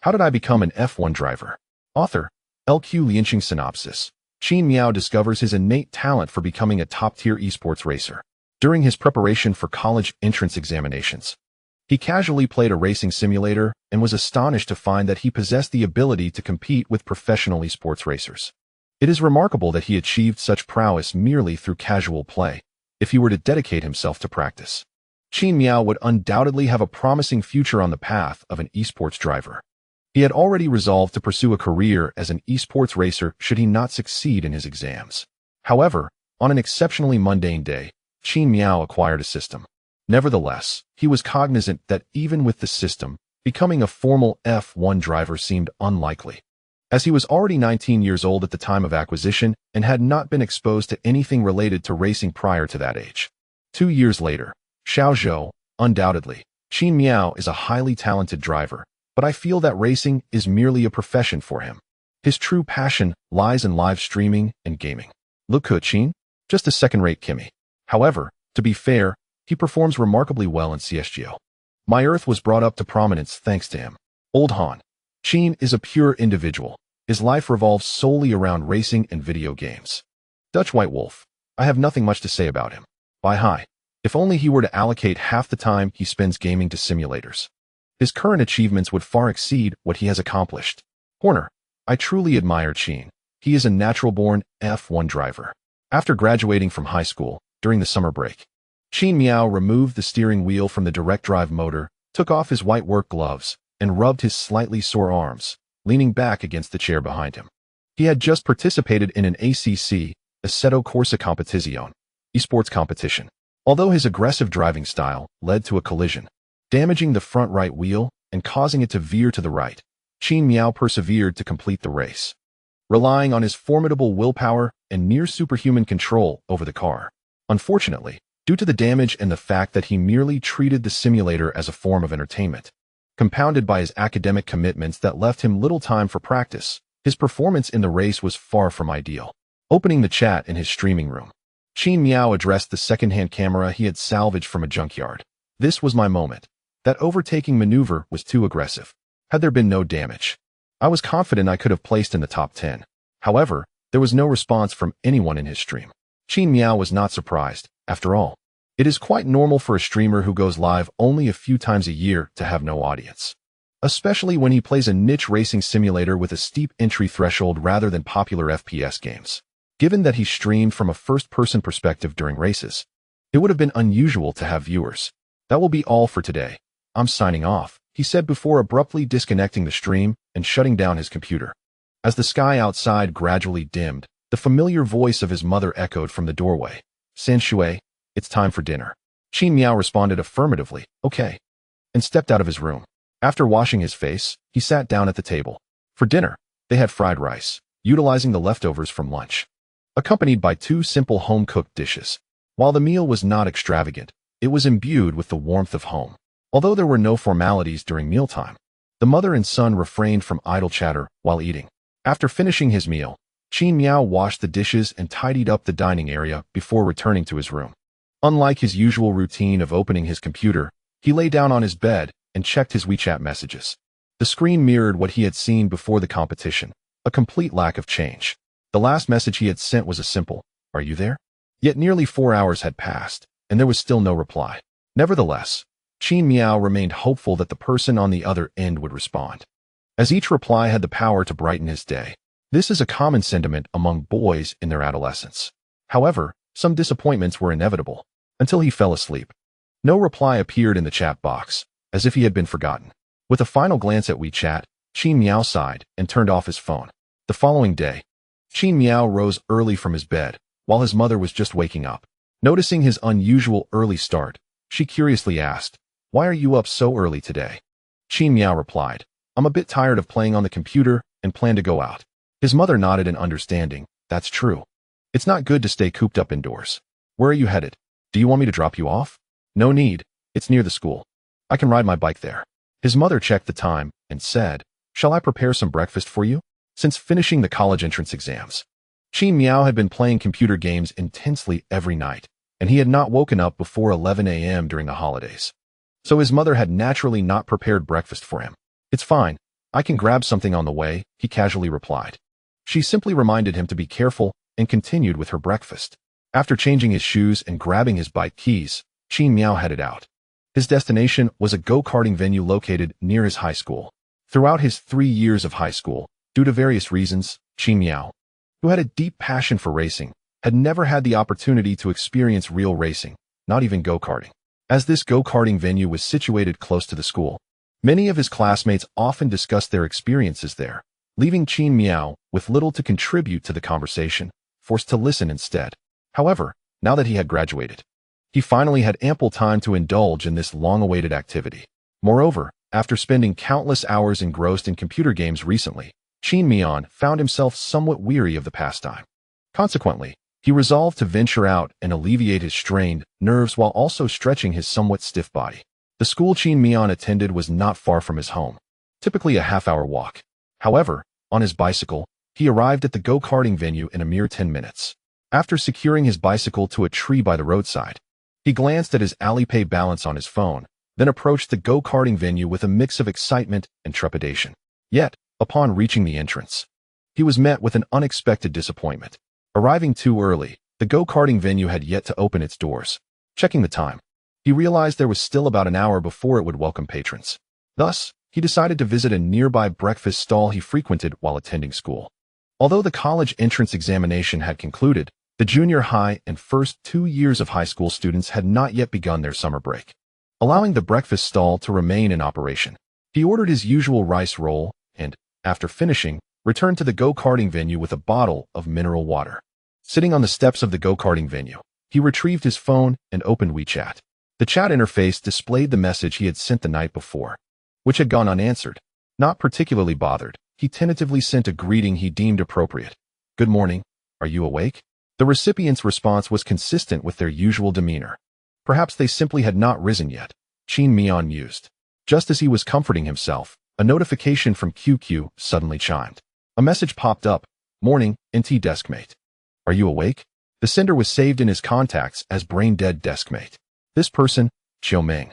How Did I Become an F1 Driver? Author, Lianqing Synopsis. Qin Miao discovers his innate talent for becoming a top-tier esports racer. During his preparation for college entrance examinations, he casually played a racing simulator and was astonished to find that he possessed the ability to compete with professional esports racers. It is remarkable that he achieved such prowess merely through casual play. If he were to dedicate himself to practice, Qin Miao would undoubtedly have a promising future on the path of an esports driver. He had already resolved to pursue a career as an esports racer should he not succeed in his exams. However, on an exceptionally mundane day, Qin Miao acquired a system. Nevertheless, he was cognizant that even with the system, becoming a formal F1 driver seemed unlikely, as he was already 19 years old at the time of acquisition and had not been exposed to anything related to racing prior to that age. 2 years later, Xiaozhou, undoubtedly, Qin Miao is a highly talented driver, but I feel that racing is merely a profession for him. His true passion lies in live streaming and gaming. Look at Qin, just a second-rate Kimi. However, to be fair, he performs remarkably well in CSGO. My Earth was brought up to prominence thanks to him. Old Han. Qin is a pure individual. His life revolves solely around racing and video games. Dutch White Wolf. I have nothing much to say about him. By hi. If only he were to allocate half the time he spends gaming to simulators. His current achievements would far exceed what he has accomplished. Horner. I truly admire Qin. He is a natural-born F1 driver. After graduating from high school, during the summer break, Qin Miao removed the steering wheel from the direct drive motor, took off his white work gloves, and rubbed his slightly sore arms, leaning back against the chair behind him. He had just participated in an ACC, Assetto Corsa Competizione, esports competition. Although his aggressive driving style led to a collision, damaging the front right wheel and causing it to veer to the right, Qin Miao persevered to complete the race, relying on his formidable willpower and near-superhuman control over the car. Unfortunately, due to the damage and the fact that he merely treated the simulator as a form of entertainment, compounded by his academic commitments that left him little time for practice, his performance in the race was far from ideal. Opening the chat in his streaming room, Qin Miao addressed the second-hand camera he had salvaged from a junkyard. This was my moment. That overtaking maneuver was too aggressive. Had there been no damage, I was confident I could have placed in the top 10. However, there was no response from anyone in his stream. Qin Miao was not surprised. After all, it is quite normal for a streamer who goes live only a few times a year to have no audience, especially when he plays a niche racing simulator with a steep entry threshold rather than popular FPS games. Given that he streamed from a first-person perspective during races, it would have been unusual to have viewers. That will be all for today. I'm signing off, he said before abruptly disconnecting the stream and shutting down his computer. As the sky outside gradually dimmed, the familiar voice of his mother echoed from the doorway. Sanshui, it's time for dinner. Qin Miao responded affirmatively, okay, and stepped out of his room. After washing his face, he sat down at the table. For dinner, they had fried rice, utilizing the leftovers from lunch, accompanied by 2 simple home-cooked dishes. While the meal was not extravagant, it was imbued with the warmth of home. Although there were no formalities during mealtime, the mother and son refrained from idle chatter while eating. After finishing his meal, Qin Miao washed the dishes and tidied up the dining area before returning to his room. Unlike his usual routine of opening his computer, he lay down on his bed and checked his WeChat messages. The screen mirrored what he had seen before the competition, a complete lack of change. The last message he had sent was a simple, "Are you there?" Yet nearly 4 hours had passed, and there was still no reply. Nevertheless, Qin Miao remained hopeful that the person on the other end would respond, as each reply had the power to brighten his day. This is a common sentiment among boys in their adolescence. However, some disappointments were inevitable, until he fell asleep. No reply appeared in the chat box, as if he had been forgotten. With a final glance at WeChat, Qin Miao sighed and turned off his phone. The following day, Qin Miao rose early from his bed, while his mother was just waking up. Noticing his unusual early start, she curiously asked, "Why are you up so early today?" Qin Miao replied, "I'm a bit tired of playing on the computer and plan to go out." His mother nodded in understanding. "That's true. It's not good to stay cooped up indoors. Where are you headed? Do you want me to drop you off?" "No need. It's near the school. I can ride my bike there." His mother checked the time and said, "Shall I prepare some breakfast for you?" Since finishing the college entrance exams, Qin Miao had been playing computer games intensely every night, and he had not woken up before 11 a.m. during the holidays. So his mother had naturally not prepared breakfast for him. "It's fine. I can grab something on the way, he casually replied. She simply reminded him to be careful and continued with her breakfast. After changing his shoes and grabbing his bike keys, Qin Miao headed out. His destination was a go-karting venue located near his high school. Throughout his 3 years of high school, due to various reasons, Qin Miao, who had a deep passion for racing, had never had the opportunity to experience real racing, not even go-karting. As this go-karting venue was situated close to the school, many of his classmates often discussed their experiences there, leaving Qin Miao with little to contribute to the conversation, forced to listen instead. However, now that he had graduated, he finally had ample time to indulge in this long-awaited activity. Moreover, after spending countless hours engrossed in computer games recently, Qin Miao found himself somewhat weary of the pastime. Consequently, he resolved to venture out and alleviate his strained nerves while also stretching his somewhat stiff body. The school Qin Miao attended was not far from his home, typically a half-hour walk. However, on his bicycle, he arrived at the go-karting venue in a mere 10 minutes. After securing his bicycle to a tree by the roadside, he glanced at his Alipay balance on his phone, then approached the go-karting venue with a mix of excitement and trepidation. Yet, upon reaching the entrance, he was met with an unexpected disappointment. Arriving too early, the go-karting venue had yet to open its doors. Checking the time, he realized there was still about an hour before it would welcome patrons. Thus, he decided to visit a nearby breakfast stall he frequented while attending school. Although the college entrance examination had concluded, the junior high and first 2 years of high school students had not yet begun their summer break. Allowing the breakfast stall to remain in operation, he ordered his usual rice roll and, after finishing, returned to the go-karting venue with a bottle of mineral water. Sitting on the steps of the go-karting venue, he retrieved his phone and opened WeChat. The chat interface displayed the message he had sent the night before, which had gone unanswered. Not particularly bothered, he tentatively sent a greeting he deemed appropriate. "Good morning. Are you awake?" The recipient's response was consistent with their usual demeanor. Perhaps they simply had not risen yet, Qin Miao mused. Just as he was comforting himself, a notification from QQ suddenly chimed. A message popped up. "Morning, NT deskmate. Are you awake?" The sender was saved in his contacts as brain-dead deskmate. This person, Qiu Ming,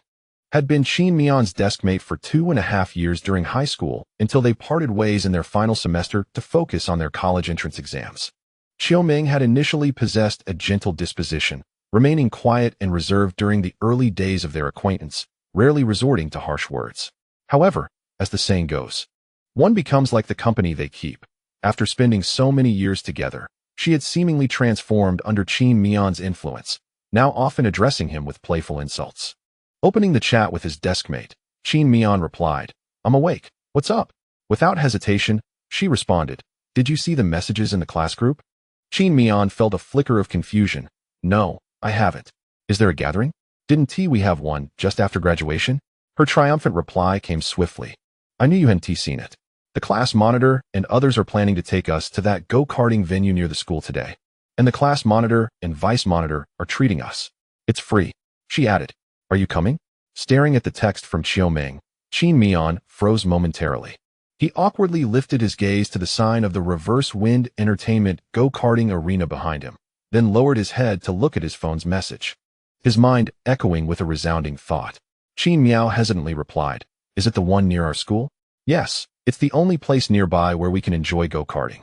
had been Qin Miao's deskmate for 2.5 years during high school until they parted ways in their final semester to focus on their college entrance exams. Qiu Ming had initially possessed a gentle disposition, remaining quiet and reserved during the early days of their acquaintance, rarely resorting to harsh words. However, as the saying goes, one becomes like the company they keep. After spending so many years together, she had seemingly transformed under Qin Miao's influence, now often addressing him with playful insults. Opening the chat with his deskmate, Qin Miao replied, "I'm awake. What's up?" Without hesitation, she responded, "Did you see the messages in the class group?" Qin Miao felt a flicker of confusion. "No, I haven't. Is there a gathering? Didn't we have one just after graduation?" Her triumphant reply came swiftly. "I knew you hadn't seen it. The class monitor and others are planning to take us to that go-karting venue near the school today. And the class monitor and vice monitor are treating us. It's free," she added. "Are you coming?" Staring at the text from Qiu Ming, Qin Miao froze momentarily. He awkwardly lifted his gaze to the sign of the Reverse Wind Entertainment go-karting arena behind him, then lowered his head to look at his phone's message. His mind echoing with a resounding thought. Qin Miao hesitantly replied, "Is it the one near our school?" "Yes, it's the only place nearby where we can enjoy go-karting.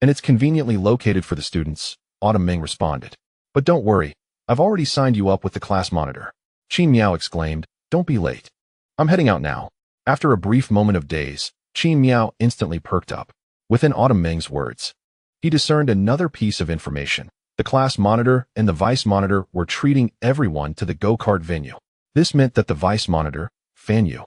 And it's conveniently located for the students," Autumn Ming responded. "But don't worry, I've already signed you up with the class monitor." Qin Miao exclaimed, "Don't be late. I'm heading out now." After a brief moment of daze, Qin Miao instantly perked up. Within Autumn Ming's words, he discerned another piece of information. The class monitor and the vice monitor were treating everyone to the go-kart venue. This meant that the vice monitor, Fan Yu,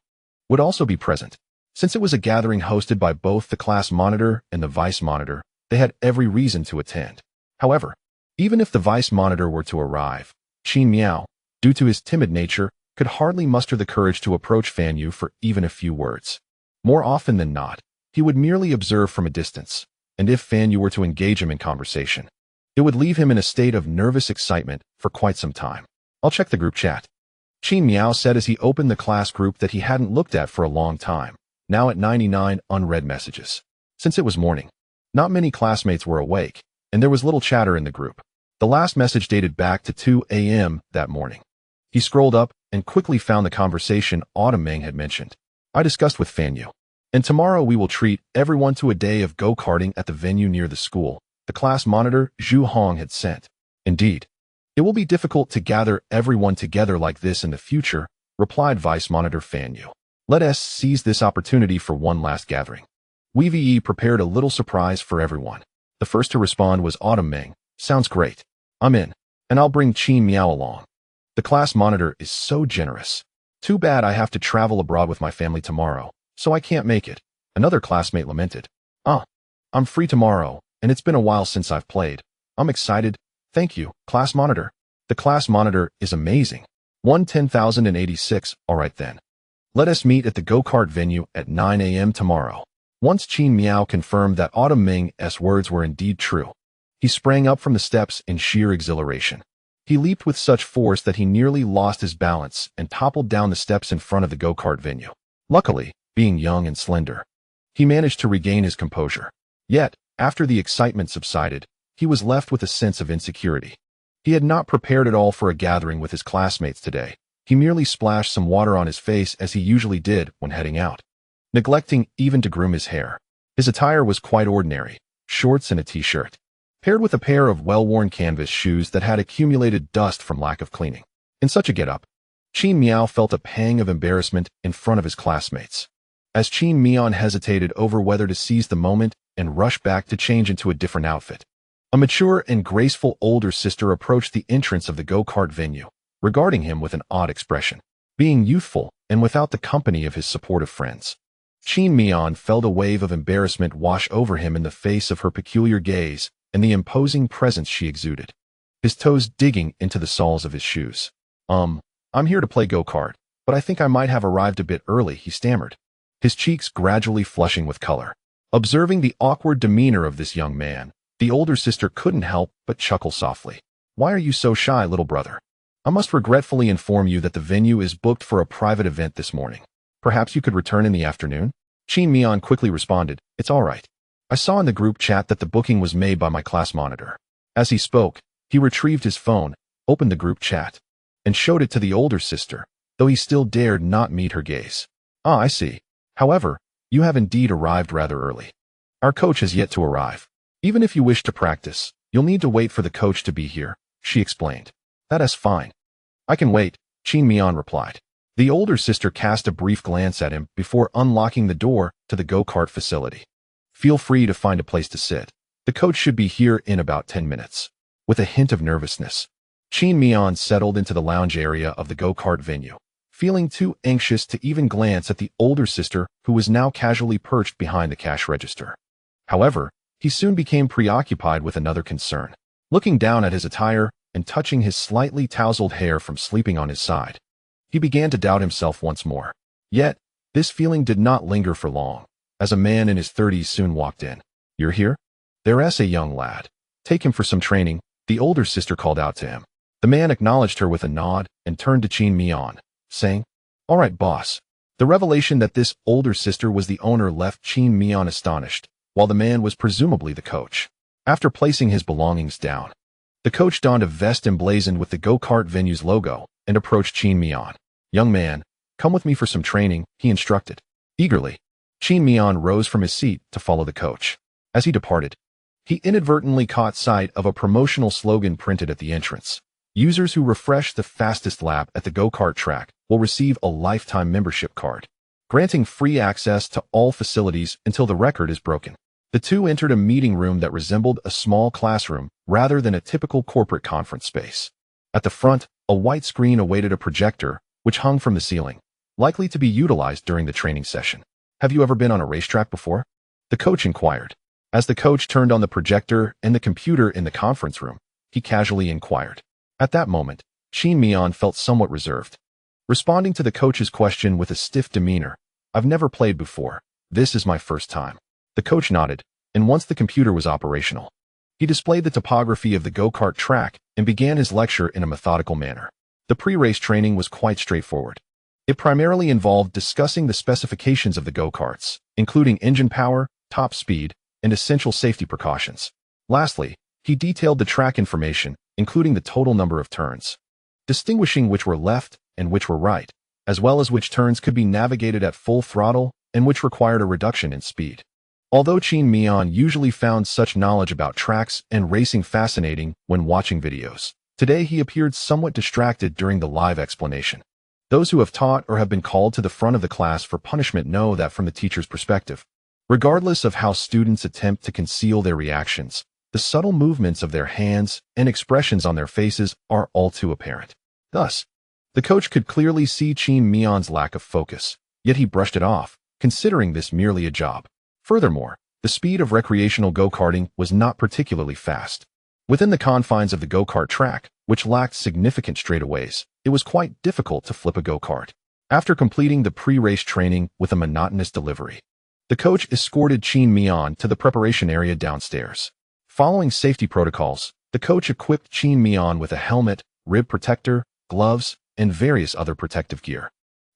would also be present. Since it was a gathering hosted by both the class monitor and the vice monitor, they had every reason to attend. However, even if the vice monitor were to arrive, Qin Miao, due to his timid nature, could hardly muster the courage to approach Fan Yu for even a few words. More often than not, he would merely observe from a distance, and if Fan Yu were to engage him in conversation, it would leave him in a state of nervous excitement for quite some time. "I'll check the group chat," Qin Miao said as he opened the class group that he hadn't looked at for a long time, now at 99 unread messages. Since it was morning, not many classmates were awake, and there was little chatter in the group. The last message dated back to 2 a.m. that morning. He scrolled up and quickly found the conversation Autumn Ming had mentioned. "I discussed with Fan Yu. And tomorrow we will treat everyone to a day of go-karting at the venue near the school, the class monitor Zhu Hong had sent. Indeed. It will be difficult to gather everyone together like this in the future, replied Vice Monitor Fan Yu. Let us seize this opportunity for one last gathering. Wei Yi prepared a little surprise for everyone. The first to respond was Autumn Ming. Sounds great. I'm in. And I'll bring Qin Miao along. The class monitor is so generous. Too bad I have to travel abroad with my family tomorrow, so I can't make it. Another classmate lamented. I'm free tomorrow, and it's been a while since I've played. I'm excited. Thank you, class monitor. The class monitor is amazing. 110,086, alright then. Let us meet at the go-kart venue at 9 a.m. tomorrow. Once Qin Miao confirmed that Autumn Ming's words were indeed true, he sprang up from the steps in sheer exhilaration. He leaped with such force that he nearly lost his balance and toppled down the steps in front of the go-kart venue. Luckily, being young and slender, he managed to regain his composure. Yet, after the excitement subsided, he was left with a sense of insecurity. He had not prepared at all for a gathering with his classmates today. He merely splashed some water on his face as he usually did when heading out, neglecting even to groom his hair. His attire was quite ordinary, shorts and a t-shirt, paired with a pair of well-worn canvas shoes that had accumulated dust from lack of cleaning. In such a get-up, Qin Miao felt a pang of embarrassment in front of his classmates. As Qin Miao hesitated over whether to seize the moment and rush back to change into a different outfit, a mature and graceful older sister approached the entrance of the go-kart venue, regarding him with an odd expression. Being youthful and without the company of his supportive friends, Qin Miao felt a wave of embarrassment wash over him in the face of her peculiar gaze and the imposing presence she exuded, his toes digging into the soles of his shoes. I'm here to play go-kart, but I think I might have arrived a bit early, he stammered, his cheeks gradually flushing with color. Observing the awkward demeanor of this young man, the older sister couldn't help but chuckle softly. Why are you so shy, little brother? I must regretfully inform you that the venue is booked for a private event this morning. Perhaps you could return in the afternoon? Qin Miao quickly responded, It's all right. I saw in the group chat that the booking was made by my class monitor. As he spoke, he retrieved his phone, opened the group chat, and showed it to the older sister, though he still dared not meet her gaze. Ah, I see. However, you have indeed arrived rather early. Our coach has yet to arrive. Even if you wish to practice, you'll need to wait for the coach to be here, she explained. That is fine. I can wait, Qin Miao replied. The older sister cast a brief glance at him before unlocking the door to the go-kart facility. Feel free to find a place to sit. The coach should be here in about 10 minutes. With a hint of nervousness, Qin Miao settled into the lounge area of the go-kart venue, feeling too anxious to even glance at the older sister who was now casually perched behind the cash register. However, he soon became preoccupied with another concern. Looking down at his attire and touching his slightly tousled hair from sleeping on his side, he began to doubt himself once more. Yet, this feeling did not linger for long, as a man in his 30s soon walked in. You're here? There's a young lad. Take him for some training, the older sister called out to him. The man acknowledged her with a nod and turned to Qin Miao, saying, All right, boss. The revelation that this older sister was the owner left Qin Miao astonished, while the man was presumably the coach. After placing his belongings down, the coach donned a vest emblazoned with the go-kart venue's logo and approached Qin Miao. Young man, come with me for some training, he instructed. Eagerly, Qin Miao rose from his seat to follow the coach. As he departed, he inadvertently caught sight of a promotional slogan printed at the entrance. Users who refresh the fastest lap at the go-kart track will receive a lifetime membership card, granting free access to all facilities until the record is broken. The two entered a meeting room that resembled a small classroom rather than a typical corporate conference space. At the front, a white screen awaited a projector, which hung from the ceiling, likely to be utilized during the training session. Have you ever been on a racetrack before? The coach inquired. As the coach turned on the projector and the computer in the conference room, he casually inquired. At that moment, Qin Miao felt somewhat reserved. Responding to the coach's question with a stiff demeanor, I've never played before. This is my first time. The coach nodded, and once the computer was operational, he displayed the topography of the go-kart track and began his lecture in a methodical manner. The pre-race training was quite straightforward. It primarily involved discussing the specifications of the go-karts, including engine power, top speed, and essential safety precautions. Lastly, he detailed the track information, including the total number of turns, distinguishing which were left and which were right, as well as which turns could be navigated at full throttle and which required a reduction in speed. Although Qin Miao usually found such knowledge about tracks and racing fascinating when watching videos, today he appeared somewhat distracted during the live explanation. Those who have taught or have been called to the front of the class for punishment know that from the teacher's perspective. Regardless of how students attempt to conceal their reactions, the subtle movements of their hands and expressions on their faces are all too apparent. Thus, the coach could clearly see Qin Miao's lack of focus, yet he brushed it off, considering this merely a job. Furthermore, the speed of recreational go-karting was not particularly fast. Within the confines of the go-kart track, which lacked significant straightaways, it was quite difficult to flip a go-kart. After completing the pre-race training with a monotonous delivery, the coach escorted Qin Miao to the preparation area downstairs. Following safety protocols, the coach equipped Qin Miao with a helmet, rib protector, gloves, and various other protective gear.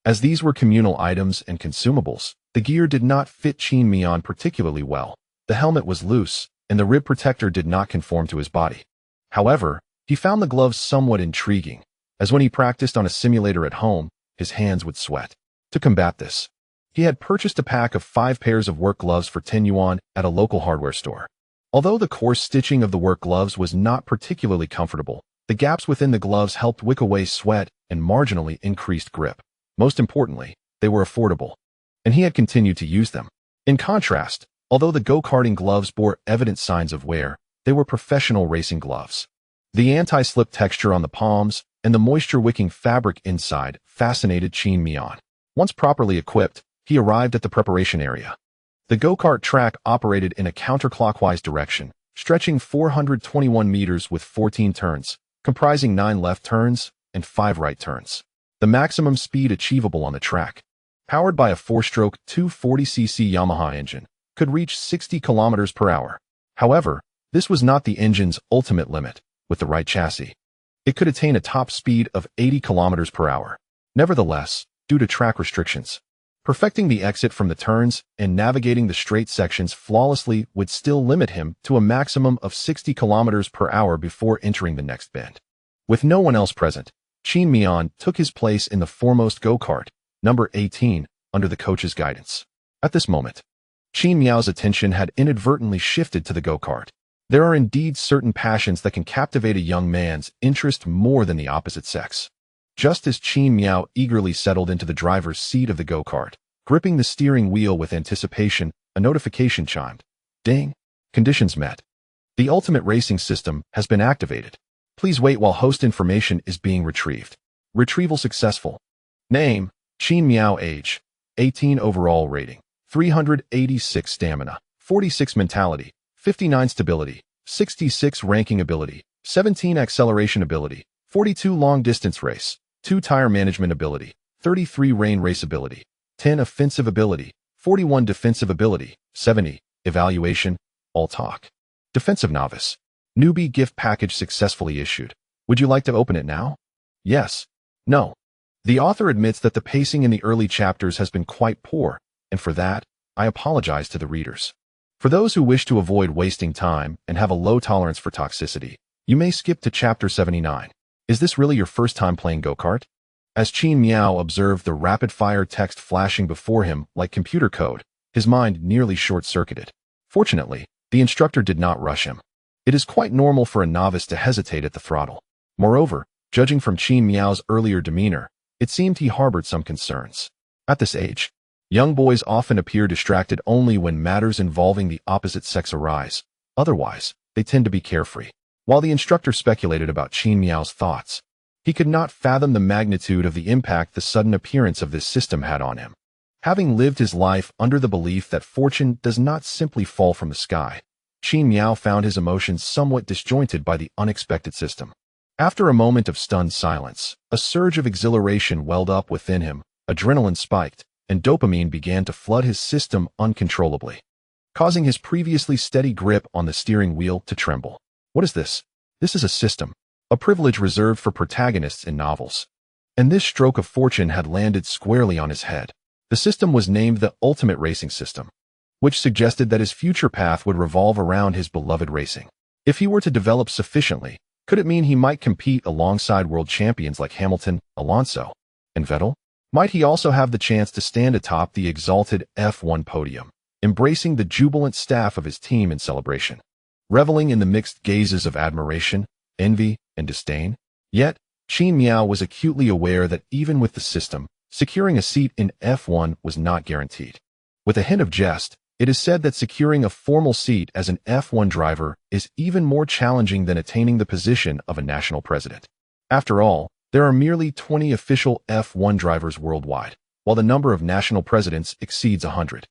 As these were communal items and consumables, the gear did not fit Qin Miao particularly well. The helmet was loose, and the rib protector did not conform to his body. However, he found the gloves somewhat intriguing, as when he practiced on a simulator at home, his hands would sweat. To combat this, he had purchased a pack of 5 pairs of work gloves for 10 yuan at a local hardware store. Although the coarse stitching of the work gloves was not particularly comfortable, the gaps within the gloves helped wick away sweat and marginally increased grip. Most importantly, they were affordable, and he had continued to use them. In contrast, although the go-karting gloves bore evident signs of wear, they were professional racing gloves. The anti-slip texture on the palms and the moisture-wicking fabric inside fascinated Qin Miao. Once properly equipped, he arrived at the preparation area. The go-kart track operated in a counterclockwise direction, stretching 421 meters with 14 turns, comprising 9 left turns and 5 right turns. The maximum speed achievable on the track, powered by a 4-stroke 240cc Yamaha engine, could reach 60 kilometers per hour. However, this was not the engine's ultimate limit. With the right chassis, it could attain a top speed of 80 kilometers per hour. Nevertheless, due to track restrictions, perfecting the exit from the turns and navigating the straight sections flawlessly would still limit him to a maximum of 60 kilometers per hour before entering the next bend. With no one else present, Qin Miao took his place in the foremost go-kart, number 18, under the coach's guidance. At this moment, Qin Miao's attention had inadvertently shifted to the go-kart. There are indeed certain passions that can captivate a young man's interest more than the opposite sex. Just as Qin Miao eagerly settled into the driver's seat of the go-kart, gripping the steering wheel with anticipation, a notification chimed. Ding! Conditions met. The ultimate racing system has been activated. Please wait while host information is being retrieved. Retrieval successful. Name, Qin Miao. Age, 18. Overall rating, 386 stamina, 46 mentality, 59 stability, 66 ranking ability, 17 acceleration ability, 42 long distance race, 2 tire management ability, 33 rain race ability, 10 offensive ability, 41 defensive ability, 70 evaluation, all talk. Defensive novice. Newbie gift package successfully issued. Would you like to open it now? Yes. No. The author admits that the pacing in the early chapters has been quite poor, and for that, I apologize to the readers. For those who wish to avoid wasting time and have a low tolerance for toxicity, you may skip to chapter 79. Is this really your first time playing go-kart? As Qin Miao observed the rapid-fire text flashing before him like computer code, his mind nearly short-circuited. Fortunately, the instructor did not rush him. It is quite normal for a novice to hesitate at the throttle. Moreover, judging from Qin Miao's earlier demeanor, it seemed he harbored some concerns. At this age, young boys often appear distracted only when matters involving the opposite sex arise. Otherwise, they tend to be carefree. While the instructor speculated about Qin Miao's thoughts, he could not fathom the magnitude of the impact the sudden appearance of this system had on him. Having lived his life under the belief that fortune does not simply fall from the sky, Qin Miao found his emotions somewhat disjointed by the unexpected system. After a moment of stunned silence, a surge of exhilaration welled up within him, adrenaline spiked, and dopamine began to flood his system uncontrollably, causing his previously steady grip on the steering wheel to tremble. What is this? This is a system, a privilege reserved for protagonists in novels. And this stroke of fortune had landed squarely on his head. The system was named the Ultimate Racing System, which suggested that his future path would revolve around his beloved racing. If he were to develop sufficiently, could it mean he might compete alongside world champions like Hamilton, Alonso, and Vettel? Might he also have the chance to stand atop the exalted F1 podium, embracing the jubilant staff of his team in celebration, reveling in the mixed gazes of admiration, envy, and disdain? Yet, Qin Miao was acutely aware that even with the system, securing a seat in F1 was not guaranteed. With a hint of jest, it is said that securing a formal seat as an F1 driver is even more challenging than attaining the position of a national president. After all, there are merely 20 official F1 drivers worldwide, while the number of national presidents exceeds 100.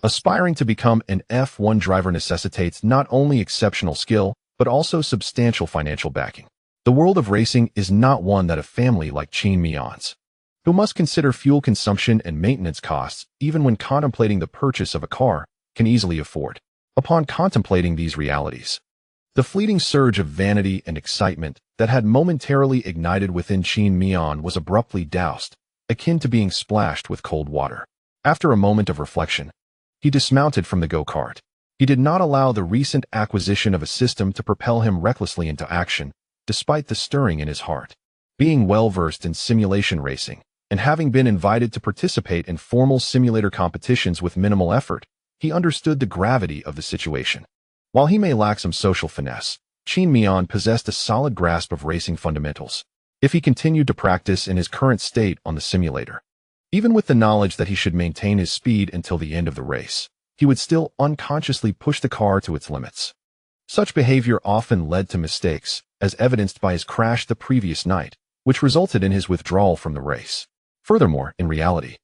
Aspiring to become an F1 driver necessitates not only exceptional skill, but also substantial financial backing. The world of racing is not one that a family like Qin Miao's, who must consider fuel consumption and maintenance costs even when contemplating the purchase of a car, can easily afford. Upon contemplating these realities, the fleeting surge of vanity and excitement that had momentarily ignited within Qin Miao was abruptly doused, akin to being splashed with cold water. After a moment of reflection, he dismounted from the go-kart. He did not allow the recent acquisition of a system to propel him recklessly into action, despite the stirring in his heart. Being well-versed in simulation racing, and having been invited to participate in formal simulator competitions with minimal effort, he understood the gravity of the situation. While he may lack some social finesse, Qin Miao possessed a solid grasp of racing fundamentals. If he continued to practice in his current state on the simulator, even with the knowledge that he should maintain his speed until the end of the race, he would still unconsciously push the car to its limits. Such behavior often led to mistakes, as evidenced by his crash the previous night, which resulted in his withdrawal from the race. Furthermore, in reality,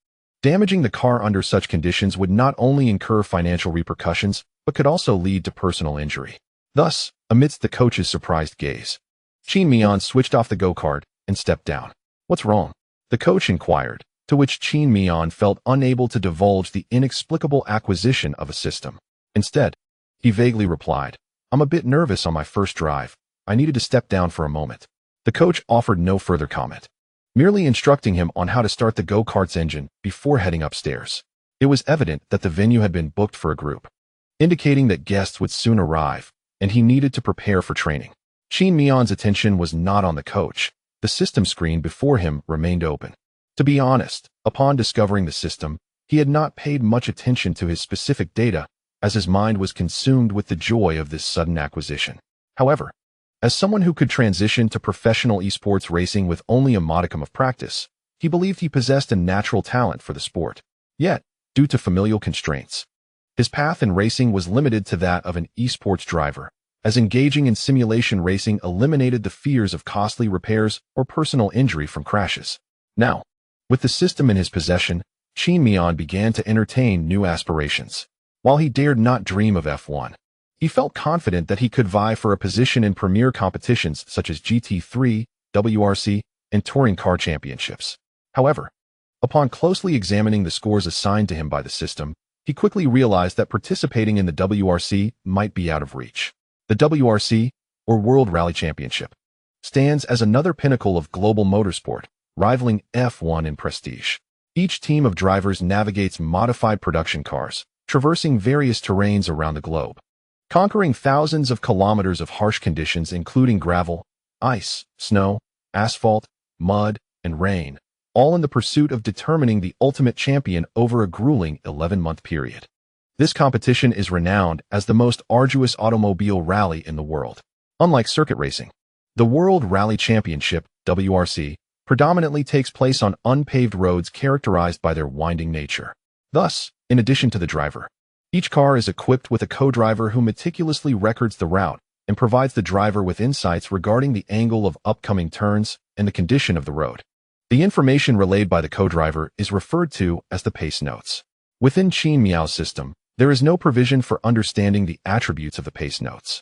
damaging the car under such conditions would not only incur financial repercussions, but could also lead to personal injury. Thus, amidst the coach's surprised gaze, Qin Miao switched off the go-kart and stepped down. "What's wrong?" the coach inquired, to which Qin Miao felt unable to divulge the inexplicable acquisition of a system. Instead, he vaguely replied, "I'm a bit nervous on my first drive. I needed to step down for a moment." The coach offered no further comment, merely instructing him on how to start the go-kart's engine before heading upstairs. It was evident that the venue had been booked for a group, indicating that guests would soon arrive, and he needed to prepare for training. Qin Miao's attention was not on the coach. The system screen before him remained open. To be honest, upon discovering the system, he had not paid much attention to his specific data, as his mind was consumed with the joy of this sudden acquisition. However, as someone who could transition to professional esports racing with only a modicum of practice, he believed he possessed a natural talent for the sport. Yet, due to familial constraints, his path in racing was limited to that of an esports driver, as engaging in simulation racing eliminated the fears of costly repairs or personal injury from crashes. Now, with the system in his possession, Qin Miao began to entertain new aspirations. While he dared not dream of F1, he felt confident that he could vie for a position in premier competitions such as GT3, WRC, and Touring Car Championships. However, upon closely examining the scores assigned to him by the system, he quickly realized that participating in the WRC might be out of reach. The WRC, or World Rally Championship, stands as another pinnacle of global motorsport, rivaling F1 in prestige. Each team of drivers navigates modified production cars, traversing various terrains around the globe, conquering thousands of kilometers of harsh conditions including gravel, ice, snow, asphalt, mud, and rain, all in the pursuit of determining the ultimate champion over a grueling 11-month period. This competition is renowned as the most arduous automobile rally in the world. Unlike circuit racing, the World Rally Championship, WRC, predominantly takes place on unpaved roads characterized by their winding nature. Thus, in addition to the driver, each car is equipped with a co-driver who meticulously records the route and provides the driver with insights regarding the angle of upcoming turns and the condition of the road. The information relayed by the co-driver is referred to as the pace notes. Within Qin Miao's system, there is no provision for understanding the attributes of the pace notes.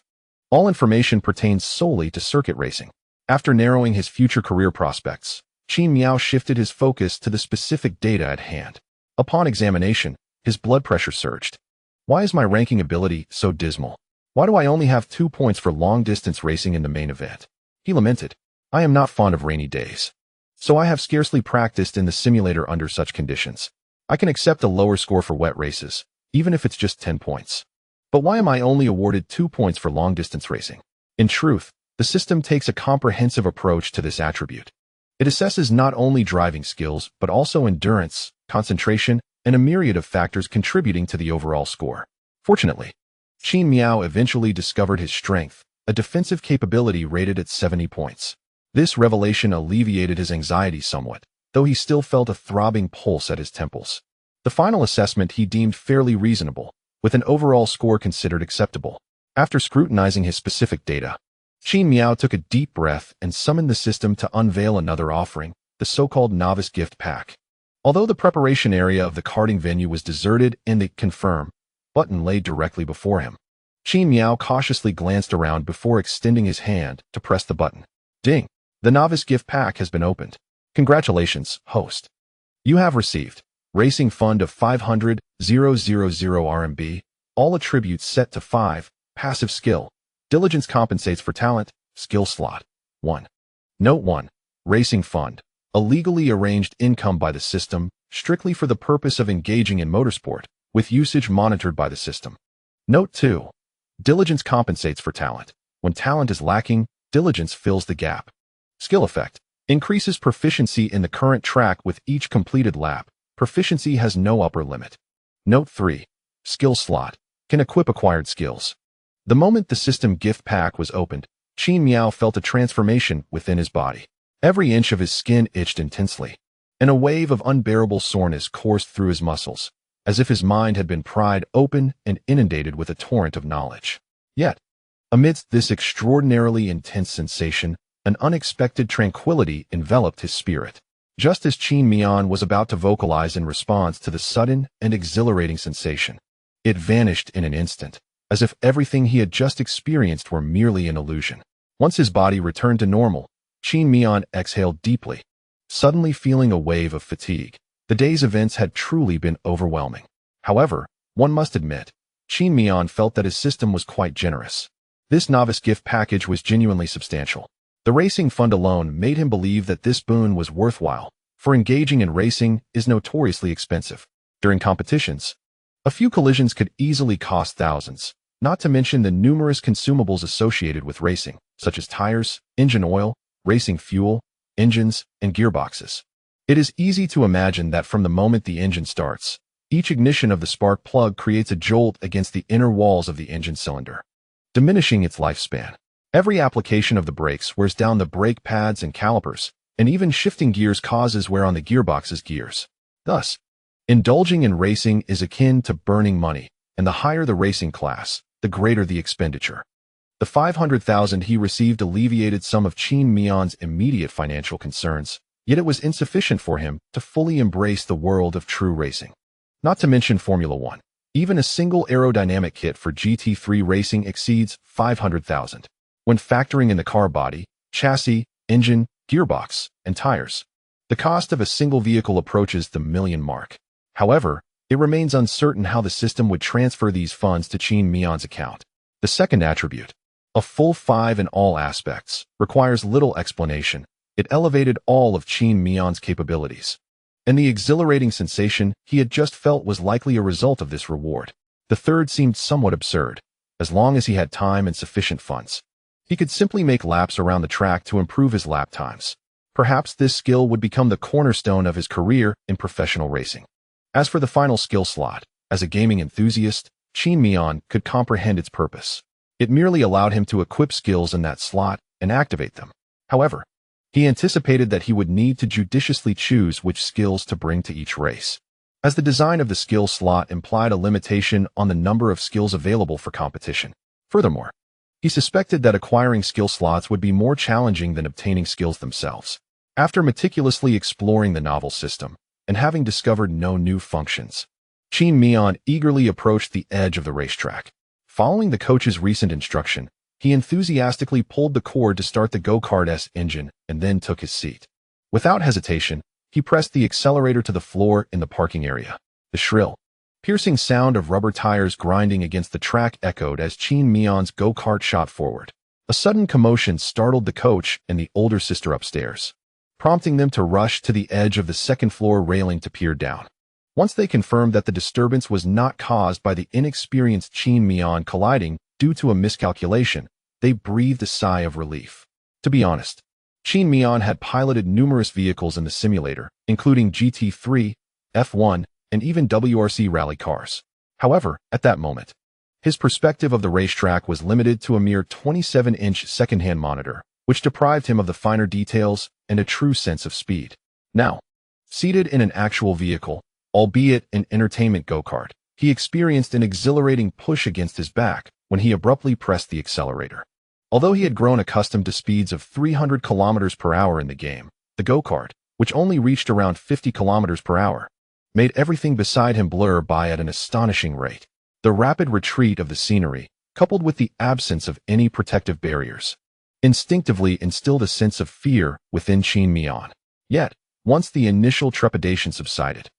All information pertains solely to circuit racing. After narrowing his future career prospects, Qin Miao shifted his focus to the specific data at hand. Upon examination, his blood pressure surged. Why is my ranking ability so dismal? Why do I only have 2 points for long-distance racing in the main event? He lamented. I am not fond of rainy days, so I have scarcely practiced in the simulator under such conditions. I can accept a lower score for wet races, even if it's just 10 points. But why am I only awarded 2 points for long-distance racing? In truth, the system takes a comprehensive approach to this attribute. It assesses not only driving skills, but also endurance, concentration, and a myriad of factors contributing to the overall score. Fortunately, Qin Miao eventually discovered his strength, a defensive capability rated at 70 points. This revelation alleviated his anxiety somewhat, though he still felt a throbbing pulse at his temples. The final assessment he deemed fairly reasonable, with an overall score considered acceptable. After scrutinizing his specific data, Qin Miao took a deep breath and summoned the system to unveil another offering, the so-called novice gift pack. Although the preparation area of the karting venue was deserted and the confirm button lay directly before him, Qin Miao cautiously glanced around before extending his hand to press the button. Ding! The novice gift pack has been opened. Congratulations, host. You have received Racing Fund of 500,000 RMB, all attributes set to 5, passive skill. Diligence compensates for talent, skill slot. 1. Note 1. Racing Fund, a legally arranged income by the system, strictly for the purpose of engaging in motorsport, with usage monitored by the system. Note 2. Diligence compensates for talent. When talent is lacking, diligence fills the gap. Skill effect. Increases proficiency in the current track with each completed lap. Proficiency has no upper limit. Note 3. Skill slot. Can equip acquired skills. The moment the system gift pack was opened, Qin Miao felt a transformation within his body. Every inch of his skin itched intensely, and a wave of unbearable soreness coursed through his muscles, as if his mind had been pried open and inundated with a torrent of knowledge. Yet, amidst this extraordinarily intense sensation, an unexpected tranquility enveloped his spirit. Just as Qin Miao was about to vocalize in response to the sudden and exhilarating sensation, it vanished in an instant, as if everything he had just experienced were merely an illusion. Once his body returned to normal, Qin Miao exhaled deeply, suddenly feeling a wave of fatigue. The day's events had truly been overwhelming. However, one must admit, Qin Miao felt that his system was quite generous. This novice gift package was genuinely substantial. The racing fund alone made him believe that this boon was worthwhile, for engaging in racing is notoriously expensive. During competitions, a few collisions could easily cost thousands, not to mention the numerous consumables associated with racing, such as tires, engine oil, racing fuel, engines, and gearboxes. It is easy to imagine that from the moment the engine starts, each ignition of the spark plug creates a jolt against the inner walls of the engine cylinder, diminishing its lifespan. Every application of the brakes wears down the brake pads and calipers, and even shifting gears causes wear on the gearbox's gears. Thus, indulging in racing is akin to burning money, and the higher the racing class, the greater the expenditure. The 500,000 he received alleviated some of Qin Miao's immediate financial concerns, yet it was insufficient for him to fully embrace the world of true racing. Not to mention Formula One. Even a single aerodynamic kit for GT3 racing exceeds 500,000. When factoring in the car body, chassis, engine, gearbox, and tires, the cost of a single vehicle approaches the million mark. However, it remains uncertain how the system would transfer these funds to Qin Miao's account. The second attribute, a full 5 in all aspects, requires little explanation. It elevated all of Qin Miao's capabilities, and the exhilarating sensation he had just felt was likely a result of this reward. The third seemed somewhat absurd. As long as he had time and sufficient funds, he could simply make laps around the track to improve his lap times. Perhaps this skill would become the cornerstone of his career in professional racing. As for the final skill slot, as a gaming enthusiast, Qin Miao could comprehend its purpose. It merely allowed him to equip skills in that slot and activate them. However, he anticipated that he would need to judiciously choose which skills to bring to each race, as the design of the skill slot implied a limitation on the number of skills available for competition. Furthermore, he suspected that acquiring skill slots would be more challenging than obtaining skills themselves. After meticulously exploring the novel system, and having discovered no new functions, Qin Miao eagerly approached the edge of the racetrack. Following the coach's recent instruction, he enthusiastically pulled the cord to start the go-kart's engine and then took his seat. Without hesitation, he pressed the accelerator to the floor in the parking area. The shrill, piercing sound of rubber tires grinding against the track echoed as Qin Miao's go-kart shot forward. A sudden commotion startled the coach and the older sister upstairs, prompting them to rush to the edge of the second-floor railing to peer down. Once they confirmed that the disturbance was not caused by the inexperienced Qin Miao colliding due to a miscalculation, they breathed a sigh of relief. To be honest, Qin Miao had piloted numerous vehicles in the simulator, including GT3, F1, and even WRC rally cars. However, at that moment, his perspective of the racetrack was limited to a mere 27-inch second-hand monitor, which deprived him of the finer details and a true sense of speed. Now, seated in an actual vehicle, albeit an entertainment go-kart, he experienced an exhilarating push against his back when he abruptly pressed the accelerator. Although he had grown accustomed to speeds of 300 kilometers per hour in the game, the go-kart, which only reached around 50 kilometers per hour, made everything beside him blur by at an astonishing rate. The rapid retreat of the scenery, coupled with the absence of any protective barriers, instinctively instilled a sense of fear within Qin Miao. Yet, once the initial trepidation subsided,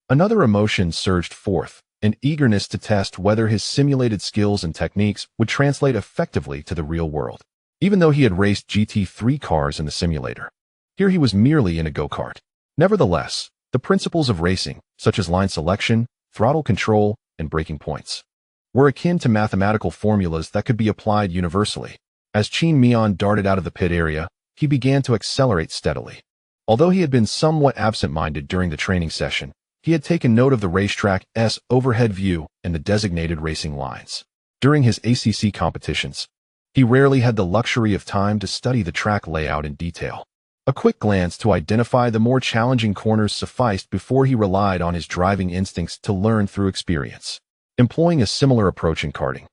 another emotion surged forth, an eagerness to test whether his simulated skills and techniques would translate effectively to the real world. Even though he had raced GT3 cars in the simulator, here he was merely in a go-kart. Nevertheless, the principles of racing, such as line selection, throttle control, and braking points, were akin to mathematical formulas that could be applied universally. As Qin Miao darted out of the pit area, he began to accelerate steadily. Although he had been somewhat absent-minded during the training session, he had taken note of the racetrack's overhead view and the designated racing lines. During his ACC competitions, he rarely had the luxury of time to study the track layout in detail. A quick glance to identify the more challenging corners sufficed before he relied on his driving instincts to learn through experience. Employing a similar approach in karting,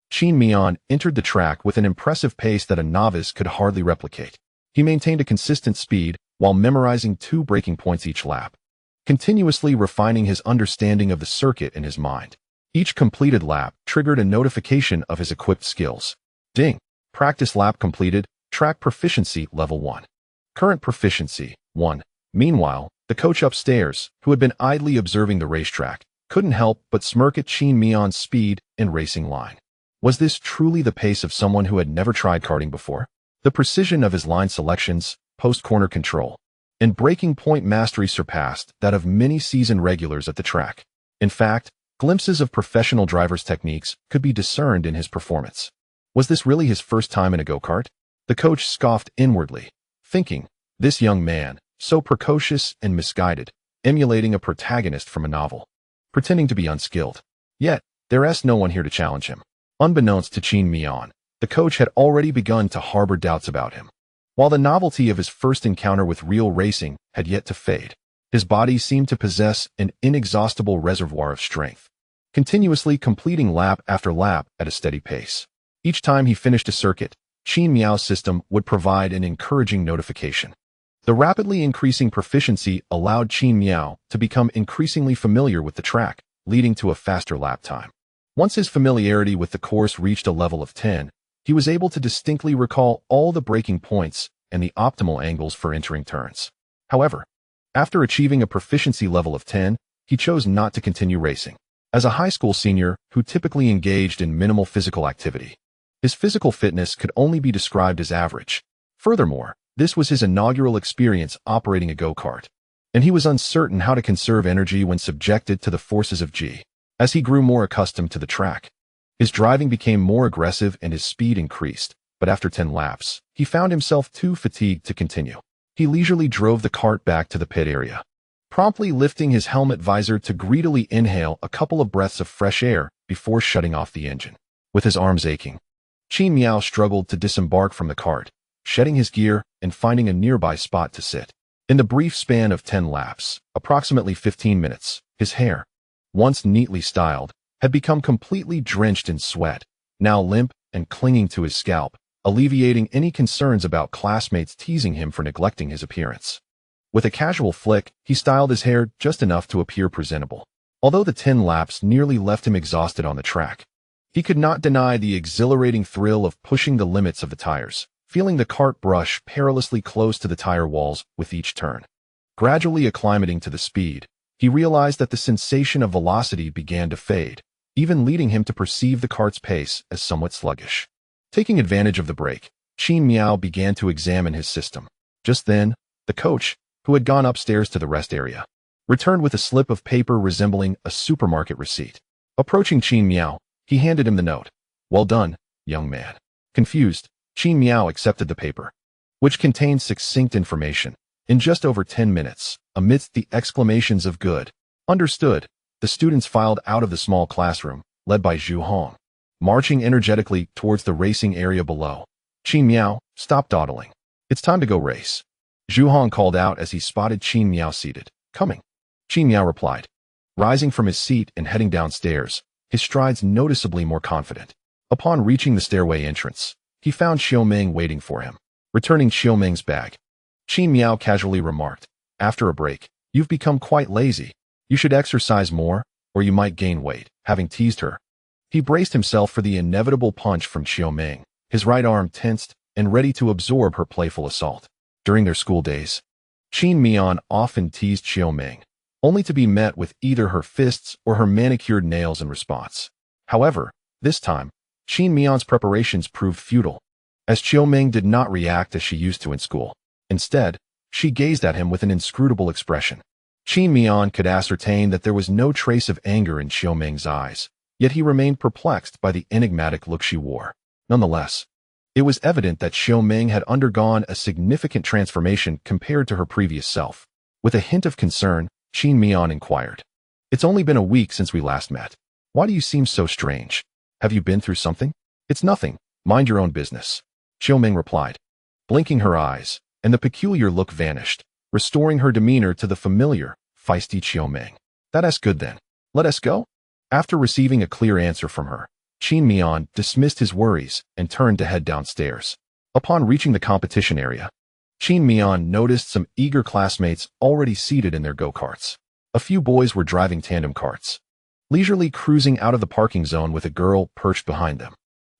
Qin Miao entered the track with an impressive pace that a novice could hardly replicate. He maintained a consistent speed while memorizing 2 braking points each lap, continuously refining his understanding of the circuit in his mind. Each completed lap triggered a notification of his equipped skills. Ding! Practice lap completed, track proficiency level 1. Current proficiency, 1. Meanwhile, the coach upstairs, who had been idly observing the racetrack, couldn't help but smirk at Qin Miao's speed and racing line. Was this truly the pace of someone who had never tried karting before? The precision of his line selections, post-corner control, and braking point mastery surpassed that of many seasoned regulars at the track. In fact, glimpses of professional drivers' techniques could be discerned in his performance. Was this really his first time in a go-kart? The coach scoffed inwardly, thinking, this young man, so precocious and misguided, emulating a protagonist from a novel, pretending to be unskilled. Yet, there's no one here to challenge him. Unbeknownst to Qin Miao, the coach had already begun to harbor doubts about him. While the novelty of his first encounter with real racing had yet to fade, his body seemed to possess an inexhaustible reservoir of strength, continuously completing lap after lap at a steady pace. Each time he finished a circuit, Qin Miao's system would provide an encouraging notification. The rapidly increasing proficiency allowed Qin Miao to become increasingly familiar with the track, leading to a faster lap time. Once his familiarity with the course reached a level of 10, he was able to distinctly recall all the braking points and the optimal angles for entering turns. However, after achieving a proficiency level of 10, he chose not to continue racing. As a high school senior who typically engaged in minimal physical activity, his physical fitness could only be described as average. Furthermore, this was his inaugural experience operating a go-kart, and he was uncertain how to conserve energy when subjected to the forces of G. As he grew more accustomed to the track, his driving became more aggressive and his speed increased, but after 10 laps, he found himself too fatigued to continue. He leisurely drove the kart back to the pit area, promptly lifting his helmet visor to greedily inhale a couple of breaths of fresh air before shutting off the engine. With his arms aching, Qin Miao struggled to disembark from the kart, shedding his gear and finding a nearby spot to sit. In the brief span of 10 laps, approximately 15 minutes, his hair, once neatly styled, had become completely drenched in sweat, now limp and clinging to his scalp, alleviating any concerns about classmates teasing him for neglecting his appearance. With a casual flick, he styled his hair just enough to appear presentable. Although the 10 laps nearly left him exhausted on the track, he could not deny the exhilarating thrill of pushing the limits of the tires, feeling the kart brush perilously close to the tire walls with each turn. Gradually acclimating to the speed, he realized that the sensation of velocity began to fade, even leading him to perceive the kart's pace as somewhat sluggish. Taking advantage of the break, Qin Miao began to examine his system. Just then, the coach, who had gone upstairs to the rest area, returned with a slip of paper resembling a supermarket receipt. Approaching Qin Miao, he handed him the note. "Well done, young man." Confused, Qin Miao accepted the paper. which contained succinct information. In just over 10 minutes, amidst the exclamations of good, understood, the students filed out of the small classroom, led by Zhu Hong. Marching energetically towards the racing area below. Qin Miao, stop dawdling. It's time to go race. Zhu Hong called out as he spotted Qin Miao seated. Coming. Qin Miao replied. Rising from his seat and heading downstairs, his strides noticeably more confident. Upon reaching the stairway entrance, he found Xiaoming waiting for him. Returning Xiaoming's bag, Qin Miao casually remarked, after a break, you've become quite lazy. You should exercise more, or you might gain weight, having teased her. He braced himself for the inevitable punch from Xiaoming, his right arm tensed and ready to absorb her playful assault. During their school days, Qin Miao often teased Xiaoming, only to be met with either her fists or her manicured nails in response. However, this time, Qin Miao's preparations proved futile, as Xiaoming did not react as she used to in school. Instead, she gazed at him with an inscrutable expression. Qin Miao could ascertain that there was no trace of anger in Xiaoming's eyes, yet he remained perplexed by the enigmatic look she wore. Nonetheless, it was evident that Xiaoming had undergone a significant transformation compared to her previous self. With a hint of concern, Qin Miao inquired, "It's only been a week since we last met. Why do you seem so strange? Have you been through something?" "It's nothing. Mind your own business," Xiaoming replied, blinking her eyes, and the peculiar look vanished, restoring her demeanor to the familiar, feisty Xiaoming. "That's good then. Let us go?" After receiving a clear answer from her, Qin Miao dismissed his worries and turned to head downstairs. Upon reaching the competition area, Qin Miao noticed some eager classmates already seated in their go-karts. A few boys were driving tandem carts, leisurely cruising out of the parking zone with a girl perched behind them.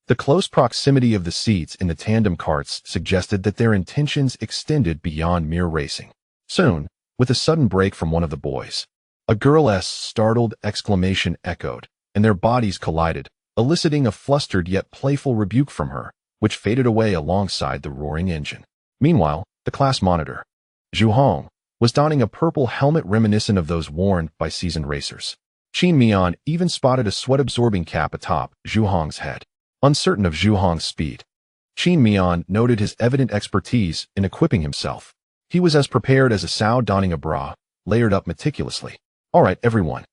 The close proximity of the seats in the tandem carts suggested that their intentions extended beyond mere racing. Soon, with a sudden break from one of the boys, a girl's startled exclamation echoed, and their bodies collided, eliciting a flustered yet playful rebuke from her, which faded away alongside the roaring engine. Meanwhile, the class monitor, Zhu Hong, was donning a purple helmet reminiscent of those worn by seasoned racers. Qin Miao even spotted a sweat-absorbing cap atop Zhu Hong's head. Uncertain of Zhu Hong's speed, Qin Miao noted his evident expertise in equipping himself. He was as prepared as a sow donning a bra, layered up meticulously. "All right, everyone.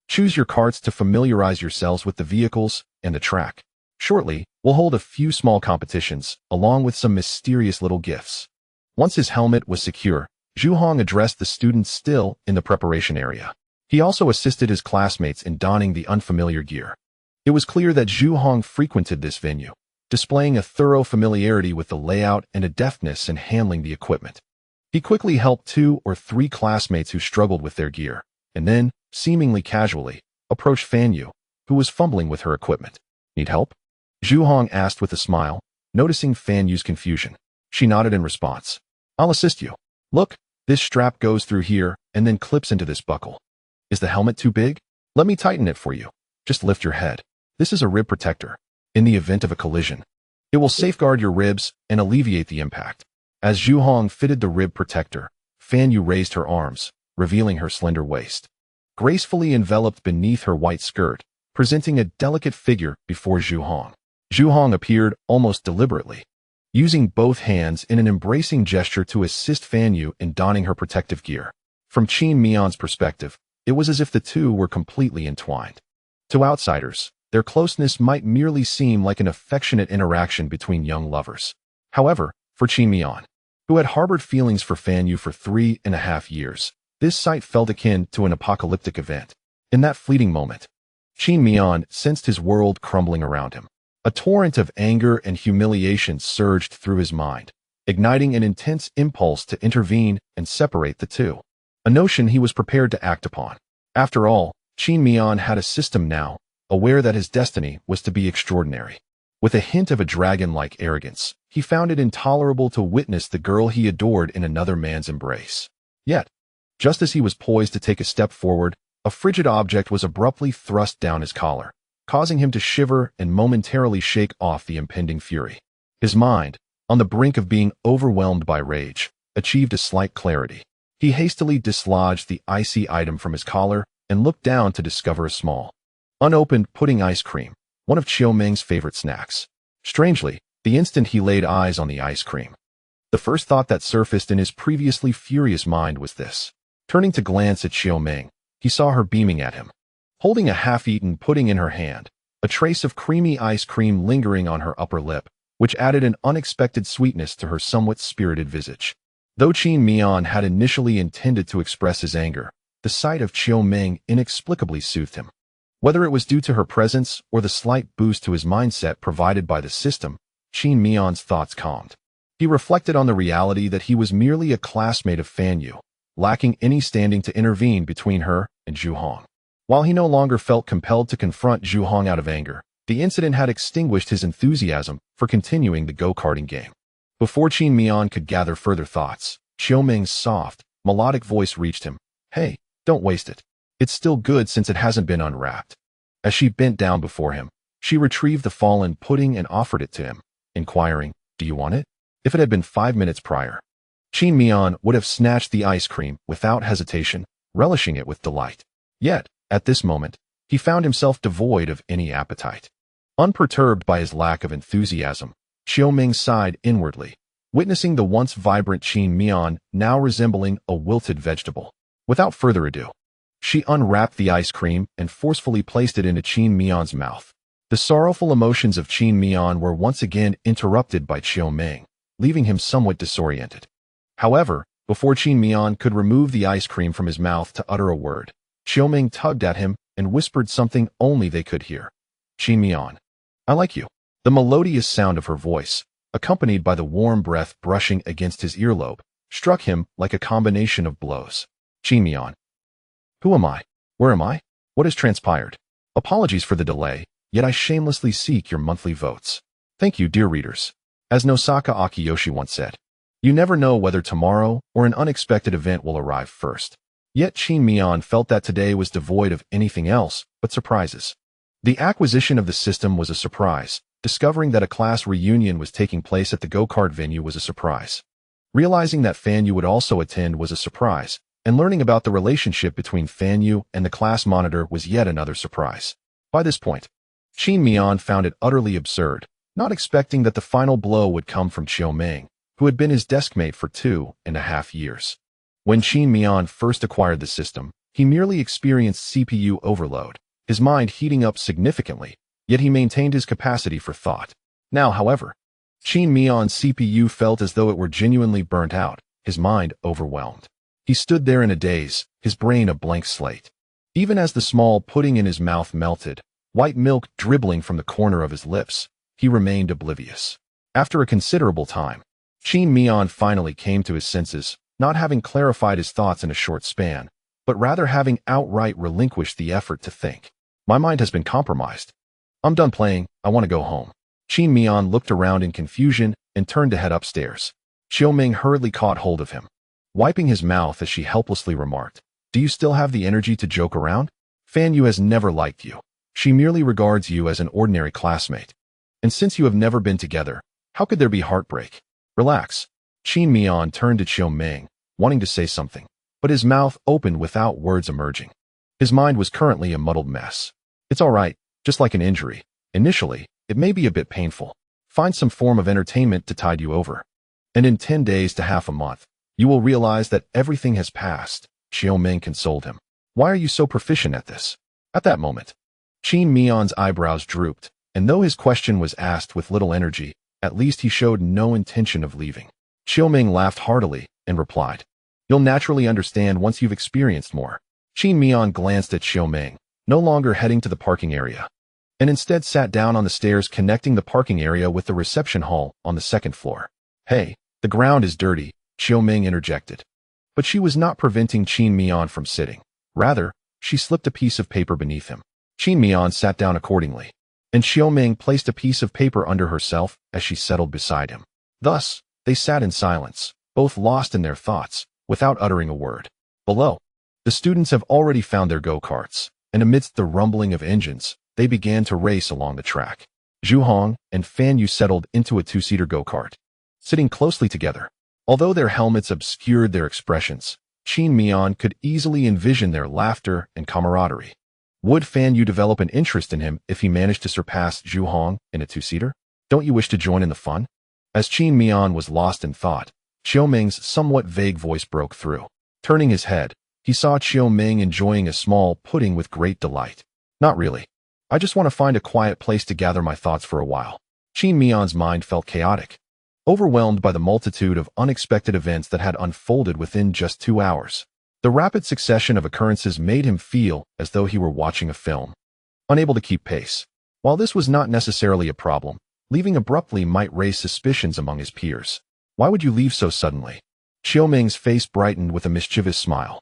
Choose your carts to familiarize yourselves with the vehicles and the track. Shortly, we'll hold a few small competitions, along with some mysterious little gifts." Once his helmet was secure, Zhu Hong addressed the students still in the preparation area. He also assisted his classmates in donning the unfamiliar gear. It was clear that Zhu Hong frequented this venue, displaying a thorough familiarity with the layout and a deftness in handling the equipment. He quickly helped 2 or 3 classmates who struggled with their gear, and then, seemingly casually, approached Fan Yu, who was fumbling with her equipment. "Need help?" Zhu Hong asked with a smile, noticing Fan Yu's confusion. She nodded in response. "I'll assist you. Look, this strap goes through here and then clips into this buckle. Is the helmet too big? Let me tighten it for you. Just lift your head. This is a rib protector. In the event of a collision, it will safeguard your ribs and alleviate the impact." As Zhu Hong fitted the rib protector, Fan Yu raised her arms, revealing her slender waist, gracefully enveloped beneath her white skirt, presenting a delicate figure before Zhu Hong. Zhu Hong appeared almost deliberately, using both hands in an embracing gesture to assist Fan Yu in donning her protective gear. From Qin Miao's perspective, it was as if the two were completely entwined. To outsiders, their closeness might merely seem like an affectionate interaction between young lovers. However, for Qin Miao, who had harbored feelings for Fan Yu for 3.5 years, this sight felt akin to an apocalyptic event. In that fleeting moment, Qin Miao sensed his world crumbling around him. A torrent of anger and humiliation surged through his mind, igniting an intense impulse to intervene and separate the two, a notion he was prepared to act upon. After all, Qin Miao had a system now, aware that his destiny was to be extraordinary. With a hint of a dragon-like arrogance, he found it intolerable to witness the girl he adored in another man's embrace. Yet, just as he was poised to take a step forward, a frigid object was abruptly thrust down his collar, causing him to shiver and momentarily shake off the impending fury. His mind, on the brink of being overwhelmed by rage, achieved a slight clarity. He hastily dislodged the icy item from his collar and looked down to discover a small, unopened pudding ice cream, one of Xiaoming's favorite snacks. Strangely, the instant he laid eyes on the ice cream, The first thought that surfaced in his previously furious mind was this. Turning to glance at Xiaoming, he saw her beaming at him. Holding a half-eaten pudding in her hand, a trace of creamy ice cream lingering on her upper lip, which added an unexpected sweetness to her somewhat spirited visage. Though Qin Miao had initially intended to express his anger, the sight of Xiaoming inexplicably soothed him. Whether it was due to her presence or the slight boost to his mindset provided by the system, Qin Miao's thoughts calmed. He reflected on the reality that he was merely a classmate of Fan Yu, lacking any standing to intervene between her and Zhu Hong. While he no longer felt compelled to confront Zhu Hong out of anger, the incident had extinguished his enthusiasm for continuing the go-karting game. Before Qin Miao could gather further thoughts, Xiaoming's soft, melodic voice reached him. "Hey, don't waste it. It's still good since it hasn't been unwrapped." As she bent down before him, she retrieved the fallen pudding and offered it to him, inquiring, "Do you want it?" If it had been 5 minutes prior, Qin Miao would have snatched the ice cream without hesitation, relishing it with delight. Yet, at this moment, he found himself devoid of any appetite. Unperturbed by his lack of enthusiasm, Xiaoming sighed inwardly, witnessing the once vibrant Qin Miao now resembling a wilted vegetable. Without further ado, she unwrapped the ice cream and forcefully placed it into Qin Miao's mouth. The sorrowful emotions of Qin Miao were once again interrupted by Xiaoming, leaving him somewhat disoriented. However, before Qin Miao could remove the ice cream from his mouth to utter a word, Xiaoming tugged at him and whispered something only they could hear. "Qin Miao, I like you." The melodious sound of her voice, accompanied by the warm breath brushing against his earlobe, struck him like a combination of blows. "Qin Miao, who am I? Where am I? What has transpired? Apologies for the delay, yet I shamelessly seek your monthly votes. Thank you, dear readers. As Nosaka Akiyoshi once said, you never know whether tomorrow or an unexpected event will arrive first. Yet Qin Miao felt that today was devoid of anything else but surprises. The acquisition of the system was a surprise. Discovering that a class reunion was taking place at the go-kart venue was a surprise. Realizing that Fan Yu would also attend was a surprise, and learning about the relationship between Fan Yu and the class monitor was yet another surprise. By this point, Qin Miao found it utterly absurd, not expecting that the final blow would come from Xiaoming, who had been his deskmate for 2.5 years. When Qin Miao first acquired the system, he merely experienced CPU overload, his mind heating up significantly, yet he maintained his capacity for thought. Now, however, Qin Miao's CPU felt as though it were genuinely burnt out, his mind overwhelmed. He stood there in a daze, his brain a blank slate. Even as the small pudding in his mouth melted, white milk dribbling from the corner of his lips, he remained oblivious. After a considerable time, Qin Miao finally came to his senses, not having clarified his thoughts in a short span, but rather having outright relinquished the effort to think. "My mind has been compromised. I'm done playing, I want to go home." Qin Miao looked around in confusion and turned to head upstairs. Xiaoming hurriedly caught hold of him, wiping his mouth as she helplessly remarked, "Do you still have the energy to joke around? Fan Yu has never liked you. She merely regards you as an ordinary classmate. And since you have never been together, how could there be heartbreak? Relax." Qin Miao turned to Xiaoming, wanting to say something, but his mouth opened without words emerging. His mind was currently a muddled mess. "It's all right, just like an injury. Initially, it may be a bit painful. Find some form of entertainment to tide you over. And in 10 days to half a month, you will realize that everything has passed," Xiaoming consoled him. "Why are you so proficient at this?" At that moment, Qin Miao's eyebrows drooped, and though his question was asked with little energy, at least he showed no intention of leaving. Xiaoming laughed heartily and replied, "You'll naturally understand once you've experienced more." Qin Miao glanced at Xiaoming, no longer heading to the parking area, and instead sat down on the stairs connecting the parking area with the reception hall on the second floor. "Hey, the ground is dirty," Xiaoming interjected. But she was not preventing Qin Miao from sitting. Rather, she slipped a piece of paper beneath him. Qin Miao sat down accordingly, and Xiaoming placed a piece of paper under herself as she settled beside him. Thus, they sat in silence, both lost in their thoughts, without uttering a word. Below, the students have already found their go-karts, and amidst the rumbling of engines, they began to race along the track. Zhu Hong and Fan Yu settled into a 2-seater go-kart, sitting closely together. Although their helmets obscured their expressions, Qin Miao could easily envision their laughter and camaraderie. Would Fan Yu develop an interest in him if he managed to surpass Zhu Hong in a 2-seater? Don't you wish to join in the fun? As Qin Miao was lost in thought, Xiaoming's somewhat vague voice broke through. Turning his head, he saw Xiaoming enjoying a small pudding with great delight. Not really. I just want to find a quiet place to gather my thoughts for a while. Qin Miao's mind felt chaotic, overwhelmed by the multitude of unexpected events that had unfolded within just 2 hours. The rapid succession of occurrences made him feel as though he were watching a film, unable to keep pace. While this was not necessarily a problem, leaving abruptly might raise suspicions among his peers. Why would you leave so suddenly? Xiaoming's face brightened with a mischievous smile.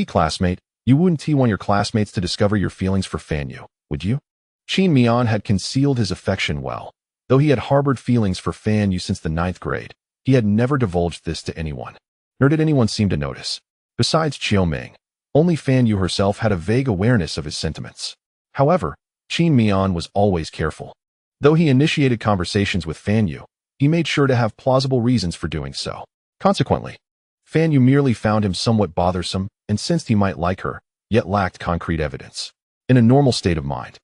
Classmate, you wouldn't want your classmates to discover your feelings for Fan Yu, would you? Qin Miao had concealed his affection well. Though he had harbored feelings for Fan Yu since the 9th grade, he had never divulged this to anyone. Nor did anyone seem to notice. Besides Xiaoming, only Fan Yu herself had a vague awareness of his sentiments. However, Qin Miao was always careful. Though he initiated conversations with Fan Yu, he made sure to have plausible reasons for doing so. Consequently, Fan Yu merely found him somewhat bothersome and sensed he might like her, yet lacked concrete evidence. In a normal state of mind,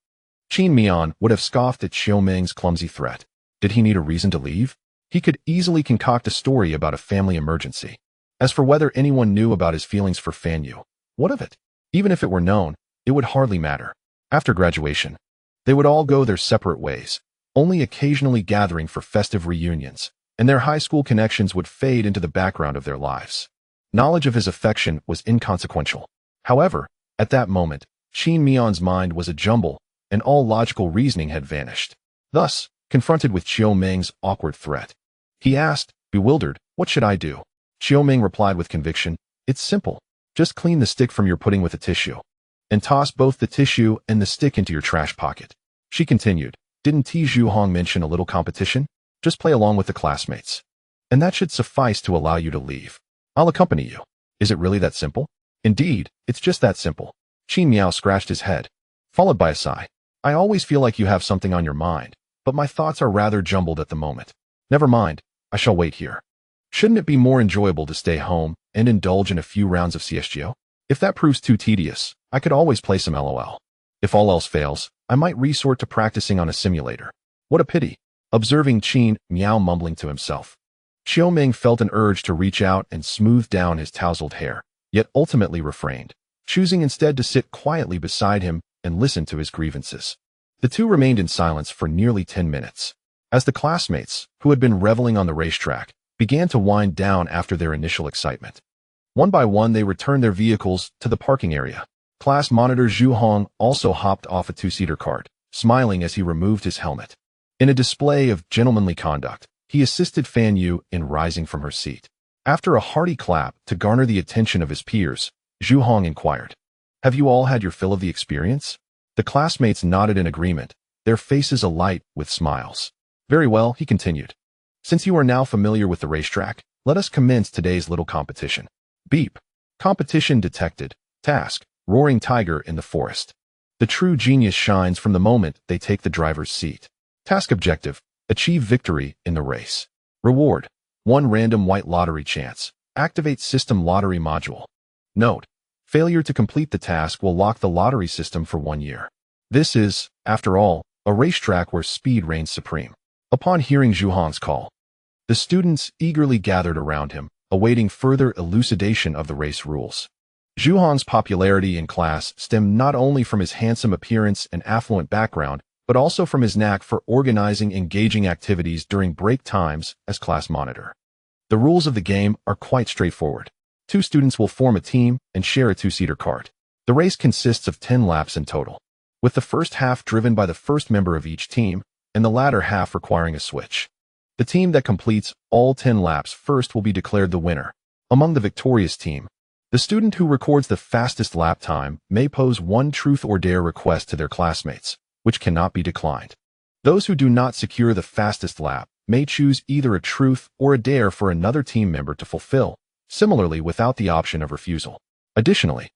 Qin Miao would have scoffed at Xiaoming's clumsy threat. Did he need a reason to leave? He could easily concoct a story about a family emergency. As for whether anyone knew about his feelings for Fan Yu, what of it? Even if it were known, it would hardly matter. After graduation, they would all go their separate ways, only occasionally gathering for festive reunions, and their high school connections would fade into the background of their lives. Knowledge of his affection was inconsequential. However, at that moment, Qin Miao's mind was a jumble, and all logical reasoning had vanished. Thus, confronted with Xiaoming's awkward threat, he asked, bewildered, "What should I do?" Xiaoming replied with conviction, "It's simple. Just clean the stick from your pudding with a tissue, and toss both the tissue and the stick into your trash pocket." She continued, "Didn't Zhuhong mention a little competition? Just play along with the classmates, and that should suffice to allow you to leave. I'll accompany you." Is it really that simple? Indeed, it's just that simple. Qin Miao scratched his head, followed by a sigh. "I always feel like you have something on your mind, but my thoughts are rather jumbled at the moment. Never mind, I shall wait here. Shouldn't it be more enjoyable to stay home and indulge in a few rounds of CSGO? If that proves too tedious, I could always play some LOL. If all else fails, I might resort to practicing on a simulator." What a pity. Observing Qin Miao mumbling to himself, Xiaoming felt an urge to reach out and smooth down his tousled hair, yet ultimately refrained, choosing instead to sit quietly beside him and listen to his grievances. The two remained in silence for nearly 10 minutes. As the classmates, who had been reveling on the racetrack, began to wind down after their initial excitement, one by one they returned their vehicles to the parking area. Class monitor Zhuhong also hopped off a two-seater cart, smiling as he removed his helmet. In a display of gentlemanly conduct, he assisted Fan Yu in rising from her seat. After a hearty clap to garner the attention of his peers, Zhuhong inquired, "Have you all had your fill of the experience?" The classmates nodded in agreement, their faces alight with smiles. "Very well," he continued. "Since you are now familiar with the racetrack, let us commence today's little competition." Beep. Competition detected. Task: Roaring Tiger in the Forest. The true genius shines from the moment they take the driver's seat. Task objective: Achieve victory in the race. Reward: 1 random white lottery chance. Activate system lottery module. Note: failure to complete the task will lock the lottery system for 1 year. This is, after all, a racetrack where speed reigns supreme. Upon hearing Zhuhong's call, the students eagerly gathered around him, awaiting further elucidation of the race rules. Zhuhong's popularity in class stemmed not only from his handsome appearance and affluent background, but also from his knack for organizing engaging activities during break times as class monitor. The rules of the game are quite straightforward. 2 students will form a team and share a two-seater cart. The race consists of 10 laps in total, with the first half driven by the first member of each team, and the latter half requiring a switch. The team that completes all 10 laps first will be declared the winner. Among the victorious team, the student who records the fastest lap time may pose 1 truth or dare request to their classmates, which cannot be declined. Those who do not secure the fastest lap may choose either a truth or a dare for another team member to fulfill, similarly without the option of refusal. Additionally,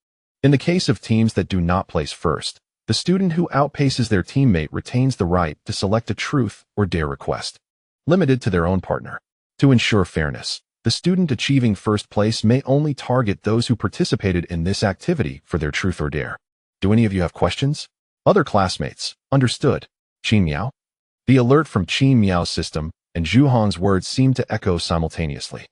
in the case of teams that do not place first, the student who outpaces their teammate retains the right to select a truth or dare request, limited to their own partner. To ensure fairness, the student achieving first place may only target those who participated in this activity for their truth or dare. Do any of you have questions? Other classmates, understood. Qin Miao? The alert from Qin Miao's system and Zhuhong's words seemed to echo simultaneously.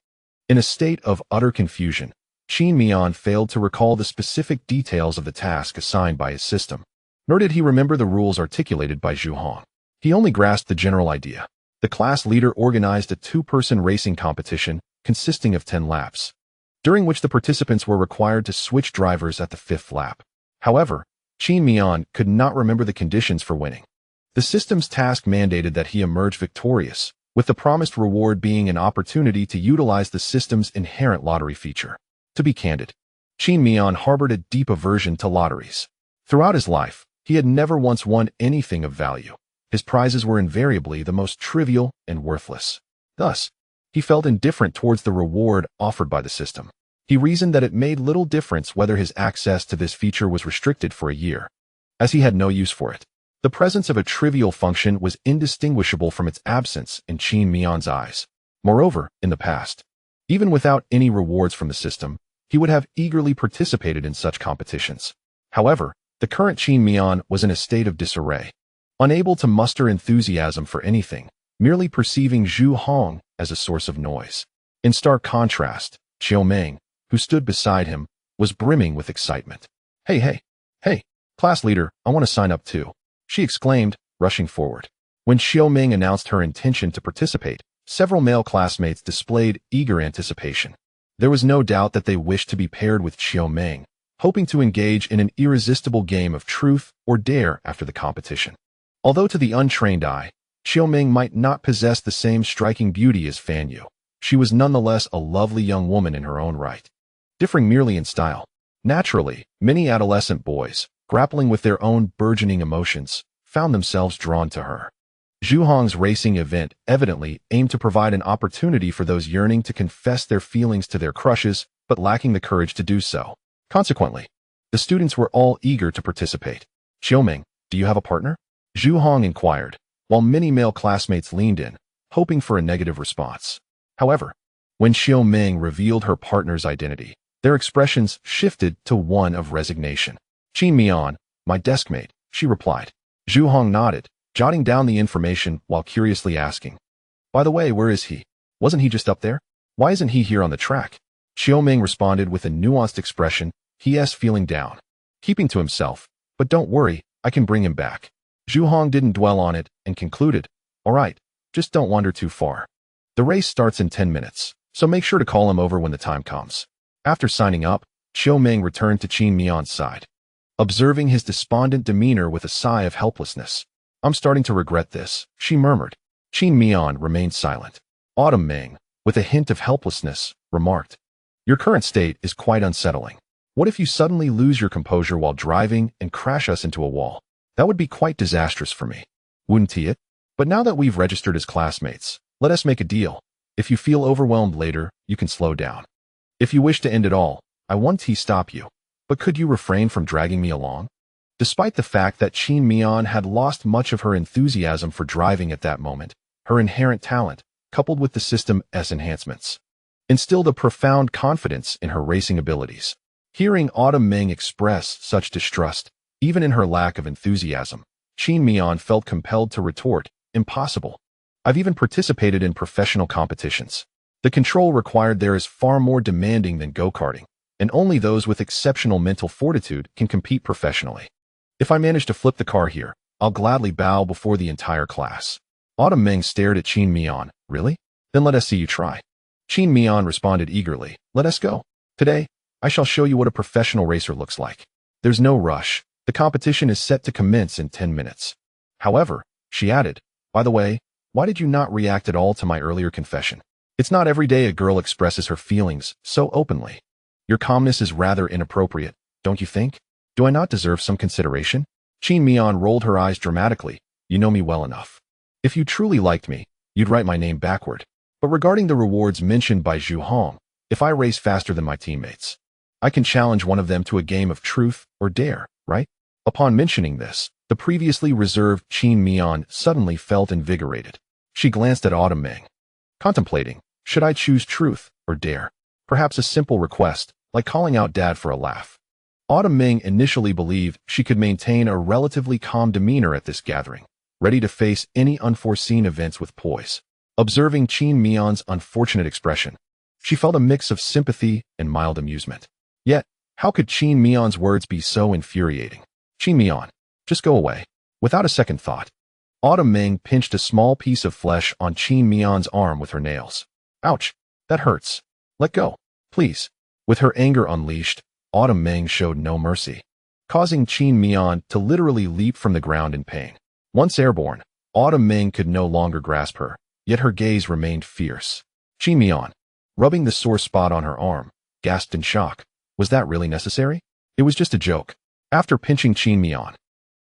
In a state of utter confusion, Qin Miao failed to recall the specific details of the task assigned by his system, nor did he remember the rules articulated by Zhu Hong. He only grasped the general idea. The class leader organized a two-person racing competition consisting of 10 laps, during which the participants were required to switch drivers at the 5th lap. However, Qin Miao could not remember the conditions for winning. The system's task mandated that he emerge victorious, with the promised reward being an opportunity to utilize the system's inherent lottery feature. To be candid, Qin Miao harbored a deep aversion to lotteries. Throughout his life, he had never once won anything of value. His prizes were invariably the most trivial and worthless. Thus, he felt indifferent towards the reward offered by the system. He reasoned that it made little difference whether his access to this feature was restricted for a year, as he had no use for it. The presence of a trivial function was indistinguishable from its absence in Qin Miao's eyes. Moreover, in the past, even without any rewards from the system, he would have eagerly participated in such competitions. However, the current Qin Miao was in a state of disarray, unable to muster enthusiasm for anything, merely perceiving Zhu Hong as a source of noise. In stark contrast, Xiaoming, who stood beside him, was brimming with excitement. Hey, class leader, I want to sign up too," she exclaimed, rushing forward. When Xiaoming announced her intention to participate, several male classmates displayed eager anticipation. There was no doubt that they wished to be paired with Xiaoming, hoping to engage in an irresistible game of truth or dare after the competition. Although to the untrained eye, Xiaoming might not possess the same striking beauty as Fan Yu, she was nonetheless a lovely young woman in her own right, differing merely in style. Naturally, many adolescent boys, grappling with their own burgeoning emotions, found themselves drawn to her. Zhu Hong's racing event evidently aimed to provide an opportunity for those yearning to confess their feelings to their crushes, but lacking the courage to do so. Consequently, the students were all eager to participate. "Xiaoming, do you have a partner?" Zhu Hong inquired, while many male classmates leaned in, hoping for a negative response. However, when Xiaoming revealed her partner's identity, their expressions shifted to one of resignation. "Qin Miao, my deskmate," she replied. Zhu Hong nodded, jotting down the information while curiously asking, "By the way, where is he? Wasn't he just up there? Why isn't he here on the track?" Xiaoming responded with a nuanced expression, "He's feeling down." Keeping to himself, "But don't worry, I can bring him back." Zhu Hong didn't dwell on it and concluded, "All right, just don't wander too far. The race starts in 10 minutes, so make sure to call him over when the time comes." After signing up, Xiaoming returned to Qin Miao's side, observing his despondent demeanor with a sigh of helplessness. "I'm starting to regret this," she murmured. Qin Miao remained silent. Autumn Ming, with a hint of helplessness, remarked, "Your current state is quite unsettling. What if you suddenly lose your composure while driving and crash us into a wall? That would be quite disastrous for me, wouldn't it? But now that we've registered as classmates, let us make a deal. If you feel overwhelmed later, you can slow down. If you wish to end it all, I won't stop you. But could you refrain from dragging me along?" Despite the fact that Qin Miao had lost much of her enthusiasm for driving at that moment, her inherent talent, coupled with the system's enhancements, instilled a profound confidence in her racing abilities. Hearing Autumn Ming express such distrust, even in her lack of enthusiasm, Qin Miao felt compelled to retort, "Impossible. I've even participated in professional competitions. The control required there is far more demanding than go-karting, and only those with exceptional mental fortitude can compete professionally. If I manage to flip the car here, I'll gladly bow before the entire class." Autumn Ming stared at Qin Miao. "Really? Then let us see you try." Qin Miao responded eagerly, "Let us go. Today, I shall show you what a professional racer looks like. There's no rush. The competition is set to commence in 10 minutes. However," she added, "by the way, why did you not react at all to my earlier confession? It's not every day a girl expresses her feelings so openly. Your calmness is rather inappropriate, don't you think? Do I not deserve some consideration?" Qin Miao rolled her eyes dramatically. "You know me well enough. If you truly liked me, you'd write my name backward. But regarding the rewards mentioned by Zhu Hong, if I race faster than my teammates, I can challenge one of them to a game of truth or dare, right?" Upon mentioning this, the previously reserved Qin Miao suddenly felt invigorated. She glanced at Autumn Ming, contemplating, should I choose truth or dare? Perhaps a simple request, like calling out Dad for a laugh. Autumn Ming initially believed she could maintain a relatively calm demeanor at this gathering, ready to face any unforeseen events with poise. Observing Qin Miao's unfortunate expression, She felt a mix of sympathy and mild amusement. Yet, how could Qin Miao's words be so infuriating? Qin Miao, just go away. Without a second thought, Autumn Ming pinched a small piece of flesh on Qin Miao's arm with her nails. Ouch, that hurts. Let go, please. With her anger unleashed, Autumn Ming showed no mercy, causing Qin Miao to literally leap from the ground in pain. Once airborne, Autumn Ming could no longer grasp her, yet her gaze remained fierce. Qin Miao, rubbing the sore spot on her arm, gasped in shock. Was that really necessary? It was just a joke. After pinching Qin Miao,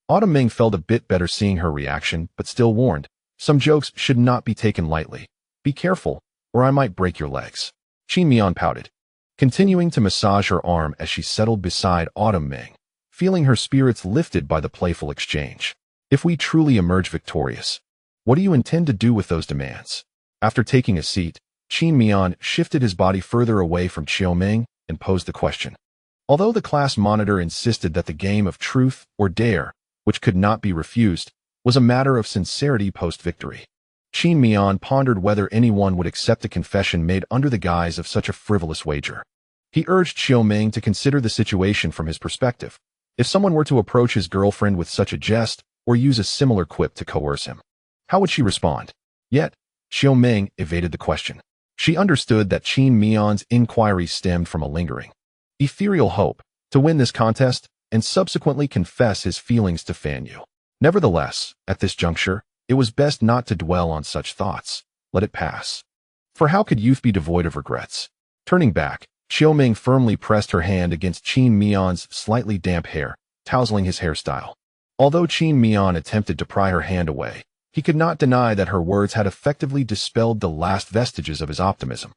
Autumn Ming felt a bit better seeing her reaction, but still warned, some jokes should not be taken lightly. Be careful, or I might break your legs. Qin Miao pouted, continuing to massage her arm as she settled beside Autumn Ming, feeling her spirits lifted by the playful exchange. If we truly emerge victorious, what do you intend to do with those demands? After taking a seat, Qin Miao shifted his body further away from Qiu Ming and posed the question. Although the class monitor insisted that the game of truth or dare, which could not be refused, was a matter of sincerity post-victory, Qin Miao pondered whether anyone would accept a confession made under the guise of such a frivolous wager. He urged Qiu Ming to consider the situation from his perspective. If someone were to approach his girlfriend with such a jest or use a similar quip to coerce him, how would she respond? Yet, Qiu Ming evaded the question. She understood that Qin Miao's inquiry stemmed from a lingering, ethereal hope to win this contest and subsequently confess his feelings to Fan Yu. Nevertheless, at this juncture, it was best not to dwell on such thoughts. Let it pass. For how could youth be devoid of regrets? Turning back, Qiu Ming firmly pressed her hand against Qin Miao's slightly damp hair, tousling his hairstyle. Although Qin Miao attempted to pry her hand away, he could not deny that her words had effectively dispelled the last vestiges of his optimism.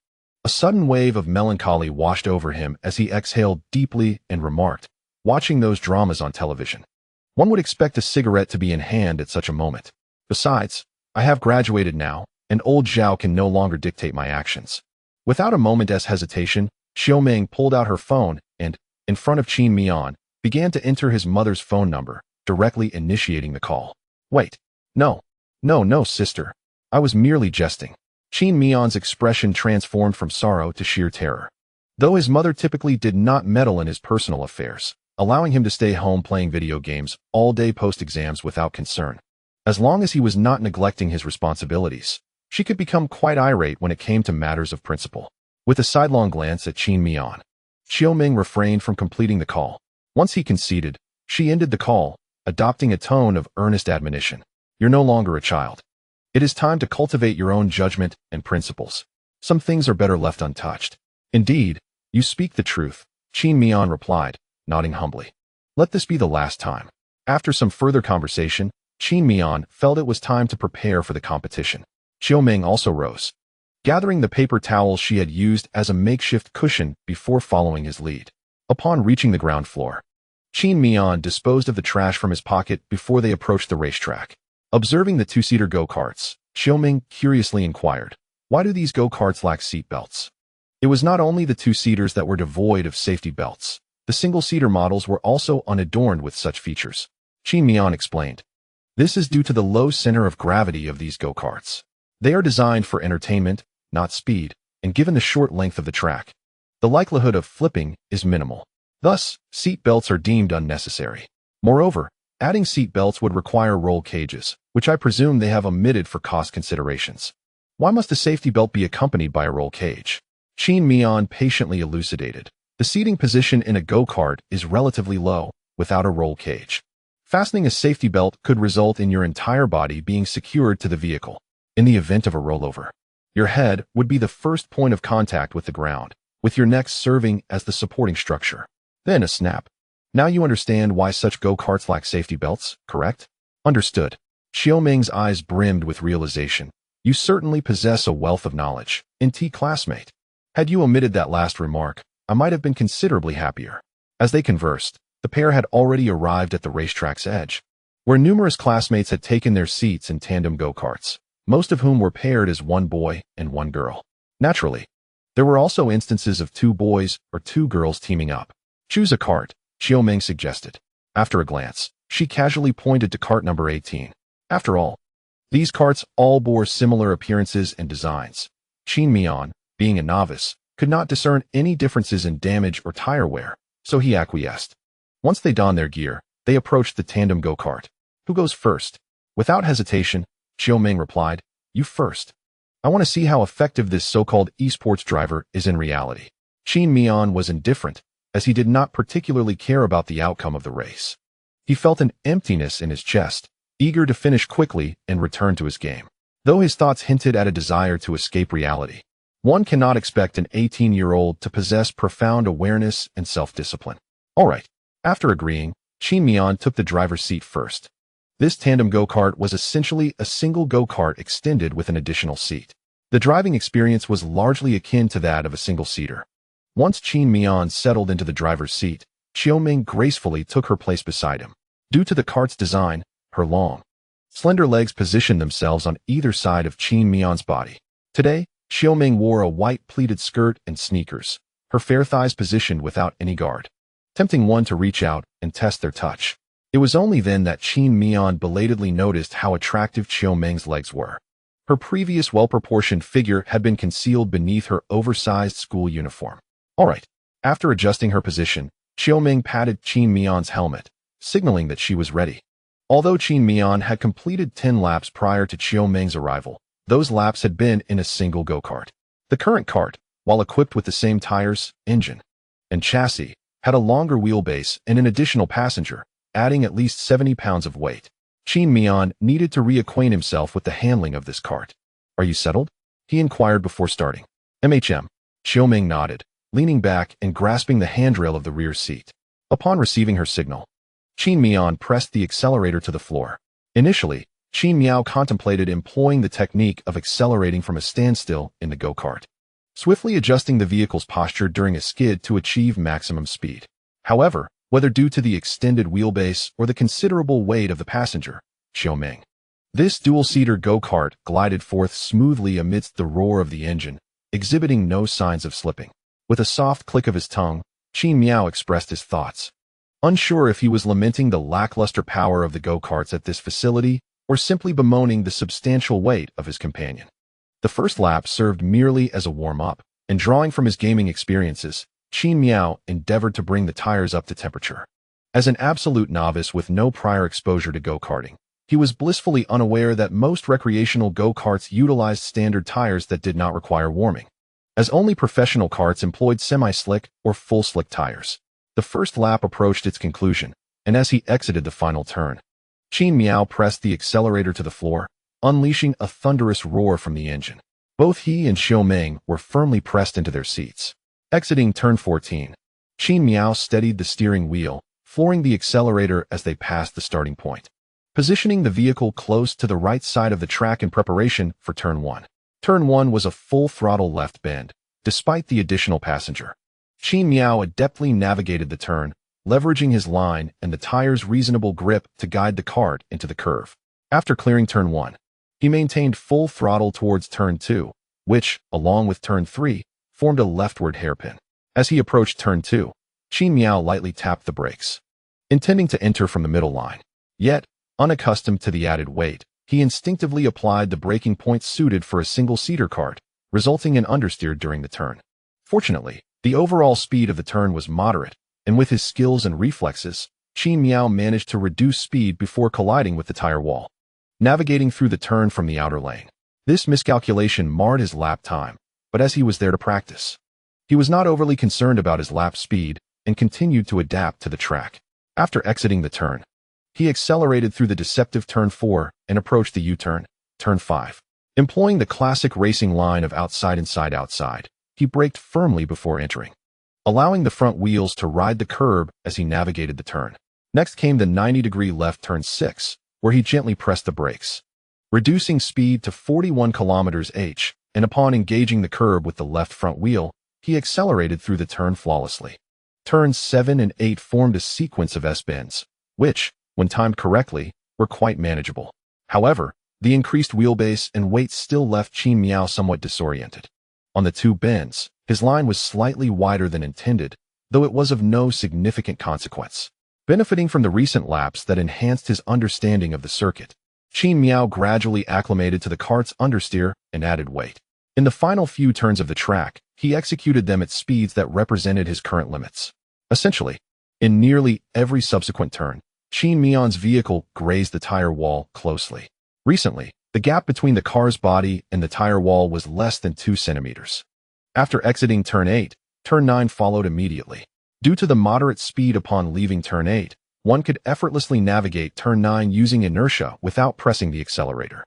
A sudden wave of melancholy washed over him as he exhaled deeply and remarked, watching those dramas on television. One would expect a cigarette to be in hand at such a moment. Besides, I have graduated now, and old Zhao can no longer dictate my actions. Without a moment's hesitation, Qiu Ming pulled out her phone and, in front of Qin Miao, began to enter his mother's phone number, directly initiating the call. Wait. No, sister. I was merely jesting. Qin Miao's expression transformed from sorrow to sheer terror. Though his mother typically did not meddle in his personal affairs, allowing him to stay home playing video games all day post-exams without concern. As long as he was not neglecting his responsibilities, she could become quite irate when it came to matters of principle. With a sidelong glance at Qin Miao, Qiu Ming refrained from completing the call. Once he conceded, she ended the call, adopting a tone of earnest admonition. You're no longer a child. It is time to cultivate your own judgment and principles. Some things are better left untouched. Indeed, you speak the truth, Qin Miao replied, nodding humbly. Let this be the last time. After some further conversation, Qin Miao felt it was time to prepare for the competition. Qiu Ming also rose, gathering the paper towels she had used as a makeshift cushion before following his lead. Upon reaching the ground floor, Qin Miao disposed of the trash from his pocket before they approached the racetrack. Observing the two-seater go-karts, Qiu Ming curiously inquired, why do these go-karts lack seat belts? It was not only the two-seaters that were devoid of safety belts. The single-seater models were also unadorned with such features. Qin Miao explained. This is due to the low center of gravity of these go-karts. They are designed for entertainment, not speed, and given the short length of the track, the likelihood of flipping is minimal. Thus, seat belts are deemed unnecessary. Moreover, adding seat belts would require roll cages, which I presume they have omitted for cost considerations. Why must a safety belt be accompanied by a roll cage? Qin Miao patiently elucidated. The seating position in a go-kart is relatively low, without a roll cage. Fastening a safety belt could result in your entire body being secured to the vehicle. In the event of a rollover, your head would be the first point of contact with the ground, with your neck serving as the supporting structure. Then a snap. Now you understand why such go-karts lack safety belts, correct? Understood. Qiu Ming's eyes brimmed with realization. You certainly possess a wealth of knowledge, classmate. Had you omitted that last remark, I might have been considerably happier. As they conversed, the pair had already arrived at the racetrack's edge, where numerous classmates had taken their seats in tandem go-karts, most of whom were paired as one boy and one girl. Naturally, there were also instances of two boys or two girls teaming up. Choose a cart, Qiu Ming suggested. After a glance, she casually pointed to cart number 18. After all, these carts all bore similar appearances and designs. Qin Miao, being a novice, could not discern any differences in damage or tire wear, so he acquiesced. Once they donned their gear, they approached the tandem go-kart. Who goes first? Without hesitation, Xiaoming replied, "You first. I want to see how effective this so-called esports driver is in reality." Qin Miao was indifferent, as he did not particularly care about the outcome of the race. He felt an emptiness in his chest, eager to finish quickly and return to his game. Though his thoughts hinted at a desire to escape reality, one cannot expect an 18-year-old to possess profound awareness and self-discipline. All right. After agreeing, Qin Miao took the driver's seat first. This tandem go-kart was essentially a single go-kart extended with an additional seat. The driving experience was largely akin to that of a single-seater. Once Qin Miao settled into the driver's seat, Xiaoming gracefully took her place beside him. Due to the kart's design, her long, slender legs positioned themselves on either side of Qin Miao's body. Today, Xiaoming wore a white pleated skirt and sneakers, her fair thighs positioned without any guard, tempting one to reach out and test their touch. It was only then that Qin Miao belatedly noticed how attractive Xiaoming's legs were. Her previous well-proportioned figure had been concealed beneath her oversized school uniform. All right. After adjusting her position, Xiaoming patted Qin Miao's helmet, signaling that she was ready. Although Qin Miao had completed 10 laps prior to Xiaoming's arrival, those laps had been in a single go-kart. The current kart, while equipped with the same tires, engine, and chassis, had a longer wheelbase and an additional passenger, adding at least 70 pounds of weight. Qin Miao needed to reacquaint himself with the handling of this kart. "Are you settled?" he inquired before starting. Xiaoming nodded, leaning back and grasping the handrail of the rear seat. Upon receiving her signal, Qin Miao pressed the accelerator to the floor. Initially, Qin Miao contemplated employing the technique of accelerating from a standstill in the go-kart, swiftly adjusting the vehicle's posture during a skid to achieve maximum speed. However, whether due to the extended wheelbase or the considerable weight of the passenger, Xiaoming, this dual-seater go-kart glided forth smoothly amidst the roar of the engine, exhibiting no signs of slipping. With a soft click of his tongue, Qin Miao expressed his thoughts, unsure if he was lamenting the lackluster power of the go-karts at this facility or simply bemoaning the substantial weight of his companion. The first lap served merely as a warm-up, and drawing from his gaming experiences, Qin Miao endeavored to bring the tires up to temperature. As an absolute novice with no prior exposure to go-karting, he was blissfully unaware that most recreational go-karts utilized standard tires that did not require warming, as only professional karts employed semi-slick or full-slick tires. The first lap approached its conclusion, and as he exited the final turn, Qin Miao pressed the accelerator to the floor, unleashing a thunderous roar from the engine. Both he and Xiaoming were firmly pressed into their seats. Exiting turn 14, Qin Miao steadied the steering wheel, flooring the accelerator as they passed the starting point, positioning the vehicle close to the right side of the track in preparation for turn 1. Turn 1 was a full-throttle left bend, despite the additional passenger. Qin Miao adeptly navigated the turn, leveraging his line and the tire's reasonable grip to guide the kart into the curve. After clearing turn 1, he maintained full throttle towards turn 2, which, along with turn 3, formed a leftward hairpin. As he approached turn 2, Qin Miao lightly tapped the brakes, intending to enter from the middle line. Yet, unaccustomed to the added weight, he instinctively applied the braking point suited for a single-seater kart, resulting in understeer during the turn. Fortunately, the overall speed of the turn was moderate, and with his skills and reflexes, Qin Miao managed to reduce speed before colliding with the tire wall, navigating through the turn from the outer lane. This miscalculation marred his lap time, but as he was there to practice, he was not overly concerned about his lap speed and continued to adapt to the track. After exiting the turn, he accelerated through the deceptive turn 4 and approached the U-turn, turn 5. Employing the classic racing line of outside-inside-outside, he braked firmly before entering, allowing the front wheels to ride the curb as he navigated the turn. Next came the 90-degree left turn 6, where he gently pressed the brakes, reducing speed to 41 km/h, and upon engaging the curb with the left front wheel, he accelerated through the turn flawlessly. Turns 7 and 8 formed a sequence of S-bends, which, when timed correctly, were quite manageable. However, the increased wheelbase and weight still left Qin Miao somewhat disoriented. On the 2 bends, his line was slightly wider than intended, though it was of no significant consequence. Benefiting from the recent laps that enhanced his understanding of the circuit, Qin Miao gradually acclimated to the kart's understeer and added weight. In the final few turns of the track, he executed them at speeds that represented his current limits. Essentially, in nearly every subsequent turn, Qin Miao's vehicle grazed the tire wall closely. Recently, the gap between the car's body and the tire wall was less than 2 centimeters. After exiting Turn 8, Turn 9 followed immediately. Due to the moderate speed upon leaving Turn 8, one could effortlessly navigate Turn 9 using inertia without pressing the accelerator.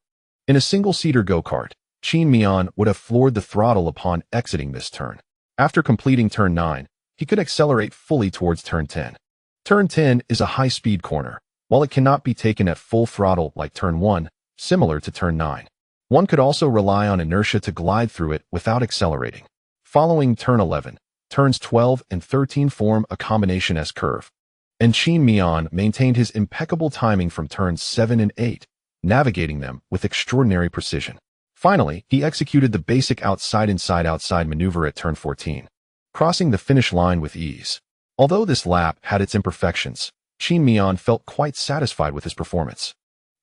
In a single-seater go-kart, Qin Miao would have floored the throttle upon exiting this turn. After completing Turn 9, he could accelerate fully towards Turn 10. Turn 10 is a high-speed corner, while it cannot be taken at full throttle like Turn 1, similar to Turn 9. One could also rely on inertia to glide through it without accelerating. Following Turn 11, Turns 12 and 13 form a combination S-curve, and Qin Miao maintained his impeccable timing from Turns 7 and 8, navigating them with extraordinary precision. Finally, he executed the basic outside-inside-outside maneuver at Turn 14, crossing the finish line with ease. Although this lap had its imperfections, Qin Miao felt quite satisfied with his performance,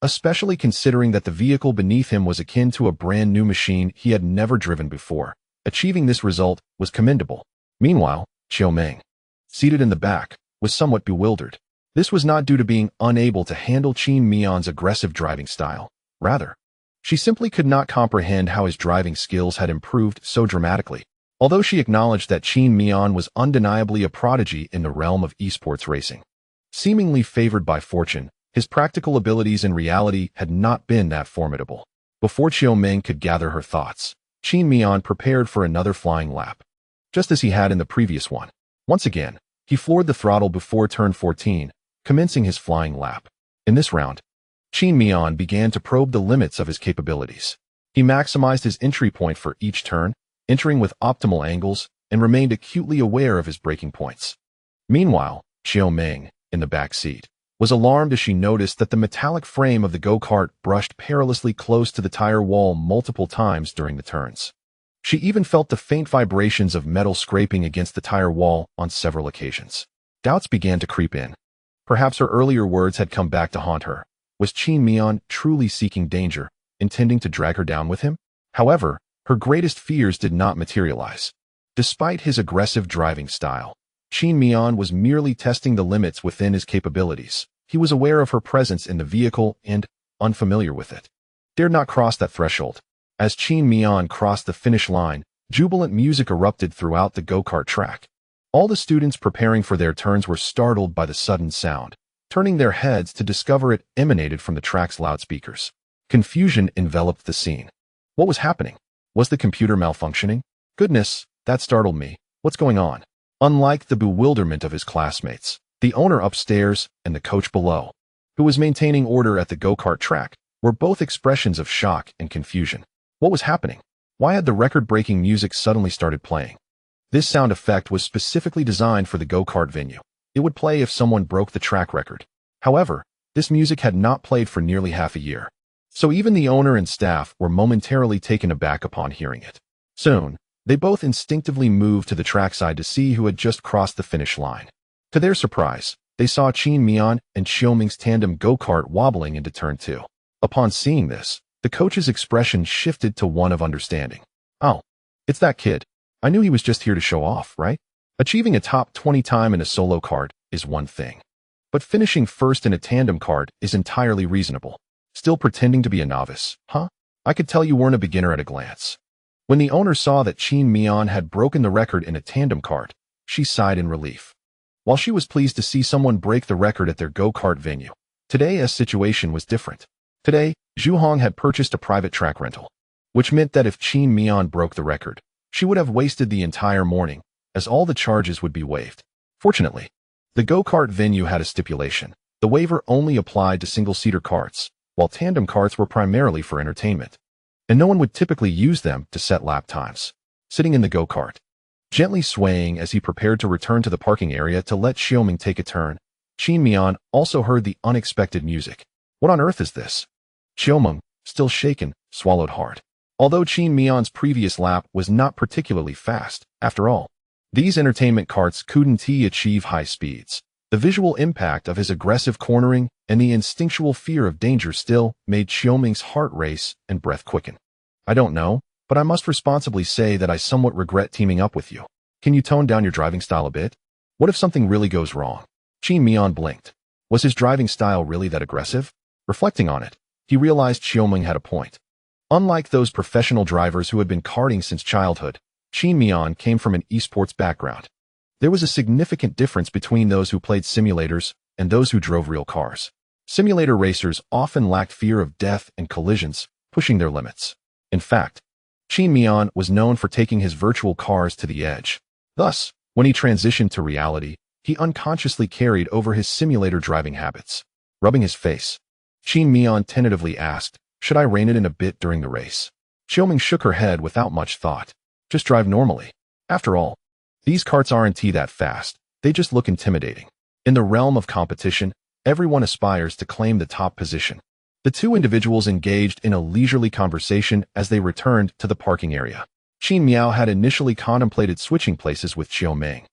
especially considering that the vehicle beneath him was akin to a brand new machine he had never driven before. Achieving this result was commendable. Meanwhile, Xiaoming, seated in the back, was somewhat bewildered. This was not due to being unable to handle Qin Miao's aggressive driving style. Rather, she simply could not comprehend how his driving skills had improved so dramatically. Although she acknowledged that Qin Miao was undeniably a prodigy in the realm of esports racing. Seemingly favored by fortune, his practical abilities in reality had not been that formidable. Before Xiaoming could gather her thoughts, Qin Miao prepared for another flying lap, just as he had in the previous one. Once again, he floored the throttle before Turn 14, commencing his flying lap. In this round, Qin Miao began to probe the limits of his capabilities. He maximized his entry point for each turn, entering with optimal angles, and remained acutely aware of his braking points. Meanwhile, Xiaoming, in the back seat, was alarmed as she noticed that the metallic frame of the go-kart brushed perilously close to the tire wall multiple times during the turns. She even felt the faint vibrations of metal scraping against the tire wall on several occasions. Doubts began to creep in. Perhaps her earlier words had come back to haunt her. Was Qin Miao truly seeking danger, intending to drag her down with him? However, her greatest fears did not materialize. Despite his aggressive driving style, Qin Miao was merely testing the limits within his capabilities. He was aware of her presence in the vehicle and, unfamiliar with it, dared not cross that threshold. As Qin Miao crossed the finish line, jubilant music erupted throughout the go-kart track. All the students preparing for their turns were startled by the sudden sound, turning their heads to discover it emanated from the track's loudspeakers. Confusion enveloped the scene. What was happening? Was the computer malfunctioning? Goodness, that startled me. What's going on? Unlike the bewilderment of his classmates, the owner upstairs and the coach below, who was maintaining order at the go-kart track, were both expressions of shock and confusion. What was happening? Why had the record-breaking music suddenly started playing? This sound effect was specifically designed for the go-kart venue. It would play if someone broke the track record. However, this music had not played for nearly half a year. So even the owner and staff were momentarily taken aback upon hearing it. Soon, they both instinctively moved to the trackside to see who had just crossed the finish line. To their surprise, they saw Qin Miao and Xiaoming's tandem go-kart wobbling into Turn 2. Upon seeing this, the coach's expression shifted to one of understanding. Oh, it's that kid. I knew he was just here to show off, right? Achieving a top 20 time in a solo kart is one thing, but finishing first in a tandem kart is entirely reasonable. Still pretending to be a novice, huh? I could tell you weren't a beginner at a glance. When the owner saw that Qin Miao had broken the record in a tandem kart, she sighed in relief. While she was pleased to see someone break the record at their go-kart venue, today's situation was different. Today, Zhu Hong had purchased a private track rental, which meant that if Qin Miao broke the record, she would have wasted the entire morning, as all the charges would be waived. Fortunately, the go-kart venue had a stipulation. The waiver only applied to single-seater karts, while tandem karts were primarily for entertainment, and no one would typically use them to set lap times. Sitting in the go-kart, gently swaying as he prepared to return to the parking area to let Xiaoming take a turn, Qin Miao also heard the unexpected music. What on earth is this? Xiaoming, still shaken, swallowed hard. Although Qin Miao's previous lap was not particularly fast, after all, these entertainment karts couldn't achieve high speeds. The visual impact of his aggressive cornering and the instinctual fear of danger still made Xiaoming's heart race and breath quicken. I don't know, but I must responsibly say that I somewhat regret teaming up with you. Can you tone down your driving style a bit? What if something really goes wrong? Qin Miao blinked. Was his driving style really that aggressive? Reflecting on it, he realized Xiaoming had a point. Unlike those professional drivers who had been karting since childhood, Qin Miao came from an esports background. There was a significant difference between those who played simulators and those who drove real cars. Simulator racers often lacked fear of death and collisions, pushing their limits. In fact, Qin Miao was known for taking his virtual cars to the edge. Thus, when he transitioned to reality, he unconsciously carried over his simulator driving habits. Rubbing his face, Qin Miao tentatively asked, "Should I rein it in a bit during the race?" Xiaoming shook her head without much thought. "Just drive normally. After all, these karts aren't that fast, they just look intimidating." In the realm of competition, everyone aspires to claim the top position. The two individuals engaged in a leisurely conversation as they returned to the parking area. Qin Miao had initially contemplated switching places with Xiaoming,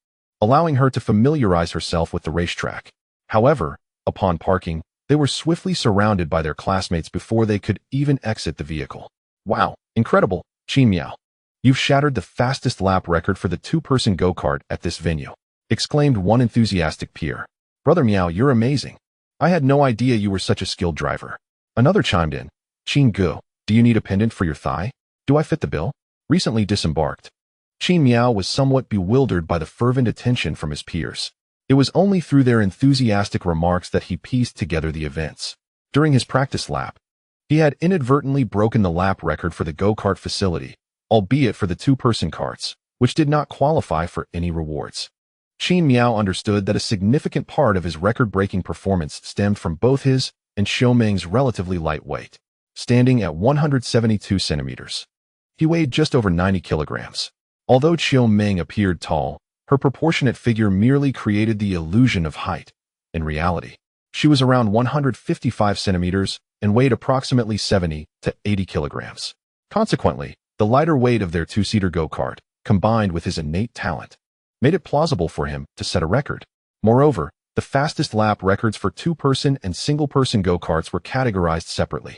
allowing her to familiarize herself with the racetrack. However, upon parking, they were swiftly surrounded by their classmates before they could even exit the vehicle. "Wow, incredible, Qin Miao. You've shattered the fastest lap record for the two-person go-kart at this venue," exclaimed one enthusiastic peer. "Brother Miao, you're amazing. I had no idea you were such a skilled driver." Another chimed in. "Qin Gu, do you need a pendant for your thigh? Do I fit the bill?" Recently disembarked, Qin Miao was somewhat bewildered by the fervent attention from his peers. It was only through their enthusiastic remarks that he pieced together the events. During his practice lap, he had inadvertently broken the lap record for the go-kart facility, albeit for the two-person karts, which did not qualify for any rewards. Qin Miao understood that a significant part of his record-breaking performance stemmed from both his and Xiaoming's relatively light weight, standing at 172 centimeters. He weighed just over 90 kilograms. Although Xiaoming appeared tall, her proportionate figure merely created the illusion of height. In reality, she was around 155 centimeters and weighed approximately 70 to 80 kilograms. Consequently, the lighter weight of their two-seater go-kart, combined with his innate talent, made it plausible for him to set a record. Moreover, the fastest lap records for two-person and single-person go-karts were categorized separately.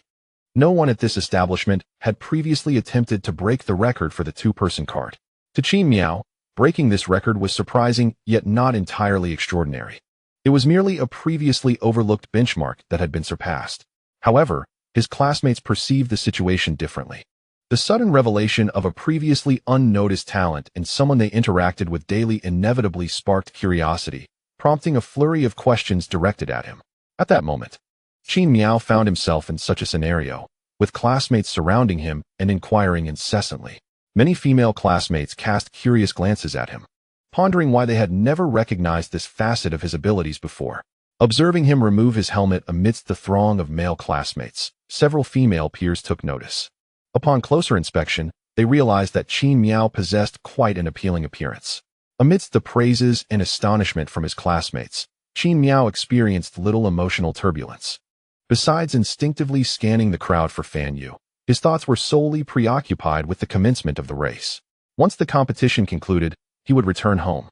No one at this establishment had previously attempted to break the record for the two-person kart. To Qin Miao, breaking this record was surprising yet not entirely extraordinary. It was merely a previously overlooked benchmark that had been surpassed. However, his classmates perceived the situation differently. The sudden revelation of a previously unnoticed talent in someone they interacted with daily inevitably sparked curiosity, prompting a flurry of questions directed at him. At that moment, Qin Miao found himself in such a scenario, with classmates surrounding him and inquiring incessantly. Many female classmates cast curious glances at him, pondering why they had never recognized this facet of his abilities before. Observing him remove his helmet amidst the throng of male classmates, several female peers took notice. Upon closer inspection, they realized that Qin Miao possessed quite an appealing appearance. Amidst the praises and astonishment from his classmates, Qin Miao experienced little emotional turbulence. Besides instinctively scanning the crowd for Fan Yu, his thoughts were solely preoccupied with the commencement of the race. Once the competition concluded, he would return home,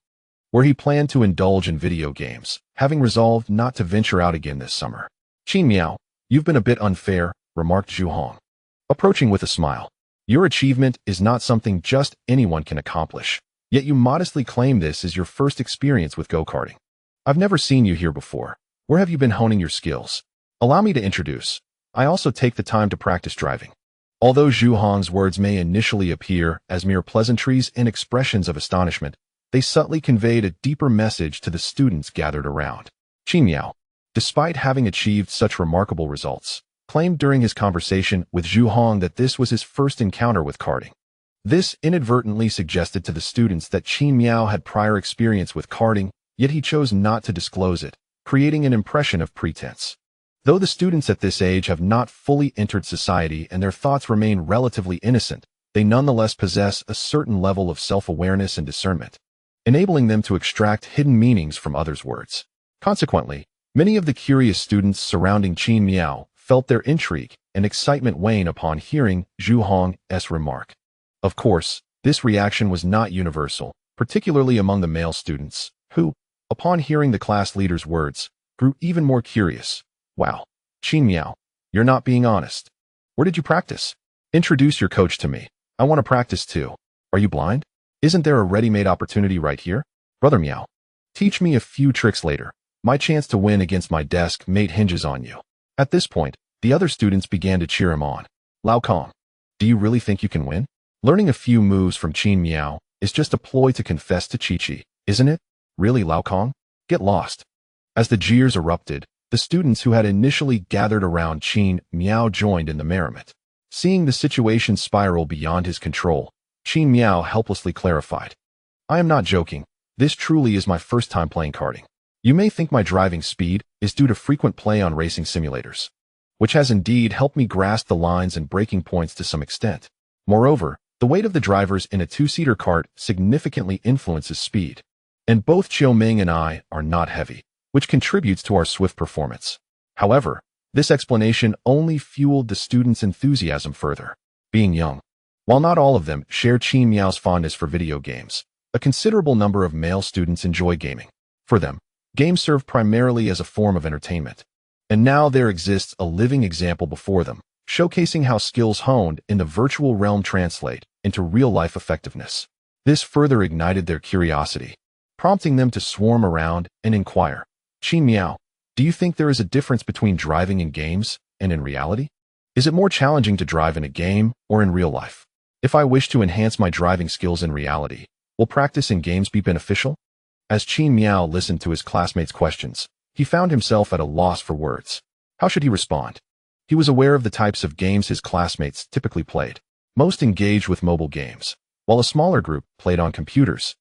where he planned to indulge in video games, having resolved not to venture out again this summer. "Qin Miao, you've been a bit unfair," remarked Zhu Hong, approaching with a smile. "Your achievement is not something just anyone can accomplish, yet you modestly claim this as your first experience with go-karting. I've never seen you here before. Where have you been honing your skills? Allow me to introduce. I also take the time to practice driving." Although Zhu Hong's words may initially appear as mere pleasantries and expressions of astonishment, they subtly conveyed a deeper message to the students gathered around. Qin Miao, despite having achieved such remarkable results, claimed during his conversation with Zhu Hong that this was his first encounter with karting. This inadvertently suggested to the students that Qin Miao had prior experience with karting, yet he chose not to disclose it, creating an impression of pretense. Though the students at this age have not fully entered society and their thoughts remain relatively innocent, they nonetheless possess a certain level of self-awareness and discernment, enabling them to extract hidden meanings from others' words. Consequently, many of the curious students surrounding Qin Miao felt their intrigue and excitement wane upon hearing Zhu Hong's remark. Of course, this reaction was not universal, particularly among the male students, who, upon hearing the class leader's words, grew even more curious. "Wow, Qin Miao, you're not being honest. Where did you practice? Introduce your coach to me. I want to practice too. Are you blind? Isn't there a ready-made opportunity right here? Brother Miao. Teach me a few tricks later. My chance to win against my desk mate hinges on you. At this point, the other students began to cheer him on. Lianqing, do you really think you can win? Learning a few moves from Qin Miao is just a ploy to confess to Chi-Chi, isn't it? Really, Lianqing? Get lost. As the jeers erupted, the students who had initially gathered around Qin Miao joined in the merriment. Seeing the situation spiral beyond his control, Qin Miao helplessly clarified. I am not joking. This truly is my first time playing karting. You may think my driving speed is due to frequent play on racing simulators, which has indeed helped me grasp the lines and braking points to some extent. Moreover, the weight of the drivers in a two-seater kart significantly influences speed, and both Qiuming and I are not heavy, which contributes to our swift performance. However, this explanation only fueled the students' enthusiasm further. Being young, while not all of them share Qin Miao's fondness for video games, a considerable number of male students enjoy gaming. For them, games serve primarily as a form of entertainment. And now there exists a living example before them, showcasing how skills honed in the virtual realm translate into real-life effectiveness. This further ignited their curiosity, prompting them to swarm around and inquire, Qin Miao, do you think there is a difference between driving in games and in reality? Is it more challenging to drive in a game or in real life? If I wish to enhance my driving skills in reality, will practice in games be beneficial? As Qin Miao listened to his classmates' questions, he found himself at a loss for words. How should he respond? He was aware of the types of games his classmates typically played. Most engaged with mobile games, while a smaller group played on computers,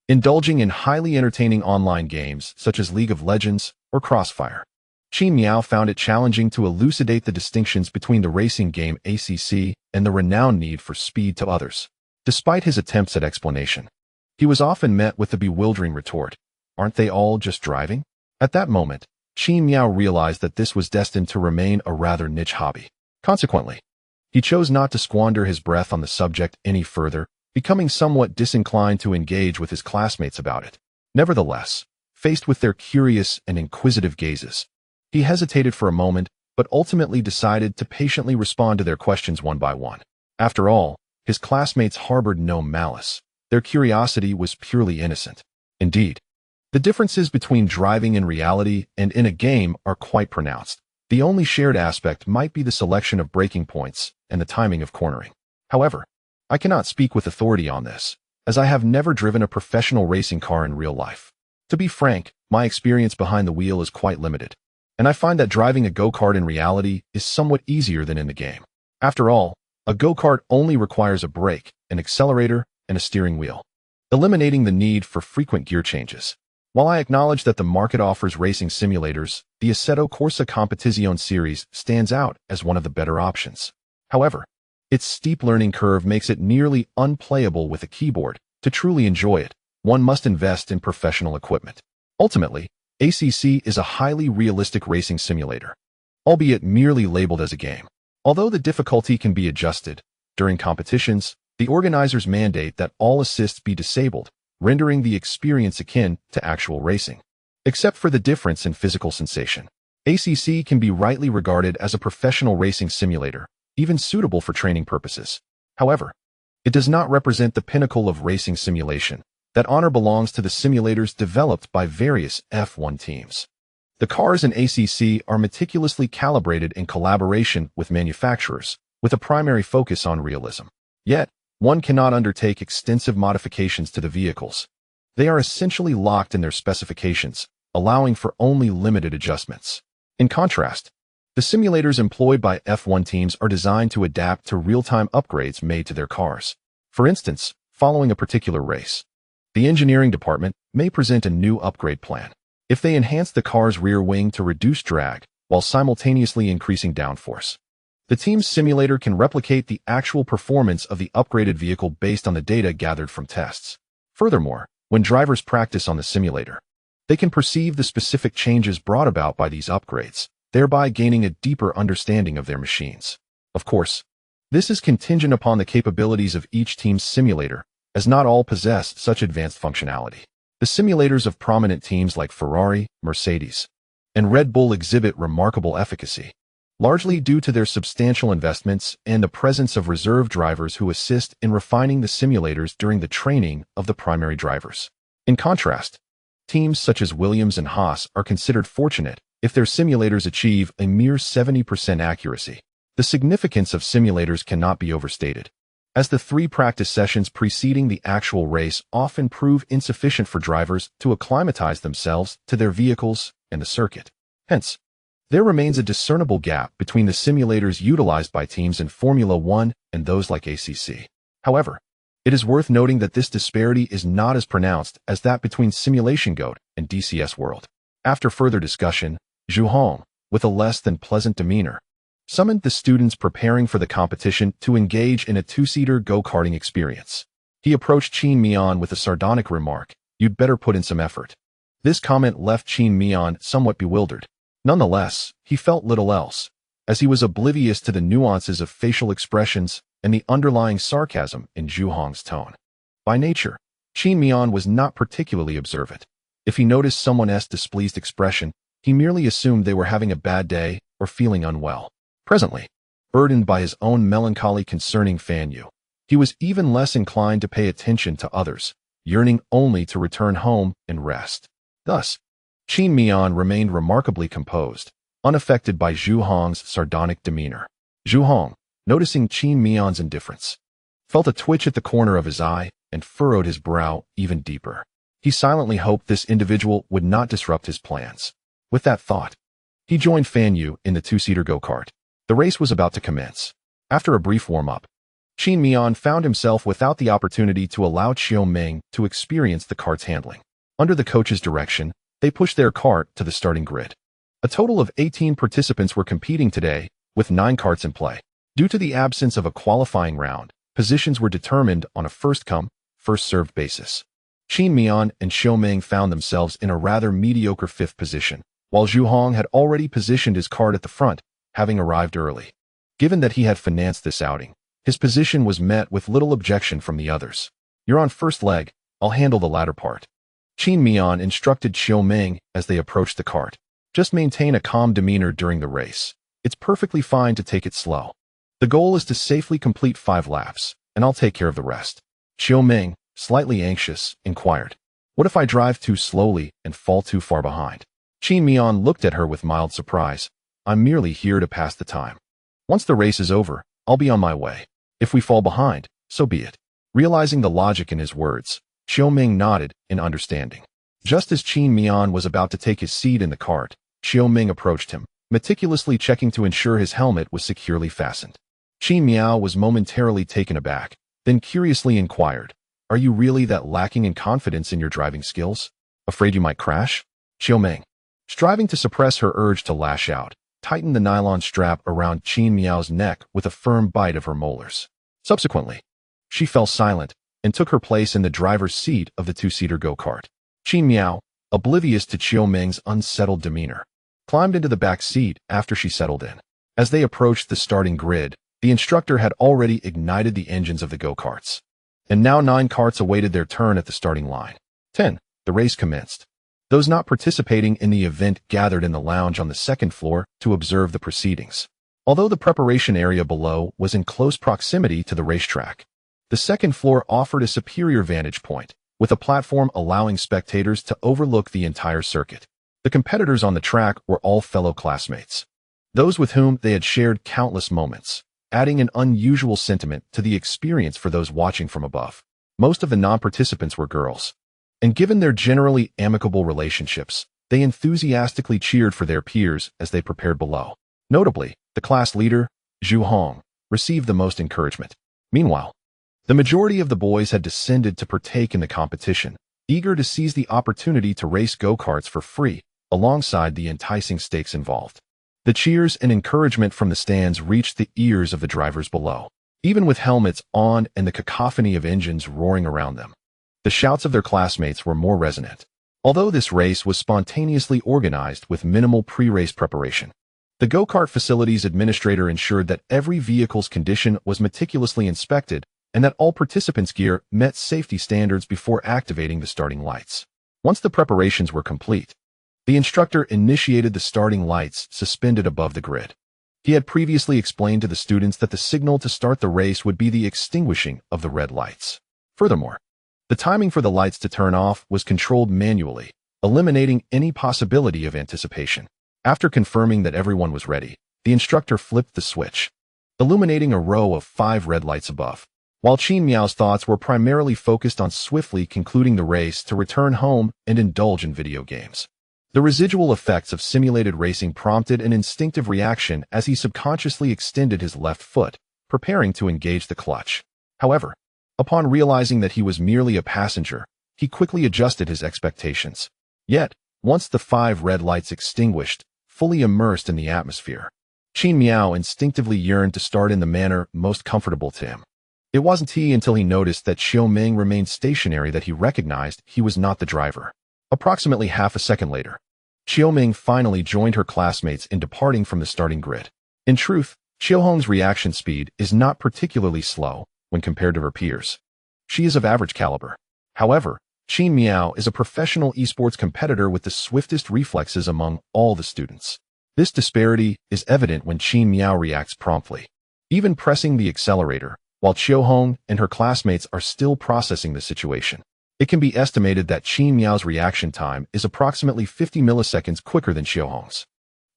indulging in highly entertaining online games such as League of Legends or Crossfire. Qin Miao found it challenging to elucidate the distinctions between the racing game ACC and the renowned need for speed to others. Despite his attempts at explanation, he was often met with the bewildering retort, aren't they all just driving? At that moment, Qin Miao realized that this was destined to remain a rather niche hobby. Consequently, he chose not to squander his breath on the subject any further, becoming somewhat disinclined to engage with his classmates about it. Nevertheless, faced with their curious and inquisitive gazes, he hesitated for a moment, but ultimately decided to patiently respond to their questions one by one. After all, his classmates harbored no malice. Their curiosity was purely innocent. Indeed, the differences between driving in reality and in a game are quite pronounced. The only shared aspect might be the selection of braking points and the timing of cornering. However, I cannot speak with authority on this, as I have never driven a professional racing car in real life. To be frank, my experience behind the wheel is quite limited, and I find that driving a go-kart in reality is somewhat easier than in the game. After all, a go-kart only requires a brake, an accelerator, and a steering wheel, eliminating the need for frequent gear changes. While I acknowledge that the market offers racing simulators, the Assetto Corsa Competizione series stands out as one of the better options. However, its steep learning curve makes it nearly unplayable with a keyboard. To truly enjoy it, one must invest in professional equipment. Ultimately, ACC is a highly realistic racing simulator, albeit merely labeled as a game. Although the difficulty can be adjusted, during competitions, the organizers mandate that all assists be disabled, rendering the experience akin to actual racing. Except for the difference in physical sensation, ACC can be rightly regarded as a professional racing simulator, even suitable for training purposes. However, it does not represent the pinnacle of racing simulation. That honor belongs to the simulators developed by various F1 teams. The cars in ACC are meticulously calibrated in collaboration with manufacturers, with a primary focus on realism. Yet, one cannot undertake extensive modifications to the vehicles. They are essentially locked in their specifications, allowing for only limited adjustments. In contrast, the simulators employed by F1 teams are designed to adapt to real-time upgrades made to their cars. For instance, following a particular race, the engineering department may present a new upgrade plan. If they enhance the car's rear wing to reduce drag while simultaneously increasing downforce, the team's simulator can replicate the actual performance of the upgraded vehicle based on the data gathered from tests. Furthermore, when drivers practice on the simulator, they can perceive the specific changes brought about by these upgrades, thereby gaining a deeper understanding of their machines. Of course, this is contingent upon the capabilities of each team's simulator, as not all possess such advanced functionality. The simulators of prominent teams like Ferrari, Mercedes, and Red Bull exhibit remarkable efficacy, largely due to their substantial investments and the presence of reserve drivers who assist in refining the simulators during the training of the primary drivers. In contrast, teams such as Williams and Haas are considered fortunate if their simulators achieve a mere 70% accuracy. The significance of simulators cannot be overstated, as the 3 practice sessions preceding the actual race often prove insufficient for drivers to acclimatize themselves to their vehicles and the circuit. Hence, there remains a discernible gap between the simulators utilized by teams in Formula One and those like ACC. However, it is worth noting that this disparity is not as pronounced as that between Simulation Goat and DCS World. After further discussion, Zhu Hong, with a less than pleasant demeanor, summoned the students preparing for the competition to engage in a 2-seater go-karting experience. He approached Qin Miao with a sardonic remark, "You'd better put in some effort." This comment left Qin Miao somewhat bewildered. Nonetheless, he felt little else, as he was oblivious to the nuances of facial expressions and the underlying sarcasm in Zhu Hong's tone. By nature, Qin Miao was not particularly observant. If he noticed someone's displeased expression, he merely assumed they were having a bad day or feeling unwell. Presently, burdened by his own melancholy concerning Fan Yu, he was even less inclined to pay attention to others, yearning only to return home and rest. Thus, Qin Miao remained remarkably composed, unaffected by Zhu Hong's sardonic demeanor. Zhu Hong, noticing Qin Miao's indifference, felt a twitch at the corner of his eye and furrowed his brow even deeper. He silently hoped this individual would not disrupt his plans. With that thought, he joined Fan Yu in the 2-seater go-kart. The race was about to commence. After a brief warm-up, Qin Miao found himself without the opportunity to allow Xiao Ming to experience the kart's handling. Under the coach's direction, they pushed their kart to the starting grid. A total of 18 participants were competing today, with 9 karts in play. Due to the absence of a qualifying round, positions were determined on a first-come, first-served basis. Qin Miao and Xiao Ming found themselves in a rather mediocre 5th position, while Zhu Hong had already positioned his kart at the front, having arrived early. Given that he had financed this outing, his position was met with little objection from the others. "You're on first leg, I'll handle the latter part," Qin Miao instructed Xiao Ming as they approached the kart. "Just maintain a calm demeanor during the race. It's perfectly fine to take it slow. The goal is to safely complete 5 laps, and I'll take care of the rest." Xiao Ming, slightly anxious, inquired, "What if I drive too slowly and fall too far behind?" Qin Miao looked at her with mild surprise. "I'm merely here to pass the time. Once the race is over, I'll be on my way. If we fall behind, so be it." Realizing the logic in his words, Xiao Ming nodded in understanding. Just as Qin Miao was about to take his seat in the kart, Xiao Ming approached him, meticulously checking to ensure his helmet was securely fastened. Qin Miao was momentarily taken aback, then curiously inquired, "Are you really that lacking in confidence in your driving skills? Afraid you might crash?" Xiao Ming, striving to suppress her urge to lash out, tightened the nylon strap around Qin Miao's neck with a firm bite of her molars. Subsequently, she fell silent and took her place in the driver's seat of the 2-seater go-kart. Qin Miao, oblivious to Xiao Ming's unsettled demeanor, climbed into the back seat after she settled in. As they approached the starting grid, the instructor had already ignited the engines of the go-karts, and now 9 karts awaited their turn at the starting line. 10. The race commenced. Those not participating in the event gathered in the lounge on the 2nd floor to observe the proceedings. Although the preparation area below was in close proximity to the racetrack, the 2nd floor offered a superior vantage point, with a platform allowing spectators to overlook the entire circuit. The competitors on the track were all fellow classmates, those with whom they had shared countless moments, adding an unusual sentiment to the experience for those watching from above. Most of the non-participants were girls, and given their generally amicable relationships, they enthusiastically cheered for their peers as they prepared below. Notably, the class leader, Zhu Hong, received the most encouragement. Meanwhile, the majority of the boys had descended to partake in the competition, eager to seize the opportunity to race go-karts for free, alongside the enticing stakes involved. The cheers and encouragement from the stands reached the ears of the drivers below, even with helmets on and the cacophony of engines roaring around them. The shouts of their classmates were more resonant. Although this race was spontaneously organized with minimal pre-race preparation, the go-kart facility's administrator ensured that every vehicle's condition was meticulously inspected and that all participants' gear met safety standards before activating the starting lights. Once the preparations were complete, the instructor initiated the starting lights suspended above the grid. He had previously explained to the students that the signal to start the race would be the extinguishing of the red lights. Furthermore, the timing for the lights to turn off was controlled manually, eliminating any possibility of anticipation. After confirming that everyone was ready, the instructor flipped the switch, illuminating a row of 5 red lights above. While Qin Miao's thoughts were primarily focused on swiftly concluding the race to return home and indulge in video games, the residual effects of simulated racing prompted an instinctive reaction as he subconsciously extended his left foot, preparing to engage the clutch. However, upon realizing that he was merely a passenger, he quickly adjusted his expectations. Yet, once the 5 red lights extinguished, fully immersed in the atmosphere, Qin Miao instinctively yearned to start in the manner most comfortable to him. It wasn't until he noticed that Xiaoming remained stationary that he recognized he was not the driver. Approximately half a second later, Xiaoming finally joined her classmates in departing from the starting grid. In truth, Xiaohong's reaction speed is not particularly slow when compared to her peers. She is of average caliber. However, Qin Miao is a professional esports competitor with the swiftest reflexes among all the students. This disparity is evident when Qin Miao reacts promptly, even pressing the accelerator, while Xiaohong and her classmates are still processing the situation. It can be estimated that Qin Miao's reaction time is approximately 50 milliseconds quicker than Xiaohong's.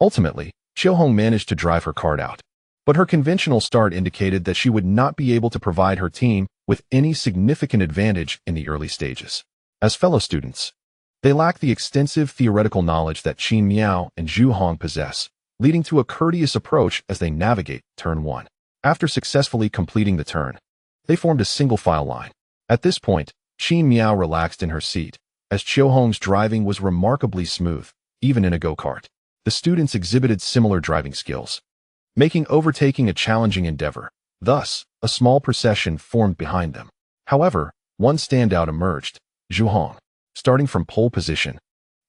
Ultimately, Xiaohong managed to drive her cart out, but her conventional start indicated that she would not be able to provide her team with any significant advantage in the early stages. As fellow students, they lack the extensive theoretical knowledge that Qin Miao and Zhu Hong possess, leading to a courteous approach as they navigate turn 1. After successfully completing the turn, they formed a single file line. At this point, Qin Miao relaxed in her seat, as Xiaohong's driving was remarkably smooth, even in a go-kart. The students exhibited similar driving skills, making overtaking a challenging endeavor. Thus, a small procession formed behind them. However, one standout emerged: Zhu Hong, starting from pole position.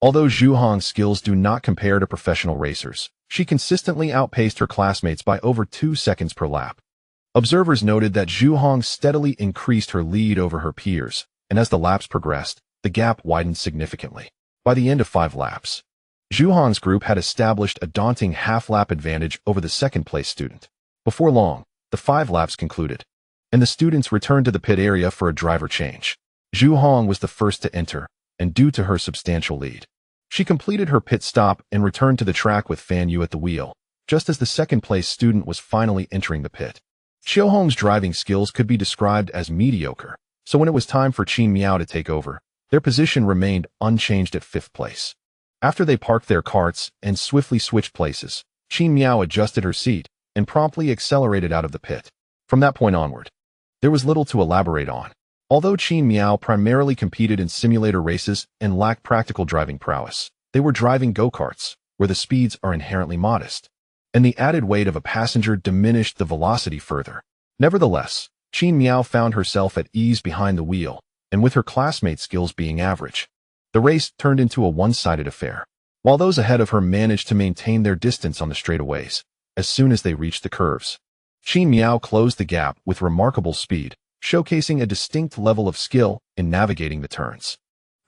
Although Zhu Hong's skills do not compare to professional racers, she consistently outpaced her classmates by over 2 seconds per lap. Observers noted that Zhu Hong steadily increased her lead over her peers, and as the laps progressed, the gap widened significantly. By the end of 5 laps, Zhu Hong's group had established a daunting half-lap advantage over the second-place student. Before long, the 5 laps concluded, and the students returned to the pit area for a driver change. Zhu Hong was the first to enter, and due to her substantial lead, she completed her pit stop and returned to the track with Fan Yu at the wheel, just as the second-place student was finally entering the pit. Xiaohong's driving skills could be described as mediocre, so when it was time for Qin Miao to take over, their position remained unchanged at 5th place. After they parked their carts and swiftly switched places, Qin Miao adjusted her seat and promptly accelerated out of the pit. From that point onward, there was little to elaborate on. Although Qin Miao primarily competed in simulator races and lacked practical driving prowess, they were driving go-karts, where the speeds are inherently modest, and the added weight of a passenger diminished the velocity further. Nevertheless, Qin Miao found herself at ease behind the wheel, and with her classmates' skills being average, the race turned into a one-sided affair. While those ahead of her managed to maintain their distance on the straightaways, as soon as they reached the curves, Qin Miao closed the gap with remarkable speed, showcasing a distinct level of skill in navigating the turns.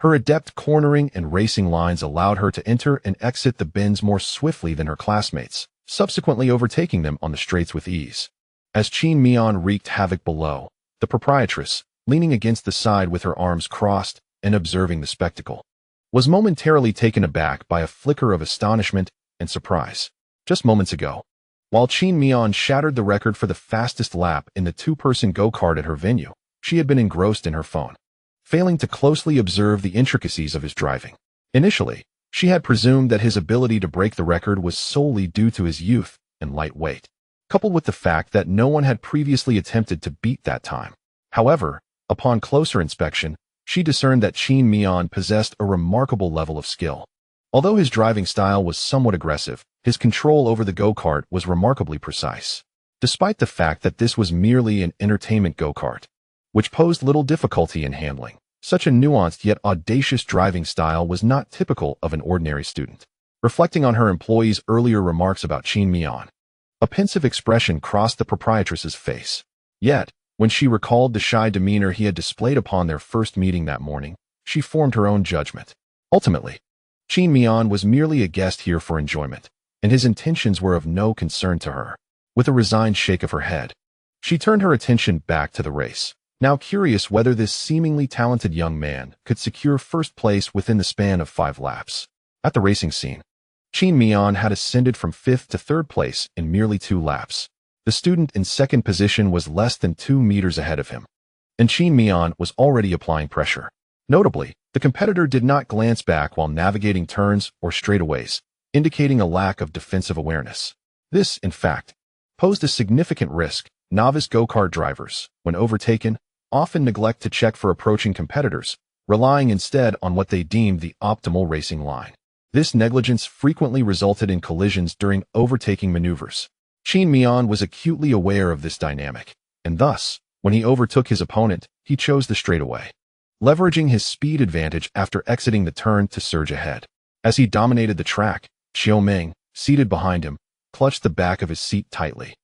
Her adept cornering and racing lines allowed her to enter and exit the bends more swiftly than her classmates, subsequently overtaking them on the straights with ease. As Qin Miao wreaked havoc below, the proprietress, leaning against the side with her arms crossed and observing the spectacle, was momentarily taken aback by a flicker of astonishment and surprise. Just moments ago, while Qin Miao shattered the record for the fastest lap in the 2-person go-kart at her venue, she had been engrossed in her phone, failing to closely observe the intricacies of his driving. Initially, she had presumed that his ability to break the record was solely due to his youth and light weight, coupled with the fact that no one had previously attempted to beat that time. However, upon closer inspection, she discerned that Qin Miao possessed a remarkable level of skill. Although his driving style was somewhat aggressive, his control over the go-kart was remarkably precise. Despite the fact that this was merely an entertainment go-kart, which posed little difficulty in handling, such a nuanced yet audacious driving style was not typical of an ordinary student. Reflecting on her employee's earlier remarks about Qin Miao, a pensive expression crossed the proprietress's face. Yet, when she recalled the shy demeanor he had displayed upon their first meeting that morning, she formed her own judgment. Ultimately, Qin Miao was merely a guest here for enjoyment, and his intentions were of no concern to her. With a resigned shake of her head, she turned her attention back to the race, now curious whether this seemingly talented young man could secure first place within the span of 5 laps. At the racing scene, Qin Miao had ascended from 5th to 3rd place in merely 2 laps. The student in 2nd position was less than 2 meters ahead of him, and Qin Miao was already applying pressure. Notably, the competitor did not glance back while navigating turns or straightaways, indicating a lack of defensive awareness. This, in fact, posed a significant risk. Novice go-kart drivers, when overtaken, often neglect to check for approaching competitors, relying instead on what they deemed the optimal racing line. This negligence frequently resulted in collisions during overtaking maneuvers. Qin Miao was acutely aware of this dynamic, and thus, when he overtook his opponent, he chose the straightaway, leveraging his speed advantage after exiting the turn to surge ahead. As he dominated the track, Xiaoming, seated behind him, clutched the back of his seat tightly,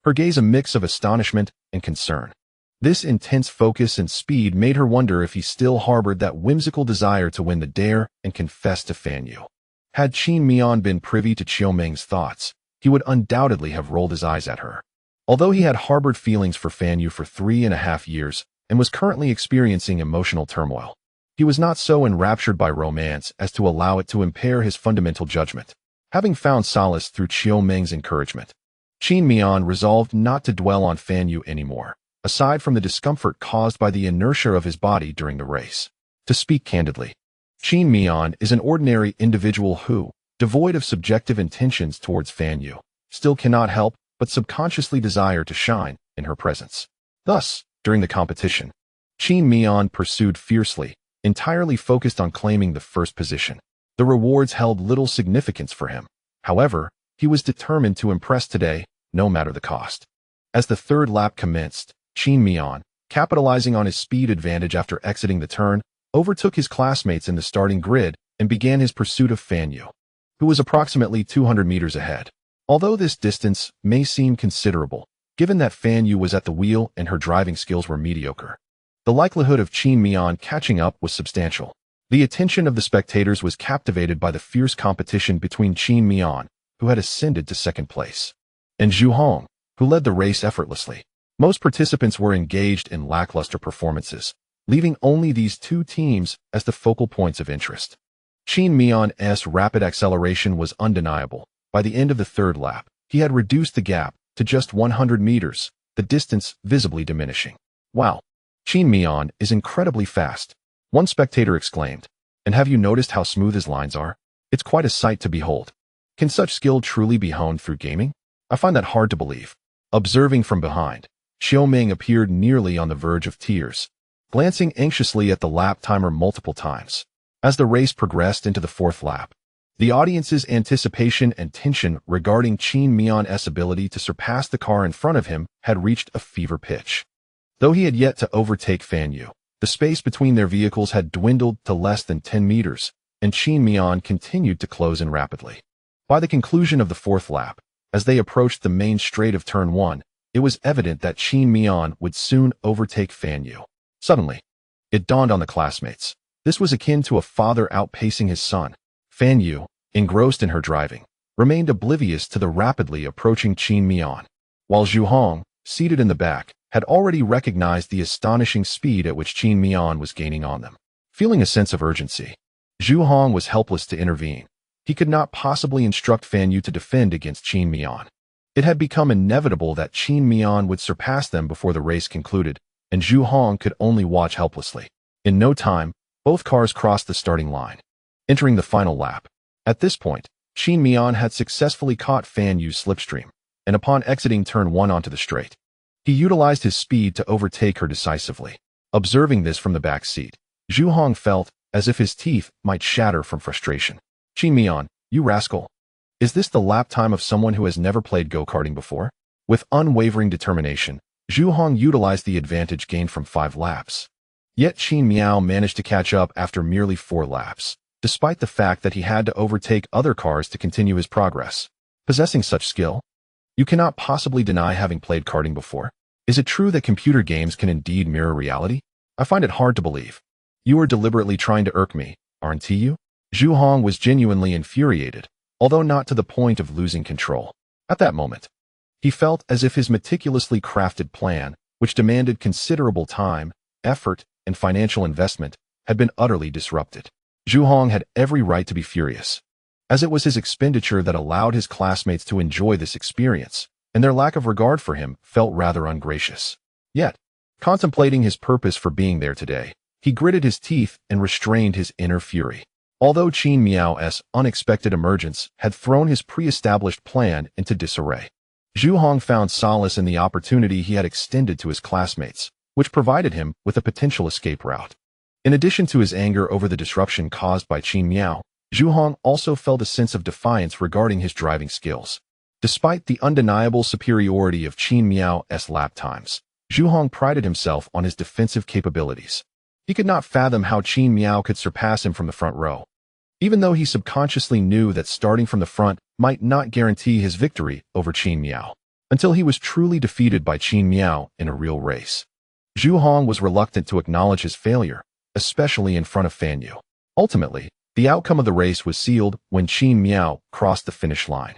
her gaze a mix of astonishment and concern. This intense focus and speed made her wonder if he still harbored that whimsical desire to win the dare and confess to Fan Yu. Had Qin Miao been privy to Xiaoming's thoughts, he would undoubtedly have rolled his eyes at her. Although he had harbored feelings for Fan Yu for 3.5 years and was currently experiencing emotional turmoil, he was not so enraptured by romance as to allow it to impair his fundamental judgment. Having found solace through Xiaoming's encouragement, Qin Miao resolved not to dwell on Fan Yu anymore, aside from the discomfort caused by the inertia of his body during the race. To speak candidly, Qin Miao is an ordinary individual who, devoid of subjective intentions towards Fan Yu, still cannot help but subconsciously desire to shine in her presence. Thus, during the competition, Qin Miao pursued fiercely, entirely focused on claiming the first position. The rewards held little significance for him. However, he was determined to impress today, no matter the cost. As the 3rd lap commenced, Qin Miao, capitalizing on his speed advantage after exiting the turn, overtook his classmates in the starting grid and began his pursuit of Fan Yu, who was approximately 200 meters ahead. Although this distance may seem considerable, given that Fan Yu was at the wheel and her driving skills were mediocre, the likelihood of Qin Miao catching up was substantial. The attention of the spectators was captivated by the fierce competition between Qin Miao, who had ascended to 2nd place, and Zhu Hong, who led the race effortlessly. Most participants were engaged in lackluster performances, leaving only these 2 teams as the focal points of interest. Qin Miao's rapid acceleration was undeniable. By the end of the 3rd lap, he had reduced the gap to just 100 meters, the distance visibly diminishing. Wow, Qin Miao is incredibly fast, one spectator exclaimed. And have you noticed how smooth his lines are? It's quite a sight to behold. Can such skill truly be honed through gaming? I find that hard to believe. Observing from behind, Xiaoming appeared nearly on the verge of tears, glancing anxiously at the lap timer multiple times. As the race progressed into the 4th lap, the audience's anticipation and tension regarding Qin Miao's ability to surpass the car in front of him had reached a fever pitch. Though he had yet to overtake Fan Yu, the space between their vehicles had dwindled to less than 10 meters, and Qin Miao continued to close in rapidly. By the conclusion of the 4th lap, as they approached the main straight of Turn 1, it was evident that Qin Miao would soon overtake Fan Yu. Suddenly, it dawned on the classmates. This was akin to a father outpacing his son. Fan Yu, engrossed in her driving, remained oblivious to the rapidly approaching Qin Miao, while Zhu Hong, seated in the back, had already recognized the astonishing speed at which Qin Miao was gaining on them. Feeling a sense of urgency, Zhu Hong was helpless to intervene. He could not possibly instruct Fan Yu to defend against Qin Miao. It had become inevitable that Qin Miao would surpass them before the race concluded, and Zhu Hong could only watch helplessly. In no time, both cars crossed the starting line, entering the final lap. At this point, Qin Miao had successfully caught Fan Yu's slipstream, and upon exiting Turn 1 onto the straight, he utilized his speed to overtake her decisively. Observing this from the back seat, Zhu Hong felt as if his teeth might shatter from frustration. Qin Miao, you rascal! Is this the lap time of someone who has never played go-karting before? With unwavering determination, Zhu Hong utilized the advantage gained from 5 laps. Yet Qin Miao managed to catch up after merely 4 laps, despite the fact that he had to overtake other cars to continue his progress. Possessing such skill, you cannot possibly deny having played karting before. Is it true that computer games can indeed mirror reality? I find it hard to believe. You are deliberately trying to irk me, aren't you? Zhu Hong was genuinely infuriated, although not to the point of losing control. At that moment, he felt as if his meticulously crafted plan, which demanded considerable time, effort, and financial investment, had been utterly disrupted. Zhu Hong had every right to be furious, as it was his expenditure that allowed his classmates to enjoy this experience, and their lack of regard for him felt rather ungracious. Yet, contemplating his purpose for being there today, he gritted his teeth and restrained his inner fury. Although Qin Miao's unexpected emergence had thrown his pre-established plan into disarray, Zhu Hong found solace in the opportunity he had extended to his classmates, which provided him with a potential escape route. In addition to his anger over the disruption caused by Qin Miao, Zhu Hong also felt a sense of defiance regarding his driving skills. Despite the undeniable superiority of Qin Miao's lap times, Zhu Hong prided himself on his defensive capabilities. He could not fathom how Qin Miao could surpass him from the front row, even though he subconsciously knew that starting from the front might not guarantee his victory over Qin Miao, until he was truly defeated by Qin Miao in a real race. Zhu Hong was reluctant to acknowledge his failure, especially in front of Fan Yu. Ultimately, the outcome of the race was sealed when Qin Miao crossed the finish line.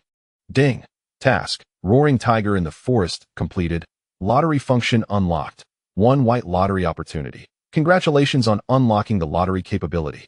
Ding! Task: Roaring Tiger in the Forest completed. Lottery function unlocked. 1 white lottery opportunity. Congratulations on unlocking the lottery capability.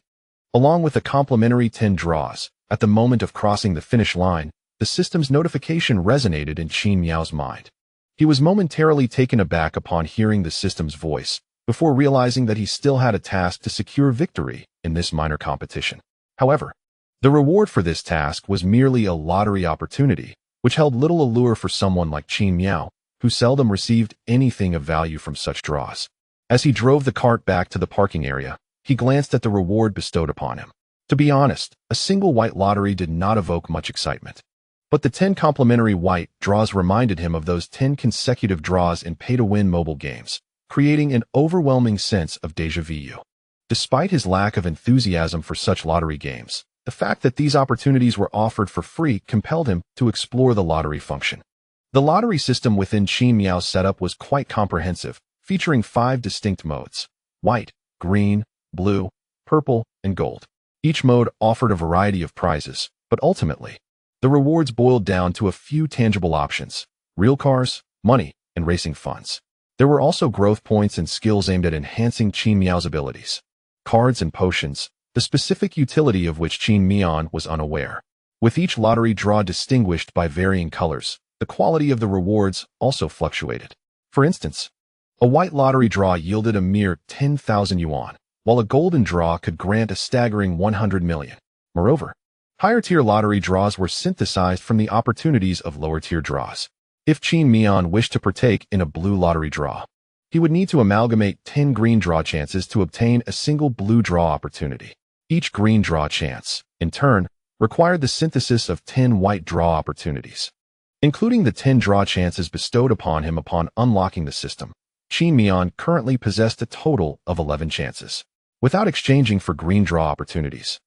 Along with the complimentary 10 draws, at the moment of crossing the finish line, the system's notification resonated in Qin Miao's mind. He was momentarily taken aback upon hearing the system's voice, before realizing that he still had a task to secure victory in this minor competition. However, the reward for this task was merely a lottery opportunity, which held little allure for someone like Qin Miao, who seldom received anything of value from such draws. As he drove the cart back to the parking area, he glanced at the reward bestowed upon him. To be honest, a single white lottery did not evoke much excitement. But the 10 complimentary white draws reminded him of those 10 consecutive draws in pay-to-win mobile games, creating an overwhelming sense of déjà vu. Despite his lack of enthusiasm for such lottery games, the fact that these opportunities were offered for free compelled him to explore the lottery function. The lottery system within Qin Miao's setup was quite comprehensive, featuring 5 distinct modes: white, green, blue, purple, and gold. Each mode offered a variety of prizes, but ultimately, the rewards boiled down to a few tangible options: real cars, money, and racing funds. There were also growth points and skills aimed at enhancing Qin Miao's abilities. Cards and potions, the specific utility of which Qin Miao was unaware. With each lottery draw distinguished by varying colors, the quality of the rewards also fluctuated. For instance, a white lottery draw yielded a mere 10,000 yuan, while a golden draw could grant a staggering 100 million. Moreover, higher-tier lottery draws were synthesized from the opportunities of lower-tier draws. If Qin Miao wished to partake in a blue lottery draw, he would need to amalgamate 10 green draw chances to obtain a single blue draw opportunity. Each green draw chance, in turn, required the synthesis of 10 white draw opportunities. Including the 10 draw chances bestowed upon him upon unlocking the system, Qin Miao currently possessed a total of 11 chances. Without exchanging for green draw opportunities,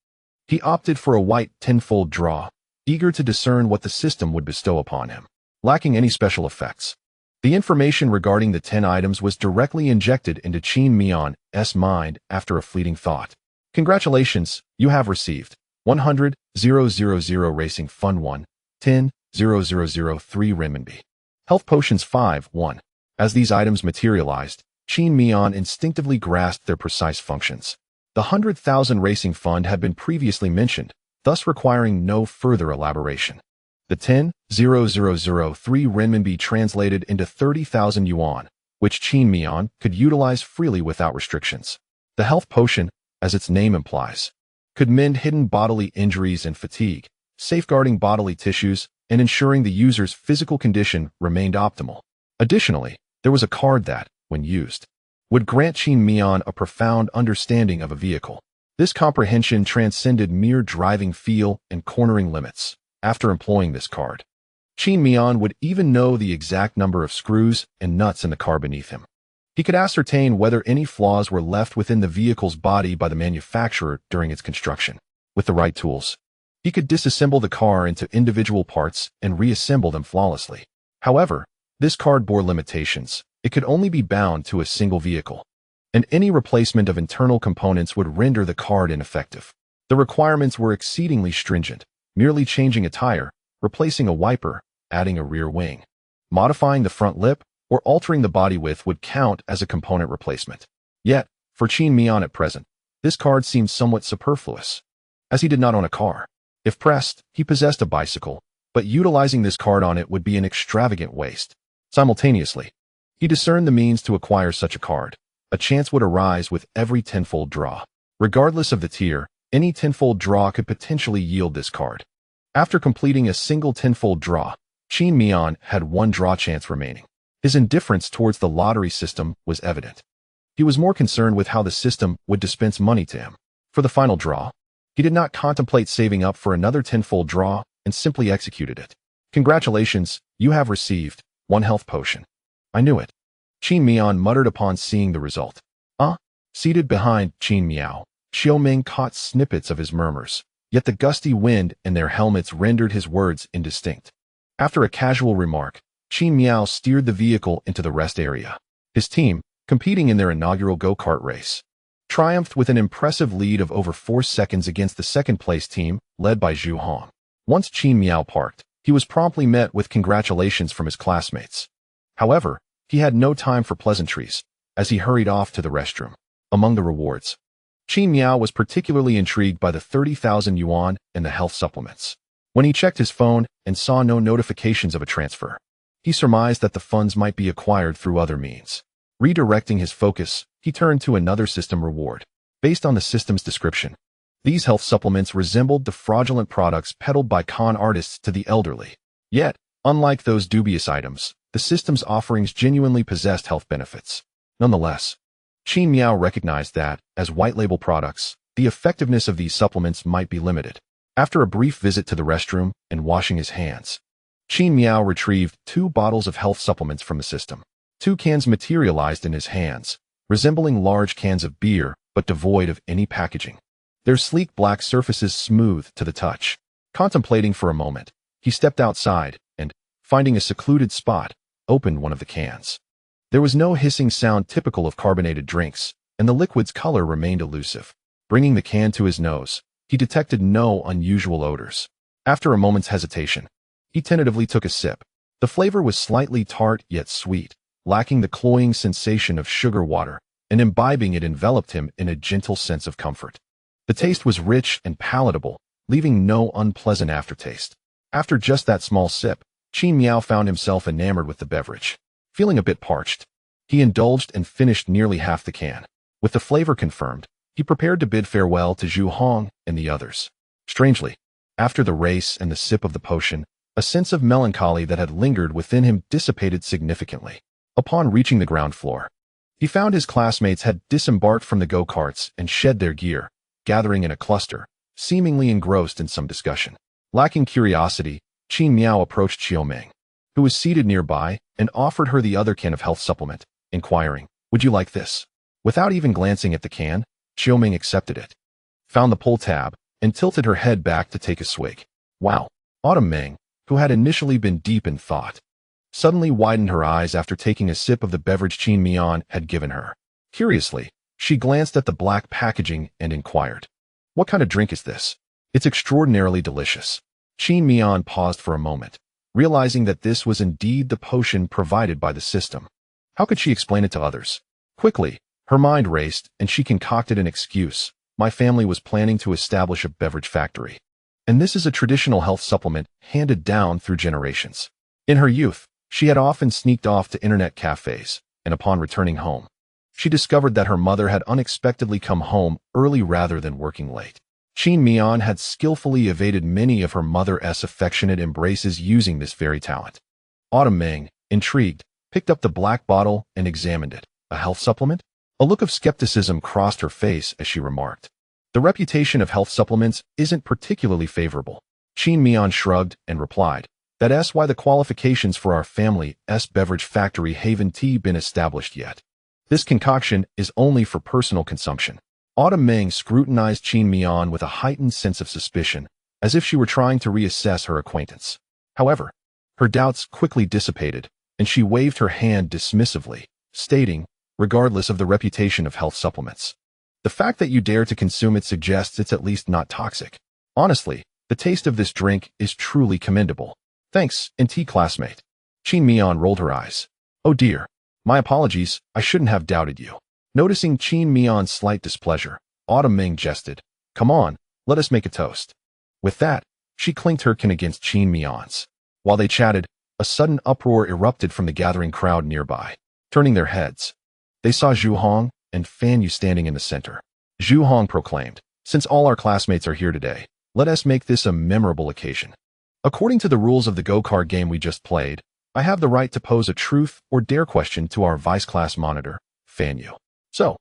he opted for a white 10-fold draw, eager to discern what the system would bestow upon him. Lacking any special effects, the information regarding the 10 items was directly injected into Qin Miao's mind after a fleeting thought. Congratulations, you have received 100,000 Racing Fund 1, 10,003 renminbi. Health Potions 5, 1. As these items materialized, Qin Miao instinctively grasped their precise functions. The 100,000 Racing Fund had been previously mentioned, thus requiring no further elaboration. The 10,003 renminbi translated into 30,000 yuan, which Qin Miao could utilize freely without restrictions. The health potion, as its name implies, could mend hidden bodily injuries and fatigue, safeguarding bodily tissues and ensuring the user's physical condition remained optimal. Additionally, there was a card that, when used, would grant Qin Miao a profound understanding of a vehicle. This comprehension transcended mere driving feel and cornering limits. After employing this card, Qin Miao would even know the exact number of screws and nuts in the car beneath him. He could ascertain whether any flaws were left within the vehicle's body by the manufacturer during its construction. With the right tools, he could disassemble the car into individual parts and reassemble them flawlessly. However, this card bore limitations. It could only be bound to a single vehicle, and any replacement of internal components would render the card ineffective. The requirements were exceedingly stringent, Merely changing a tire, replacing a wiper, adding a rear wing, modifying the front lip, or altering the body width would count as a component replacement. Yet, for Qin Miao at present, this card seemed somewhat superfluous, as he did not own a car. If pressed, he possessed a bicycle, but utilizing this card on it would be an extravagant waste. Simultaneously, he discerned the means to acquire such a card. A chance would arise with every tenfold draw. Regardless of the tier, any tenfold draw could potentially yield this card. After completing a single tenfold draw, Qin Miao had one draw chance remaining. His indifference towards the lottery system was evident. He was more concerned with how the system would dispense money to him. For the final draw, he did not contemplate saving up for another tenfold draw and simply executed it. Congratulations, you have received 1 health potion. I knew it. Qin Miao muttered upon seeing the result. Seated behind Qin Miao, Xiaoming caught snippets of his murmurs, yet the gusty wind in their helmets rendered his words indistinct. After a casual remark, Qin Miao steered the vehicle into the rest area. His team, competing in their inaugural go-kart race, triumphed with an impressive lead of over 4 seconds against the second-place team, led by Zhu Hong. Once Qin Miao parked, he was promptly met with congratulations from his classmates. However, he had no time for pleasantries, as he hurried off to the restroom. Among the rewards, Qin Miao was particularly intrigued by the 30,000 yuan and the health supplements. When he checked his phone and saw no notifications of a transfer, he surmised that the funds might be acquired through other means. Redirecting his focus, he turned to another system reward. Based on the system's description, these health supplements resembled the fraudulent products peddled by con artists to the elderly. Yet, unlike those dubious items, the system's offerings genuinely possessed health benefits. Nonetheless, Qin Miao recognized that, as white-label products, the effectiveness of these supplements might be limited. After a brief visit to the restroom and washing his hands, Qin Miao retrieved 2 bottles of health supplements from the system. 2 cans materialized in his hands, resembling large cans of beer, but devoid of any packaging. Their sleek black surfaces smooth to the touch. Contemplating for a moment, he stepped outside and, finding a secluded spot, opened one of the cans. There was no hissing sound typical of carbonated drinks, and the liquid's color remained elusive. Bringing the can to his nose, he detected no unusual odors. After a moment's hesitation, he tentatively took a sip. The flavor was slightly tart yet sweet, lacking the cloying sensation of sugar water, and imbibing it enveloped him in a gentle sense of comfort. The taste was rich and palatable, leaving no unpleasant aftertaste. After just that small sip, Qin Miao found himself enamored with the beverage. Feeling a bit parched, he indulged and finished nearly half the can. With the flavor confirmed, he prepared to bid farewell to Zhu Hong and the others. Strangely, after the race and the sip of the potion, a sense of melancholy that had lingered within him dissipated significantly. Upon reaching the ground floor, he found his classmates had disembarked from the go-karts and shed their gear, gathering in a cluster, seemingly engrossed in some discussion. Lacking curiosity, Qin Miao approached Xiaoming, who was seated nearby, and offered her the other can of health supplement, inquiring, "Would you like this?" Without even glancing at the can, Xiaoming accepted it, found the pull tab, and tilted her head back to take a swig. Wow! Autumn Meng, who had initially been deep in thought, suddenly widened her eyes after taking a sip of the beverage Qin Miao had given her. Curiously, she glanced at the black packaging and inquired, "What kind of drink is this? It's extraordinarily delicious." Qin Miao paused for a moment, realizing that this was indeed the potion provided by the system. How could she explain it to others? Quickly, her mind raced, and she concocted an excuse. "My family was planning to establish a beverage factory, and this is a traditional health supplement handed down through generations." In her youth, she had often sneaked off to internet cafes, and upon returning home, she discovered that her mother had unexpectedly come home early rather than working late. Qin Miao had skillfully evaded many of her mother's affectionate embraces using this very talent. Autumn Meng, intrigued, picked up the black bottle and examined it. "A health supplement?" A look of skepticism crossed her face as she remarked, "The reputation of health supplements isn't particularly favorable." Qin Miao shrugged and replied, "That's why the qualifications for our family's beverage factory haven't been established yet. This concoction is only for personal consumption." Autumn Meng scrutinized Qin Miao with a heightened sense of suspicion, as if she were trying to reassess her acquaintance. However, her doubts quickly dissipated, and she waved her hand dismissively, stating, "Regardless of the reputation of health supplements, the fact that you dare to consume it suggests it's at least not toxic." Honestly, The taste of this drink is truly commendable. Thanks, NT classmate. Qin Miao rolled her eyes. Oh dear. My apologies, I shouldn't have doubted you. Noticing Qin Miao's slight displeasure, Autumn Ming jested. Come on, let us make a toast. With that, she clinked her can against Qin Miao's. While they chatted, a sudden uproar erupted from the gathering crowd nearby. Turning their heads, they saw Zhu Hong and Fan Yu standing in the center. Zhu Hong proclaimed, since all our classmates are here today, let us make this a memorable occasion. According to the rules of the go-kart game we just played, I have the right to pose a truth or dare question to our vice class monitor, Fan Yu. So,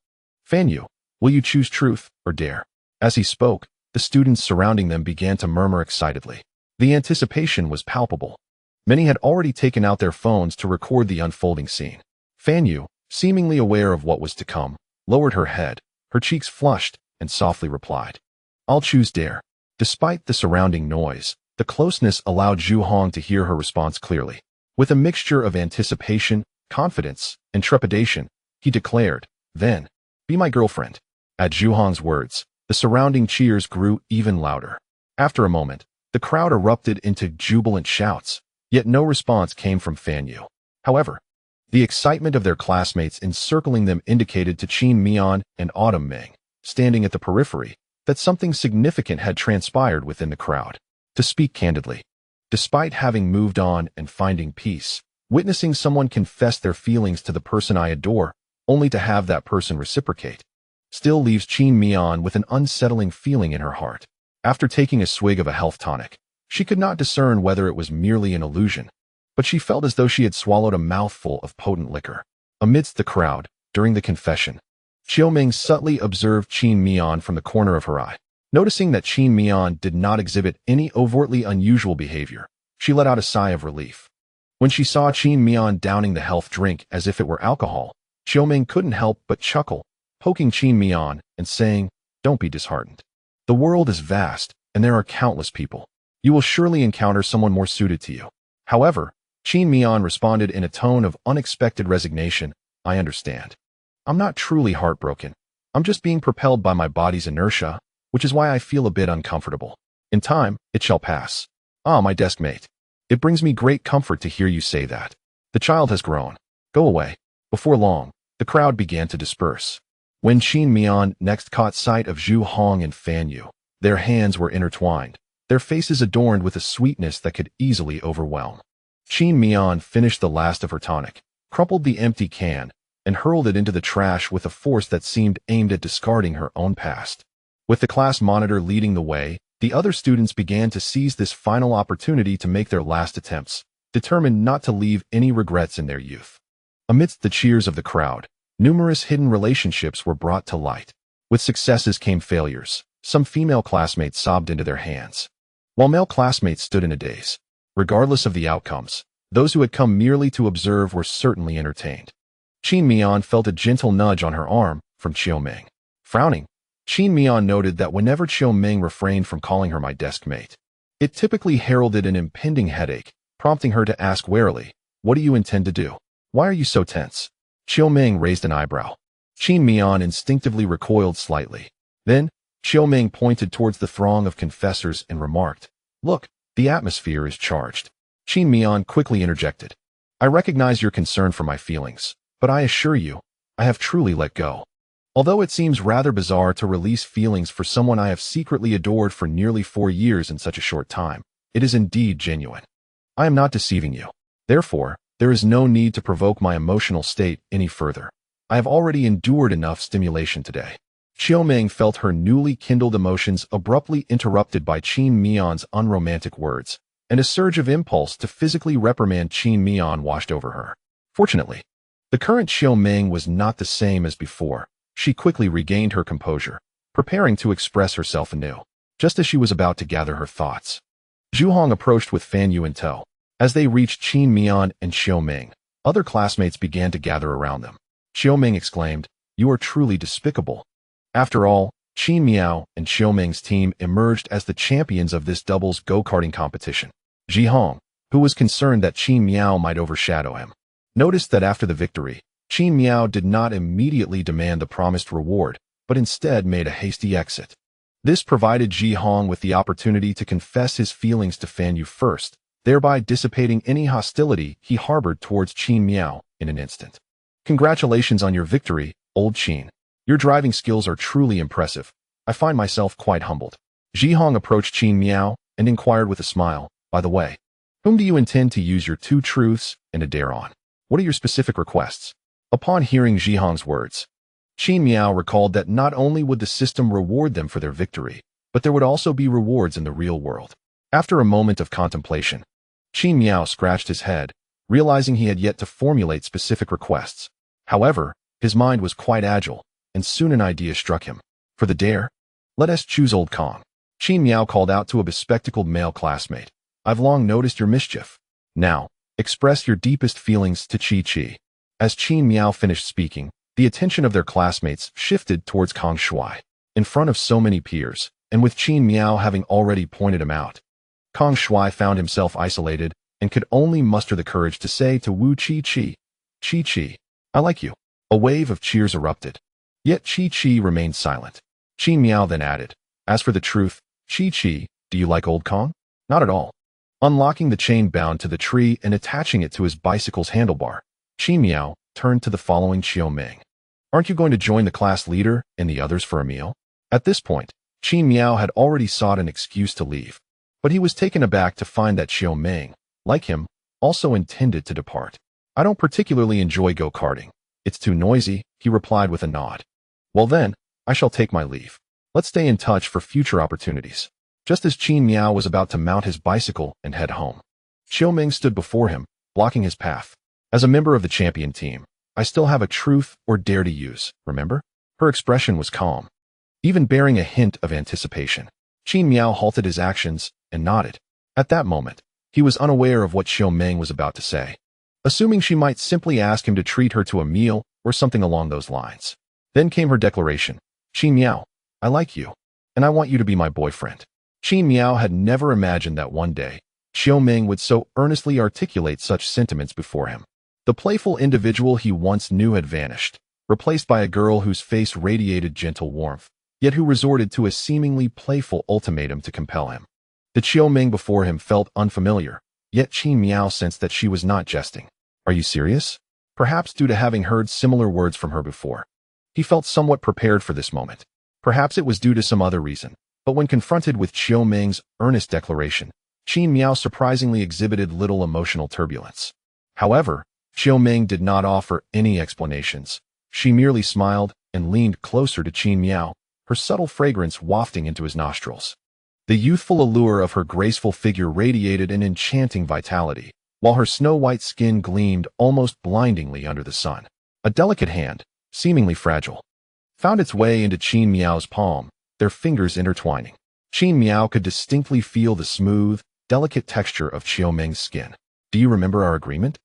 Fan Yu, will you choose truth or dare? As he spoke, the students surrounding them began to murmur excitedly. The anticipation was palpable. Many had already taken out their phones to record the unfolding scene. Fan Yu, seemingly aware of what was to come, lowered her head, her cheeks flushed, and softly replied, I'll choose dare. Despite the surrounding noise, the closeness allowed Zhu Hong to hear her response clearly. With a mixture of anticipation, confidence, and trepidation, he declared, then, be my girlfriend. At Zhu Hong's words, the surrounding cheers grew even louder. After a moment, the crowd erupted into jubilant shouts, yet no response came from Fan Yu. However, the excitement of their classmates encircling them indicated to Qin Miao and Autumn Ming, standing at the periphery, that something significant had transpired within the crowd. To speak candidly, despite having moved on and finding peace, witnessing someone confess their feelings to the person I adore, only to have that person reciprocate, still leaves Qin Miao with an unsettling feeling in her heart. After taking a swig of a health tonic, she could not discern whether it was merely an illusion, but she felt as though she had swallowed a mouthful of potent liquor. Amidst the crowd, during the confession, Xiaoming subtly observed Qin Miao from the corner of her eye. Noticing that Qin Miao did not exhibit any overtly unusual behavior, she let out a sigh of relief. When she saw Qin Miao downing the health drink as if it were alcohol, Xiaoming couldn't help but chuckle, poking Qin Miao and saying, don't be disheartened. The world is vast, and there are countless people. You will surely encounter someone more suited to you. However, Qin Miao responded in a tone of unexpected resignation, I understand. I'm not truly heartbroken. I'm just being propelled by my body's inertia, which is why I feel a bit uncomfortable. In time, it shall pass. Ah, my desk mate. It brings me great comfort to hear you say that. The child has grown. Go away. Before long, the crowd began to disperse. When Qin Miao next caught sight of Zhu Hong and Fan Yu, their hands were intertwined, their faces adorned with a sweetness that could easily overwhelm. Qin Miao finished the last of her tonic, crumpled the empty can, and hurled it into the trash with a force that seemed aimed at discarding her own past. With the class monitor leading the way, the other students began to seize this final opportunity to make their last attempts, determined not to leave any regrets in their youth. Amidst the cheers of the crowd, numerous hidden relationships were brought to light. With successes came failures. Some female classmates sobbed into their hands, while male classmates stood in a daze. Regardless of the outcomes, those who had come merely to observe were certainly entertained. Qin Miao felt a gentle nudge on her arm from Xiaoming. Frowning, Qin Miao noted that whenever Xiaoming refrained from calling her my desk mate, it typically heralded an impending headache, prompting her to ask warily, what do you intend to do? Why are you so tense? Xiaoming raised an eyebrow. Qin Miao instinctively recoiled slightly. Then, Xiaoming pointed towards the throng of confessors and remarked, look, the atmosphere is charged. Qin Miao quickly interjected. I recognize your concern for my feelings, but I assure you, I have truly let go. Although it seems rather bizarre to release feelings for someone I have secretly adored for nearly 4 years in such a short time, it is indeed genuine. I am not deceiving you. Therefore, there is no need to provoke my emotional state any further. I have already endured enough stimulation today. Xiaoming felt her newly kindled emotions abruptly interrupted by Qin Miao's unromantic words, and a surge of impulse to physically reprimand Qin Miao washed over her. Fortunately, the current Xiaoming was not the same as before. She quickly regained her composure, preparing to express herself anew, just as she was about to gather her thoughts. Zhu Hong approached with Fan Yu in tow. As they reached Qin Miao and Xiaoming, other classmates began to gather around them. Xiaoming exclaimed, you are truly despicable. After all, Qin Miao and Xiaoming's team emerged as the champions of this doubles go-karting competition. Zhi Hong, who was concerned that Qin Miao might overshadow him, noticed that after the victory, Qin Miao did not immediately demand the promised reward, but instead made a hasty exit. This provided Ji Hong with the opportunity to confess his feelings to Fan Yu first, thereby dissipating any hostility he harbored towards Qin Miao in an instant. Congratulations on your victory, old Qin. Your driving skills are truly impressive. I find myself quite humbled. Ji Hong approached Qin Miao and inquired with a smile, by the way, whom do you intend to use your 2 truths and a dare on? What are your specific requests? Upon hearing Ji Hong's words, Qin Miao recalled that not only would the system reward them for their victory, but there would also be rewards in the real world. After a moment of contemplation, Qin Miao scratched his head, realizing he had yet to formulate specific requests. However, his mind was quite agile, and soon an idea struck him. For the dare, let us choose Old Kong. Qin Miao called out to a bespectacled male classmate. I've long noticed your mischief. Now, express your deepest feelings to Chi. As Qin Miao finished speaking, the attention of their classmates shifted towards Kong Shuai. In front of so many peers, and with Qin Miao having already pointed him out, Kong Shuai found himself isolated and could only muster the courage to say to Wu Chi, I like you. A wave of cheers erupted. Yet Chi remained silent. Qin Miao then added, as for the truth, Chi, do you like Old Kong? Not at all. Unlocking the chain bound to the tree and attaching it to his bicycle's handlebar, Qin Miao turned to the following Xiaoming. Aren't you going to join the class leader and the others for a meal? At this point, Qin Miao had already sought an excuse to leave, but he was taken aback to find that Xiaoming, like him, also intended to depart. I don't particularly enjoy go-karting. It's too noisy, he replied with a nod. Well then, I shall take my leave. Let's stay in touch for future opportunities. Just as Qin Miao was about to mount his bicycle and head home, Xiaoming stood before him, blocking his path. As a member of the champion team, I still have a truth or dare to use, remember? Her expression was calm, even bearing a hint of anticipation. Qin Miao halted his actions and nodded. At that moment, he was unaware of what Xiaoming was about to say, assuming she might simply ask him to treat her to a meal or something along those lines. Then came her declaration. Qin Miao, I like you, and I want you to be my boyfriend. Qin Miao had never imagined that one day, Xiaoming would so earnestly articulate such sentiments before him. The playful individual he once knew had vanished, replaced by a girl whose face radiated gentle warmth, yet who resorted to a seemingly playful ultimatum to compel him. The Xiaoming before him felt unfamiliar, yet Qin Miao sensed that she was not jesting. Are you serious? Perhaps due to having heard similar words from her before. He felt somewhat prepared for this moment. Perhaps it was due to some other reason, but when confronted with Xiaoming's earnest declaration, Qin Miao surprisingly exhibited little emotional turbulence. However, Xiaoming did not offer any explanations. She merely smiled and leaned closer to Qin Miao, her subtle fragrance wafting into his nostrils. The youthful allure of her graceful figure radiated an enchanting vitality, while her snow-white skin gleamed almost blindingly under the sun. A delicate hand, seemingly fragile, found its way into Qin Miao's palm, their fingers intertwining. Qin Miao could distinctly feel the smooth, delicate texture of Xiaoming's skin. Do you remember our agreement?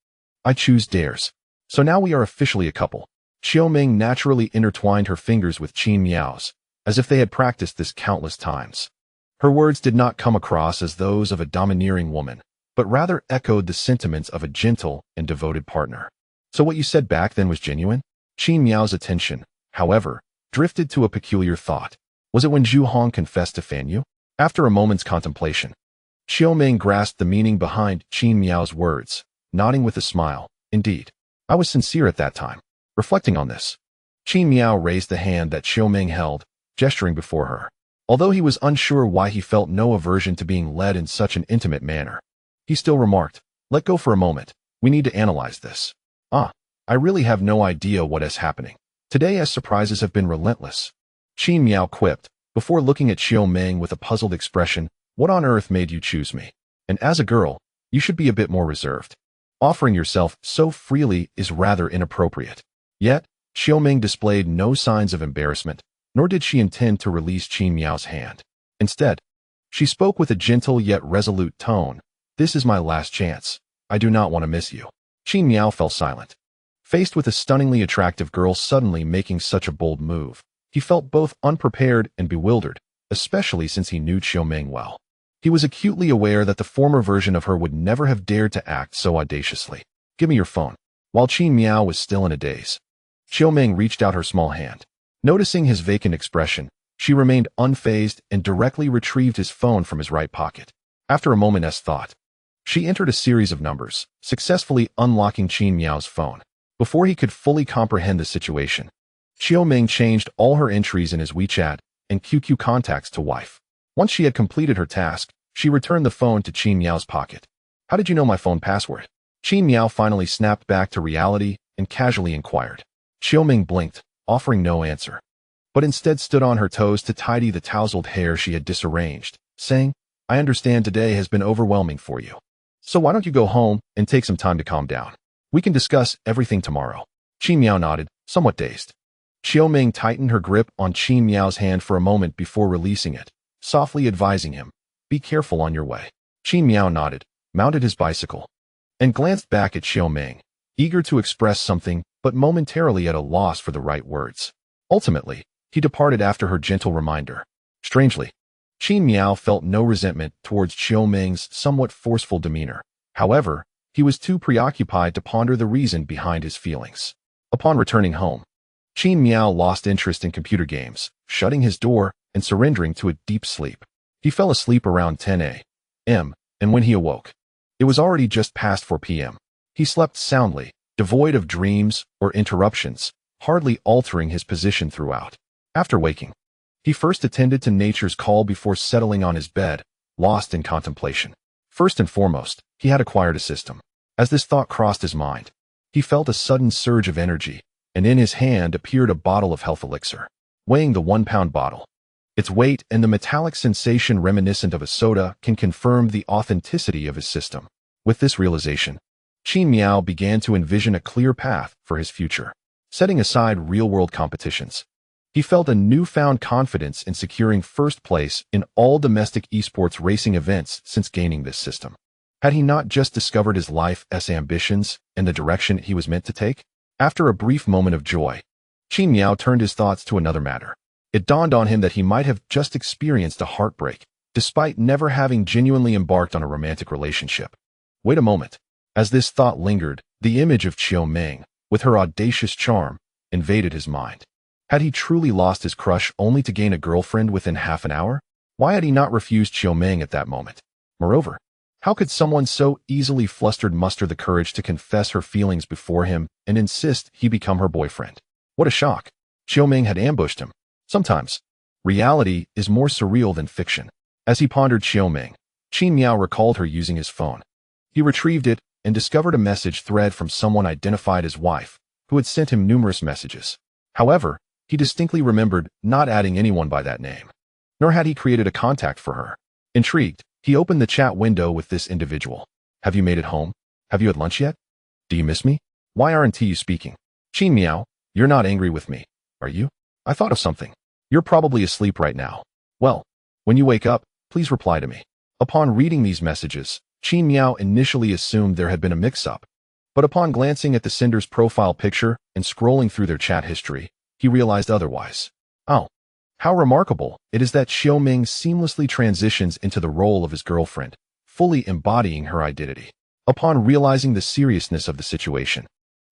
I choose dares. So now we are officially a couple. Xiaoming naturally intertwined her fingers with Qin Miao's, as if they had practiced this countless times. Her words did not come across as those of a domineering woman, but rather echoed the sentiments of a gentle and devoted partner. So what you said back then was genuine? Qin Miao's attention, however, drifted to a peculiar thought. Was it when Zhu Hong confessed to Fan Yu? After a moment's contemplation, Xiaoming grasped the meaning behind Qin Miao's words, nodding with a smile. Indeed, I was sincere at that time. Reflecting on this, Qin Miao raised the hand that Xiaoming held, gesturing before her. Although he was unsure why he felt no aversion to being led in such an intimate manner, he still remarked, let go for a moment. We need to analyze this. I really have no idea what is happening. Today as surprises have been relentless. Qin Miao quipped, before looking at Xiaoming with a puzzled expression. What on earth made you choose me? And as a girl, you should be a bit more reserved. Offering yourself so freely is rather inappropriate. Yet, Xiaoming displayed no signs of embarrassment, nor did she intend to release Qin Miao's hand. Instead, she spoke with a gentle yet resolute tone. This is my last chance. I do not want to miss you. Qin Miao fell silent. Faced with a stunningly attractive girl suddenly making such a bold move, he felt both unprepared and bewildered, especially since he knew Xiaoming well. He was acutely aware that the former version of her would never have dared to act so audaciously. Give me your phone. While Qin Miao was still in a daze, Xiaoming reached out her small hand. Noticing his vacant expression, She remained unfazed and directly retrieved his phone from his right pocket. After a moment's thought, she entered a series of numbers, successfully unlocking Qin Miao's phone. Before he could fully comprehend the situation, Xiaoming changed all her entries in his WeChat and QQ contacts to wife. Once she had completed her task, she returned the phone to Qin Miao's pocket. How did you know my phone password? Qin Miao finally snapped back to reality and casually inquired. Xiaoming blinked, offering no answer, but instead stood on her toes to tidy the tousled hair she had disarranged, saying, I understand today has been overwhelming for you. So why don't you go home and take some time to calm down? We can discuss everything tomorrow. Qin Miao nodded, somewhat dazed. Xiaoming tightened her grip on Qin Miao's hand for a moment before releasing it, softly advising him, be careful on your way. Qin Miao nodded, mounted his bicycle, and glanced back at Xiaoming, eager to express something, but momentarily at a loss for the right words. Ultimately, he departed after her gentle reminder. Strangely, Qin Miao felt no resentment towards Xiaoming's somewhat forceful demeanor. However, he was too preoccupied to ponder the reason behind his feelings. Upon returning home, Qin Miao lost interest in computer games, shutting his door and surrendering to a deep sleep. He fell asleep around 10 a.m., and when he awoke, it was already just past 4 p.m. He slept soundly, devoid of dreams or interruptions, hardly altering his position throughout. After waking, he first attended to nature's call before settling on his bed, lost in contemplation. First and foremost, he had acquired a system. As this thought crossed his mind, he felt a sudden surge of energy, and in his hand appeared a bottle of health elixir. Weighing the 1-pound bottle, its weight and the metallic sensation reminiscent of a soda can confirm the authenticity of his system. With this realization, Qin Miao began to envision a clear path for his future. Setting aside real-world competitions, he felt a newfound confidence in securing first place in all domestic esports racing events since gaining this system. Had he not just discovered his life's ambitions and the direction he was meant to take? After a brief moment of joy, Qin Miao turned his thoughts to another matter. It dawned on him that he might have just experienced a heartbreak, despite never having genuinely embarked on a romantic relationship. Wait a moment. As this thought lingered, the image of Xiaoming, with her audacious charm, invaded his mind. Had he truly lost his crush only to gain a girlfriend within half an hour? Why had he not refused Xiaoming at that moment? Moreover, how could someone so easily flustered muster the courage to confess her feelings before him and insist he become her boyfriend? What a shock. Xiaoming had ambushed him. Sometimes, reality is more surreal than fiction. As he pondered Xiaoming, Qin Miao recalled her using his phone. He retrieved it and discovered a message thread from someone identified as wife, who had sent him numerous messages. However, he distinctly remembered not adding anyone by that name, nor had he created a contact for her. Intrigued, he opened the chat window with this individual. Have you made it home? Have you had lunch yet? Do you miss me? Why aren't you speaking? Qin Miao, you're not angry with me, are you? I thought of something. You're probably asleep right now. Well, when you wake up, please reply to me. Upon reading these messages, Qin Miao initially assumed there had been a mix-up, but upon glancing at the sender's profile picture and scrolling through their chat history, he realized otherwise. Oh, how remarkable it is that Xiaoming seamlessly transitions into the role of his girlfriend, fully embodying her identity. Upon realizing the seriousness of the situation,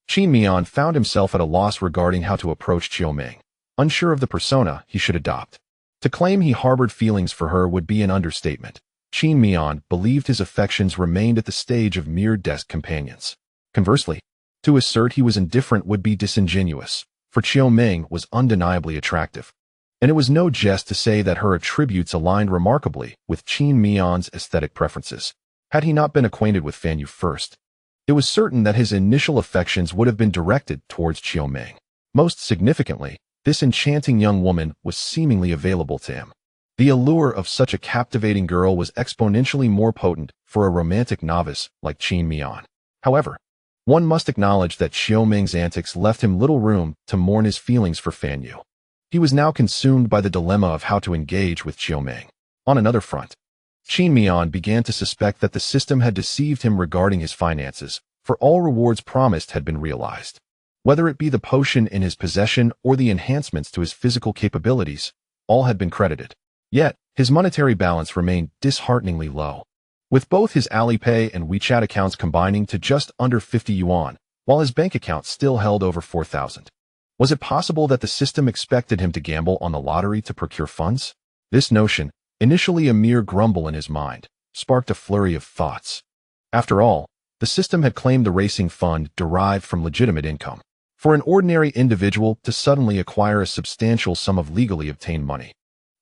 Qin Miao found himself at a loss regarding how to approach Xiaoming, unsure of the persona he should adopt. To claim he harbored feelings for her would be an understatement. Qin Miao believed his affections remained at the stage of mere desk companions. Conversely, to assert he was indifferent would be disingenuous, for Xiaoming was undeniably attractive. And it was no jest to say that her attributes aligned remarkably with Qin Miao's aesthetic preferences. Had he not been acquainted with Fan Yu first, it was certain that his initial affections would have been directed towards Xiaoming. Most significantly, this enchanting young woman was seemingly available to him. The allure of such a captivating girl was exponentially more potent for a romantic novice like Qin Miao. However, one must acknowledge that Xiaoming's antics left him little room to mourn his feelings for Fan Yu. He was now consumed by the dilemma of how to engage with Xiaoming. On another front, Qin Miao began to suspect that the system had deceived him regarding his finances, for all rewards promised had been realized. Whether it be the potion in his possession or the enhancements to his physical capabilities, all had been credited. Yet, his monetary balance remained dishearteningly low, with both his Alipay and WeChat accounts combining to just under 50 yuan, while his bank account still held over 4,000. Was it possible that the system expected him to gamble on the lottery to procure funds? This notion, initially a mere grumble in his mind, sparked a flurry of thoughts. After all, the system had claimed the racing fund derived from legitimate income. For an ordinary individual to suddenly acquire a substantial sum of legally obtained money,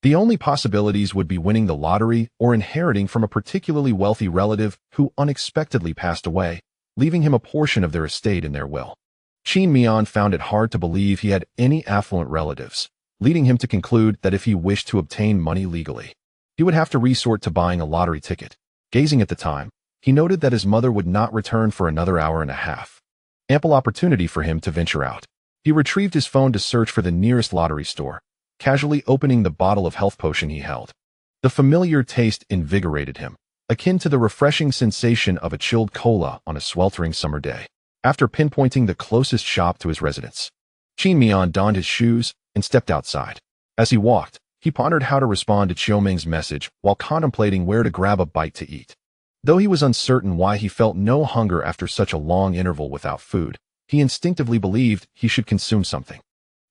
the only possibilities would be winning the lottery or inheriting from a particularly wealthy relative who unexpectedly passed away, leaving him a portion of their estate in their will. Qin Miao found it hard to believe he had any affluent relatives, leading him to conclude that if he wished to obtain money legally, he would have to resort to buying a lottery ticket. Gazing at the time, he noted that his mother would not return for another hour and a half. Ample opportunity for him to venture out. He retrieved his phone to search for the nearest lottery store, casually opening the bottle of health potion he held. The familiar taste invigorated him, akin to the refreshing sensation of a chilled cola on a sweltering summer day. After pinpointing the closest shop to his residence, Qin Miao donned his shoes and stepped outside. As he walked, he pondered how to respond to Qiu Ming's message while contemplating where to grab a bite to eat. Though he was uncertain why he felt no hunger after such a long interval without food, he instinctively believed he should consume something.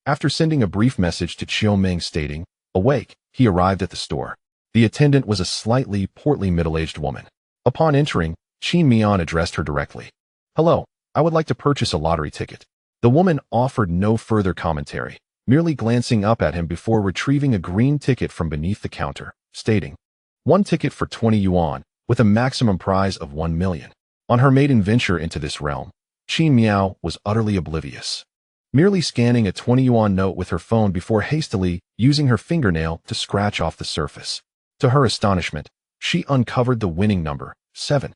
After sending a brief message to Qiu Ming stating, "Awake," he arrived at the store. The attendant was a slightly portly middle-aged woman. Upon entering, Qin Miao addressed her directly. "Hello, I would like to purchase a lottery ticket." The woman offered no further commentary, merely glancing up at him before retrieving a green ticket from beneath the counter, stating, "One ticket for 20 yuan, with a maximum prize of 1 million. On her maiden venture into this realm, Qin Miao was utterly oblivious, merely scanning a 20 yuan note with her phone before hastily using her fingernail to scratch off the surface. To her astonishment, she uncovered the winning number, 7.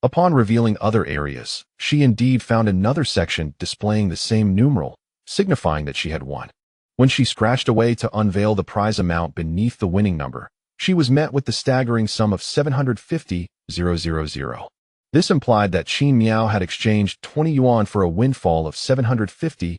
Upon revealing other areas, she indeed found another section displaying the same numeral, signifying that she had won. When she scratched away to unveil the prize amount beneath the winning number, she was met with the staggering sum of 750,000. This implied that Qin Miao had exchanged 20 yuan for a windfall of 750,000.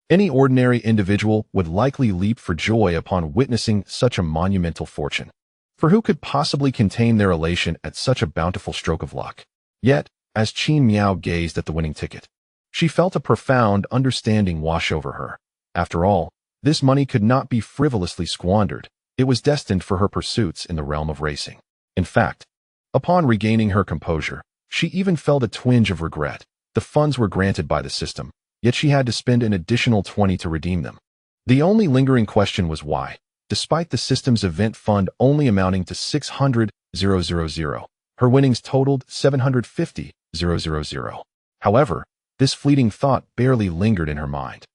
Any ordinary individual would likely leap for joy upon witnessing such a monumental fortune. For who could possibly contain their elation at such a bountiful stroke of luck? Yet, as Qin Miao gazed at the winning ticket, she felt a profound understanding wash over her. After all, this money could not be frivolously squandered. It was destined for her pursuits in the realm of racing. In fact, upon regaining her composure, she even felt a twinge of regret. The funds were granted by the system, yet she had to spend an additional 20 to redeem them. The only lingering question was why, despite the system's event fund only amounting to 600,000, her winnings totaled 750,000. However, this fleeting thought barely lingered in her mind.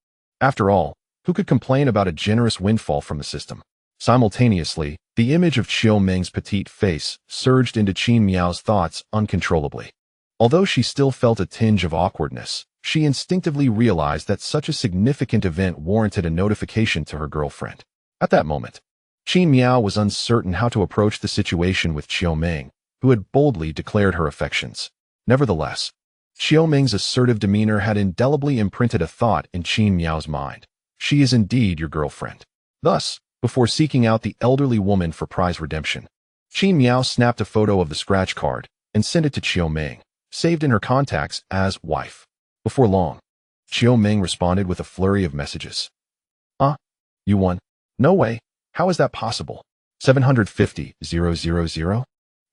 After all, who could complain about a generous windfall from the system? Simultaneously, the image of Qiu Ming's petite face surged into Qin Miao's thoughts uncontrollably. Although she still felt a tinge of awkwardness, she instinctively realized that such a significant event warranted a notification to her girlfriend. At that moment, Qin Miao was uncertain how to approach the situation with Qiu Ming, who had boldly declared her affections. Nevertheless, Qiu Ming's assertive demeanor had indelibly imprinted a thought in Qin Miao's mind. She is indeed your girlfriend. Thus, before seeking out the elderly woman for prize redemption, Qin Miao snapped a photo of the scratch card and sent it to Qiu Ming, saved in her contacts as wife. Before long, Qiu Ming responded with a flurry of messages. You won? No way. How is that possible? 750,000?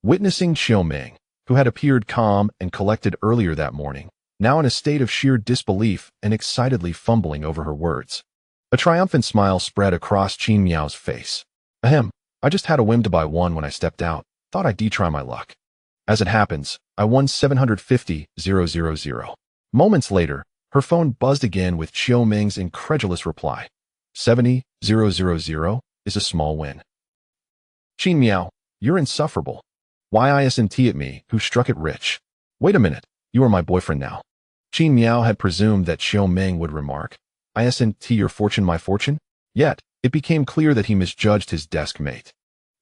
Witnessing Qiu Ming, who had appeared calm and collected earlier that morning, now in a state of sheer disbelief and excitedly fumbling over her words, a triumphant smile spread across Qin Miao's face. Ahem, I just had a whim to buy one when I stepped out. Thought I'd try my luck. As it happens, I won 750,000. Moments later, her phone buzzed again with Qiu Ming's incredulous reply. 70,000 is a small win. Qin Miao, you're insufferable. Why isn't at me, who struck it rich? Wait a minute, you are my boyfriend now. Qin Miao had presumed that Qiu Ming would remark, "Isn't your fortune my fortune?" Yet, it became clear that he misjudged his desk mate.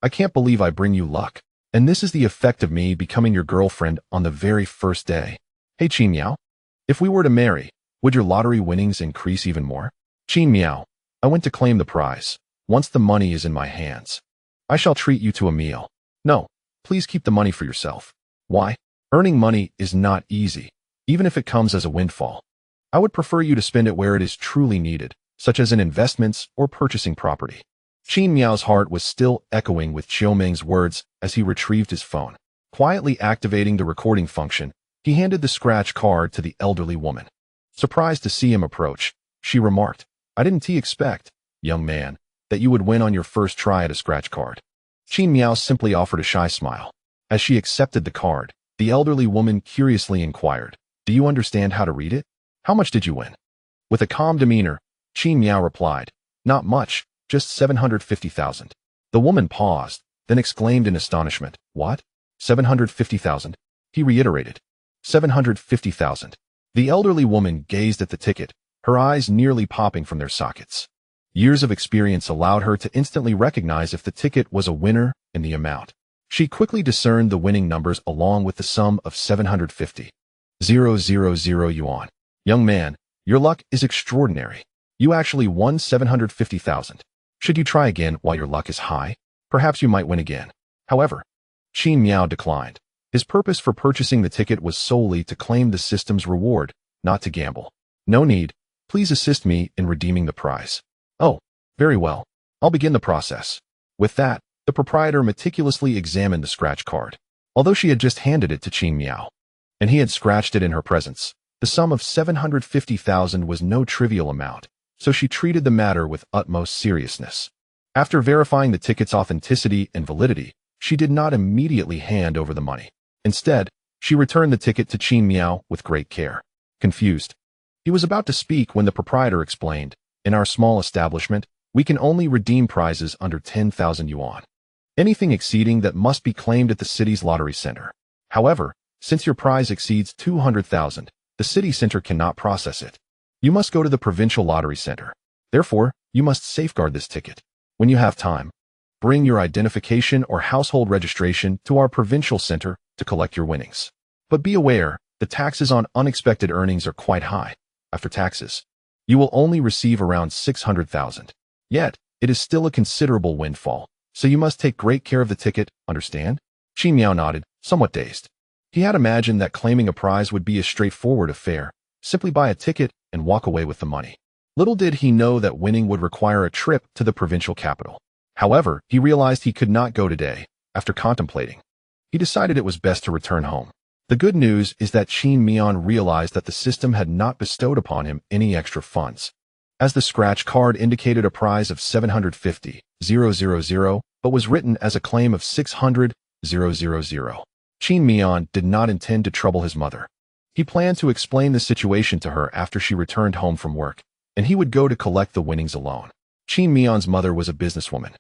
"I can't believe I bring you luck. And this is the effect of me becoming your girlfriend on the very first day. Hey Qin Miao, if we were to marry, would your lottery winnings increase even more?" Qin Miao, I went to claim the prize. Once the money is in my hands, I shall treat you to a meal. No, please keep the money for yourself. Why? Earning money is not easy, even if it comes as a windfall. I would prefer you to spend it where it is truly needed, such as in investments or purchasing property. Qin Miao's heart was still echoing with Xiaoming's words as he retrieved his phone. Quietly activating the recording function, he handed the scratch card to the elderly woman. Surprised to see him approach, she remarked, "I didn't expect, young man, that you would win on your first try at a scratch card." Qin Miao simply offered a shy smile. As she accepted the card, the elderly woman curiously inquired, "Do you understand how to read it? How much did you win?" With a calm demeanor, Qin Miao replied, "Not much, just 750,000. The woman paused, then exclaimed in astonishment, "What? 750,000? He reiterated, 750,000. The elderly woman gazed at the ticket, her eyes nearly popping from their sockets. Years of experience allowed her to instantly recognize if the ticket was a winner and the amount. She quickly discerned the winning numbers along with the sum of 750,000 yuan. "Young man, your luck is extraordinary. You actually won 750,000. Should you try again while your luck is high? Perhaps you might win again." However, Qin Miao declined. His purpose for purchasing the ticket was solely to claim the system's reward, not to gamble. "No need. Please assist me in redeeming the prize." "Oh, very well. I'll begin the process." With that, the proprietor meticulously examined the scratch card. Although she had just handed it to Qin Miao, and he had scratched it in her presence, the sum of 750,000 was no trivial amount, so she treated the matter with utmost seriousness. After verifying the ticket's authenticity and validity, she did not immediately hand over the money. Instead, she returned the ticket to Qin Miao with great care. Confused, he was about to speak when the proprietor explained, "In our small establishment, we can only redeem prizes under 10,000 yuan. Anything exceeding that must be claimed at the city's lottery center. However, since your prize exceeds 200,000, the city center cannot process it. You must go to the provincial lottery center. Therefore, you must safeguard this ticket. When you have time, bring your identification or household registration to our provincial center to collect your winnings. But be aware, the taxes on unexpected earnings are quite high. After taxes, you will only receive around 600,000. Yet, it is still a considerable windfall, so you must take great care of the ticket, understand?" Qin Miao nodded, somewhat dazed. He had imagined that claiming a prize would be a straightforward affair, simply buy a ticket and walk away with the money. Little did he know that winning would require a trip to the provincial capital. However, he realized he could not go today. After contemplating, he decided it was best to return home. The good news is that Qin Miao realized that the system had not bestowed upon him any extra funds, as the scratch card indicated a prize of 750,000, but was written as a claim of 600,000. Qin Miao did not intend to trouble his mother. He planned to explain the situation to her after she returned home from work, and he would go to collect the winnings alone. Qin Miao's mother was a businesswoman.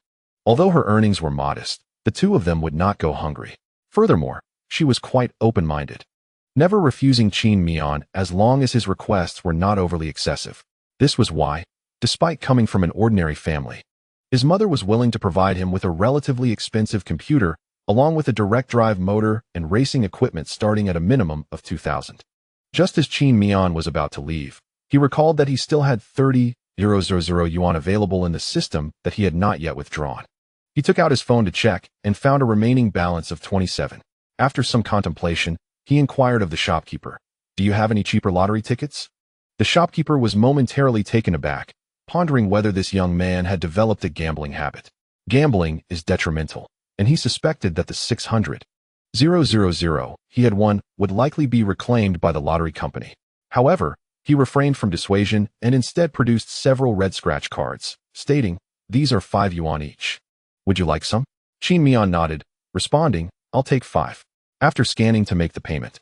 Although her earnings were modest, the two of them would not go hungry. Furthermore, she was quite open-minded, never refusing Qin Miao as long as his requests were not overly excessive. This was why, despite coming from an ordinary family, his mother was willing to provide him with a relatively expensive computer along with a direct drive motor and racing equipment starting at a minimum of 2,000. Just as Qin Miao was about to leave, he recalled that he still had 30,000 yuan available in the system that he had not yet withdrawn. He took out his phone to check and found a remaining balance of 27. After some contemplation, he inquired of the shopkeeper, "Do you have any cheaper lottery tickets?" The shopkeeper was momentarily taken aback, pondering whether this young man had developed a gambling habit. Gambling is detrimental, and he suspected that the 600,000 he had won would likely be reclaimed by the lottery company. However, he refrained from dissuasion and instead produced several red scratch cards, stating, "These are 5 yuan each. Would you like some?" Qin Miao nodded, responding, "I'll take 5. After scanning to make the payment,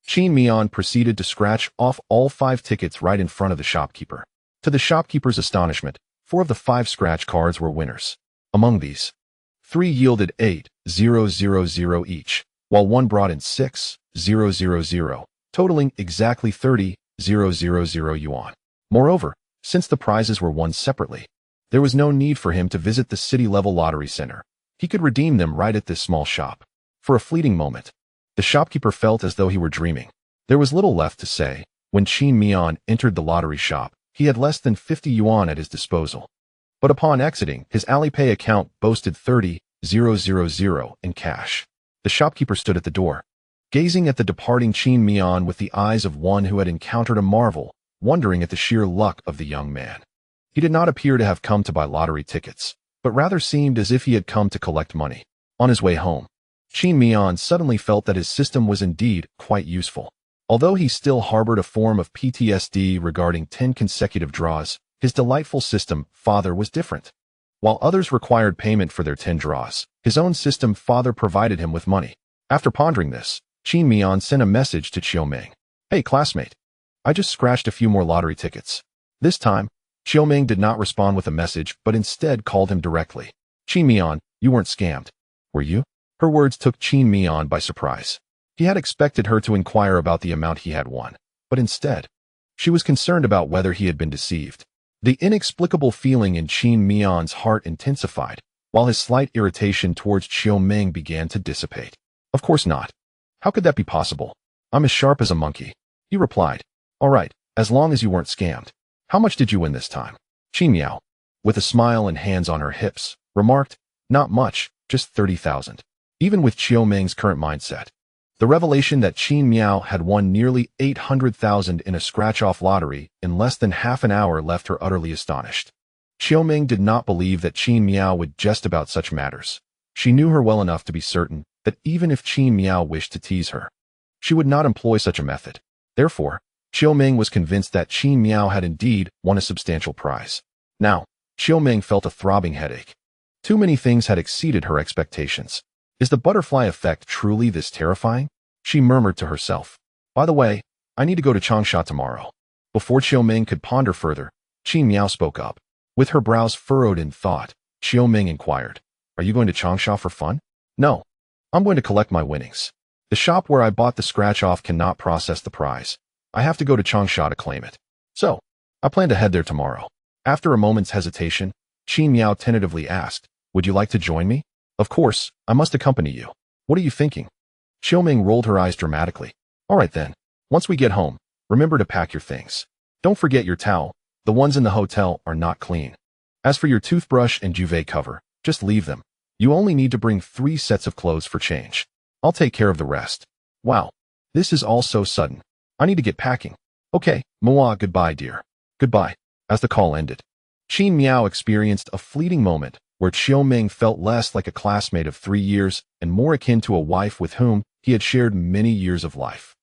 Qin Miao proceeded to scratch off all 5 tickets right in front of the shopkeeper. To the shopkeeper's astonishment, 4 of the 5 scratch cards were winners. Among these, 3 yielded 8,000 each, while 1 brought in 6,000, totaling exactly 30,000 yuan. Moreover, since the prizes were won separately, there was no need for him to visit the city-level lottery center. He could redeem them right at this small shop. For a fleeting moment, the shopkeeper felt as though he were dreaming. There was little left to say. When Qin Miao entered the lottery shop, he had less than 50 yuan at his disposal. But upon exiting, his Alipay account boasted 30,000 in cash. The shopkeeper stood at the door, gazing at the departing Qin Miao with the eyes of one who had encountered a marvel wondering at the sheer luck of the young man. He did not appear to have come to buy lottery tickets, but rather seemed as if he had come to collect money. On his way home, Qin Miao suddenly felt that his system was indeed quite useful. Although he still harbored a form of PTSD regarding 10 consecutive draws, his delightful system, Father, was different. While others required payment for their 10 draws, his own system, Father, provided him with money. After pondering this, Qin Miao sent a message to Qiuming. "Hey, classmate. I just scratched a few more lottery tickets." This time, Qiuming did not respond with a message, but instead called him directly. "Qin Miao, you weren't scammed, were you?" Her words took Qin Miao by surprise. He had expected her to inquire about the amount he had won, but instead, she was concerned about whether he had been deceived. The inexplicable feeling in Qin Miao's heart intensified, while his slight irritation towards Qiuming began to dissipate. "Of course not. How could that be possible? I'm as sharp as a monkey," he replied. "All right, as long as you weren't scammed. How much did you win this time?" Qin Miao, with a smile and hands on her hips, remarked, "Not much, just 30,000. Even with Qiuming's current mindset, the revelation that Qin Miao had won nearly 800,000 in a scratch-off lottery in less than half an hour left her utterly astonished. Qiuming did not believe that Qin Miao would jest about such matters. She knew her well enough to be certain that even if Qin Miao wished to tease her, she would not employ such a method. Therefore, Qiuming was convinced that Qin Miao had indeed won a substantial prize. Now, Qiuming felt a throbbing headache. Too many things had exceeded her expectations. Is the butterfly effect truly this terrifying? She murmured to herself. By the way, I need to go to Changsha tomorrow. Before Qiuming could ponder further, Qin Miao spoke up. With her brows furrowed in thought, Qiuming inquired, "Are you going to Changsha for fun?" "No. I'm going to collect my winnings. The shop where I bought the scratch-off cannot process the prize. I have to go to Changsha to claim it. So, I plan to head there tomorrow." After a moment's hesitation, Qin Miao tentatively asked, "Would you like to join me?" "Of course, I must accompany you." "What are you thinking?" Qiuming rolled her eyes dramatically. "All right then. Once we get home, remember to pack your things. Don't forget your towel. The ones in the hotel are not clean. As for your toothbrush and duvet cover, just leave them. You only need to bring 3 sets of clothes for change. I'll take care of the rest." "Wow, this is all so sudden. I need to get packing." "Okay, Moa, goodbye, dear." "Goodbye." As the call ended, Qin Miao experienced a fleeting moment where Qiuming felt less like a classmate of 3 years and more akin to a wife with whom he had shared many years of life.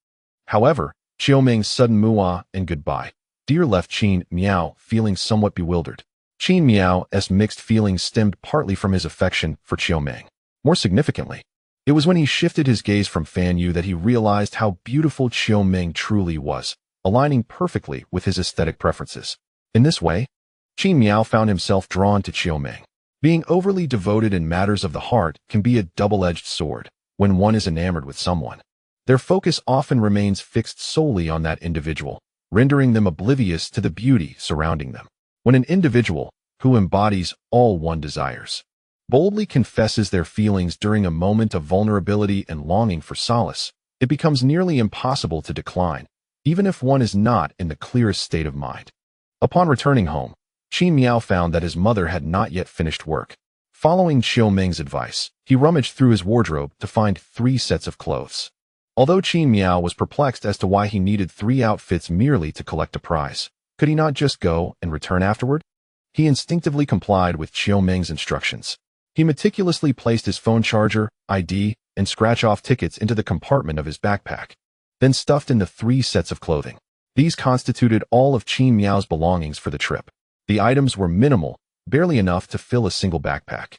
However, Qiuming's sudden Moa and goodbye, dear, left Qin Miao feeling somewhat bewildered. Qin Miao's mixed feelings stemmed partly from his affection for Qiuming. More significantly, it was when he shifted his gaze from Fan Yu that he realized how beautiful Qiuming truly was, aligning perfectly with his aesthetic preferences. In this way, Qin Miao found himself drawn to Qiuming. Being overly devoted in matters of the heart can be a double-edged sword when one is enamored with someone. Their focus often remains fixed solely on that individual, rendering them oblivious to the beauty surrounding them. When an individual, who embodies all one desires, boldly confesses their feelings during a moment of vulnerability and longing for solace, it becomes nearly impossible to decline, even if one is not in the clearest state of mind. Upon returning home, Qin Miao found that his mother had not yet finished work. Following Qiuming's advice, he rummaged through his wardrobe to find 3 sets of clothes. Although Qin Miao was perplexed as to why he needed 3 outfits merely to collect a prize, could he not just go and return afterward? He instinctively complied with Qiuming's instructions. He meticulously placed his phone charger, ID, and scratch-off tickets into the compartment of his backpack, then stuffed in the 3 sets of clothing. These constituted all of Qin Miao's belongings for the trip. The items were minimal, barely enough to fill a single backpack.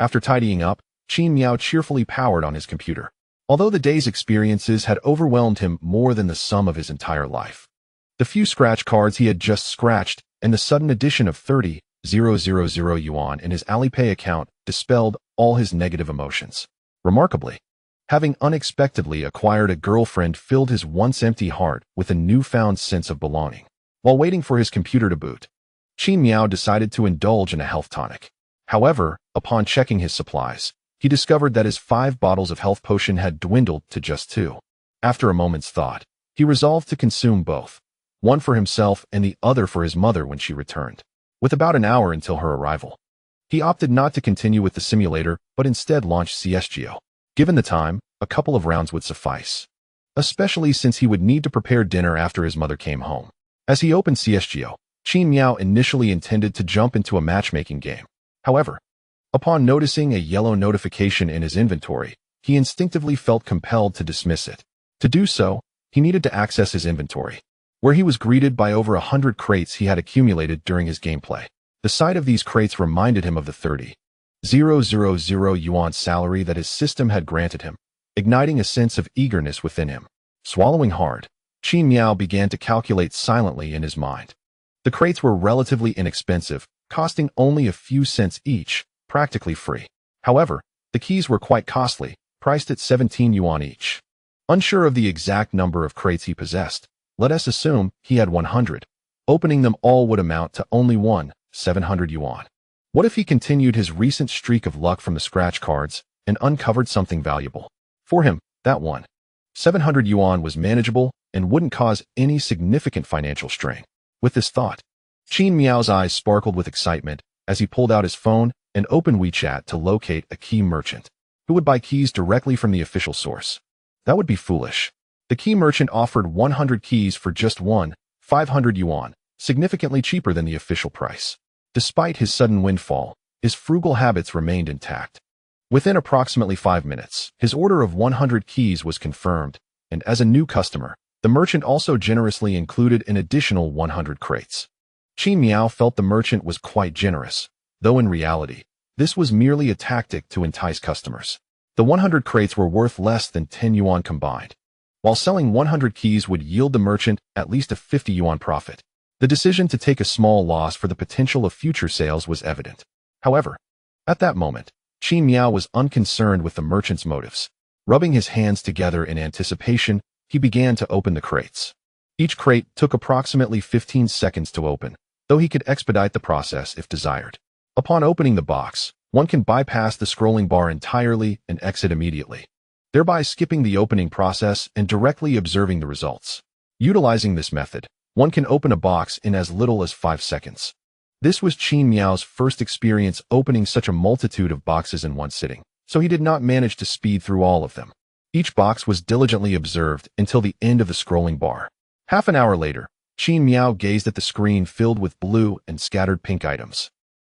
After tidying up, Qin Miao cheerfully powered on his computer. Although the day's experiences had overwhelmed him more than the sum of his entire life, the few scratch cards he had just scratched and the sudden addition of 30,000 yuan in his Alipay account dispelled all his negative emotions. Remarkably, having unexpectedly acquired a girlfriend filled his once empty heart with a newfound sense of belonging. While waiting for his computer to boot, Qin Miao decided to indulge in a health tonic. However, upon checking his supplies, he discovered that his 5 bottles of health potion had dwindled to just 2. After a moment's thought, he resolved to consume both, one for himself and the other for his mother when she returned. With about an hour until her arrival, he opted not to continue with the simulator but instead launched CSGO. Given the time, a couple of rounds would suffice, especially since he would need to prepare dinner after his mother came home. As he opened CSGO, Qin Miao initially intended to jump into a matchmaking game. However, upon noticing a yellow notification in his inventory, he instinctively felt compelled to dismiss it. To do so, he needed to access his inventory, where he was greeted by over 100 crates he had accumulated during his gameplay. The sight of these crates reminded him of the 30,000 yuan salary that his system had granted him, igniting a sense of eagerness within him. Swallowing hard, Qin Miao began to calculate silently in his mind. The crates were relatively inexpensive, costing only a few cents each, practically free. However, the keys were quite costly, priced at 17 yuan each. Unsure of the exact number of crates he possessed, let us assume he had 100. Opening them all would amount to only 700 yuan. What if he continued his recent streak of luck from the scratch cards and uncovered something valuable? For him, that 700 yuan was manageable and wouldn't cause any significant financial strain. With this thought, Qin Miao's eyes sparkled with excitement as he pulled out his phone and opened WeChat to locate a key merchant who would buy keys directly from the official source. That would be foolish. The key merchant offered 100 keys for just 500 yuan, significantly cheaper than the official price. Despite his sudden windfall, his frugal habits remained intact. Within approximately 5 minutes, his order of 100 keys was confirmed, and as a new customer, the merchant also generously included an additional 100 crates. Qin Miao felt the merchant was quite generous, though in reality, this was merely a tactic to entice customers. The 100 crates were worth less than 10 yuan combined. While selling 100 keys would yield the merchant at least a 50 yuan profit, the decision to take a small loss for the potential of future sales was evident. However, at that moment, Qin Miao was unconcerned with the merchant's motives. Rubbing his hands together in anticipation, he began to open the crates. Each crate took approximately 15 seconds to open, though he could expedite the process if desired. Upon opening the box, one can bypass the scrolling bar entirely and exit immediately, thereby skipping the opening process and directly observing the results. Utilizing this method, one can open a box in as little as 5 seconds. This was Qin Miao's first experience opening such a multitude of boxes in one sitting, so he did not manage to speed through all of them. Each box was diligently observed until the end of the scrolling bar. Half an hour later, Qin Miao gazed at the screen filled with blue and scattered pink items,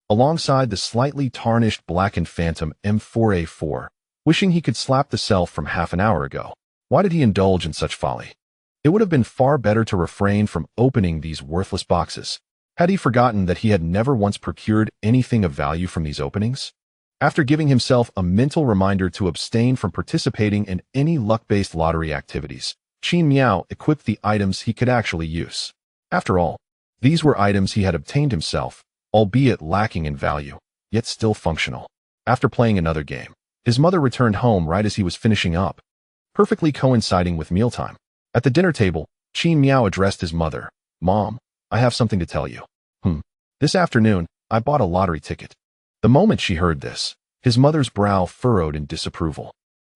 alongside the slightly tarnished blackened Phantom M4A4, wishing he could slap the self from half an hour ago. Why did he indulge in such folly? It would have been far better to refrain from opening these worthless boxes. Had he forgotten that he had never once procured anything of value from these openings? After giving himself a mental reminder to abstain from participating in any luck-based lottery activities, Qin Miao equipped the items he could actually use. After all, these were items he had obtained himself, albeit lacking in value, yet still functional. After playing another game, his mother returned home right as he was finishing up, perfectly coinciding with mealtime. At the dinner table, Qin Miao addressed his mother. "Mom, I have something to tell you. This afternoon, I bought a lottery ticket." The moment she heard this, his mother's brow furrowed in disapproval.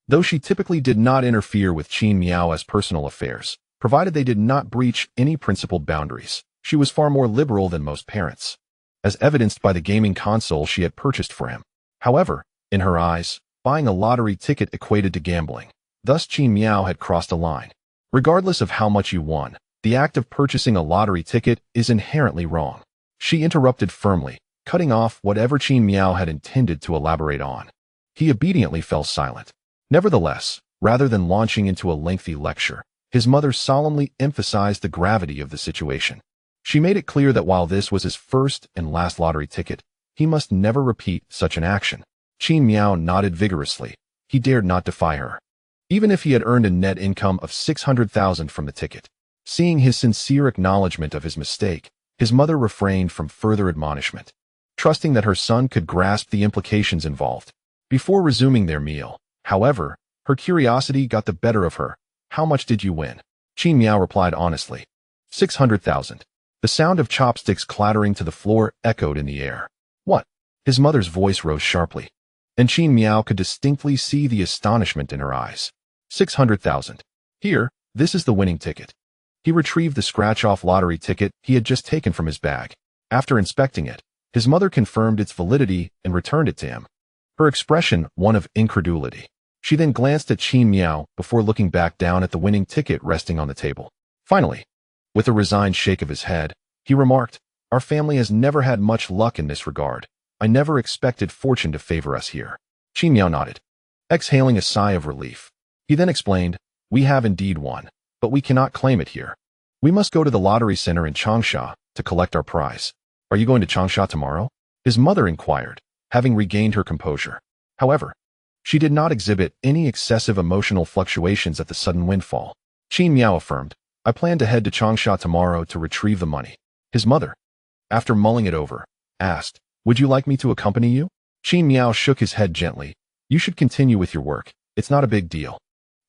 Though she typically did not interfere with Qin Miao's personal affairs, provided they did not breach any principled boundaries, she was far more liberal than most parents, as evidenced by the gaming console she had purchased for him. However, in her eyes, buying a lottery ticket equated to gambling. Thus Qin Miao had crossed a line. Regardless of how much you won, the act of purchasing a lottery ticket is inherently wrong. She interrupted firmly, cutting off whatever Qin Miao had intended to elaborate on. He obediently fell silent. Nevertheless, rather than launching into a lengthy lecture, his mother solemnly emphasized the gravity of the situation. She made it clear that while this was his first and last lottery ticket, he must never repeat such an action. Qin Miao nodded vigorously. He dared not defy her, even if he had earned a net income of 600,000 from the ticket. Seeing his sincere acknowledgement of his mistake, his mother refrained from further admonishment, trusting that her son could grasp the implications involved. Before resuming their meal, however, her curiosity got the better of her. "How much did you win?" Qin Miao replied honestly. 600,000. The sound of chopsticks clattering to the floor echoed in the air. "What?" His mother's voice rose sharply, and Qin Miao could distinctly see the astonishment in her eyes. 600,000. Here, this is the winning ticket. He retrieved the scratch-off lottery ticket he had just taken from his bag. After inspecting it, his mother confirmed its validity and returned it to him, her expression one of incredulity. She then glanced at Qin Miao before looking back down at the winning ticket resting on the table. Finally, With a resigned shake of his head, he remarked, "Our family has never had much luck in this regard. I never expected fortune to favor us here." Qin Miao nodded, exhaling a sigh of relief. He then explained, "We have indeed won, but we cannot claim it here. We must go to the lottery center in Changsha to collect our prize." "Are you going to Changsha tomorrow?" his mother inquired, having regained her composure. However, she did not exhibit any excessive emotional fluctuations at the sudden windfall. Qin Miao affirmed, "I plan to head to Changsha tomorrow to retrieve the money." His mother, after mulling it over, asked, "Would you like me to accompany you?" Qin Miao shook his head gently. "You should continue with your work. It's not a big deal.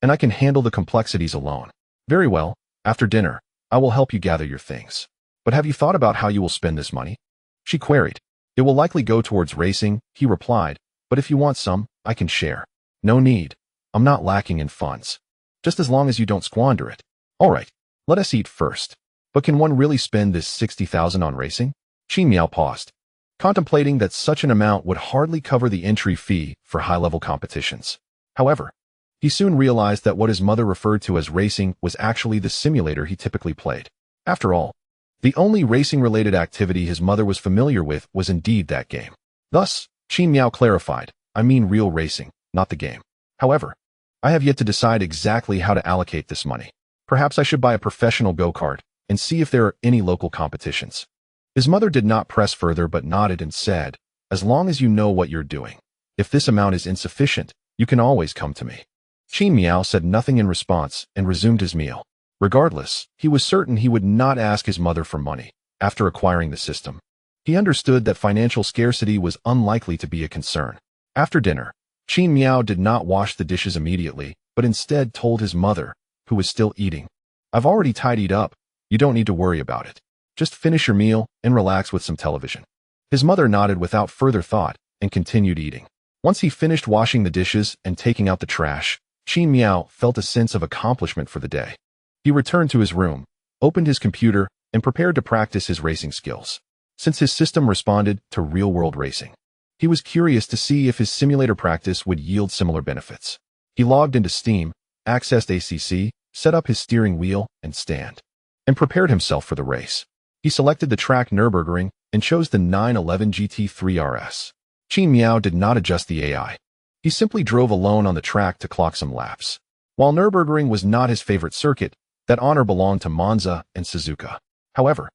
And I can handle the complexities alone." "Very well. After dinner, I will help you gather your things. But have you thought about how you will spend this money?" she queried. "It will likely go towards racing," he replied, "but if you want some, I can share." "No need. I'm not lacking in funds. Just as long as you don't squander it." "All right, let us eat first. But can one really spend this 60,000 on racing?" Qin Miao paused, contemplating that such an amount would hardly cover the entry fee for high-level competitions. However, he soon realized that what his mother referred to as racing was actually the simulator he typically played. After all, the only racing-related activity his mother was familiar with was indeed that game. Thus, Qin Miao clarified, "I mean real racing, not the game. However, I have yet to decide exactly how to allocate this money. Perhaps I should buy a professional go-kart and see if there are any local competitions." His mother did not press further but nodded and said, "As long as you know what you're doing. If this amount is insufficient, you can always come to me." Qin Miao said nothing in response and resumed his meal. Regardless, he was certain he would not ask his mother for money after acquiring the system. He understood that financial scarcity was unlikely to be a concern. After dinner, Qin Miao did not wash the dishes immediately, but instead told his mother, who was still eating, "I've already tidied up. You don't need to worry about it. Just finish your meal and relax with some television." His mother nodded without further thought and continued eating. Once he finished washing the dishes and taking out the trash, Qin Miao felt a sense of accomplishment for the day. He returned to his room, opened his computer, and prepared to practice his racing skills. Since his system responded to real-world racing, he was curious to see if his simulator practice would yield similar benefits. He logged into Steam, accessed ACC, set up his steering wheel and stand, and prepared himself for the race. He selected the track Nürburgring and chose the 911 GT3 RS. Qin Miao did not adjust the AI. He simply drove alone on the track to clock some laps. While Nürburgring was not his favorite circuit, that honor belonged to Monza and Suzuka. However,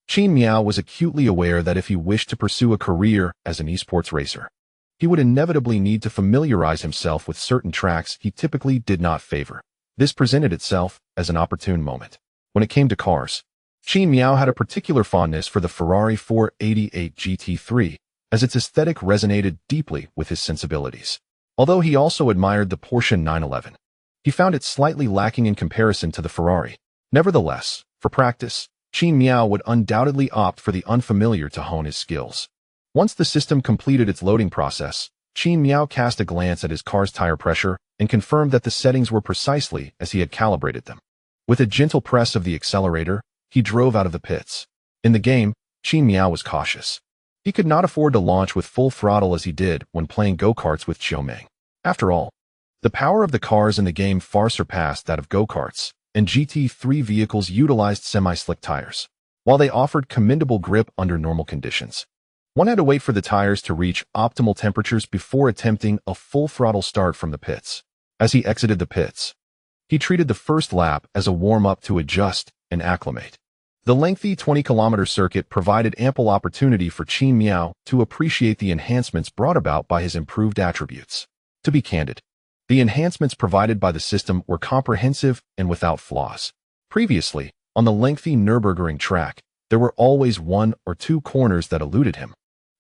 Qin Miao was acutely aware that if he wished to pursue a career as an esports racer, he would inevitably need to familiarize himself with certain tracks he typically did not favor. This presented itself as an opportune moment. When it came to cars, Qin Miao had a particular fondness for the Ferrari 488 GT3, as its aesthetic resonated deeply with his sensibilities. Although he also admired the Porsche 911, he found it slightly lacking in comparison to the Ferrari. Nevertheless, for practice, Qin Miao would undoubtedly opt for the unfamiliar to hone his skills. Once the system completed its loading process, Qin Miao cast a glance at his car's tire pressure and confirmed that the settings were precisely as he had calibrated them. With a gentle press of the accelerator, he drove out of the pits. In the game, Qin Miao was cautious. He could not afford to launch with full throttle as he did when playing go-karts with Xiaomeng. After all, the power of the cars in the game far surpassed that of go-karts, and GT3 vehicles utilized semi-slick tires. While they offered commendable grip under normal conditions, one had to wait for the tires to reach optimal temperatures before attempting a full throttle start from the pits. As he exited the pits, he treated the first lap as a warm-up to adjust and acclimate. The lengthy 20-kilometer circuit provided ample opportunity for Qin Miao to appreciate the enhancements brought about by his improved attributes. To be candid, the enhancements provided by the system were comprehensive and without flaws. Previously, on the lengthy Nürburgring track, there were always one or two corners that eluded him.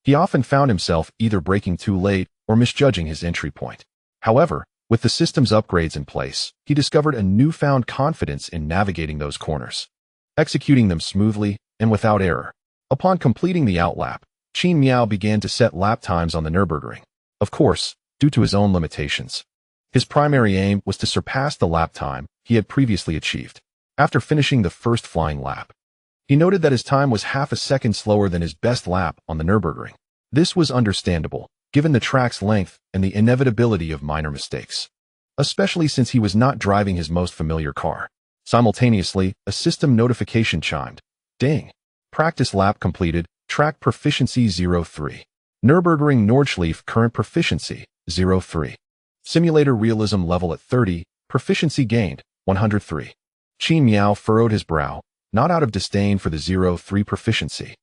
He often found himself either braking too late or misjudging his entry point. However, with the system's upgrades in place, he discovered a newfound confidence in navigating those corners, executing them smoothly and without error. Upon completing the outlap, Qin Miao began to set lap times on the Nürburgring. Of course, due to his own limitations, his primary aim was to surpass the lap time he had previously achieved. After finishing the first flying lap, he noted that his time was half a second slower than his best lap on the Nürburgring. This was understandable, given the track's length and the inevitability of minor mistakes, especially since he was not driving his most familiar car. Simultaneously, a system notification chimed. Ding. Practice lap completed. Track proficiency 03. Nürburgring Nordschleife current proficiency 03. Simulator realism level at 30. Proficiency gained 103. Qin Miao furrowed his brow, not out of disdain for the 03 proficiency,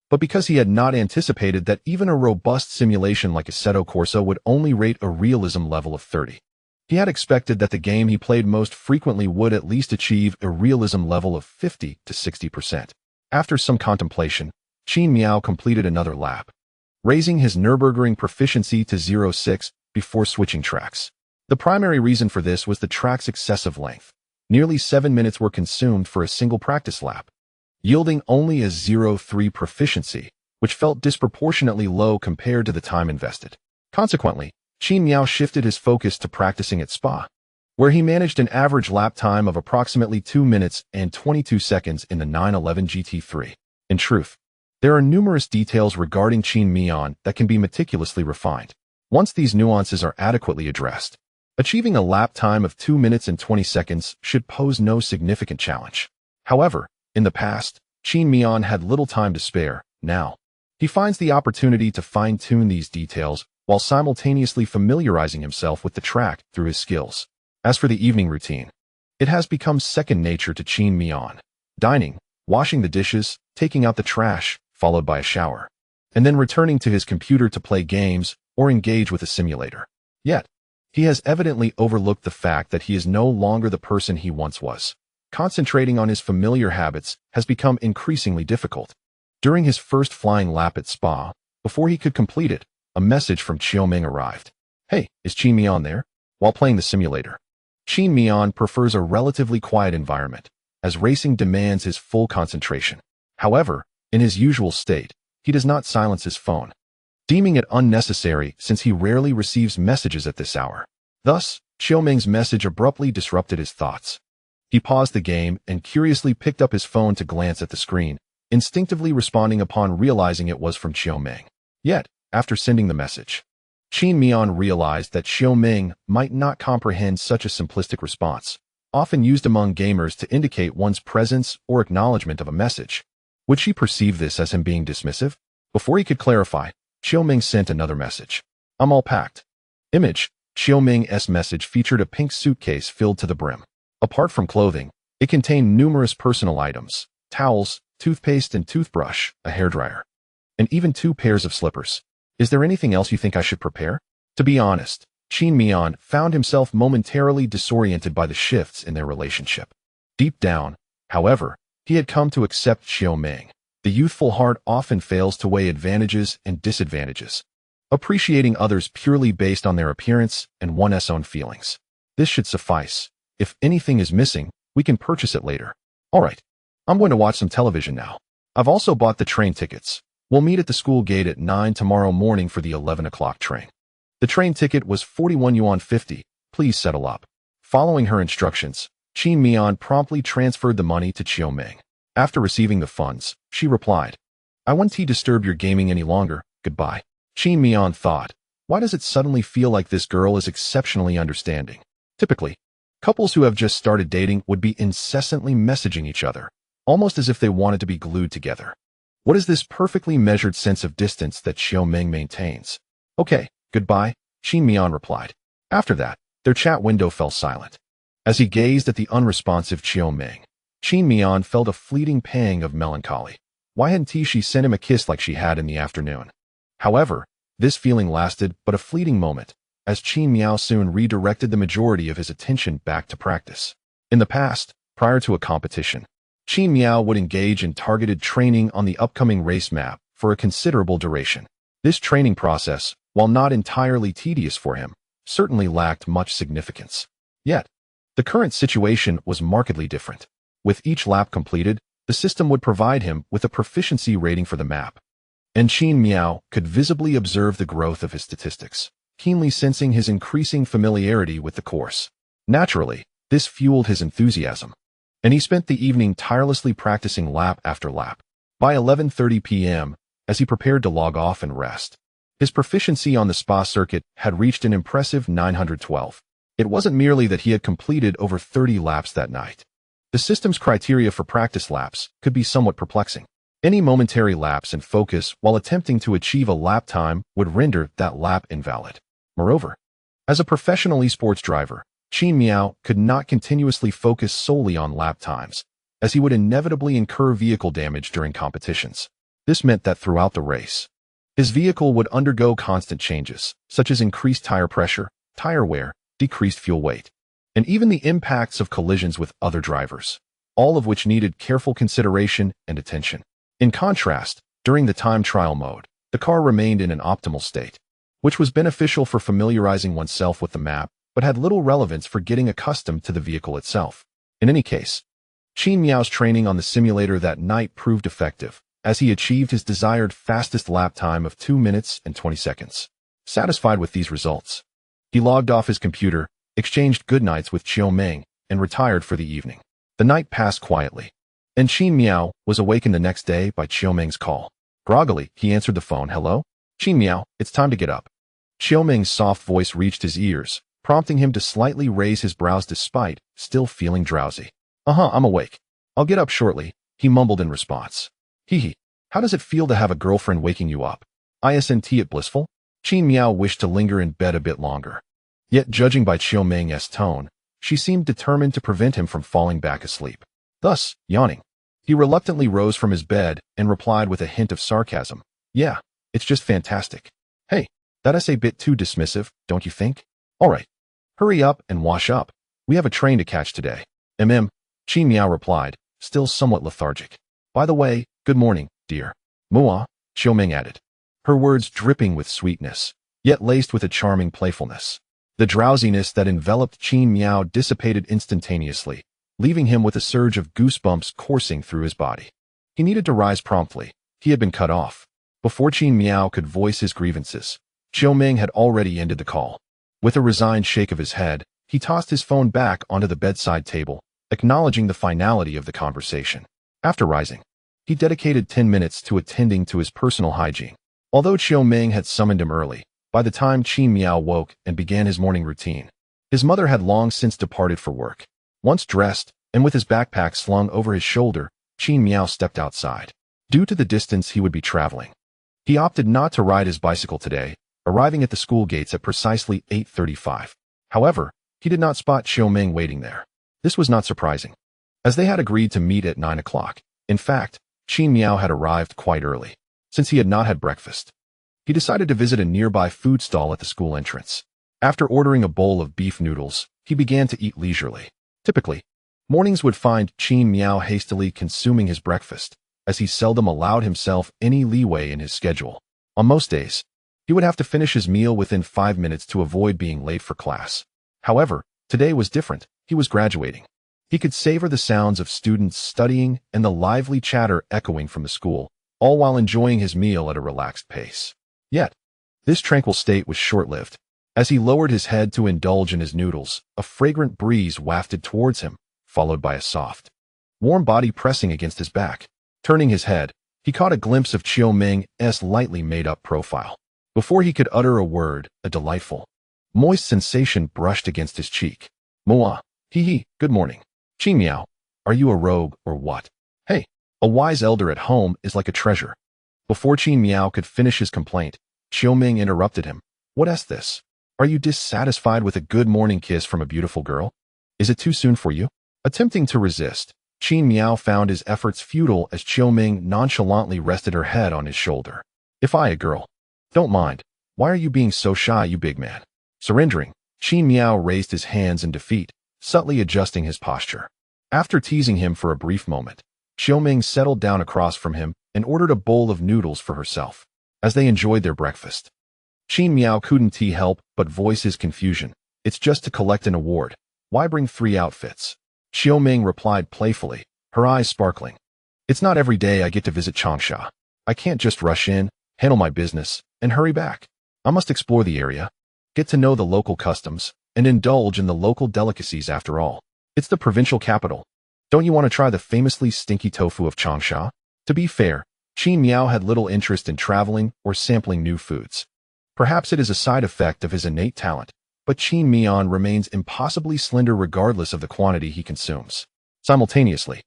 but because he had not anticipated that even a robust simulation like Assetto Corsa would only rate a realism level of 30. He had expected that the game he played most frequently would at least achieve a realism level of 50 to 60%. After some contemplation, Qin Miao completed another lap, raising his Nürburgring proficiency to 06 before switching tracks. The primary reason for this was the track's excessive length. Nearly 7 minutes were consumed for a single practice lap, yielding only a 03 proficiency, which felt disproportionately low compared to the time invested. Consequently, Qin Miao shifted his focus to practicing at Spa, where he managed an average lap time of approximately 2 minutes and 22 seconds in the 911 GT3. In truth, there are numerous details regarding Qin Miao that can be meticulously refined. Once these nuances are adequately addressed, achieving a lap time of 2 minutes and 20 seconds should pose no significant challenge. However, in the past, Qin Miao had little time to spare. Now, he finds the opportunity to fine-tune these details while simultaneously familiarizing himself with the track through his skills. As for the evening routine, it has become second nature to Qin Miao. Dining, washing the dishes, taking out the trash, followed by a shower, and then returning to his computer to play games or engage with a simulator. Yet, he has evidently overlooked the fact that he is no longer the person he once was. Concentrating on his familiar habits has become increasingly difficult. During his first flying lap at Spa, before he could complete it, a message from Xiaoming arrived. Hey, is Qin Miao there? While playing the simulator, Qin Miao prefers a relatively quiet environment, as racing demands his full concentration. However, in his usual state, he does not silence his phone, deeming it unnecessary since he rarely receives messages at this hour. Thus, Xiaoming's message abruptly disrupted his thoughts. He paused the game and curiously picked up his phone to glance at the screen, instinctively responding upon realizing it was from Xiaoming. Yet, after sending the message, Qin Miao realized that Xiaoming might not comprehend such a simplistic response, often used among gamers to indicate one's presence or acknowledgement of a message. Would she perceive this as him being dismissive? Before he could clarify, Xiaoming sent another message. I'm all packed. Image. Xiaoming's message featured a pink suitcase filled to the brim. Apart from clothing, it contained numerous personal items, towels, toothpaste and toothbrush, a hairdryer, and even 2 pairs of slippers. Is there anything else you think I should prepare? To be honest, Qin Miao found himself momentarily disoriented by the shifts in their relationship. Deep down, however, he had come to accept Xiaoming. The youthful heart often fails to weigh advantages and disadvantages, appreciating others purely based on their appearance and one's own feelings. This should suffice. If anything is missing, we can purchase it later. Alright, I'm going to watch some television now. I've also bought the train tickets. We'll meet at the school gate at 9 tomorrow morning for the 11 o'clock train. The train ticket was 41 yuan 50. Please settle up. Following her instructions, Qin Miao promptly transferred the money to Xiaoming. After receiving the funds, she replied, I won't disturb your gaming any longer, goodbye. Qin Miao thought, why does it suddenly feel like this girl is exceptionally understanding? Typically, couples who have just started dating would be incessantly messaging each other, almost as if they wanted to be glued together. What is this perfectly measured sense of distance that Xiaoming maintains? Okay, goodbye, Qin Miao replied. After that, their chat window fell silent. As he gazed at the unresponsive Xiaoming, Qin Miao felt a fleeting pang of melancholy. Why hadn't she sent him a kiss like she had in the afternoon? However, this feeling lasted but a fleeting moment, as Qin Miao soon redirected the majority of his attention back to practice. In the past, prior to a competition, Qin Miao would engage in targeted training on the upcoming race map for a considerable duration. This training process, while not entirely tedious for him, certainly lacked much significance. Yet, the current situation was markedly different. With each lap completed, the system would provide him with a proficiency rating for the map, and Qin Miao could visibly observe the growth of his statistics, keenly sensing his increasing familiarity with the course. Naturally, this fueled his enthusiasm, and he spent the evening tirelessly practicing lap after lap. By 11:30 p.m., as he prepared to log off and rest, his proficiency on the Spa circuit had reached an impressive 912. It wasn't merely that he had completed over 30 laps that night. The system's criteria for practice laps could be somewhat perplexing. Any momentary lapse in focus while attempting to achieve a lap time would render that lap invalid. Moreover, as a professional esports driver, Qin Miao could not continuously focus solely on lap times, as he would inevitably incur vehicle damage during competitions. This meant that throughout the race, his vehicle would undergo constant changes, such as increased tire pressure, tire wear, decreased fuel weight, and even the impacts of collisions with other drivers, all of which needed careful consideration and attention. In contrast, during the time trial mode, the car remained in an optimal state, which was beneficial for familiarizing oneself with the map, but had little relevance for getting accustomed to the vehicle itself. In any case, Qin Miao's training on the simulator that night proved effective, as he achieved his desired fastest lap time of 2 minutes and 20 seconds. Satisfied with these results, he logged off his computer, exchanged goodnights with Xiaoming, and retired for the evening. The night passed quietly, and Qin Miao was awakened the next day by Xiaoming's call. Groggily, he answered the phone. "Hello? Qin Miao, it's time to get up." Xiaoming's soft voice reached his ears, prompting him to slightly raise his brows despite still feeling drowsy. I'm awake. I'll get up shortly," he mumbled in response. Hee. How does it feel to have a girlfriend waking you up? Isn't it blissful? Qin Miao wished to linger in bed a bit longer. Yet, judging by Xiaoming's tone, she seemed determined to prevent him from falling back asleep. Thus, yawning, he reluctantly rose from his bed and replied with a hint of sarcasm. "Yeah, it's just fantastic." "Hey, that's a bit too dismissive, don't you think?" "All right. Hurry up and wash up. We have a train to catch today." Qin Miao replied, still somewhat lethargic. "By the way, good morning, dear." "Mua," Xiaoming added, her words dripping with sweetness, yet laced with a charming playfulness. The drowsiness that enveloped Qin Miao dissipated instantaneously, leaving him with a surge of goosebumps coursing through his body. He needed to rise promptly. He had been cut off. Before Qin Miao could voice his grievances, Xiaoming had already ended the call. With a resigned shake of his head, he tossed his phone back onto the bedside table, acknowledging the finality of the conversation. After rising, he dedicated 10 minutes to attending to his personal hygiene. Although Xiaoming had summoned him early, by the time Qin Miao woke and began his morning routine, his mother had long since departed for work. Once dressed, and with his backpack slung over his shoulder, Qin Miao stepped outside. Due to the distance he would be traveling, he opted not to ride his bicycle today, arriving at the school gates at precisely 8:35. However, he did not spot Xiaoming waiting there. This was not surprising, as they had agreed to meet at 9 o'clock. In fact, Qin Miao had arrived quite early, since he had not had breakfast. He decided to visit a nearby food stall at the school entrance. After ordering a bowl of beef noodles, he began to eat leisurely. Typically, mornings would find Qin Miao hastily consuming his breakfast, as he seldom allowed himself any leeway in his schedule. On most days, he would have to finish his meal within 5 minutes to avoid being late for class. However, today was different. He was graduating. He could savor the sounds of students studying and the lively chatter echoing from the school, all while enjoying his meal at a relaxed pace. Yet, this tranquil state was short-lived. As he lowered his head to indulge in his noodles, a fragrant breeze wafted towards him, followed by a soft, warm body pressing against his back. Turning his head, he caught a glimpse of Xiaoming's lightly made-up profile. Before he could utter a word, a delightful, moist sensation brushed against his cheek. "Mua. Good morning. Qin Miao, are you a rogue or what? Hey, a wise elder at home is like a treasure." Before Qin Miao could finish his complaint, Xiaoming interrupted him. "What's this? Are you dissatisfied with a good morning kiss from a beautiful girl? Is it too soon for you?" Attempting to resist, Qin Miao found his efforts futile as Xiaoming nonchalantly rested her head on his shoulder. "If I a girl? Don't mind. Why are you being so shy, you big man?" Surrendering, Qin Miao raised his hands in defeat, subtly adjusting his posture. After teasing him for a brief moment, Xiaoming settled down across from him and ordered a bowl of noodles for herself. As they enjoyed their breakfast, Qin Miao couldn't help but voice his confusion. "It's just to collect an award. Why bring 3 outfits?" Xiaoming replied playfully, her eyes sparkling. "It's not every day I get to visit Changsha. I can't just rush in, handle my business, and hurry back. I must explore the area, get to know the local customs, and indulge in the local delicacies after all. It's the provincial capital. Don't you want to try the famously stinky tofu of Changsha?" To be fair, Qin Miao had little interest in traveling or sampling new foods. Perhaps it is a side effect of his innate talent, but Qin Miao remains impossibly slender regardless of the quantity he consumes. Simultaneously,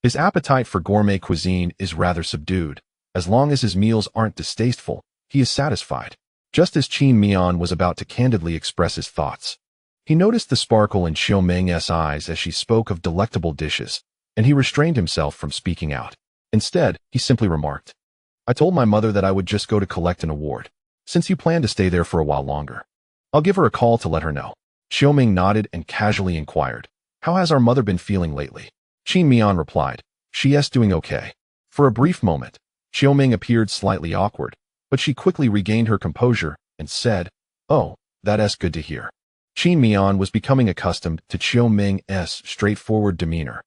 his appetite for gourmet cuisine is rather subdued. As long as his meals aren't distasteful, he is satisfied. Just as Qin Miao was about to candidly express his thoughts, he noticed the sparkle in Xiao Ming's eyes as she spoke of delectable dishes, and he restrained himself from speaking out. Instead, he simply remarked, "I told my mother that I would just go to collect an award, since you plan to stay there for a while longer. I'll give her a call to let her know." Xiao Ming nodded and casually inquired, "How has our mother been feeling lately?" Qin Miao replied, "She's doing okay." For a brief moment, Xiao Ming appeared slightly awkward, but she quickly regained her composure and said, "Oh, that's good to hear." Qin Miao was becoming accustomed to Xiao Ming's straightforward demeanor,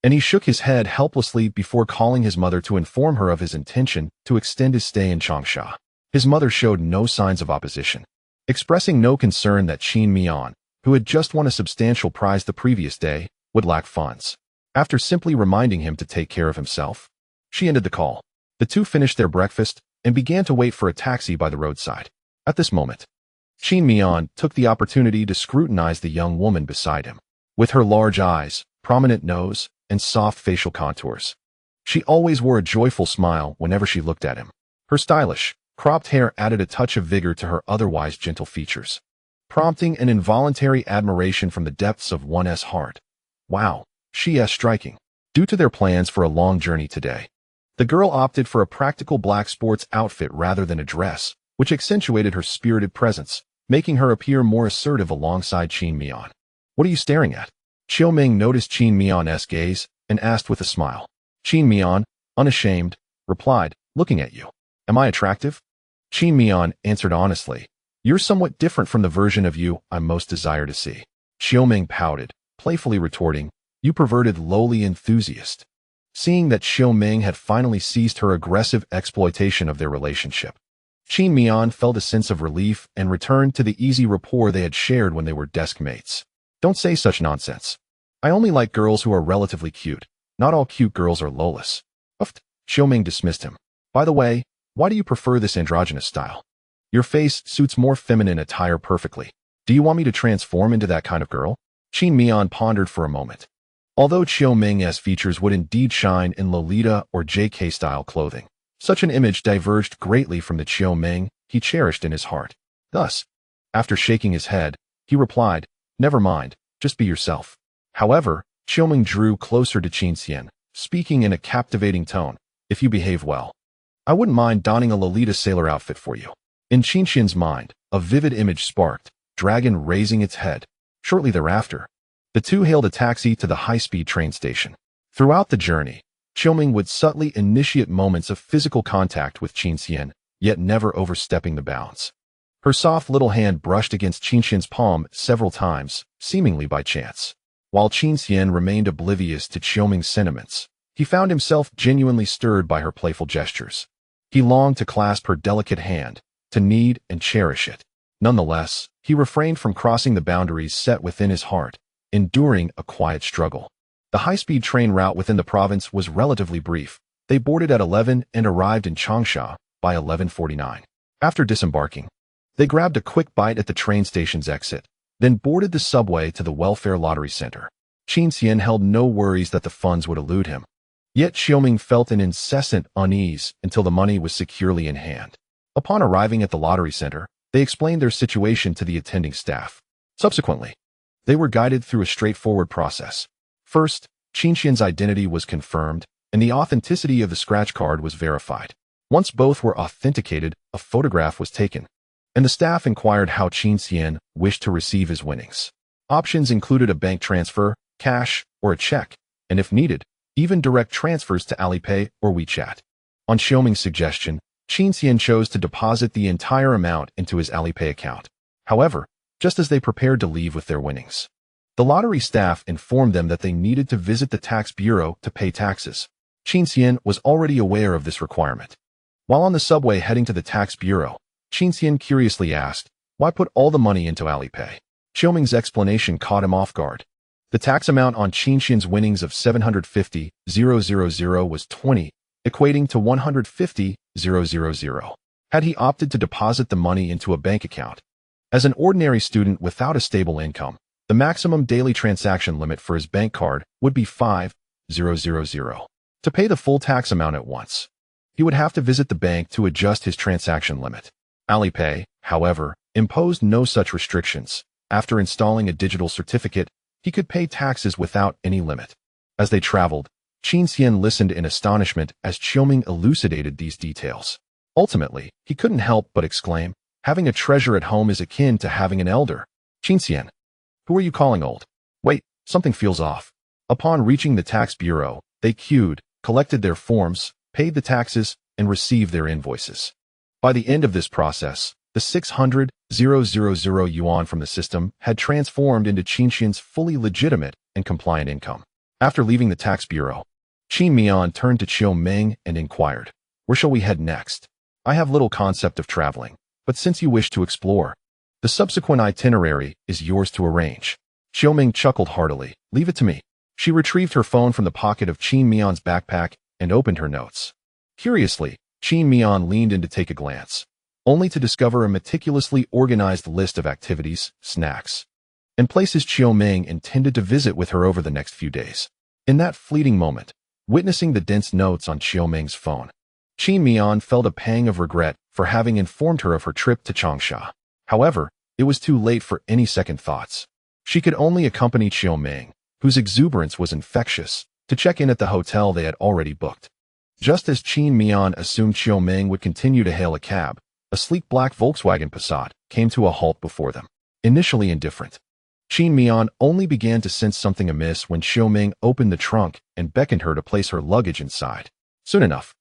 and he shook his head helplessly before calling his mother to inform her of his intention to extend his stay in Changsha. His mother showed no signs of opposition, expressing no concern that Qin Miao, who had just won a substantial prize the previous day, would lack funds. After simply reminding him to take care of himself, she ended the call. The two finished their breakfast and began to wait for a taxi by the roadside. At this moment, Qin Miao took the opportunity to scrutinize the young woman beside him. With her large eyes, prominent nose, and soft facial contours, she always wore a joyful smile whenever she looked at him. Her stylish, cropped hair added a touch of vigor to her otherwise gentle features, prompting an involuntary admiration from the depths of one's heart. Wow, she is striking. Due to their plans for a long journey today, the girl opted for a practical black sports outfit rather than a dress, which accentuated her spirited presence, making her appear more assertive alongside Qin Miao. "What are you staring at?" Xiao Ming noticed Qin Miao's gaze and asked with a smile. Qin Miao, unashamed, replied, "Looking at you. Am I attractive?" Qin Miao answered honestly, "You're somewhat different from the version of you I most desire to see." Xiao Ming pouted, playfully retorting, "You perverted lowly enthusiast." Seeing that Xiao Ming had finally ceased her aggressive exploitation of their relationship, Qin Miao felt a sense of relief and returned to the easy rapport they had shared when they were desk mates. "Don't say such nonsense. I only like girls who are relatively cute. Not all cute girls are lowless." Uffed. Xiao Ming dismissed him. "By the way, why do you prefer this androgynous style? Your face suits more feminine attire perfectly. Do you want me to transform into that kind of girl?" Qin Miao pondered for a moment. Although Xiao Ming's features would indeed shine in Lolita or JK-style clothing, such an image diverged greatly from the Xiao Ming he cherished in his heart. Thus, after shaking his head, he replied, "Never mind, just be yourself." However, Xiao Ming drew closer to Qin Xian, speaking in a captivating tone, "If you behave well, I wouldn't mind donning a Lolita sailor outfit for you." In Qin Xian's mind, a vivid image sparked, dragon raising its head. Shortly thereafter, the two hailed a taxi to the high-speed train station. Throughout the journey, Xiao Ming would subtly initiate moments of physical contact with Qin Xian, yet never overstepping the bounds. Her soft little hand brushed against Qin Xian's palm several times, seemingly by chance. While Qin Xian remained oblivious to Xiao Ming's sentiments, he found himself genuinely stirred by her playful gestures. He longed to clasp her delicate hand, to knead and cherish it. Nonetheless, he refrained from crossing the boundaries set within his heart, enduring a quiet struggle. The high-speed train route within the province was relatively brief. They boarded at 11 and arrived in Changsha by 11:49. After disembarking, they grabbed a quick bite at the train station's exit, then boarded the subway to the welfare lottery center. Qin Xian held no worries that the funds would elude him. Yet Xiao Ming felt an incessant unease until the money was securely in hand. Upon arriving at the lottery center, they explained their situation to the attending staff. Subsequently, they were guided through a straightforward process. First, Qin Xian's identity was confirmed, and the authenticity of the scratch card was verified. Once both were authenticated, a photograph was taken, and the staff inquired how Qin Xian wished to receive his winnings. Options included a bank transfer, cash, or a check, and if needed, even direct transfers to Alipay or WeChat. On Xiao Ming's suggestion, Qin Xian chose to deposit the entire amount into his Alipay account. However, just as they prepared to leave with their winnings, the lottery staff informed them that they needed to visit the tax bureau to pay taxes. Qin Xian was already aware of this requirement. While on the subway heading to the tax bureau, Qin Xian curiously asked, "Why put all the money into Alipay?" Xiao Ming's explanation caught him off guard. The tax amount on Qin Xian's winnings of 750,000 was 20, equating to 150,000. Had he opted to deposit the money into a bank account, as an ordinary student without a stable income, The maximum daily transaction limit for his bank card would be 5,000. To pay the full tax amount at once, he would have to visit the bank to adjust his transaction limit. Alipay, however, imposed no such restrictions. After installing a digital certificate, he could pay taxes without any limit. As they traveled, Qin Xian listened in astonishment as Qiuming elucidated these details. Ultimately, he couldn't help but exclaim, "Having a treasure at home is akin to having an elder." Qin Xian, who are you calling old? Wait, something feels off. Upon reaching the tax bureau, they queued, collected their forms, paid the taxes, and received their invoices. By the end of this process, the 600,000 yuan from the system had transformed into Qin Xian's fully legitimate and compliant income. After leaving the tax bureau, Qin Miao turned to Qiuming and inquired, "Where shall we head next? I have little concept of traveling, but since you wish to explore, the subsequent itinerary is yours to arrange." Qiuming chuckled heartily. "Leave it to me." She retrieved her phone from the pocket of Qin Miao's backpack and opened her notes. Curiously, Qin Miao leaned in to take a glance, only to discover a meticulously organized list of activities, snacks, and places Qiuming intended to visit with her over the next few days. In that fleeting moment, witnessing the dense notes on Qiuming's phone, Qin Miao felt a pang of regret for having informed her of her trip to Changsha. However, it was too late for any second thoughts. She could only accompany Qiuming, whose exuberance was infectious, to check in at the hotel they had already booked. Just as Qin Miao assumed Qiuming would continue to hail a cab, a sleek black Volkswagen Passat came to a halt before them. Initially indifferent, Qin Miao only began to sense something amiss when Qiuming opened the trunk and beckoned her to place her luggage inside. Soon enough,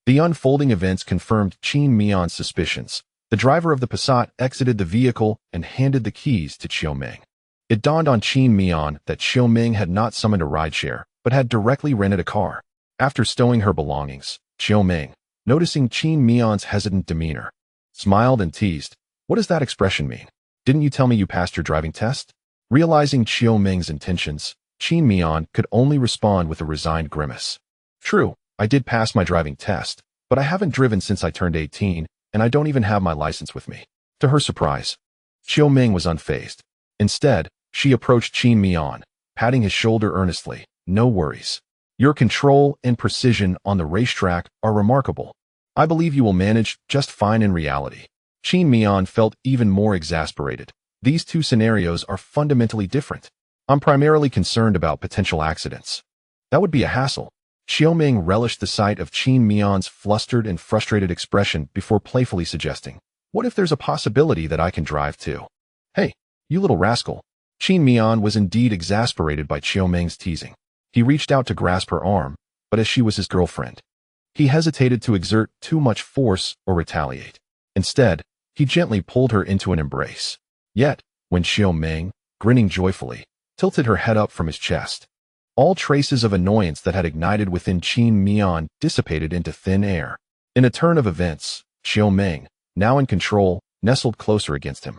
the unfolding events confirmed Qin Miao's suspicions. The driver of the Passat exited the vehicle and handed the keys to Qiuming. It dawned on Qin Miao that Qiuming had not summoned a rideshare, but had directly rented a car. After stowing her belongings, Qiuming, noticing Qin Miao's hesitant demeanor, smiled and teased, "What does that expression mean? Didn't you tell me you passed your driving test?" Realizing Qiuming's intentions, Qin Miao could only respond with a resigned grimace. "True, I did pass my driving test, but I haven't driven since I turned 18, and I don't even have my license with me." To her surprise, Qiuming was unfazed. Instead, she approached Qin Miao, patting his shoulder earnestly. "No worries. Your control and precision on the racetrack are remarkable. I believe you will manage just fine in reality." Qin Miao felt even more exasperated. These two scenarios are fundamentally different. "I'm primarily concerned about potential accidents." That would be a hassle. Qiuming relished the sight of Qin Miao's flustered and frustrated expression before playfully suggesting, "What if there's a possibility that I can drive too?" "Hey, you little rascal." Qin Miao was indeed exasperated by Qiuming's teasing. He reached out to grasp her arm, but as she was his girlfriend, he hesitated to exert too much force or retaliate. Instead, he gently pulled her into an embrace. Yet, when Qiuming, grinning joyfully, tilted her head up from his chest, all traces of annoyance that had ignited within Qin Miao dissipated into thin air. In a turn of events, Qiuming, now in control, nestled closer against him,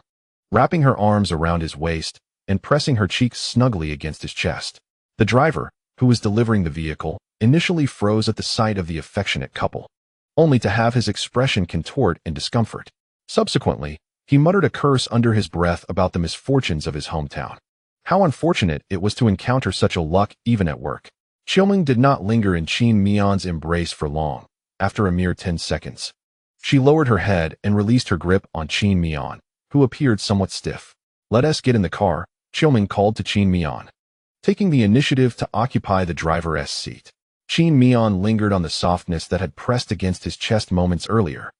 wrapping her arms around his waist and pressing her cheeks snugly against his chest. The driver, who was delivering the vehicle, initially froze at the sight of the affectionate couple, only to have his expression contort in discomfort. Subsequently, he muttered a curse under his breath about the misfortunes of his hometown. How unfortunate it was to encounter such a luck even at work. Qiuming did not linger in Qin Miao's embrace for long. After a mere 10 seconds, she lowered her head and released her grip on Qin Miao, who appeared somewhat stiff. "Let us get in the car," Qiuming called to Qin Miao, taking the initiative to occupy the driver's seat. Qin Miao lingered on the softness that had pressed against his chest moments earlier,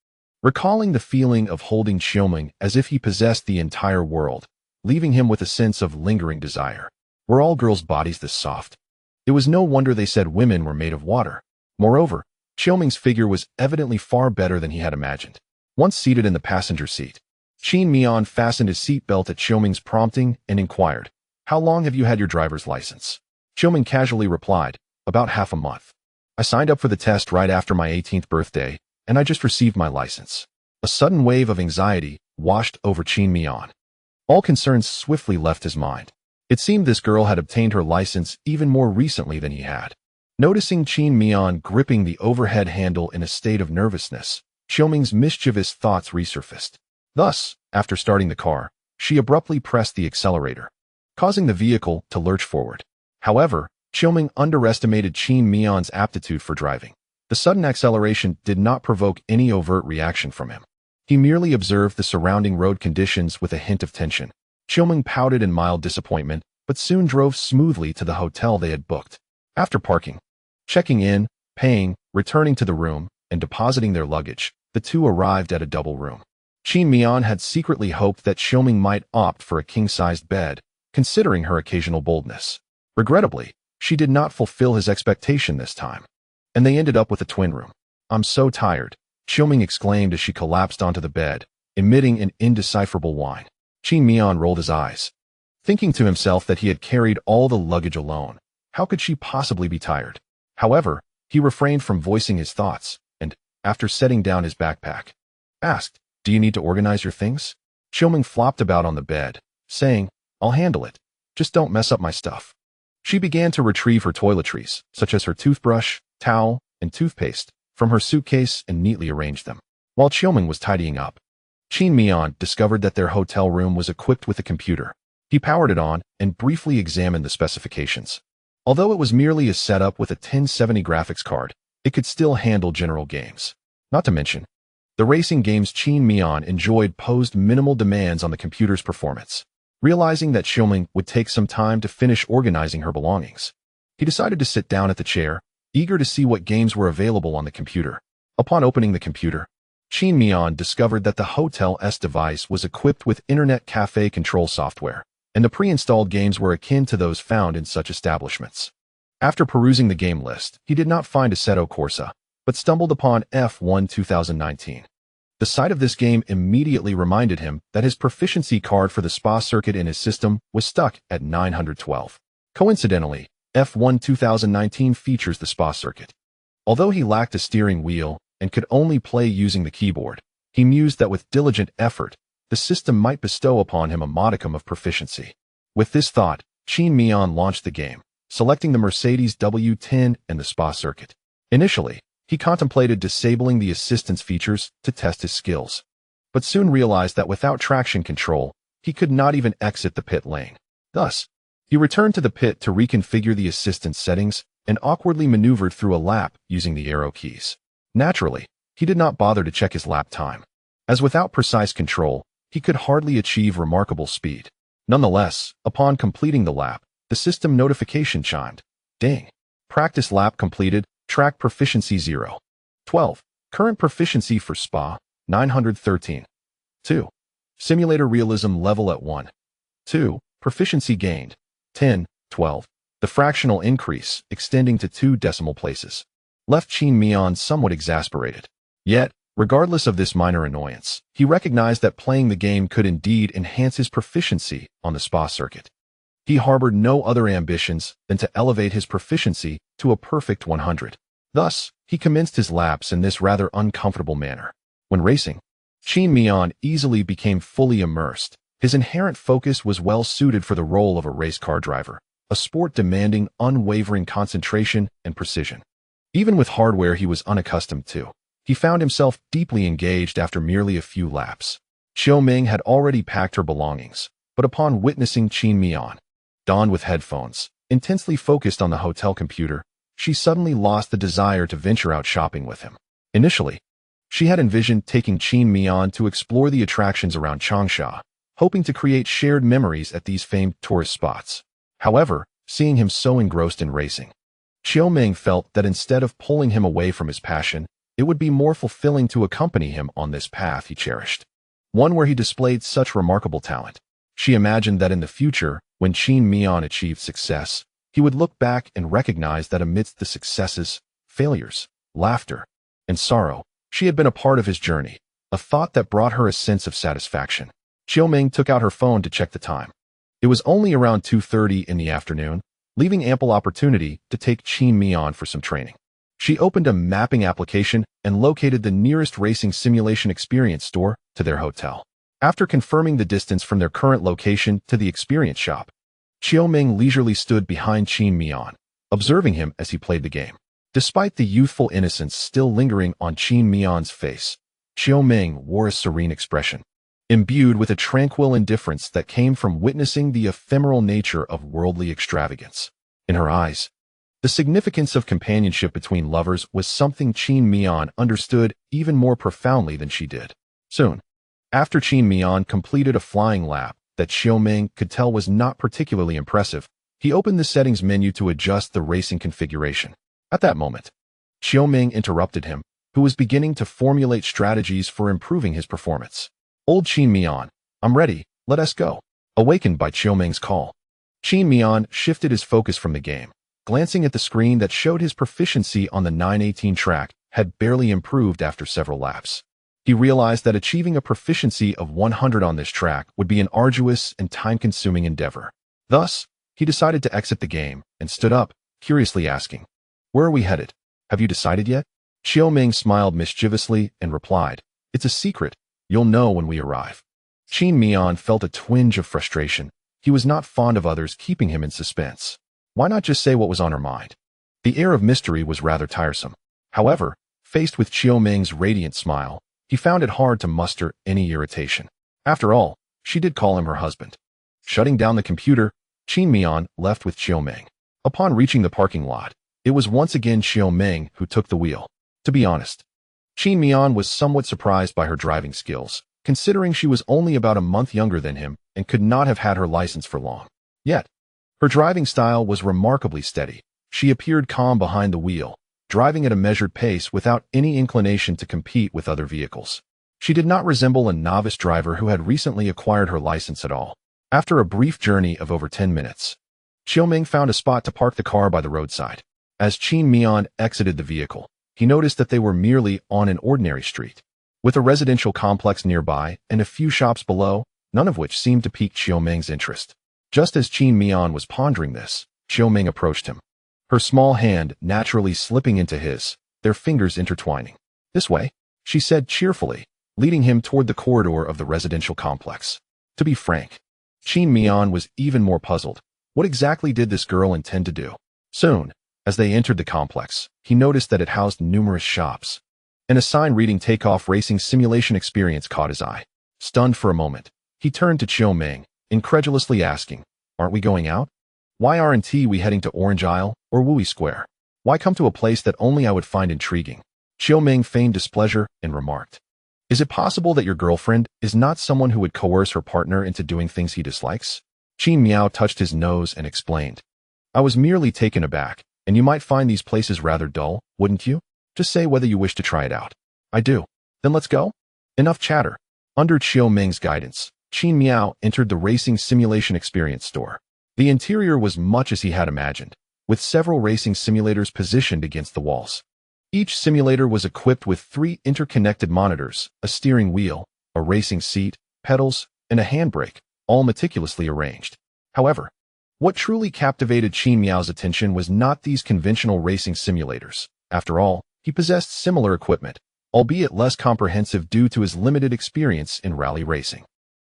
recalling the feeling of holding Qiuming as if he possessed the entire world, leaving him with a sense of lingering desire. Were all girls' bodies this soft? It was no wonder they said women were made of water. Moreover, Qiuming's figure was evidently far better than he had imagined. Once seated in the passenger seat, Qin Miao fastened his seatbelt at Qiuming's prompting and inquired, "How long have you had your driver's license?" Qiuming casually replied, "About half a month. I signed up for the test right after my 18th birthday, and I just received my license." A sudden wave of anxiety washed over Qin Miao. All concerns swiftly left his mind. It seemed this girl had obtained her license even more recently than he had. Noticing Qin Miao gripping the overhead handle in a state of nervousness, Qiuming's mischievous thoughts resurfaced. Thus, after starting the car, she abruptly pressed the accelerator. causing the vehicle to lurch forward. However, Qiuming underestimated Qin Miao's aptitude for driving. The sudden acceleration did not provoke any overt reaction from him. He merely observed the surrounding road conditions with a hint of tension. Qiuming pouted in mild disappointment, but soon drove smoothly to the hotel they had booked. After parking, checking in, paying, returning to the room, and depositing their luggage, the two arrived at a double room. Qin Miao had secretly hoped that Qiuming might opt for a king-sized bed, considering her occasional boldness. Regrettably, she did not fulfill his expectation this time, and they ended up with a twin room. "I'm so tired," Qiuming exclaimed as she collapsed onto the bed, emitting an indecipherable whine. Qin Miao rolled his eyes, thinking to himself that he had carried all the luggage alone. How could she possibly be tired? However, he refrained from voicing his thoughts, and, after setting down his backpack, asked, "Do you need to organize your things?" Qiuming flopped about on the bed, saying, "I'll handle it. Just don't mess up my stuff." She began to retrieve her toiletries, such as her toothbrush, towel, and toothpaste, from her suitcase and neatly arranged them. While Qiuming was tidying up, Qin Miao discovered that their hotel room was equipped with a computer. He powered it on and briefly examined the specifications. Although it was merely a setup with a 1070 graphics card, it could still handle general games. Not to mention, the racing games Qin Miao enjoyed posed minimal demands on the computer's performance. Realizing that Qiuming would take some time to finish organizing her belongings, he decided to sit down at the chair, eager to see what games were available on the computer. Upon opening the computer, Qin Miao discovered that the Hotel's device was equipped with Internet Cafe control software, and the pre-installed games were akin to those found in such establishments. After perusing the game list, he did not find Assetto Corsa, but stumbled upon F1 2019. The sight of this game immediately reminded him that his proficiency card for the Spa circuit in his system was stuck at 912. Coincidentally, F1 2019 features the Spa circuit. Although he lacked a steering wheel and could only play using the keyboard, he mused that with diligent effort, the system might bestow upon him a modicum of proficiency. With this thought, Qin Miao launched the game, selecting the Mercedes W10 and the Spa circuit. Initially, he contemplated disabling the assistance features to test his skills, but soon realized that without traction control, he could not even exit the pit lane. Thus, he returned to the pit to reconfigure the assistance settings and awkwardly maneuvered through a lap using the arrow keys. Naturally, he did not bother to check his lap time, as without precise control, he could hardly achieve remarkable speed. Nonetheless, upon completing the lap, the system notification chimed. Ding. Practice lap completed. Track proficiency 0. 12. Current proficiency for Spa, 913. 2. Simulator realism level at 1. 2. Proficiency gained, 10, 12. The fractional increase, extending to 2 decimal places, left Qin Miao somewhat exasperated. Yet, regardless of this minor annoyance, he recognized that playing the game could indeed enhance his proficiency on the Spa circuit. He harbored no other ambitions than to elevate his proficiency to a perfect 100. Thus, he commenced his laps in this rather uncomfortable manner. When racing, Qin Miao easily became fully immersed. His inherent focus was well suited for the role of a race car driver, a sport demanding unwavering concentration and precision. Even with hardware he was unaccustomed to, he found himself deeply engaged after merely a few laps. Qiuming had already packed her belongings, but upon witnessing Qin Miao, donned with headphones, intensely focused on the hotel computer, she suddenly lost the desire to venture out shopping with him. Initially, she had envisioned taking Qin Miao to explore the attractions around Changsha, hoping to create shared memories at these famed tourist spots. However, seeing him so engrossed in racing, Qiuming felt that instead of pulling him away from his passion, it would be more fulfilling to accompany him on this path he cherished, one where he displayed such remarkable talent. She imagined that in the future, when Qin Miao achieved success, he would look back and recognize that amidst the successes, failures, laughter, and sorrow, she had been a part of his journey, a thought that brought her a sense of satisfaction. Qiuming took out her phone to check the time. It was only around 2:30 in the afternoon, leaving ample opportunity to take Qin Miao for some training. She opened a mapping application and located the nearest racing simulation experience store to their hotel. After confirming the distance from their current location to the experience shop, Qiuming leisurely stood behind Qin Miao, observing him as he played the game. Despite the youthful innocence still lingering on Qin Miao's face, Qiuming wore a serene expression. imbued with a tranquil indifference that came from witnessing the ephemeral nature of worldly extravagance. In her eyes, the significance of companionship between lovers was something Qin Miao understood even more profoundly than she did. Soon, after Qin Miao completed a flying lap that Xiaoming could tell was not particularly impressive, he opened the settings menu to adjust the racing configuration. At that moment, Xiaoming interrupted him, who was beginning to formulate strategies for improving his performance. Old Qin Miao, I'm ready, let us go. Awakened by Xiaoming's call, Qin Miao shifted his focus from the game, glancing at the screen that showed his proficiency on the 918 track had barely improved after several laps. He realized that achieving a proficiency of 100 on this track would be an arduous and time-consuming endeavor. Thus, he decided to exit the game and stood up, curiously asking, "Where are we headed? Have you decided yet?" Xiaoming smiled mischievously and replied, "It's a secret. You'll know when we arrive." Qin Miao felt a twinge of frustration. He was not fond of others keeping him in suspense. Why not just say what was on her mind? The air of mystery was rather tiresome. However, faced with Xiaoming's radiant smile, he found it hard to muster any irritation. After all, she did call him her husband. Shutting down the computer, Qin Miao left with Xiaoming. Upon reaching the parking lot, it was once again Xiaoming who took the wheel. To be honest, Qin Miao was somewhat surprised by her driving skills, considering she was only about a month younger than him and could not have had her license for long. Yet, her driving style was remarkably steady. She appeared calm behind the wheel, driving at a measured pace without any inclination to compete with other vehicles. She did not resemble a novice driver who had recently acquired her license at all. After a brief journey of over 10 minutes, Xiaoming found a spot to park the car by the roadside. As Qin Miao exited the vehicle, he noticed that they were merely on an ordinary street, with a residential complex nearby and a few shops below, none of which seemed to pique Xiaoming's interest. Just as Qin Miao was pondering this, Xiaoming approached him, her small hand naturally slipping into his, their fingers intertwining. "This way," she said cheerfully, leading him toward the corridor of the residential complex. To be frank, Qin Miao was even more puzzled. What exactly did this girl intend to do? Soon, as they entered the complex, he noticed that it housed numerous shops, and a sign reading "Takeoff Racing Simulation Experience" caught his eye. Stunned for a moment, he turned to Xiaoming, incredulously asking, "Aren't we going out? Why aren't we heading to Orange Isle or Wooey Square? Why come to a place that only I would find intriguing?" Xiaoming feigned displeasure and remarked, "Is it possible that your girlfriend is not someone who would coerce her partner into doing things he dislikes?" Qin Miao touched his nose and explained, "I was merely taken aback, and you might find these places rather dull, wouldn't you? Just say whether you wish to try it out." "I do." "Then let's go." Enough chatter. Under Xiaoming's guidance, Qin Miao entered the Racing Simulation Experience store. The interior was much as he had imagined, with several racing simulators positioned against the walls. Each simulator was equipped with 3 interconnected monitors, a steering wheel, a racing seat, pedals, and a handbrake, all meticulously arranged. However, what truly captivated Qin Miao's attention was not these conventional racing simulators. After all, he possessed similar equipment, albeit less comprehensive due to his limited experience in rally racing.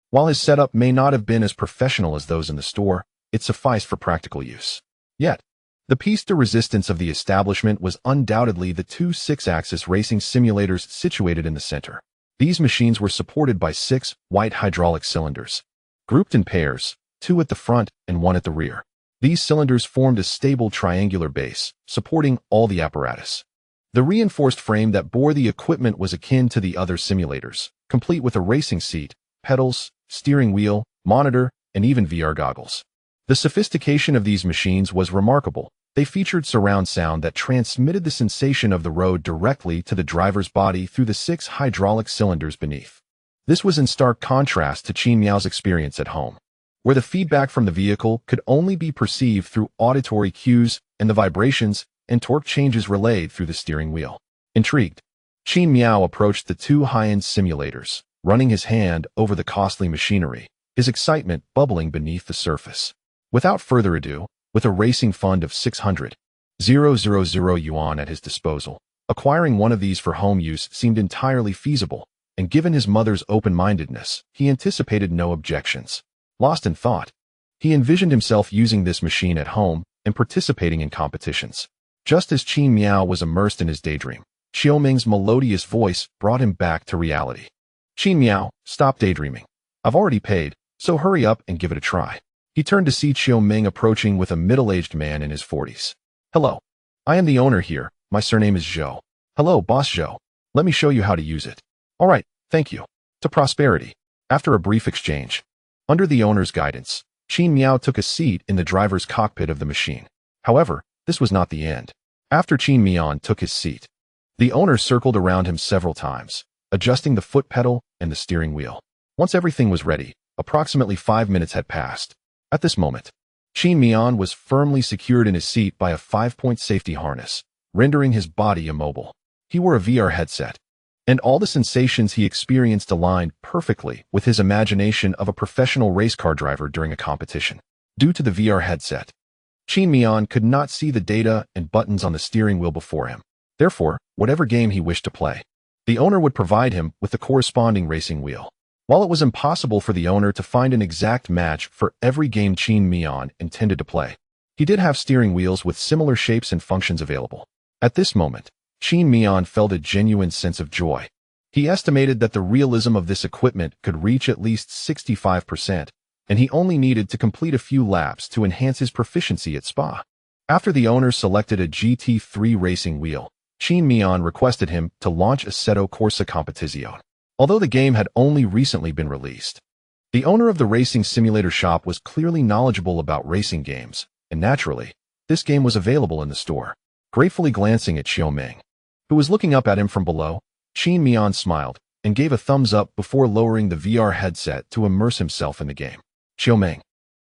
While his setup may not have been as professional as those in the store, it sufficed for practical use. Yet, the piece de resistance of the establishment was undoubtedly the 2 6-axis racing simulators situated in the center. These machines were supported by 6 white hydraulic cylinders, grouped in pairs, 2 at the front and 1 at the rear. These cylinders formed a stable triangular base, supporting all the apparatus. The reinforced frame that bore the equipment was akin to the other simulators, complete with a racing seat, pedals, steering wheel, monitor, and even VR goggles. The sophistication of these machines was remarkable. They featured surround sound that transmitted the sensation of the road directly to the driver's body through the 6 hydraulic cylinders beneath. This was in stark contrast to Qin Miao's experience at home, where the feedback from the vehicle could only be perceived through auditory cues and the vibrations and torque changes relayed through the steering wheel. Intrigued, Qin Miao approached the 2 high-end simulators, running his hand over the costly machinery, his excitement bubbling beneath the surface. Without further ado, with a racing fund of 600,000 yuan at his disposal, acquiring one of these for home use seemed entirely feasible, and given his mother's open-mindedness, he anticipated no objections. Lost in thought, he envisioned himself using this machine at home and participating in competitions. Just as Qin Miao was immersed in his daydream, Xiaoming's melodious voice brought him back to reality. Qin Miao, stop daydreaming. I've already paid, so hurry up and give it a try. He turned to see Xiao Ming approaching with a middle-aged man in his 40s. Hello. I am the owner here. My surname is Zhou. Hello, Boss Zhou. Let me show you how to use it. All right, thank you. To prosperity. After a brief exchange, under the owner's guidance, Qin Miao took a seat in the driver's cockpit of the machine. However, this was not the end. After Qin Miao took his seat, the owner circled around him several times, adjusting the foot pedal and the steering wheel. Once everything was ready, approximately 5 minutes had passed. At this moment, Qin Miao was firmly secured in his seat by a 5-point safety harness, rendering his body immobile. He wore a VR headset, and all the sensations he experienced aligned perfectly with his imagination of a professional race car driver during a competition. Due to the VR headset, Qin Miao could not see the data and buttons on the steering wheel before him. Therefore, whatever game he wished to play, the owner would provide him with the corresponding racing wheel. While it was impossible for the owner to find an exact match for every game Qin Miao intended to play, he did have steering wheels with similar shapes and functions available. At this moment, Qin Miao felt a genuine sense of joy. He estimated that the realism of this equipment could reach at least 65%, and he only needed to complete a few laps to enhance his proficiency at Spa. After the owner selected a GT3 racing wheel, Qin Miao requested him to launch Assetto Corsa Competizione. Although the game had only recently been released, the owner of the racing simulator shop was clearly knowledgeable about racing games, and naturally, this game was available in the store. Gratefully glancing at Xiao Ming, who was looking up at him from below, Qin Miao smiled and gave a thumbs up before lowering the VR headset to immerse himself in the game. Xiao Ming,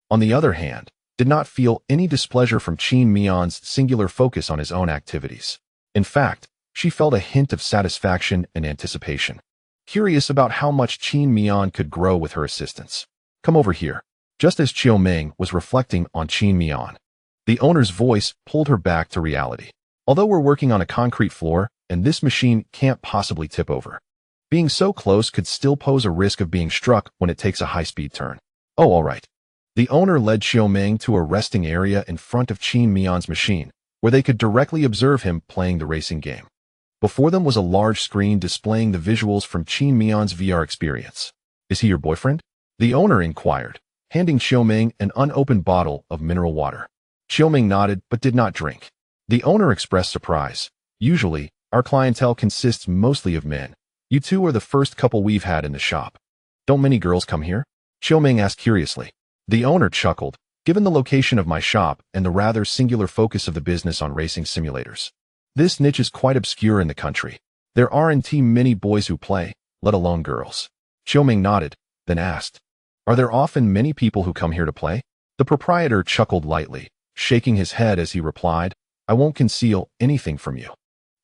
on the other hand, did not feel any displeasure from Qin Miao's singular focus on his own activities. In fact, she felt a hint of satisfaction and anticipation, curious about how much Qin Miao could grow with her assistance. Come over here. Just as Xiao Ming was reflecting on Qin Miao, the owner's voice pulled her back to reality. Although we're working on a concrete floor, and this machine can't possibly tip over, being so close could still pose a risk of being struck when it takes a high-speed turn. Oh, all right. The owner led Xiao Ming to a resting area in front of Qin Miao's machine, where they could directly observe him playing the racing game. Before them was a large screen displaying the visuals from Qin Miao's VR experience. Is he your boyfriend? The owner inquired, handing Xiao Ming an unopened bottle of mineral water. Xiao Ming nodded but did not drink. The owner expressed surprise. Usually, our clientele consists mostly of men. You two are the first couple we've had in the shop. Don't many girls come here? Xiao Ming asked curiously. The owner chuckled, given the location of my shop and the rather singular focus of the business on racing simulators. This niche is quite obscure in the country. There aren't many boys who play, let alone girls. Xiao Ming nodded, then asked, are there often many people who come here to play? The proprietor chuckled lightly, shaking his head as he replied, I won't conceal anything from you.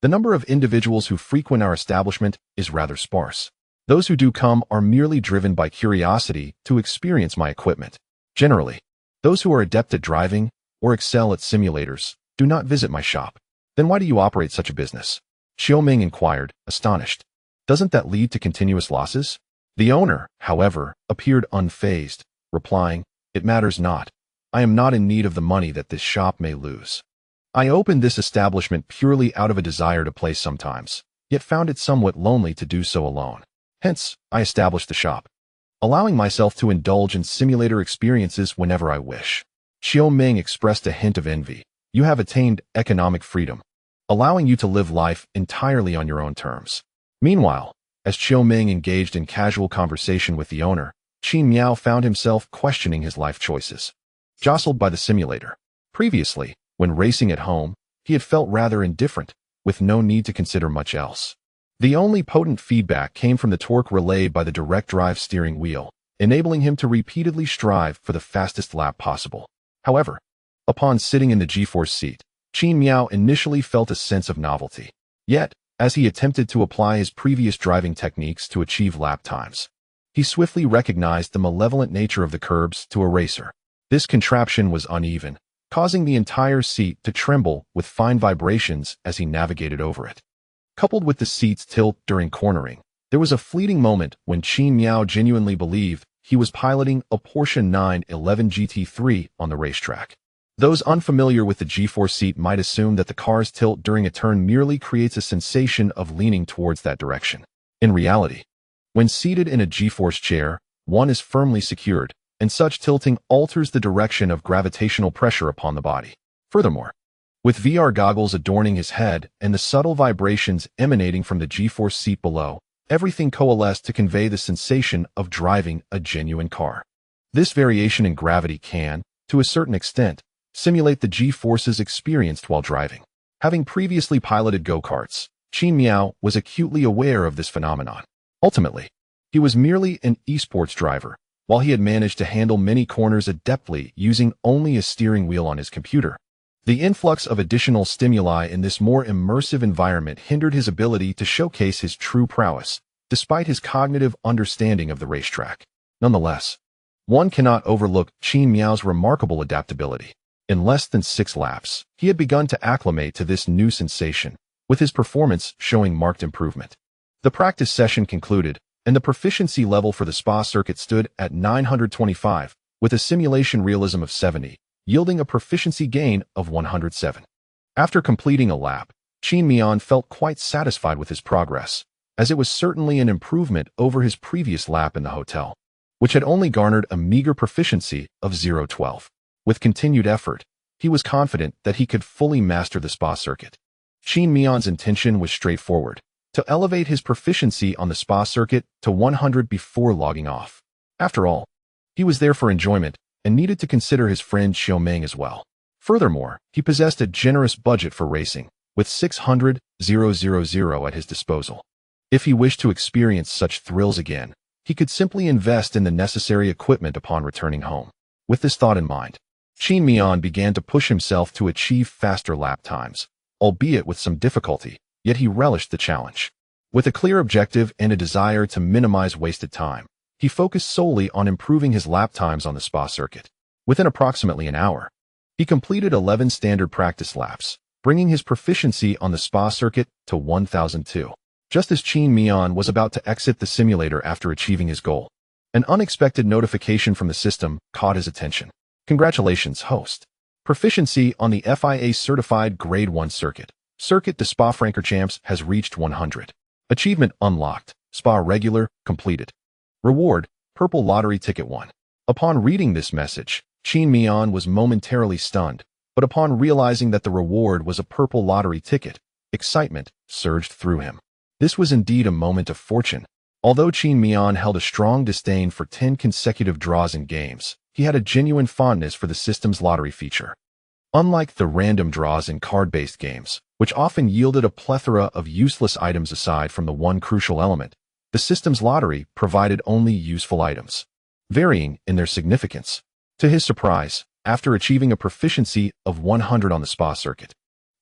The number of individuals who frequent our establishment is rather sparse. Those who do come are merely driven by curiosity to experience my equipment. Generally, those who are adept at driving or excel at simulators do not visit my shop. Then why do you operate such a business? Xiao Ming inquired, astonished. Doesn't that lead to continuous losses? The owner, however, appeared unfazed, replying, it matters not. I am not in need of the money that this shop may lose. I opened this establishment purely out of a desire to play sometimes, yet found it somewhat lonely to do so alone. Hence, I established the shop, allowing myself to indulge in simulator experiences whenever I wish. Xiao Ming expressed a hint of envy. You have attained economic freedom, allowing you to live life entirely on your own terms. Meanwhile, as Xiao Ming engaged in casual conversation with the owner, Qin Miao found himself questioning his life choices. Jostled by the simulator. Previously, when racing at home, he had felt rather indifferent, with no need to consider much else. The only potent feedback came from the torque relayed by the direct drive steering wheel, enabling him to repeatedly strive for the fastest lap possible. However, upon sitting in the G-force seat, Qin Miao initially felt a sense of novelty. Yet, as he attempted to apply his previous driving techniques to achieve lap times, he swiftly recognized the malevolent nature of the curbs to a racer. This contraption was uneven, causing the entire seat to tremble with fine vibrations as he navigated over it. Coupled with the seat's tilt during cornering, there was a fleeting moment when Qin Miao genuinely believed he was piloting a Porsche 911 GT3 on the racetrack. Those unfamiliar with the G-force seat might assume that the car's tilt during a turn merely creates a sensation of leaning towards that direction. In reality, When seated in a G-force chair, one is firmly secured, and such tilting alters the direction of gravitational pressure upon the body. Furthermore, with VR goggles adorning his head and the subtle vibrations emanating from the G-force seat below, everything coalesced to convey the sensation of driving a genuine car. This variation in gravity can, to a certain extent, simulate the G-forces experienced while driving. Having previously piloted go-karts, Qin Miao was acutely aware of this phenomenon. Ultimately, he was merely an esports driver, while he had managed to handle many corners adeptly using only a steering wheel on his computer. The influx of additional stimuli in this more immersive environment hindered his ability to showcase his true prowess, despite his cognitive understanding of the racetrack. Nonetheless, one cannot overlook Qin Miao's remarkable adaptability. In less than 6 laps, he had begun to acclimate to this new sensation, with his performance showing marked improvement. The practice session concluded, and the proficiency level for the Spa circuit stood at 925, with a simulation realism of 70, yielding a proficiency gain of 107. After completing a lap, Qin Miao felt quite satisfied with his progress, as it was certainly an improvement over his previous lap in the hotel, which had only garnered a meager proficiency of 012. With continued effort, he was confident that he could fully master the Spa circuit. Qin Miao's intention was straightforward: to elevate his proficiency on the Spa circuit to 100 before logging off. After all, he was there for enjoyment and needed to consider his friend Xiaomeng as well. Furthermore, he possessed a generous budget for racing, with 600,000 at his disposal. If he wished to experience such thrills again, he could simply invest in the necessary equipment upon returning home. With this thought in mind, Qin Miao began to push himself to achieve faster lap times, albeit with some difficulty, yet he relished the challenge. With a clear objective and a desire to minimize wasted time, he focused solely on improving his lap times on the Spa circuit. Within approximately an hour, he completed 11 standard practice laps, bringing his proficiency on the Spa circuit to 1002. Just as Qin Miao was about to exit the simulator after achieving his goal, an unexpected notification from the system caught his attention. Congratulations, host. Proficiency on the FIA-certified Grade 1 circuit. Circuit de Spa-Francorchamps has reached 100. Achievement unlocked. Spa regular completed. Reward, Purple Lottery Ticket 1. Upon reading this message, Qin Miao was momentarily stunned, but upon realizing that the reward was a purple lottery ticket, excitement surged through him. This was indeed a moment of fortune. Although Qin Miao held a strong disdain for 10 consecutive draws in games, he had a genuine fondness for the system's lottery feature. Unlike the random draws in card-based games, which often yielded a plethora of useless items aside from the one crucial element, the system's lottery provided only useful items, varying in their significance. To his surprise, after achieving a proficiency of 100 on the Spa circuit,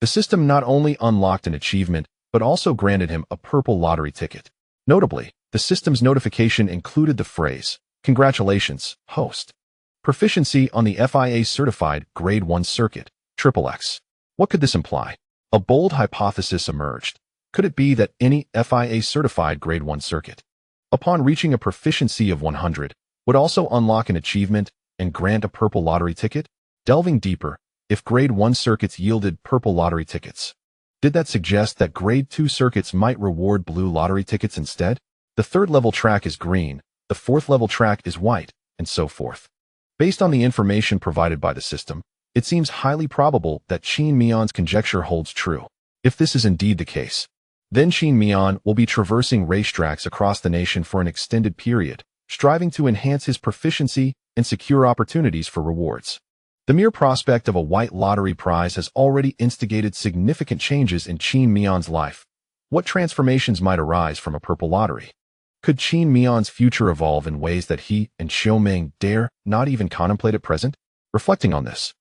the system not only unlocked an achievement, but also granted him a purple lottery ticket. Notably, the system's notification included the phrase, "Congratulations, host. Proficiency on the FIA-certified Grade 1 circuit, XXX." What could this imply? A bold hypothesis emerged. Could it be that any FIA-certified Grade 1 circuit, upon reaching a proficiency of 100, would also unlock an achievement and grant a purple lottery ticket? Delving deeper, if Grade 1 circuits yielded purple lottery tickets, did that suggest that Grade 2 circuits might reward blue lottery tickets instead? The third-level track is green, the fourth-level track is white, and so forth. Based on the information provided by the system, it seems highly probable that Qin Miao's conjecture holds true. If this is indeed the case, then Qin Miao will be traversing racetracks across the nation for an extended period, striving to enhance his proficiency and secure opportunities for rewards. The mere prospect of a white lottery prize has already instigated significant changes in Qin Miao's life. What transformations might arise from a purple lottery? Could Qin Miao's future evolve in ways that he and Xiaomeng dare not even contemplate at present? Reflecting on this,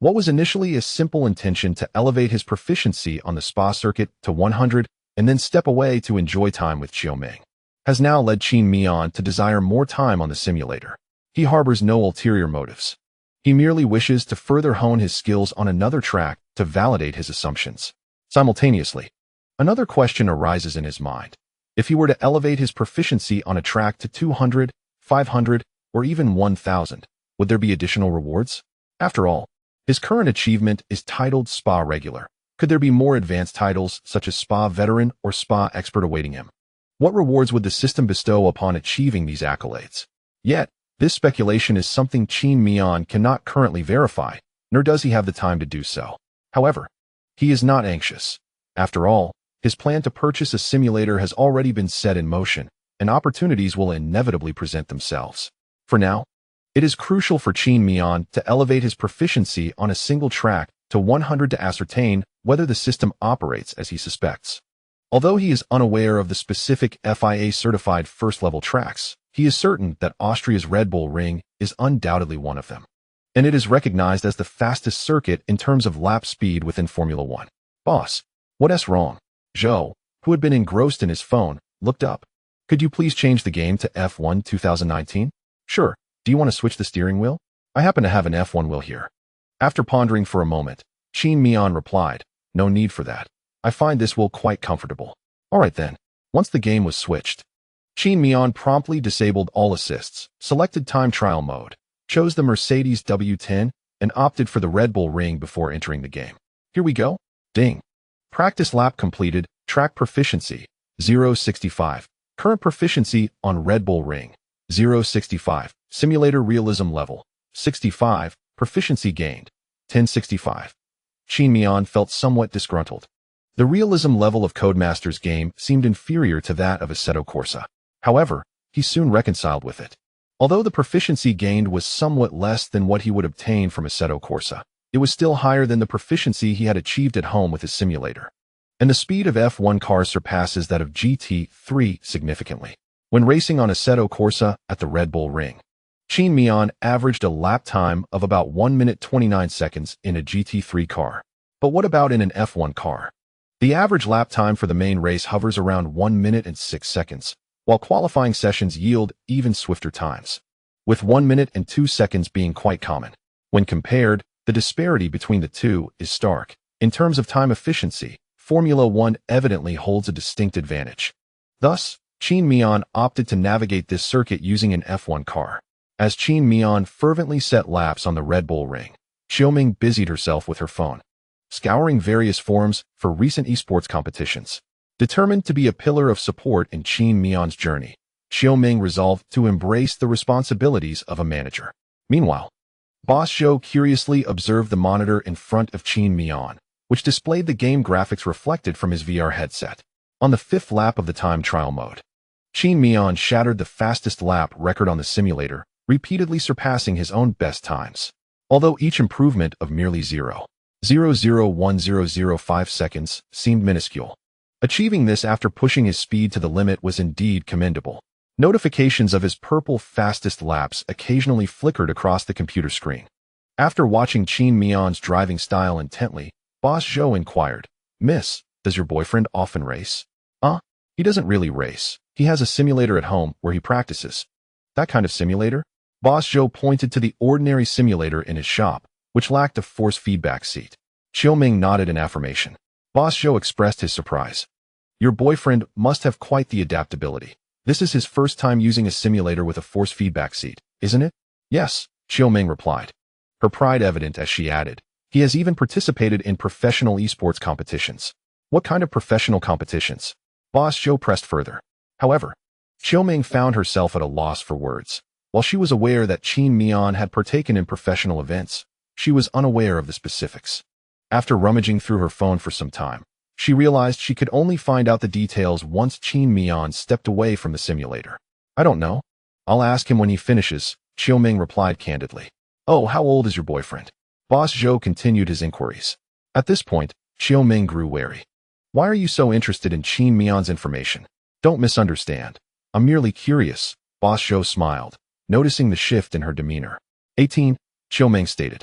what was initially a simple intention to elevate his proficiency on the Spa circuit to 100 and then step away to enjoy time with Xiaomeng, has now led Qin Miao to desire more time on the simulator. He harbors no ulterior motives. He merely wishes to further hone his skills on another track to validate his assumptions. Simultaneously, another question arises in his mind. If he were to elevate his proficiency on a track to 200, 500, or even 1000, would there be additional rewards? After all, his current achievement is titled Spa Regular. Could there be more advanced titles such as Spa Veteran or Spa Expert awaiting him? What rewards would the system bestow upon achieving these accolades? Yet, this speculation is something Qin Miao cannot currently verify, nor does he have the time to do so. However, he is not anxious. After all, his plan to purchase a simulator has already been set in motion, and opportunities will inevitably present themselves. For now, it is crucial for Qin Miao to elevate his proficiency on a single track to 100 to ascertain whether the system operates as he suspects. Although he is unaware of the specific FIA-certified first-level tracks, he is certain that Austria's Red Bull Ring is undoubtedly one of them, and it is recognized as the fastest circuit in terms of lap speed within Formula One. Boss, what's wrong? Zhou, who had been engrossed in his phone, looked up. Could you please change the game to F1 2019? Sure. Do you want to switch the steering wheel? I happen to have an F1 wheel here. After pondering for a moment, Qin Miao replied, no need for that. I find this wheel quite comfortable. All right then. Once the game was switched, Qin Miao promptly disabled all assists, selected time trial mode, chose the Mercedes W10, and opted for the Red Bull Ring before entering the game. Here we go. Ding. Practice lap completed, track proficiency, 065. Current proficiency on Red Bull Ring, 065. Simulator realism level, 65. Proficiency gained, 1065. Qin Miao felt somewhat disgruntled. The realism level of Codemaster's game seemed inferior to that of Assetto Corsa. However, he soon reconciled with it. Although the proficiency gained was somewhat less than what he would obtain from Assetto Corsa, it was still higher than the proficiency he had achieved at home with his simulator. And the speed of F1 cars surpasses that of GT3 significantly. When racing on Assetto Corsa at the Red Bull Ring, Qin Miao averaged a lap time of about 1 minute 29 seconds in a GT3 car. But what about in an F1 car? The average lap time for the main race hovers around 1 minute and 6 seconds, while qualifying sessions yield even swifter times, with 1 minute and 2 seconds being quite common. When compared, the disparity between the two is stark. In terms of time efficiency, Formula One evidently holds a distinct advantage. Thus, Qin Miao opted to navigate this circuit using an F1 car. As Qin Miao fervently set laps on the Red Bull Ring, Xiaoming busied herself with her phone, scouring various forums for recent esports competitions. Determined to be a pillar of support in Qin Miao's journey, Xiaoming resolved to embrace the responsibilities of a manager. Meanwhile, Boss Zhou curiously observed the monitor in front of Qin Miao, which displayed the game graphics reflected from his VR headset. On the 5th lap of the time trial mode, Qin Miao shattered the fastest lap record on the simulator, repeatedly surpassing his own best times. Although each improvement of merely 0.001005 seconds seemed minuscule, achieving this after pushing his speed to the limit was indeed commendable. Notifications of his purple fastest laps occasionally flickered across the computer screen. After watching Qin Miao's driving style intently, Boss Zhou inquired, Miss, does your boyfriend often race? He doesn't really race. He has a simulator at home where he practices. That kind of simulator? Boss Zhou pointed to the ordinary simulator in his shop, which lacked a force feedback seat. Xiaoming nodded in affirmation. Boss Zhou expressed his surprise. Your boyfriend must have quite the adaptability. This is his first time using a simulator with a force feedback seat, isn't it? Yes, Xiaoming replied, her pride evident as she added, he has even participated in professional esports competitions. What kind of professional competitions? Boss Zhou pressed further. However, Xiaoming found herself at a loss for words. While she was aware that Qin Miao had partaken in professional events, she was unaware of the specifics. After rummaging through her phone for some time, she realized she could only find out the details once Qin Miao stepped away from the simulator. I don't know. I'll ask him when he finishes, Xiaoming replied candidly. Oh, how old is your boyfriend? Boss Zhou continued his inquiries. At this point, Xiaoming grew wary. Why are you so interested in Qin Miao's information? Don't misunderstand. I'm merely curious, Boss Zhou smiled, noticing the shift in her demeanor. 18, Xiaoming stated.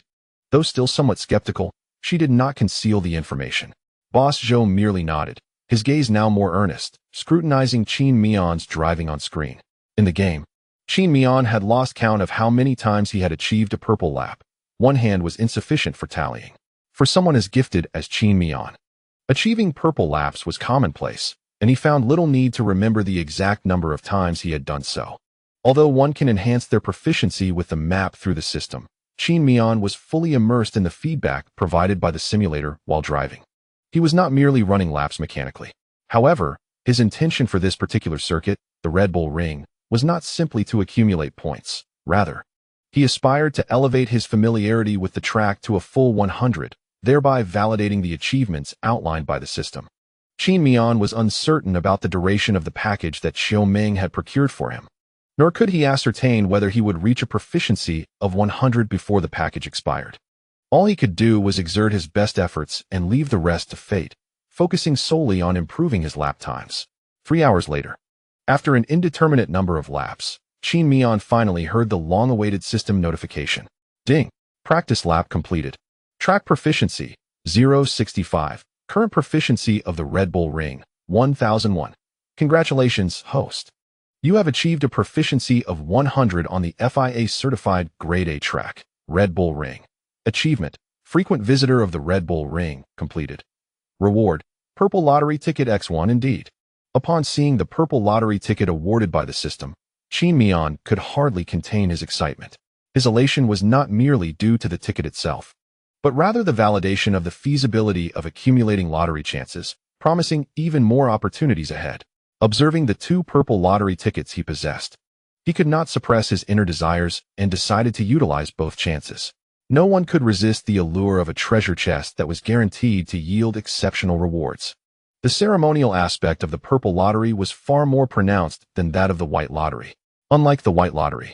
Though still somewhat skeptical, she did not conceal the information. Boss Zhou merely nodded, his gaze now more earnest, scrutinizing Qin Miao's driving on screen. In the game, Qin Miao had lost count of how many times he had achieved a purple lap. One hand was insufficient for tallying. For someone as gifted as Qin Miao, achieving purple laps was commonplace, and he found little need to remember the exact number of times he had done so. Although one can enhance their proficiency with the map through the system, Qin Miao was fully immersed in the feedback provided by the simulator while driving. He was not merely running laps mechanically. However, His intention for this particular circuit, the Red Bull Ring, was not simply to accumulate points. Rather, he aspired to elevate his familiarity with the track to a full 100, thereby validating the achievements outlined by the system. Qin Miao was uncertain about the duration of the package that Xiaoming had procured for him, nor could he ascertain whether he would reach a proficiency of 100 before the package expired. All he could do was exert his best efforts and leave the rest to fate, focusing solely on improving his lap times. 3 hours later, after an indeterminate number of laps, Qin Miao finally heard the long-awaited system notification. Ding! Practice lap completed. Track proficiency, 065. Current proficiency of the Red Bull Ring, 1001. Congratulations, host. You have achieved a proficiency of 100 on the FIA-certified Grade A track, Red Bull Ring. Achievement, frequent visitor of the Red Bull Ring, completed. Reward, purple lottery ticket X1 indeed. Upon seeing the purple lottery ticket awarded by the system, Qin Miao could hardly contain his excitement. His elation was not merely due to the ticket itself, but rather the validation of the feasibility of accumulating lottery chances, promising even more opportunities ahead. Observing the 2 purple lottery tickets he possessed, he could not suppress his inner desires and decided to utilize both chances. No one could resist the allure of a treasure chest that was guaranteed to yield exceptional rewards. The ceremonial aspect of the purple lottery was far more pronounced than that of the white lottery. Unlike the white lottery,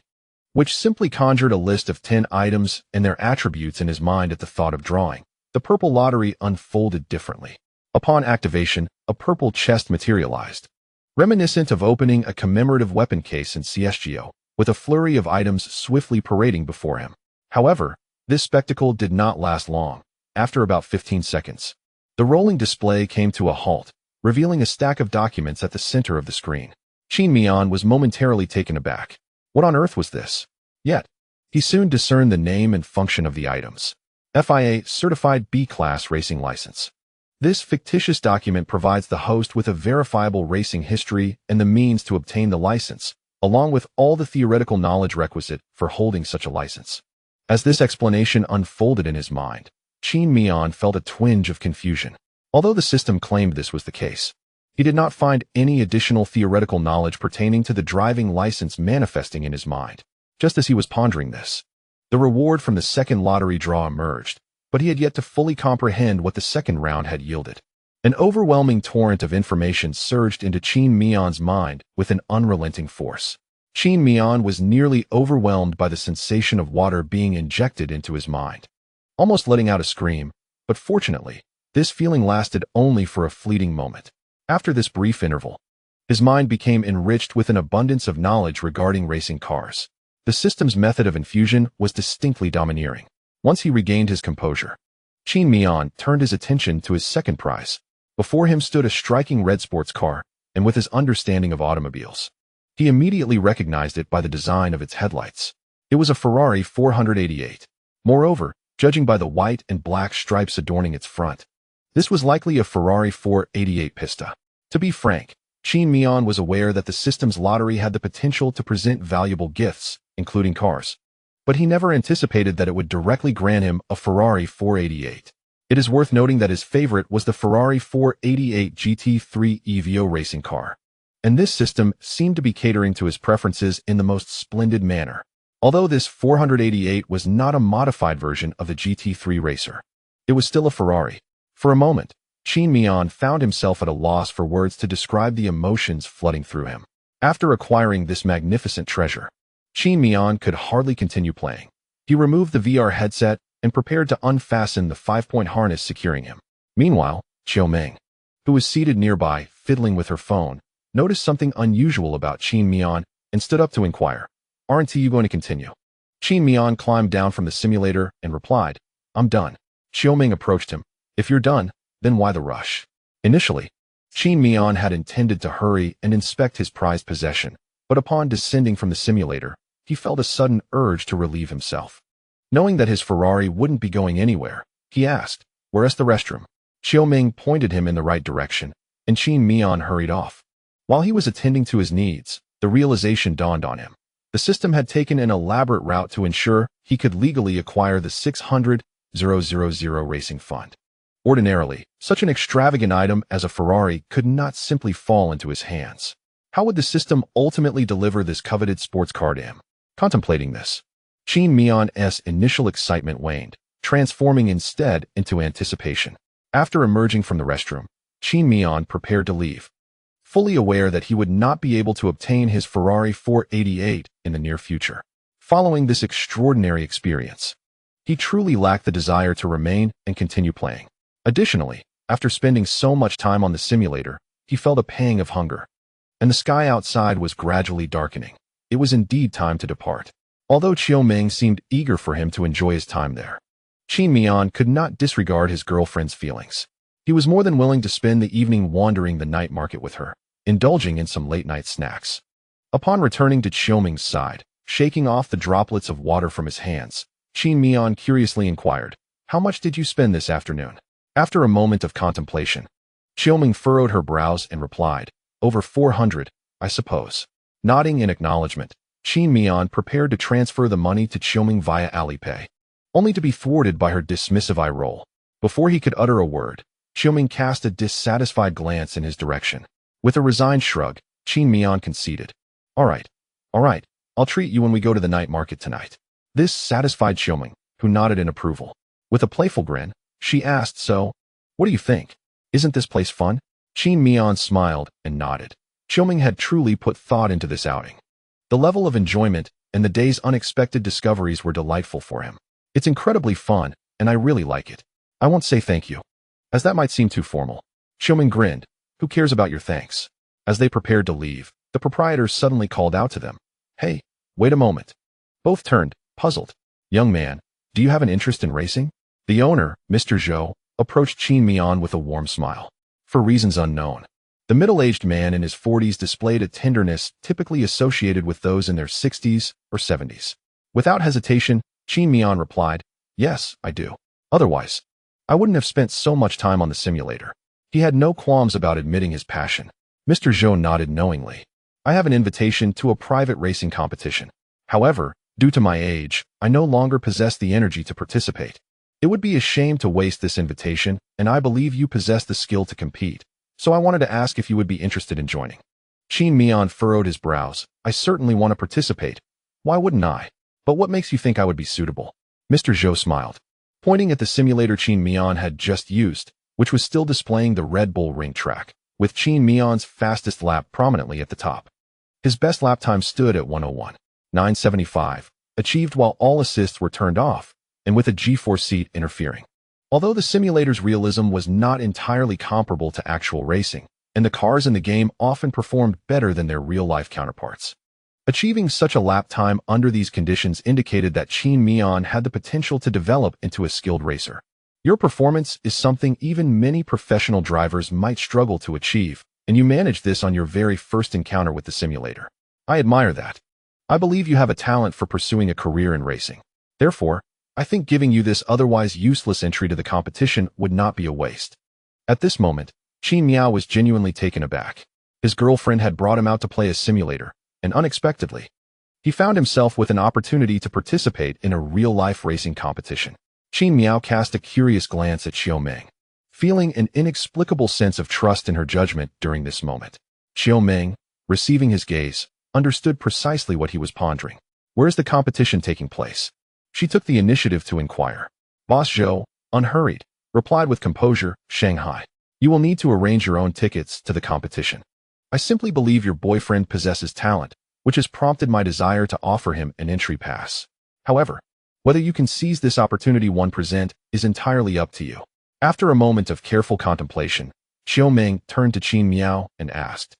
which simply conjured a list of 10 items and their attributes in his mind at the thought of drawing, the purple lottery unfolded differently. Upon activation, a purple chest materialized, reminiscent of opening a commemorative weapon case in CSGO, with a flurry of items swiftly parading before him. However, this spectacle did not last long. After about 15 seconds, the rolling display came to a halt, revealing a stack of documents at the center of the screen. Qin Miao was momentarily taken aback. What on earth was this? Yet, he soon discerned the name and function of the items. FIA Certified B-Class Racing License. This fictitious document provides the host with a verifiable racing history and the means to obtain the license, along with all the theoretical knowledge requisite for holding such a license. As this explanation unfolded in his mind, Qin Miao felt a twinge of confusion. Although the system claimed this was the case, he did not find any additional theoretical knowledge pertaining to the driving license manifesting in his mind. Just as he was pondering this, the reward from the second lottery draw emerged, but he had yet to fully comprehend what the second round had yielded. An overwhelming torrent of information surged into Qin Miao's mind with an unrelenting force. Qin Miao was nearly overwhelmed by the sensation of water being injected into his mind, almost letting out a scream, but fortunately, this feeling lasted only for a fleeting moment. After this brief interval, his mind became enriched with an abundance of knowledge regarding racing cars. The system's method of infusion was distinctly domineering. Once he regained his composure, Qin Miao turned his attention to his second prize. Before him stood a striking red sports car, and with his understanding of automobiles, he immediately recognized it by the design of its headlights. It was a Ferrari 488. Moreover, judging by the white and black stripes adorning its front, this was likely a Ferrari 488 Pista. To be frank, Qin Miao was aware that the system's lottery had the potential to present valuable gifts, including cars, but he never anticipated that it would directly grant him a Ferrari 488. It is worth noting that his favorite was the Ferrari 488 GT3 EVO racing car, and this system seemed to be catering to his preferences in the most splendid manner. Although this 488 was not a modified version of the GT3 racer, it was still a Ferrari. For a moment, Qin Miao found himself at a loss for words to describe the emotions flooding through him. After acquiring this magnificent treasure, Qin Miao could hardly continue playing. He removed the VR headset and prepared to unfasten the 5-point harness securing him. Meanwhile, Xiaoming, who was seated nearby, fiddling with her phone, noticed something unusual about Qin Miao and stood up to inquire, "Aren't you going to continue?" Qin Miao climbed down from the simulator and replied, "I'm done." Xiaoming approached him. "If you're done, then why the rush?" Initially, Qin Miao had intended to hurry and inspect his prized possession, but upon descending from the simulator, he felt a sudden urge to relieve himself. Knowing that his Ferrari wouldn't be going anywhere, he asked, "Where's the restroom?" Xiaoming pointed him in the right direction, and Qin Miao hurried off. While he was attending to his needs, the realization dawned on him. The system had taken an elaborate route to ensure he could legally acquire the 600,000 racing fund. Ordinarily, such an extravagant item as a Ferrari could not simply fall into his hands. How would the system ultimately deliver this coveted sports car to him? Contemplating this, Qin Miao's initial excitement waned, transforming instead into anticipation. After emerging from the restroom, Qin Miao prepared to leave, fully aware that he would not be able to obtain his Ferrari 488 in the near future. Following this extraordinary experience, he truly lacked the desire to remain and continue playing. Additionally, after spending so much time on the simulator, he felt a pang of hunger, and the sky outside was gradually darkening. It was indeed time to depart. Although Qiu Ming seemed eager for him to enjoy his time there, Qin Miao could not disregard his girlfriend's feelings. He was more than willing to spend the evening wandering the night market with her, indulging in some late-night snacks. Upon returning to Qiu Ming's side, shaking off the droplets of water from his hands, Qin Miao curiously inquired, "How much did you spend this afternoon?" After a moment of contemplation, Qiu Ming furrowed her brows and replied, "Over 400, I suppose." Nodding in acknowledgement, Qin Miao prepared to transfer the money to Qiu Ming via Alipay, only to be thwarted by her dismissive eye roll. Before he could utter a word, Qiu Ming cast a dissatisfied glance in his direction. With a resigned shrug, Qin Miao conceded, all right, I'll treat you when we go to the night market tonight." This satisfied Qiu Ming, who nodded in approval. With a playful grin, she asked, "So, what do you think? Isn't this place fun?" Qin Miao smiled and nodded. Qiu Ming had truly put thought into this outing. The level of enjoyment and the day's unexpected discoveries were delightful for him. "It's incredibly fun, and I really like it. I won't say thank you, as that might seem too formal." Qiu Ming grinned. "Who cares about your thanks?" As they prepared to leave, the proprietor suddenly called out to them, "Hey, wait a moment." Both turned, puzzled. "Young man, do you have an interest in racing?" The owner, Mr. Zhou, approached Qin Miao with a warm smile. For reasons unknown, the middle-aged man in his 40s displayed a tenderness typically associated with those in their 60s or 70s. Without hesitation, Qin Miao replied, "Yes, I do. Otherwise, I wouldn't have spent so much time on the simulator." He had no qualms about admitting his passion. Mr. Zhou nodded knowingly. "I have an invitation to a private racing competition. However, due to my age, I no longer possess the energy to participate. It would be a shame to waste this invitation, and I believe you possess the skill to compete, so I wanted to ask if you would be interested in joining." Qin Miao furrowed his brows. "I certainly want to participate. Why wouldn't I? But what makes you think I would be suitable?" Mr. Zhou smiled, pointing at the simulator Qin Miao had just used, which was still displaying the Red Bull Ring track, with Qin Miao's fastest lap prominently at the top. His best lap time stood at 1:01.975, achieved while all assists were turned off, and with a G4 seat interfering. Although the simulator's realism was not entirely comparable to actual racing, and the cars in the game often performed better than their real-life counterparts, achieving such a lap time under these conditions indicated that Qin Miao had the potential to develop into a skilled racer. Your performance is something even many professional drivers might struggle to achieve, and you managed this on your very first encounter with the simulator. I admire that. I believe you have a talent for pursuing a career in racing. Therefore, I think giving you this otherwise useless entry to the competition would not be a waste." At this moment, Qin Miao was genuinely taken aback. His girlfriend had brought him out to play a simulator, and unexpectedly, he found himself with an opportunity to participate in a real-life racing competition. Qin Miao cast a curious glance at Qiu Ming, feeling an inexplicable sense of trust in her judgment during this moment. Qiu Ming, receiving his gaze, understood precisely what he was pondering. "Where is the competition taking place?" She took the initiative to inquire. Boss Zhou, unhurried, replied with composure, "Shanghai. You will need to arrange your own tickets to the competition. I simply believe your boyfriend possesses talent, which has prompted my desire to offer him an entry pass. However, whether you can seize this opportunity one present is entirely up to you." After a moment of careful contemplation, Qiu Ming turned to Qin Miao and asked,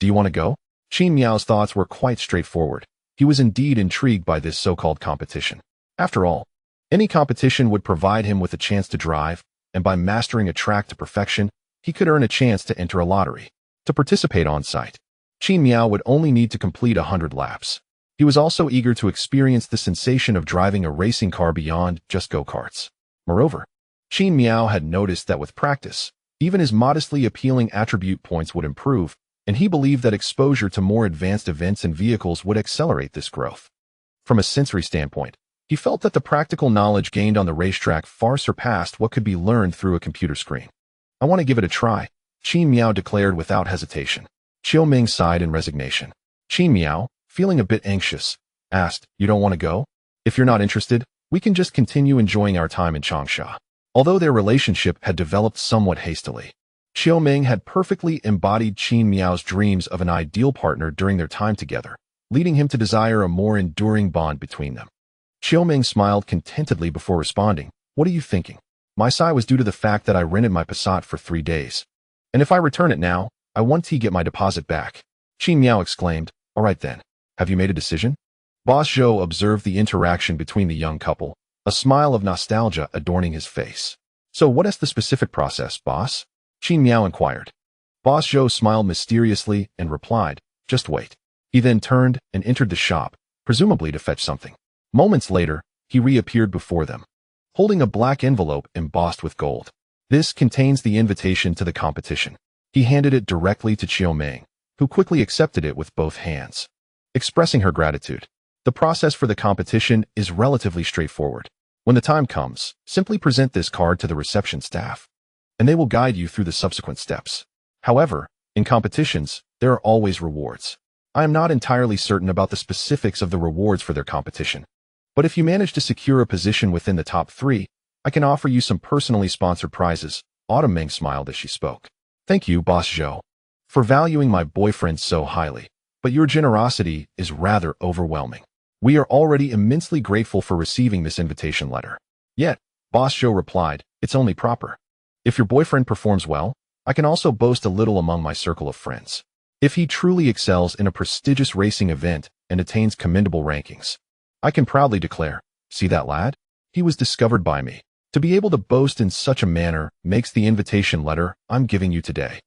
"Do you want to go?" Qin Miao's thoughts were quite straightforward. He was indeed intrigued by this so-called competition. After all, any competition would provide him with a chance to drive, and by mastering a track to perfection, he could earn a chance to enter a lottery. To participate on-site, Qin Miao would only need to complete 100 laps. He was also eager to experience the sensation of driving a racing car beyond just go-karts. Moreover, Qin Miao had noticed that with practice, even his modestly appealing attribute points would improve, and he believed that exposure to more advanced events and vehicles would accelerate this growth. From a sensory standpoint, He felt that the practical knowledge gained on the racetrack far surpassed what could be learned through a computer screen. I want to give it a try, Qin Miao declared without hesitation. Qiu Ming sighed in resignation. Qin Miao, feeling a bit anxious, asked, "You don't want to go? If you're not interested, we can just continue enjoying our time in Changsha." Although their relationship had developed somewhat hastily, Qiu Ming had perfectly embodied Qin Miao's dreams of an ideal partner during their time together, leading him to desire a more enduring bond between them. Qiu Ming smiled contentedly before responding, "What are you thinking? My sigh was due to the fact that I rented my Passat for 3 days. And if I return it now, I want to get my deposit back." Qin Miao exclaimed, "All right then. Have you made a decision?" Boss Zhou observed the interaction between the young couple, a smile of nostalgia adorning his face. "So what is the specific process, boss?" Qin Miao inquired. Boss Zhou smiled mysteriously and replied, "Just wait." He then turned and entered the shop, presumably to fetch something. Moments later, he reappeared before them, holding a black envelope embossed with gold. "This contains the invitation to the competition." He handed it directly to Qiu Ming, who quickly accepted it with both hands, expressing her gratitude. The process for the competition is relatively straightforward. When the time comes, simply present this card to the reception staff, and they will guide you through the subsequent steps. However, in competitions, there are always rewards. I am not entirely certain about the specifics of the rewards for their competition, but if you manage to secure a position within the top 3, I can offer you some personally sponsored prizes. Autumn Ming smiled as she spoke. "Thank you, Boss Zhou, for valuing my boyfriend so highly, but your generosity is rather overwhelming. We are already immensely grateful for receiving this invitation letter." "Yet," Boss Zhou replied, "it's only proper. If your boyfriend performs well, I can also boast a little among my circle of friends. If he truly excels in a prestigious racing event and attains commendable rankings, I can proudly declare, 'See that lad? He was discovered by me.' To be able to boast in such a manner makes the invitation letter I'm giving you today,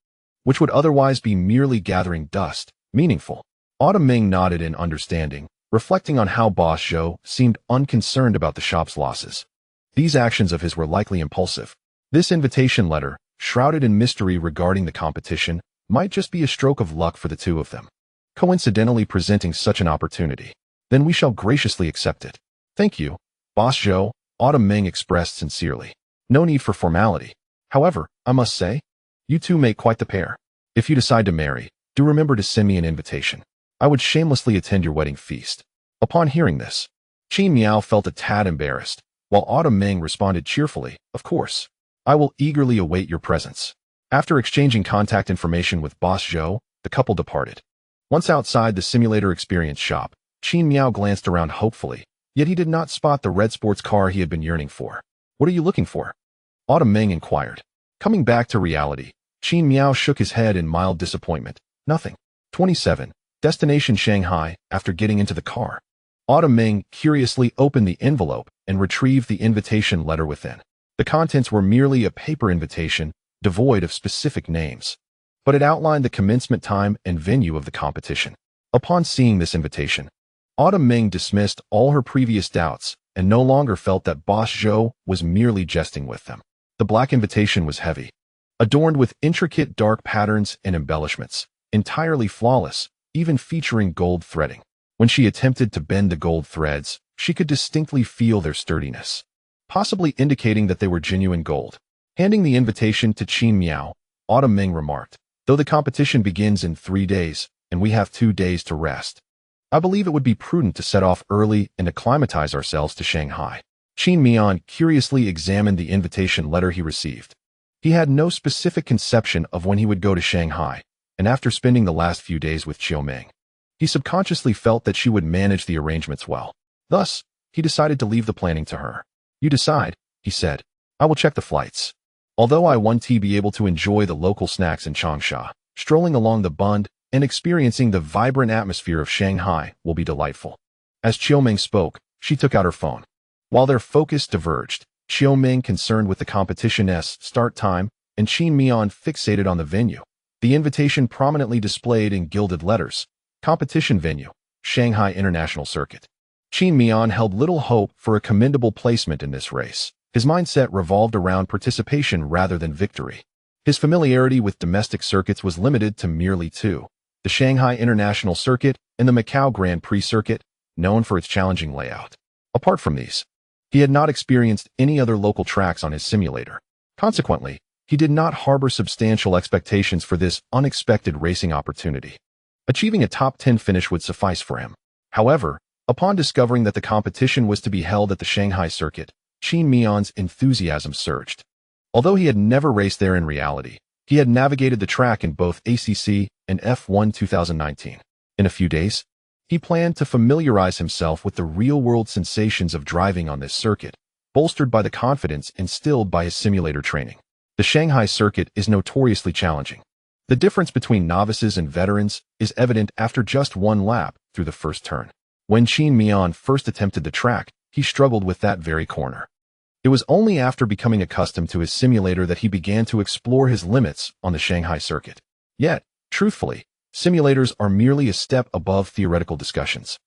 which would otherwise be merely gathering dust, meaningful." Autumn Ming nodded in understanding, reflecting on how Boss Zhou seemed unconcerned about the shop's losses. These actions of his were likely impulsive. This invitation letter, shrouded in mystery regarding the competition, might just be a stroke of luck for the two of them, coincidentally presenting such an opportunity. "Then we shall graciously accept it." "Thank you, Boss Zhou," Autumn Ming expressed sincerely. "No need for formality. However, I must say, you two make quite the pair. If you decide to marry, do remember to send me an invitation. I would shamelessly attend your wedding feast." Upon hearing this, Qin Miao felt a tad embarrassed, while Autumn Ming responded cheerfully, "Of course. I will eagerly await your presence." After exchanging contact information with Boss Zhou, the couple departed. Once outside the simulator experience shop, Qin Miao glanced around hopefully, yet he did not spot the red sports car he had been yearning for. "What are you looking for?" Autumn Ming inquired. Coming back to reality, Qin Miao shook his head in mild disappointment. "Nothing." 27. Destination Shanghai. After getting into the car, Autumn Ming curiously opened the envelope and retrieved the invitation letter within. The contents were merely a paper invitation, devoid of specific names, but it outlined the commencement time and venue of the competition. Upon seeing this invitation, Autumn Ming dismissed all her previous doubts and no longer felt that Boss Zhou was merely jesting with them. The black invitation was heavy, adorned with intricate dark patterns and embellishments, entirely flawless, even featuring gold threading. When she attempted to bend the gold threads, she could distinctly feel their sturdiness, possibly indicating that they were genuine gold. Handing the invitation to Qin Miao, Autumn Ming remarked, "Though the competition begins in 3 days, and we have 2 days to rest, I believe it would be prudent to set off early and acclimatize ourselves to Shanghai." Qin Miao curiously examined the invitation letter he received. He had no specific conception of when he would go to Shanghai, and after spending the last few days with Qiu Ming, he subconsciously felt that she would manage the arrangements well. Thus, he decided to leave the planning to her. "You decide," he said. "I will check the flights. Although I want to be able to enjoy the local snacks in Changsha, strolling along the Bund and experiencing the vibrant atmosphere of Shanghai will be delightful." As Qiu Ming spoke, she took out her phone. While their focus diverged, Qiu Ming concerned with the competition's start time and Qin Miao fixated on the venue. The invitation prominently displayed in gilded letters, "Competition venue, Shanghai International Circuit." Qin Miao held little hope for a commendable placement in this race. His mindset revolved around participation rather than victory. His familiarity with domestic circuits was limited to merely 2: the Shanghai International Circuit and the Macau Grand Prix Circuit, known for its challenging layout. Apart from these, he had not experienced any other local tracks on his simulator. Consequently, he did not harbor substantial expectations for this unexpected racing opportunity. Achieving a top 10 finish would suffice for him. However, upon discovering that the competition was to be held at the Shanghai circuit, Qin Miao's enthusiasm surged. Although he had never raced there in reality, he had navigated the track in both ACC and F1 2019. In a few days, he planned to familiarize himself with the real-world sensations of driving on this circuit, bolstered by the confidence instilled by his simulator training. The Shanghai circuit is notoriously challenging. The difference between novices and veterans is evident after just one lap through the first turn. When Qin Miao first attempted the track, he struggled with that very corner. It was only after becoming accustomed to his simulator that he began to explore his limits on the Shanghai circuit. Yet, truthfully, simulators are merely a step above theoretical discussions.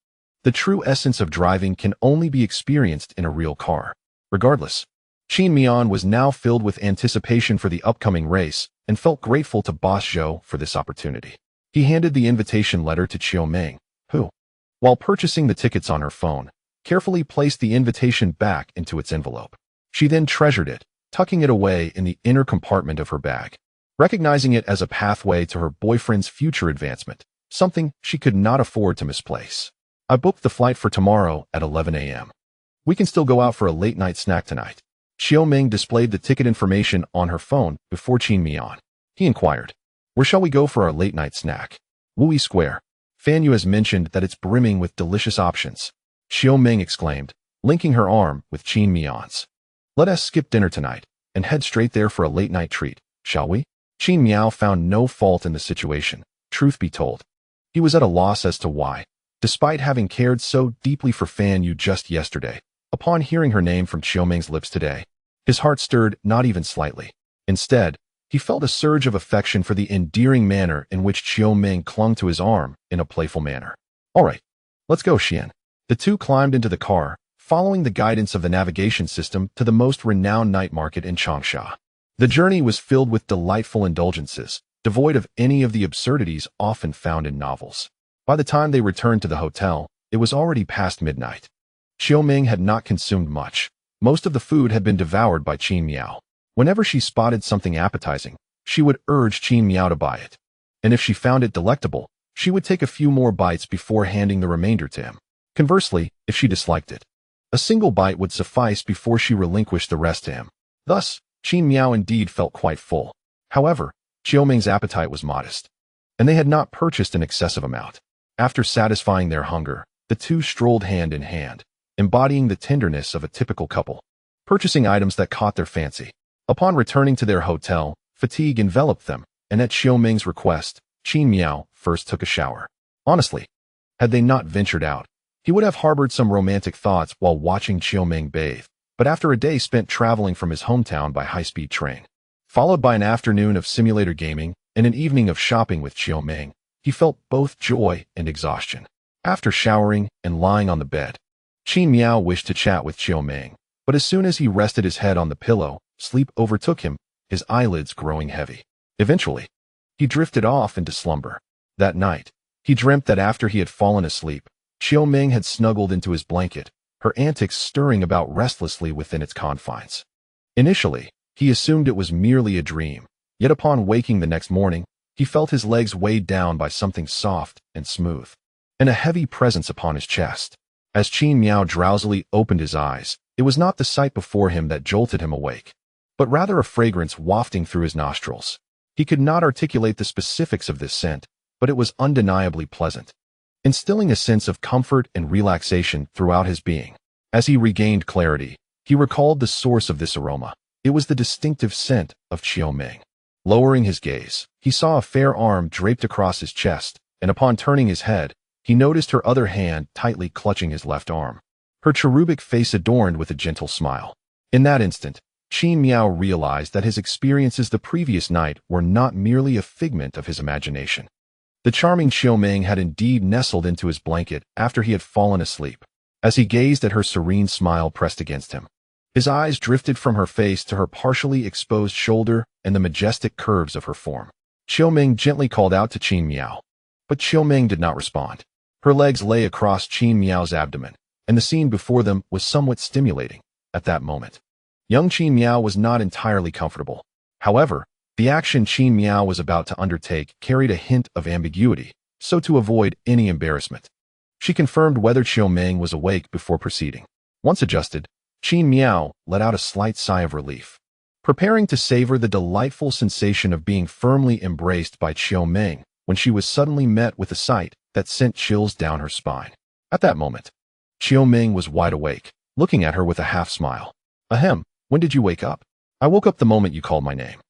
The true essence of driving can only be experienced in a real car. Regardless, Qin Miao was now filled with anticipation for the upcoming race and felt grateful to Boss Zhou for this opportunity. He handed the invitation letter to Xiaoming, who, while purchasing the tickets on her phone, carefully placed the invitation back into its envelope. She then treasured it, tucking it away in the inner compartment of her bag, recognizing it as a pathway to her boyfriend's future advancement, something she could not afford to misplace. I booked the flight for tomorrow at 11 a.m. We can still go out for a late-night snack tonight. Xiaoming displayed the ticket information on her phone before Qin Miao. He inquired, "Where shall we go for our late-night snack?" "Wui Square. Fan Yu has mentioned that it's brimming with delicious options," Xiaoming exclaimed, linking her arm with Qin Miao's. "Let us skip dinner tonight and head straight there for a late-night treat, shall we?" Qin Miao found no fault in the situation. Truth be told, he was at a loss as to why, despite having cared so deeply for Fan Yu just yesterday, upon hearing her name from Xiaoming's lips today, his heart stirred not even slightly. Instead, he felt a surge of affection for the endearing manner in which Xiaoming clung to his arm in a playful manner. "All right, let's go, Xian." The two climbed into the car, following the guidance of the navigation system to the most renowned night market in Changsha. The journey was filled with delightful indulgences, devoid of any of the absurdities often found in novels. By the time they returned to the hotel, it was already past midnight. Xiaoming had not consumed much. Most of the food had been devoured by Qin Miao. Whenever she spotted something appetizing, she would urge Qin Miao to buy it. And if she found it delectable, she would take a few more bites before handing the remainder to him. Conversely, if she disliked it, a single bite would suffice before she relinquished the rest to him. Thus, Qin Miao indeed felt quite full. However, Xiaoming's appetite was modest, and they had not purchased an excessive amount. After satisfying their hunger, the two strolled hand in hand, embodying the tenderness of a typical couple, purchasing items that caught their fancy. Upon returning to their hotel, fatigue enveloped them, and at Xiaoming's request, Qin Miao first took a shower. Honestly, had they not ventured out, he would have harbored some romantic thoughts while watching Xiaoming bathe. But after a day spent traveling from his hometown by high-speed train, followed by an afternoon of simulator gaming and an evening of shopping with Xiaoming, he felt both joy and exhaustion. After showering and lying on the bed, Qin Miao wished to chat with Xiaoming, but as soon as he rested his head on the pillow, sleep overtook him, his eyelids growing heavy. Eventually, he drifted off into slumber. That night, he dreamt that after he had fallen asleep, Xiaoming had snuggled into his blanket, her antics stirring about restlessly within its confines. Initially, he assumed it was merely a dream, yet upon waking the next morning, he felt his legs weighed down by something soft and smooth, and a heavy presence upon his chest. As Qin Miao drowsily opened his eyes, it was not the sight before him that jolted him awake, but rather a fragrance wafting through his nostrils. He could not articulate the specifics of this scent, but it was undeniably pleasant, instilling a sense of comfort and relaxation throughout his being. As he regained clarity, he recalled the source of this aroma. It was the distinctive scent of Xiaoming. Lowering his gaze, he saw a fair arm draped across his chest, and upon turning his head, he noticed her other hand tightly clutching his left arm, her cherubic face adorned with a gentle smile. In that instant, Qin Miao realized that his experiences the previous night were not merely a figment of his imagination. The charming Xiaoming had indeed nestled into his blanket after he had fallen asleep. As he gazed at her serene smile pressed against him, his eyes drifted from her face to her partially exposed shoulder and the majestic curves of her form. Xiaoming gently called out to Qin Miao, but Xiaoming did not respond. Her legs lay across Qin Miao's abdomen, and the scene before them was somewhat stimulating at that moment. Young Qin Miao was not entirely comfortable. However, the action Qin Miao was about to undertake carried a hint of ambiguity, so to avoid any embarrassment, she confirmed whether Qiu Meng was awake before proceeding. Once adjusted, Qin Miao let out a slight sigh of relief, preparing to savor the delightful sensation of being firmly embraced by Qiu Meng when she was suddenly met with a sight that sent chills down her spine. At that moment, Qiu Meng was wide awake, looking at her with a half-smile. Ahem, when did you wake up? I woke up the moment you called my name.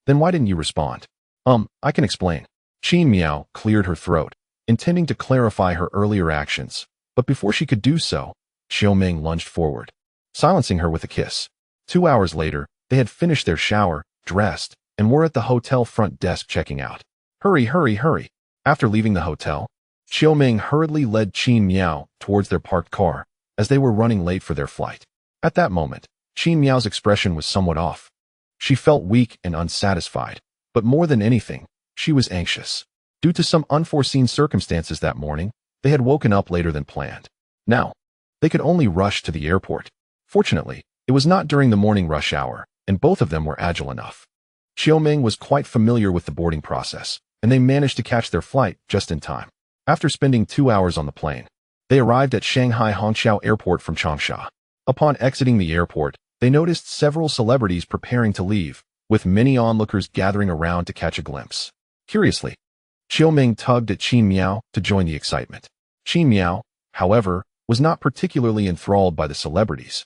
Then why didn't you respond? I can explain. Qin Miao cleared her throat, intending to clarify her earlier actions, but before she could do so, Qiu Meng lunged forward, silencing her with a kiss. 2 hours later, they had finished their shower, dressed, and were at the hotel front desk checking out. Hurry, hurry, hurry. After leaving the hotel, Qiu Meng hurriedly led Qin Miao towards their parked car, as they were running late for their flight. At that moment, Qin Miao's expression was somewhat off. She felt weak and unsatisfied, but more than anything, she was anxious. Due to some unforeseen circumstances that morning, they had woken up later than planned. Now, they could only rush to the airport. Fortunately, it was not during the morning rush hour, and both of them were agile enough. Qiu Meng was quite familiar with the boarding process, and they managed to catch their flight just in time. After spending 2 hours on the plane, they arrived at Shanghai Hongqiao Airport from Changsha. Upon exiting the airport, they noticed several celebrities preparing to leave, with many onlookers gathering around to catch a glimpse. Curiously, Qiu Meng tugged at Qin Miao to join the excitement. Qin Miao, however, was not particularly enthralled by the celebrities,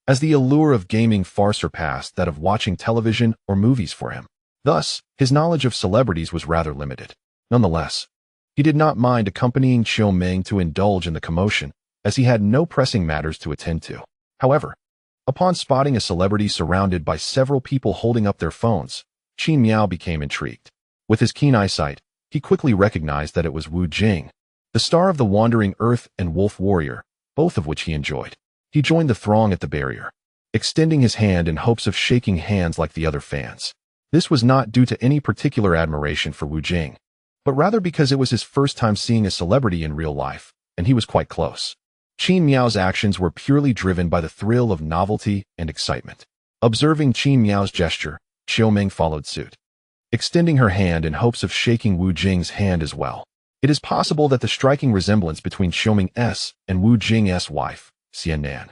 as the allure of gaming far surpassed that of watching television or movies for him. Thus, his knowledge of celebrities was rather limited. Nonetheless, he did not mind accompanying Qiu Meng to indulge in the commotion, as he had no pressing matters to attend to. However, upon spotting a celebrity surrounded by several people holding up their phones, Qin Miao became intrigued. With his keen eyesight, he quickly recognized that it was Wu Jing, the star of the Wandering Earth and Wolf Warrior, both of which he enjoyed. He joined the throng at the barrier, extending his hand in hopes of shaking hands like the other fans. This was not due to any particular admiration for Wu Jing, but rather because it was his first time seeing a celebrity in real life, and he was quite close. Qin Miao's actions were purely driven by the thrill of novelty and excitement. Observing Qin Miao's gesture, Qiu Meng followed suit, extending her hand in hopes of shaking Wu Jing's hand as well. It is possible that the striking resemblance between Qiu Meng's and Wu Jing's wife, Xian Nan,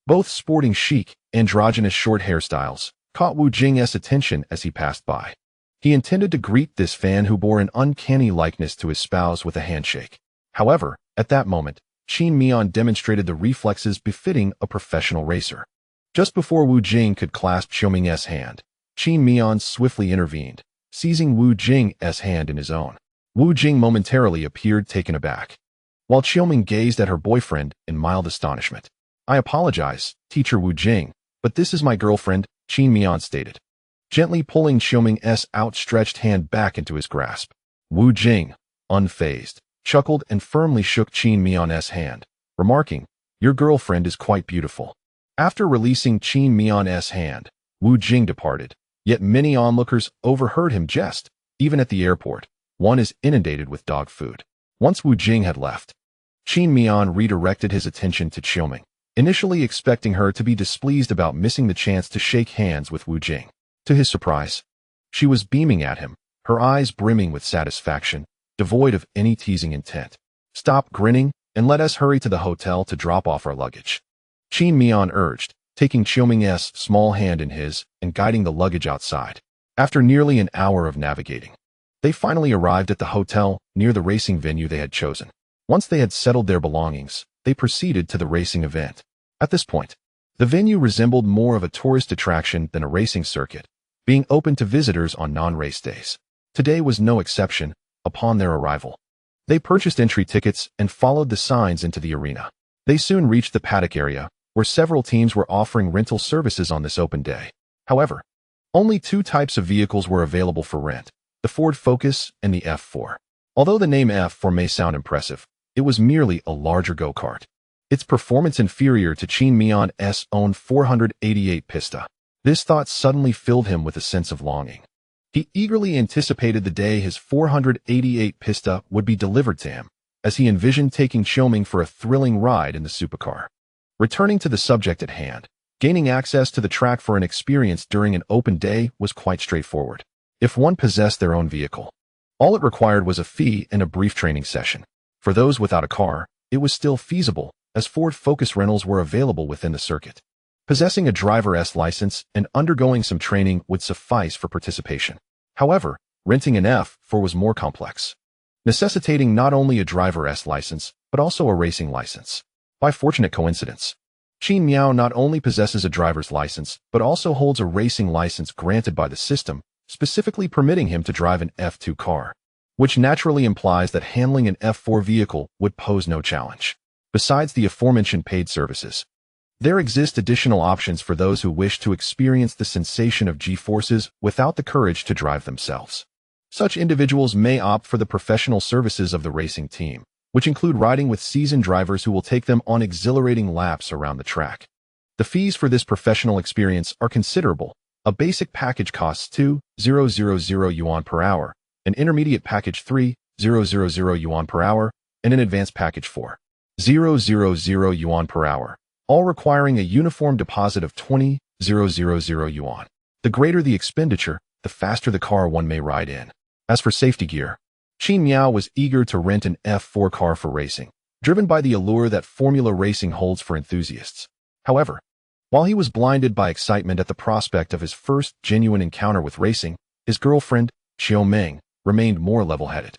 both sporting chic, androgynous short hairstyles, caught Wu Jing's attention as he passed by. He intended to greet this fan who bore an uncanny likeness to his spouse with a handshake. However, at that moment, Qin Miao demonstrated the reflexes befitting a professional racer. Just before Wu Jing could clasp Qiu Meng's hand, Qin Miao swiftly intervened, seizing Wu Jing's hand in his own. Wu Jing momentarily appeared taken aback, while Qiu Meng gazed at her boyfriend in mild astonishment. I apologize, Teacher Wu Jing, but this is my girlfriend, Qin Miao stated, gently pulling Qiu Meng's outstretched hand back into his grasp. Wu Jing, unfazed, chuckled and firmly shook Qin Miao's hand, remarking, "Your girlfriend is quite beautiful." After releasing Qin Miao's hand, Wu Jing departed, yet many onlookers overheard him jest. Even at the airport, one is inundated with dog food. Once Wu Jing had left, Qin Miao redirected his attention to Qiu Meng, initially expecting her to be displeased about missing the chance to shake hands with Wu Jing. To his surprise, she was beaming at him, her eyes brimming with satisfaction, devoid of any teasing intent. Stop grinning and let us hurry to the hotel to drop off our luggage, Qin Miao urged, taking Qiu Meng's small hand in his and guiding the luggage outside. After nearly an hour of navigating, they finally arrived at the hotel near the racing venue they had chosen. Once they had settled their belongings, they proceeded to the racing event. At this point, the venue resembled more of a tourist attraction than a racing circuit, being open to visitors on non-race days. Today was no exception. Upon their arrival, they purchased entry tickets and followed the signs into the arena. They soon reached the paddock area, where several teams were offering rental services on this open day. However, only 2 types of vehicles were available for rent, the Ford Focus and the F4. Although the name F4 may sound impressive, it was merely a larger go-kart. Its performance inferior to Qin Miao's own 488 Pista. This thought suddenly filled him with a sense of longing. He eagerly anticipated the day his 488 Pista would be delivered to him, as he envisioned taking Qiu Meng for a thrilling ride in the supercar. Returning to the subject at hand, gaining access to the track for an experience during an open day was quite straightforward. If one possessed their own vehicle, all it required was a fee and a brief training session. For those without a car, it was still feasible, as Ford Focus rentals were available within the circuit. Possessing a driver's license and undergoing some training would suffice for participation. However, renting an F4 was more complex, necessitating not only a driver's license, but also a racing license. By fortunate coincidence, Qin Miao not only possesses a driver's license, but also holds a racing license granted by the system, specifically permitting him to drive an F2 car, which naturally implies that handling an F4 vehicle would pose no challenge. Besides the aforementioned paid services, there exist additional options for those who wish to experience the sensation of G-forces without the courage to drive themselves. Such individuals may opt for the professional services of the racing team, which include riding with seasoned drivers who will take them on exhilarating laps around the track. The fees for this professional experience are considerable. A basic package costs 2,000 yuan per hour, an intermediate package 3,000 yuan per hour, and an advanced package 4,000 yuan per hour, all requiring a uniform deposit of 20,000 yuan. The greater the expenditure, the faster the car one may ride in. As for safety gear, Qin Miao was eager to rent an F4 car for racing, driven by the allure that Formula racing holds for enthusiasts. However, while he was blinded by excitement at the prospect of his first genuine encounter with racing, his girlfriend, Xiaoming, remained more level-headed.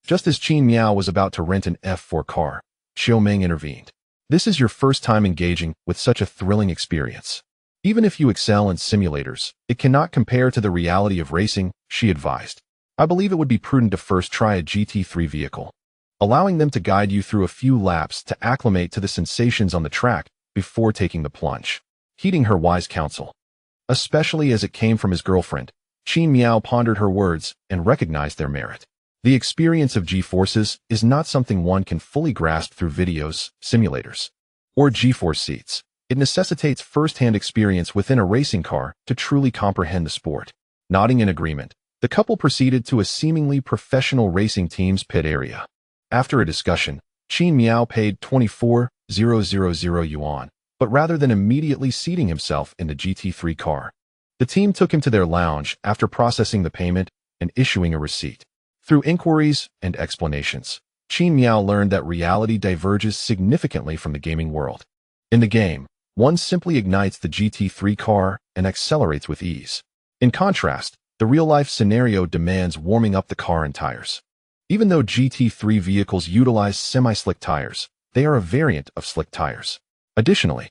Just as Qin Miao was about to rent an F4 car, Xiaoming intervened. "This is your first time engaging with such a thrilling experience. Even if you excel in simulators, it cannot compare to the reality of racing," she advised. "I believe it would be prudent to first try a GT3 vehicle, allowing them to guide you through a few laps to acclimate to the sensations on the track before taking the plunge." Heeding her wise counsel, especially as it came from his girlfriend, Qin Miao pondered her words and recognized their merit. The experience of G-forces is not something one can fully grasp through videos, simulators, or G-force seats. It necessitates first-hand experience within a racing car to truly comprehend the sport. Nodding in agreement, the couple proceeded to a seemingly professional racing team's pit area. After a discussion, Qin Miao paid 24,000 yuan, but rather than immediately seating himself in the GT3 car, the team took him to their lounge after processing the payment and issuing a receipt. Through inquiries and explanations, Qin Miao learned that reality diverges significantly from the gaming world. In the game, one simply ignites the GT3 car and accelerates with ease. In contrast, the real-life scenario demands warming up the car and tires. Even though GT3 vehicles utilize semi-slick tires, they are a variant of slick tires. Additionally,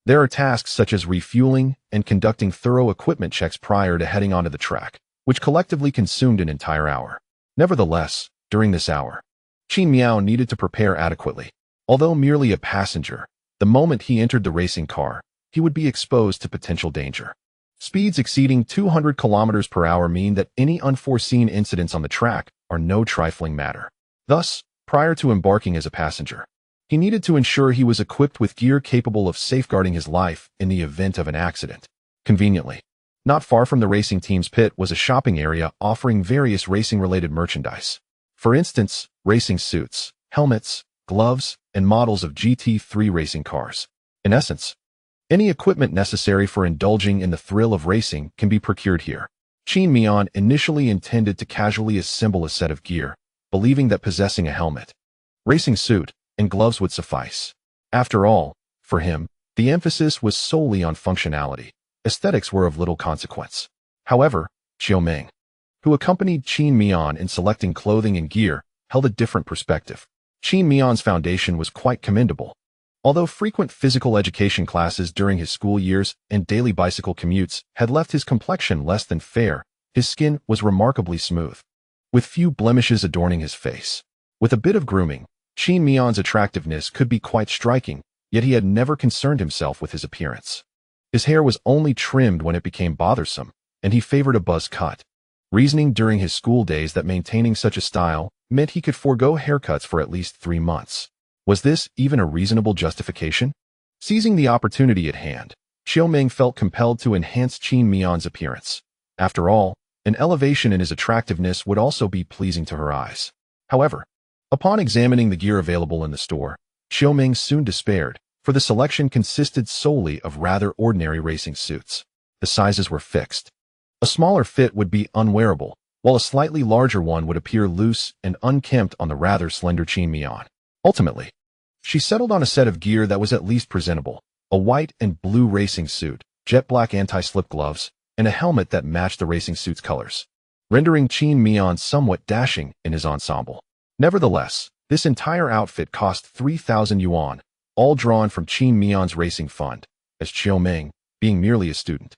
there are tasks such as refueling and conducting thorough equipment checks prior to heading onto the track, which collectively consumed an entire hour. Nevertheless, during this hour, Qin Miao needed to prepare adequately. Although merely a passenger, the moment he entered the racing car, he would be exposed to potential danger. Speeds exceeding 200 kilometers per hour mean that any unforeseen incidents on the track are no trifling matter. Thus, prior to embarking as a passenger, he needed to ensure he was equipped with gear capable of safeguarding his life in the event of an accident. Conveniently, not far from the racing team's pit was a shopping area offering various racing-related merchandise. For instance, racing suits, helmets, gloves, and models of GT3 racing cars. In essence, any equipment necessary for indulging in the thrill of racing can be procured here. Qin Miao initially intended to casually assemble a set of gear, believing that possessing a helmet, racing suit, and gloves would suffice. After all, for him, the emphasis was solely on functionality. Aesthetics were of little consequence. However, Xiaoming, who accompanied Qin Miao in selecting clothing and gear, held a different perspective. Qin Miao's foundation was quite commendable. Although frequent physical education classes during his school years and daily bicycle commutes had left his complexion less than fair, his skin was remarkably smooth, with few blemishes adorning his face. With a bit of grooming, Qin Miao's attractiveness could be quite striking, yet he had never concerned himself with his appearance. His hair was only trimmed when it became bothersome, and he favored a buzz cut, reasoning during his school days that maintaining such a style meant he could forego haircuts for at least 3 months. Was this even a reasonable justification? Seizing the opportunity at hand, Xiaoming felt compelled to enhance Qin Miao's appearance. After all, an elevation in his attractiveness would also be pleasing to her eyes. However, upon examining the gear available in the store, Xiaoming soon despaired, for the selection consisted solely of rather ordinary racing suits. The sizes were fixed. A smaller fit would be unwearable, while a slightly larger one would appear loose and unkempt on the rather slender Qin Miao. Ultimately, she settled on a set of gear that was at least presentable: a white and blue racing suit, jet black anti-slip gloves, and a helmet that matched the racing suit's colors, rendering Qin Miao somewhat dashing in his ensemble. Nevertheless, this entire outfit cost 3,000 yuan, all drawn from Qin Miao's racing fund, as Qiu Ming, being merely a student,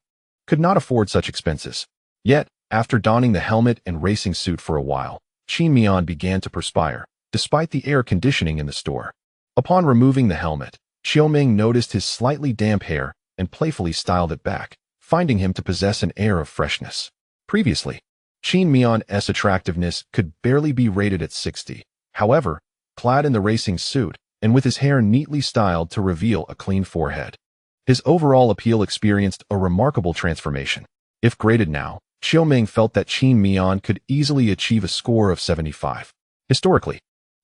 could not afford such expenses. Yet, after donning the helmet and racing suit for a while, Qin Miao began to perspire, despite the air conditioning in the store. Upon removing the helmet, Qiu Ming noticed his slightly damp hair and playfully styled it back, finding him to possess an air of freshness. Previously, Qin Miao's attractiveness could barely be rated at 60. However, clad in the racing suit, and with his hair neatly styled to reveal a clean forehead, his overall appeal experienced a remarkable transformation. If graded now, Qiu Ming felt that Qin Miao could easily achieve a score of 75. Historically,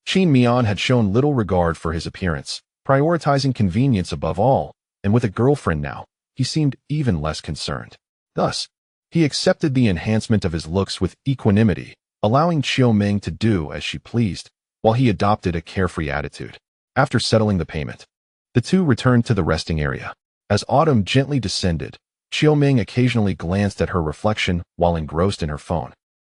Qin Miao had shown little regard for his appearance, prioritizing convenience above all, and with a girlfriend now, he seemed even less concerned. Thus, he accepted the enhancement of his looks with equanimity, allowing Qiu Ming to do as she pleased, while he adopted a carefree attitude. After settling the payment, the two returned to the resting area. As autumn gently descended, Qiu Ming occasionally glanced at her reflection while engrossed in her phone,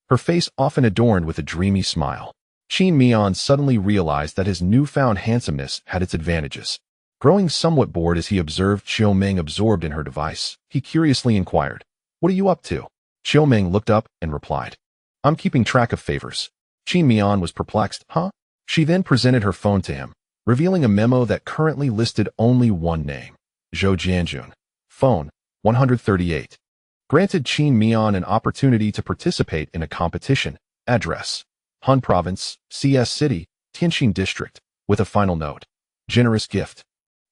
her face often adorned with a dreamy smile. Qin Miao suddenly realized that his newfound handsomeness had its advantages. Growing somewhat bored as he observed Qiu Ming absorbed in her device, he curiously inquired, "What are you up to?" Qiu Ming looked up and replied, "I'm keeping track of favors." Qin Miao was perplexed. "Huh?" She then presented her phone to him, revealing a memo that currently listed only one name: Zhou Jianjun. Phone, 138. Granted Qin Miao an opportunity to participate in a competition. Address: Han Province, CS City, Tianjin District, with a final note: generous gift.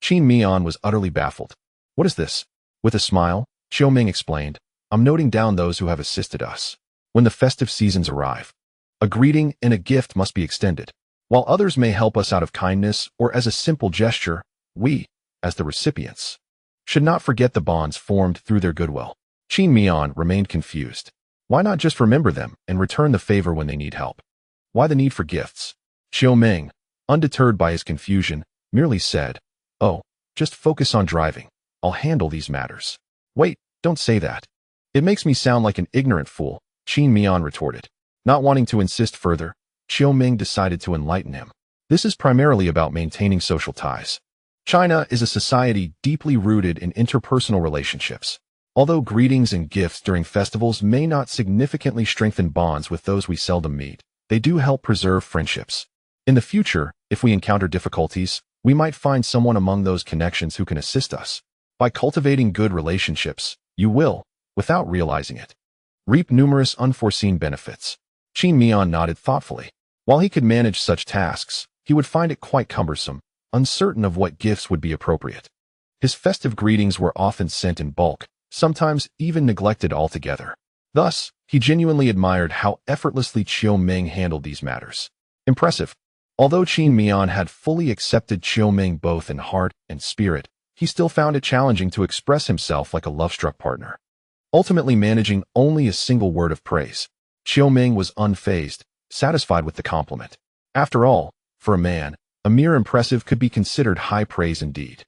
Qin Miao was utterly baffled. "What is this?" With a smile, Qiu Ming explained, "I'm noting down those who have assisted us. When the festive seasons arrive, a greeting and a gift must be extended. While others may help us out of kindness or as a simple gesture, we, as the recipients, should not forget the bonds formed through their goodwill." Qin Miao remained confused. Why not just remember them and return the favor when they need help? Why the need for gifts? Qiu Ming, undeterred by his confusion, merely said, "Oh, just focus on driving. I'll handle these matters." "Wait, don't say that. It makes me sound like an ignorant fool," Qin Miao retorted. Not wanting to insist further, Qiu Ming decided to enlighten him. This is primarily about maintaining social ties. China is a society deeply rooted in interpersonal relationships. Although greetings and gifts during festivals may not significantly strengthen bonds with those we seldom meet, they do help preserve friendships. In the future, if we encounter difficulties, we might find someone among those connections who can assist us. By cultivating good relationships, you will, without realizing it, reap numerous unforeseen benefits. Qin Miao nodded thoughtfully. While he could manage such tasks, he would find it quite cumbersome, uncertain of what gifts would be appropriate. His festive greetings were often sent in bulk, sometimes even neglected altogether. Thus, he genuinely admired how effortlessly Qiu Ming handled these matters. Impressive. Although Qin Miao had fully accepted Qiu Ming both in heart and spirit, he still found it challenging to express himself like a love-struck partner. Ultimately managing only a single word of praise, Qiu Ming was unfazed, satisfied with the compliment. After all, for a man, a mere impressive could be considered high praise indeed.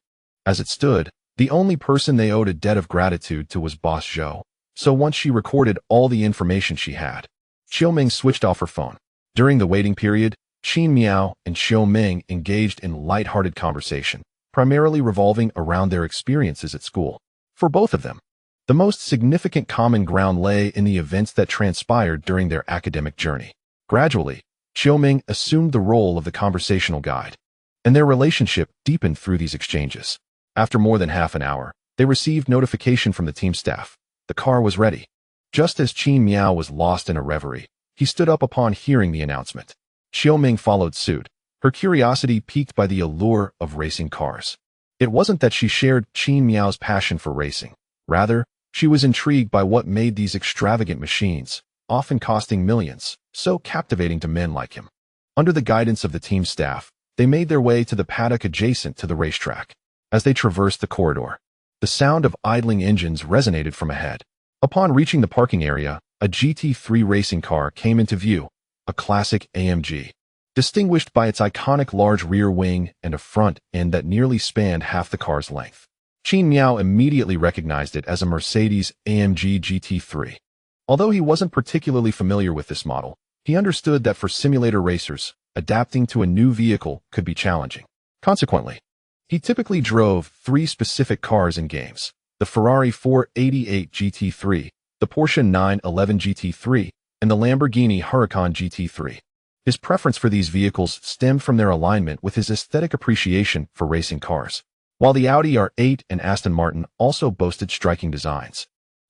As it stood, the only person they owed a debt of gratitude to was Boss Zhou, so once she recorded all the information she had, Qiu Ming switched off her phone. During the waiting period, Qin Miao and Qiu Ming engaged in light-hearted conversation, primarily revolving around their experiences at school. For both of them, the most significant common ground lay in the events that transpired during their academic journey. Gradually, Qiu Ming assumed the role of the conversational guide, and their relationship deepened through these exchanges. After more than half an hour, they received notification from the team staff. The car was ready. Just as Qin Miao was lost in a reverie, he stood up upon hearing the announcement. Qiu Ming followed suit, her curiosity piqued by the allure of racing cars. It wasn't that she shared Qin Miao's passion for racing. Rather, she was intrigued by what made these extravagant machines, often costing millions, so captivating to men like him. Under the guidance of the team staff, they made their way to the paddock adjacent to the racetrack. as they traversed the corridor. The sound of idling engines resonated from ahead. Upon reaching the parking area, a GT3 racing car came into view, a classic AMG. Distinguished by its iconic large rear wing and a front end that nearly spanned half the car's length. Qin Miao immediately recognized it as a Mercedes-AMG GT3. Although he wasn't particularly familiar with this model, he understood that for simulator racers, adapting to a new vehicle could be challenging. Consequently, he typically drove three specific cars in games: the Ferrari 488 GT3, the Porsche 911 GT3, and the Lamborghini Huracan GT3. His preference for these vehicles stemmed from their alignment with his aesthetic appreciation for racing cars. While the Audi R8 and Aston Martin also boasted striking designs,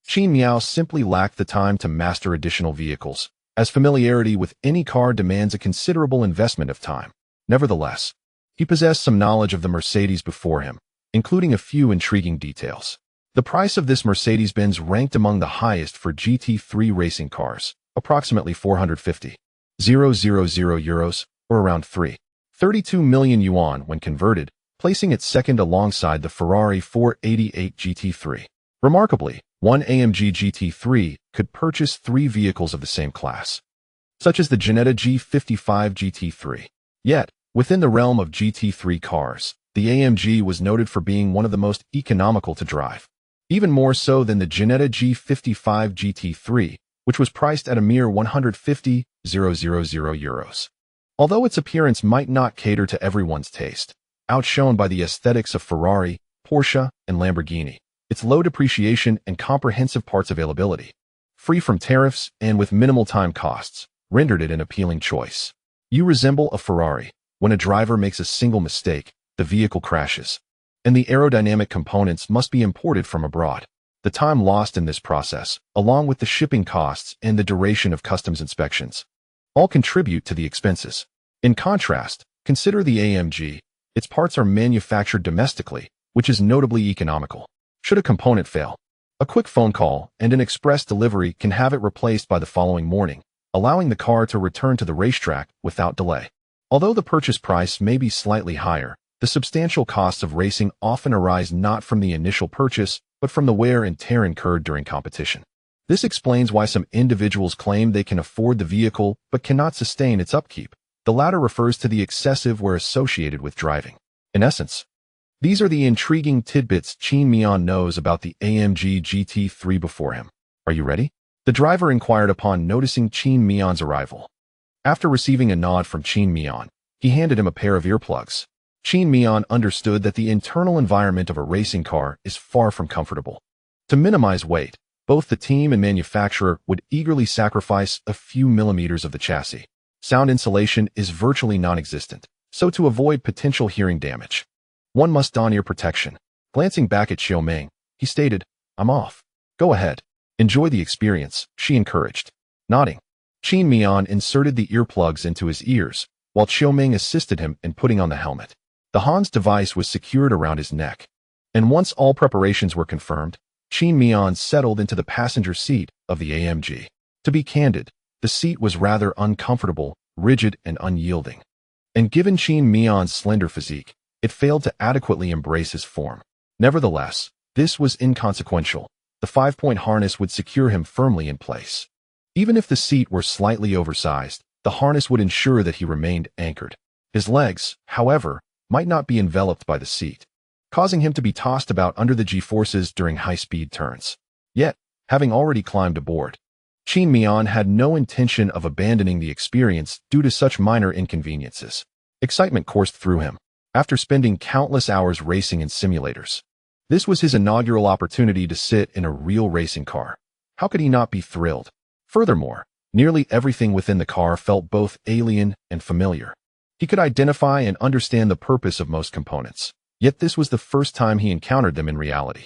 Qin Miao simply lacked the time to master additional vehicles, as familiarity with any car demands a considerable investment of time. Nevertheless, he possessed some knowledge of the Mercedes before him, including a few intriguing details. The price of this Mercedes-Benz ranked among the highest for GT3 racing cars, approximately 450,000 euros, or around 332 million yuan when converted, placing it second alongside the Ferrari 488 GT3. Remarkably, one AMG GT3 could purchase three vehicles of the same class, such as the Ginetta G55 GT3. Yet, within the realm of GT3 cars, the AMG was noted for being one of the most economical to drive, even more so than the Ginetta G55 GT3, which was priced at a mere 150,000 euros. Although its appearance might not cater to everyone's taste, outshone by the aesthetics of Ferrari, Porsche, and Lamborghini, its low depreciation and comprehensive parts availability, free from tariffs and with minimal time costs, rendered it an appealing choice. You resemble a Ferrari. When a driver makes a single mistake, the vehicle crashes, and the aerodynamic components must be imported from abroad. The time lost in this process, along with the shipping costs and the duration of customs inspections, all contribute to the expenses. In contrast, consider the AMG. Its parts are manufactured domestically, which is notably economical. Should a component fail, a quick phone call and an express delivery can have it replaced by the following morning, allowing the car to return to the racetrack without delay. Although the purchase price may be slightly higher, the substantial costs of racing often arise not from the initial purchase, but from the wear and tear incurred during competition. This explains why some individuals claim they can afford the vehicle but cannot sustain its upkeep. The latter refers to the excessive wear associated with driving. In essence, these are the intriguing tidbits Qin Miao knows about the AMG GT3 before him. Are you ready? The driver inquired upon noticing Qin Miao's arrival. After receiving a nod from Qin Miao, he handed him a pair of earplugs. Qin Miao understood that the internal environment of a racing car is far from comfortable. To minimize weight, both the team and manufacturer would eagerly sacrifice a few millimeters of the chassis. Sound insulation is virtually non-existent, so to avoid potential hearing damage, one must don ear protection. Glancing back at Xiaoming, he stated, "I'm off. Go ahead. Enjoy the experience," she encouraged. Nodding, Qin Miao inserted the earplugs into his ears, while Xiaoming assisted him in putting on the helmet. The Hans device was secured around his neck, and once all preparations were confirmed, Qin Miao settled into the passenger seat of the AMG. To be candid, the seat was rather uncomfortable, rigid, and unyielding. And given Qin Miao's slender physique, it failed to adequately embrace his form. Nevertheless, this was inconsequential. The 5-point harness would secure him firmly in place. Even if the seat were slightly oversized, the harness would ensure that he remained anchored. His legs, however, might not be enveloped by the seat, causing him to be tossed about under the G-forces during high-speed turns. Yet, having already climbed aboard, Qin Miao had no intention of abandoning the experience due to such minor inconveniences. Excitement coursed through him. After spending countless hours racing in simulators, this was his inaugural opportunity to sit in a real racing car. How could he not be thrilled? Furthermore, nearly everything within the car felt both alien and familiar. He could identify and understand the purpose of most components, yet this was the first time he encountered them in reality.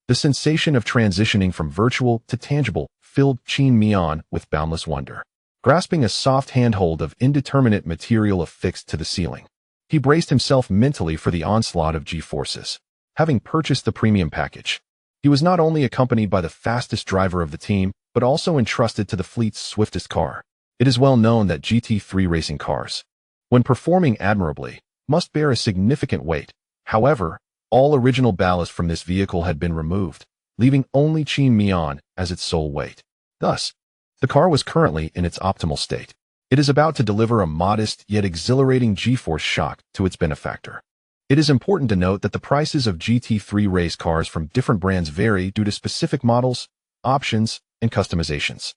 The sensation of transitioning from virtual to tangible filled Qin Miao with boundless wonder. Grasping a soft handhold of indeterminate material affixed to the ceiling, he braced himself mentally for the onslaught of G-forces. Having purchased the premium package, he was not only accompanied by the fastest driver of the team, but also entrusted to the fleet's swiftest car. It is well known that GT3 racing cars, when performing admirably, must bear a significant weight. However, All original ballast from this vehicle had been removed, leaving only Qin Miao as its sole weight. Thus, the car was currently in its optimal state. It is about to deliver a modest yet exhilarating G-force shock to its benefactor. It is important to note that the prices of GT3 race cars from different brands vary due to specific models, options, and customizations.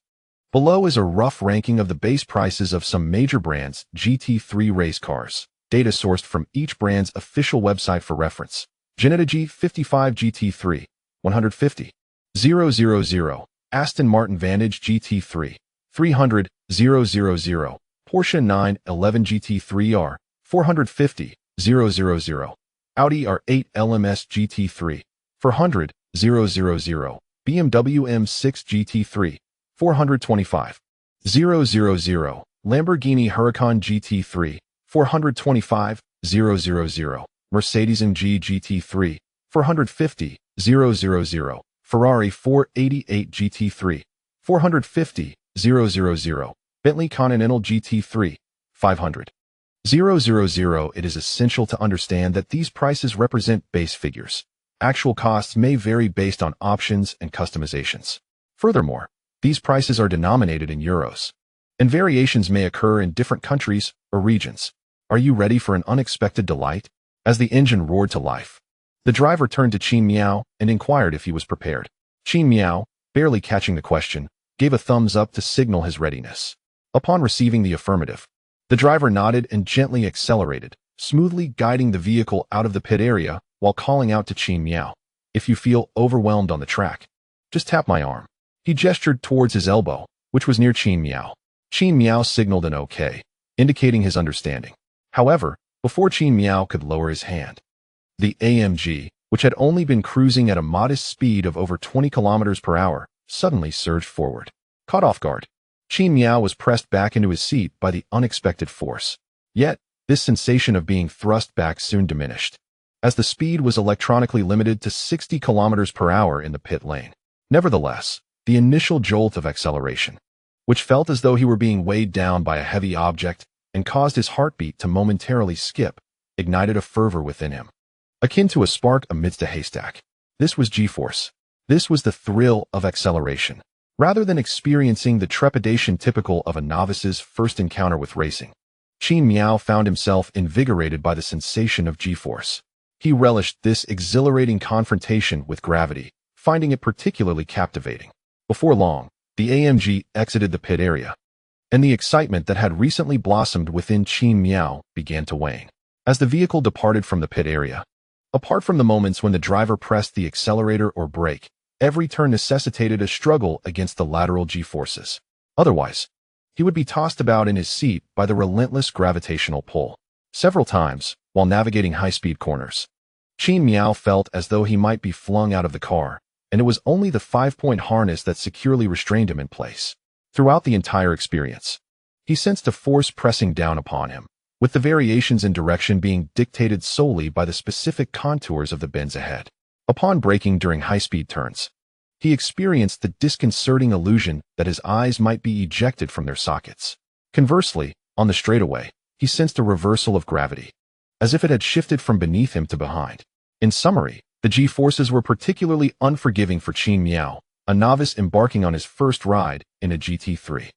Below is a rough ranking of the base prices of some major brands' GT3 race cars, data sourced from each brand's official website for reference. Ginetta G55 GT3, 150. 000. Aston Martin Vantage GT3, 300. 000. Porsche 911 GT3R, 450. 000. Audi R8 LMS GT3, 400. 000. BMW M6 GT3, 425. 000. Lamborghini Huracan GT3, 425. 000. Mercedes-AMG GT3, 450. 000. Ferrari 488 GT3, 450. 000. Bentley Continental GT3, 500. 000. It is essential to understand that these prices represent base figures. Actual costs may vary based on options and customizations. Furthermore, these prices are denominated in euros, and variations may occur in different countries or regions. Are you ready for an unexpected delight? As the engine roared to life, the driver turned to Qin Miao and inquired if he was prepared. Qin Miao, barely catching the question, gave a thumbs up to signal his readiness. Upon receiving the affirmative, the driver nodded and gently accelerated, smoothly guiding the vehicle out of the pit area while calling out to Qin Miao. If you feel overwhelmed on the track, just tap my arm. He gestured towards his elbow, which was near Qin Miao. Qin Miao signaled an OK, indicating his understanding. However, before Qin Miao could lower his hand, the AMG, which had only been cruising at a modest speed of over 20 kilometers per hour, suddenly surged forward. Caught off guard, Qin Miao was pressed back into his seat by the unexpected force. Yet, this sensation of being thrust back soon diminished, as the speed was electronically limited to 60 kilometers per hour in the pit lane. Nevertheless, the initial jolt of acceleration, which felt as though he were being weighed down by a heavy object and caused his heartbeat to momentarily skip, ignited a fervor within him, akin to a spark amidst a haystack. This was G-force. This was the thrill of acceleration. Rather than experiencing the trepidation typical of a novice's first encounter with racing, Qin Miao found himself invigorated by the sensation of G-force. He relished this exhilarating confrontation with gravity, finding it particularly captivating. Before long, the AMG exited the pit area, and the excitement that had recently blossomed within Qin Miao began to wane. As the vehicle departed from the pit area, apart from the moments when the driver pressed the accelerator or brake, every turn necessitated a struggle against the lateral G-forces. Otherwise, he would be tossed about in his seat by the relentless gravitational pull. Several times, while navigating high-speed corners, Qin Miao felt as though he might be flung out of the car, and it was only the 5-point harness that securely restrained him in place. Throughout the entire experience, he sensed a force pressing down upon him, with the variations in direction being dictated solely by the specific contours of the bends ahead. Upon braking during high-speed turns, he experienced the disconcerting illusion that his eyes might be ejected from their sockets. Conversely, on the straightaway, he sensed a reversal of gravity, as if it had shifted from beneath him to behind. In summary, the G-forces were particularly unforgiving for Qin Miao, a novice embarking on his first ride in a GT3.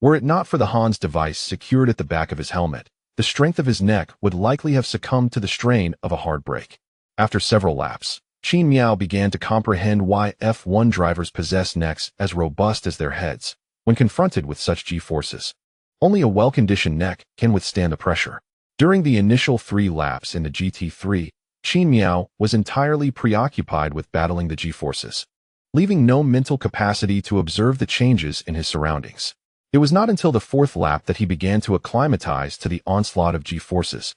Were it not for the Hans device secured at the back of his helmet, the strength of his neck would likely have succumbed to the strain of a hard brake. After several laps, Qin Miao began to comprehend why F1 drivers possess necks as robust as their heads when confronted with such G-forces. Only a well-conditioned neck can withstand the pressure. During the initial 3 laps in the GT3, Qin Miao was entirely preoccupied with battling the G-forces, leaving no mental capacity to observe the changes in his surroundings. It was not until the 4th lap that he began to acclimatize to the onslaught of G-forces,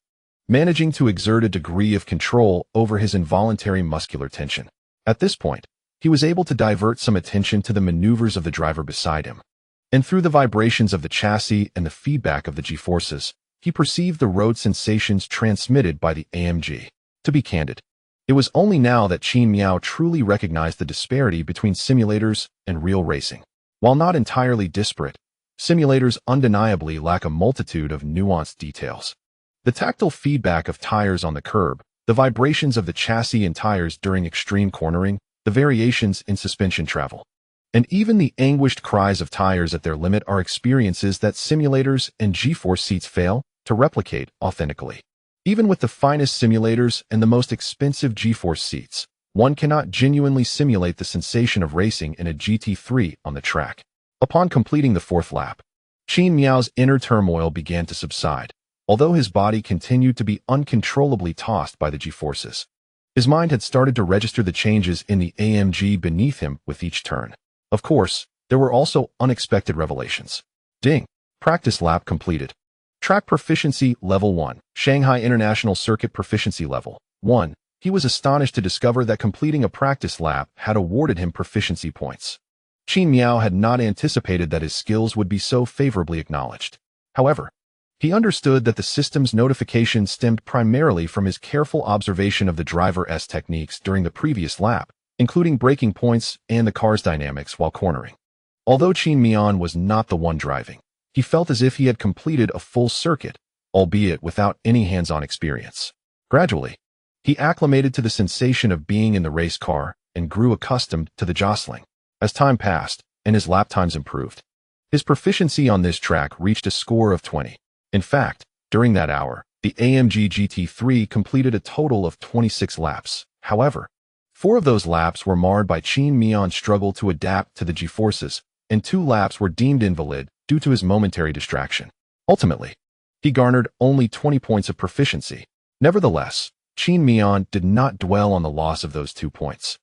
managing to exert a degree of control over his involuntary muscular tension. At this point, he was able to divert some attention to the maneuvers of the driver beside him, and through the vibrations of the chassis and the feedback of the G-forces, he perceived the road sensations transmitted by the AMG. To be candid, it was only now that Qin Miao truly recognized the disparity between simulators and real racing. While not entirely disparate, simulators undeniably lack a multitude of nuanced details. The tactile feedback of tires on the curb, The vibrations of the chassis and tires during extreme cornering, the variations in suspension travel, and even the anguished cries of tires at their limit are experiences that simulators and G-force seats fail to replicate authentically. Even with the finest simulators and the most expensive G-force seats, one cannot genuinely simulate the sensation of racing in a GT3 on the track. Upon completing the fourth lap, Qin Miao's inner turmoil began to subside, although his body continued to be uncontrollably tossed by the G-forces. His mind had started to register the changes in the AMG beneath him with each turn. Of course, there were also unexpected revelations. Ding! Practice lap completed. Track Proficiency Level 1, Shanghai International Circuit Proficiency Level 1. He was astonished to discover that completing a practice lap had awarded him proficiency points. Qin Miao had not anticipated that his skills would be so favorably acknowledged. However, he understood that the system's notification stemmed primarily from his careful observation of the driver's techniques during the previous lap, including braking points and the car's dynamics while cornering. Although Qin Miao was not the one driving, he felt as if he had completed a full circuit, albeit without any hands-on experience. Gradually, he acclimated to the sensation of being in the race car and grew accustomed to the jostling. As time passed and his lap times improved, his proficiency on this track reached a score of 20. In fact, during that hour, the AMG GT3 completed a total of 26 laps. However, 4 of those laps were marred by Qin Miao's struggle to adapt to the G-forces, and 2 laps were deemed invalid due to his momentary distraction. Ultimately, he garnered only 20 points of proficiency. Nevertheless, Qin Miao did not dwell on the loss of those 2 points,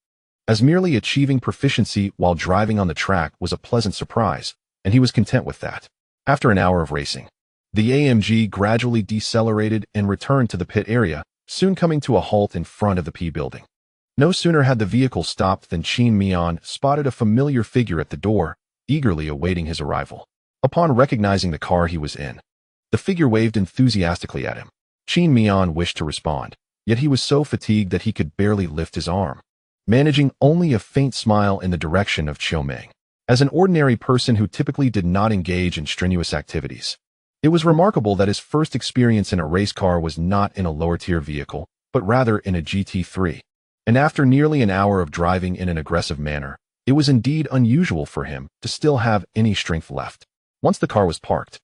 as merely achieving proficiency while driving on the track was a pleasant surprise, and he was content with that. After an hour of racing, the AMG gradually decelerated and returned to the pit area, soon coming to a halt in front of the P building. No sooner had the vehicle stopped than Qin Miao spotted a familiar figure at the door, eagerly awaiting his arrival. Upon recognizing the car he was in, the figure waved enthusiastically at him. Qin Miao wished to respond, yet he was so fatigued that he could barely lift his arm, managing only a faint smile in the direction of Qiuming. As an ordinary person who typically did not engage in strenuous activities, it was remarkable that his first experience in a race car was not in a lower-tier vehicle, but rather in a GT3. And after nearly an hour of driving in an aggressive manner, it was indeed unusual for him to still have any strength left. Once the car was parked,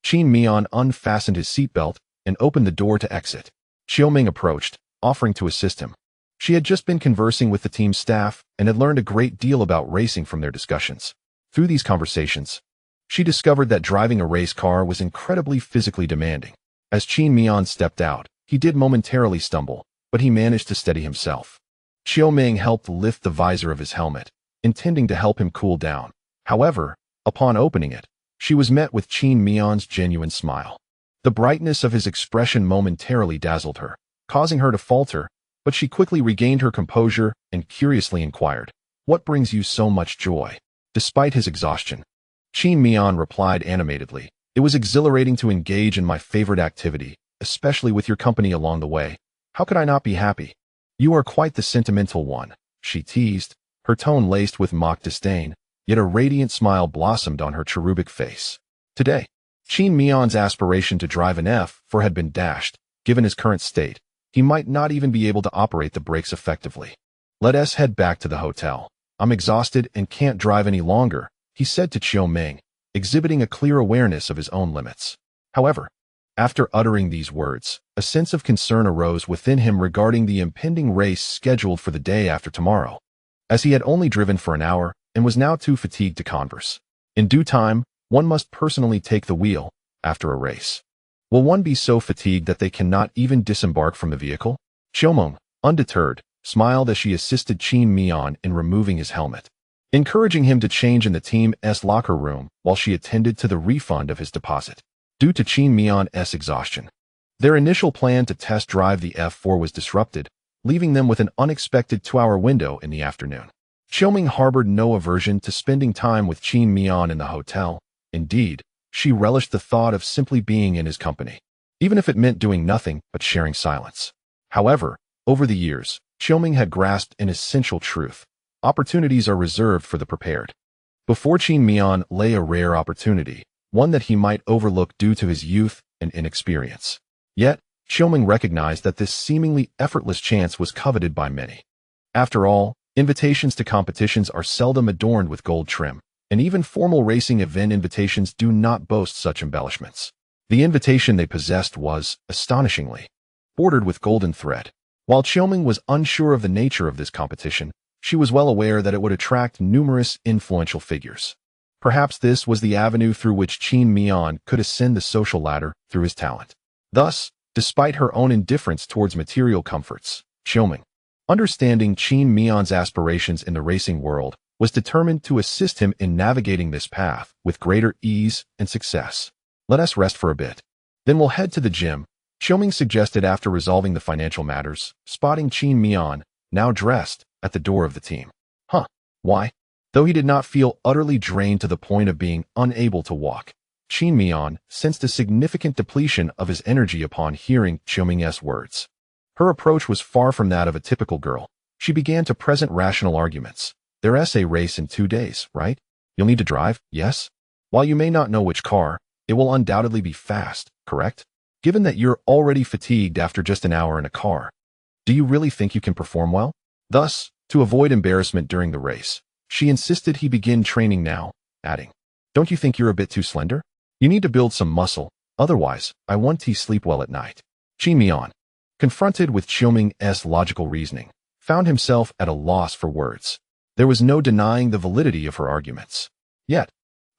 Qin Miao unfastened his seatbelt and opened the door to exit. Qiuming approached, offering to assist him. She had just been conversing with the team staff and had learned a great deal about racing from their discussions. Through these conversations, she discovered that driving a race car was incredibly physically demanding. As Qin Miao stepped out, he did momentarily stumble, but he managed to steady himself. Qiuming helped lift the visor of his helmet, intending to help him cool down. However, upon opening it, she was met with Qin Miao's genuine smile. The brightness of his expression momentarily dazzled her, causing her to falter, but she quickly regained her composure and curiously inquired, "What brings you so much joy?" Despite his exhaustion, Qin Miao replied animatedly, "It was exhilarating to engage in my favorite activity, especially with your company along the way. How could I not be happy?" "You are quite the sentimental one," she teased, her tone laced with mock disdain, yet a radiant smile blossomed on her cherubic face. Today, Qin Miao's aspiration to drive an F4 had been dashed. Given his current state, he might not even be able to operate the brakes effectively. "Let us head back to the hotel. I'm exhausted and can't drive any longer," he said to Qiuming, exhibiting a clear awareness of his own limits. However, after uttering these words, a sense of concern arose within him regarding the impending race scheduled for the day after tomorrow, as he had only driven for an hour and was now too fatigued to converse. In due time, one must personally take the wheel after a race. Will one be so fatigued that they cannot even disembark from the vehicle? Qiuming, undeterred, smiled as she assisted Qin Miao in removing his helmet, encouraging him to change in the team's locker room while she attended to the refund of his deposit. Due to Qin Miao's exhaustion, their initial plan to test drive the F4 was disrupted, leaving them with an unexpected 2-hour window in the afternoon. Qiuming harbored no aversion to spending time with Qin Miao in the hotel. Indeed, she relished the thought of simply being in his company, even if it meant doing nothing but sharing silence. However, over the years, Qiuming had grasped an essential truth: opportunities are reserved for the prepared. Before Qin Miao lay a rare opportunity, one that he might overlook due to his youth and inexperience. Yet, Xiaoming recognized that this seemingly effortless chance was coveted by many. After all, invitations to competitions are seldom adorned with gold trim, and even formal racing event invitations do not boast such embellishments. The invitation they possessed was, astonishingly, bordered with golden thread. While Xiaoming was unsure of the nature of this competition, she was well aware that it would attract numerous influential figures. Perhaps this was the avenue through which Qin Miao could ascend the social ladder through his talent. Thus, despite her own indifference towards material comforts, Xiaoming, understanding Qin Miao's aspirations in the racing world, was determined to assist him in navigating this path with greater ease and success. Let us rest for a bit. Then we'll head to the gym, Xiaoming suggested after resolving the financial matters, spotting Qin Miao, now dressed, at the door of the team. Huh, why? Though he did not feel utterly drained to the point of being unable to walk, Qin Miao sensed a significant depletion of his energy upon hearing Xiaoming's words. Her approach was far from that of a typical girl. She began to present rational arguments. There's a race in 2 days, right? You'll need to drive, yes? While you may not know which car, it will undoubtedly be fast, correct? Given that you're already fatigued after just an hour in a car, do you really think you can perform well? Thus, to avoid embarrassment during the race, she insisted he begin training now, adding, "Don't you think you're a bit too slender? You need to build some muscle, otherwise, I won't sleep well at night." Qin Miao, confronted with Xiaoming's logical reasoning, found himself at a loss for words. There was no denying the validity of her arguments. Yet,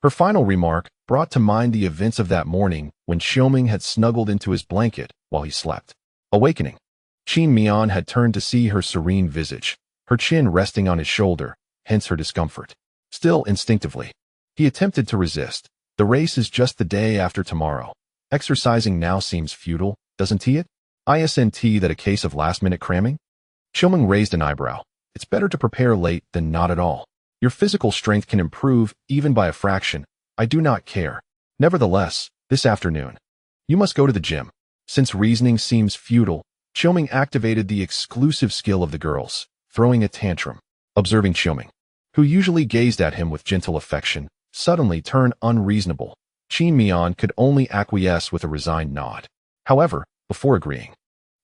her final remark brought to mind the events of that morning when Xiaoming had snuggled into his blanket while he slept. Awakening, Qin Miao had turned to see her serene visage, her chin resting on his shoulder, hence her discomfort. Still instinctively, he attempted to resist. The race is just the day after tomorrow. Exercising now seems futile, doesn't it? Isn't that a case of last-minute cramming? Xiaoming raised an eyebrow. It's better to prepare late than not at all. Your physical strength can improve even by a fraction. I do not care. Nevertheless, this afternoon, you must go to the gym. Since reasoning seems futile, Xiaoming activated the exclusive skill of the girls, throwing a tantrum. Observing Xiaoming, who usually gazed at him with gentle affection, suddenly turn unreasonable, Qin Miao could only acquiesce with a resigned nod. However, before agreeing,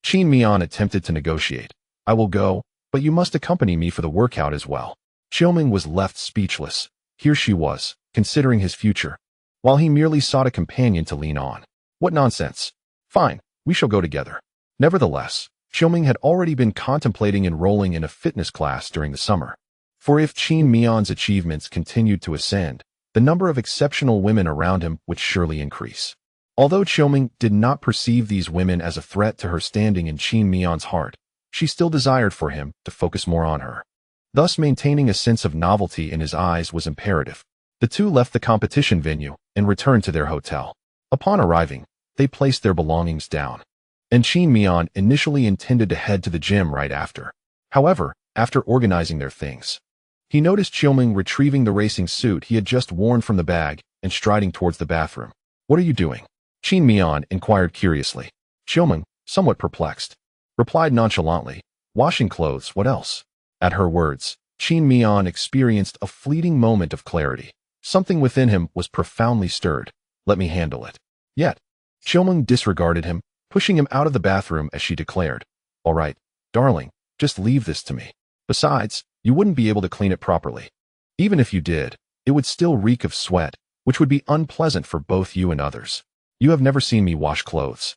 Qin Miao attempted to negotiate. "I will go, but you must accompany me for the workout as well." Xiaoming was left speechless. Here she was, considering his future, while he merely sought a companion to lean on. What nonsense. Fine, we shall go together. Nevertheless, Xiaoming had already been contemplating enrolling in a fitness class during the summer. For if Qin Miao's achievements continued to ascend, the number of exceptional women around him would surely increase. Although Xiaoming did not perceive these women as a threat to her standing in Qin Miao's heart, she still desired for him to focus more on her. Thus, maintaining a sense of novelty in his eyes was imperative. The two left the competition venue and returned to their hotel. Upon arriving, they placed their belongings down, and Qin Miao initially intended to head to the gym right after. However, after organizing their things, he noticed Xiaoming retrieving the racing suit he had just worn from the bag and striding towards the bathroom. "What are you doing?" Qin Miao inquired curiously. Xiaoming, somewhat perplexed, replied nonchalantly, "Washing clothes, what else?" At her words, Qin Miao experienced a fleeting moment of clarity. Something within him was profoundly stirred. "Let me handle it." Yet, Xiaoming disregarded him, pushing him out of the bathroom as she declared, "All right, darling, just leave this to me. Besides, you wouldn't be able to clean it properly. Even if you did, it would still reek of sweat, which would be unpleasant for both you and others. You have never seen me wash clothes.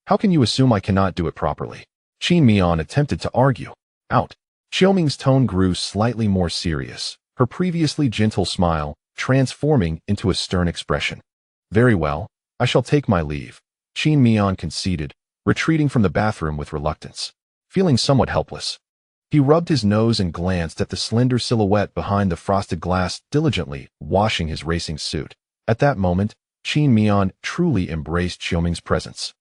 How can you assume I cannot do it properly?" Qin Miao attempted to argue. Out. Xiaoming's tone grew slightly more serious, her previously gentle smile transforming into a stern expression. "Very well, I shall take my leave," Qin Miao conceded, retreating from the bathroom with reluctance. Feeling somewhat helpless, he rubbed his nose and glanced at the slender silhouette behind the frosted glass diligently washing his racing suit. At that moment, Qin Miao truly embraced Xiaoming's presence.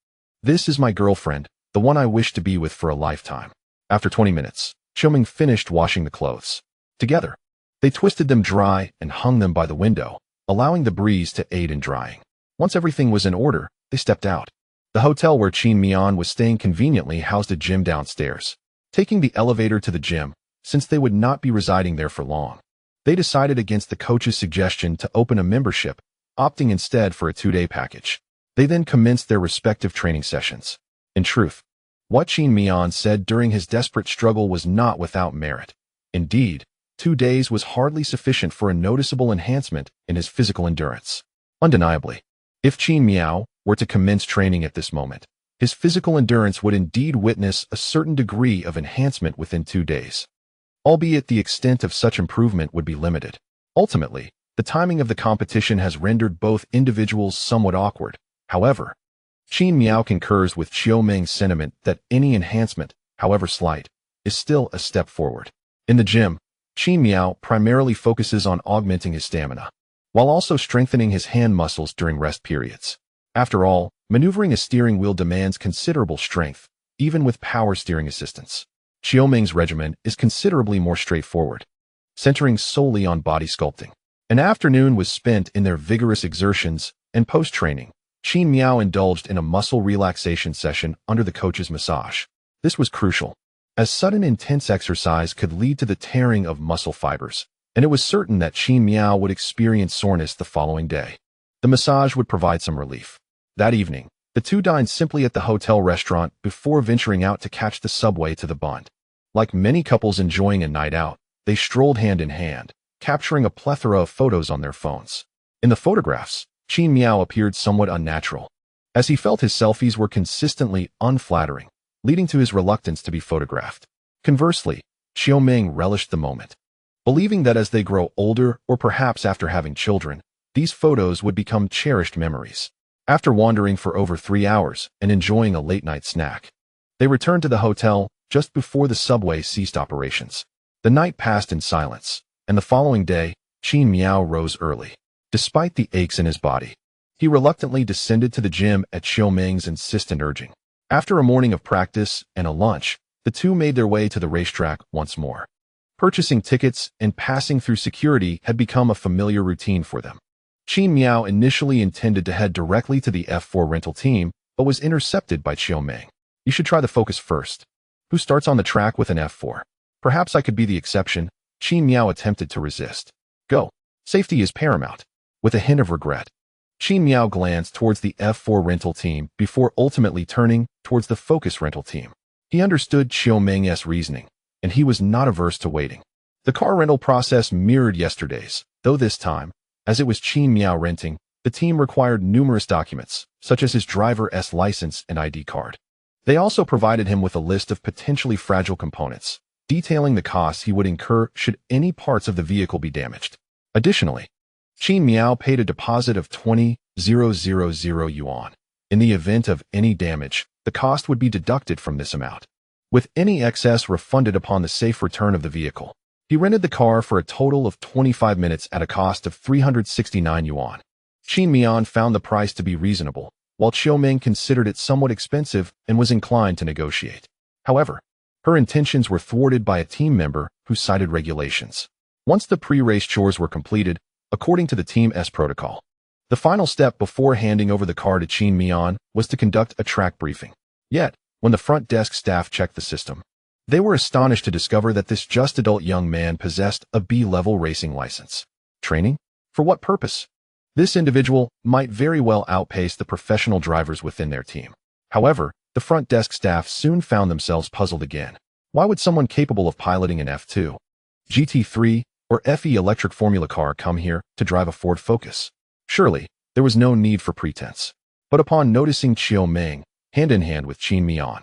"This is my girlfriend, the one I wish to be with for a lifetime." After 20 minutes, Xiaoming finished washing the clothes. Together, they twisted them dry and hung them by the window, allowing the breeze to aid in drying. Once everything was in order, they stepped out. The hotel where Qin Miao was staying conveniently housed a gym downstairs. Taking the elevator to the gym, since they would not be residing there for long, they decided against the coach's suggestion to open a membership, opting instead for a 2-day package. They then commenced their respective training sessions. In truth, what Qin Miao said during his desperate struggle was not without merit. Indeed, 2 days was hardly sufficient for a noticeable enhancement in his physical endurance. Undeniably, if Qin Miao were to commence training at this moment, his physical endurance would indeed witness a certain degree of enhancement within 2 days. Albeit the extent of such improvement would be limited. Ultimately, the timing of the competition has rendered both individuals somewhat awkward. However, Qin Miao concurs with Xiaoming's sentiment that any enhancement, however slight, is still a step forward. In the gym, Qin Miao primarily focuses on augmenting his stamina, while also strengthening his hand muscles during rest periods. After all, maneuvering a steering wheel demands considerable strength, even with power steering assistance. Xiaoming's regimen is considerably more straightforward, centering solely on body sculpting. An afternoon was spent in their vigorous exertions, and post-training, Qin Miao indulged in a muscle relaxation session under the coach's massage. This was crucial, as sudden intense exercise could lead to the tearing of muscle fibers, and it was certain that Qin Miao would experience soreness the following day. The massage would provide some relief. That evening, the two dined simply at the hotel restaurant before venturing out to catch the subway to the Bund. Like many couples enjoying a night out, they strolled hand in hand, capturing a plethora of photos on their phones. In the photographs, Qin Miao appeared somewhat unnatural, as he felt his selfies were consistently unflattering, leading to his reluctance to be photographed. Conversely, Xiaoming relished the moment, believing that as they grow older, or perhaps after having children, these photos would become cherished memories. After wandering for over 3 hours and enjoying a late-night snack, they returned to the hotel just before the subway ceased operations. The night passed in silence, and the following day, Qin Miao rose early. Despite the aches in his body, he reluctantly descended to the gym at Xiaoming's insistent urging. After a morning of practice and a lunch, the two made their way to the racetrack once more. Purchasing tickets and passing through security had become a familiar routine for them. Qin Miao initially intended to head directly to the F4 rental team, but was intercepted by Xiaoming. "You should try the Focus first. Who starts on the track with an F4? Perhaps I could be the exception." Qin Miao attempted to resist. "Go. Safety is paramount." With a hint of regret, Qin Miao glanced towards the F4 rental team before ultimately turning towards the Focus rental team. He understood Xiaoming's reasoning, and he was not averse to waiting. The car rental process mirrored yesterday's, though this time, as it was Qin Miao renting, the team required numerous documents, such as his driver's license and ID card. They also provided him with a list of potentially fragile components, detailing the costs he would incur should any parts of the vehicle be damaged. Additionally, Qin Miao paid a deposit of 20,000 yuan. In the event of any damage, the cost would be deducted from this amount, with any excess refunded upon the safe return of the vehicle. He rented the car for a total of 25 minutes at a cost of 369 yuan. Qin Miao found the price to be reasonable, while Xiaoming considered it somewhat expensive and was inclined to negotiate. However, her intentions were thwarted by a team member who cited regulations. Once the pre-race chores were completed, according to the team's protocol, the final step before handing over the car to Qin Miao was to conduct a track briefing. Yet, when the front desk staff checked the system, they were astonished to discover that this just adult young man possessed a B-level racing license. Training? For what purpose? This individual might very well outpace the professional drivers within their team. However, the front desk staff soon found themselves puzzled again. Why would someone capable of piloting an F2, GT3, or FE electric formula car come here to drive a Ford Focus? Surely, there was no need for pretense. But upon noticing Xiaoming, hand in hand with Qin Miao,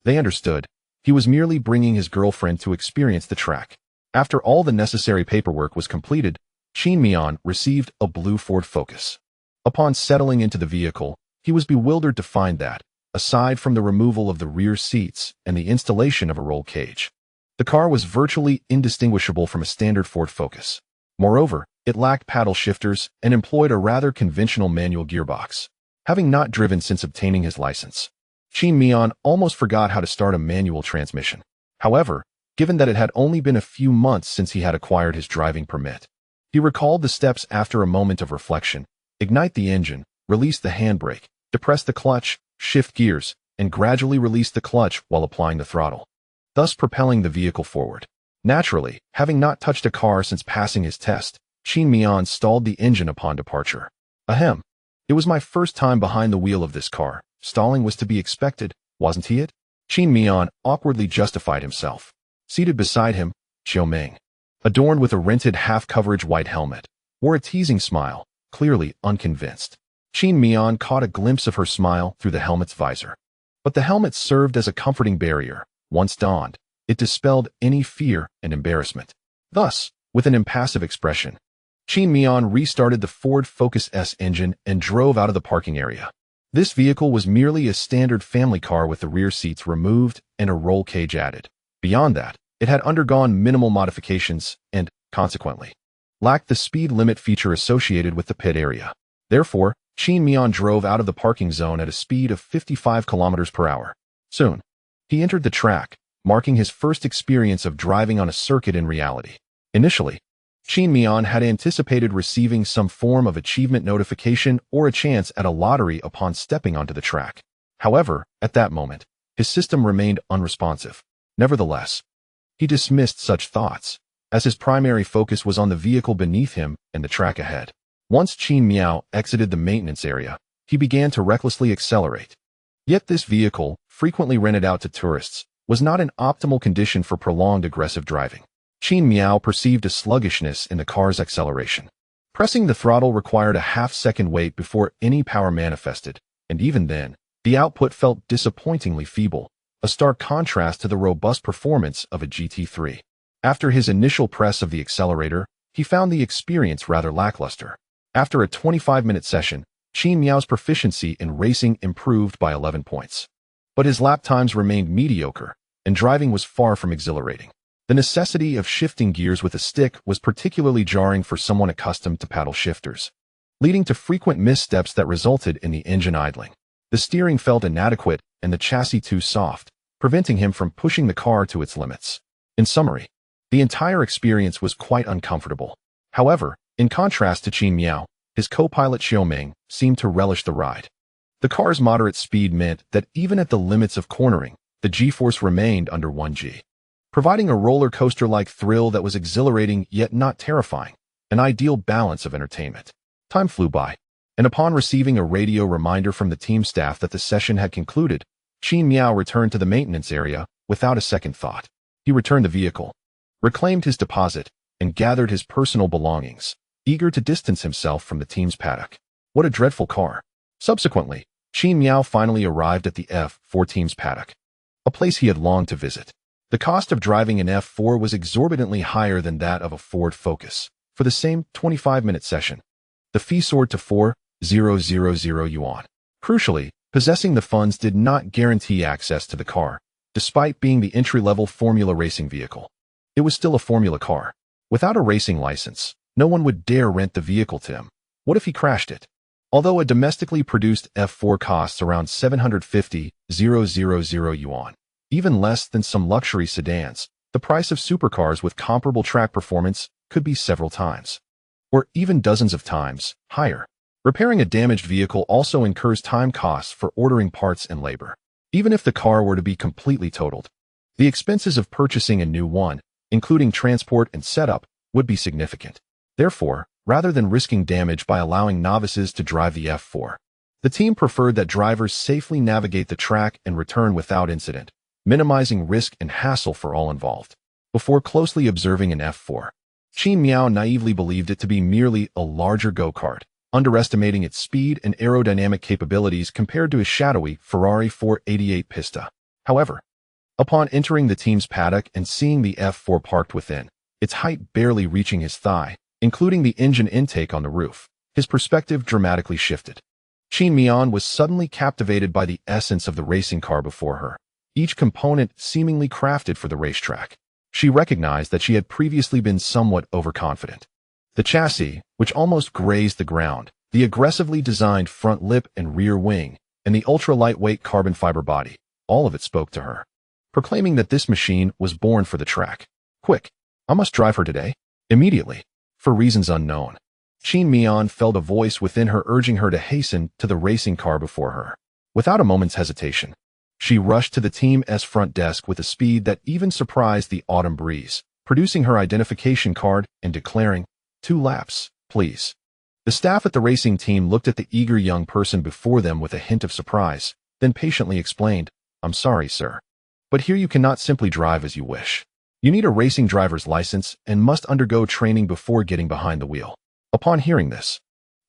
they understood he was merely bringing his girlfriend to experience the track. After all the necessary paperwork was completed, Qin Miao received a blue Ford Focus. Upon settling into the vehicle, he was bewildered to find that, aside from the removal of the rear seats and the installation of a roll cage, the car was virtually indistinguishable from a standard Ford Focus. Moreover, it lacked paddle shifters and employed a rather conventional manual gearbox. Having not driven since obtaining his license, Qin Miao almost forgot how to start a manual transmission. However, given that it had only been a few months since he had acquired his driving permit, he recalled the steps after a moment of reflection: ignite the engine, release the handbrake, depress the clutch, shift gears, and gradually release the clutch while applying the throttle, thus propelling the vehicle forward. Naturally, having not touched a car since passing his test, Qin Miao stalled the engine upon departure. Ahem. It was my first time behind the wheel of this car. Stalling was to be expected. wasn't he it? Qin Miao awkwardly justified himself. Seated beside him, Xiaoming, adorned with a rented half-coverage white helmet, wore a teasing smile, clearly unconvinced. Qin Miao caught a glimpse of her smile through the helmet's visor. But the helmet served as a comforting barrier. Once donned, it dispelled any fear and embarrassment. Thus, with an impassive expression, Qin Miao restarted the Ford Focus S engine and drove out of the parking area. This vehicle was merely a standard family car with the rear seats removed and a roll cage added. Beyond that, it had undergone minimal modifications and, consequently, lacked the speed limit feature associated with the pit area. Therefore, Qin Miao drove out of the parking zone at a speed of 55 km per hour. Soon, he entered the track, marking his first experience of driving on a circuit in reality. Initially, Qin Miao had anticipated receiving some form of achievement notification or a chance at a lottery upon stepping onto the track. However, at that moment, his system remained unresponsive. Nevertheless, he dismissed such thoughts, as his primary focus was on the vehicle beneath him and the track ahead. Once Qin Miao exited the maintenance area, he began to recklessly accelerate. Yet this vehicle, frequently rented out to tourists, was not in optimal condition for prolonged aggressive driving. Qin Miao perceived a sluggishness in the car's acceleration. Pressing the throttle required a half-second wait before any power manifested, and even then, the output felt disappointingly feeble, a stark contrast to the robust performance of a GT3. After his initial press of the accelerator, he found the experience rather lackluster. After a 25-minute session, Qin Miao's proficiency in racing improved by 11 points. But his lap times remained mediocre, and driving was far from exhilarating. The necessity of shifting gears with a stick was particularly jarring for someone accustomed to paddle shifters, leading to frequent missteps that resulted in the engine idling. The steering felt inadequate and the chassis too soft, preventing him from pushing the car to its limits. In summary, the entire experience was quite uncomfortable. However, in contrast to Qin Miao, his co-pilot Xiaoming seemed to relish the ride. The car's moderate speed meant that even at the limits of cornering, the G-force remained under 1G. Providing a roller coaster-like thrill that was exhilarating yet not terrifying, an ideal balance of entertainment. Time flew by, and upon receiving a radio reminder from the team staff that the session had concluded, Qin Miao returned to the maintenance area without a second thought. He returned the vehicle, reclaimed his deposit, and gathered his personal belongings, eager to distance himself from the team's paddock. What a dreadful car. Subsequently, Qin Miao finally arrived at the F4 team's paddock, a place he had longed to visit. The cost of driving an F4 was exorbitantly higher than that of a Ford Focus. For the same 25-minute session, the fee soared to 4,000 yuan. Crucially, possessing the funds did not guarantee access to the car, despite being the entry-level Formula racing vehicle. It was still a Formula car. Without a racing license, no one would dare rent the vehicle to him. What if he crashed it? Although a domestically produced F4 costs around 750,000 yuan, even less than some luxury sedans, the price of supercars with comparable track performance could be several times, or even dozens of times, higher. Repairing a damaged vehicle also incurs time costs for ordering parts and labor. Even if the car were to be completely totaled, the expenses of purchasing a new one, including transport and setup, would be significant. Therefore, rather than risking damage by allowing novices to drive the F4, the team preferred that drivers safely navigate the track and return without incident, minimizing risk and hassle for all involved. Before closely observing an F4, Qin Miao naively believed it to be merely a larger go-kart, underestimating its speed and aerodynamic capabilities compared to his shadowy Ferrari 488 Pista. However, upon entering the team's paddock and seeing the F4 parked within, its height barely reaching his thigh, including the engine intake on the roof, his perspective dramatically shifted. Qin Miao was suddenly captivated by the essence of the racing car before her, each component seemingly crafted for the racetrack. She recognized that she had previously been somewhat overconfident. The chassis, which almost grazed the ground, the aggressively designed front lip and rear wing, and the ultra-lightweight carbon fiber body, all of it spoke to her, proclaiming that this machine was born for the track. Quick, I must drive her today. Immediately, for reasons unknown, Qin Miao felt a voice within her urging her to hasten to the racing car before her. Without a moment's hesitation, she rushed to the team's front desk with a speed that even surprised the autumn breeze, producing her identification card and declaring, 2 laps, please. The staff at the racing team looked at the eager young person before them with a hint of surprise, then patiently explained, "I'm sorry, sir. But here you cannot simply drive as you wish. You need a racing driver's license and must undergo training before getting behind the wheel." Upon hearing this,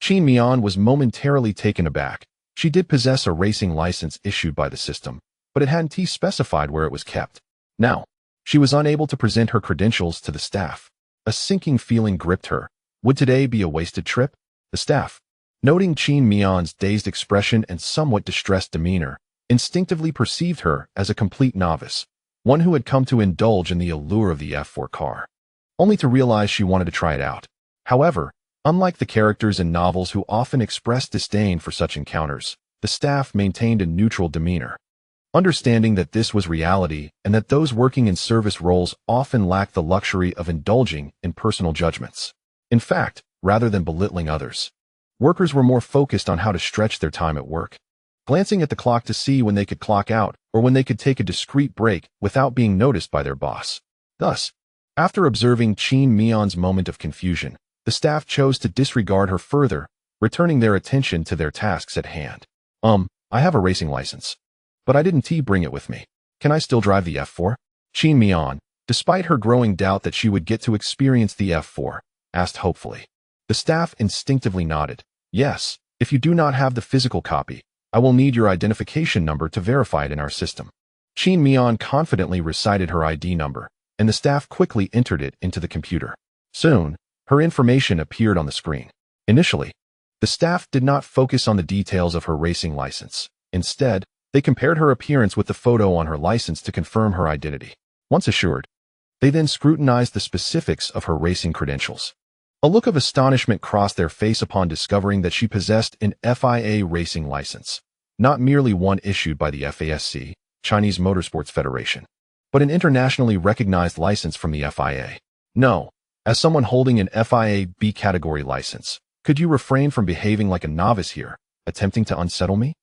Qin Miao was momentarily taken aback. She did possess a racing license issued by the system, but it hadn't specified where it was kept. Now, she was unable to present her credentials to the staff. A sinking feeling gripped her. Would today be a wasted trip? The staff, noting Qin Miao's dazed expression and somewhat distressed demeanor, instinctively perceived her as a complete novice, one who had come to indulge in the allure of the F4 car, only to realize she wanted to try it out. However, unlike the characters in novels who often express disdain for such encounters, the staff maintained a neutral demeanor, understanding that this was reality and that those working in service roles often lack the luxury of indulging in personal judgments. In fact, rather than belittling others, workers were more focused on how to stretch their time at work, glancing at the clock to see when they could clock out or when they could take a discreet break without being noticed by their boss. Thus, after observing Qin Miao's moment of confusion, the staff chose to disregard her further, returning their attention to their tasks at hand. I have a racing license, but I didn't bring it with me. Can I still drive the F4? Qin Miao, despite her growing doubt that she would get to experience the F4, asked hopefully. The staff instinctively nodded. Yes, if you do not have the physical copy, I will need your identification number to verify it in our system. Qin Miao confidently recited her ID number, and the staff quickly entered it into the computer. Soon, her information appeared on the screen. Initially, the staff did not focus on the details of her racing license. Instead, they compared her appearance with the photo on her license to confirm her identity. Once assured, they then scrutinized the specifics of her racing credentials. A look of astonishment crossed their face upon discovering that she possessed an FIA racing license, not merely one issued by the FASC, Chinese Motorsports Federation, but an internationally recognized license from the FIA. No, as someone holding an FIA B category license, could you refrain from behaving like a novice here, attempting to unsettle me?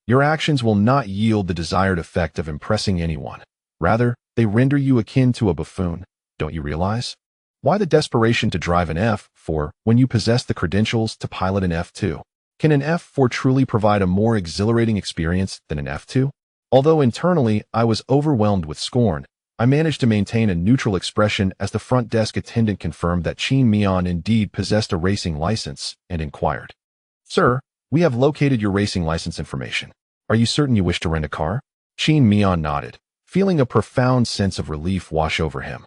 Your actions will not yield the desired effect of impressing anyone. Rather, they render you akin to a buffoon, don't you realize? Why the desperation to drive an F4 when you possess the credentials to pilot an F2? Can an F4 truly provide a more exhilarating experience than an F2? Although internally I was overwhelmed with scorn, I managed to maintain a neutral expression as the front desk attendant confirmed that Qin Miao indeed possessed a racing license and inquired, "Sir, we have located your racing license information. Are you certain you wish to rent a car?" Qin Miao nodded, feeling a profound sense of relief wash over him.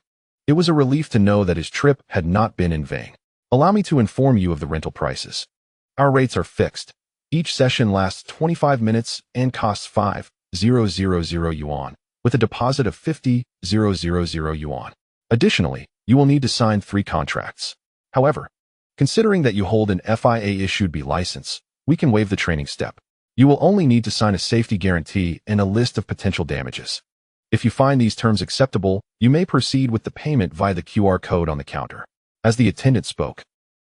It was a relief to know that his trip had not been in vain. "Allow me to inform you of the rental prices. Our rates are fixed. Each session lasts 25 minutes and costs 5,000 yuan, with a deposit of 50,000 yuan. Additionally, you will need to sign 3 contracts. However, considering that you hold an FIA-issued B license, we can waive the training step. You will only need to sign a safety guarantee and a list of potential damages. If you find these terms acceptable, you may proceed with the payment via the QR code on the counter." As the attendant spoke,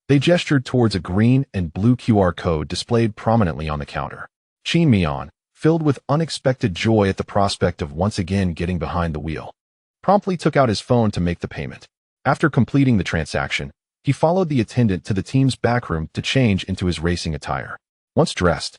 they gestured towards a green and blue QR code displayed prominently on the counter. Qin Miao, filled with unexpected joy at the prospect of once again getting behind the wheel, promptly took out his phone to make the payment. After completing the transaction, he followed the attendant to the team's backroom to change into his racing attire. Once dressed,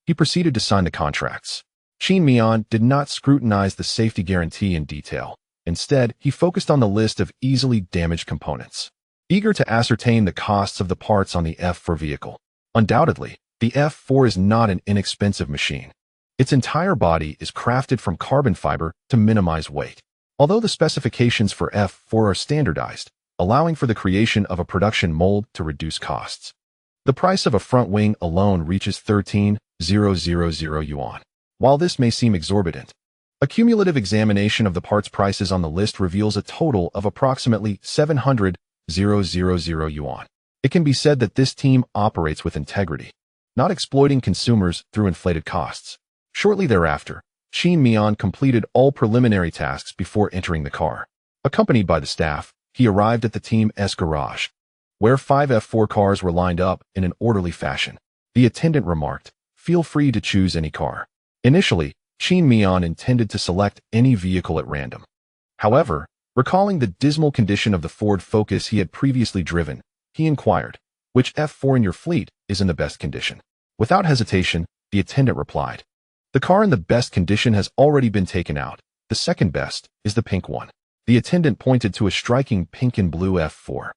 he proceeded to sign the contracts. Qin Miao did not scrutinize the safety guarantee in detail. Instead, he focused on the list of easily damaged components, eager to ascertain the costs of the parts on the F4 vehicle. Undoubtedly, the F4 is not an inexpensive machine. Its entire body is crafted from carbon fiber to minimize weight. Although the specifications for F4 are standardized, allowing for the creation of a production mold to reduce costs, the price of a front wing alone reaches 13,000 yuan. While this may seem exorbitant, a cumulative examination of the parts prices on the list reveals a total of approximately 700,000 yuan. It can be said that this team operates with integrity, not exploiting consumers through inflated costs. Shortly thereafter, Qin Miao completed all preliminary tasks before entering the car. Accompanied by the staff, he arrived at the team's garage, where 5 F4 cars were lined up in an orderly fashion. The attendant remarked, "Feel free to choose any car." Initially, Qin Miao intended to select any vehicle at random. However, recalling the dismal condition of the Ford Focus he had previously driven, he inquired, "Which F4 in your fleet is in the best condition?" Without hesitation, the attendant replied, The car in the best condition has already been taken out. The second best is the pink one. The attendant pointed to a striking pink and blue F4.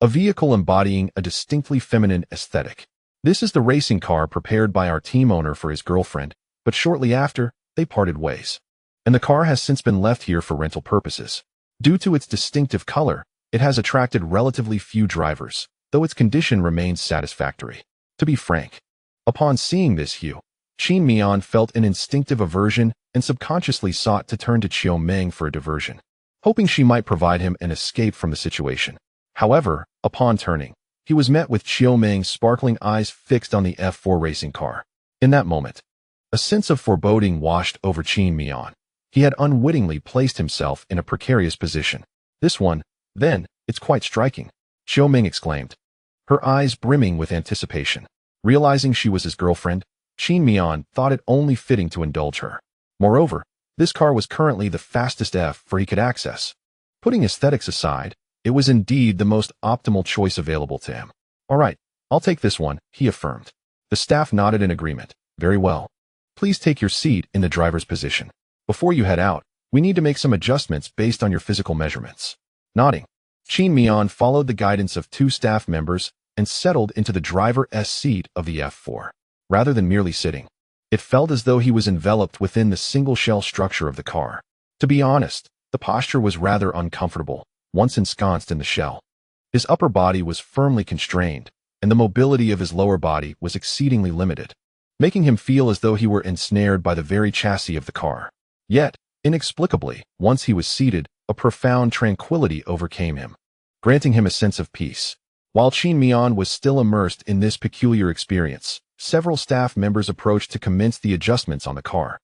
A vehicle embodying a distinctly feminine aesthetic. This is the racing car prepared by our team owner for his girlfriend, but shortly after, they parted ways. And the car has since been left here for rental purposes. Due to its distinctive color, it has attracted relatively few drivers, though its condition remains satisfactory. To be frank, upon seeing this hue, Qin Miao felt an instinctive aversion and subconsciously sought to turn to Qiu Meng for a diversion, hoping she might provide him an escape from the situation. However, upon turning, he was met with Qiu Meng's sparkling eyes fixed on the F4 racing car. In that moment, a sense of foreboding washed over Qin Miao. He had unwittingly placed himself in a precarious position. This one, then, it's quite striking, Qiu Meng exclaimed, her eyes brimming with anticipation. Realizing she was his girlfriend, Qin Miao thought it only fitting to indulge her. Moreover, this car was currently the fastest F4 he could access. Putting aesthetics aside, it was indeed the most optimal choice available to him. All right, I'll take this one, he affirmed. The staff nodded in agreement. Very well. Please take your seat in the driver's position. Before you head out, we need to make some adjustments based on your physical measurements. Nodding, Qin Miao followed the guidance of two staff members and settled into the driver's seat of the F4. Rather than merely sitting, it felt as though he was enveloped within the single-shell structure of the car. To be honest, the posture was rather uncomfortable. Once ensconced in the shell, his upper body was firmly constrained, and the mobility of his lower body was exceedingly limited, making him feel as though he were ensnared by the very chassis of the car. Yet, inexplicably, once he was seated, a profound tranquility overcame him, granting him a sense of peace. While Qin Miao was still immersed in this peculiar experience, several staff members approached to commence the adjustments on the car.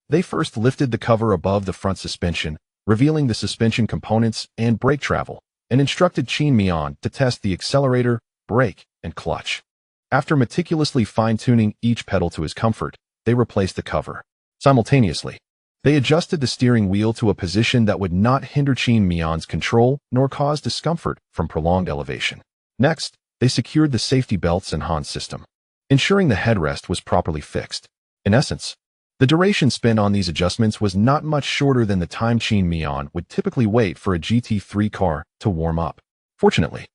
They first lifted the cover above the front suspension, revealing the suspension components and brake travel, and instructed Qin Miao to test the accelerator, brake, and clutch. After meticulously fine-tuning each pedal to his comfort, they replaced the cover. Simultaneously, they adjusted the steering wheel to a position that would not hinder Qin Miao's control nor cause discomfort from prolonged elevation. Next, they secured the safety belts and horn system, ensuring the headrest was properly fixed. In essence, the duration spent on these adjustments was not much shorter than the time Qin Miao would typically wait for a GT3 car to warm up. Fortunately,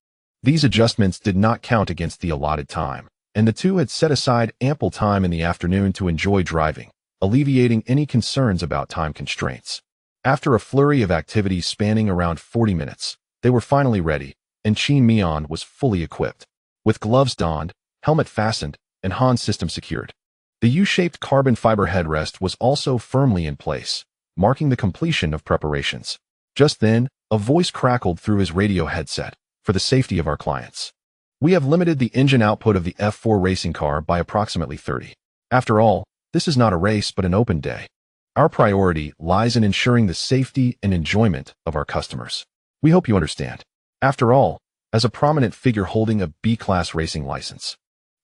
these adjustments did not count against the allotted time, and the two had set aside ample time in the afternoon to enjoy driving, alleviating any concerns about time constraints. After a flurry of activities spanning around 40 minutes, they were finally ready, and Qin Miao was fully equipped. With gloves donned, helmet fastened, and horn system secured, the U-shaped carbon fiber headrest was also firmly in place, marking the completion of preparations. Just then, a voice crackled through his radio headset. For the safety of our clients, we have limited the engine output of the F4 racing car by approximately 30. After all, this is not a race but an open day. Our priority lies in ensuring the safety and enjoyment of our customers. We hope you understand. After all, as a prominent figure holding a B-class racing license,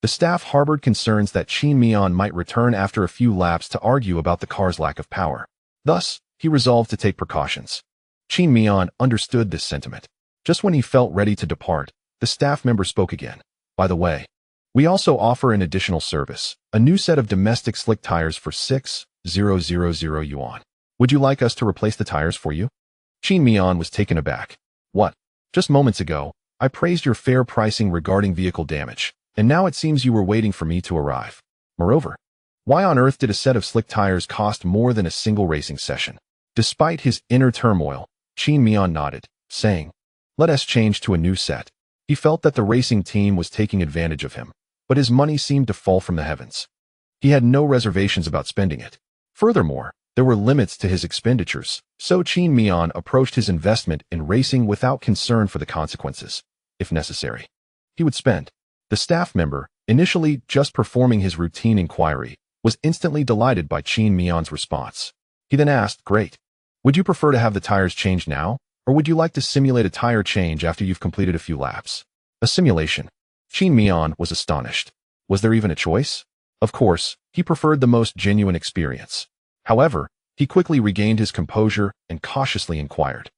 the staff harbored concerns that Qin Miao might return after a few laps to argue about the car's lack of power. Thus, he resolved to take precautions. Qin Miao understood this sentiment. Just when he felt ready to depart, the staff member spoke again. By the way, we also offer an additional service, a new set of domestic slick tires for 6,000 yuan. Would you like us to replace the tires for you? Qin Miao was taken aback. What? Just moments ago, I praised your fair pricing regarding vehicle damage, and now it seems you were waiting for me to arrive. Moreover, why on earth did a set of slick tires cost more than a single racing session? Despite his inner turmoil, Qin Miao nodded, saying, "Let us change to a new set." He felt that the racing team was taking advantage of him, but his money seemed to fall from the heavens. He had no reservations about spending it. Furthermore, there were limits to his expenditures, so Qin Miao approached his investment in racing without concern for the consequences. If necessary, he would spend. The staff member, initially just performing his routine inquiry, was instantly delighted by Qin Miao's response. He then asked, "Great. Would you prefer to have the tires changed now, or would you like to simulate a tire change after you've completed a few laps?" A simulation. Qin Miao was astonished. Was there even a choice? Of course, he preferred the most genuine experience. However, he quickly regained his composure and cautiously inquired,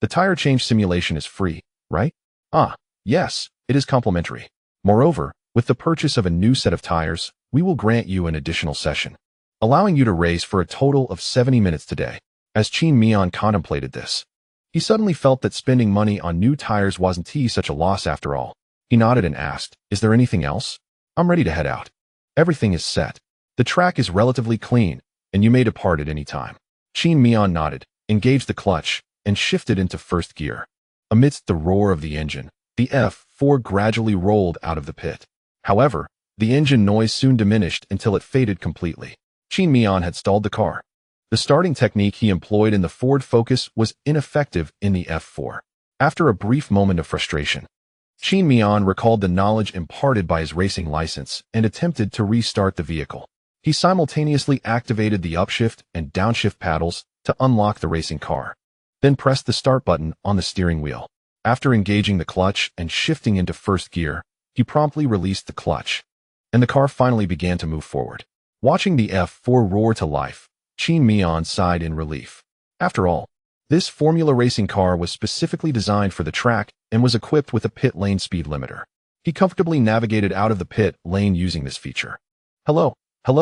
"The tire change simulation is free, right?" "Ah, yes, it is complimentary. Moreover, with the purchase of a new set of tires, we will grant you an additional session." allowing you to race for a total of 70 minutes today. As Qin Miao contemplated this, he suddenly felt that spending money on new tires wasn't such a loss after all. He nodded and asked, "Is there anything else?" "I'm ready to head out. Everything is set. The track is relatively clean, and you may depart at any time." Qin Miao nodded, engaged the clutch, and shifted into first gear. Amidst the roar of the engine, the F4 gradually rolled out of the pit. However, the engine noise soon diminished until it faded completely. Qin Miao had stalled the car. The starting technique he employed in the Ford Focus was ineffective in the F4. After a brief moment of frustration, Qin Miao recalled the knowledge imparted by his racing license and attempted to restart the vehicle. He simultaneously activated the upshift and downshift paddles to unlock the racing car, then pressed the start button on the steering wheel. After engaging the clutch and shifting into first gear, he promptly released the clutch, and the car finally began to move forward. Watching the F4 roar to life, Qin Miao sighed in relief. After all, this Formula racing car was specifically designed for the track and was equipped with a pit lane speed limiter. He comfortably navigated out of the pit lane using this feature. Hello,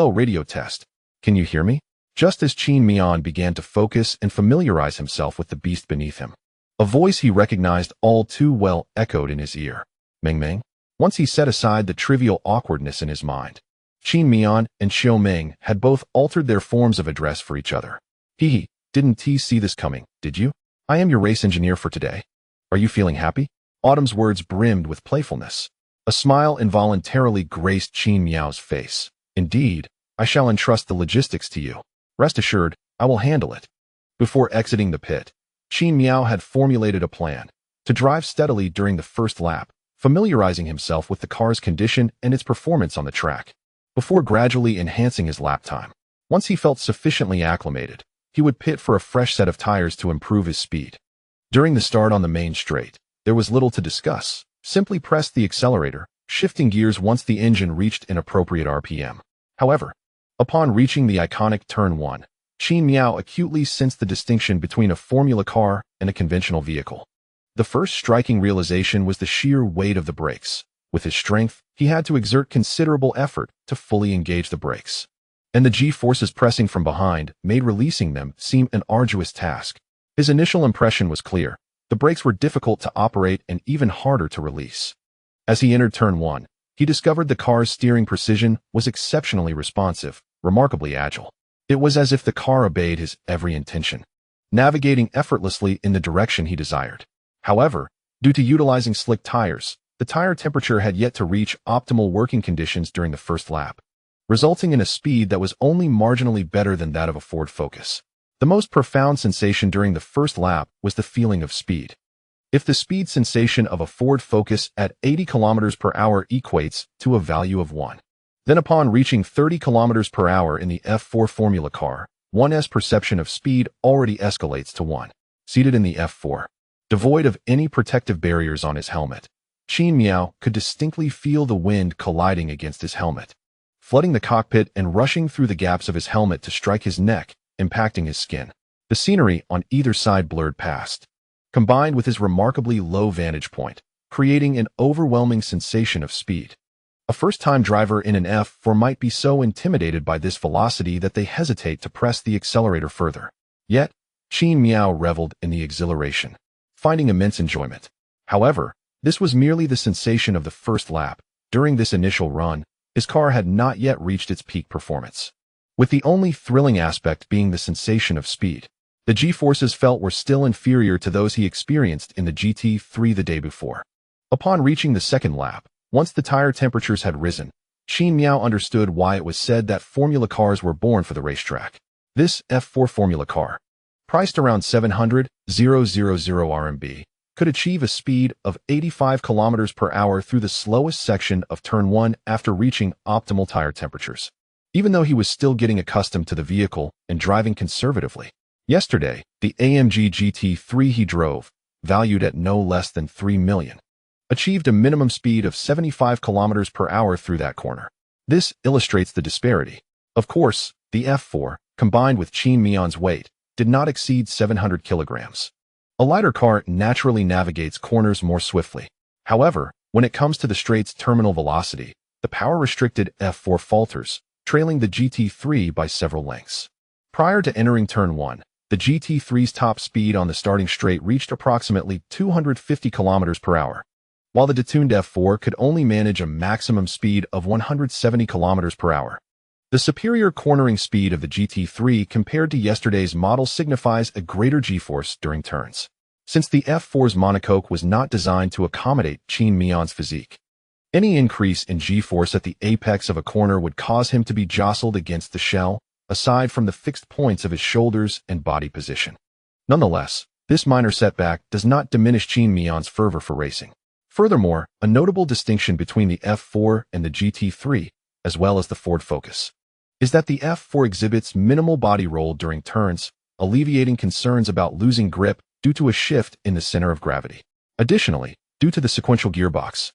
radio test. Can you hear me?" Just as Qin Miao began to focus and familiarize himself with the beast beneath him, a voice he recognized all too well echoed in his ear. "Meng Meng." Once he set aside the trivial awkwardness in his mind, Qin Miao and Xiao Meng had both altered their forms of address for each other. "Hee, didn't see this coming, did you? I am your race engineer for today. Are you feeling happy?" Autumn's words brimmed with playfulness. A smile involuntarily graced Qin Miao's face. "Indeed, I shall entrust the logistics to you. Rest assured, I will handle it." Before exiting the pit, Qin Miao had formulated a plan to drive steadily during the first lap, familiarizing himself with the car's condition and its performance on the track, before gradually enhancing his lap time. Once he felt sufficiently acclimated, he would pit for a fresh set of tires to improve his speed. During the start on the main straight, there was little to discuss. Simply press the accelerator, shifting gears once the engine reached an appropriate RPM. However, upon reaching the iconic Turn 1, Qin Miao acutely sensed the distinction between a Formula car and a conventional vehicle. The first striking realization was the sheer weight of the brakes. With his strength, he had to exert considerable effort to fully engage the brakes, and the G-forces pressing from behind made releasing them seem an arduous task. His initial impression was clear. The brakes were difficult to operate and even harder to release. As he entered Turn 1, he discovered the car's steering precision was exceptionally responsive, remarkably agile. It was as if the car obeyed his every intention, navigating effortlessly in the direction he desired. However, due to utilizing slick tires, the tire temperature had yet to reach optimal working conditions during the first lap, resulting in a speed that was only marginally better than that of a Ford Focus. The most profound sensation during the first lap was the feeling of speed. If the speed sensation of a Ford Focus at 80 km per hour equates to a value of 1, then upon reaching 30 km per hour in the F4 Formula car, one's perception of speed already escalates to 1. Seated in the F4, devoid of any protective barriers on his helmet, Qin Miao could distinctly feel the wind colliding against his helmet, flooding the cockpit and rushing through the gaps of his helmet to strike his neck, impacting his skin. The scenery on either side blurred past, combined with his remarkably low vantage point, creating an overwhelming sensation of speed. A first-time driver in an F4 might be so intimidated by this velocity that they hesitate to press the accelerator further. Yet, Qin Miao reveled in the exhilaration, finding immense enjoyment. However, this was merely the sensation of the first lap. During this initial run, his car had not yet reached its peak performance, with the only thrilling aspect being the sensation of speed. The G-forces felt were still inferior to those he experienced in the GT3 the day before. Upon reaching the second lap, once the tire temperatures had risen, Qin Miao understood why it was said that Formula cars were born for the racetrack. This F4 Formula car, priced around 700,000 RMB, could achieve a speed of 85 km per hour through the slowest section of Turn 1 after reaching optimal tire temperatures. Even though he was still getting accustomed to the vehicle and driving conservatively. Yesterday, the AMG GT3 he drove, valued at no less than 3 million, achieved a minimum speed of 75 km per hour through that corner. This illustrates the disparity. Of course, the F4, combined with Qin Miao's weight, did not exceed 700 kilograms. A lighter car naturally navigates corners more swiftly. However, when it comes to the straight's terminal velocity, the power-restricted F4 falters, trailing the GT3 by several lengths. Prior to entering Turn 1, the GT3's top speed on the starting straight reached approximately 250 km per hour, while the detuned F4 could only manage a maximum speed of 170 km per hour. The superior cornering speed of the GT3 compared to yesterday's model signifies a greater G-force during turns, since the F4's monocoque was not designed to accommodate Qin Miao's physique. Any increase in G-force at the apex of a corner would cause him to be jostled against the shell, aside from the fixed points of his shoulders and body position. Nonetheless, this minor setback does not diminish Qin Miao's fervor for racing. Furthermore, a notable distinction between the F4 and the GT3, as well as the Ford Focus, is that the F4 exhibits minimal body roll during turns, alleviating concerns about losing grip due to a shift in the center of gravity. Additionally, due to the sequential gearbox,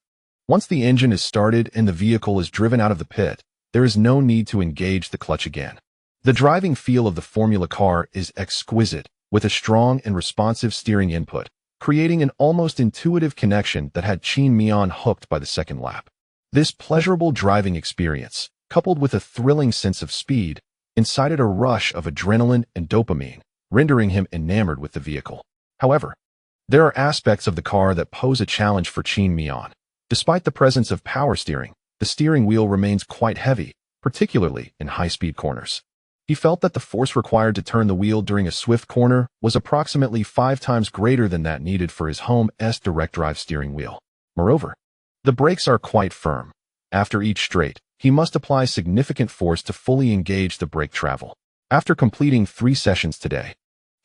once the engine is started and the vehicle is driven out of the pit, there is no need to engage the clutch again. The driving feel of the Formula car is exquisite, with a strong and responsive steering input, creating an almost intuitive connection that had Qin Miao hooked by the second lap. This pleasurable driving experience, coupled with a thrilling sense of speed, incited a rush of adrenaline and dopamine, rendering him enamored with the vehicle. However, there are aspects of the car that pose a challenge for Qin Miao. Despite the presence of power steering, the steering wheel remains quite heavy, particularly in high-speed corners. He felt that the force required to turn the wheel during a swift corner was approximately 5 times greater than that needed for his home's direct-drive steering wheel. Moreover, the brakes are quite firm. After each straight, he must apply significant force to fully engage the brake travel. After completing 3 sessions today,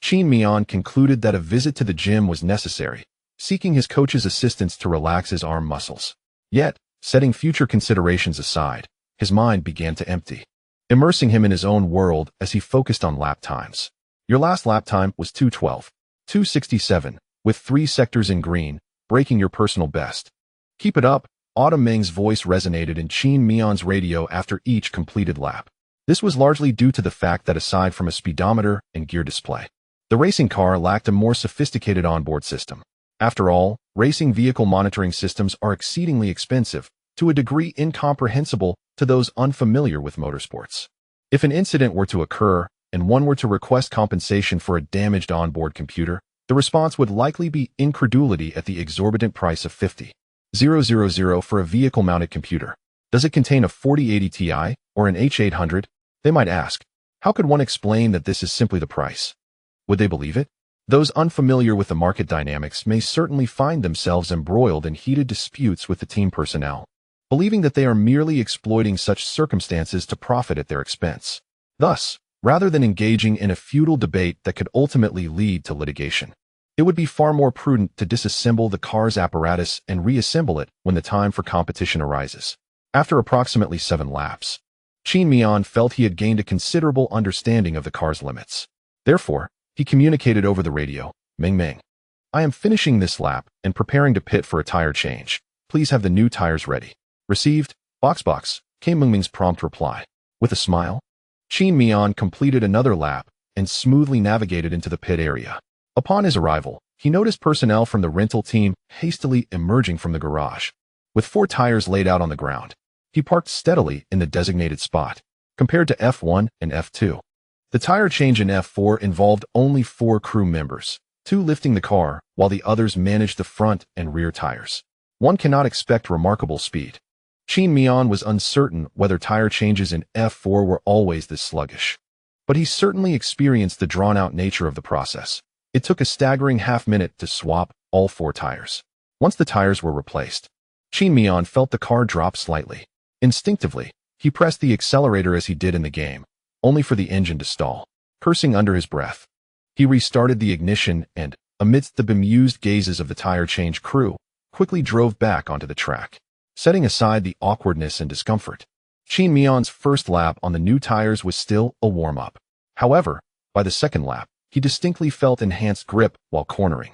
Qin Miao concluded that a visit to the gym was necessary, seeking his coach's assistance to relax his arm muscles. Yet, setting future considerations aside, his mind began to empty, immersing him in his own world as he focused on lap times. Your last lap time was 2:12, 2:67, with 3 sectors in green, breaking your personal best. Keep it up, Autumn Meng's voice resonated in Qin Miao's radio after each completed lap. This was largely due to the fact that aside from a speedometer and gear display, the racing car lacked a more sophisticated onboard system. After all, racing vehicle monitoring systems are exceedingly expensive, to a degree incomprehensible to those unfamiliar with motorsports. If an incident were to occur, and one were to request compensation for a damaged onboard computer, the response would likely be incredulity at the exorbitant price of $50,000 for a vehicle-mounted computer. Does it contain a 4080 Ti or an H800? They might ask. How could one explain that this is simply the price? Would they believe it? Those unfamiliar with the market dynamics may certainly find themselves embroiled in heated disputes with the team personnel, believing that they are merely exploiting such circumstances to profit at their expense. Thus, rather than engaging in a futile debate that could ultimately lead to litigation, it would be far more prudent to disassemble the car's apparatus and reassemble it when the time for competition arises. After approximately 7 laps, Qin Miao felt he had gained a considerable understanding of the car's limits. Therefore, he communicated over the radio, Meng, I am finishing this lap and preparing to pit for a tire change. Please have the new tires ready. Received, box, came Meng's prompt reply. With a smile, Qin Miao completed another lap and smoothly navigated into the pit area. Upon his arrival, he noticed personnel from the rental team hastily emerging from the garage. With 4 tires laid out on the ground, he parked steadily in the designated spot. Compared to F1 and F2, the tire change in F4 involved only 4 crew members, 2 lifting the car, while the others managed the front and rear tires. One cannot expect remarkable speed. Qin Miao was uncertain whether tire changes in F4 were always this sluggish, but he certainly experienced the drawn-out nature of the process. It took a staggering half-minute to swap all 4 tires. Once the tires were replaced, Qin Miao felt the car drop slightly. Instinctively, he pressed the accelerator as he did in the game, only for the engine to stall. Cursing under his breath, he restarted the ignition and, amidst the bemused gazes of the tire change crew, quickly drove back onto the track. Setting aside the awkwardness and discomfort, Qin Miao's first lap on the new tires was still a warm-up. However, by the second lap, he distinctly felt enhanced grip while cornering,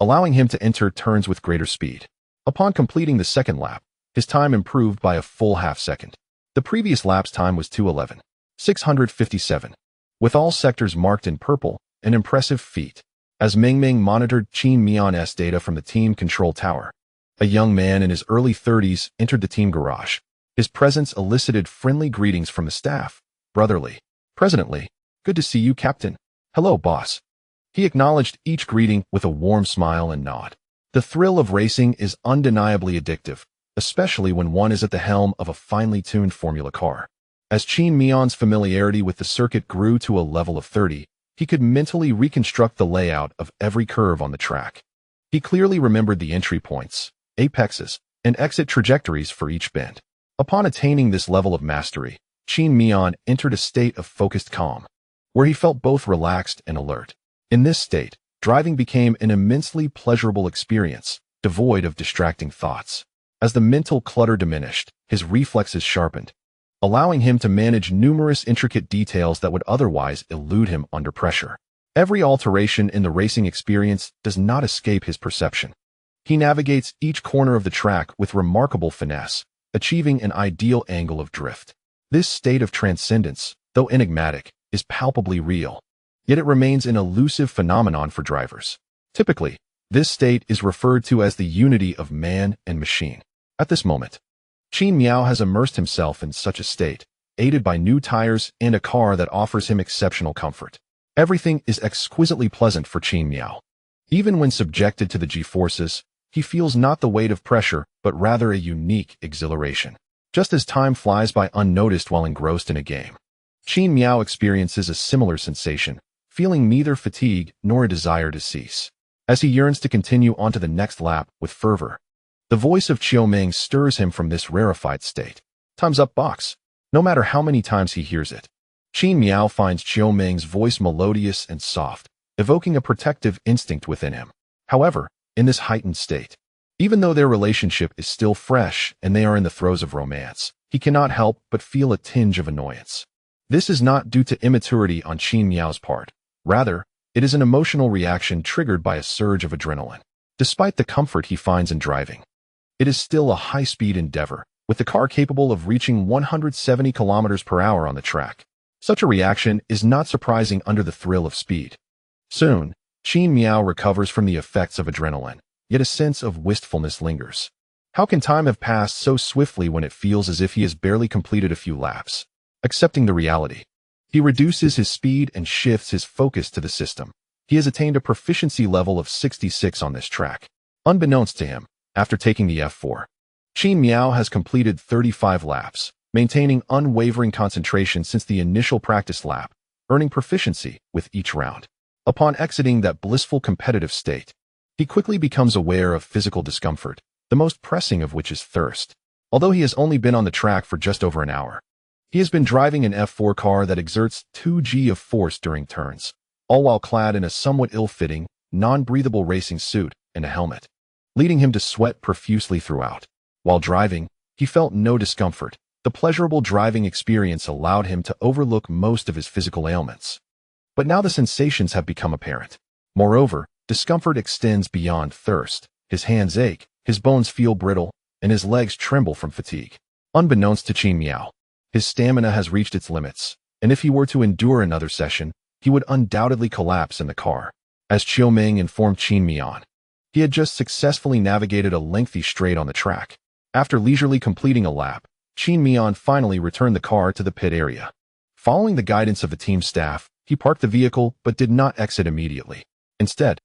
allowing him to enter turns with greater speed. Upon completing the second lap, his time improved by a full half-second. The previous lap's time was 2:11, 657, with all sectors marked in purple, an impressive feat. As Meng monitored Qin Miao's data from the team control tower, a young man in his early 30s entered the team garage. His presence elicited friendly greetings from the staff. Brotherly. Presently. Good to see you, Captain. Hello, boss. He acknowledged each greeting with a warm smile and nod. The thrill of racing is undeniably addictive, especially when one is at the helm of a finely tuned Formula car. As Qin Miao's familiarity with the circuit grew to a level of 30, he could mentally reconstruct the layout of every curve on the track. He clearly remembered the entry points, apexes, and exit trajectories for each bend. Upon attaining this level of mastery, Qin Miao entered a state of focused calm, where he felt both relaxed and alert. In this state, driving became an immensely pleasurable experience, devoid of distracting thoughts. As the mental clutter diminished, his reflexes sharpened, allowing him to manage numerous intricate details that would otherwise elude him under pressure. Every alteration in the racing experience does not escape his perception. He navigates each corner of the track with remarkable finesse, achieving an ideal angle of drift. This state of transcendence, though enigmatic, is palpably real. Yet it remains an elusive phenomenon for drivers. Typically, this state is referred to as the unity of man and machine. At this moment, Qin Miao has immersed himself in such a state, aided by new tires and a car that offers him exceptional comfort. Everything is exquisitely pleasant for Qin Miao. Even when subjected to the G-forces, he feels not the weight of pressure, but rather a unique exhilaration. Just as time flies by unnoticed while engrossed in a game, Qin Miao experiences a similar sensation, feeling neither fatigue nor a desire to cease. As he yearns to continue onto the next lap with fervor, the voice of Qiuming stirs him from this rarefied state. Time's up, box. No matter how many times he hears it, Qin Miao finds Qiuming's voice melodious and soft, evoking a protective instinct within him. However, in this heightened state, even though their relationship is still fresh and they are in the throes of romance, he cannot help but feel a tinge of annoyance. This is not due to immaturity on Qin Miao's part. Rather, it is an emotional reaction triggered by a surge of adrenaline. Despite the comfort he finds in driving, it is still a high-speed endeavor, with the car capable of reaching 170 kilometers per hour on the track. Such a reaction is not surprising under the thrill of speed. Soon, Qin Miao recovers from the effects of adrenaline, yet a sense of wistfulness lingers. How can time have passed so swiftly when it feels as if he has barely completed a few laps? Accepting the reality, he reduces his speed and shifts his focus to the system. He has attained a proficiency level of 66 on this track. Unbeknownst to him, after taking the F4, Qin Miao has completed 35 laps, maintaining unwavering concentration since the initial practice lap, earning proficiency with each round. Upon exiting that blissful competitive state, he quickly becomes aware of physical discomfort, the most pressing of which is thirst. Although he has only been on the track for just over an hour, he has been driving an F4 car that exerts 2G of force during turns, all while clad in a somewhat ill-fitting, non-breathable racing suit and a helmet, leading him to sweat profusely throughout. While driving, he felt no discomfort. The pleasurable driving experience allowed him to overlook most of his physical ailments. But now the sensations have become apparent. Moreover, discomfort extends beyond thirst. His hands ache, his bones feel brittle, and his legs tremble from fatigue. Unbeknownst to Qin Miao, his stamina has reached its limits, and if he were to endure another session, he would undoubtedly collapse in the car. As Qiuming informed Qin Miao, he had just successfully navigated a lengthy straight on the track. After leisurely completing a lap, Qin Miao finally returned the car to the pit area. Following the guidance of the team staff, he parked the vehicle but did not exit immediately. Instead,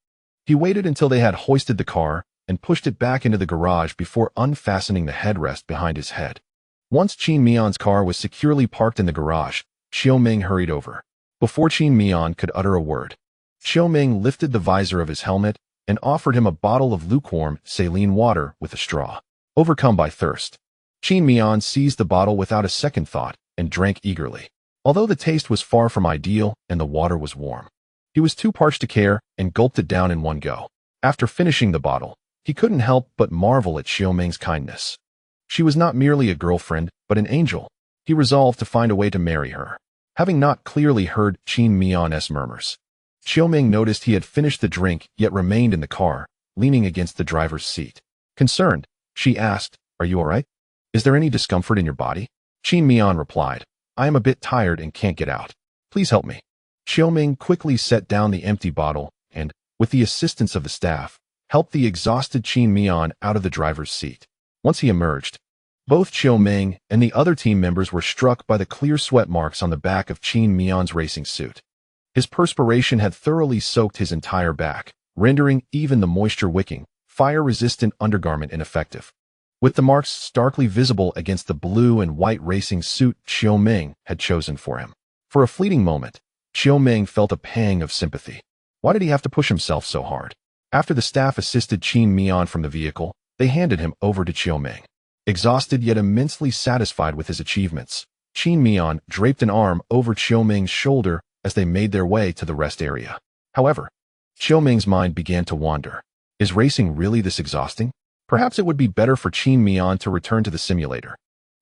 he waited until they had hoisted the car and pushed it back into the garage before unfastening the headrest behind his head. Once Qin Miao's car was securely parked in the garage, Qiuming hurried over. Before Qin Miao could utter a word, Qiuming lifted the visor of his helmet and offered him a bottle of lukewarm saline water with a straw. Overcome by thirst, Qin Miao seized the bottle without a second thought and drank eagerly. Although the taste was far from ideal and the water was warm, he was too parched to care and gulped it down in one go. After finishing the bottle, he couldn't help but marvel at Qiuming's kindness. She was not merely a girlfriend, but an angel. He resolved to find a way to marry her. Having not clearly heard Qin Miao's murmurs, Qiuming noticed he had finished the drink yet remained in the car, leaning against the driver's seat. Concerned, she asked, "Are you all right? Is there any discomfort in your body?" Qin Miao replied, "I am a bit tired and can't get out. Please help me." Qiuming quickly set down the empty bottle and, with the assistance of the staff, helped the exhausted Qin Miao out of the driver's seat. Once he emerged, Both Qiu Ming and the other team members were struck by the clear sweat marks on the back of Qin Miao's racing suit. His perspiration had thoroughly soaked his entire back, rendering even the moisture-wicking, fire-resistant undergarment ineffective. With the marks starkly visible against the blue and white racing suit Qiu Ming had chosen for him. For a fleeting moment, Qiu Ming felt a pang of sympathy. Why did he have to push himself so hard? After the staff assisted Qin Miao from the vehicle, they handed him over to Qiu Ming. Exhausted yet immensely satisfied with his achievements, Qin Miao draped an arm over Qiu Ming's shoulder as they made their way to the rest area. However, Qiu Ming's mind began to wander. Is racing really this exhausting? Perhaps it would be better for Qin Miao to return to the simulator,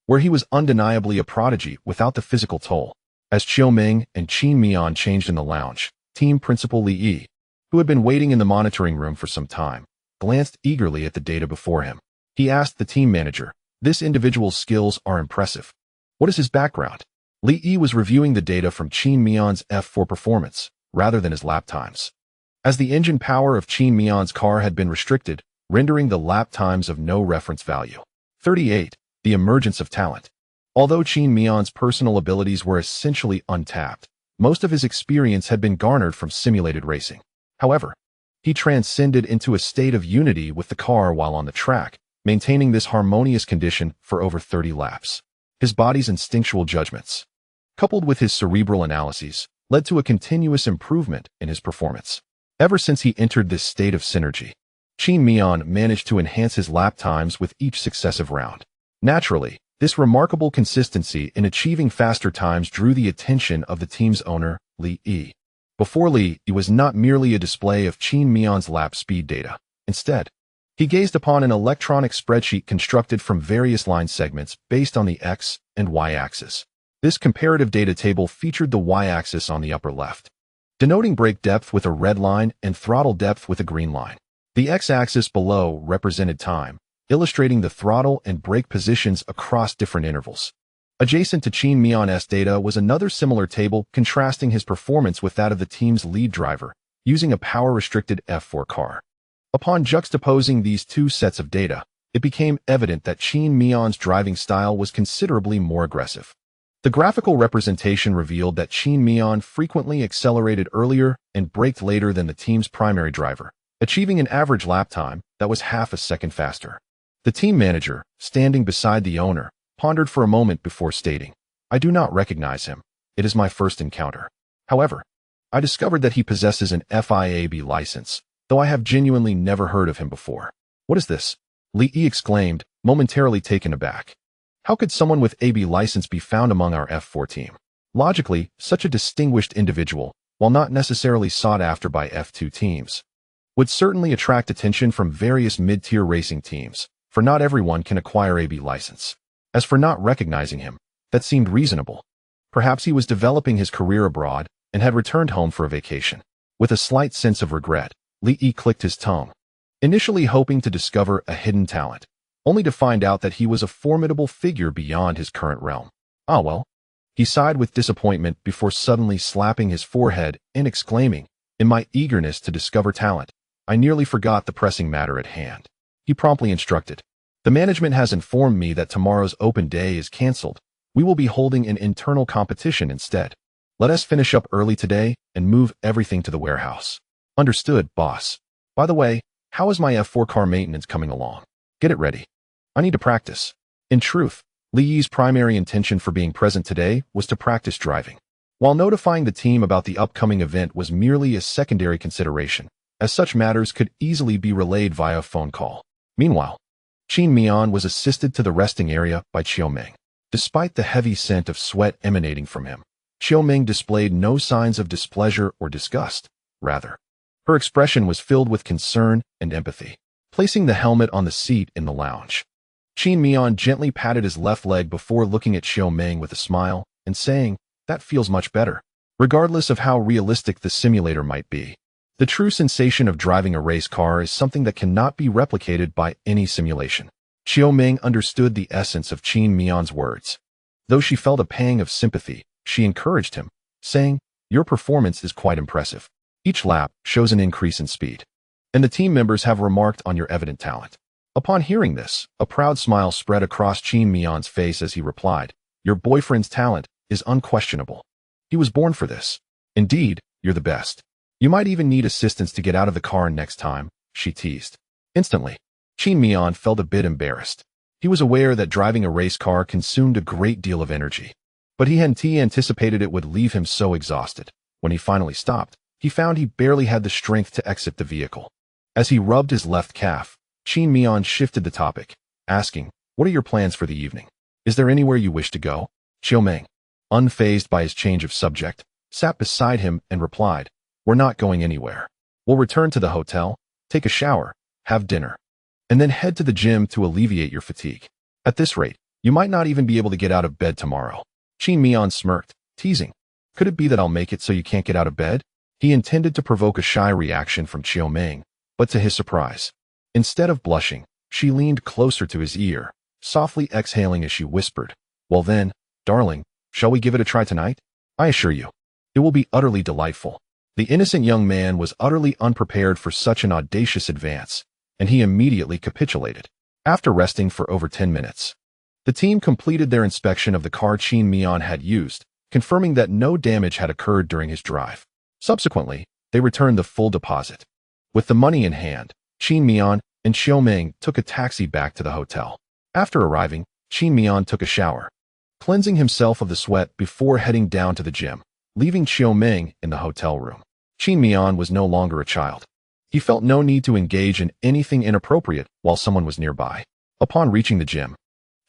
where he was undeniably a prodigy without the physical toll. As Qiu Ming and Qin Miao changed in the lounge, team principal Li Yi, who had been waiting in the monitoring room for some time, glanced eagerly at the data before him. He asked the team manager, "This individual's skills are impressive. What is his background?" Li Yi was reviewing the data from Qin Miao's F4 performance, rather than his lap times. As the engine power of Qin Miao's car had been restricted, rendering the lap times of no reference value. 38. The emergence of talent. Although Qin Miao's personal abilities were essentially untapped, most of his experience had been garnered from simulated racing. However, he transcended into a state of unity with the car while on the track, maintaining this harmonious condition for over 30 laps. His body's instinctual judgments, coupled with his cerebral analyses, led to a continuous improvement in his performance. Ever since he entered this state of synergy, Qin Miao managed to enhance his lap times with each successive round. Naturally, this remarkable consistency in achieving faster times drew the attention of the team's owner, Li Yi. Before Li, it was not merely a display of Qin Miao's lap speed data. Instead, he gazed upon an electronic spreadsheet constructed from various line segments based on the X and Y axis. This comparative data table featured the Y-axis on the upper left, denoting brake depth with a red line and throttle depth with a green line. The X-axis below represented time, illustrating the throttle and brake positions across different intervals. Adjacent to Qin Miao's data was another similar table contrasting his performance with that of the team's lead driver, using a power-restricted F4 car. Upon juxtaposing these two sets of data, it became evident that Qin Miao's driving style was considerably more aggressive. The graphical representation revealed that Qin Miao frequently accelerated earlier and braked later than the team's primary driver, achieving an average lap time that was half a second faster. The team manager, standing beside the owner, pondered for a moment before stating, "I do not recognize him. It is my first encounter. However, I discovered that he possesses an FIAB license, though I have genuinely never heard of him before." "What is this?" Li Yi exclaimed, momentarily taken aback. "How could someone with AB license be found among our F4 team?" Logically, such a distinguished individual, while not necessarily sought after by F2 teams, would certainly attract attention from various mid-tier racing teams, for not everyone can acquire AB license. As for not recognizing him, that seemed reasonable. Perhaps he was developing his career abroad and had returned home for a vacation. With a slight sense of regret, Li Yi clicked his tongue, initially hoping to discover a hidden talent, only to find out that he was a formidable figure beyond his current realm. Ah well. He sighed with disappointment before suddenly slapping his forehead and exclaiming, "In my eagerness to discover talent, I nearly forgot the pressing matter at hand." He promptly instructed, "The management has informed me that tomorrow's open day is cancelled. We will be holding an internal competition instead. Let us finish up early today and move everything to the warehouse." "Understood, boss. By the way, how is my F4 car maintenance coming along? Get it ready. I need to practice." In truth, Li Yi's primary intention for being present today was to practice driving, while notifying the team about the upcoming event was merely a secondary consideration, as such matters could easily be relayed via phone call. Meanwhile, Qin Miao was assisted to the resting area by Qiu Ming. Despite the heavy scent of sweat emanating from him, Qiu Ming displayed no signs of displeasure or disgust. Rather, her expression was filled with concern and empathy. Placing the helmet on the seat in the lounge, Qin Miao gently patted his left leg before looking at Qiu Ming with a smile and saying, "That feels much better." Regardless of how realistic the simulator might be, the true sensation of driving a race car is something that cannot be replicated by any simulation. Qiu Ming understood the essence of Qin Miao's words. Though she felt a pang of sympathy, she encouraged him, saying, "Your performance is quite impressive. Each lap shows an increase in speed, and the team members have remarked on your evident talent. Upon hearing this, a proud smile spread across Qin Miao's face as he replied, "Your boyfriend's talent is unquestionable. He was born for this. Indeed, you're the best. You might even need assistance to get out of the car next time," she teased. Instantly, Qin Miao felt a bit embarrassed. He was aware that driving a race car consumed a great deal of energy, but he hadn't anticipated it would leave him so exhausted. When he finally stopped, he found he barely had the strength to exit the vehicle. As he rubbed his left calf, Qin Miao shifted the topic, asking, "What are your plans for the evening? Is there anywhere you wish to go?" Xiaoming, unfazed by his change of subject, sat beside him and replied, "We're not going anywhere. We'll return to the hotel, take a shower, have dinner, and then head to the gym to alleviate your fatigue. At this rate, you might not even be able to get out of bed tomorrow." Qin Miao smirked, teasing, "Could it be that I'll make it so you can't get out of bed?" He intended to provoke a shy reaction from Xiaoming, but to his surprise, instead of blushing, she leaned closer to his ear, softly exhaling as she whispered, "Well then, darling, shall we give it a try tonight? I assure you, it will be utterly delightful." The innocent young man was utterly unprepared for such an audacious advance, and he immediately capitulated. After resting for over 10 minutes, the team completed their inspection of the car Qin Miao had used, confirming that no damage had occurred during his drive. Subsequently, they returned the full deposit. With the money in hand, Qin Miao and Xiaoming took a taxi back to the hotel. After arriving, Qin Miao took a shower, cleansing himself of the sweat before heading down to the gym, leaving Xiaoming in the hotel room. Qin Miao was no longer a child. He felt no need to engage in anything inappropriate while someone was nearby. Upon reaching the gym,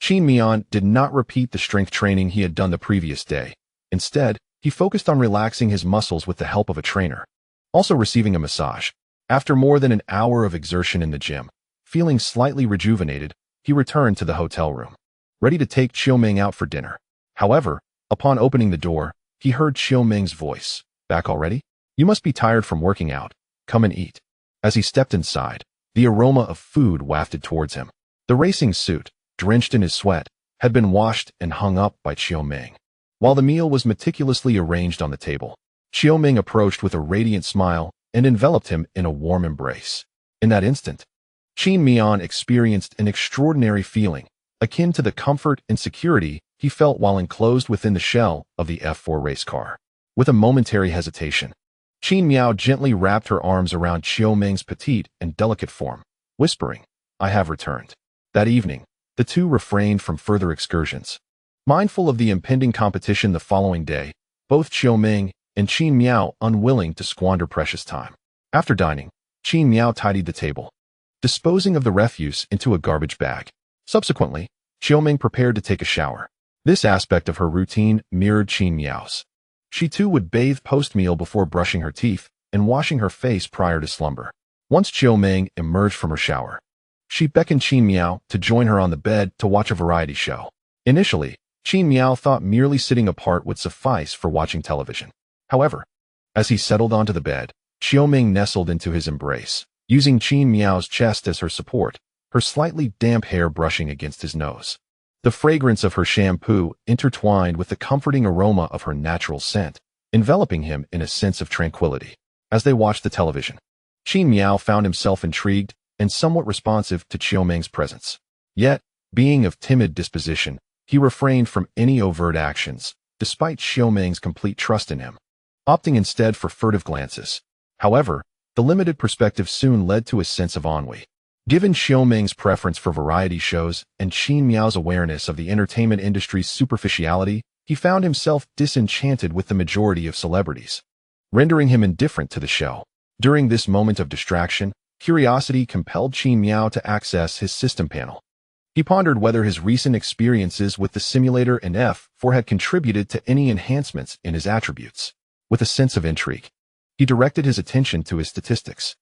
Qin Miao did not repeat the strength training he had done the previous day. Instead, he focused on relaxing his muscles with the help of a trainer, also receiving a massage. After more than an hour of exertion in the gym, feeling slightly rejuvenated, he returned to the hotel room, ready to take Xiaoming out for dinner. However, upon opening the door, he heard Xiaoming's voice. "Back already? You must be tired from working out. Come and eat." As he stepped inside, the aroma of food wafted towards him. The racing suit, drenched in his sweat, had been washed and hung up by Xiaoming. While the meal was meticulously arranged on the table, Xiaoming approached with a radiant smile and enveloped him in a warm embrace. In that instant, Qin Miao experienced an extraordinary feeling, akin to the comfort and security he felt while enclosed within the shell of the F4 race car. With a momentary hesitation, Qin Miao gently wrapped her arms around Xiaoming's petite and delicate form, whispering, "I have returned." That evening, the two refrained from further excursions. Mindful of the impending competition the following day, both Xiaoming and Qin Miao unwilling to squander precious time. After dining, Qin Miao tidied the table, disposing of the refuse into a garbage bag. Subsequently, Xiaoming prepared to take a shower. This aspect of her routine mirrored Qin Miao's. She too would bathe post-meal before brushing her teeth and washing her face prior to slumber. Once Xiaoming emerged from her shower, she beckoned Qin Miao to join her on the bed to watch a variety show. Initially, Qin Miao thought merely sitting apart would suffice for watching television. However, as he settled onto the bed, Xiaoming nestled into his embrace, using Qin Miao's chest as her support, her slightly damp hair brushing against his nose. The fragrance of her shampoo intertwined with the comforting aroma of her natural scent, enveloping him in a sense of tranquility. As they watched the television, Qin Miao found himself intrigued and somewhat responsive to Xiaoming's presence. Yet, being of timid disposition, he refrained from any overt actions, despite Xiaoming's complete trust in him, opting instead for furtive glances. However, the limited perspective soon led to a sense of ennui. Given Xiaoming's preference for variety shows and Qin Miao's awareness of the entertainment industry's superficiality, he found himself disenchanted with the majority of celebrities, rendering him indifferent to the show. During this moment of distraction, curiosity compelled Qin Miao to access his system panel. He pondered whether his recent experiences with the simulator and F4 had contributed to any enhancements in his attributes. With a sense of intrigue, he directed his attention to his statistics.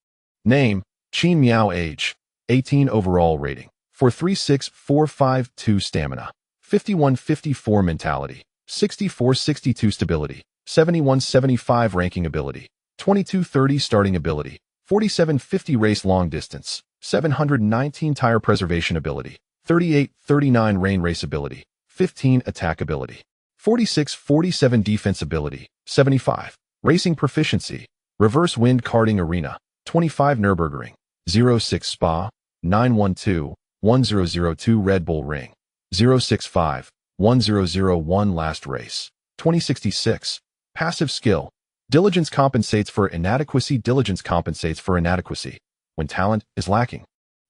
Name, Qin Miao. Age, 18. Overall rating, 436-452 stamina, 51-54 mentality, 64-62 stability, 71-75 ranking ability, 22-30 starting ability, 47-50 race long distance, 719 tire preservation ability, 38-39 rain race ability, 15 attack ability, 46-47 defense ability, 75 racing proficiency, reverse wind karting arena, 25 Nürburgring, 06 Spa, 912-1002 Red Bull Ring, 065-1001 Last Race, 2066. Passive skill. Diligence compensates for inadequacy. Diligence compensates for inadequacy when talent is lacking.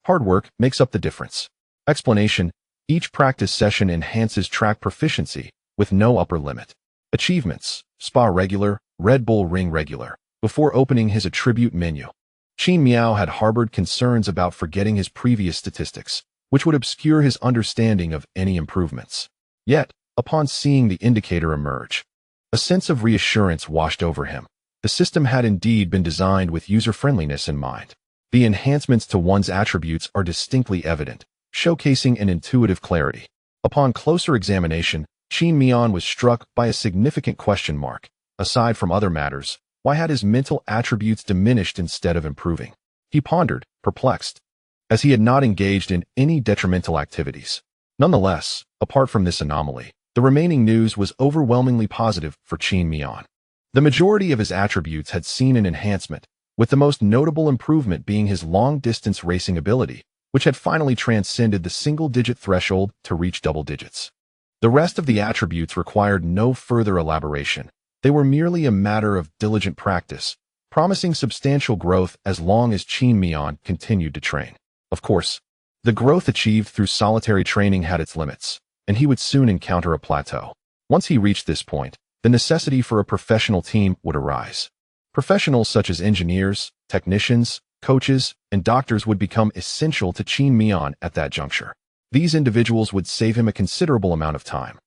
Hard work makes up the difference. Explanation. Each practice session enhances track proficiency with no upper limit. Achievements. Spa regular, Red Bull Ring regular. Before opening his attribute menu, Qin Miao had harbored concerns about forgetting his previous statistics, which would obscure his understanding of any improvements. Yet, upon seeing the indicator emerge, a sense of reassurance washed over him. The system had indeed been designed with user-friendliness in mind. The enhancements to one's attributes are distinctly evident, showcasing an intuitive clarity. Upon closer examination, Qin Miao was struck by a significant question mark. Aside from other matters, why had his mental attributes diminished instead of improving? He pondered, perplexed, as he had not engaged in any detrimental activities. Nonetheless, apart from this anomaly, the remaining news was overwhelmingly positive for Qin Miao. The majority of his attributes had seen an enhancement, with the most notable improvement being his long-distance racing ability, which had finally transcended the single-digit threshold to reach double digits. The rest of the attributes required no further elaboration. They were merely a matter of diligent practice, promising substantial growth as long as Qin Miao continued to train. Of course, the growth achieved through solitary training had its limits, and he would soon encounter a plateau. Once he reached this point, the necessity for a professional team would arise. Professionals such as engineers, technicians, coaches, and doctors would become essential to Qin Miao at that juncture. These individuals would save him a considerable amount of time,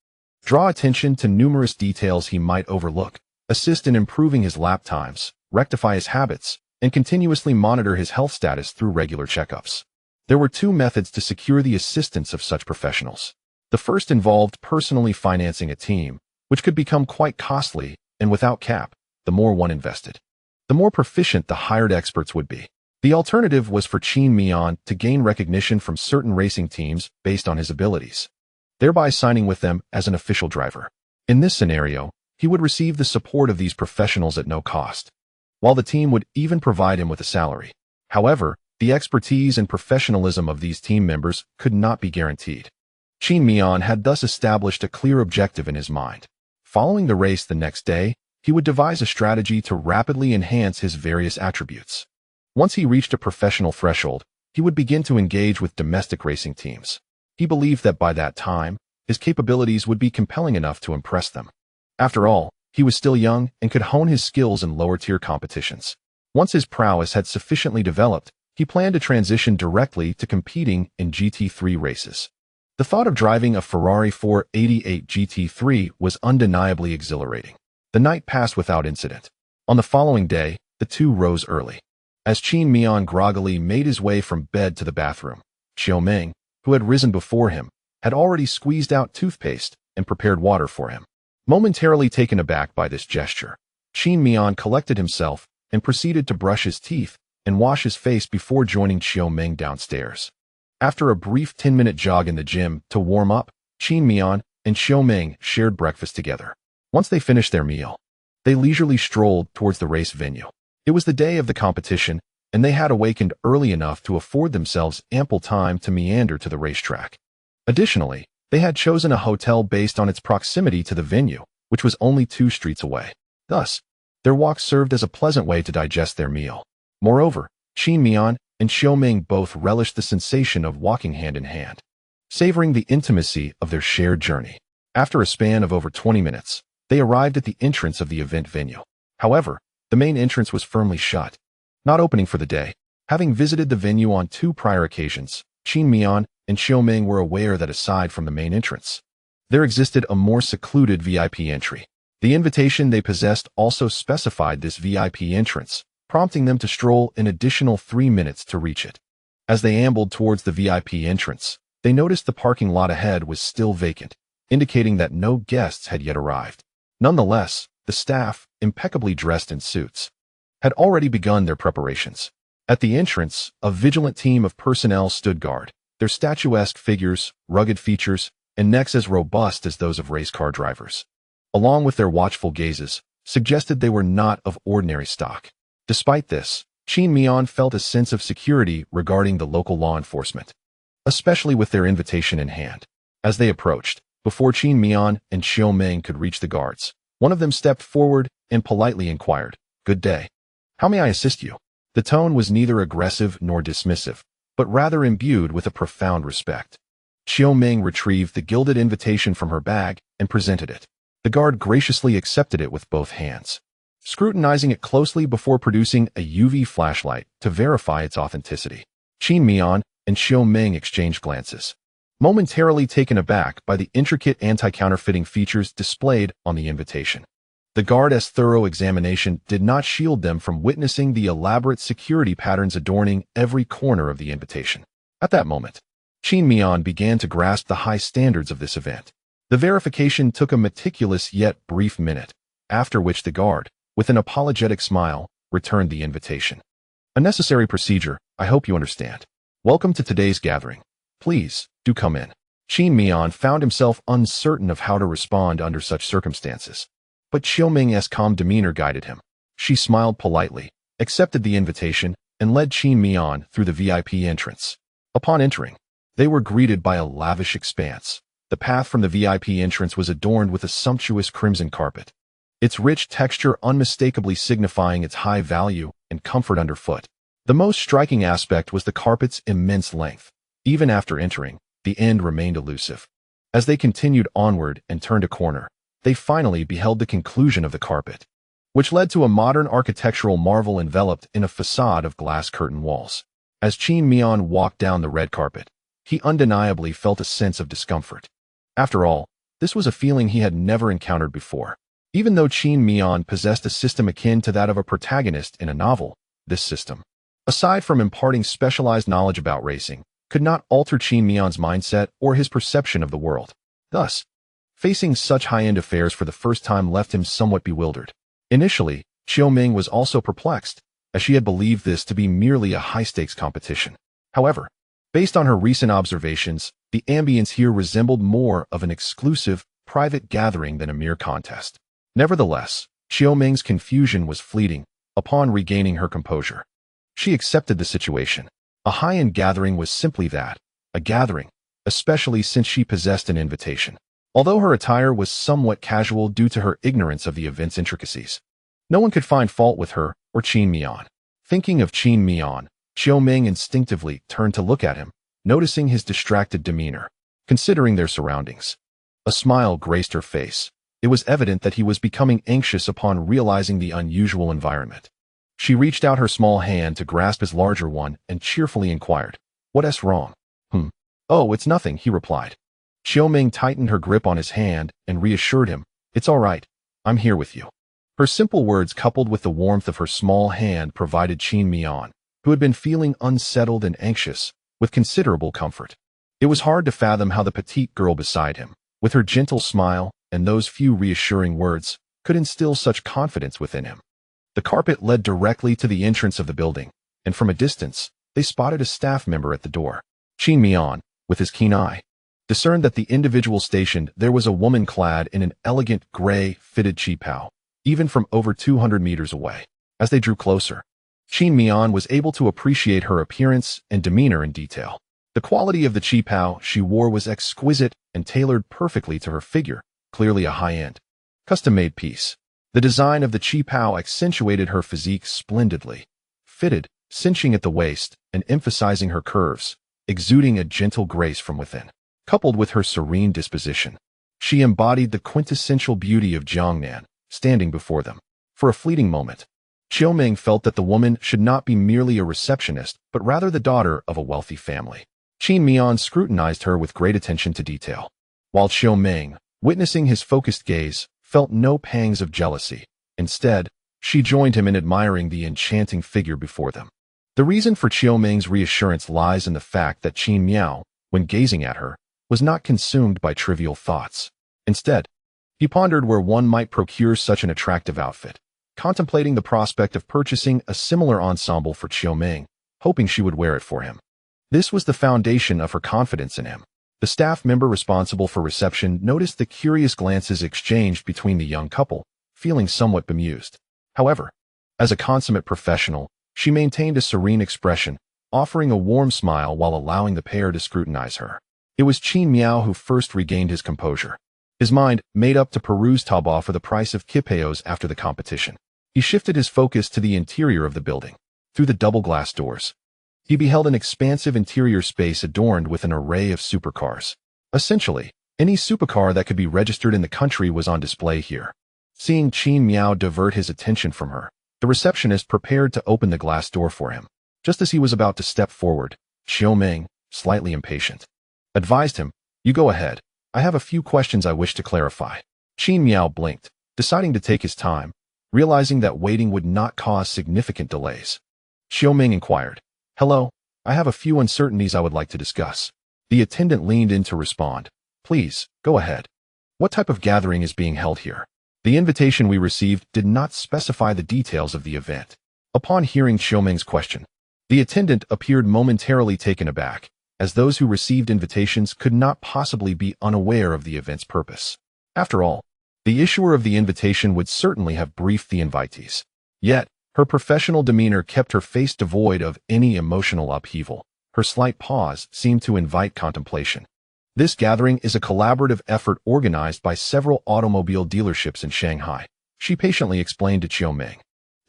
draw attention to numerous details he might overlook, assist in improving his lap times, rectify his habits, and continuously monitor his health status through regular checkups. There were two methods to secure the assistance of such professionals. The first involved personally financing a team, which could become quite costly, and without cap, the more one invested, the more proficient the hired experts would be. The alternative was for Qin Miao to gain recognition from certain racing teams based on his abilities, thereby signing with them as an official driver. In this scenario, he would receive the support of these professionals at no cost, while the team would even provide him with a salary. However, the expertise and professionalism of these team members could not be guaranteed. Qin Miao had thus established a clear objective in his mind. Following the race the next day, he would devise a strategy to rapidly enhance his various attributes. Once he reached a professional threshold, he would begin to engage with domestic racing teams. He believed that by that time, his capabilities would be compelling enough to impress them. After all, he was still young and could hone his skills in lower-tier competitions. Once his prowess had sufficiently developed, he planned to transition directly to competing in GT3 races. The thought of driving a Ferrari 488 GT3 was undeniably exhilarating. The night passed without incident. On the following day, the two rose early. As Qin Miao groggily made his way from bed to the bathroom, Xiaoming, who had risen before him, had already squeezed out toothpaste and prepared water for him. Momentarily taken aback by this gesture, Qin Miao collected himself and proceeded to brush his teeth and wash his face before joining Xiaoming downstairs. After a brief 10-minute jog in the gym to warm up, Qin Miao and Xiaoming shared breakfast together. Once they finished their meal, they leisurely strolled towards the race venue. It was the day of the competition, and they had awakened early enough to afford themselves ample time to meander to the racetrack. Additionally, they had chosen a hotel based on its proximity to the venue, which was only 2 streets away. Thus, their walk served as a pleasant way to digest their meal. Moreover, Qin Miao and Xiaoming both relished the sensation of walking hand in hand, savoring the intimacy of their shared journey. After a span of over 20 minutes, they arrived at the entrance of the event venue. However, the main entrance was firmly shut, not opening for the day. Having visited the venue on 2 prior occasions, Qin Miao and Xiaoming were aware that aside from the main entrance, there existed a more secluded VIP entry. The invitation they possessed also specified this VIP entrance, prompting them to stroll an additional 3 minutes to reach it. As they ambled towards the VIP entrance, they noticed the parking lot ahead was still vacant, indicating that no guests had yet arrived. Nonetheless, the staff, impeccably dressed in suits, had already begun their preparations. At the entrance, a vigilant team of personnel stood guard, their statuesque figures, rugged features, and necks as robust as those of race car drivers, along with their watchful gazes, suggested they were not of ordinary stock. Despite this, Qin Miao felt a sense of security regarding the local law enforcement, especially with their invitation in hand. As they approached, before Qin Miao and Xiao Meng could reach the guards, one of them stepped forward and politely inquired, "Good day. How may I assist you?" The tone was neither aggressive nor dismissive, but rather imbued with a profound respect. Xiao Meng retrieved the gilded invitation from her bag and presented it. The guard graciously accepted it with both hands, scrutinizing it closely before producing a UV flashlight to verify its authenticity. Qin Miao and Xiao Meng exchanged glances, momentarily taken aback by the intricate anti-counterfeiting features displayed on the invitation. The guard's thorough examination did not shield them from witnessing the elaborate security patterns adorning every corner of the invitation. At that moment, Qin Miao began to grasp the high standards of this event. The verification took a meticulous yet brief minute, after which the guard, with an apologetic smile, returned the invitation. "A necessary procedure, I hope you understand. Welcome to today's gathering. Please, do come in." Qin Miao found himself uncertain of how to respond under such circumstances. But Xiao Meng's calm demeanor guided him. She smiled politely, accepted the invitation, and led Qin Miao through the VIP entrance. Upon entering, they were greeted by a lavish expanse. The path from the VIP entrance was adorned with a sumptuous crimson carpet, its rich texture unmistakably signifying its high value and comfort underfoot. The most striking aspect was the carpet's immense length. Even after entering, the end remained elusive. As they continued onward and turned a corner, they finally beheld the conclusion of the carpet, which led to a modern architectural marvel enveloped in a facade of glass curtain walls. As Qin Miao walked down the red carpet, he undeniably felt a sense of discomfort. After all, this was a feeling he had never encountered before. Even though Qin Miao possessed a system akin to that of a protagonist in a novel, this system, aside from imparting specialized knowledge about racing, could not alter Qin Miao's mindset or his perception of the world. Thus, facing such high-end affairs for the first time left him somewhat bewildered. Initially, Xiao Meng was also perplexed, as she had believed this to be merely a high-stakes competition. However, based on her recent observations, the ambience here resembled more of an exclusive, private gathering than a mere contest. Nevertheless, Xiao Meng's confusion was fleeting upon regaining her composure. She accepted the situation. A high-end gathering was simply that, a gathering, especially since she possessed an invitation. Although her attire was somewhat casual due to her ignorance of the event's intricacies, no one could find fault with her or Qin Miao. Thinking of Qin Miao, Xiao Meng instinctively turned to look at him, noticing his distracted demeanor. Considering their surroundings, a smile graced her face. It was evident that he was becoming anxious upon realizing the unusual environment. She reached out her small hand to grasp his larger one and cheerfully inquired, "What's wrong?" "Oh, it's nothing," he replied. Xiao Meng tightened her grip on his hand and reassured him, "It's all right. I'm here with you." Her simple words coupled with the warmth of her small hand provided Qin Miao, who had been feeling unsettled and anxious, with considerable comfort. It was hard to fathom how the petite girl beside him, with her gentle smile and those few reassuring words, could instill such confidence within him. The carpet led directly to the entrance of the building, and from a distance, they spotted a staff member at the door. Qin Miao, with his keen eye, discerned that the individual stationed there was a woman clad in an elegant gray, fitted qipao, even from over 200 meters away. As they drew closer, Qin Miao was able to appreciate her appearance and demeanor in detail. The quality of the qipao she wore was exquisite and tailored perfectly to her figure, clearly a high-end, custom-made piece. The design of the qipao accentuated her physique splendidly, fitted, cinching at the waist and emphasizing her curves, exuding a gentle grace from within. Coupled with her serene disposition, she embodied the quintessential beauty of Jiangnan, standing before them. For a fleeting moment, Xiao Meng felt that the woman should not be merely a receptionist, but rather the daughter of a wealthy family. Qin Miao scrutinized her with great attention to detail, while Xiao Meng, witnessing his focused gaze, felt no pangs of jealousy. Instead, she joined him in admiring the enchanting figure before them. The reason for Xiao Meng's reassurance lies in the fact that Qin Miao, when gazing at her, was not consumed by trivial thoughts. Instead, he pondered where one might procure such an attractive outfit, contemplating the prospect of purchasing a similar ensemble for Xiao Meng, hoping she would wear it for him. This was the foundation of her confidence in him. The staff member responsible for reception noticed the curious glances exchanged between the young couple, feeling somewhat bemused. However, as a consummate professional, She maintained a serene expression, offering a warm smile while allowing the pair to scrutinize her. It was Qin Miao who first regained his composure. His mind made up to peruse Taobao for the price of kipeos after the competition. He shifted his focus to the interior of the building. Through the double glass doors, he beheld an expansive interior space adorned with an array of supercars. Essentially, any supercar that could be registered in the country was on display here. Seeing Qin Miao divert his attention from her, the receptionist prepared to open the glass door for him. Just as he was about to step forward, Xiaoming, slightly impatient, advised him, "You go ahead. I have a few questions I wish to clarify." Qin Miao blinked, deciding to take his time, realizing that waiting would not cause significant delays. Xiaoming inquired, "Hello, I have a few uncertainties I would like to discuss." The attendant leaned in to respond, "Please, go ahead. What type of gathering is being held here?" The invitation we received did not specify the details of the event. Upon hearing Xiaoming's question, the attendant appeared momentarily taken aback, as those who received invitations could not possibly be unaware of the event's purpose. After all, the issuer of the invitation would certainly have briefed the invitees. Yet, her professional demeanor kept her face devoid of any emotional upheaval. Her slight pause seemed to invite contemplation. This gathering is a collaborative effort organized by several automobile dealerships in Shanghai, she patiently explained to Xiaoming.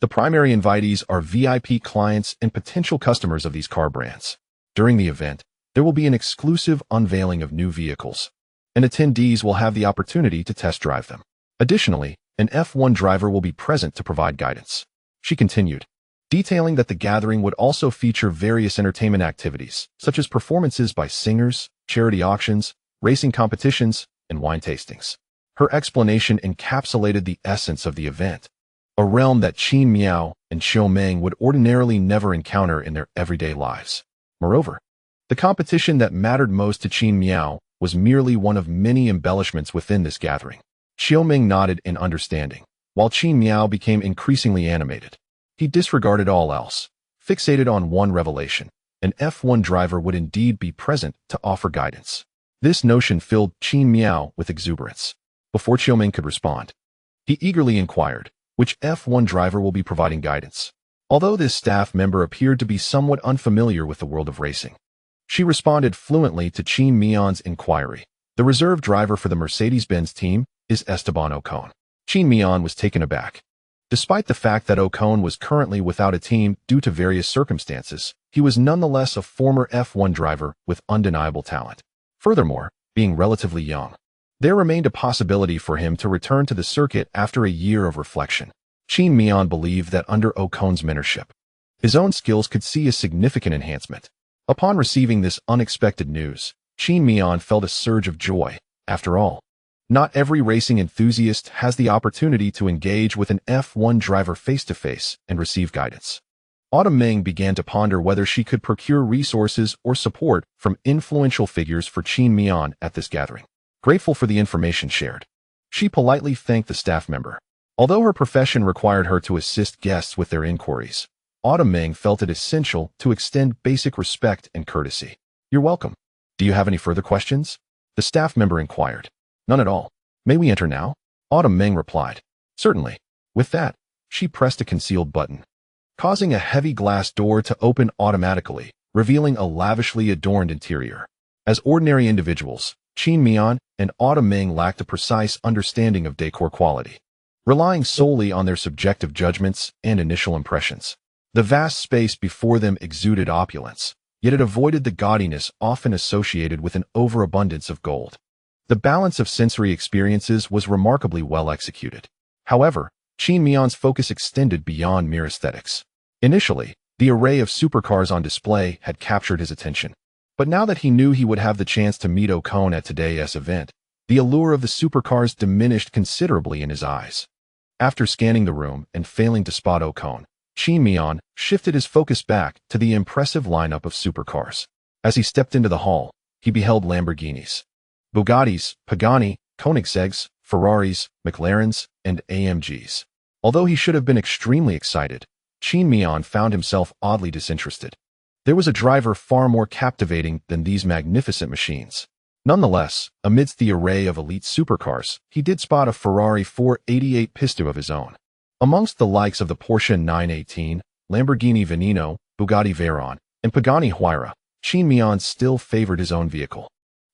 The primary invitees are VIP clients and potential customers of these car brands. During the event, there will be an exclusive unveiling of new vehicles, and attendees will have the opportunity to test drive them. Additionally, an F1 driver will be present to provide guidance. She continued, detailing that the gathering would also feature various entertainment activities, such as performances by singers, charity auctions, racing competitions, and wine tastings. Her explanation encapsulated the essence of the event, a realm that Qin Miao and Xiaoming would ordinarily never encounter in their everyday lives. Moreover, the competition that mattered most to Qin Miao was merely one of many embellishments within this gathering. Xiaoming nodded in understanding, while Qin Miao became increasingly animated. He disregarded all else, fixated on one revelation: an F1 driver would indeed be present to offer guidance. This notion filled Qin Miao with exuberance. Before Xiaoming could respond, he eagerly inquired, which F1 driver will be providing guidance? Although this staff member appeared to be somewhat unfamiliar with the world of racing, she responded fluently to Qin Miao's inquiry. The reserve driver for the Mercedes-Benz team is Esteban Ocon. Qin Miao was taken aback. Despite the fact that Ocon was currently without a team due to various circumstances, he was nonetheless a former F1 driver with undeniable talent. Furthermore, being relatively young, there remained a possibility for him to return to the circuit after a year of reflection. Qin Miao believed that under Ocon's mentorship, his own skills could see a significant enhancement. Upon receiving this unexpected news, Qin Miao felt a surge of joy. After all, not every racing enthusiast has the opportunity to engage with an F1 driver face-to-face and receive guidance. Autumn Ming began to ponder whether she could procure resources or support from influential figures for Qin Miao at this gathering. Grateful for the information shared, she politely thanked the staff member. Although her profession required her to assist guests with their inquiries, Autumn Ming felt it essential to extend basic respect and courtesy. "You're welcome. Do you have any further questions?" the staff member inquired. "None at all. May we enter now?" Autumn Ming replied. "Certainly." With that, she pressed a concealed button, causing a heavy glass door to open automatically, revealing a lavishly adorned interior. As ordinary individuals, Qin Miao and Autumn Ming lacked a precise understanding of decor quality, relying solely on their subjective judgments and initial impressions. The vast space before them exuded opulence, yet it avoided the gaudiness often associated with an overabundance of gold. The balance of sensory experiences was remarkably well executed. However, Qin Miao's focus extended beyond mere aesthetics. Initially, the array of supercars on display had captured his attention. But now that he knew he would have the chance to meet Ocon at today's event, the allure of the supercars diminished considerably in his eyes. After scanning the room and failing to spot Ocon, Qin Miao shifted his focus back to the impressive lineup of supercars. As he stepped into the hall, he beheld Lamborghinis, Bugattis, Pagani, Koenigseggs, Ferraris, McLarens, and AMGs. Although he should have been extremely excited, Qin Miao found himself oddly disinterested. There was a driver far more captivating than these magnificent machines. Nonetheless, amidst the array of elite supercars, he did spot a Ferrari 488 Pisto of his own. Amongst the likes of the Porsche 918, Lamborghini Veneno, Bugatti Veyron, and Pagani Huayra, Qin Miao still favored his own vehicle.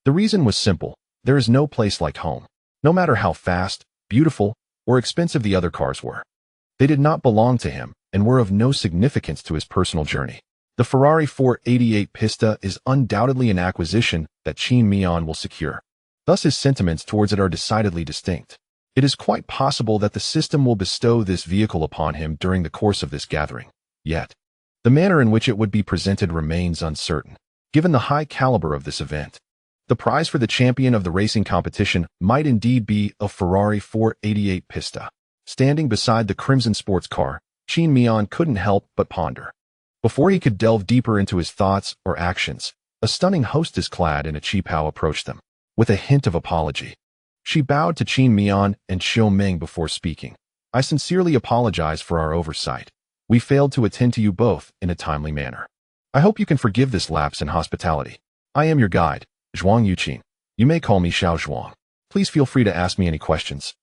The reason was simple: there is no place like home. No matter how fast, beautiful, or expensive the other cars were, they did not belong to him and were of no significance to his personal journey. The Ferrari 488 Pista is undoubtedly an acquisition that Qin Miao will secure. Thus his sentiments towards it are decidedly distinct. It is quite possible that the system will bestow this vehicle upon him during the course of this gathering. Yet, the manner in which it would be presented remains uncertain. Given the high caliber of this event, the prize for the champion of the racing competition might indeed be a Ferrari 488 Pista. Standing beside the crimson sports car, Qin Miao couldn't help but ponder. Before he could delve deeper into his thoughts or actions, a stunning hostess clad in a qipao approached them. With a hint of apology, she bowed to Qin Miao and Xiao Ming before speaking. "I sincerely apologize for our oversight. We failed to attend to you both in a timely manner. I hope you can forgive this lapse in hospitality. I am your guide, Zhuang Yuqin. You may call me Xiao Zhuang. Please feel free to ask me any questions,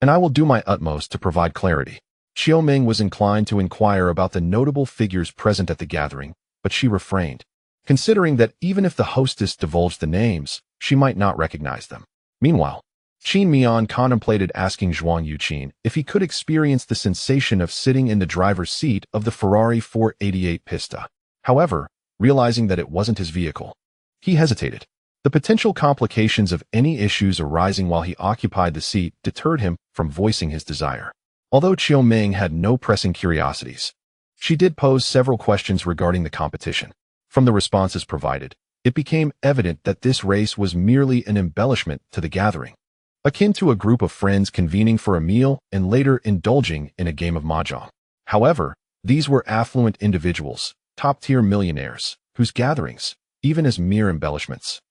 and I will do my utmost to provide clarity." Xiao Ming was inclined to inquire about the notable figures present at the gathering, but she refrained, considering that even if the hostess divulged the names, she might not recognize them. Meanwhile, Qin Miao contemplated asking Zhuang Yuqin if he could experience the sensation of sitting in the driver's seat of the Ferrari 488 Pista. However, realizing that it wasn't his vehicle, he hesitated. The potential complications of any issues arising while he occupied the seat deterred him from voicing his desire. Although Xiao Ming had no pressing curiosities, she did pose several questions regarding the competition. From the responses provided, it became evident that this race was merely an embellishment to the gathering, akin to a group of friends convening for a meal and later indulging in a game of mahjong. However, these were affluent individuals, top-tier millionaires, whose gatherings, even as mere embellishments,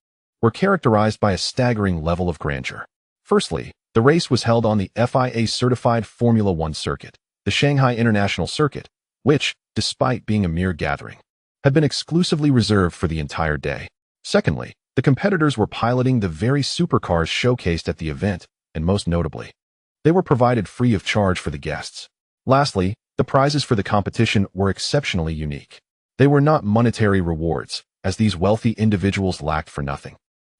were characterized by a staggering level of grandeur. Firstly, the race was held on the FIA-certified Formula One circuit, the Shanghai International Circuit, which, despite being a mere gathering, had been exclusively reserved for the entire day. Secondly, the competitors were piloting the very supercars showcased at the event, and most notably, they were provided free of charge for the guests. Lastly, the prizes for the competition were exceptionally unique. They were not monetary rewards, as these wealthy individuals lacked for nothing.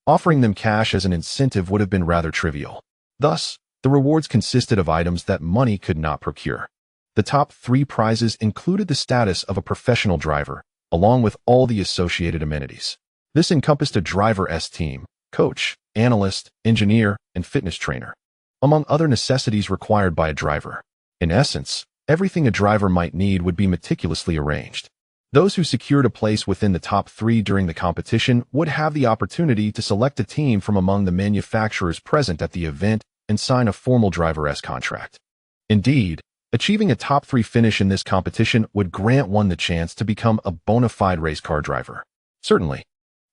Offering them cash as an incentive would have been rather trivial. Thus, the rewards consisted of items that money could not procure. The top 3 prizes included the status of a professional driver, along with all the associated amenities. This encompassed a driver's team, coach, analyst, engineer, and fitness trainer, among other necessities required by a driver. In essence, everything a driver might need would be meticulously arranged. Those who secured a place within the top 3 during the competition would have the opportunity to select a team from among the manufacturers present at the event and sign a formal driver's contract. Indeed, achieving a top 3 finish in this competition would grant one the chance to become a bona fide race car driver. Certainly,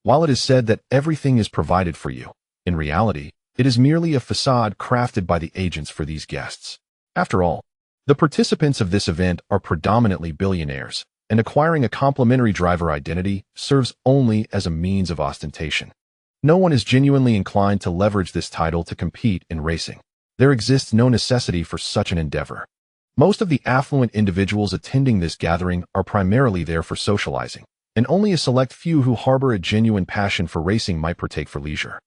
while it is said that everything is provided for you, in reality, it is merely a facade crafted by the agents for these guests. After all, the participants of this event are predominantly billionaires, and acquiring a complimentary driver identity serves only as a means of ostentation. No one is genuinely inclined to leverage this title to compete in racing. There exists no necessity for such an endeavor. Most of the affluent individuals attending this gathering are primarily there for socializing, and only a select few who harbor a genuine passion for racing might partake for leisure.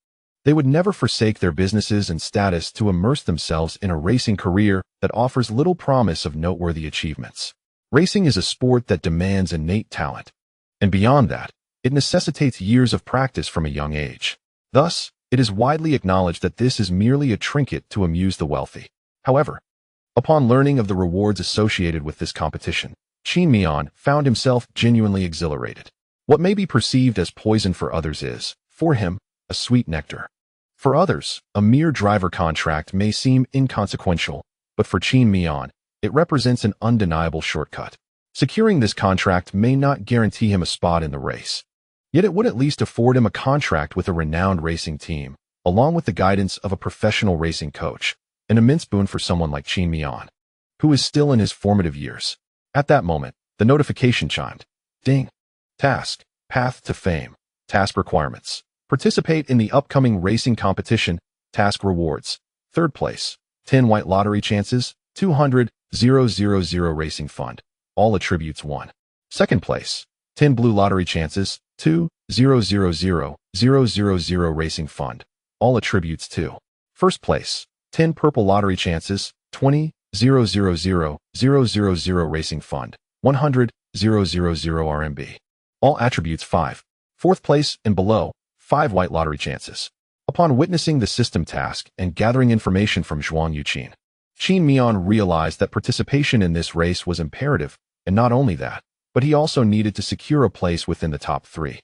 They would never forsake their businesses and status to immerse themselves in a racing career that offers little promise of noteworthy achievements. Racing is a sport that demands innate talent, and beyond that, it necessitates years of practice from a young age. Thus, it is widely acknowledged that this is merely a trinket to amuse the wealthy. However, upon learning of the rewards associated with this competition, Qin Miao found himself genuinely exhilarated. What may be perceived as poison for others is, for him, a sweet nectar. For others, a mere driver contract may seem inconsequential, but for Qin Miao, it represents an undeniable shortcut. Securing this contract may not guarantee him a spot in the race, yet it would at least afford him a contract with a renowned racing team, along with the guidance of a professional racing coach, an immense boon for someone like Qin Miao, who is still in his formative years. At that moment, the notification chimed. Ding. Task. Path to fame. Task requirements. Participate in the upcoming racing competition. Task rewards. 3rd place. 10 white lottery chances. 200,000 racing fund. all attributes 1. Second place, 10 blue lottery chances, 2,000,000 Racing Fund, all attributes 2. First place, 10 purple lottery chances, 20,000,000 Racing Fund, 100,000 RMB, all attributes 5. Fourth place and below, 5 white lottery chances. Upon witnessing the system task and gathering information from Zhuang Yuqin, Qin Miao realized that participation in this race was imperative, and not only that, but he also needed to secure a place within the top 3.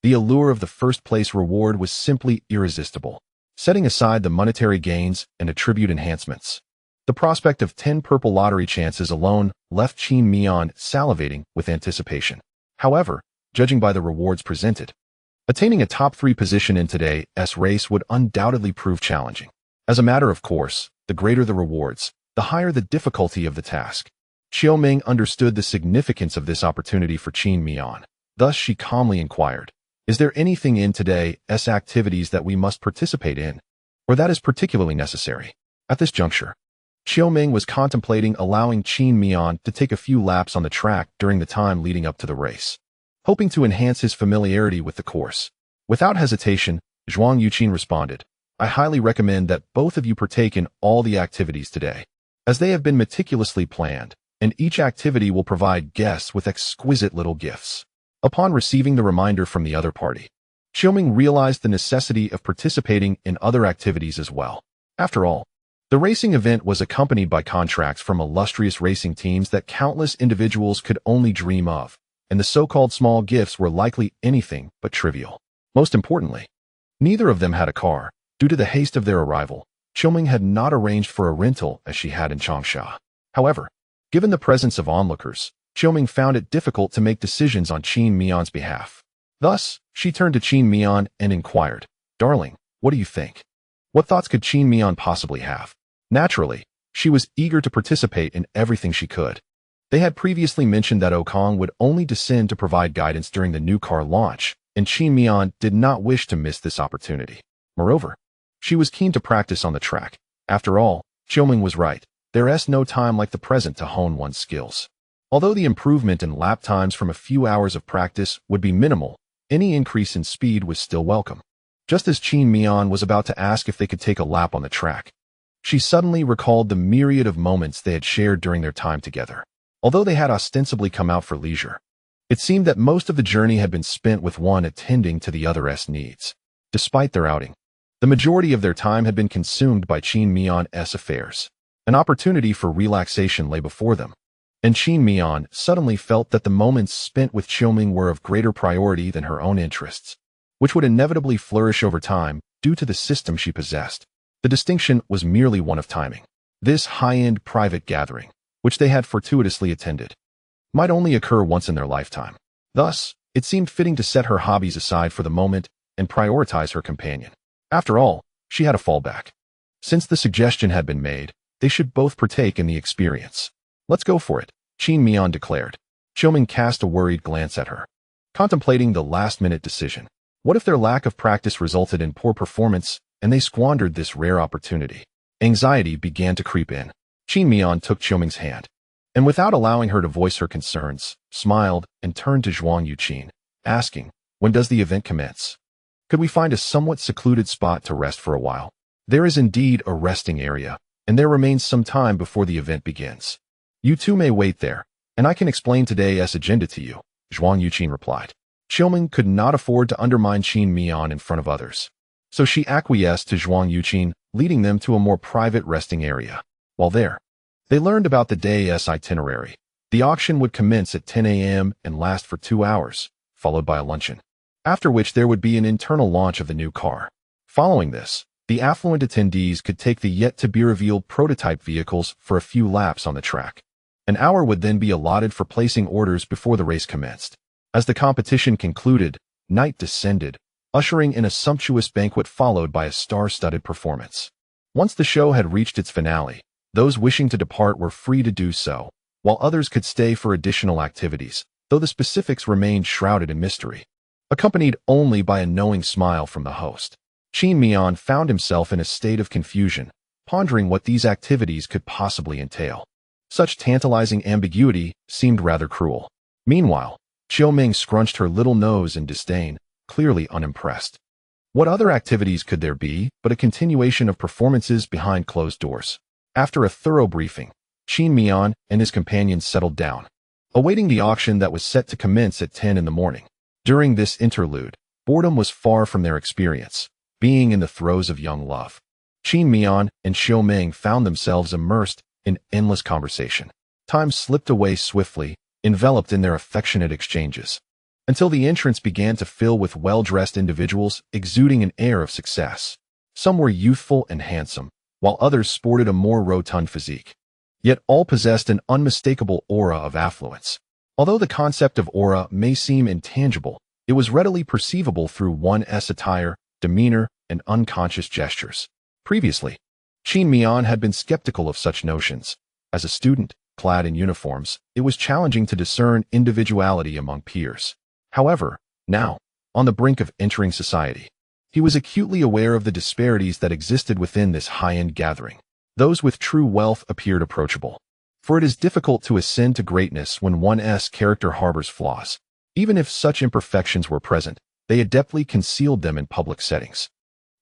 The allure of the first-place reward was simply irresistible, setting aside the monetary gains and attribute enhancements. The prospect of 10 purple lottery chances alone left Qin Miao salivating with anticipation. However, judging by the rewards presented, attaining a top 3 position in today's race would undoubtedly prove challenging. As a matter of course, the greater the rewards, the higher the difficulty of the task. Xiaoming understood the significance of this opportunity for Qin Miao. Thus she calmly inquired, "Is there anything in today's activities that we must participate in, or that is particularly necessary?" At this juncture, Xiaoming was contemplating allowing Qin Miao to take a few laps on the track during the time leading up to the race, hoping to enhance his familiarity with the course. Without hesitation, Zhuang Yuqin responded, "I highly recommend that both of you partake in all the activities today, as they have been meticulously planned, and each activity will provide guests with exquisite little gifts." Upon receiving the reminder from the other party, Xiaoming realized the necessity of participating in other activities as well. After all, the racing event was accompanied by contracts from illustrious racing teams that countless individuals could only dream of, and the so-called small gifts were likely anything but trivial. Most importantly, neither of them had a car. Due to the haste of their arrival, Xiaoming had not arranged for a rental as she had in Changsha. However, given the presence of onlookers, Xiaoming found it difficult to make decisions on Qin Miao's behalf. Thus, she turned to Qin Miao and inquired, "Darling, what do you think? What thoughts could Qin Miao possibly have?" Naturally, she was eager to participate in everything she could. They had previously mentioned that Okong would only descend to provide guidance during the new car launch, and Qin Miao did not wish to miss this opportunity. Moreover, she was keen to practice on the track. After all, Xiaoming was right. There is no time like the present to hone one's skills. Although the improvement in lap times from a few hours of practice would be minimal, any increase in speed was still welcome. Just as Qin Miao was about to ask if they could take a lap on the track, she suddenly recalled the myriad of moments they had shared during their time together. Although they had ostensibly come out for leisure, it seemed that most of the journey had been spent with one attending to the other's needs. Despite their outing, the majority of their time had been consumed by Qin Miao's affairs. An opportunity for relaxation lay before them, and Qin Miao suddenly felt that the moments spent with Xiaoming were of greater priority than her own interests, which would inevitably flourish over time due to the system she possessed. The distinction was merely one of timing. This high-end private gathering, which they had fortuitously attended, might only occur once in their lifetime. Thus, it seemed fitting to set her hobbies aside for the moment and prioritize her companion. After all, she had a fallback. Since the suggestion had been made, they should both partake in the experience. "Let's go for it," Qin Miao declared. Xiaoming cast a worried glance at her, contemplating the last-minute decision. What if their lack of practice resulted in poor performance, and they squandered this rare opportunity? Anxiety began to creep in. Qin Miao took Xiaoming's hand, and without allowing her to voice her concerns, smiled and turned to Zhuang Yuqin, asking, "When does the event commence? Could we find a somewhat secluded spot to rest for a while?" "There is indeed a resting area, and there remains some time before the event begins. You two may wait there, and I can explain today's agenda to you," Zhuang Yuqin replied. Xiaoming could not afford to undermine Qin Miao in front of others, so she acquiesced to Zhuang Yuqin, leading them to a more private resting area. While there, they learned about the day's itinerary. The auction would commence at 10 a.m. and last for 2 hours, followed by a luncheon, after which there would be an internal launch of the new car. Following this, the affluent attendees could take the yet-to-be-revealed prototype vehicles for a few laps on the track. An hour would then be allotted for placing orders before the race commenced. As the competition concluded, night descended, ushering in a sumptuous banquet followed by a star-studded performance. Once the show had reached its finale, those wishing to depart were free to do so, while others could stay for additional activities, though the specifics remained shrouded in mystery. Accompanied only by a knowing smile from the host, Qin Miao found himself in a state of confusion, pondering what these activities could possibly entail. Such tantalizing ambiguity seemed rather cruel. Meanwhile, Xiaoming scrunched her little nose in disdain, clearly unimpressed. What other activities could there be but a continuation of performances behind closed doors? After a thorough briefing, Qin Miao and his companions settled down, awaiting the auction that was set to commence at 10 in the morning. During this interlude, boredom was far from their experience, being in the throes of young love. Qin Miao and Xiaoming found themselves immersed in endless conversation. Time slipped away swiftly, enveloped in their affectionate exchanges, until the entrance began to fill with well-dressed individuals exuding an air of success. Some were youthful and handsome, while others sported a more rotund physique. Yet all possessed an unmistakable aura of affluence. Although the concept of aura may seem intangible, it was readily perceivable through one's attire, demeanor, and unconscious gestures. Previously, Qin Miao had been skeptical of such notions. As a student, clad in uniforms, it was challenging to discern individuality among peers. However, now, on the brink of entering society, he was acutely aware of the disparities that existed within this high-end gathering. Those with true wealth appeared approachable, for it is difficult to ascend to greatness when one's character harbors flaws. Even if such imperfections were present, they adeptly concealed them in public settings,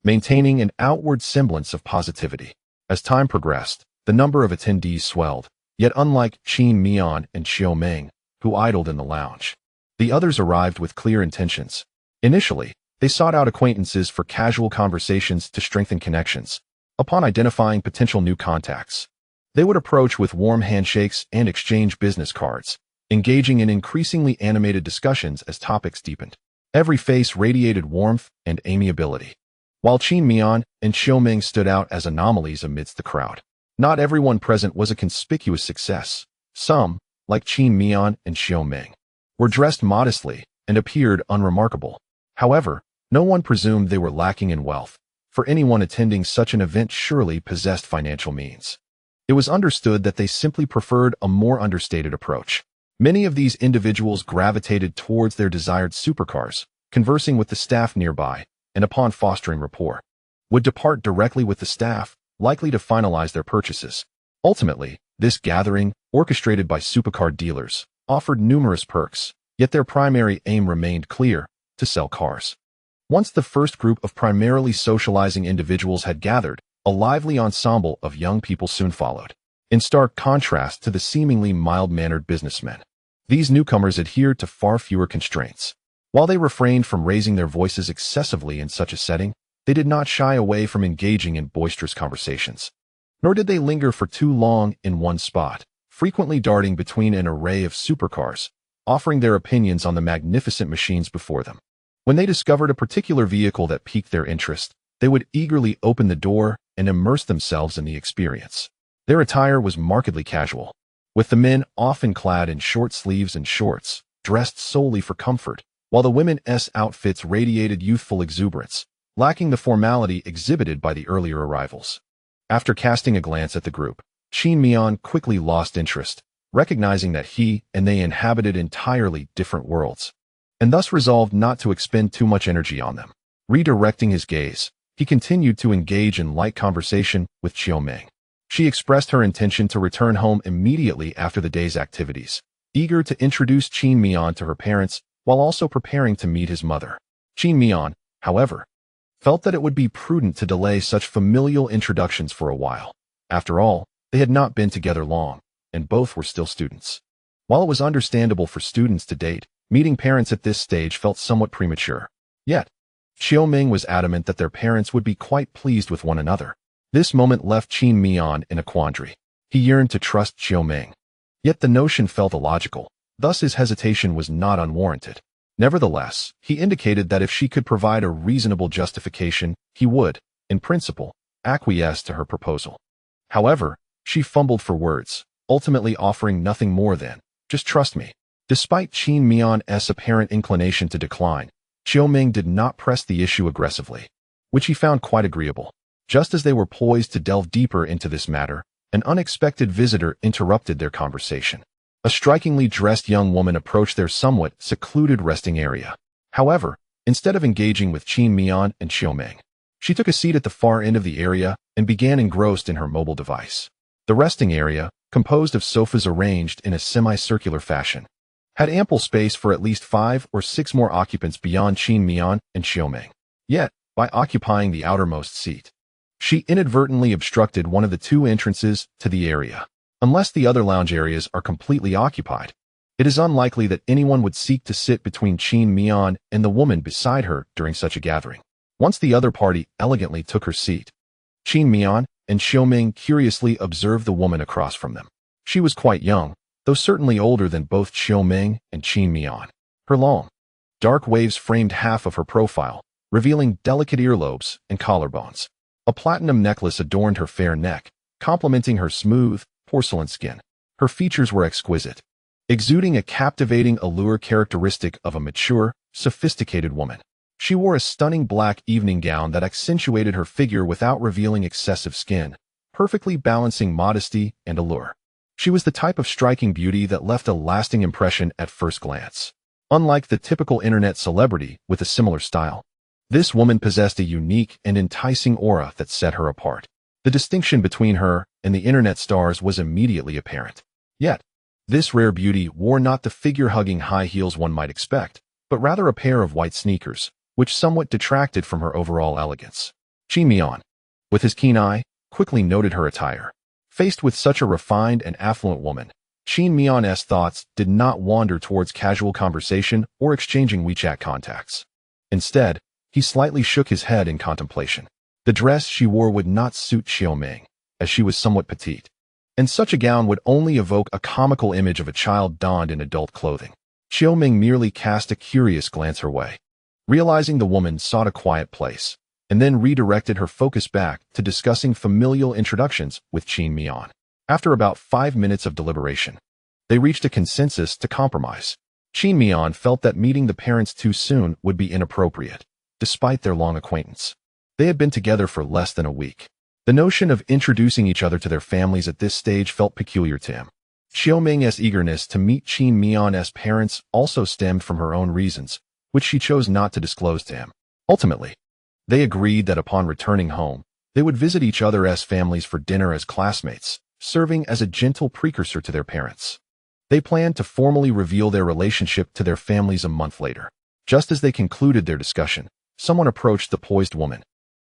maintaining an outward semblance of positivity. As time progressed, the number of attendees swelled, yet unlike Qin Miao and Xiaoming, who idled in the lounge, the others arrived with clear intentions. Initially, they sought out acquaintances for casual conversations to strengthen connections. Upon identifying potential new contacts, they would approach with warm handshakes and exchange business cards, engaging in increasingly animated discussions as topics deepened. Every face radiated warmth and amiability, while Qin Miao and Xiaoming stood out as anomalies amidst the crowd. Not everyone present was a conspicuous success. Some, like Qin Miao and Xiaoming, were dressed modestly and appeared unremarkable. However, no one presumed they were lacking in wealth, for anyone attending such an event surely possessed financial means. It was understood that they simply preferred a more understated approach. Many of these individuals gravitated towards their desired supercars, conversing with the staff nearby, and upon fostering rapport, would depart directly with the staff, likely to finalize their purchases. Ultimately, this gathering, orchestrated by supercar dealers, offered numerous perks, yet their primary aim remained clear: to sell cars. Once the first group of primarily socializing individuals had gathered, a lively ensemble of young people soon followed. In stark contrast to the seemingly mild-mannered businessmen, these newcomers adhered to far fewer constraints. While they refrained from raising their voices excessively in such a setting, they did not shy away from engaging in boisterous conversations. Nor did they linger for too long in one spot, frequently darting between an array of supercars, offering their opinions on the magnificent machines before them. When they discovered a particular vehicle that piqued their interest, they would eagerly open the door and immerse themselves in the experience. Their attire was markedly casual, with the men often clad in short sleeves and shorts, dressed solely for comfort, while the women's outfits radiated youthful exuberance, lacking the formality exhibited by the earlier arrivals. After casting a glance at the group, Qin Miao quickly lost interest, recognizing that he and they inhabited entirely different worlds, and thus resolved not to expend too much energy on them. Redirecting his gaze, he continued to engage in light conversation with Xiaoming. She expressed her intention to return home immediately after the day's activities, eager to introduce Qin Miao to her parents while also preparing to meet his mother. Qin Miao, however, felt that it would be prudent to delay such familial introductions for a while. After all, they had not been together long, and both were still students. While it was understandable for students to date, meeting parents at this stage felt somewhat premature. Yet, Xiaoming was adamant that their parents would be quite pleased with one another. This moment left Qin Miao in a quandary. He yearned to trust Xiaoming, yet the notion felt illogical, thus his hesitation was not unwarranted. Nevertheless, he indicated that if she could provide a reasonable justification, he would, in principle, acquiesce to her proposal. However, she fumbled for words, ultimately offering nothing more than, "Just trust me." Despite Qin Miao's apparent inclination to decline, Xiaoming did not press the issue aggressively, which he found quite agreeable. Just as they were poised to delve deeper into this matter, an unexpected visitor interrupted their conversation. A strikingly dressed young woman approached their somewhat secluded resting area. However, instead of engaging with Qin Miao and Xiaoming, she took a seat at the far end of the area and began engrossed in her mobile device. The resting area, composed of sofas arranged in a semicircular fashion, had ample space for at least 5 or 6 more occupants beyond Qin Miao and Xiaoming. Yet, by occupying the outermost seat, she inadvertently obstructed one of the 2 entrances to the area. Unless the other lounge areas are completely occupied, it is unlikely that anyone would seek to sit between Qin Miao and the woman beside her during such a gathering. Once the other party elegantly took her seat, Qin Miao and Xiaoming curiously observed the woman across from them. She was quite young, though certainly older than both Xiaoming and Qin Miao. Her long, dark waves framed half of her profile, revealing delicate earlobes and collarbones. A platinum necklace adorned her fair neck, complementing her smooth, porcelain skin. Her features were exquisite, exuding a captivating allure characteristic of a mature, sophisticated woman. She wore a stunning black evening gown that accentuated her figure without revealing excessive skin, perfectly balancing modesty and allure. She was the type of striking beauty that left a lasting impression at first glance. Unlike the typical internet celebrity with a similar style, this woman possessed a unique and enticing aura that set her apart. The distinction between her and the internet stars was immediately apparent. Yet, this rare beauty wore not the figure-hugging high heels one might expect, but rather a pair of white sneakers, which somewhat detracted from her overall elegance. Qin Miao, with his keen eye, quickly noted her attire. Faced with such a refined and affluent woman, Qin Miao's thoughts did not wander towards casual conversation or exchanging WeChat contacts. Instead, he slightly shook his head in contemplation. The dress she wore would not suit Xiaoming, as she was somewhat petite, and such a gown would only evoke a comical image of a child donned in adult clothing. Xiaoming merely cast a curious glance her way, realizing the woman sought a quiet place, and then redirected her focus back to discussing familial introductions with Qin Miao. After about 5 minutes of deliberation, they reached a consensus to compromise. Qin Miao felt that meeting the parents too soon would be inappropriate, despite their long acquaintance. They had been together for less than a week. The notion of introducing each other to their families at this stage felt peculiar to him. Xiaoming's eagerness to meet Qin Miao's parents also stemmed from her own reasons, which she chose not to disclose to him. Ultimately, they agreed that upon returning home, they would visit each other's families for dinner as classmates, serving as a gentle precursor to their parents. They planned to formally reveal their relationship to their families a month later. Just as they concluded their discussion, someone approached the poised woman,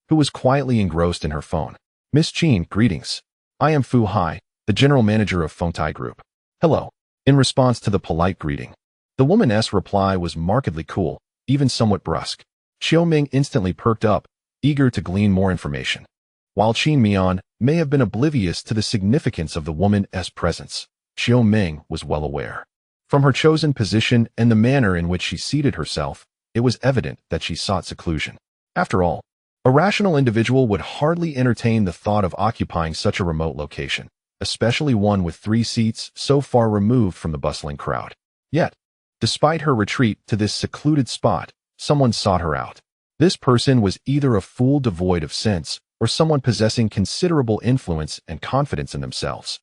who was quietly engrossed in her phone. "Miss Qin, greetings. I am Fu Hai, the general manager of Fengtai Group." "Hello." In response to the polite greeting, the woman's reply was markedly cool, even somewhat brusque. Xiaoming instantly perked up, eager to glean more information. While Qin Miao may have been oblivious to the significance of the woman's presence, Xiaoming was well aware. From her chosen position and the manner in which she seated herself, it was evident that she sought seclusion. After all, a rational individual would hardly entertain the thought of occupying such a remote location, especially one with 3 seats so far removed from the bustling crowd. Yet, despite her retreat to this secluded spot, someone sought her out. This person was either a fool devoid of sense or someone possessing considerable influence and confidence in themselves.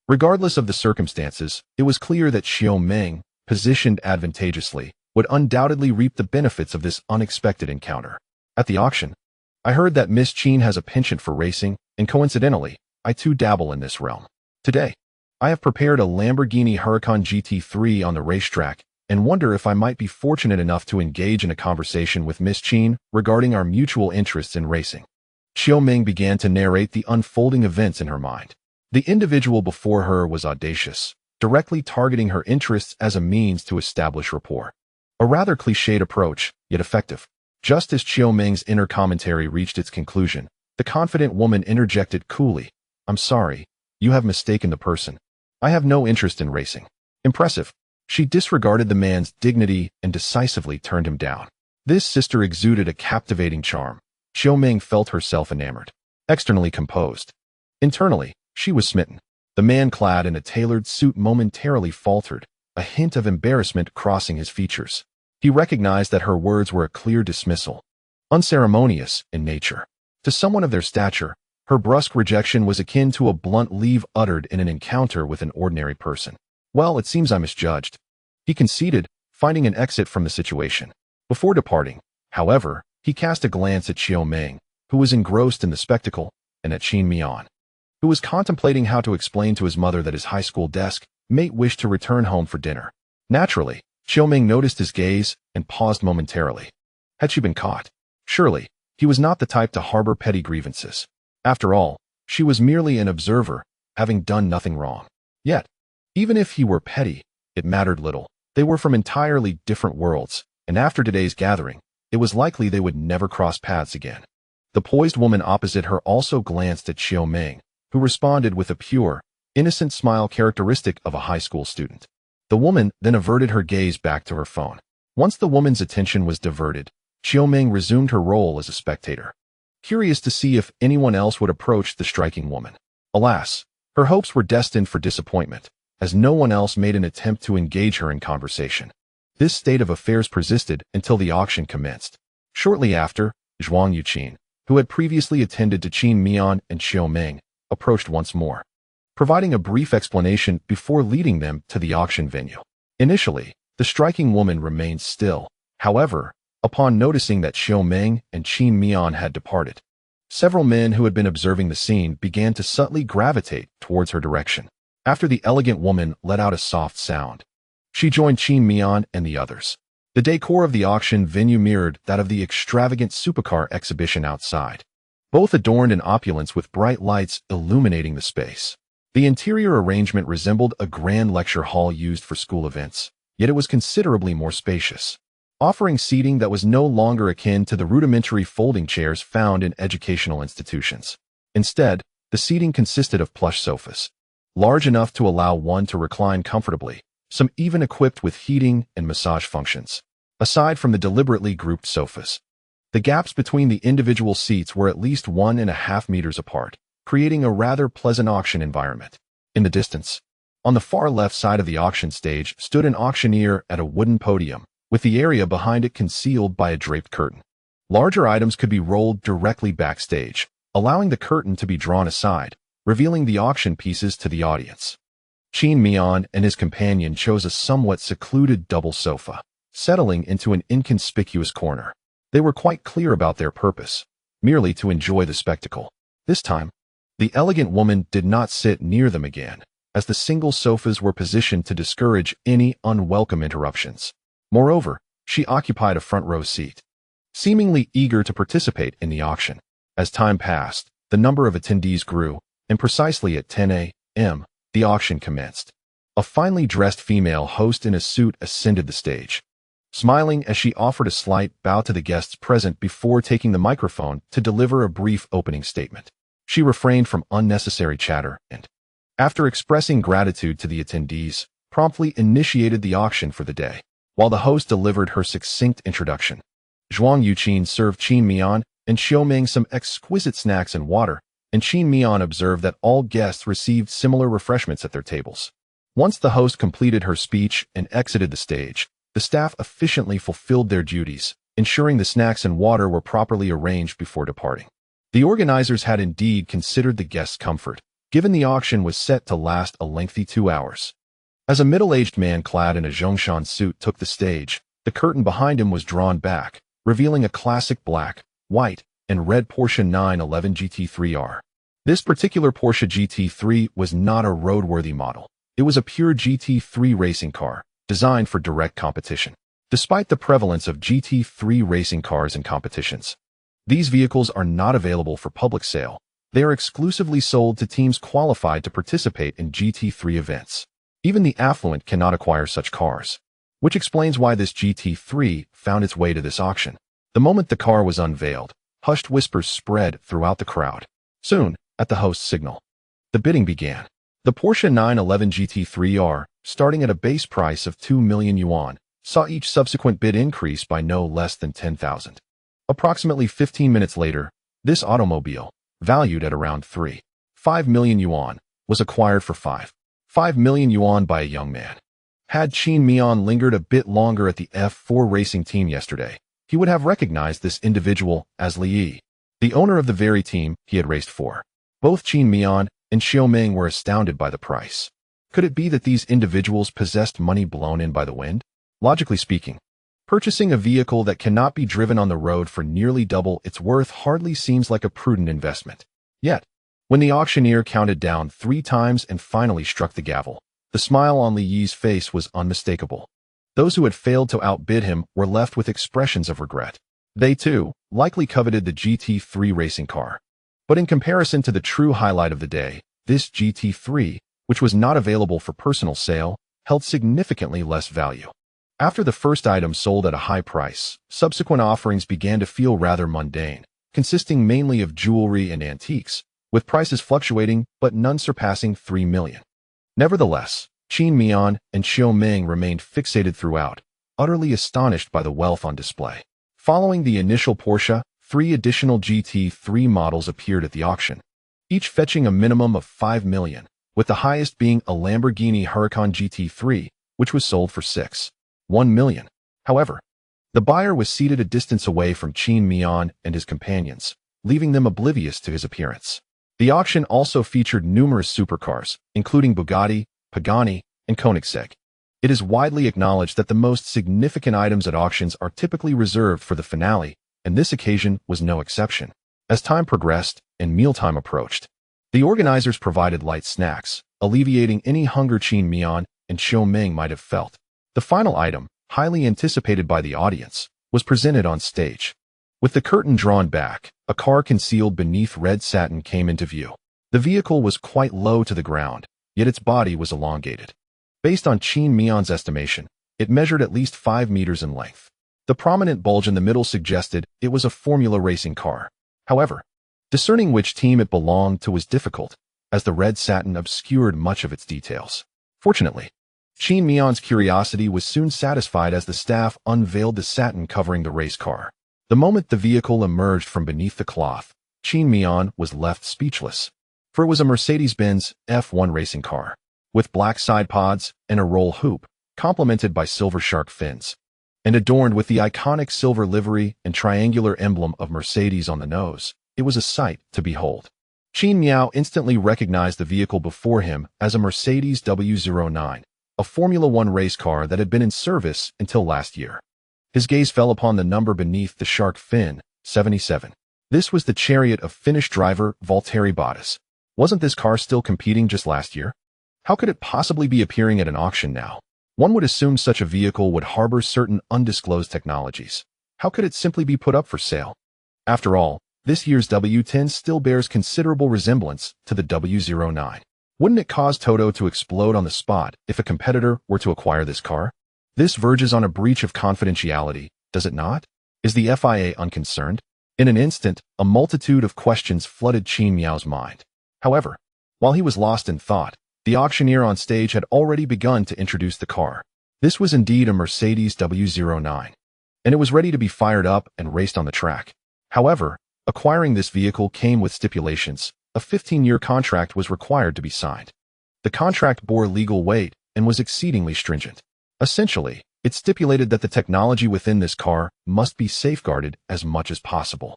Regardless of the circumstances, it was clear that Xiaoming, positioned advantageously, would undoubtedly reap the benefits of this unexpected encounter. At the auction, "I heard that Miss Qin has a penchant for racing, and coincidentally, I too dabble in this realm. Today, I have prepared a Lamborghini Huracan GT3 on the racetrack and wonder if I might be fortunate enough to engage in a conversation with Miss Qin regarding our mutual interests in racing." Xiaoming began to narrate the unfolding events in her mind. The individual before her was audacious, directly targeting her interests as a means to establish rapport. A rather cliched approach, yet effective. Just as Xiaoming's inner commentary reached its conclusion, the confident woman interjected coolly, "I'm sorry, you have mistaken the person. I have no interest in racing." Impressive. She disregarded the man's dignity and decisively turned him down. This sister exuded a captivating charm. Xiaoming felt herself enamored. Externally composed, internally, she was smitten. The man clad in a tailored suit momentarily faltered, a hint of embarrassment crossing his features. He recognized that her words were a clear dismissal, unceremonious in nature. To someone of their stature, her brusque rejection was akin to a blunt leave uttered in an encounter with an ordinary person. "Well, it seems I misjudged," he conceded, finding an exit from the situation. Before departing, however, he cast a glance at Xiaoming, who was engrossed in the spectacle, and at Qin Miao. who was contemplating how to explain to his mother that his high school desk mate wished to return home for dinner. Naturally, Xiaoming noticed his gaze and paused momentarily. Had she been caught? Surely, he was not the type to harbor petty grievances. After all, she was merely an observer, having done nothing wrong. Yet, even if he were petty, it mattered little. They were from entirely different worlds, and after today's gathering, it was likely they would never cross paths again. The poised woman opposite her also glanced at Xiaoming, who responded with a pure, innocent smile characteristic of a high school student. The woman then averted her gaze back to her phone. Once the woman's attention was diverted, Xiaoming resumed her role as a spectator, curious to see if anyone else would approach the striking woman. Alas, her hopes were destined for disappointment, as no one else made an attempt to engage her in conversation. This state of affairs persisted until the auction commenced. Shortly after, Zhuang Yuqin, who had previously attended to Qin Miao and Xiaoming, approached once more, providing a brief explanation before leading them to the auction venue. Initially, the striking woman remained still. However, upon noticing that Xiaoming and Qin Miao had departed, several men who had been observing the scene began to subtly gravitate towards her direction. After the elegant woman let out a soft sound, she joined Qin Miao and the others. The decor of the auction venue mirrored that of the extravagant supercar exhibition outside, both adorned in opulence with bright lights illuminating the space. The interior arrangement resembled a grand lecture hall used for school events, yet it was considerably more spacious, offering seating that was no longer akin to the rudimentary folding chairs found in educational institutions. Instead, the seating consisted of plush sofas, large enough to allow one to recline comfortably, some even equipped with heating and massage functions. Aside from the deliberately grouped sofas, the gaps between the individual seats were at least 1.5 meters apart, creating a rather pleasant auction environment. In the distance, on the far left side of the auction stage stood an auctioneer at a wooden podium, with the area behind it concealed by a draped curtain. Larger items could be rolled directly backstage, allowing the curtain to be drawn aside, revealing the auction pieces to the audience. Qin Miao and his companion chose a somewhat secluded double sofa, settling into an inconspicuous corner. They were quite clear about their purpose, merely to enjoy the spectacle. This time, the elegant woman did not sit near them again, as the single sofas were positioned to discourage any unwelcome interruptions. Moreover, she occupied a front row seat, seemingly eager to participate in the auction. As time passed, the number of attendees grew, and precisely at 10 a.m., the auction commenced. A finely dressed female host in a suit ascended the stage, smiling as she offered a slight bow to the guests present before taking the microphone to deliver a brief opening statement. She refrained from unnecessary chatter and, after expressing gratitude to the attendees, promptly initiated the auction for the day. While the host delivered her succinct introduction, Zhuang Yuqin served Qin Miao and Xiaoming some exquisite snacks and water, and Qin Miao observed that all guests received similar refreshments at their tables. Once the host completed her speech and exited the stage, the staff efficiently fulfilled their duties, ensuring the snacks and water were properly arranged before departing. The organizers had indeed considered the guests' comfort, given the auction was set to last a lengthy 2 hours. As a middle-aged man clad in a Zhongshan suit took the stage, the curtain behind him was drawn back, revealing a classic black, white, and red Porsche 911 GT3R. This particular Porsche GT3 was not a roadworthy model. It was a pure GT3 racing car, designed for direct competition. Despite the prevalence of GT3 racing cars in competitions, these vehicles are not available for public sale. They are exclusively sold to teams qualified to participate in GT3 events. Even the affluent cannot acquire such cars, which explains why this GT3 found its way to this auction. The moment the car was unveiled, hushed whispers spread throughout the crowd. Soon, at the host's signal, the bidding began. The Porsche 911 GT3R, starting at a base price of 2 million yuan, saw each subsequent bid increase by no less than 10,000. Approximately 15 minutes later, this automobile, valued at around 3.5 million yuan, was acquired for 5 million yuan by a young man. Had Qin Miao lingered a bit longer at the F4 racing team yesterday, he would have recognized this individual as Li Yi, the owner of the very team he had raced for. Both Qin Miao and Xiaoming were astounded by the price. Could it be that these individuals possessed money blown in by the wind? Logically speaking, purchasing a vehicle that cannot be driven on the road for nearly double its worth hardly seems like a prudent investment. Yet, When the auctioneer counted down 3 times and finally struck the gavel, the smile on Li Yi's face was unmistakable. Those who had failed to outbid him were left with expressions of regret. They, too, likely coveted the GT3 racing car. But in comparison to the true highlight of the day, this GT3, which was not available for personal sale, held significantly less value. After the first item sold at a high price, subsequent offerings began to feel rather mundane, consisting mainly of jewelry and antiques, with prices fluctuating but none surpassing 3 million. Nevertheless, Qin Miao and Xiao Ming remained fixated throughout, utterly astonished by the wealth on display. Following the initial Porsche, 3 additional GT3 models appeared at the auction, each fetching a minimum of 5 million, with the highest being a Lamborghini Huracan GT3, which was sold for 1 million. However, the buyer was seated a distance away from Qin Miao and his companions, leaving them oblivious to his appearance. The auction also featured numerous supercars, including Bugatti, Pagani, and Koenigsegg. It is widely acknowledged that the most significant items at auctions are typically reserved for the finale, and this occasion was no exception. As time progressed and mealtime approached, the organizers provided light snacks, alleviating any hunger Qin Miao and Xiao Ming might have felt. The final item, highly anticipated by the audience, was presented on stage. With the curtain drawn back, a car concealed beneath red satin came into view. The vehicle was quite low to the ground, yet its body was elongated. Based on Qin Miao's estimation, it measured at least 5 meters in length. The prominent bulge in the middle suggested it was a Formula racing car. However, discerning which team it belonged to was difficult, as the red satin obscured much of its details. Fortunately, Qin Miao's curiosity was soon satisfied as the staff unveiled the satin covering the race car. The moment the vehicle emerged from beneath the cloth, Qin Miao was left speechless, for it was a Mercedes-Benz F1 racing car, with black side pods and a roll hoop, complemented by silver shark fins, and adorned with the iconic silver livery and triangular emblem of Mercedes on the nose. It was a sight to behold. Qin Miao instantly recognized the vehicle before him as a Mercedes W09, a Formula One race car that had been in service until last year. His gaze fell upon the number beneath the shark fin, 77. This was the chariot of Finnish driver Valtteri Bottas. Wasn't this car still competing just last year? How could it possibly be appearing at an auction now? One would assume such a vehicle would harbor certain undisclosed technologies. How could it simply be put up for sale? After all, this year's W10 still bears considerable resemblance to the W09. Wouldn't it cause Toto to explode on the spot if a competitor were to acquire this car? This verges on a breach of confidentiality, does it not? Is the FIA unconcerned? In an instant, a multitude of questions flooded Qin Miao's mind. However, while he was lost in thought, the auctioneer on stage had already begun to introduce the car. This was indeed a Mercedes W09, and it was ready to be fired up and raced on the track. However, acquiring this vehicle came with stipulations. A 15-year contract was required to be signed. The contract bore legal weight and was exceedingly stringent. Essentially, it stipulated that the technology within this car must be safeguarded as much as possible.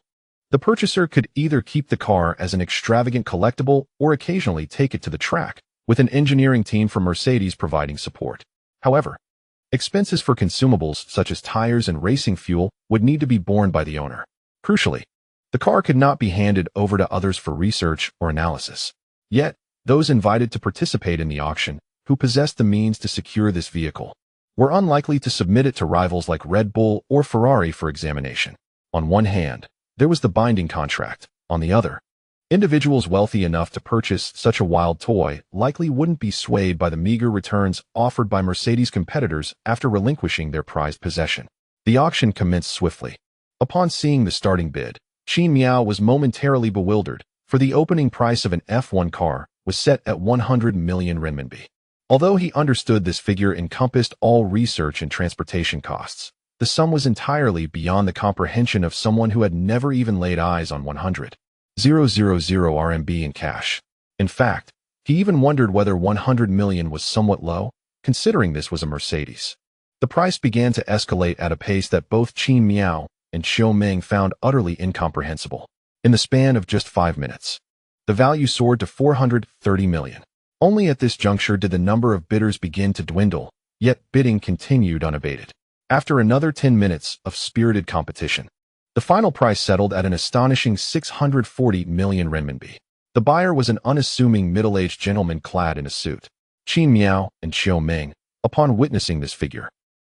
The purchaser could either keep the car as an extravagant collectible or occasionally take it to the track, with an engineering team from Mercedes providing support. However, expenses for consumables such as tires and racing fuel would need to be borne by the owner. Crucially, the car could not be handed over to others for research or analysis. Yet, those invited to participate in the auction, who possessed the means to secure this vehicle, were unlikely to submit it to rivals like Red Bull or Ferrari for examination. On one hand, there was the binding contract. On the other, individuals wealthy enough to purchase such a wild toy likely wouldn't be swayed by the meager returns offered by Mercedes competitors after relinquishing their prized possession. The auction commenced swiftly. Upon seeing the starting bid, Qin Miao was momentarily bewildered, for the opening price of an F1 car was set at 100 million renminbi. Although he understood this figure encompassed all research and transportation costs, the sum was entirely beyond the comprehension of someone who had never even laid eyes on 100,000 RMB in cash. In fact, he even wondered whether 100 million was somewhat low, considering this was a Mercedes. The price began to escalate at a pace that both Qin Miao and Xiao Ming found utterly incomprehensible. In the span of just 5 minutes, the value soared to 430 million. Only at this juncture did the number of bidders begin to dwindle, yet bidding continued unabated. After another 10 minutes of spirited competition, the final price settled at an astonishing 640 million renminbi. The buyer was an unassuming middle-aged gentleman clad in a suit. Qin Miao and Xiao Ming, upon witnessing this figure,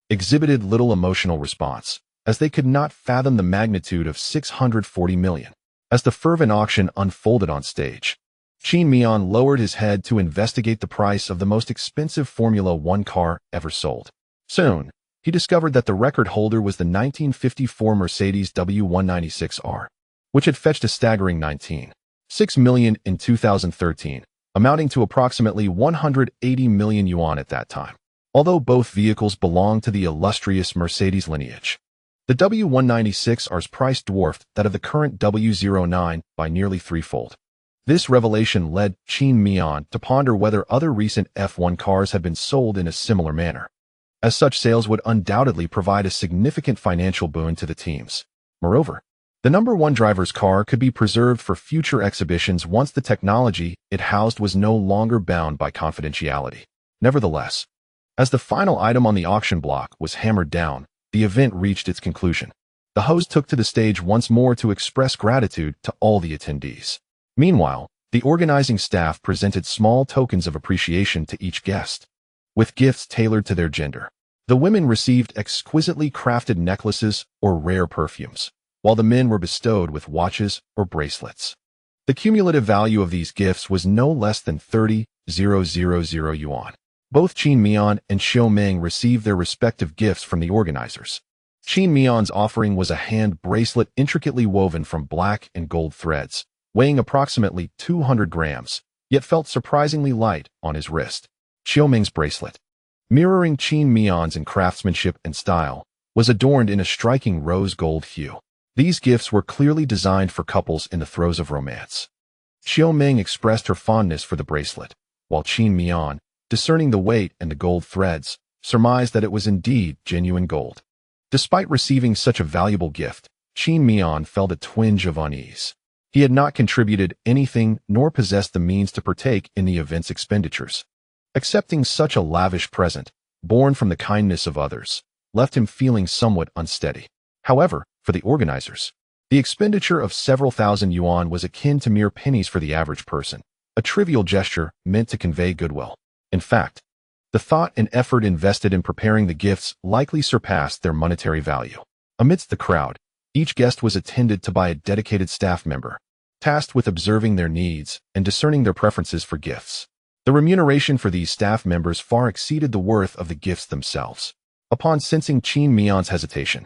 exhibited little emotional response, as they could not fathom the magnitude of 640 million. As the fervent auction unfolded on stage, Qin Miao lowered his head to investigate the price of the most expensive Formula One car ever sold. Soon, he discovered that the record holder was the 1954 Mercedes W196R, which had fetched a staggering 19.6 million in 2013, amounting to approximately 180 million yuan at that time. Although both vehicles belonged to the illustrious Mercedes lineage, the W196R's price dwarfed that of the current W09 by nearly threefold. This revelation led Qin Miao to ponder whether other recent F1 cars had been sold in a similar manner, as such sales would undoubtedly provide a significant financial boon to the teams. Moreover, the number one driver's car could be preserved for future exhibitions once the technology it housed was no longer bound by confidentiality. Nevertheless, as the final item on the auction block was hammered down, the event reached its conclusion. The host took to the stage once more to express gratitude to all the attendees. Meanwhile, the organizing staff presented small tokens of appreciation to each guest, with gifts tailored to their gender. The women received exquisitely crafted necklaces or rare perfumes, while the men were bestowed with watches or bracelets. The cumulative value of these gifts was no less than 30,000 yuan. Both Qin Miao and Xiao Ming received their respective gifts from the organizers. Qin Miao's offering was a hand bracelet intricately woven from black and gold threads, weighing approximately 200 grams, yet felt surprisingly light on his wrist. Xiao Ming's bracelet, mirroring Qin Miao's in craftsmanship and style, was adorned in a striking rose gold hue. These gifts were clearly designed for couples in the throes of romance. Xiao Ming expressed her fondness for the bracelet, while Qin Miao, discerning the weight and the gold threads, surmised that it was indeed genuine gold. Despite receiving such a valuable gift, Qin Miao felt a twinge of unease. He had not contributed anything nor possessed the means to partake in the event's expenditures. Accepting such a lavish present, born from the kindness of others, left him feeling somewhat unsteady. However, for the organizers, the expenditure of several thousand yuan was akin to mere pennies for the average person, a trivial gesture meant to convey goodwill. In fact, the thought and effort invested in preparing the gifts likely surpassed their monetary value. Amidst the crowd, each guest was attended to by a dedicated staff member, tasked with observing their needs and discerning their preferences for gifts. The remuneration for these staff members far exceeded the worth of the gifts themselves. Upon sensing Qin Miao's hesitation,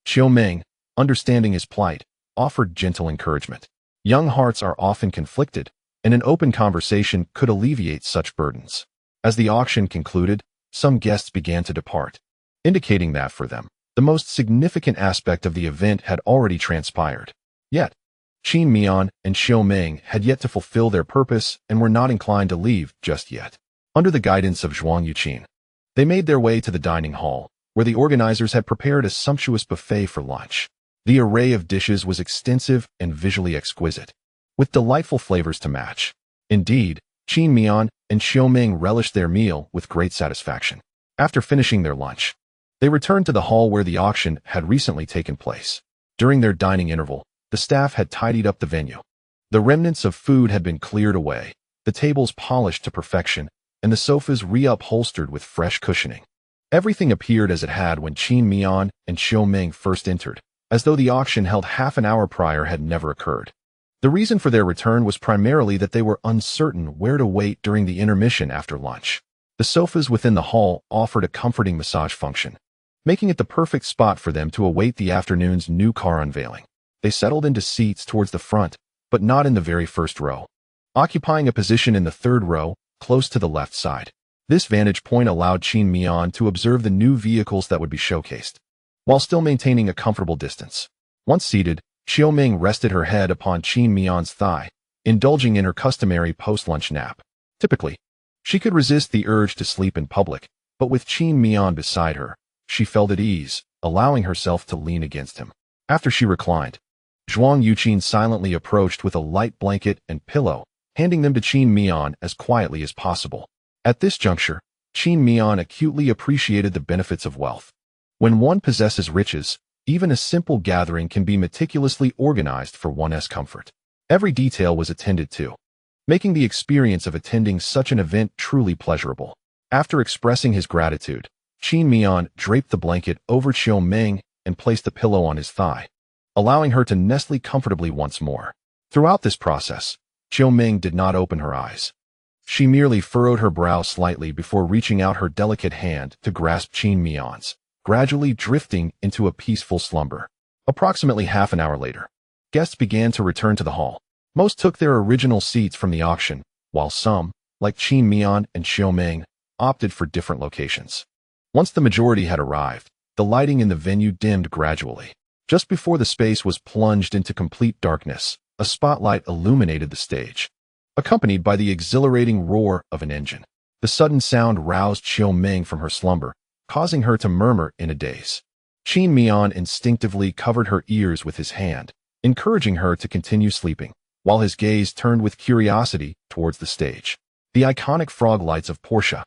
Xiao Ming, understanding his plight, offered gentle encouragement. Young hearts are often conflicted, and an open conversation could alleviate such burdens. As the auction concluded, some guests began to depart, indicating that for them, the most significant aspect of the event had already transpired. Yet, Qin Miao and Xiao Ming had yet to fulfill their purpose and were not inclined to leave just yet. Under the guidance of Zhuang Yuqin, they made their way to the dining hall, where the organizers had prepared a sumptuous buffet for lunch. The array of dishes was extensive and visually exquisite, with delightful flavors to match. Indeed, Qin Miao and Xiao Ming relished their meal with great satisfaction. After finishing their lunch, they returned to the hall where the auction had recently taken place. During their dining interval, the staff had tidied up the venue. The remnants of food had been cleared away, the tables polished to perfection, and the sofas reupholstered with fresh cushioning. Everything appeared as it had when Qin Miao and Xiao Ming first entered, as though the auction held half an hour prior had never occurred. The reason for their return was primarily that they were uncertain where to wait during the intermission after lunch. The sofas within the hall offered a comforting massage function, making it the perfect spot for them to await the afternoon's new car unveiling. They settled into seats towards the front, but not in the very first row, occupying a position in the third row, close to the left side. This vantage point allowed Qin Miao to observe the new vehicles that would be showcased, while still maintaining a comfortable distance. Once seated, Xiao Ming rested her head upon Qin Miao's thigh, indulging in her customary post-lunch nap. Typically, she could resist the urge to sleep in public, but with Qin Miao beside her, she felt at ease, allowing herself to lean against him. After she reclined, Zhuang Yuqin silently approached with a light blanket and pillow, handing them to Qin Miao as quietly as possible. At this juncture, Qin Miao acutely appreciated the benefits of wealth. When one possesses riches, even a simple gathering can be meticulously organized for one's comfort. Every detail was attended to, making the experience of attending such an event truly pleasurable. After expressing his gratitude, Qin Miao draped the blanket over Qiu Meng and placed the pillow on his thigh, allowing her to nestle comfortably once more. Throughout this process, Qiu Meng did not open her eyes. She merely furrowed her brow slightly before reaching out her delicate hand to grasp Qin Miao's, gradually drifting into a peaceful slumber. Approximately half an hour later, guests began to return to the hall. Most took their original seats from the auction, while some, like Qin Miao and Qiu Meng, opted for different locations. Once the majority had arrived, the lighting in the venue dimmed gradually. Just before the space was plunged into complete darkness, a spotlight illuminated the stage, accompanied by the exhilarating roar of an engine. The sudden sound roused Qiu Meng from her slumber, causing her to murmur in a daze. Qin Miao instinctively covered her ears with his hand, encouraging her to continue sleeping, while his gaze turned with curiosity towards the stage. The iconic frog lights of Porsche,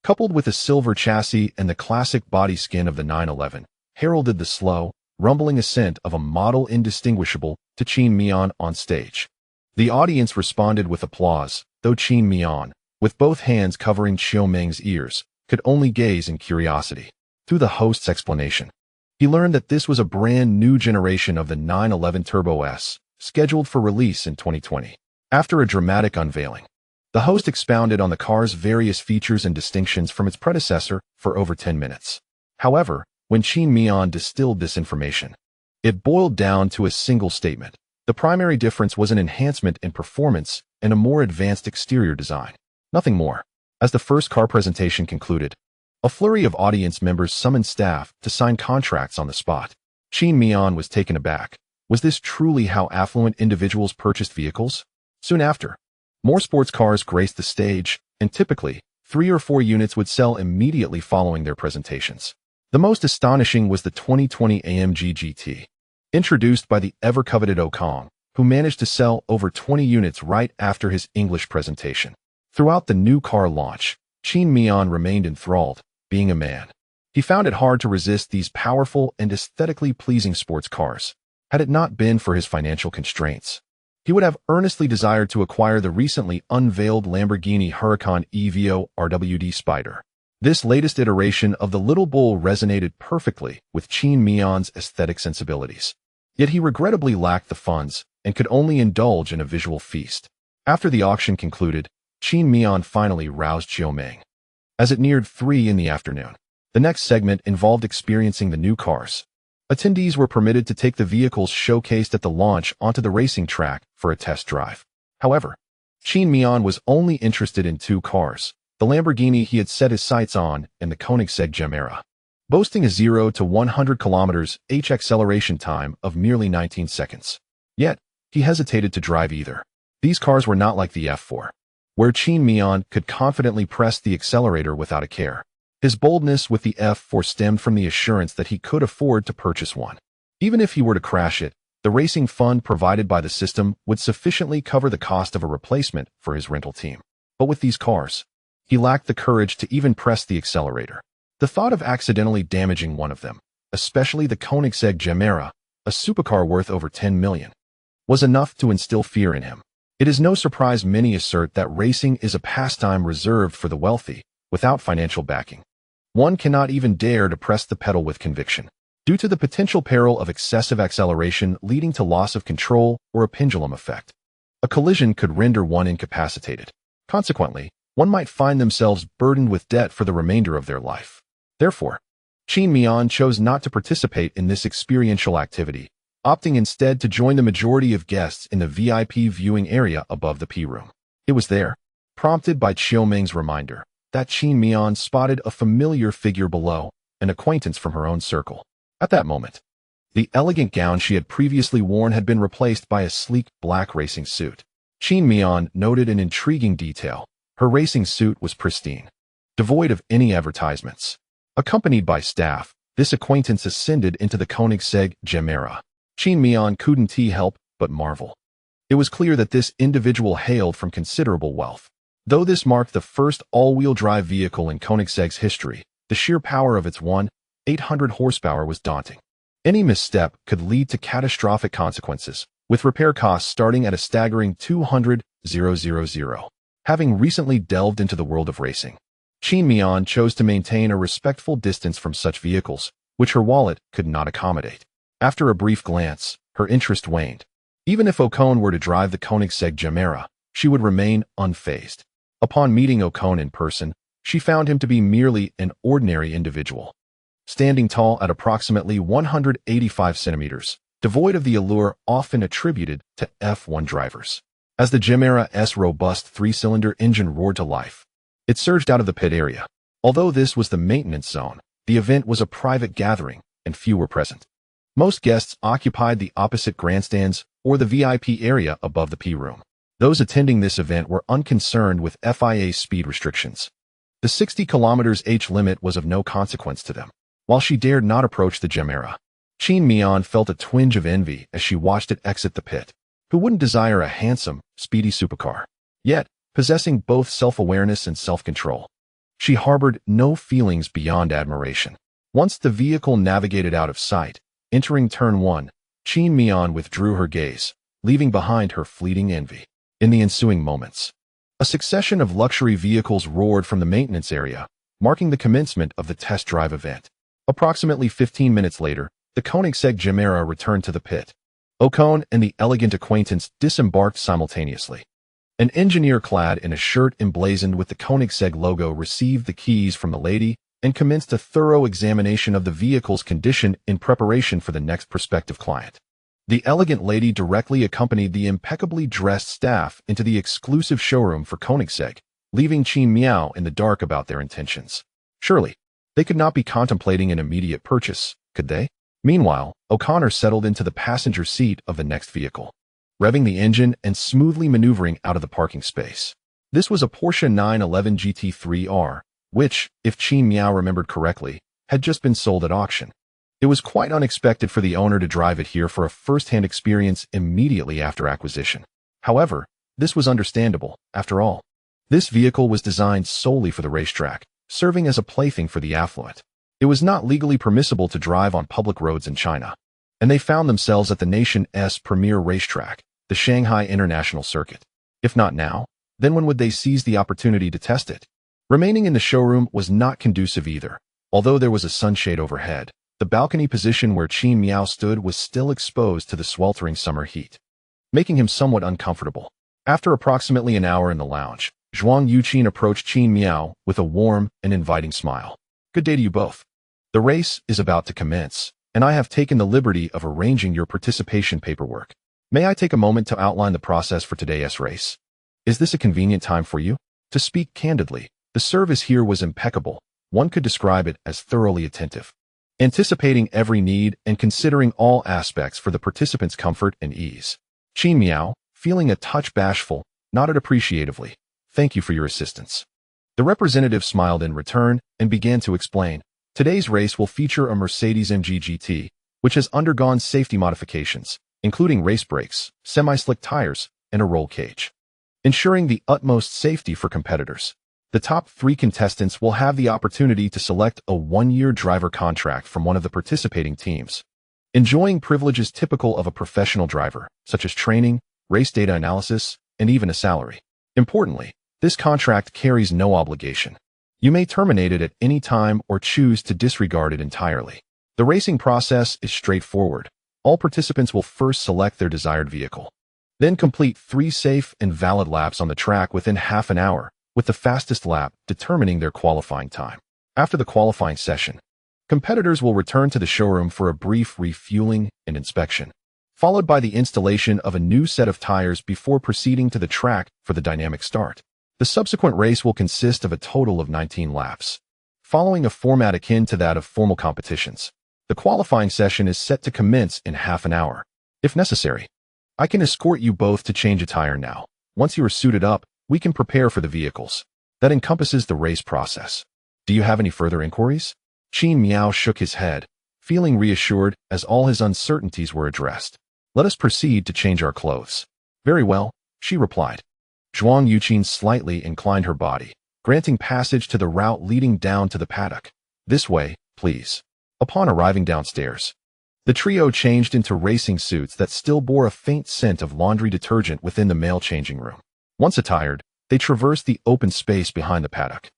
coupled with the silver chassis and the classic body skin of the 911, heralded the slow, rumbling ascent of a model indistinguishable to Qin Miao on stage. The audience responded with applause, though Qin Miao, with both hands covering Qiu Meng's ears, could only gaze in curiosity. Through the host's explanation, he learned that this was a brand new generation of the 911 Turbo S, scheduled for release in 2020. After a dramatic unveiling, the host expounded on the car's various features and distinctions from its predecessor for over 10 minutes. However, when Qin Miao distilled this information, it boiled down to a single statement. The primary difference was an enhancement in performance and a more advanced exterior design. Nothing more. As the first car presentation concluded, a flurry of audience members summoned staff to sign contracts on the spot. Qin Miao was taken aback. Was this truly how affluent individuals purchased vehicles? Soon after, more sports cars graced the stage, and typically, 3 or 4 units would sell immediately following their presentations. The most astonishing was the 2020 AMG GT, introduced by the ever-coveted Ocon, who managed to sell over 20 units right after his English presentation. Throughout the new car launch, Qin Miao remained enthralled, being a man. He found it hard to resist these powerful and aesthetically pleasing sports cars. Had it not been for his financial constraints, he would have earnestly desired to acquire the recently unveiled Lamborghini Huracan EVO RWD Spider. This latest iteration of the Little Bull resonated perfectly with Qin Miao's aesthetic sensibilities. Yet he regrettably lacked the funds and could only indulge in a visual feast. After the auction concluded, Qin Miao finally roused Qiu Meng. As it neared 3 in the afternoon, the next segment involved experiencing the new cars. Attendees were permitted to take the vehicles showcased at the launch onto the racing track for a test drive. However, Qin Miao was only interested in 2 cars, the Lamborghini he had set his sights on and the Koenigsegg Gemera. Boasting a 0 to 100 km/h acceleration time of merely 19 seconds. Yet, he hesitated to drive either. These cars were not like the F4, where Qin Miao could confidently press the accelerator without a care. His boldness with the F4 stemmed from the assurance that he could afford to purchase one. Even if he were to crash it, the racing fund provided by the system would sufficiently cover the cost of a replacement for his rental team. But with these cars, he lacked the courage to even press the accelerator. The thought of accidentally damaging one of them, especially the Koenigsegg Gemera, a supercar worth over 10 million, was enough to instill fear in him. It is no surprise many assert that racing is a pastime reserved for the wealthy, without financial backing. One cannot even dare to press the pedal with conviction, due to the potential peril of excessive acceleration leading to loss of control or a pendulum effect. A collision could render one incapacitated. Consequently, one might find themselves burdened with debt for the remainder of their life. Therefore, Qin Miao chose not to participate in this experiential activity, opting instead to join the majority of guests in the VIP viewing area above the P room. It was there, prompted by Qiu Meng's reminder, that Qin Miao spotted a familiar figure below, an acquaintance from her own circle. At that moment, the elegant gown she had previously worn had been replaced by a sleek black racing suit. Qin Miao noted an intriguing detail. Her racing suit was pristine, devoid of any advertisements. Accompanied by staff, this acquaintance ascended into the Koenigsegg Gemera. Qin Miao couldn't help but marvel. It was clear that this individual hailed from considerable wealth. Though this marked the first all-wheel drive vehicle in Koenigsegg's history, the sheer power of its 800 horsepower was daunting. Any misstep could lead to catastrophic consequences, with repair costs starting at a staggering $200 000. Having recently delved into the world of racing, Qin Miao chose to maintain a respectful distance from such vehicles, which her wallet could not accommodate. After a brief glance, her interest waned. Even if Ocon were to drive the Koenigsegg Gemera, she would remain unfazed. Upon meeting Ocon in person, she found him to be merely an ordinary individual. Standing tall at approximately 185 centimeters, devoid of the allure often attributed to F1 drivers. As the Gemera's robust three-cylinder engine roared to life, it surged out of the pit area. Although this was the maintenance zone, the event was a private gathering, and few were present. Most guests occupied the opposite grandstands or the VIP area above the P-room. Those attending this event were unconcerned with FIA speed restrictions. The 60 km/h limit was of no consequence to them. While she dared not approach the Gemera, Qin Miao felt a twinge of envy as she watched it exit the pit. Who wouldn't desire a handsome, speedy supercar? Yet, possessing both self-awareness and self-control, she harbored no feelings beyond admiration. Once the vehicle navigated out of sight, entering turn 1, Qin Miao withdrew her gaze, leaving behind her fleeting envy. In the ensuing moments, a succession of luxury vehicles roared from the maintenance area, marking the commencement of the test drive event. Approximately 15 minutes later, the Koenigsegg Gemera returned to the pit. Ocon and the elegant acquaintance disembarked simultaneously. An engineer clad in a shirt emblazoned with the Koenigsegg logo received the keys from the lady and commenced a thorough examination of the vehicle's condition in preparation for the next prospective client. The elegant lady directly accompanied the impeccably dressed staff into the exclusive showroom for Koenigsegg, leaving Qin Miao in the dark about their intentions. Surely, they could not be contemplating an immediate purchase, could they? Meanwhile, O'Connor settled into the passenger seat of the next vehicle, revving the engine and smoothly maneuvering out of the parking space. This was a Porsche 911 GT3R, which, if Qin Miao remembered correctly, had just been sold at auction. It was quite unexpected for the owner to drive it here for a first-hand experience immediately after acquisition. However, this was understandable, after all. This vehicle was designed solely for the racetrack, serving as a plaything for the affluent. It was not legally permissible to drive on public roads in China, and they found themselves at the nation's premier racetrack, the Shanghai International Circuit. If not now, then when would they seize the opportunity to test it? Remaining in the showroom was not conducive either. Although there was a sunshade overhead, the balcony position where Qin Miao stood was still exposed to the sweltering summer heat, making him somewhat uncomfortable. After approximately an hour in the lounge, Zhuang Yuqin approached Qin Miao with a warm and inviting smile. Good day to you both. The race is about to commence, and I have taken the liberty of arranging your participation paperwork. May I take a moment to outline the process for today's race? Is this a convenient time for you? To speak candidly, the service here was impeccable. One could describe it as thoroughly attentive, anticipating every need and considering all aspects for the participants' comfort and ease. Qin Miao, feeling a touch bashful, nodded appreciatively. Thank you for your assistance. The representative smiled in return and began to explain. Today's race will feature a Mercedes-AMG GT, which has undergone safety modifications, including race brakes, semi-slick tires, and a roll cage, ensuring the utmost safety for competitors. The top 3 contestants will have the opportunity to select a 1-year driver contract from one of the participating teams, enjoying privileges typical of a professional driver, such as training, race data analysis, and even a salary. Importantly, this contract carries no obligation. You may terminate it at any time or choose to disregard it entirely. The racing process is straightforward. All participants will first select their desired vehicle, then complete 3 safe and valid laps on the track within half an hour, with the fastest lap determining their qualifying time. After the qualifying session, competitors will return to the showroom for a brief refueling and inspection, followed by the installation of a new set of tires before proceeding to the track for the dynamic start. The subsequent race will consist of a total of 19 laps, following a format akin to that of formal competitions. The qualifying session is set to commence in half an hour. If necessary, I can escort you both to change a tire now. Once you are suited up, we can prepare for the vehicles. That encompasses the race process. Do you have any further inquiries? Qin Miao shook his head, feeling reassured as all his uncertainties were addressed. Let us proceed to change our clothes. Very well, she replied. Zhuang Yuqin slightly inclined her body, granting passage to the route leading down to the paddock. This way, please. Upon arriving downstairs, the trio changed into racing suits that still bore a faint scent of laundry detergent within the male changing room. Once attired, they traversed the open space behind the paddock,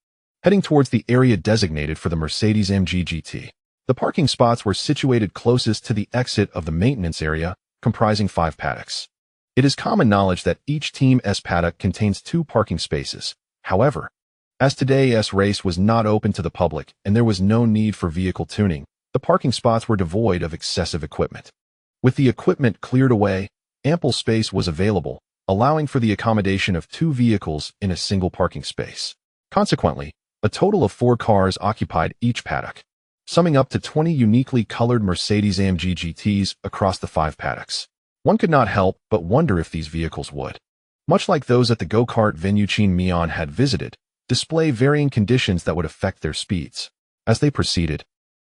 heading towards the area designated for the Mercedes-AMG GT. The parking spots were situated closest to the exit of the maintenance area, comprising 5 paddocks. It is common knowledge that each team's paddock contains 2 parking spaces. However, as today's race was not open to the public and there was no need for vehicle tuning, the parking spots were devoid of excessive equipment. With the equipment cleared away, ample space was available, allowing for the accommodation of 2 vehicles in a single parking space. Consequently, a total of 4 cars occupied each paddock, summing up to 20 uniquely colored Mercedes-AMG GTs across the 5 paddocks. One could not help but wonder if these vehicles would, much like those at the go-kart venue Qin Miao had visited, display varying conditions that would affect their speeds. As they proceeded,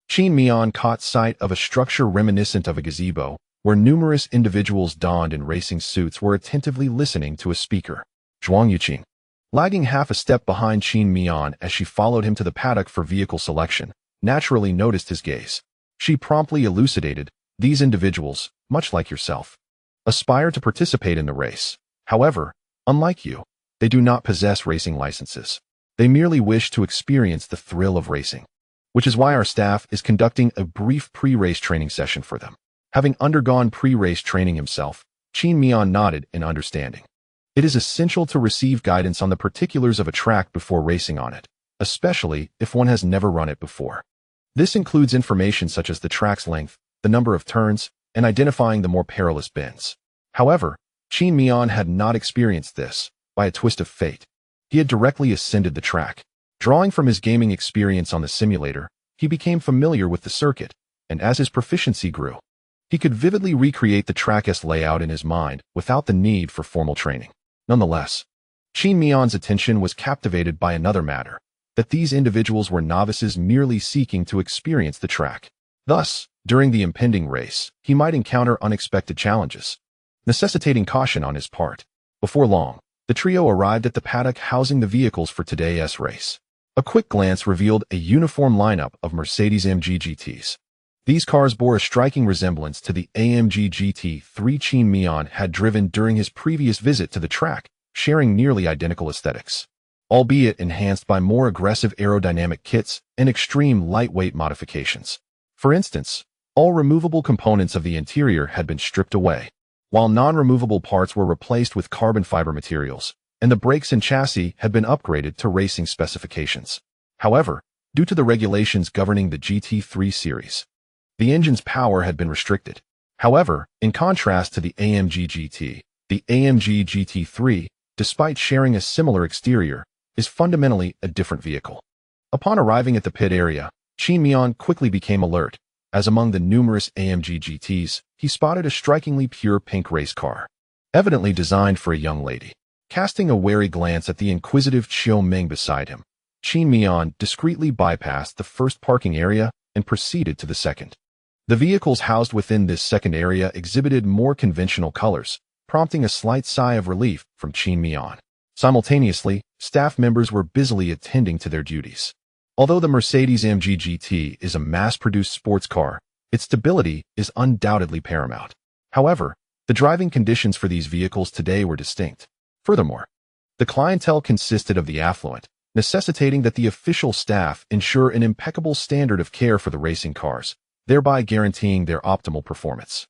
Qin Miao caught sight of a structure reminiscent of a gazebo, where numerous individuals donned in racing suits were attentively listening to a speaker. Zhuang Yuqing, lagging half a step behind Qin Miao as she followed him to the paddock for vehicle selection, naturally noticed his gaze. She promptly elucidated, "These individuals, much like yourself, aspire to participate in the race. However, unlike you, they do not possess racing licenses. They merely wish to experience the thrill of racing, which is why our staff is conducting a brief pre-race training session for them." Having undergone pre-race training himself, Qin Miao nodded in understanding. It is essential to receive guidance on the particulars of a track before racing on it, especially if one has never run it before. This includes information such as the track's length, the number of turns, and identifying the more perilous bends. However, Qin Miao had not experienced this. By a twist of fate, he had directly ascended the track. Drawing from his gaming experience on the simulator, he became familiar with the circuit, and as his proficiency grew, he could vividly recreate the track's layout in his mind without the need for formal training. Nonetheless, Qin Miao's attention was captivated by another matter, that these individuals were novices merely seeking to experience the track. Thus, during the impending race, he might encounter unexpected challenges, necessitating caution on his part. Before long, the trio arrived at the paddock housing the vehicles for today's race. A quick glance revealed a uniform lineup of Mercedes-AMG GTs. These cars bore a striking resemblance to the AMG GT3 Qin Miao had driven during his previous visit to the track, sharing nearly identical aesthetics, albeit enhanced by more aggressive aerodynamic kits and extreme lightweight modifications. For instance, all removable components of the interior had been stripped away, while non-removable parts were replaced with carbon fiber materials, and the brakes and chassis had been upgraded to racing specifications. However, due to the regulations governing the GT3 series, the engine's power had been restricted. However, in contrast to the AMG GT, the AMG GT3, despite sharing a similar exterior, is fundamentally a different vehicle. Upon arriving at the pit area, Qin Miao quickly became alert, as among the numerous AMG GTs, he spotted a strikingly pure pink race car, evidently designed for a young lady. Casting a wary glance at the inquisitive Qiu Ming beside him, Qin Miao discreetly bypassed the first parking area and proceeded to the second. The vehicles housed within this second area exhibited more conventional colors, prompting a slight sigh of relief from Qin Miao. Simultaneously, staff members were busily attending to their duties. Although the Mercedes-AMG GT is a mass-produced sports car, its stability is undoubtedly paramount. However, the driving conditions for these vehicles today were distinct. Furthermore, the clientele consisted of the affluent, necessitating that the official staff ensure an impeccable standard of care for the racing cars, thereby guaranteeing their optimal performance.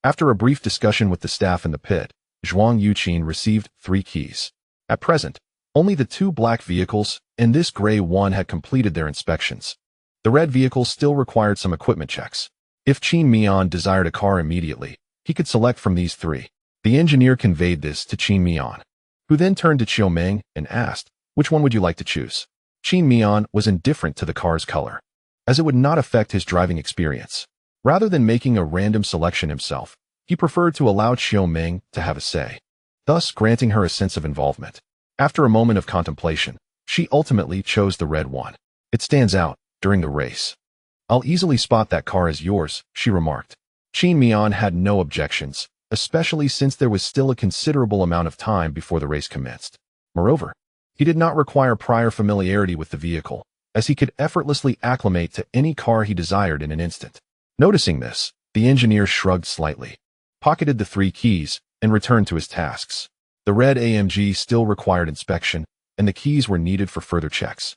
After a brief discussion with the staff in the pit, Zhuang Yuqing received 3 keys. At present, only the 2 black vehicles and this gray one had completed their inspections. The red vehicles still required some equipment checks. If Qin Miao desired a car immediately, he could select from these 3. The engineer conveyed this to Qin Miao, who then turned to Qiu Ming and asked, "Which one would you like to choose?" Qin Miao was indifferent to the car's color, as it would not affect his driving experience. Rather than making a random selection himself, he preferred to allow Qiu Ming to have a say, thus granting her a sense of involvement. After a moment of contemplation, she ultimately chose the red one. "It stands out during the race. I'll easily spot that car as yours," she remarked. Qin Miao had no objections, especially since there was still a considerable amount of time before the race commenced. Moreover, he did not require prior familiarity with the vehicle, as he could effortlessly acclimate to any car he desired in an instant. Noticing this, the engineer shrugged slightly, pocketed the 3 keys, and returned to his tasks. The red AMG still required inspection, and the keys were needed for further checks.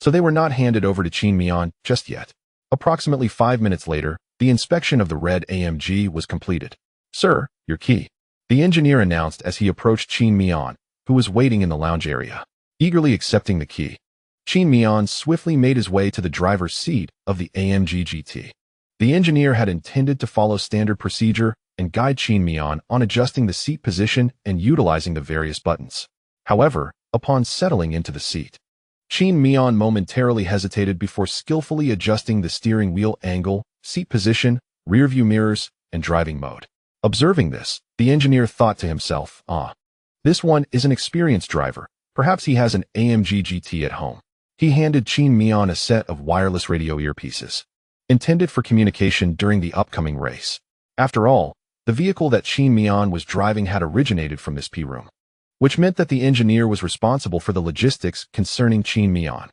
So they were not handed over to Qin Miao just yet. Approximately 5 minutes later, the inspection of the red AMG was completed. "Sir, your key," the engineer announced as he approached Qin Miao, who was waiting in the lounge area. Eagerly accepting the key, Qin Miao swiftly made his way to the driver's seat of the AMG GT. The engineer had intended to follow standard procedure and guide Qin Miao on adjusting the seat position and utilizing the various buttons. However, upon settling into the seat, Qin Miao momentarily hesitated before skillfully adjusting the steering wheel angle, seat position, rearview mirrors, and driving mode. Observing this, the engineer thought to himself, this one is an experienced driver. Perhaps he has an AMG GT at home. He handed Qin Miao a set of wireless radio earpieces, intended for communication during the upcoming race. After all, the vehicle that Qin Miao was driving had originated from this P-room, which meant that the engineer was responsible for the logistics concerning Qin Miao.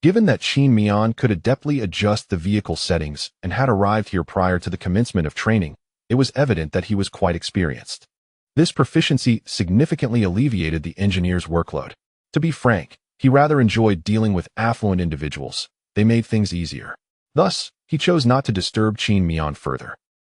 Given that Qin Miao could adeptly adjust the vehicle settings and had arrived here prior to the commencement of training, it was evident that he was quite experienced. This proficiency significantly alleviated the engineer's workload. To be frank, he rather enjoyed dealing with affluent individuals. They made things easier. Thus, he chose not to disturb Qin Miao further,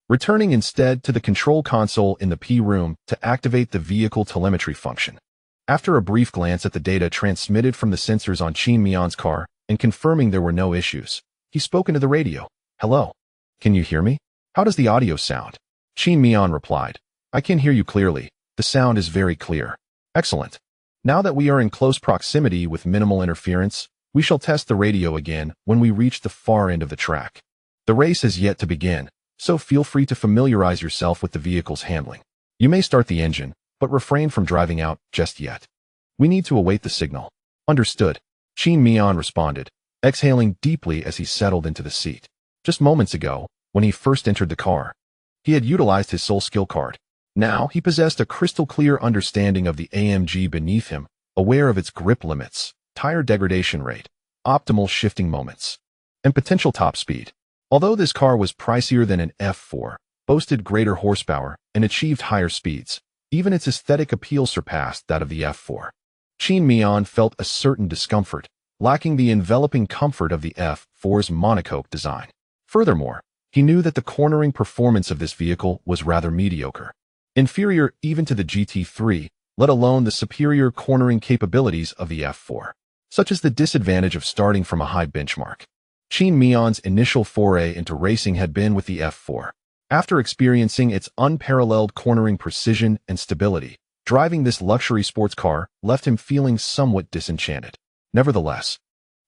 returning instead to the control console in the P-room to activate the vehicle telemetry function. After a brief glance at the data transmitted from the sensors on Qin Miao's car and confirming there were no issues, he spoke into the radio. "Hello? Can you hear me? How does the audio sound?" Qin Miao replied, "I can hear you clearly. The sound is very clear." "Excellent. Now that we are in close proximity with minimal interference, we shall test the radio again when we reach the far end of the track. The race has yet to begin, so feel free to familiarize yourself with the vehicle's handling. You may start the engine, but refrain from driving out just yet. We need to await the signal." "Understood," Qin Miao responded, exhaling deeply as he settled into the seat. Just moments ago, when he first entered the car, he had utilized his soul skill card. Now he possessed a crystal-clear understanding of the AMG beneath him, aware of its grip limits, tire degradation rate, optimal shifting moments, and potential top speed. Although this car was pricier than an F4, boasted greater horsepower, and achieved higher speeds, even its aesthetic appeal surpassed that of the F4. Qin Miao felt a certain discomfort, lacking the enveloping comfort of the F4's monocoque design. Furthermore, he knew that the cornering performance of this vehicle was rather mediocre, inferior even to the GT3, let alone the superior cornering capabilities of the F4. Such is the disadvantage of starting from a high benchmark. Qin Miao's initial foray into racing had been with the F4. After experiencing its unparalleled cornering precision and stability, driving this luxury sports car left him feeling somewhat disenchanted. Nevertheless,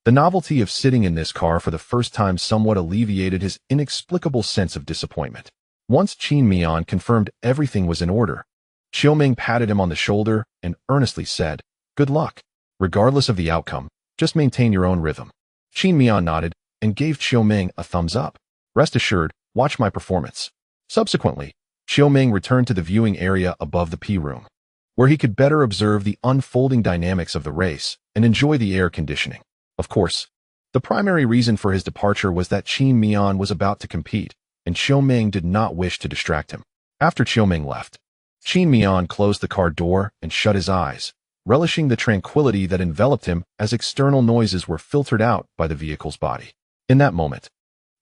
the novelty of sitting in this car for the first time somewhat alleviated his inexplicable sense of disappointment. Once Qin Miao confirmed everything was in order, Xiaoming patted him on the shoulder and earnestly said, "Good luck. Regardless of the outcome, just maintain your own rhythm." Qin Miao nodded and gave Xiaoming a thumbs up. "Rest assured, watch my performance." Subsequently, Xiaoming returned to the viewing area above the P-room, where he could better observe the unfolding dynamics of the race and enjoy the air conditioning. Of course, the primary reason for his departure was that Qin Miao was about to compete, and Xiaoming did not wish to distract him. After Xiaoming left, Qin Miao closed the car door and shut his eyes, relishing the tranquility that enveloped him as external noises were filtered out by the vehicle's body. In that moment,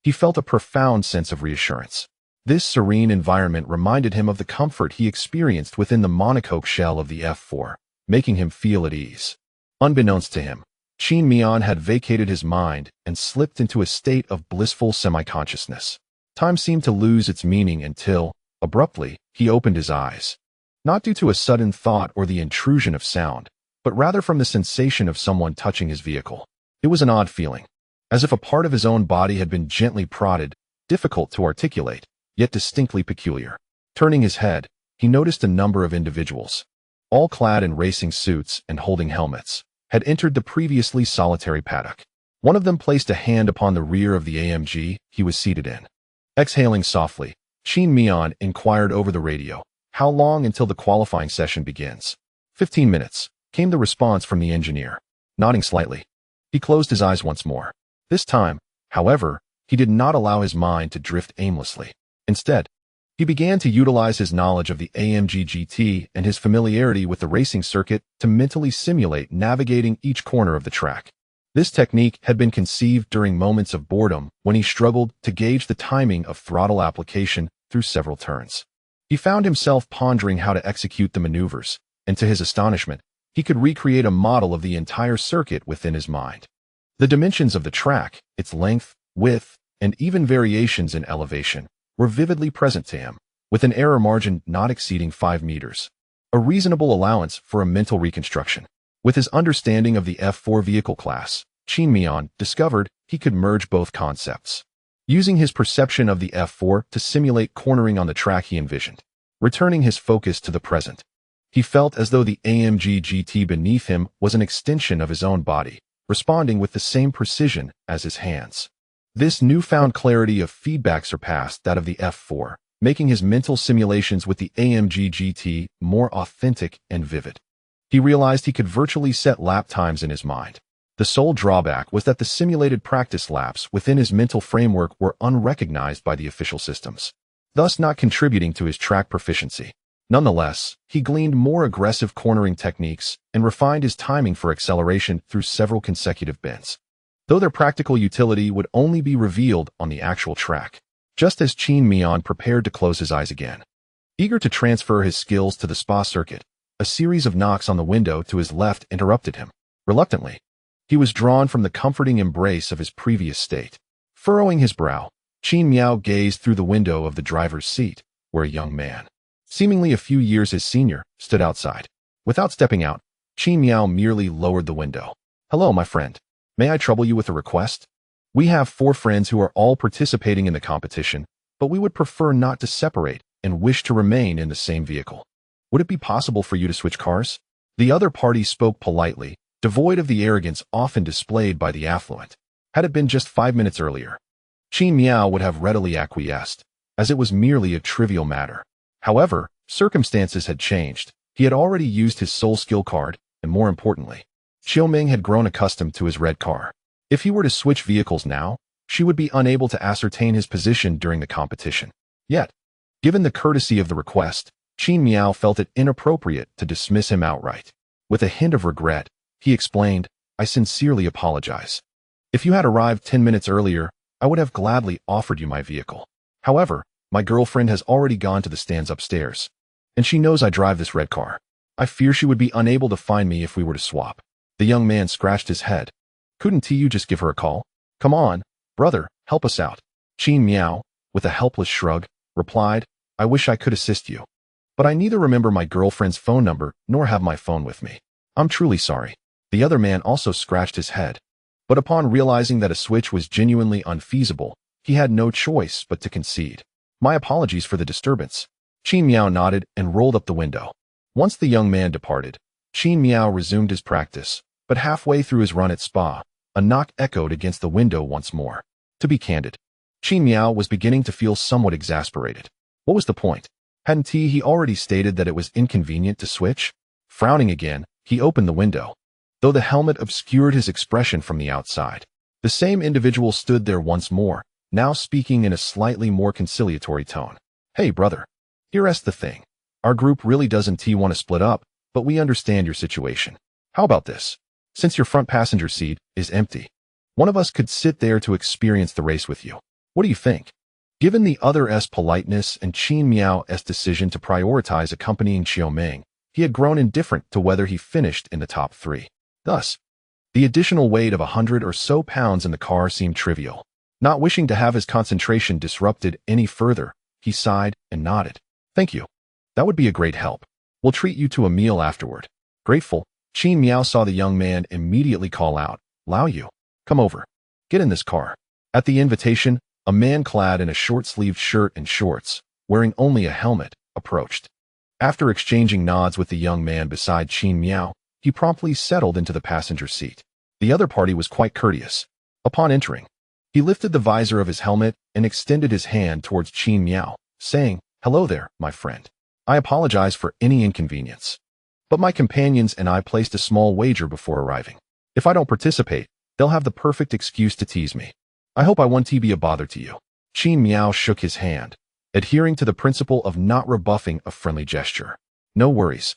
he felt a profound sense of reassurance. This serene environment reminded him of the comfort he experienced within the monocoque shell of the F4, making him feel at ease. Unbeknownst to him, Qin Miao had vacated his mind and slipped into a state of blissful semi-consciousness. Time seemed to lose its meaning until, abruptly, he opened his eyes. Not due to a sudden thought or the intrusion of sound, but rather from the sensation of someone touching his vehicle. It was an odd feeling, as if a part of his own body had been gently prodded, difficult to articulate, yet distinctly peculiar. Turning his head, he noticed a number of individuals, all clad in racing suits and holding helmets, had entered the previously solitary paddock. One of them placed a hand upon the rear of the AMG he was seated in. Exhaling softly, Qin Miao inquired over the radio, "How long until the qualifying session begins?" 15 minutes, came the response from the engineer. Nodding slightly, he closed his eyes once more. This time, however, he did not allow his mind to drift aimlessly. Instead, he He began to utilize his knowledge of the AMG GT and his familiarity with the racing circuit to mentally simulate navigating each corner of the track. This technique had been conceived during moments of boredom when he struggled to gauge the timing of throttle application through several turns. He found himself pondering how to execute the maneuvers, and to his astonishment, he could recreate a model of the entire circuit within his mind. The dimensions of the track, its length, width, and even variations in elevation, were vividly present to him, with an error margin not exceeding 5 meters. A reasonable allowance for a mental reconstruction. With his understanding of the F4 vehicle class, Qin Miao discovered he could merge both concepts. Using his perception of the F4 to simulate cornering on the track he envisioned, returning his focus to the present. He felt as though the AMG GT beneath him was an extension of his own body, responding with the same precision as his hands. This newfound clarity of feedback surpassed that of the F4, making his mental simulations with the AMG GT more authentic and vivid. He realized he could virtually set lap times in his mind. The sole drawback was that the simulated practice laps within his mental framework were unrecognized by the official systems, thus not contributing to his track proficiency. Nonetheless, he gleaned more aggressive cornering techniques and refined his timing for acceleration through several consecutive bends, though their practical utility would only be revealed on the actual track. Just as Qin Miao prepared to close his eyes again, eager to transfer his skills to the Spa circuit, a series of knocks on the window to his left interrupted him. Reluctantly, he was drawn from the comforting embrace of his previous state. Furrowing his brow, Qin Miao gazed through the window of the driver's seat, where a young man, seemingly a few years his senior, stood outside. Without stepping out, Qin Miao merely lowered the window. "Hello, my friend. May I trouble you with a request? We have 4 friends who are all participating in the competition, but we would prefer not to separate and wish to remain in the same vehicle. Would it be possible for you to switch cars?" The other party spoke politely, devoid of the arrogance often displayed by the affluent. Had it been just 5 minutes earlier, Qin Miao would have readily acquiesced, as it was merely a trivial matter. However, circumstances had changed. He had already used his soul skill card, and more importantly, Xiaoming had grown accustomed to his red car. If he were to switch vehicles now, she would be unable to ascertain his position during the competition. Yet, given the courtesy of the request, Qin Miao felt it inappropriate to dismiss him outright. With a hint of regret, he explained, "I sincerely apologize. If you had arrived 10 minutes earlier, I would have gladly offered you my vehicle. However, my girlfriend has already gone to the stands upstairs, and she knows I drive this red car. I fear she would be unable to find me if we were to swap." The young man scratched his head. "Couldn't you just give her a call? Come on, brother, help us out." Qin Miao, with a helpless shrug, replied, "I wish I could assist you, but I neither remember my girlfriend's phone number nor have my phone with me. I'm truly sorry." The other man also scratched his head, but upon realizing that a switch was genuinely unfeasible, he had no choice but to concede. "My apologies for the disturbance." Qin Miao nodded and rolled up the window. Once the young man departed, Qin Miao resumed his practice, but halfway through his run at Spa, a knock echoed against the window once more. To be candid, Qin Miao was beginning to feel somewhat exasperated. What was the point? Hadn't he already stated that it was inconvenient to switch? Frowning again, he opened the window. Though the helmet obscured his expression from the outside, the same individual stood there once more, now speaking in a slightly more conciliatory tone. "Hey, brother. Here's the thing. Our group really doesn't want to split up, but we understand your situation. How about this? Since your front passenger seat is empty, one of us could sit there to experience the race with you. What do you think?" Given the other's politeness and Qin Miao's decision to prioritize accompanying Xiaoming, he had grown indifferent to whether he finished in the top 3. Thus, the additional weight of 100 or so pounds in the car seemed trivial. Not wishing to have his concentration disrupted any further, he sighed and nodded. "Thank you. That would be a great help. We'll treat you to a meal afterward." Grateful, Qin Miao saw the young man immediately call out, "Lao Yu, come over. Get in this car." At the invitation, a man clad in a short-sleeved shirt and shorts, wearing only a helmet, approached. After exchanging nods with the young man beside Qin Miao, he promptly settled into the passenger seat. The other party was quite courteous. Upon entering, he lifted the visor of his helmet and extended his hand towards Qin Miao, saying, "Hello there, my friend. I apologize for any inconvenience, but my companions and I placed a small wager before arriving. If I don't participate, they'll have the perfect excuse to tease me. I hope I won't be a bother to you." Qin Miao shook his hand, adhering to the principle of not rebuffing a friendly gesture. No worries.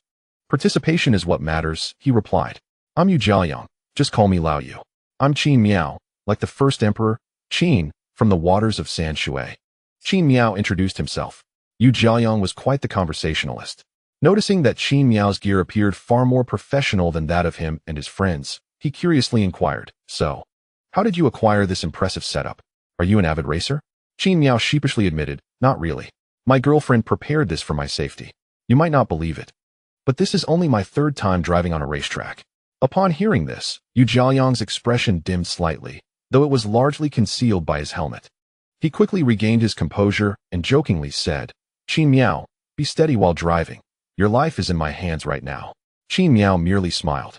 Participation is what matters, he replied. I'm Yu Jiaoyang, just call me Lao Yu. I'm Qin Miao, like the first emperor, Qin, from the waters of San Shui. Qin Miao introduced himself. Yu Jiaoyang was quite the conversationalist. Noticing that Qin Miao's gear appeared far more professional than that of him and his friends, he curiously inquired, so, how did you acquire this impressive setup? Are you an avid racer? Qin Miao sheepishly admitted, not really. My girlfriend prepared this for my safety. You might not believe it, but this is only my third time driving on a racetrack. Upon hearing this, Yu Jiaoyang's expression dimmed slightly, though it was largely concealed by his helmet. He quickly regained his composure and jokingly said, Qin Miao, be steady while driving. Your life is in my hands right now. Qin Miao merely smiled.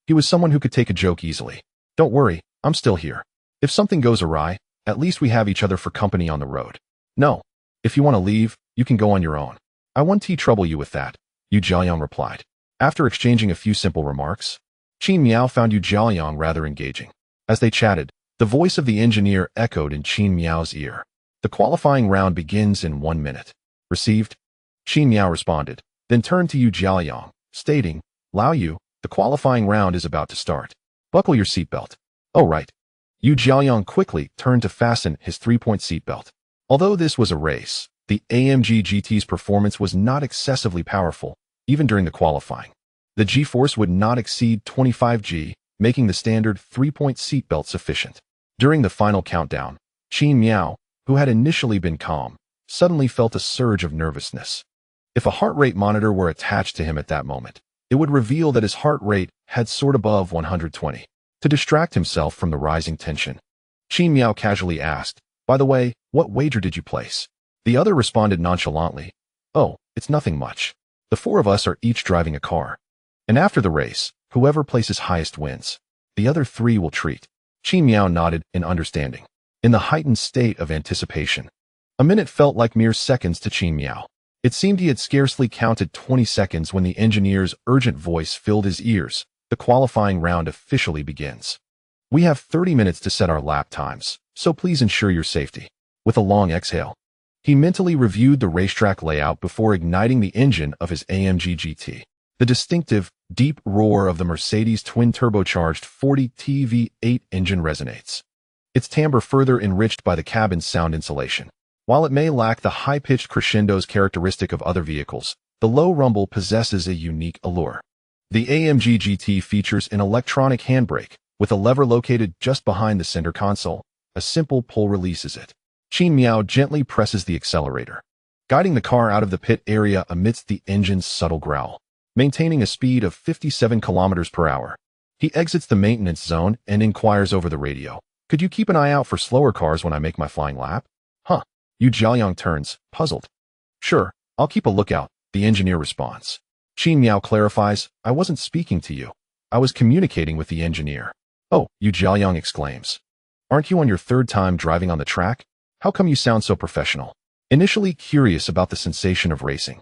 He was someone who could take a joke easily. Don't worry, I'm still here. If something goes awry, at least we have each other for company on the road. No, if you want to leave, you can go on your own. I won't trouble you with that, Yu Jiaoyang replied. After exchanging a few simple remarks, Qin Miao found Yu Jiaoyang rather engaging. As they chatted, the voice of the engineer echoed in Qin Miao's ear. The qualifying round begins in 1 minute. Received? Qin Miao responded, then turned to Yu Jiaoyang, stating, Lao Yu, the qualifying round is about to start. Buckle your seatbelt. Oh right. Yu Jiaoyang quickly turned to fasten his 3-point seatbelt. Although this was a race, the AMG GT's performance was not excessively powerful, even during the qualifying. The G-force would not exceed 25 G, making the standard 3-point seatbelt sufficient. During the final countdown, Qin Miao, who had initially been calm, suddenly felt a surge of nervousness. If a heart rate monitor were attached to him at that moment, it would reveal that his heart rate had soared above 120. To distract himself from the rising tension, Qin Miao casually asked, by the way, what wager did you place? The other responded nonchalantly, oh, it's nothing much. The 4 of us are each driving a car. And after the race, whoever places highest wins. The other 3 will treat. Qin Miao nodded in understanding. In the heightened state of anticipation, a minute felt like mere seconds to Qin Miao. It seemed he had scarcely counted 20 seconds when the engineer's urgent voice filled his ears. The qualifying round officially begins. We have 30 minutes to set our lap times, so please ensure your safety. With a long exhale, he mentally reviewed the racetrack layout before igniting the engine of his AMG GT. The distinctive, deep roar of the Mercedes twin-turbocharged 40T V8 engine resonates, its timbre further enriched by the cabin's sound insulation. While it may lack the high-pitched crescendos characteristic of other vehicles, the low rumble possesses a unique allure. The AMG GT features an electronic handbrake, with a lever located just behind the center console. A simple pull releases it. Qin Miao gently presses the accelerator, guiding the car out of the pit area amidst the engine's subtle growl. Maintaining a speed of 57 km per hour, he exits the maintenance zone and inquires over the radio. Could you keep an eye out for slower cars when I make my flying lap? Huh. Yu Jiaoyang turns, puzzled. Sure, I'll keep a lookout, the engineer responds. Qin Miao clarifies, I wasn't speaking to you. I was communicating with the engineer. Oh, Yu Jiaoyang exclaims. Aren't you on your 3rd time driving on the track? How come you sound so professional? Initially curious about the sensation of racing,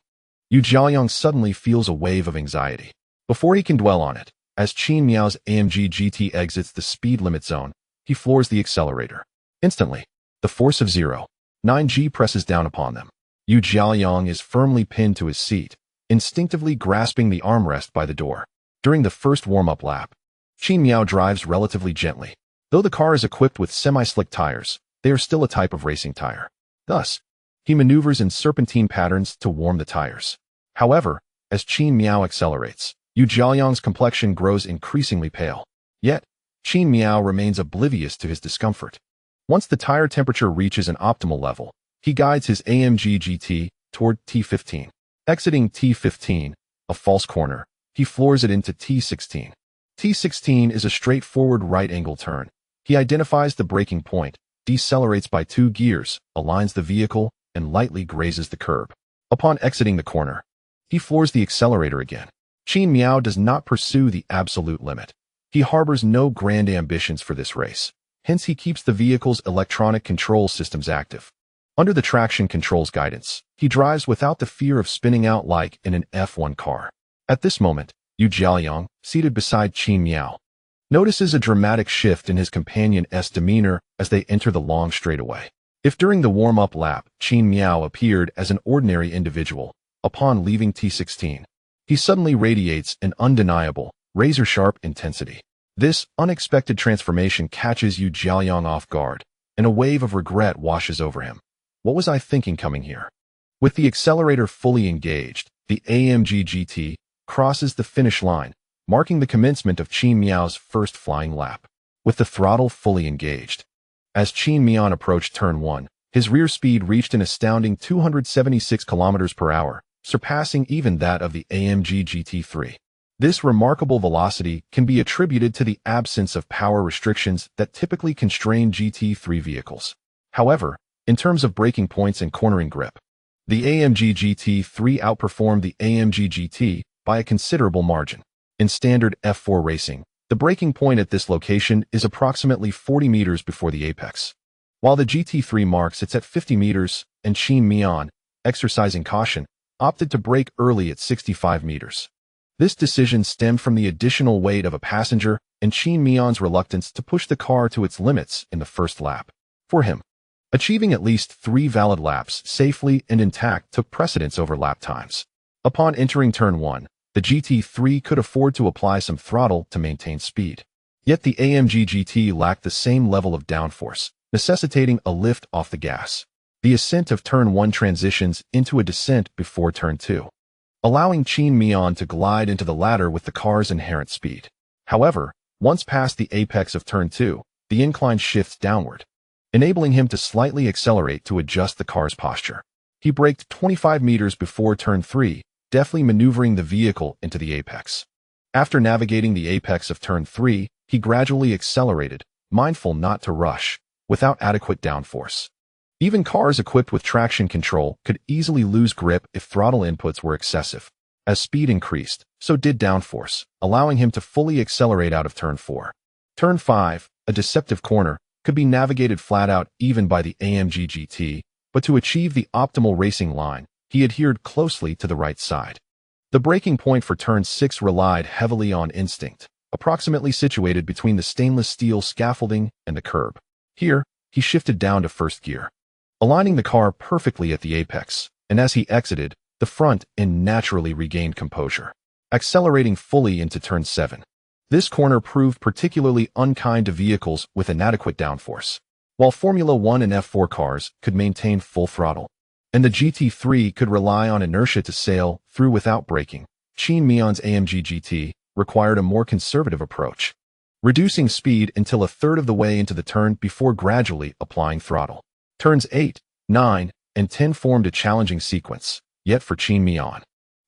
Yu Jiaoyang suddenly feels a wave of anxiety. Before he can dwell on it, as Qin Miao's AMG GT exits the speed limit zone, he floors the accelerator. Instantly, the force of 0.9 G presses down upon them. Yu Jiaoyang is firmly pinned to his seat, instinctively grasping the armrest by the door. During the first warm-up lap, Qin Miao drives relatively gently. Though the car is equipped with semi-slick tires, they are still a type of racing tire. Thus, he maneuvers in serpentine patterns to warm the tires. However, as Qin Miao accelerates, Yu Jiaoyang's complexion grows increasingly pale. Yet, Qin Miao remains oblivious to his discomfort. Once the tire temperature reaches an optimal level, he guides his AMG GT toward T15. Exiting T15, a false corner, he floors it into T16. T16 is a straightforward right-angle turn. He identifies the braking point, decelerates by 2 gears, aligns the vehicle, and lightly grazes the curb. Upon exiting the corner, he floors the accelerator again. Qin Miao does not pursue the absolute limit. He harbors no grand ambitions for this race. Hence, he keeps the vehicle's electronic control systems active. Under the traction control's guidance, he drives without the fear of spinning out like in an F1 car. At this moment, Yu Jiaoyang, seated beside Qin Miao, notices a dramatic shift in his companion's demeanor as they enter the long straightaway. If during the warm-up lap, Qin Miao appeared as an ordinary individual, upon leaving T16, he suddenly radiates an undeniable, razor-sharp intensity. This unexpected transformation catches Yu Jiaoyang off guard, and a wave of regret washes over him. What was I thinking coming here? With the accelerator fully engaged, the AMG GT crosses the finish line, marking the commencement of Qin Miao's first flying lap. With the throttle fully engaged, as Qin Miao approached turn 1, his rear speed reached an astounding 276 km per hour, surpassing even that of the AMG GT3. This remarkable velocity can be attributed to the absence of power restrictions that typically constrain GT3 vehicles. However, in terms of braking points and cornering grip, the AMG GT3 outperformed the AMG GT by a considerable margin. In standard F4 racing, the braking point at this location is approximately 40 meters before the apex, while the GT3 marks it's at 50 meters, and Qin Miao, exercising caution, opted to brake early at 65 meters. This decision stemmed from the additional weight of a passenger and Qin Miao's reluctance to push the car to its limits in the first lap. For him, achieving at least 3 valid laps safely and intact took precedence over lap times. Upon entering turn 1, the GT3 could afford to apply some throttle to maintain speed. Yet the AMG GT lacked the same level of downforce, necessitating a lift off the gas. The ascent of turn 1 transitions into a descent before turn 2, allowing Qin Miao to glide into the ladder with the car's inherent speed. However, once past the apex of turn 2, the incline shifts downward, enabling him to slightly accelerate to adjust the car's posture. He braked 25 meters before turn 3, deftly maneuvering the vehicle into the apex. After navigating the apex of turn 3, he gradually accelerated, mindful not to rush, without adequate downforce. Even cars equipped with traction control could easily lose grip if throttle inputs were excessive. As speed increased, so did downforce, allowing him to fully accelerate out of turn 4. Turn 5, a deceptive corner, could be navigated flat out even by the AMG GT, but to achieve the optimal racing line, he adhered closely to the right side. The braking point for turn 6 relied heavily on instinct, approximately situated between the stainless steel scaffolding and the curb. Here, he shifted down to first gear, aligning the car perfectly at the apex, and as he exited, the front end naturally regained composure, accelerating fully into turn 7. This corner proved particularly unkind to vehicles with inadequate downforce. While Formula 1 and F4 cars could maintain full throttle, and the GT3 could rely on inertia to sail through without braking, Qin Miao's AMG GT required a more conservative approach, reducing speed until a third of the way into the turn before gradually applying throttle. Turns 8, 9, and 10 formed a challenging sequence, yet for Qin Miao,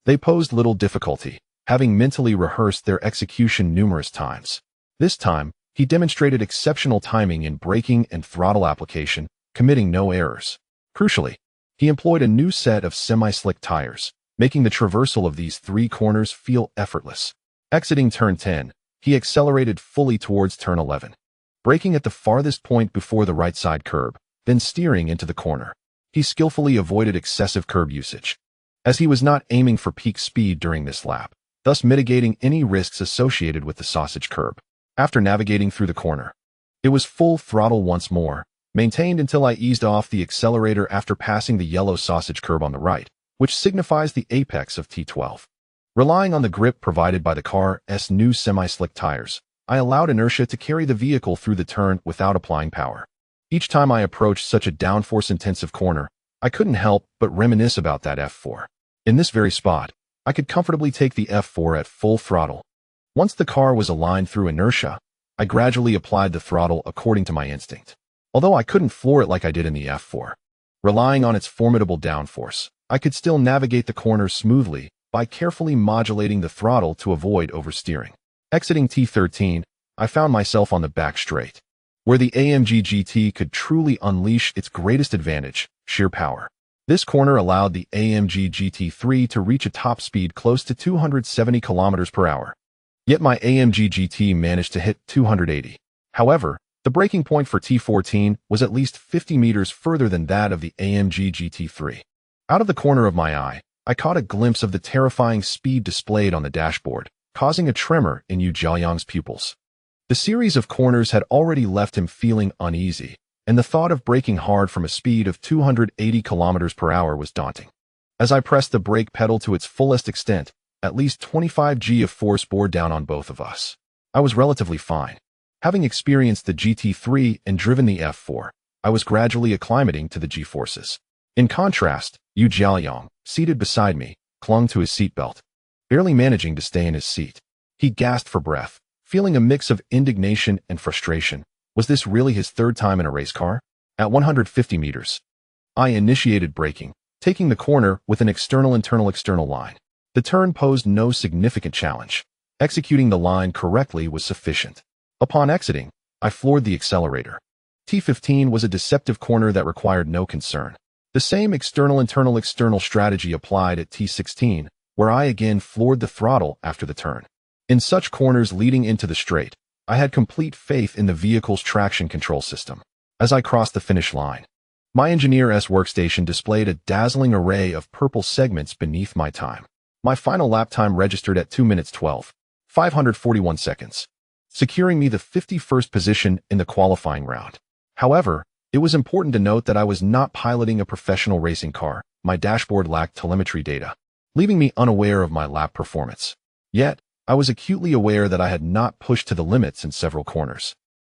they posed little difficulty, having mentally rehearsed their execution numerous times. This time, he demonstrated exceptional timing in braking and throttle application, committing no errors. Crucially, he employed a new set of semi-slick tires, making the traversal of these 3 corners feel effortless. Exiting turn 10, he accelerated fully towards turn 11, braking at the farthest point before the right side curb, then steering into the corner. He skillfully avoided excessive curb usage, as he was not aiming for peak speed during this lap, thus mitigating any risks associated with the sausage curb. After navigating through the corner, it was full throttle once more, maintained until I eased off the accelerator after passing the yellow sausage curb on the right, which signifies the apex of T12. Relying on the grip provided by the car's new semi-slick tires, I allowed inertia to carry the vehicle through the turn without applying power. Each time I approached such a downforce-intensive corner, I couldn't help but reminisce about that F4. In this very spot, I could comfortably take the F4 at full throttle. Once the car was aligned through inertia, I gradually applied the throttle according to my instinct. Although I couldn't floor it like I did in the F4, relying on its formidable downforce, I could still navigate the corners smoothly by carefully modulating the throttle to avoid oversteering. Exiting T13, I found myself on the back straight, where the AMG GT could truly unleash its greatest advantage, sheer power. This corner allowed the AMG GT3 to reach a top speed close to 270 km per hour. Yet my AMG GT managed to hit 280. However, the braking point for T14 was at least 50 meters further than that of the AMG GT3. Out of the corner of my eye, I caught a glimpse of the terrifying speed displayed on the dashboard, causing a tremor in Yu Jiaoyang's pupils. The series of corners had already left him feeling uneasy, and the thought of braking hard from a speed of 280 kilometers per hour was daunting. As I pressed the brake pedal to its fullest extent, at least 25 g of force bore down on both of us. I was relatively fine. Having experienced the GT3 and driven the F4, I was gradually acclimating to the G-forces. In contrast, Yu Jiaoyang, seated beside me, clung to his seatbelt, barely managing to stay in his seat. He gasped for breath, feeling a mix of indignation and frustration. Was this really his third time in a race car? At 150 meters, I initiated braking, taking the corner with an external line. The turn posed no significant challenge. Executing the line correctly was sufficient. Upon exiting, I floored the accelerator. T15 was a deceptive corner that required no concern. The same external strategy applied at T16, where I again floored the throttle after the turn. In such corners leading into the straight, I had complete faith in the vehicle's traction control system. As I crossed the finish line, my engineer's workstation displayed a dazzling array of purple segments beneath my time. My final lap time registered at 2 minutes 541 seconds, securing me the 51st position in the qualifying round. However, it was important to note that I was not piloting a professional racing car. My dashboard lacked telemetry data, leaving me unaware of my lap performance. Yet, I was acutely aware that I had not pushed to the limits in several corners,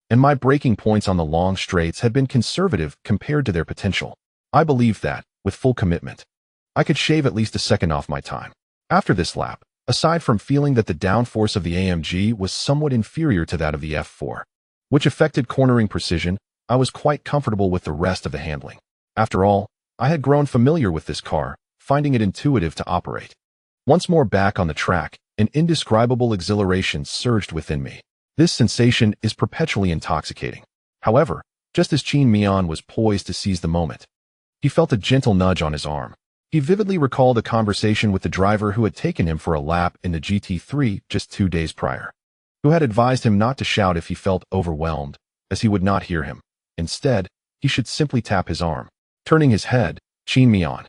and my braking points on the long straights had been conservative compared to their potential. I believed that, with full commitment, I could shave at least a second off my time. After this lap, aside from feeling that the downforce of the AMG was somewhat inferior to that of the F4, which affected cornering precision, I was quite comfortable with the rest of the handling. After all, I had grown familiar with this car, finding it intuitive to operate. Once more back on the track, an indescribable exhilaration surged within me. This sensation is perpetually intoxicating. However, just as Qin Miao was poised to seize the moment, he felt a gentle nudge on his arm. He vividly recalled a conversation with the driver who had taken him for a lap in the GT3 just 2 days prior, who had advised him not to shout if he felt overwhelmed, as he would not hear him. Instead, he should simply tap his arm. Turning his head, Qin Miao,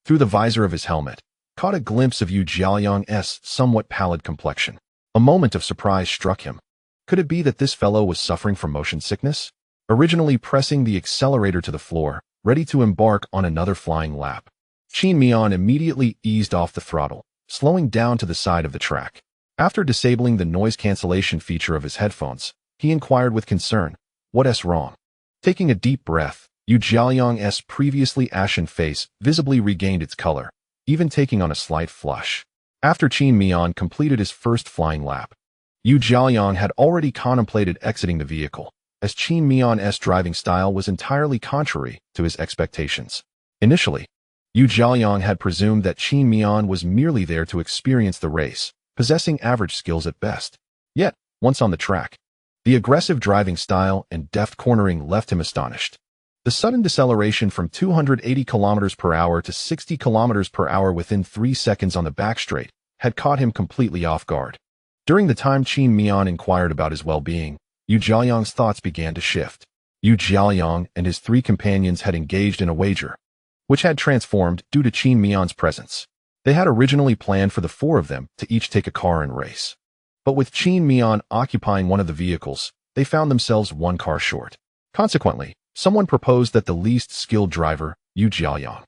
through the visor of his helmet, caught a glimpse of Yu Jiaoyang's somewhat pallid complexion. A moment of surprise struck him. Could it be that this fellow was suffering from motion sickness? Originally pressing the accelerator to the floor, ready to embark on another flying lap, Qin Miao immediately eased off the throttle, slowing down to the side of the track. After disabling the noise cancellation feature of his headphones, he inquired with concern, "What's wrong?" Taking a deep breath, Yu Jiaoyang's previously ashen face visibly regained its color, even taking on a slight flush. After Qin Miao completed his first flying lap, Yu Jiaoyang had already contemplated exiting the vehicle, as Qin Miao's driving style was entirely contrary to his expectations. Initially, Yu Jiaoyang had presumed that Qin Miao was merely there to experience the race, possessing average skills at best. Yet, once on the track, the aggressive driving style and deft cornering left him astonished. The sudden deceleration from 280 km per hour to 60 km per hour within 3 seconds on the backstraight had caught him completely off guard. During the time Qin Miao inquired about his well-being, Yu Jiaoyang's thoughts began to shift. Yu Jiaoyang and his 3 companions had engaged in a wager, which had transformed due to Qin Miao's presence. They had originally planned for the 4 of them to each take a car and race. But with Qin Miao occupying one of the vehicles, they found themselves 1 car short. Consequently, someone proposed that the least skilled driver, Yu Jiaoyang,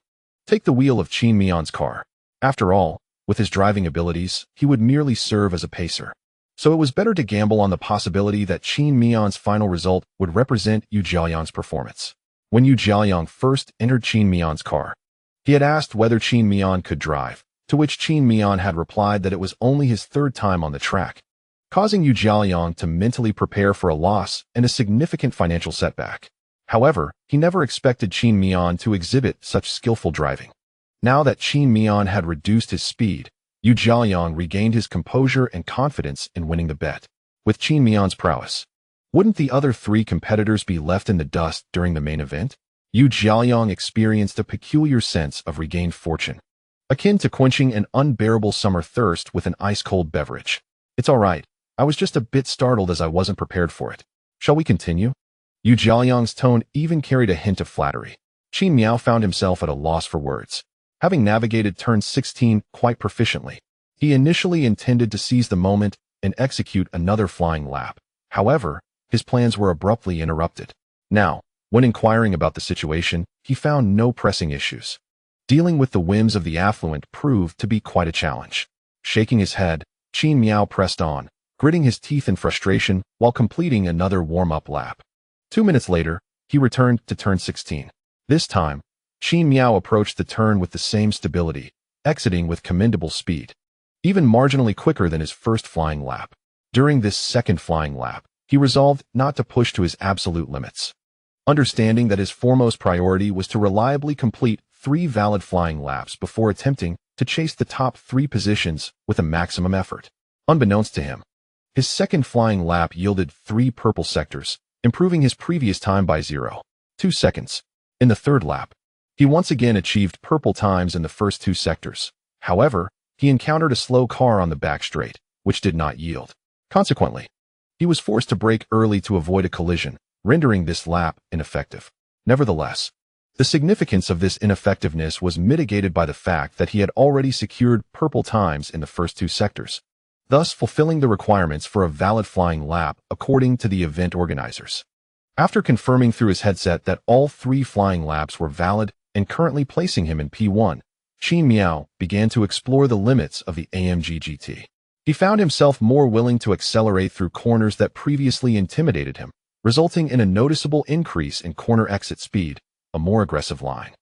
take the wheel of Qin Miao's car. After all, with his driving abilities, he would merely serve as a pacer. So it was better to gamble on the possibility that Qin Miao's final result would represent Yu Jiaoyang's performance. When Yu Jiaoyang first entered Qin Miao's car, he had asked whether Qin Miao could drive, to which Qin Miao had replied that it was only his 3rd time on the track, causing Yu Jiaoyang to mentally prepare for a loss and a significant financial setback. However, he never expected Qin Miao to exhibit such skillful driving. Now that Qin Miao had reduced his speed, Yu Jiaoyang regained his composure and confidence in winning the bet. With Qin Miao's prowess, wouldn't the other 3 competitors be left in the dust during the main event? Yu Jiaoyang experienced a peculiar sense of regained fortune, akin to quenching an unbearable summer thirst with an ice-cold beverage. "It's all right. I was just a bit startled as I wasn't prepared for it. Shall we continue?" Yu Jiaoyang's tone even carried a hint of flattery. Qin Miao found himself at a loss for words. Having navigated turn 16 quite proficiently, he initially intended to seize the moment and execute another flying lap. However, his plans were abruptly interrupted. "Now, When inquiring about the situation, he found no pressing issues. Dealing with the whims of the affluent proved to be quite a challenge. Shaking his head, Qin Miao pressed on, gritting his teeth in frustration while completing another warm-up lap. 2 minutes later, he returned to turn 16. This time, Qin Miao approached the turn with the same stability, exiting with commendable speed, even marginally quicker than his first flying lap. During this second flying lap, he resolved not to push to his absolute limits. Understanding that his foremost priority was to reliably complete 3 valid flying laps before attempting to chase the top 3 positions with a maximum effort. Unbeknownst to him, his second flying lap yielded 3 purple sectors, improving his previous time by 0.2 seconds. In the third lap, he once again achieved purple times in the first 2 sectors. However, he encountered a slow car on the back straight, which did not yield. Consequently, he was forced to brake early to avoid a collision, rendering this lap ineffective. Nevertheless, the significance of this ineffectiveness was mitigated by the fact that he had already secured purple times in the first 2 sectors, thus fulfilling the requirements for a valid flying lap according to the event organizers. After confirming through his headset that all 3 flying laps were valid and currently placing him in P1, Qin Miao began to explore the limits of the AMG GT. He found himself more willing to accelerate through corners that previously intimidated him, resulting in a noticeable increase in corner exit speed, a more aggressive line,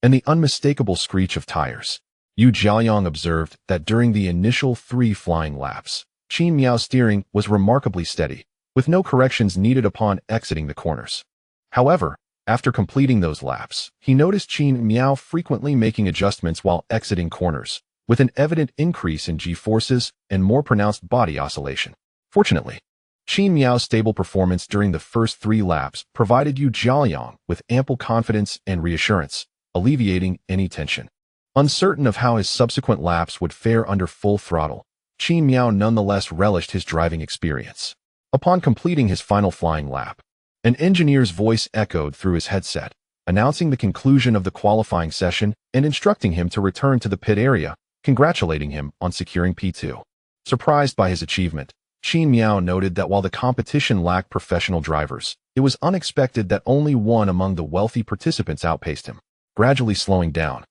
and the unmistakable screech of tires. Yu Jiaoyang observed that during the initial 3 flying laps, Qin Miao's steering was remarkably steady, with no corrections needed upon exiting the corners. However, after completing those laps, he noticed Qin Miao frequently making adjustments while exiting corners, with an evident increase in G-forces and more pronounced body oscillation. Fortunately, Qin Miao's stable performance during the first 3 laps provided Yu Jiaoyang with ample confidence and reassurance, alleviating any tension. Uncertain of how his subsequent laps would fare under full throttle, Qin Miao nonetheless relished his driving experience. Upon completing his final flying lap, an engineer's voice echoed through his headset, announcing the conclusion of the qualifying session and instructing him to return to the pit area, congratulating him on securing P2. Surprised by his achievement, Qin Miao noted that while the competition lacked professional drivers, it was unexpected that only one among the wealthy participants outpaced him. Gradually slowing down,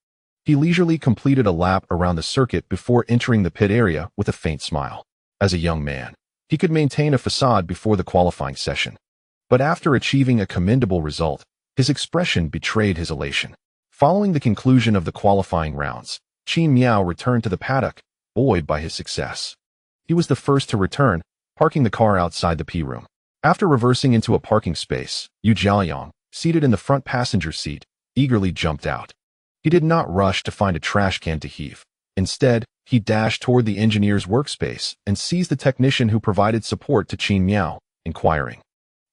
he leisurely completed a lap around the circuit before entering the pit area with a faint smile. As a young man, he could maintain a facade before the qualifying session, but after achieving a commendable result, his expression betrayed his elation. Following the conclusion of the qualifying rounds, Qin Miao returned to the paddock, buoyed by his success. He was the first to return, parking the car outside the P-room. After reversing into a parking space, Yu Jiaoyang, seated in the front passenger seat, eagerly jumped out. He did not rush to find a trash can to heave. Instead, he dashed toward the engineer's workspace and seized the technician who provided support to Qin Miao, inquiring,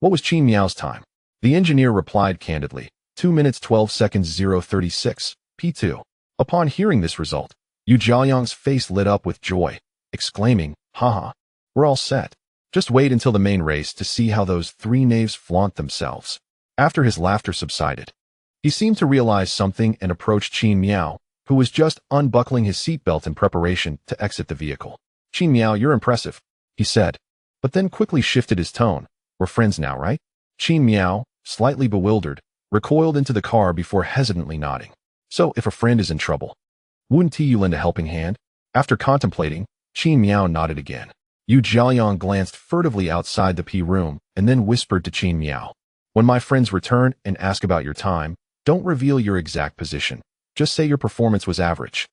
"What was Qin Miao's time?" The engineer replied candidly, 2 minutes 12 seconds 036, P2. Upon hearing this result, Yu Jiaoyang's face lit up with joy, exclaiming, "Haha, we're all set. Just wait until the main race to see how those 3 knaves flaunt themselves." After his laughter subsided, he seemed to realize something and approached Qin Miao, who was just unbuckling his seatbelt in preparation to exit the vehicle. "Qin Miao, you're impressive," he said, but then quickly shifted his tone. "We're friends now, right?" Qin Miao, slightly bewildered, recoiled into the car before hesitantly nodding. "So, if a friend is in trouble, wouldn't you lend a helping hand?" After contemplating, Qin Miao nodded again. Yu Jiaoyang glanced furtively outside the P-room and then whispered to Qin Miao, "When my friends return and ask about your time, don't reveal your exact position. Just say your performance was average,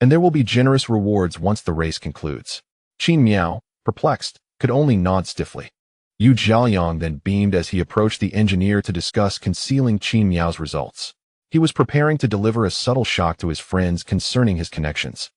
and there will be generous rewards once the race concludes." Qin Miao, perplexed, could only nod stiffly. Yu Jiaoyang then beamed as he approached the engineer to discuss concealing Qin Miao's results. He was preparing to deliver a subtle shock to his friends concerning his connections.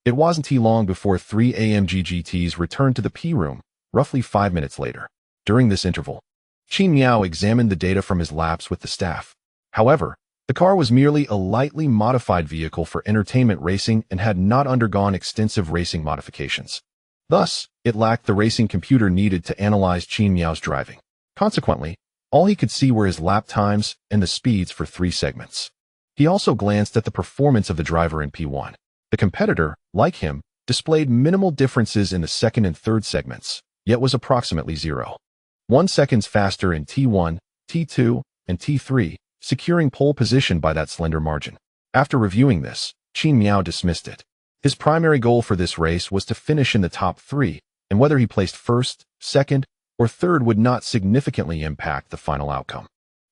It wasn't long before 3 AMG GTs returned to the P-room, roughly 5 minutes later. During this interval, Qin Miao examined the data from his laps with the staff. However, the car was merely a lightly modified vehicle for entertainment racing and had not undergone extensive racing modifications. Thus, it lacked the racing computer needed to analyze Qin Miao's driving. Consequently, all he could see were his lap times and the speeds for 3 segments. He also glanced at the performance of the driver in P1. The competitor, like him, displayed minimal differences in the second and third segments, yet was approximately 0.1 seconds faster in T1, T2, and T3, securing pole position by that slender margin. After reviewing this, Qin Miao dismissed it. His primary goal for this race was to finish in the top 3, and whether he placed first, second, or third would not significantly impact the final outcome.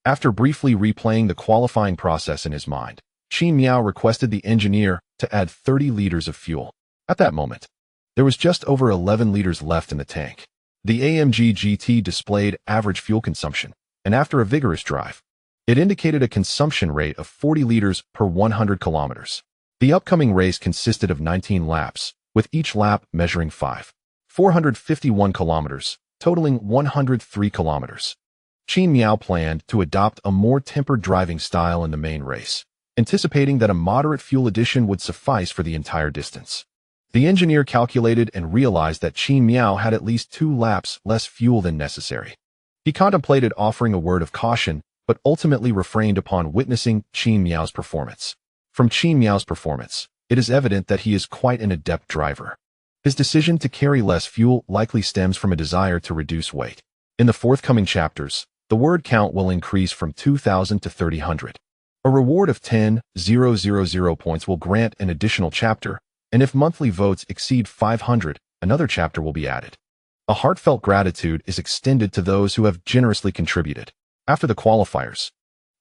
After briefly replaying the qualifying process in his mind, Qin Miao requested the engineer to add 30 liters of fuel. At that moment, there was just over 11 liters left in the tank. The AMG GT displayed average fuel consumption, and after a vigorous drive, it indicated a consumption rate of 40 liters per 100 kilometers. The upcoming race consisted of 19 laps, with each lap measuring 451 kilometers, totaling 103 kilometers. Qin Miao planned to adopt a more tempered driving style in the main race, anticipating that a moderate fuel addition would suffice for the entire distance. The engineer calculated and realized that Qin Miao had at least 2 laps less fuel than necessary. He contemplated offering a word of caution, but ultimately refrained upon witnessing Qin Miao's performance. From Qin Miao's performance, it is evident that he is quite an adept driver. His decision to carry less fuel likely stems from a desire to reduce weight. In the forthcoming chapters, the word count will increase from 2,000 to 3,000. A reward of 10,000 points will grant an additional chapter, and if monthly votes exceed 500, another chapter will be added. A heartfelt gratitude is extended to those who have generously contributed. After the qualifiers,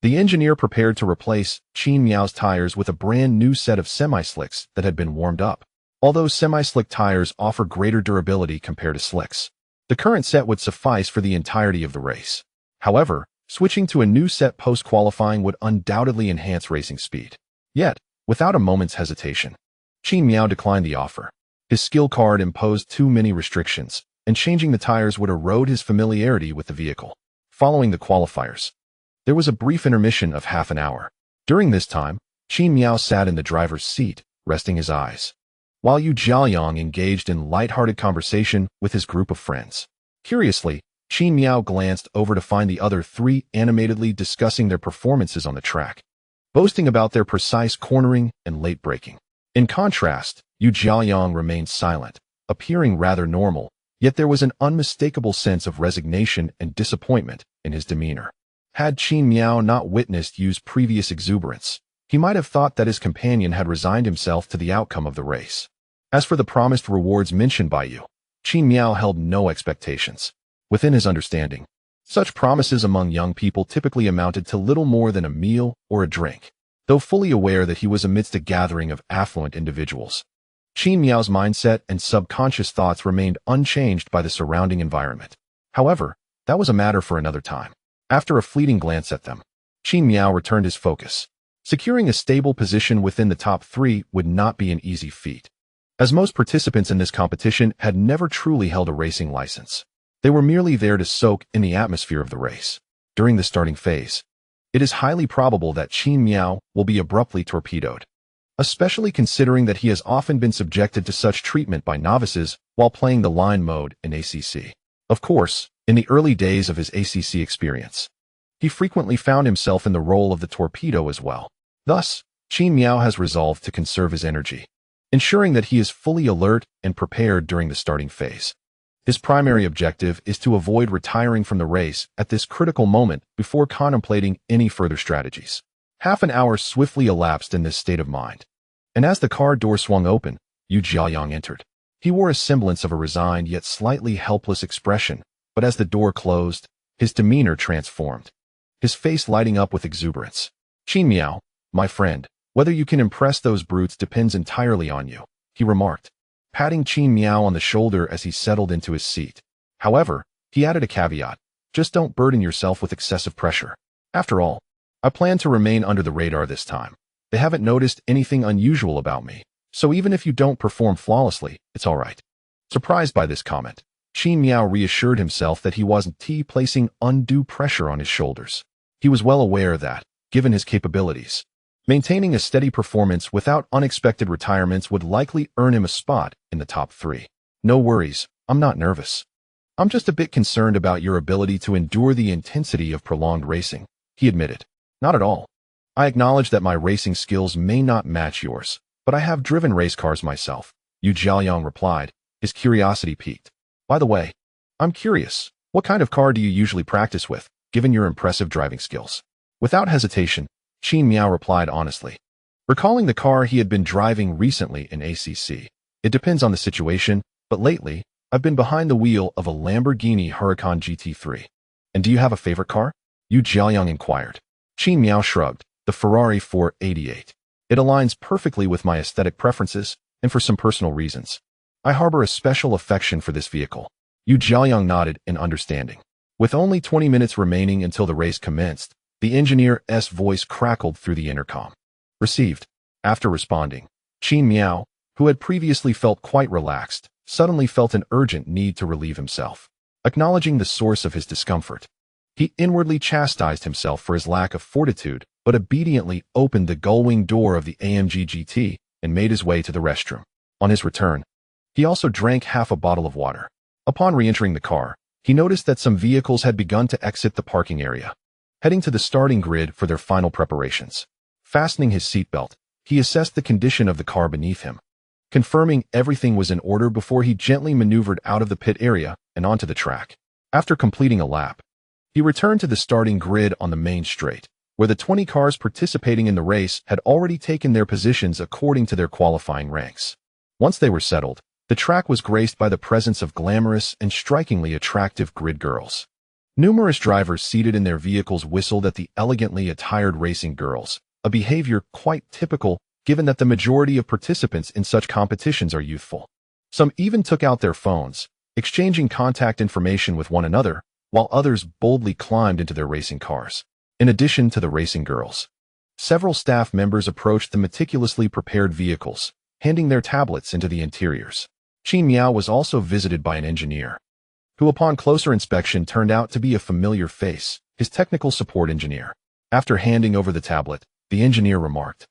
the engineer prepared to replace Qin Miao's tires with a brand new set of semi-slicks that had been warmed up. Although semi-slick tires offer greater durability compared to slicks, the current set would suffice for the entirety of the race. However, switching to a new set post-qualifying would undoubtedly enhance racing speed. Yet, without a moment's hesitation, Qin Miao declined the offer. His skill card imposed too many restrictions, and changing the tires would erode his familiarity with the vehicle. Following the qualifiers, there was a brief intermission of half an hour. During this time, Qin Miao sat in the driver's seat, resting his eyes, while Yu Jiaoyang engaged in light-hearted conversation with his group of friends. Curiously, Qin Miao glanced over to find the other 3 animatedly discussing their performances on the track, boasting about their precise cornering and late braking. In contrast, Yu Jiaoyang remained silent, appearing rather normal, yet there was an unmistakable sense of resignation and disappointment in his demeanor. Had Qin Miao not witnessed Yu's previous exuberance, he might have thought that his companion had resigned himself to the outcome of the race. As for the promised rewards mentioned by Yu, Qin Miao held no expectations. Within his understanding, such promises among young people typically amounted to little more than a meal or a drink. Though fully aware that he was amidst a gathering of affluent individuals, Qin Miao's mindset and subconscious thoughts remained unchanged by the surrounding environment. However, that was a matter for another time. After a fleeting glance at them, Qin Miao returned his focus. Securing a stable position within the top 3 would not be an easy feat, as most participants in this competition had never truly held a racing license. They were merely there to soak in the atmosphere of the race. During the starting phase, it is highly probable that Qin Miao will be abruptly torpedoed, especially considering that he has often been subjected to such treatment by novices while playing the line mode in ACC. Of course, in the early days of his ACC experience, he frequently found himself in the role of the torpedo as well. Thus, Qin Miao has resolved to conserve his energy, ensuring that he is fully alert and prepared during the starting phase. His primary objective is to avoid retiring from the race at this critical moment before contemplating any further strategies. Half an hour swiftly elapsed in this state of mind, and as the car door swung open, Yu Jiaoyang entered. He wore a semblance of a resigned yet slightly helpless expression, but as the door closed, his demeanor transformed, his face lighting up with exuberance. "Qin Miao, my friend, whether you can impress those brutes depends entirely on you," he remarked, patting Qin Miao on the shoulder as he settled into his seat. However, he added a caveat: just don't burden yourself with excessive pressure. After all, I plan to remain under the radar this time. They haven't noticed anything unusual about me, so even if you don't perform flawlessly, it's all right. Surprised by this comment, Qin Miao reassured himself that he wasn't placing undue pressure on his shoulders. He was well aware that, given his capabilities, maintaining a steady performance without unexpected retirements would likely earn him a spot in the top 3. "No worries, I'm not nervous. I'm just a bit concerned about your ability to endure the intensity of prolonged racing," he admitted. "Not at all. I acknowledge that my racing skills may not match yours, but I have driven race cars myself," Yu Jiaoyang replied, his curiosity piqued. "By the way, I'm curious, what kind of car do you usually practice with?" given your impressive driving skills. Without hesitation, Qin Miao replied honestly. Recalling the car he had been driving recently in ACC. It depends on the situation, but lately, I've been behind the wheel of a Lamborghini Huracan GT3. And do you have a favorite car? Yu Jiaoyang inquired. Qin Miao shrugged. The Ferrari 488. It aligns perfectly with my aesthetic preferences, and for some personal reasons. I harbor a special affection for this vehicle. Yu Jiaoyang nodded in understanding. With only 20 minutes remaining until the race commenced, the engineer's voice crackled through the intercom. Received. After responding, Qin Miao, who had previously felt quite relaxed, suddenly felt an urgent need to relieve himself. Acknowledging the source of his discomfort, he inwardly chastised himself for his lack of fortitude, but obediently opened the gullwing door of the AMG GT and made his way to the restroom. On his return, he also drank half a bottle of water. Upon re-entering the car, he noticed that some vehicles had begun to exit the parking area, heading to the starting grid for their final preparations. Fastening his seatbelt, he assessed the condition of the car beneath him, confirming everything was in order before he gently maneuvered out of the pit area and onto the track. After completing a lap, he returned to the starting grid on the main straight, where the 20 cars participating in the race had already taken their positions according to their qualifying ranks. Once they were settled, the track was graced by the presence of glamorous and strikingly attractive grid girls. Numerous drivers seated in their vehicles whistled at the elegantly attired racing girls, a behavior quite typical given that the majority of participants in such competitions are youthful. Some even took out their phones, exchanging contact information with one another, while others boldly climbed into their racing cars. In addition to the racing girls, several staff members approached the meticulously prepared vehicles, handing their tablets into the interiors. Qin Miao was also visited by an engineer, who upon closer inspection turned out to be a familiar face, his technical support engineer. After handing over the tablet, the engineer remarked,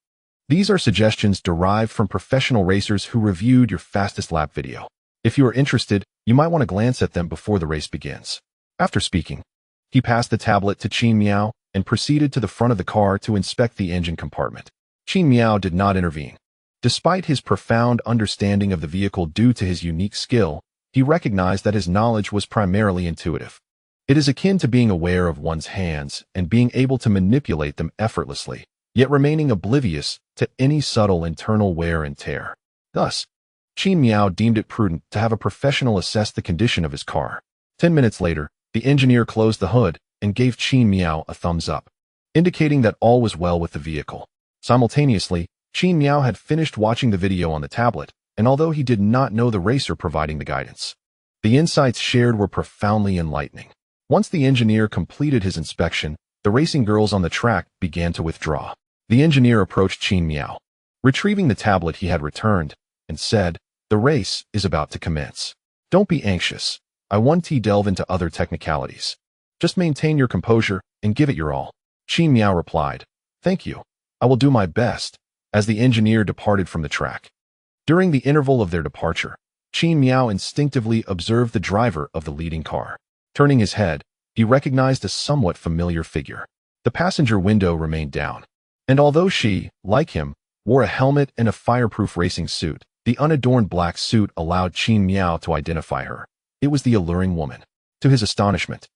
"These are suggestions derived from professional racers who reviewed your fastest lap video. If you are interested, you might want to glance at them before the race begins." After speaking, he passed the tablet to Qin Miao and proceeded to the front of the car to inspect the engine compartment. Qin Miao did not intervene. Despite his profound understanding of the vehicle due to his unique skill, he recognized that his knowledge was primarily intuitive. It is akin to being aware of one's hands and being able to manipulate them effortlessly, yet remaining oblivious to any subtle internal wear and tear. Thus, Qin Miao deemed it prudent to have a professional assess the condition of his car. 10 minutes later, the engineer closed the hood and gave Qin Miao a thumbs up, indicating that all was well with the vehicle. Simultaneously, Qin Miao had finished watching the video on the tablet, and although he did not know the racer providing the guidance, the insights shared were profoundly enlightening. Once the engineer completed his inspection, the racing girls on the track began to withdraw. The engineer approached Qin Miao, retrieving the tablet he had returned, and said, "The race is about to commence. Don't be anxious. I won't delve into other technicalities. Just maintain your composure and give it your all." Qin Miao replied, "Thank you. I will do my best," as the engineer departed from the track. During the interval of their departure, Qin Miao instinctively observed the driver of the leading car. Turning his head, he recognized a somewhat familiar figure. The passenger window remained down, and although she, like him, wore a helmet and a fireproof racing suit, the unadorned black suit allowed Qin Miao to identify her. It was the alluring woman. To his astonishment,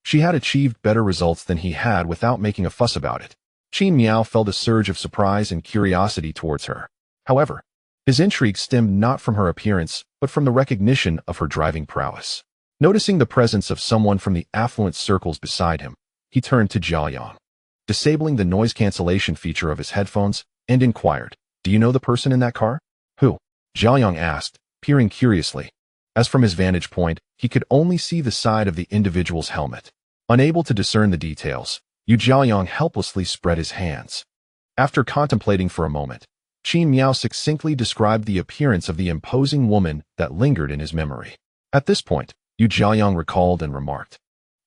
she had achieved better results than he had without making a fuss about it. Qin Miao felt a surge of surprise and curiosity towards her. However, his intrigue stemmed not from her appearance, but from the recognition of her driving prowess. Noticing the presence of someone from the affluent circles beside him, he turned to Jiaoyang, disabling the noise cancellation feature of his headphones, and inquired, "Do you know the person in that car?" "Who?" Jiaoyang asked, peering curiously, as from his vantage point, he could only see the side of the individual's helmet. Unable to discern the details, Yu Jiaoyang helplessly spread his hands. After contemplating for a moment, Qin Miao succinctly described the appearance of the imposing woman that lingered in his memory. At this point, Yu Jiaoyang recalled and remarked,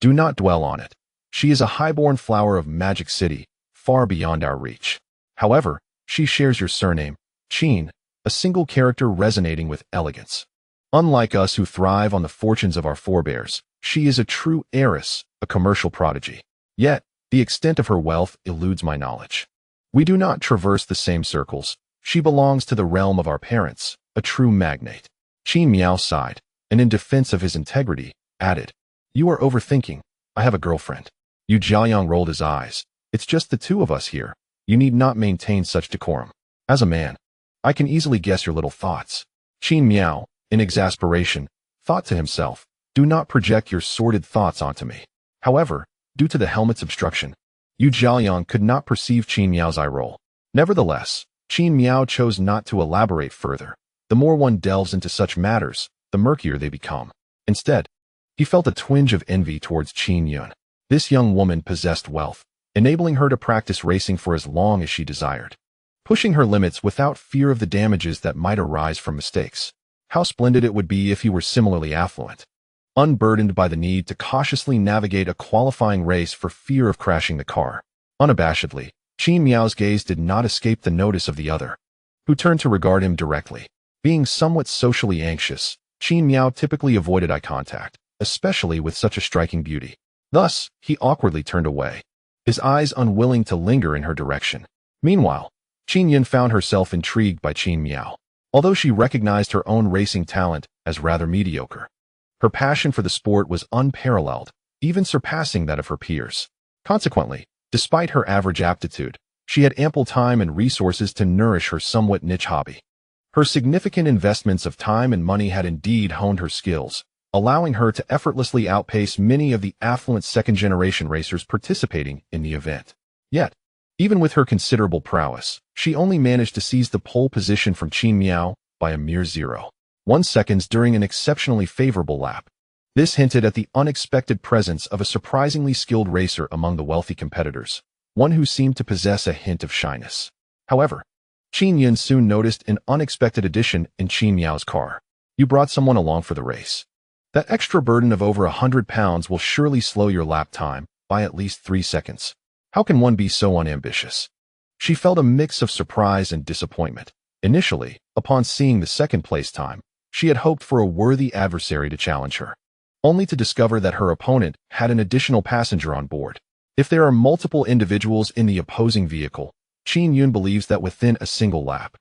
"Do not dwell on it. She is a highborn flower of Magic City, far beyond our reach. However, she shares your surname, Qin, a single character resonating with elegance. Unlike us who thrive on the fortunes of our forebears, she is a true heiress, a commercial prodigy. Yet, the extent of her wealth eludes my knowledge. We do not traverse the same circles. She belongs to the realm of our parents, a true magnate." Qin Miao sighed, and in defense of his integrity, added, "You are overthinking. I have a girlfriend." Yu Jiaoyang rolled his eyes. It's just the two of us here. You need not maintain such decorum. As a man, I can easily guess your little thoughts. Qin Miao, in exasperation, thought to himself, do not project your sordid thoughts onto me. However, due to the helmet's obstruction, Yu Jiaoyang could not perceive Qin Miao's eye roll. Nevertheless, Qin Miao chose not to elaborate further. The more one delves into such matters, the murkier they become. Instead, he felt a twinge of envy towards Qin Yun. This young woman possessed wealth, enabling her to practice racing for as long as she desired, pushing her limits without fear of the damages that might arise from mistakes. How splendid it would be if he were similarly affluent, unburdened by the need to cautiously navigate a qualifying race for fear of crashing the car. Unabashedly, Qin Miao's gaze did not escape the notice of the other, who turned to regard him directly. Being somewhat socially anxious, Qin Miao typically avoided eye contact, especially with such a striking beauty. Thus, he awkwardly turned away, his eyes unwilling to linger in her direction. Meanwhile, Qin Yun found herself intrigued by Qin Miao. Although she recognized her own racing talent as rather mediocre, her passion for the sport was unparalleled, even surpassing that of her peers. Consequently, despite her average aptitude, she had ample time and resources to nourish her somewhat niche hobby. Her significant investments of time and money had indeed honed her skills, allowing her to effortlessly outpace many of the affluent second-generation racers participating in the event. Yet, even with her considerable prowess, she only managed to seize the pole position from Qin Miao by a mere 0.1 seconds during an exceptionally favorable lap. This hinted at the unexpected presence of a surprisingly skilled racer among the wealthy competitors, one who seemed to possess a hint of shyness. However, Qin Yun soon noticed an unexpected addition in Qin Miao's car. You brought someone along for the race. That extra burden of over 100 pounds will surely slow your lap time by at least 3 seconds. How can one be so unambitious? She felt a mix of surprise and disappointment. Initially, upon seeing the second-place time, she had hoped for a worthy adversary to challenge her, only to discover that her opponent had an additional passenger on board. If there are multiple individuals in the opposing vehicle, Qin Yun believes that within a single lap,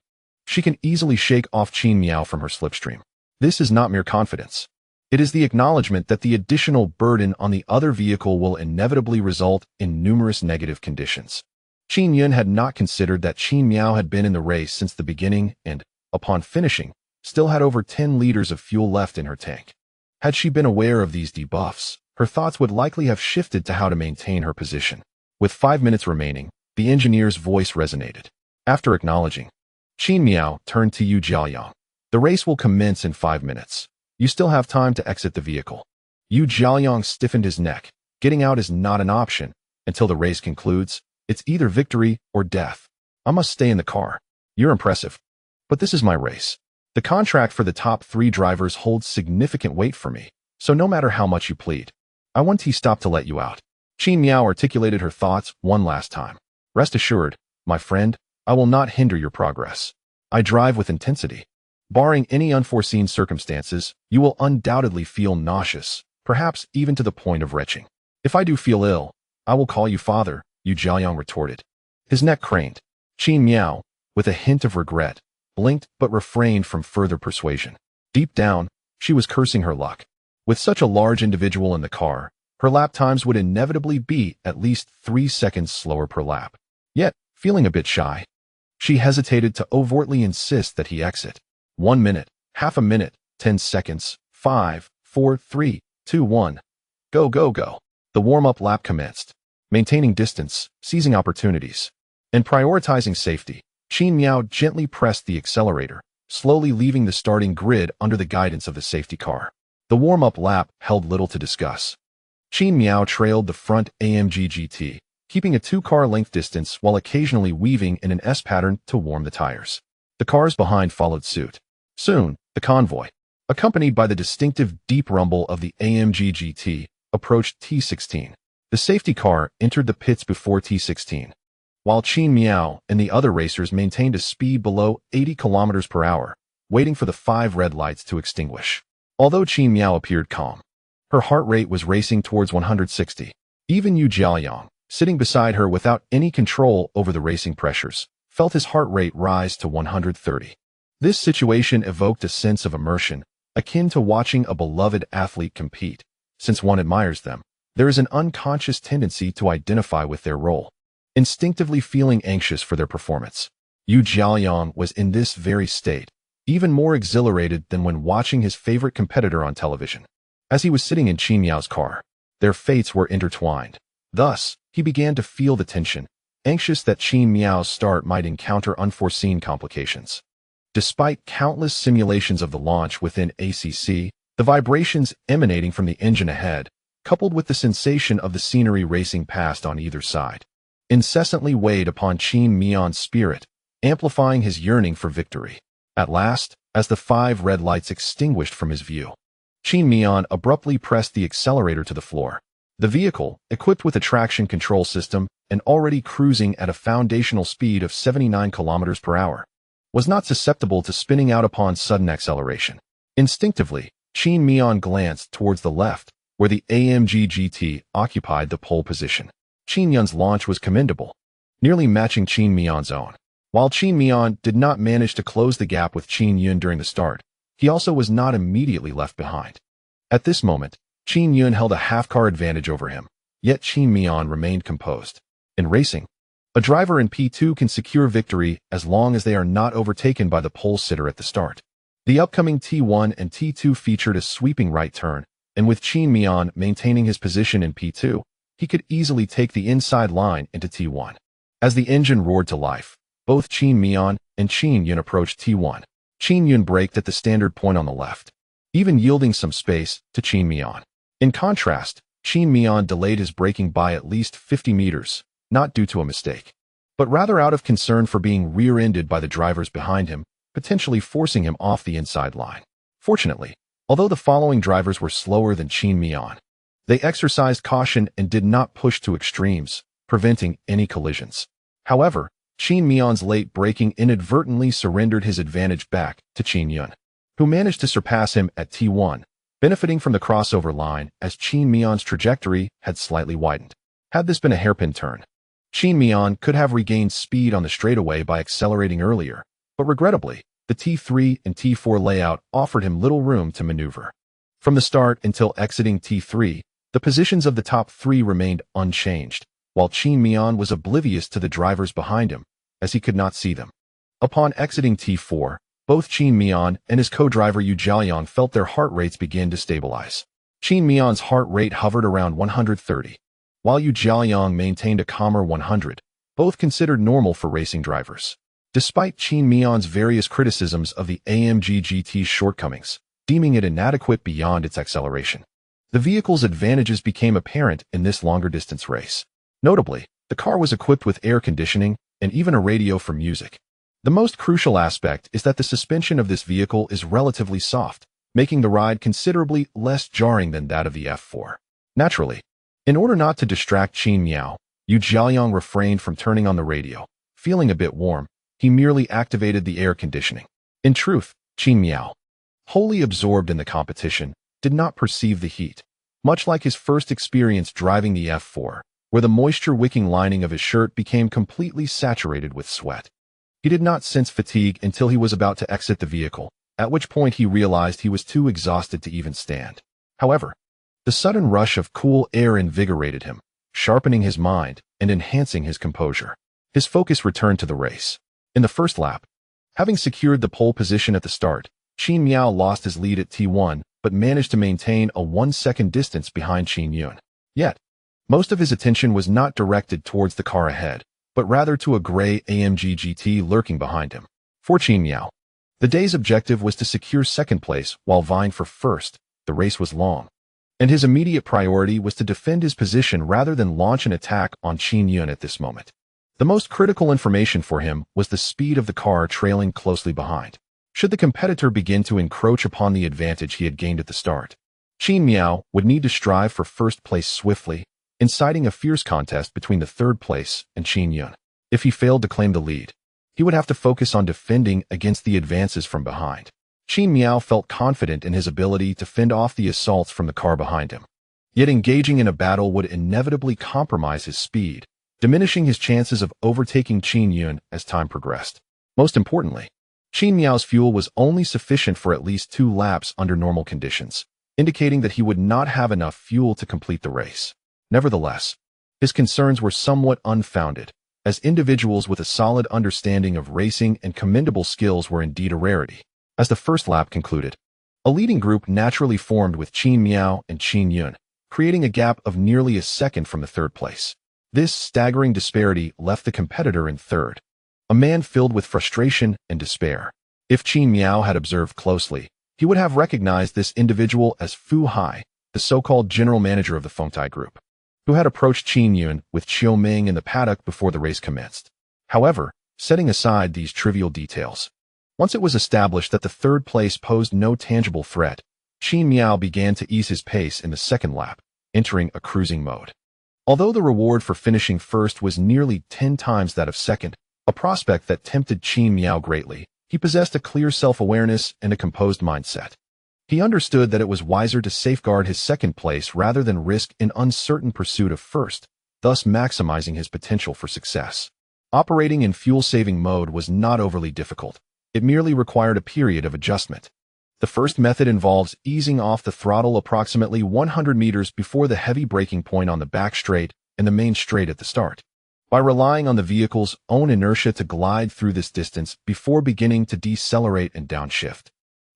she can easily shake off Qin Miao from her slipstream. This is not mere confidence. It is the acknowledgement that the additional burden on the other vehicle will inevitably result in numerous negative conditions. Qin Yun had not considered that Qin Miao had been in the race since the beginning and, upon finishing, still had over 10 liters of fuel left in her tank. Had she been aware of these debuffs, her thoughts would likely have shifted to how to maintain her position. With 5 minutes remaining, the engineer's voice resonated. After acknowledging, Qin Miao turned to Yu Jiaoyang. The race will commence in 5 minutes. You still have time to exit the vehicle. Yu Jiaoyang stiffened his neck. Getting out is not an option. Until the race concludes, it's either victory or death. I must stay in the car. You're impressive. But this is my race. The contract for the top 3 drivers holds significant weight for me, so no matter how much you plead, I won't stop to let you out. Qin Miao articulated her thoughts one last time. Rest assured, my friend, I will not hinder your progress. I drive with intensity. Barring any unforeseen circumstances, you will undoubtedly feel nauseous, perhaps even to the point of retching. If I do feel ill, I will call you father, Yu Jiaoyang retorted. His neck craned. Qin Miao, with a hint of regret, blinked but refrained from further persuasion. Deep down, she was cursing her luck. With such a large individual in the car, her lap times would inevitably be at least 3 seconds slower per lap. Yet, feeling a bit shy, she hesitated to overtly insist that he exit. 1 minute, half a minute, 10 seconds, 5, 4, 3, 2, 1. Go, go, go. The warm-up lap commenced. Maintaining distance, seizing opportunities, and prioritizing safety, Qin Miao gently pressed the accelerator, slowly leaving the starting grid under the guidance of the safety car. The warm-up lap held little to discuss. Qin Miao trailed the front AMG GT, keeping a 2-car length distance while occasionally weaving in an S pattern to warm the tires. The cars behind followed suit. Soon, the convoy, accompanied by the distinctive deep rumble of the AMG GT, approached T16. The safety car entered the pits before T16, while Qin Miao and the other racers maintained a speed below 80 km per hour, waiting for the 5 red lights to extinguish. Although Qin Miao appeared calm, her heart rate was racing towards 160. Even Yu Jiaoyang, sitting beside her without any control over the racing pressures, felt his heart rate rise to 130. This situation evoked a sense of immersion, akin to watching a beloved athlete compete. Since one admires them, there is an unconscious tendency to identify with their role, instinctively feeling anxious for their performance. Yu Jiaoliang was in this very state, even more exhilarated than when watching his favorite competitor on television. As he was sitting in Qin Miao's car, their fates were intertwined. Thus, he began to feel the tension, anxious that Qin Miao's start might encounter unforeseen complications. Despite countless simulations of the launch within ACC, the vibrations emanating from the engine ahead, coupled with the sensation of the scenery racing past on either side, incessantly weighed upon Qin Miao's spirit, amplifying his yearning for victory. At last, as the 5 red lights extinguished from his view, Qin Miao abruptly pressed the accelerator to the floor. The vehicle, equipped with a traction control system and already cruising at a foundational speed of 79 km per hour, was not susceptible to spinning out upon sudden acceleration. Instinctively, Qin Miao glanced towards the left, where the AMG GT occupied the pole position. Qin Yun's launch was commendable, nearly matching Qin Miao's own. While Qin Miao did not manage to close the gap with Qin Yun during the start, he also was not immediately left behind. At this moment, Qin Yun held a half-car advantage over him, yet Qin Miao remained composed. In racing, a driver in P2 can secure victory as long as they are not overtaken by the pole sitter at the start. The upcoming T1 and T2 featured a sweeping right turn, and with Qin Miao maintaining his position in P2, he could easily take the inside line into T1. As the engine roared to life, both Qin Miao and Qin Yun approached T1. Qin Yun braked at the standard point on the left, even yielding some space to Qin Miao. In contrast, Qin Miao delayed his braking by at least 50 meters, not due to a mistake, but rather out of concern for being rear-ended by the drivers behind him, potentially forcing him off the inside line. Fortunately, although the following drivers were slower than Qin Miao, they exercised caution and did not push to extremes, preventing any collisions. However, Qin Miao's late braking inadvertently surrendered his advantage back to Qin Yun, who managed to surpass him at T1, benefiting from the crossover line as Qin Miao's trajectory had slightly widened. Had this been a hairpin turn, Qin Miao could have regained speed on the straightaway by accelerating earlier, but regrettably, the T3 and T4 layout offered him little room to maneuver. From the start until exiting T3, the positions of the top 3 remained unchanged, while Qin Miao was oblivious to the drivers behind him, as he could not see them. Upon exiting T4, both Qin Miao and his co-driver Yu Jiaoliang felt their heart rates begin to stabilize. Qin Miao's heart rate hovered around 130, while Yu Jiaoliang maintained a calmer 100, both considered normal for racing drivers. Despite Qin Miao's various criticisms of the AMG GT's shortcomings, deeming it inadequate beyond its acceleration, the vehicle's advantages became apparent in this longer-distance race. Notably, the car was equipped with air conditioning and even a radio for music. The most crucial aspect is that the suspension of this vehicle is relatively soft, making the ride considerably less jarring than that of the F4. Naturally, in order not to distract Qin Miao, Yu Jiaoliang refrained from turning on the radio. Feeling a bit warm, he merely activated the air conditioning. In truth, Qin Miao, wholly absorbed in the competition, did not perceive the heat, much like his first experience driving the F4, where the moisture-wicking lining of his shirt became completely saturated with sweat. He did not sense fatigue until he was about to exit the vehicle, at which point he realized he was too exhausted to even stand. However, the sudden rush of cool air invigorated him, sharpening his mind and enhancing his composure. His focus returned to the race. In the first lap, having secured the pole position at the start, Qin Miao lost his lead at T1, but managed to maintain a 1-second distance behind Qin Yun. Yet, most of his attention was not directed towards the car ahead, but rather to a gray AMG GT lurking behind him. For Qin Miao, the day's objective was to secure second place while vying for first. The race was long, and his immediate priority was to defend his position rather than launch an attack on Qin Yun at this moment. The most critical information for him was the speed of the car trailing closely behind. Should the competitor begin to encroach upon the advantage he had gained at the start, Qin Miao would need to strive for first place swiftly, inciting a fierce contest between the third place and Qin Yun. If he failed to claim the lead, he would have to focus on defending against the advances from behind. Qin Miao felt confident in his ability to fend off the assaults from the car behind him. Yet engaging in a battle would inevitably compromise his speed, diminishing his chances of overtaking Qin Yun as time progressed. Most importantly, Qin Miao's fuel was only sufficient for at least 2 laps under normal conditions, indicating that he would not have enough fuel to complete the race. Nevertheless, his concerns were somewhat unfounded, as individuals with a solid understanding of racing and commendable skills were indeed a rarity. As the first lap concluded, a leading group naturally formed with Qin Miao and Qin Yun, creating a gap of nearly a second from the third place. This staggering disparity left the competitor in third, a man filled with frustration and despair. If Qin Miao had observed closely, he would have recognized this individual as Fu Hai, the so-called general manager of the Fengtai group, who had approached Qin Yun with Qiu Ming in the paddock before the race commenced. However, setting aside these trivial details, once it was established that the third place posed no tangible threat, Qin Miao began to ease his pace in the second lap, entering a cruising mode. Although the reward for finishing first was nearly 10 times that of second, a prospect that tempted Qin Miao greatly, he possessed a clear self-awareness and a composed mindset. He understood that it was wiser to safeguard his second place rather than risk an uncertain pursuit of first, thus maximizing his potential for success. Operating in fuel-saving mode was not overly difficult. It merely required a period of adjustment. The first method involves easing off the throttle approximately 100 meters before the heavy braking point on the back straight and the main straight at the start. By relying on the vehicle's own inertia to glide through this distance before beginning to decelerate and downshift.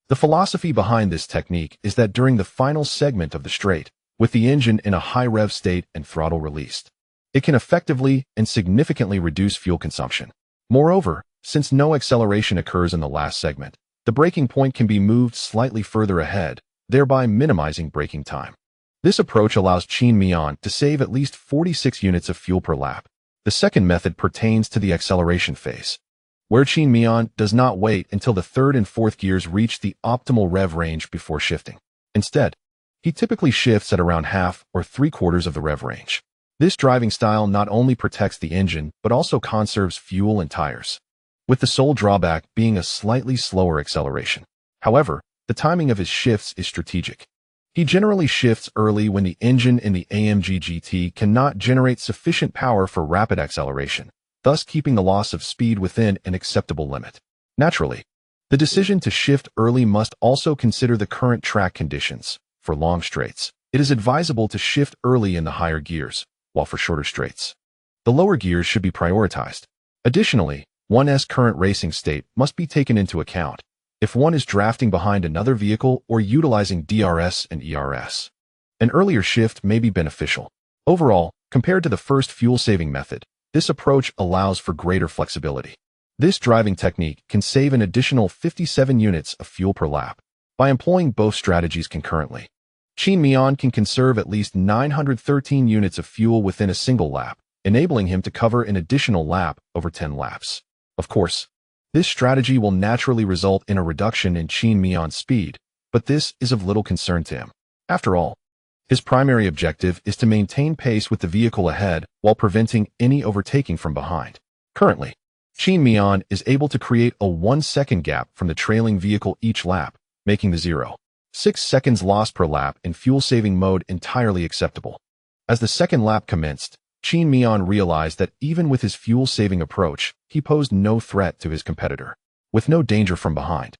The philosophy behind this technique is that during the final segment of the straight, with the engine in a high rev state and throttle released, it can effectively and significantly reduce fuel consumption. Moreover, since no acceleration occurs in the last segment, the braking point can be moved slightly further ahead, thereby minimizing braking time. This approach allows Qin Miao to save at least 46 units of fuel per lap. The second method pertains to the acceleration phase, where Qin Miao does not wait until the third and fourth gears reach the optimal rev range before shifting. Instead, he typically shifts at around half or three-quarters of the rev range. This driving style not only protects the engine, but also conserves fuel and tires, with the sole drawback being a slightly slower acceleration. However, the timing of his shifts is strategic. He generally shifts early when the engine in the AMG GT cannot generate sufficient power for rapid acceleration, thus keeping the loss of speed within an acceptable limit. Naturally, the decision to shift early must also consider the current track conditions. For long straights, it is advisable to shift early in the higher gears, while for shorter straights, the lower gears should be prioritized. Additionally, one's current racing state must be taken into account if one is drafting behind another vehicle or utilizing DRS and ERS. An earlier shift may be beneficial. Overall, compared to the first fuel-saving method, this approach allows for greater flexibility. This driving technique can save an additional 57 units of fuel per lap. By employing both strategies concurrently, Qin Miao can conserve at least 913 units of fuel within a single lap, enabling him to cover an additional lap over 10 laps. Of course, this strategy will naturally result in a reduction in Qin Miao's speed, but this is of little concern to him. After all, his primary objective is to maintain pace with the vehicle ahead while preventing any overtaking from behind. Currently, Qin Miao is able to create a 1-second gap from the trailing vehicle each lap, making the 0.6 seconds loss per lap in fuel-saving mode entirely acceptable. As the second lap commenced, Qin Miao realized that even with his fuel-saving approach, he posed no threat to his competitor. With no danger from behind,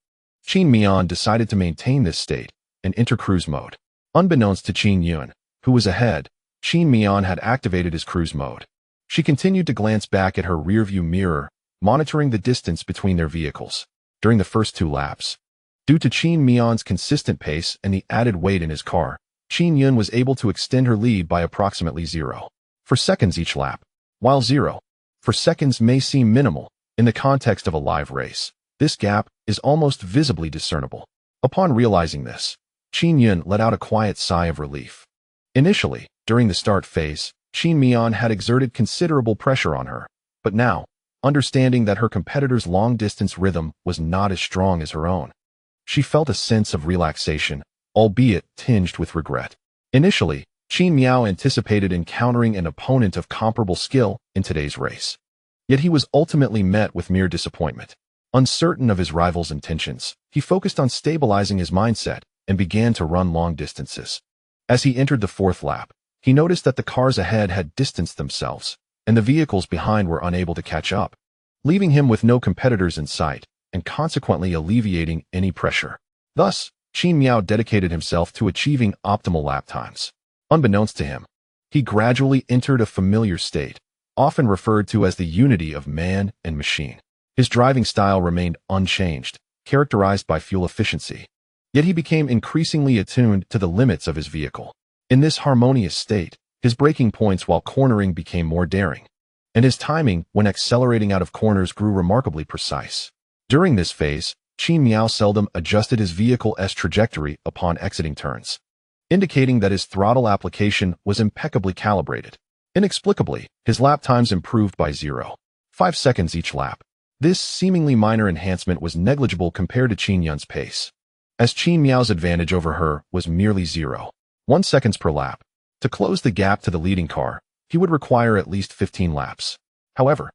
Qin Miao decided to maintain this state and enter cruise mode. Unbeknownst to Qin Yun, who was ahead, Qin Miao had activated his cruise mode. She continued to glance back at her rearview mirror, monitoring the distance between their vehicles. During the first 2 laps, due to Qin Miao's consistent pace and the added weight in his car, Qin Yun was able to extend her lead by approximately 0.4 seconds each lap. While 0.4 seconds may seem minimal, in the context of a live race, this gap is almost visibly discernible. Upon realizing this, Qin Yun let out a quiet sigh of relief. Initially, during the start phase, Qin Miao had exerted considerable pressure on her, but now, understanding that her competitor's long-distance rhythm was not as strong as her own, she felt a sense of relaxation, albeit tinged with regret. Initially, Qin Miao anticipated encountering an opponent of comparable skill in today's race. Yet he was ultimately met with mere disappointment. Uncertain of his rival's intentions, he focused on stabilizing his mindset and began to run long distances. As he entered the 4th lap, he noticed that the cars ahead had distanced themselves, and the vehicles behind were unable to catch up, leaving him with no competitors in sight and consequently alleviating any pressure. Thus, Qin Miao dedicated himself to achieving optimal lap times. Unbeknownst to him, he gradually entered a familiar state, often referred to as the unity of man and machine. His driving style remained unchanged, characterized by fuel efficiency. Yet he became increasingly attuned to the limits of his vehicle. In this harmonious state, his braking points while cornering became more daring, and his timing when accelerating out of corners grew remarkably precise. During this phase, Qin Miao seldom adjusted his vehicle's trajectory upon exiting turns, indicating that his throttle application was impeccably calibrated. Inexplicably, his lap times improved by 0.5 seconds each lap. This seemingly minor enhancement was negligible compared to Qin Yun's pace, as Qin Miao's advantage over her was merely 0.1 seconds per lap. To close the gap to the leading car, he would require at least 15 laps. However,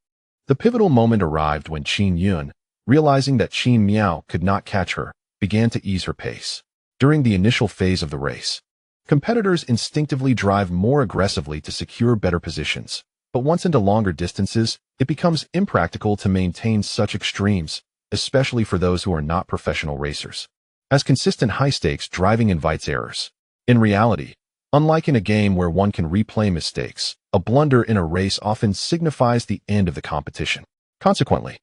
the pivotal moment arrived when Qin Yun, realizing that Qin Miao could not catch her, began to ease her pace. During the initial phase of the race, competitors instinctively drive more aggressively to secure better positions, but once into longer distances, it becomes impractical to maintain such extremes, especially for those who are not professional racers, as consistent high-stakes driving invites errors. In reality, unlike in a game where one can replay mistakes, a blunder in a race often signifies the end of the competition. Consequently,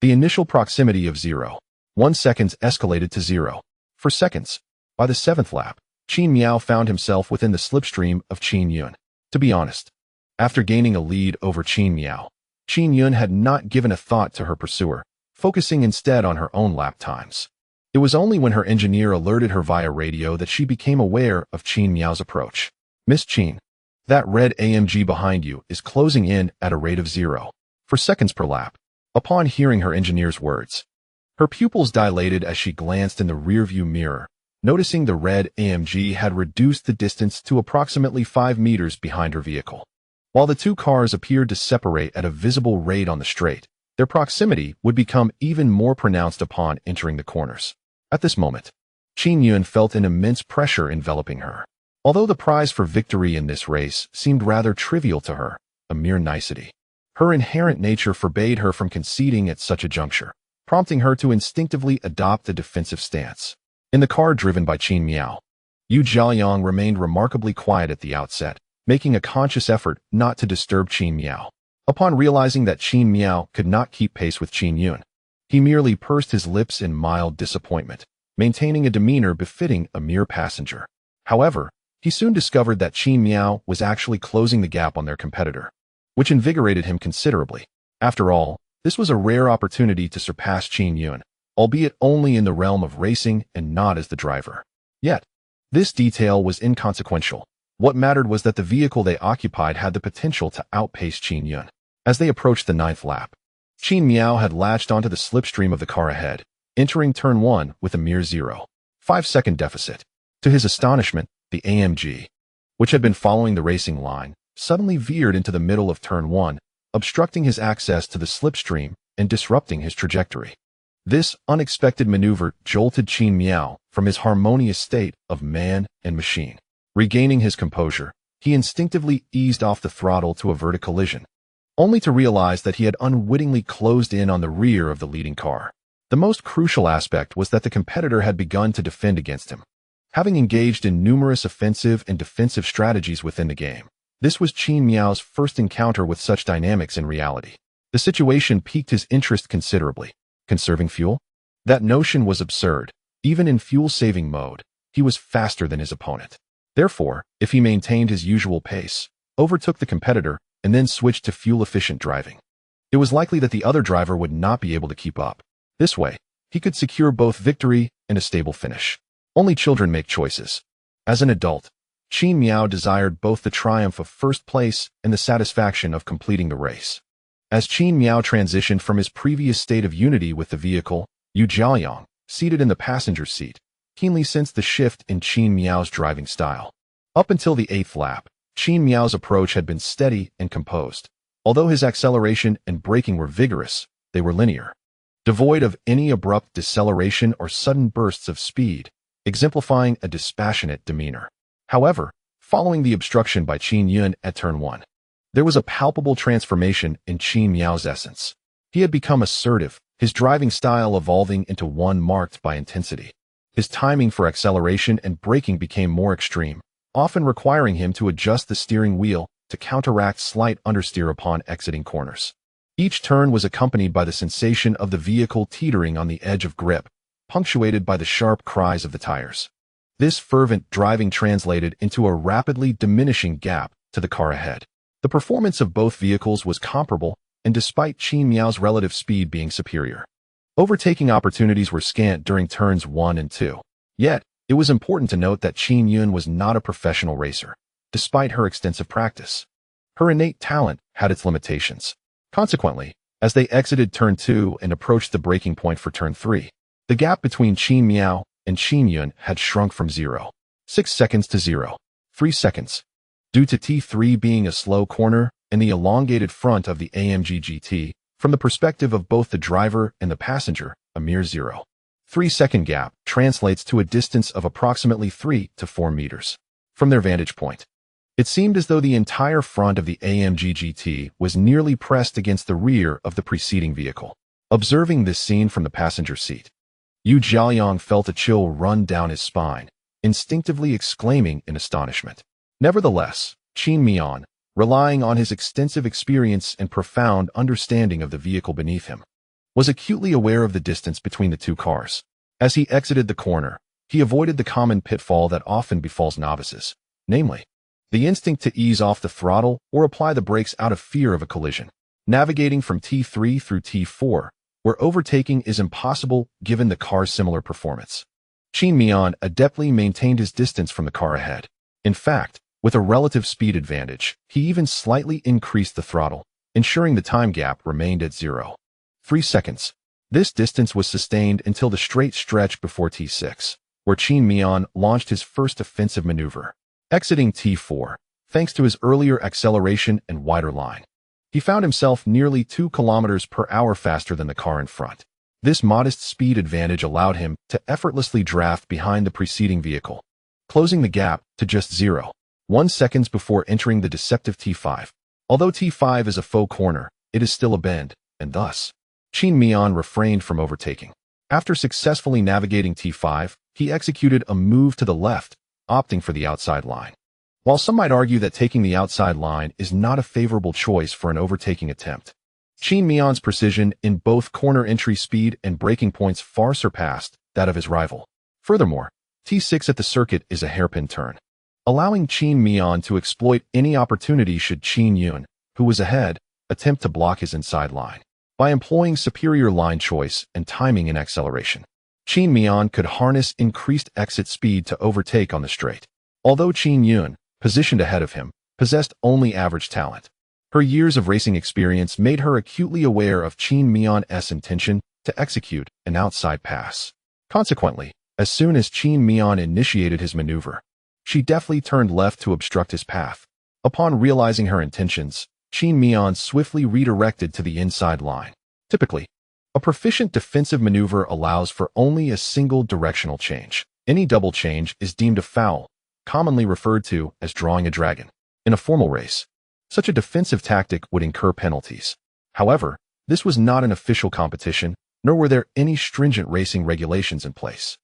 the initial proximity of 0.1 seconds escalated to 0.4 seconds. By the 7th lap, Qin Miao found himself within the slipstream of Qin Yun. To be honest, after gaining a lead over Qin Miao, Qin Yun had not given a thought to her pursuer, focusing instead on her own lap times. It was only when her engineer alerted her via radio that she became aware of Qin Miao's approach. "Miss Qin, that red AMG behind you is closing in at a rate of 0.4 seconds per lap." Upon hearing her engineer's words, her pupils dilated as she glanced in the rearview mirror, noticing the red AMG had reduced the distance to approximately 5 meters behind her vehicle. While the two cars appeared to separate at a visible rate on the straight, their proximity would become even more pronounced upon entering the corners. At this moment, Qin Yun felt an immense pressure enveloping her. Although the prize for victory in this race seemed rather trivial to her, a mere nicety, her inherent nature forbade her from conceding at such a juncture, prompting her to instinctively adopt a defensive stance. In the car driven by Qin Miao, Yu Jiaoyang remained remarkably quiet at the outset, making a conscious effort not to disturb Qin Miao. Upon realizing that Qin Miao could not keep pace with Qin Yun, he merely pursed his lips in mild disappointment, maintaining a demeanor befitting a mere passenger. However, he soon discovered that Qin Miao was actually closing the gap on their competitor, which invigorated him considerably. After all, this was a rare opportunity to surpass Qin Yun, albeit only in the realm of racing and not as the driver. Yet, this detail was inconsequential. What mattered was that the vehicle they occupied had the potential to outpace Qin Yun. As they approached the 9th lap, Qin Miao had latched onto the slipstream of the car ahead, entering turn 1 with a mere 0.5 second deficit. To his astonishment, the AMG, which had been following the racing line, suddenly veered into the middle of turn 1, obstructing his access to the slipstream and disrupting his trajectory. This unexpected maneuver jolted Qin Miao from his harmonious state of man and machine. Regaining his composure, he instinctively eased off the throttle to avert a collision, only to realize that he had unwittingly closed in on the rear of the leading car. The most crucial aspect was that the competitor had begun to defend against him, having engaged in numerous offensive and defensive strategies within the game. This was Qin Miao's first encounter with such dynamics in reality. The situation piqued his interest considerably. Conserving fuel? That notion was absurd. Even in fuel-saving mode, he was faster than his opponent. Therefore, if he maintained his usual pace, overtook the competitor, and then switched to fuel-efficient driving, it was likely that the other driver would not be able to keep up. This way, he could secure both victory and a stable finish. Only children make choices. As an adult, Qin Miao desired both the triumph of first place and the satisfaction of completing the race. As Qin Miao transitioned from his previous state of unity with the vehicle, Yu Jiaoyang, seated in the passenger seat, keenly sensed the shift in Qin Miao's driving style. Up until the 8th lap, Qin Miao's approach had been steady and composed. Although his acceleration and braking were vigorous, they were linear, devoid of any abrupt deceleration or sudden bursts of speed, exemplifying a dispassionate demeanor. However, following the obstruction by Qin Yun at turn 1, there was a palpable transformation in Qin Miao's essence. He had become assertive, his driving style evolving into one marked by intensity. His timing for acceleration and braking became more extreme, often requiring him to adjust the steering wheel to counteract slight understeer upon exiting corners. Each turn was accompanied by the sensation of the vehicle teetering on the edge of grip, punctuated by the sharp cries of the tires. This fervent driving translated into a rapidly diminishing gap to the car ahead. The performance of both vehicles was comparable, and despite Qin Miao's relative speed being superior, overtaking opportunities were scant during turns 1 and 2. Yet, it was important to note that Qin Yun was not a professional racer, despite her extensive practice. Her innate talent had its limitations. Consequently, as they exited turn 2 and approached the breaking point for turn 3, the gap between Qin Miao and Qin Yun had shrunk from 0.6 seconds to 0.3 seconds. Due to T3 being a slow corner and the elongated front of the AMG GT, from the perspective of both the driver and the passenger, a mere 0.3 second gap translates to a distance of approximately 3 to 4 meters. From their vantage point, it seemed as though the entire front of the AMG GT was nearly pressed against the rear of the preceding vehicle. Observing this scene from the passenger seat, Yu Jiaoyang felt a chill run down his spine, instinctively exclaiming in astonishment. Nevertheless, Qin Miao, relying on his extensive experience and profound understanding of the vehicle beneath him, was acutely aware of the distance between the two cars. As he exited the corner, he avoided the common pitfall that often befalls novices, namely, the instinct to ease off the throttle or apply the brakes out of fear of a collision. Navigating from T3 through T4, where overtaking is impossible given the car's similar performance, Qin Miao adeptly maintained his distance from the car ahead. In fact, with a relative speed advantage, he even slightly increased the throttle, ensuring the time gap remained at 0.3 seconds. This distance was sustained until the straight stretch before T6, where Qin Miao launched his first offensive maneuver. Exiting T4, thanks to his earlier acceleration and wider line, he found himself nearly 2 kilometers per hour faster than the car in front. This modest speed advantage allowed him to effortlessly draft behind the preceding vehicle, closing the gap to just 0.1 seconds before entering the deceptive T5. Although T5 is a faux corner, it is still a bend, and thus, Qin Miao refrained from overtaking. After successfully navigating T5, he executed a move to the left, opting for the outside line. While some might argue that taking the outside line is not a favorable choice for an overtaking attempt, Qin Miao's precision in both corner entry speed and braking points far surpassed that of his rival. Furthermore, T6 at the circuit is a hairpin turn, allowing Qin Miao to exploit any opportunity should Qin Yun, who was ahead, attempt to block his inside line. By employing superior line choice and timing in acceleration, Qin Miao could harness increased exit speed to overtake on the straight. Although Qin Yun, positioned ahead of him, possessed only average talent, her years of racing experience made her acutely aware of Qin Miao's intention to execute an outside pass. Consequently, as soon as Qin Miao initiated his maneuver, she deftly turned left to obstruct his path. Upon realizing her intentions, Qin Miao swiftly redirected to the inside line. Typically, a proficient defensive maneuver allows for only a single directional change. Any double change is deemed a foul, commonly referred to as drawing a dragon. In a formal race, such a defensive tactic would incur penalties. However, this was not an official competition, nor were there any stringent racing regulations in place.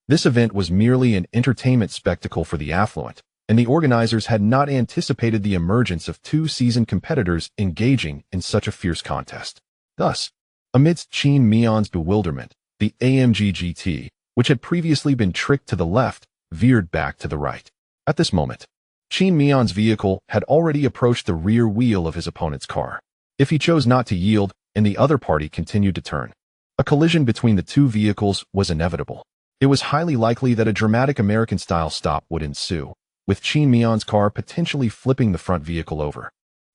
This event was merely an entertainment spectacle for the affluent, and the organizers had not anticipated the emergence of 2 seasoned competitors engaging in such a fierce contest. Thus, amidst Qin Miao's bewilderment, the AMG GT, which had previously been tricked to the left, veered back to the right. At this moment, Qin Miao's vehicle had already approached the rear wheel of his opponent's car. If he chose not to yield and the other party continued to turn, a collision between the two vehicles was inevitable. It was highly likely that a dramatic American-style stop would ensue, with Qin Miao's car potentially flipping the front vehicle over,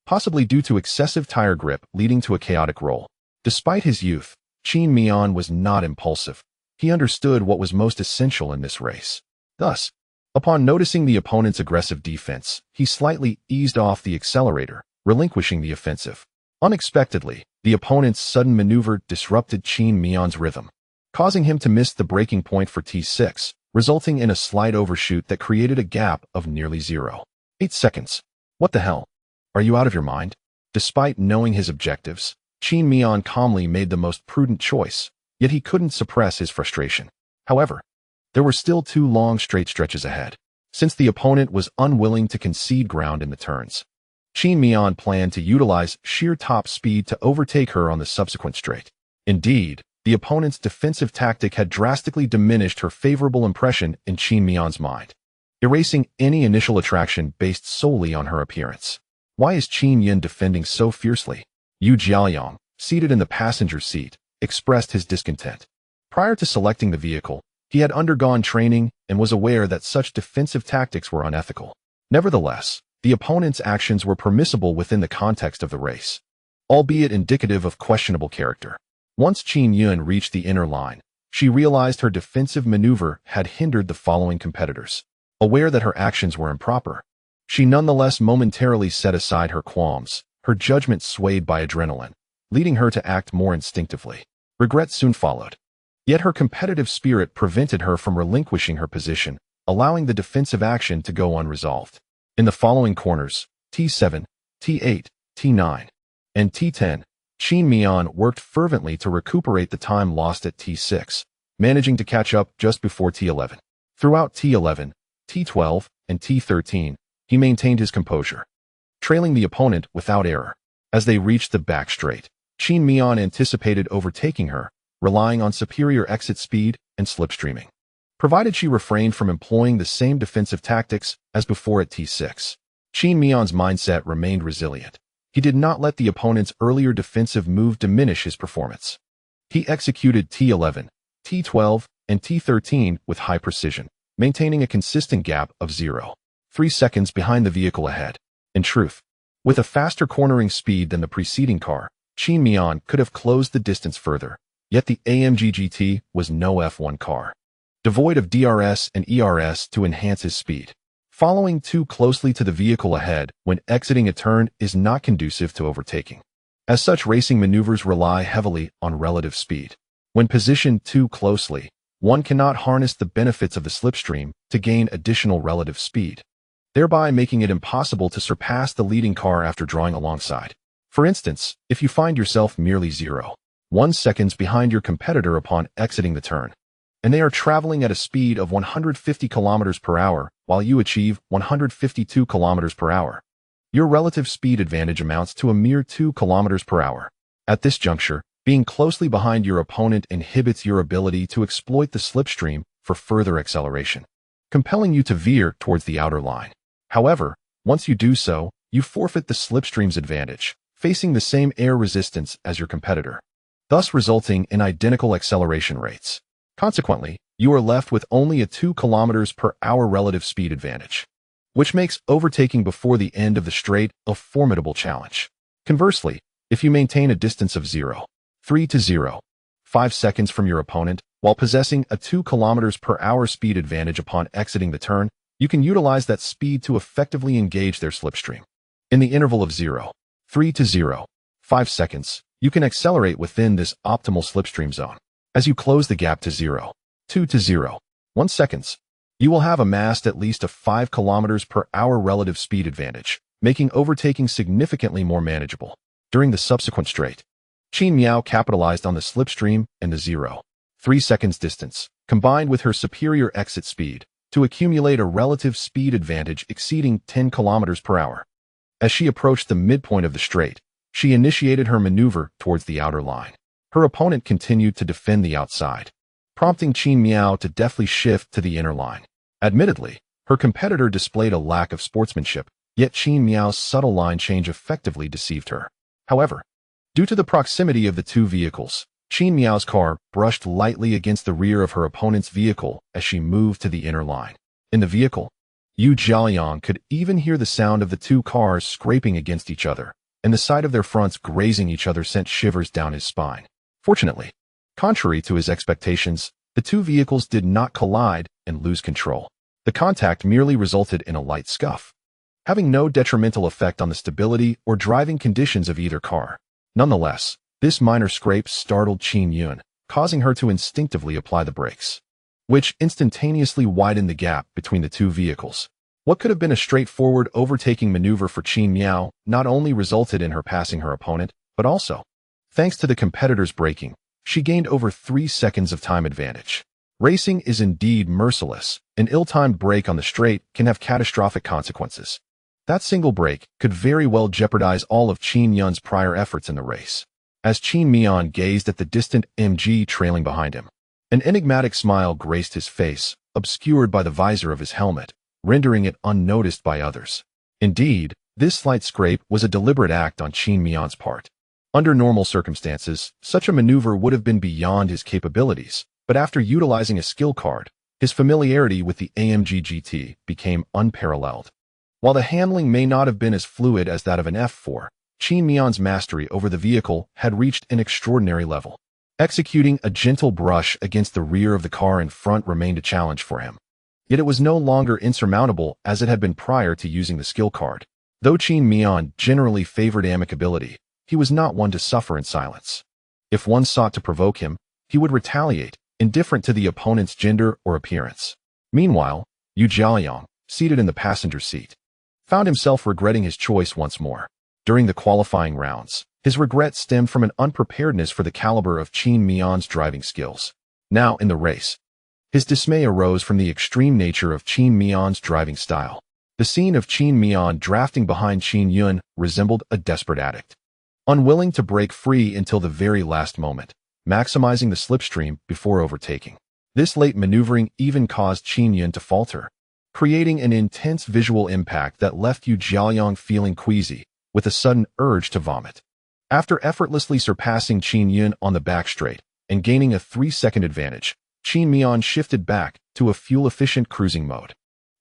possibly due to excessive tire grip leading to a chaotic roll. Despite his youth, Qin Miao was not impulsive. He understood what was most essential in this race. Thus, upon noticing the opponent's aggressive defense, he slightly eased off the accelerator, relinquishing the offensive. Unexpectedly, the opponent's sudden maneuver disrupted Qin Miao's rhythm, causing him to miss the breaking point for T6, resulting in a slight overshoot that created a gap of nearly 0.8 seconds. What the hell? Are you out of your mind? Despite knowing his objectives, Qin Miao calmly made the most prudent choice, yet he couldn't suppress his frustration. However, there were still 2 long straight stretches ahead. since the opponent was unwilling to concede ground in the turns. Qin Miao planned to utilize sheer top speed to overtake her on the subsequent straight. Indeed, the opponent's defensive tactic had drastically diminished her favorable impression in Qin Miao's mind, erasing any initial attraction based solely on her appearance. Why is Qin Yin defending so fiercely? Yu Jiaoyang, seated in the passenger seat, expressed his discontent. Prior to selecting the vehicle, he had undergone training and was aware that such defensive tactics were unethical. Nevertheless, the opponent's actions were permissible within the context of the race, albeit indicative of questionable character. Once Qin Yun reached the inner line, she realized her defensive maneuver had hindered the following competitors. Aware that her actions were improper, she nonetheless momentarily set aside her qualms, her judgment swayed by adrenaline, leading her to act more instinctively. Regret soon followed. Yet her competitive spirit prevented her from relinquishing her position, allowing the defensive action to go unresolved. In the following corners, T7, T8, T9, and T10, Qin Miao worked fervently to recuperate the time lost at T6, managing to catch up just before T11. Throughout T11, T12, and T13, he maintained his composure, trailing the opponent without error. As they reached the back straight, Qin Miao anticipated overtaking her, relying on superior exit speed and slipstreaming, provided she refrained from employing the same defensive tactics as before at T6. Qin Miao's mindset remained resilient. He did not let the opponent's earlier defensive move diminish his performance. He executed T11, T12, and T13 with high precision, maintaining a consistent gap of 0.3 seconds behind the vehicle ahead. In truth, with a faster cornering speed than the preceding car, Qin Miao could have closed the distance further, yet the AMG GT was no F1 car, devoid of DRS and ERS to enhance his speed. Following too closely to the vehicle ahead when exiting a turn is not conducive to overtaking. As such, racing maneuvers rely heavily on relative speed. When positioned too closely, one cannot harness the benefits of the slipstream to gain additional relative speed, thereby making it impossible to surpass the leading car after drawing alongside. For instance, if you find yourself merely 0.1 seconds behind your competitor upon exiting the turn, and they are traveling at a speed of 150 km per hour while you achieve 152 km per hour, your relative speed advantage amounts to a mere 2 km per hour. At this juncture, being closely behind your opponent inhibits your ability to exploit the slipstream for further acceleration, compelling you to veer towards the outer line. However, once you do so, you forfeit the slipstream's advantage, facing the same air resistance as your competitor, thus resulting in identical acceleration rates. Consequently, you are left with only a 2 km per hour relative speed advantage, which makes overtaking before the end of the straight a formidable challenge. Conversely, if you maintain a distance of 0.3 to 0.5 seconds from your opponent, while possessing a 2 km per hour speed advantage upon exiting the turn, you can utilize that speed to effectively engage their slipstream. In the interval of 0.3 to 0.5 seconds, you can accelerate within this optimal slipstream zone. As you close the gap to 0.2 to 0.1 seconds, you will have amassed at least a 5 km per hour relative speed advantage, making overtaking significantly more manageable. During the subsequent straight, Qin Miao capitalized on the slipstream and the 0.3 seconds distance, combined with her superior exit speed, to accumulate a relative speed advantage exceeding 10 km per hour. As she approached the midpoint of the straight, she initiated her maneuver towards the outer line. Her opponent continued to defend the outside, prompting Qin Miao to deftly shift to the inner line. Admittedly, her competitor displayed a lack of sportsmanship, yet Qin Miao's subtle line change effectively deceived her. However, due to the proximity of the two vehicles, Qin Miao's car brushed lightly against the rear of her opponent's vehicle as she moved to the inner line. In the vehicle, Yu Jiaoyang could even hear the sound of the two cars scraping against each other, and the sight of their fronts grazing each other sent shivers down his spine. Fortunately, contrary to his expectations, the two vehicles did not collide and lose control. The contact merely resulted in a light scuff, having no detrimental effect on the stability or driving conditions of either car. Nonetheless, this minor scrape startled Qin Yun, causing her to instinctively apply the brakes, which instantaneously widened the gap between the two vehicles. What could have been a straightforward overtaking maneuver for Qin Miao not only resulted in her passing her opponent, but also, thanks to the competitor's braking, she gained over 3 seconds of time advantage. Racing is indeed merciless. An ill-timed brake on the straight can have catastrophic consequences. That single brake could very well jeopardize all of Qin Yun's prior efforts in the race. As Qin Miao gazed at the distant MG trailing behind him, an enigmatic smile graced his face, obscured by the visor of his helmet, rendering it unnoticed by others. Indeed, this slight scrape was a deliberate act on Qin Miao's part. Under normal circumstances, such a maneuver would have been beyond his capabilities, but after utilizing a skill card, his familiarity with the AMG GT became unparalleled. While the handling may not have been as fluid as that of an F4, Qin Miao's mastery over the vehicle had reached an extraordinary level. Executing a gentle brush against the rear of the car in front remained a challenge for him. Yet it was no longer insurmountable as it had been prior to using the skill card. Though Qin Miao generally favored amicability, he was not one to suffer in silence. If one sought to provoke him, he would retaliate, indifferent to the opponent's gender or appearance. Meanwhile, Yu Jiaoyang, seated in the passenger seat, found himself regretting his choice once more. During the qualifying rounds, his regret stemmed from an unpreparedness for the caliber of Qin Miao's driving skills. Now, in the race, his dismay arose from the extreme nature of Qin Miao's driving style. The scene of Qin Miao drafting behind Qin Yun resembled a desperate addict, unwilling to break free until the very last moment, maximizing the slipstream before overtaking. This late maneuvering even caused Qin Yun to falter, creating an intense visual impact that left Yu Jiaoyang feeling queasy, with a sudden urge to vomit. After effortlessly surpassing Qin Yun on the back straight and gaining a 3-second advantage, Qin Miao shifted back to a fuel-efficient cruising mode.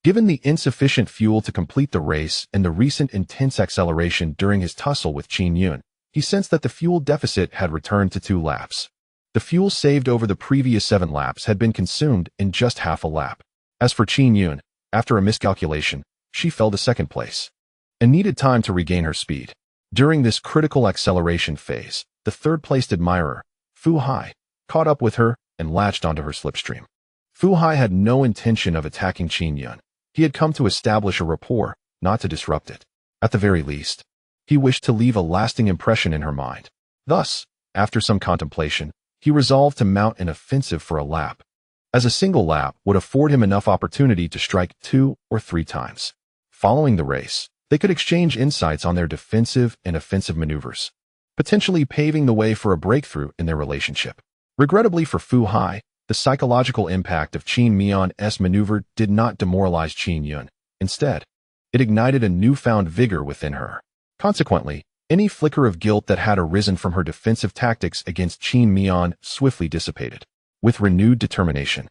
Given the insufficient fuel to complete the race and the recent intense acceleration during his tussle with Qin Yun, he sensed that the fuel deficit had returned to 2 laps. The fuel saved over the previous 7 laps had been consumed in just half a lap. As for Qin Yun, after a miscalculation, she fell to 2nd place and needed time to regain her speed. During this critical acceleration phase, the 3rd-placed admirer, Fu Hai, caught up with her and latched onto her slipstream. Fu Hai had no intention of attacking Qin Yun. He had come to establish a rapport, not to disrupt it. At the very least, he wished to leave a lasting impression in her mind. Thus, after some contemplation, he resolved to mount an offensive for a lap, as a single lap would afford him enough opportunity to strike 2 or 3 times. Following the race, they could exchange insights on their defensive and offensive maneuvers, potentially paving the way for a breakthrough in their relationship. Regrettably for Fu Hai, the psychological impact of Qin Miao's maneuver did not demoralize Qin Yun. Instead, it ignited a newfound vigor within her. Consequently, any flicker of guilt that had arisen from her defensive tactics against Qin Miao swiftly dissipated. With renewed determination,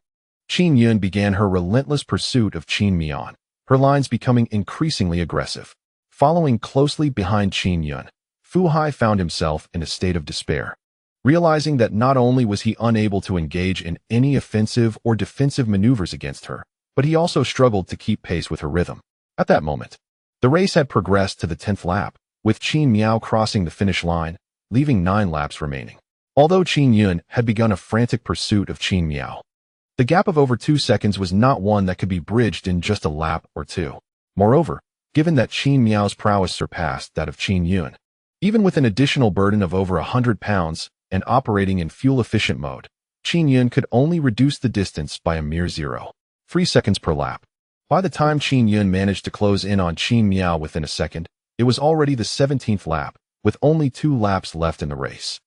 Qin Yun began her relentless pursuit of Qin Miao, her lines becoming increasingly aggressive. Following closely behind Qin Yun, Fu Hai found himself in a state of despair. Realizing that not only was he unable to engage in any offensive or defensive maneuvers against her, but he also struggled to keep pace with her rhythm. At that moment, the race had progressed to the 10th lap, with Qin Miao crossing the finish line, leaving 9 laps remaining. Although Qin Yun had begun a frantic pursuit of Qin Miao, the gap of over 2 seconds was not one that could be bridged in just a lap or 2. Moreover, given that Qin Miao's prowess surpassed that of Qin Yun, even with an additional burden of over 100 pounds and operating in fuel-efficient mode, Qin Yun could only reduce the distance by a mere 0.3 seconds per lap. By the time Qin Yun managed to close in on Qin Miao within a second, it was already the 17th lap, with only 2 laps left in the race.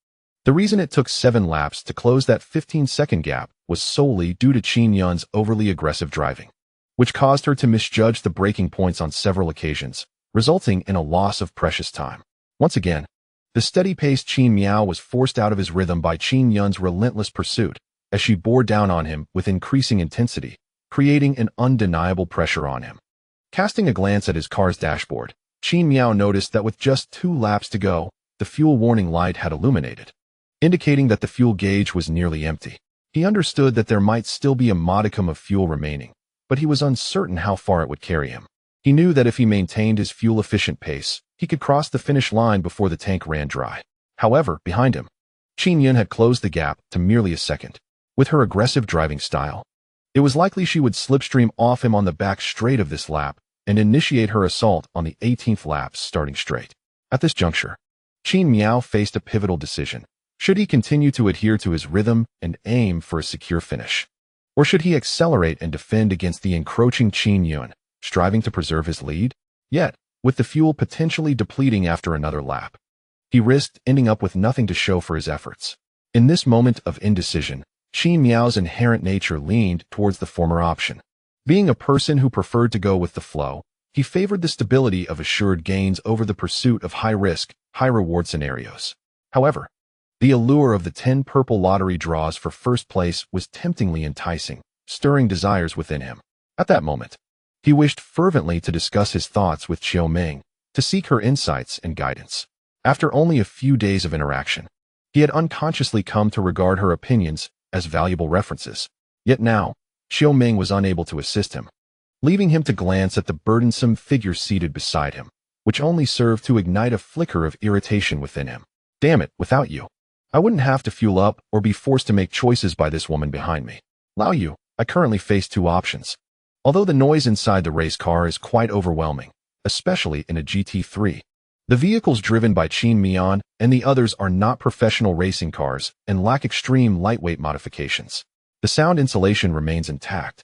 The reason it took 7 laps to close that 15-second gap was solely due to Qin Yun's overly aggressive driving, which caused her to misjudge the braking points on several occasions, resulting in a loss of precious time. Once again, the steady-paced Qin Miao was forced out of his rhythm by Qin Yun's relentless pursuit, as she bore down on him with increasing intensity, creating an undeniable pressure on him. Casting a glance at his car's dashboard, Qin Miao noticed that with just 2 laps to go, the fuel warning light had illuminated, indicating that the fuel gauge was nearly empty. He understood that there might still be a modicum of fuel remaining, but he was uncertain how far it would carry him. He knew that if he maintained his fuel-efficient pace, he could cross the finish line before the tank ran dry. However, behind him, Qin Yun had closed the gap to merely a second. With her aggressive driving style, it was likely she would slipstream off him on the back straight of this lap and initiate her assault on the 18th lap starting straight. At this juncture, Qin Miao faced a pivotal decision. Should he continue to adhere to his rhythm and aim for a secure finish? Or should he accelerate and defend against the encroaching Qin Miao, striving to preserve his lead? Yet, with the fuel potentially depleting after another lap, he risked ending up with nothing to show for his efforts. In this moment of indecision, Qin Miao's inherent nature leaned towards the former option. Being a person who preferred to go with the flow, he favored the stability of assured gains over the pursuit of high-risk, high-reward scenarios. However, the allure of the 10 purple lottery draws for first place was temptingly enticing, stirring desires within him. At that moment, he wished fervently to discuss his thoughts with Xiaoming, to seek her insights and guidance. After only a few days of interaction, he had unconsciously come to regard her opinions as valuable references. Yet now, Xiaoming was unable to assist him, leaving him to glance at the burdensome figure seated beside him, which only served to ignite a flicker of irritation within him. Damn it, without you, I wouldn't have to fuel up or be forced to make choices by this woman behind me. Lao Yu, I currently face two options. Although the noise inside the race car is quite overwhelming, especially in a GT3, the vehicles driven by Qin Miao and the others are not professional racing cars and lack extreme lightweight modifications. The sound insulation remains intact,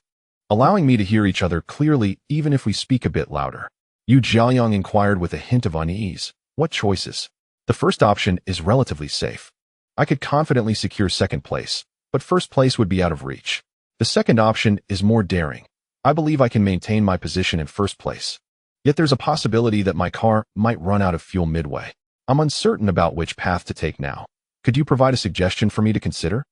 allowing me to hear each other clearly even if we speak a bit louder. Yu Jiaoyang inquired with a hint of unease. What choices? The first option is relatively safe. I could confidently secure second place, but first place would be out of reach. The second option is more daring. I believe I can maintain my position in first place. Yet there's a possibility that my car might run out of fuel midway. I'm uncertain about which path to take now. Could you provide a suggestion for me to consider?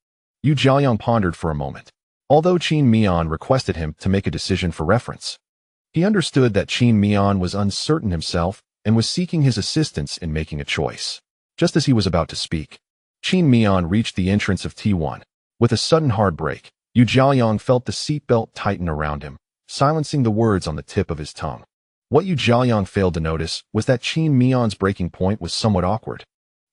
Yu Jiaoyang pondered for a moment. Although Qin Miao requested him to make a decision for reference, he understood that Qin Miao was uncertain himself and was seeking his assistance in making a choice. Just as he was about to speak, Qin Miao reached the entrance of T1. With a sudden hard brake, Yu Jiaoyang felt the seatbelt tighten around him, silencing the words on the tip of his tongue. What Yu Jiaoyang failed to notice was that Qin Miao's braking point was somewhat awkward.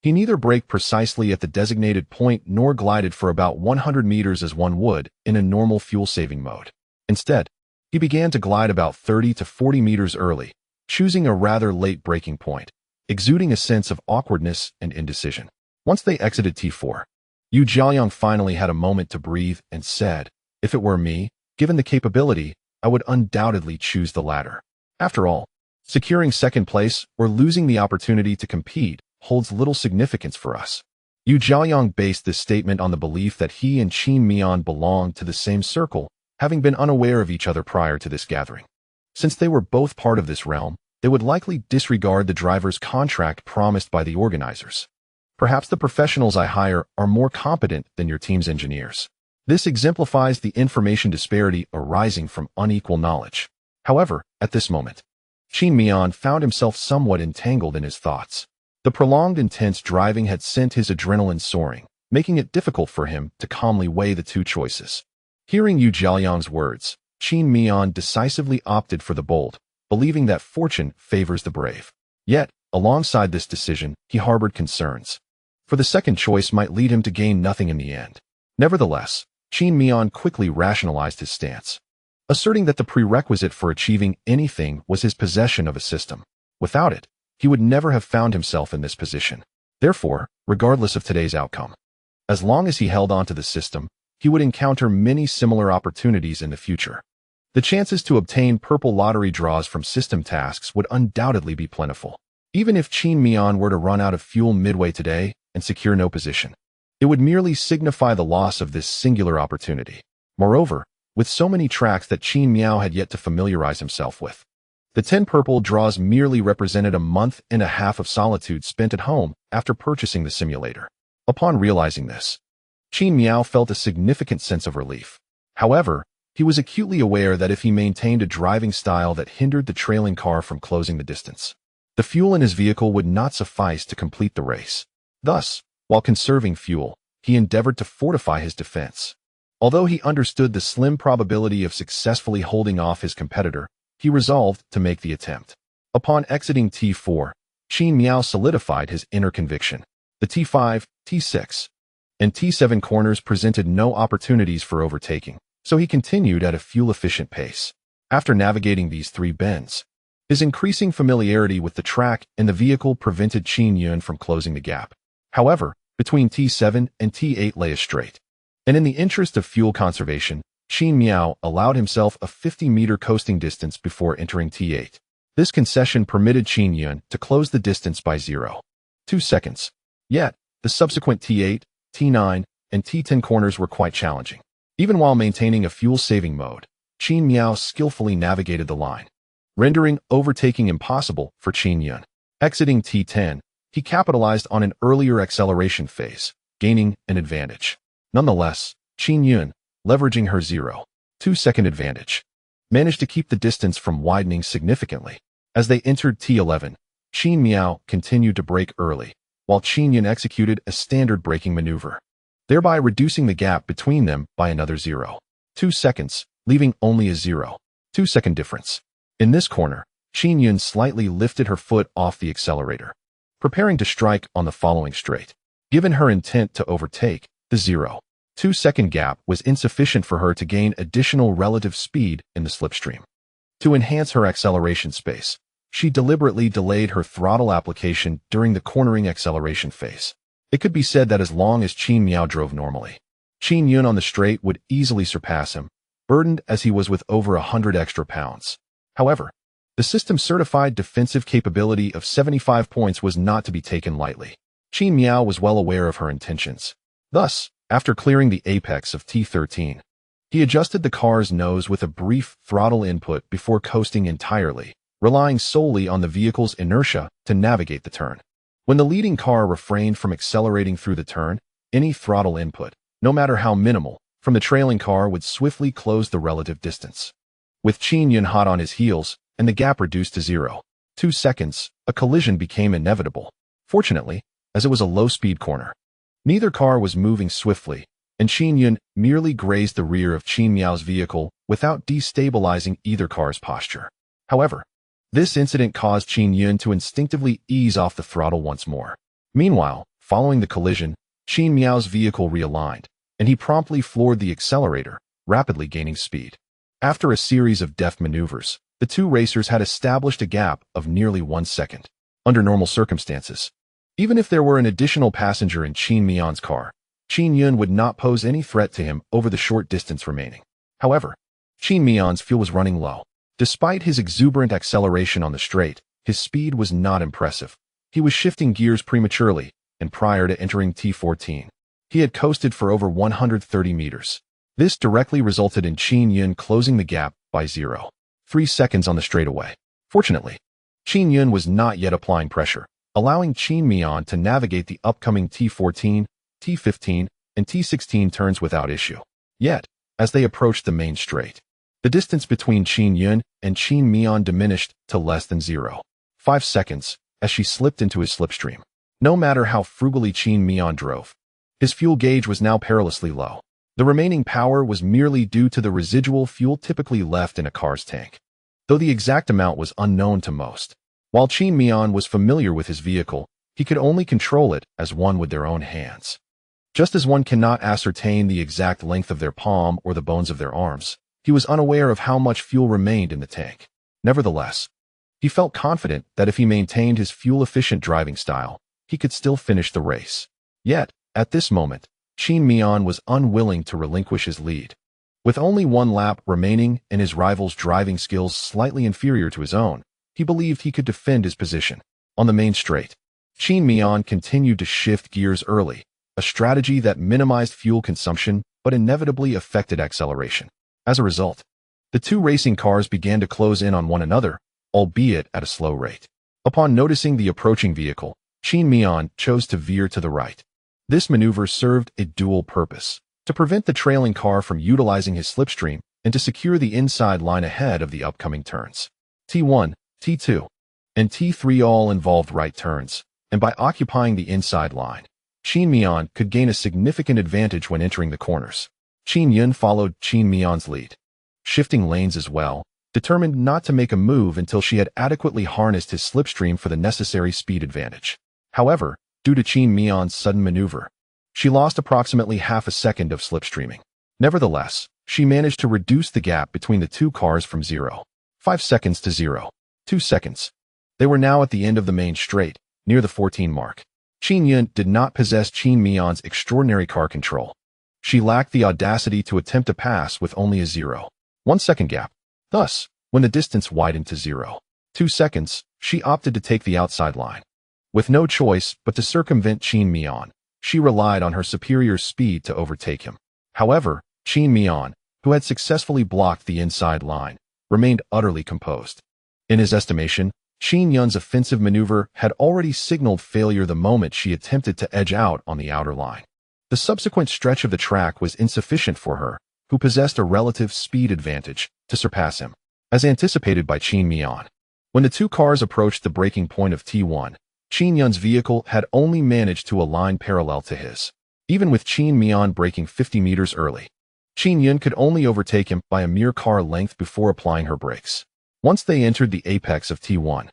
He neither braked precisely at the designated point nor glided for about 100 meters as one would in a normal fuel-saving mode. Instead, he began to glide about 30 to 40 meters early, choosing a rather late braking point, exuding a sense of awkwardness and indecision. Once they exited T4, Yu Jiaoyang finally had a moment to breathe and said, "If it were me, given the capability, I would undoubtedly choose the latter. After all, securing second place or losing the opportunity to compete holds little significance for us." Yu Jiaoyang based this statement on the belief that he and Qin Miao belonged to the same circle, having been unaware of each other prior to this gathering. Since they were both part of this realm, they would likely disregard the driver's contract promised by the organizers. Perhaps the professionals I hire are more competent than your team's engineers. This exemplifies the information disparity arising from unequal knowledge. However, at this moment, Qin Miao found himself somewhat entangled in his thoughts. The prolonged intense driving had sent his adrenaline soaring, making it difficult for him to calmly weigh the two choices. Hearing Yu Jiaoyang's words, Qin Miao decisively opted for the bold, believing that fortune favors the brave. Yet, alongside this decision, he harbored concerns. For the second choice might lead him to gain nothing in the end. Nevertheless, Qin Miao quickly rationalized his stance, asserting that the prerequisite for achieving anything was his possession of a system. Without it, he would never have found himself in this position. Therefore, regardless of today's outcome, as long as he held on to the system, he would encounter many similar opportunities in the future. The chances to obtain purple lottery draws from system tasks would undoubtedly be plentiful. Even if Qin Miao were to run out of fuel midway today and secure no position, it would merely signify the loss of this singular opportunity. Moreover, with so many tracks that Qin Miao had yet to familiarize himself with, the 10 purple draws merely represented a month and a half of solitude spent at home after purchasing the simulator. Upon realizing this, Qin Miao felt a significant sense of relief. However, he was acutely aware that if he maintained a driving style that hindered the trailing car from closing the distance, the fuel in his vehicle would not suffice to complete the race. Thus, while conserving fuel, he endeavored to fortify his defense. Although he understood the slim probability of successfully holding off his competitor, he resolved to make the attempt. Upon exiting T4, Qin Miao solidified his inner conviction. The T5, T6, and T7 corners presented no opportunities for overtaking, so he continued at a fuel-efficient pace. After navigating these three bends, his increasing familiarity with the track and the vehicle prevented Qin Miao from closing the gap. However, between T7 and T8 lay a straight, and in the interest of fuel conservation, Qin Miao allowed himself a 50-meter coasting distance before entering T8. This concession permitted Qin Yun to close the distance by 0.2 seconds. Yet, the subsequent T8, T9, and T10 corners were quite challenging. Even while maintaining a fuel-saving mode, Qin Miao skillfully navigated the line, rendering overtaking impossible for Qin Yun. Exiting T10, he capitalized on an earlier acceleration phase, gaining an advantage. Nonetheless, Qin Yun, leveraging her 0.2-second advantage, managed to keep the distance from widening significantly. As they entered T11, Qin Miao continued to brake early, while Qin Yun executed a standard braking maneuver, thereby reducing the gap between them by another 0.2 seconds, leaving only a 0.2-second difference. In this corner, Qin Yun slightly lifted her foot off the accelerator, preparing to strike on the following straight. Given her intent to overtake, the 0.2-second gap was insufficient for her to gain additional relative speed in the slipstream. To enhance her acceleration space, she deliberately delayed her throttle application during the cornering acceleration phase. It could be said that as long as Qin Miao drove normally, Qin Yun on the straight would easily surpass him, burdened as he was with over 100 extra pounds. However, the system's certified defensive capability of 75 points was not to be taken lightly. Qin Miao was well aware of her intentions. Thus, after clearing the apex of T13, he adjusted the car's nose with a brief throttle input before coasting entirely, relying solely on the vehicle's inertia to navigate the turn. When the leading car refrained from accelerating through the turn, any throttle input, no matter how minimal, from the trailing car would swiftly close the relative distance. With Qin Yun hot on his heels and the gap reduced to 0.2 seconds, a collision became inevitable. Fortunately, as it was a low-speed corner, neither car was moving swiftly, and Qin Yun merely grazed the rear of Qin Miao's vehicle without destabilizing either car's posture. However, this incident caused Qin Yun to instinctively ease off the throttle once more. Meanwhile, following the collision, Qin Miao's vehicle realigned, and he promptly floored the accelerator, rapidly gaining speed. After a series of deft maneuvers, the two racers had established a gap of nearly 1 second. Under normal circumstances, even if there were an additional passenger in Qin Miao's car, Qin Yun would not pose any threat to him over the short distance remaining. However, Qin Miao's fuel was running low. Despite his exuberant acceleration on the straight, his speed was not impressive. He was shifting gears prematurely, and prior to entering T14, he had coasted for over 130 meters. This directly resulted in Qin Yun closing the gap by 0.3 seconds on the straightaway. Fortunately, Qin Yun was not yet applying pressure, allowing Qin Miao to navigate the upcoming T14, T15, and T16 turns without issue. Yet, as they approached the main straight, the distance between Qin Yun and Qin Miao diminished to less than 0.5 seconds as she slipped into his slipstream. No matter how frugally Qin Miao drove, his fuel gauge was now perilously low. The remaining power was merely due to the residual fuel typically left in a car's tank, though the exact amount was unknown to most. While Qin Miao was familiar with his vehicle, he could only control it as one with their own hands. Just as one cannot ascertain the exact length of their palm or the bones of their arms, he was unaware of how much fuel remained in the tank. Nevertheless, he felt confident that if he maintained his fuel-efficient driving style, he could still finish the race. Yet, at this moment, Qin Miao was unwilling to relinquish his lead. With only one lap remaining and his rival's driving skills slightly inferior to his own, he believed he could defend his position. On the main straight, Qin Miao continued to shift gears early, a strategy that minimized fuel consumption but inevitably affected acceleration. As a result, the two racing cars began to close in on one another, albeit at a slow rate. Upon noticing the approaching vehicle, Qin Miao chose to veer to the right. This maneuver served a dual purpose: to prevent the trailing car from utilizing his slipstream and to secure the inside line ahead of the upcoming turns. T1, T2, and T3 all involved right turns, and by occupying the inside line, Qin Miao could gain a significant advantage when entering the corners. Qin Yun followed Qin Miao's lead, shifting lanes as well, determined not to make a move until she had adequately harnessed his slipstream for the necessary speed advantage. However, due to Qin Miao's sudden maneuver, she lost approximately half a second of slipstreaming. Nevertheless, she managed to reduce the gap between the two cars from 0.5 seconds to 0.2 seconds. They were now at the end of the main straight, near the 14 mark. Qin Yun did not possess Qin Miao's extraordinary car control. She lacked the audacity to attempt a pass with only a 0.1 second gap. Thus, when the distance widened to 0.2 seconds, she opted to take the outside line. With no choice but to circumvent Qin Miao, she relied on her superior speed to overtake him. However, Qin Miao, who had successfully blocked the inside line, remained utterly composed. In his estimation, Qin Yun's offensive maneuver had already signaled failure the moment she attempted to edge out on the outer line. The subsequent stretch of the track was insufficient for her, who possessed a relative speed advantage, to surpass him. As anticipated by Qin Miao, when the two cars approached the breaking point of T1, Qin Yun's vehicle had only managed to align parallel to his. Even with Qin Miao braking 50 meters early, Qin Yun could only overtake him by a mere car length before applying her brakes. Once they entered the apex of T1,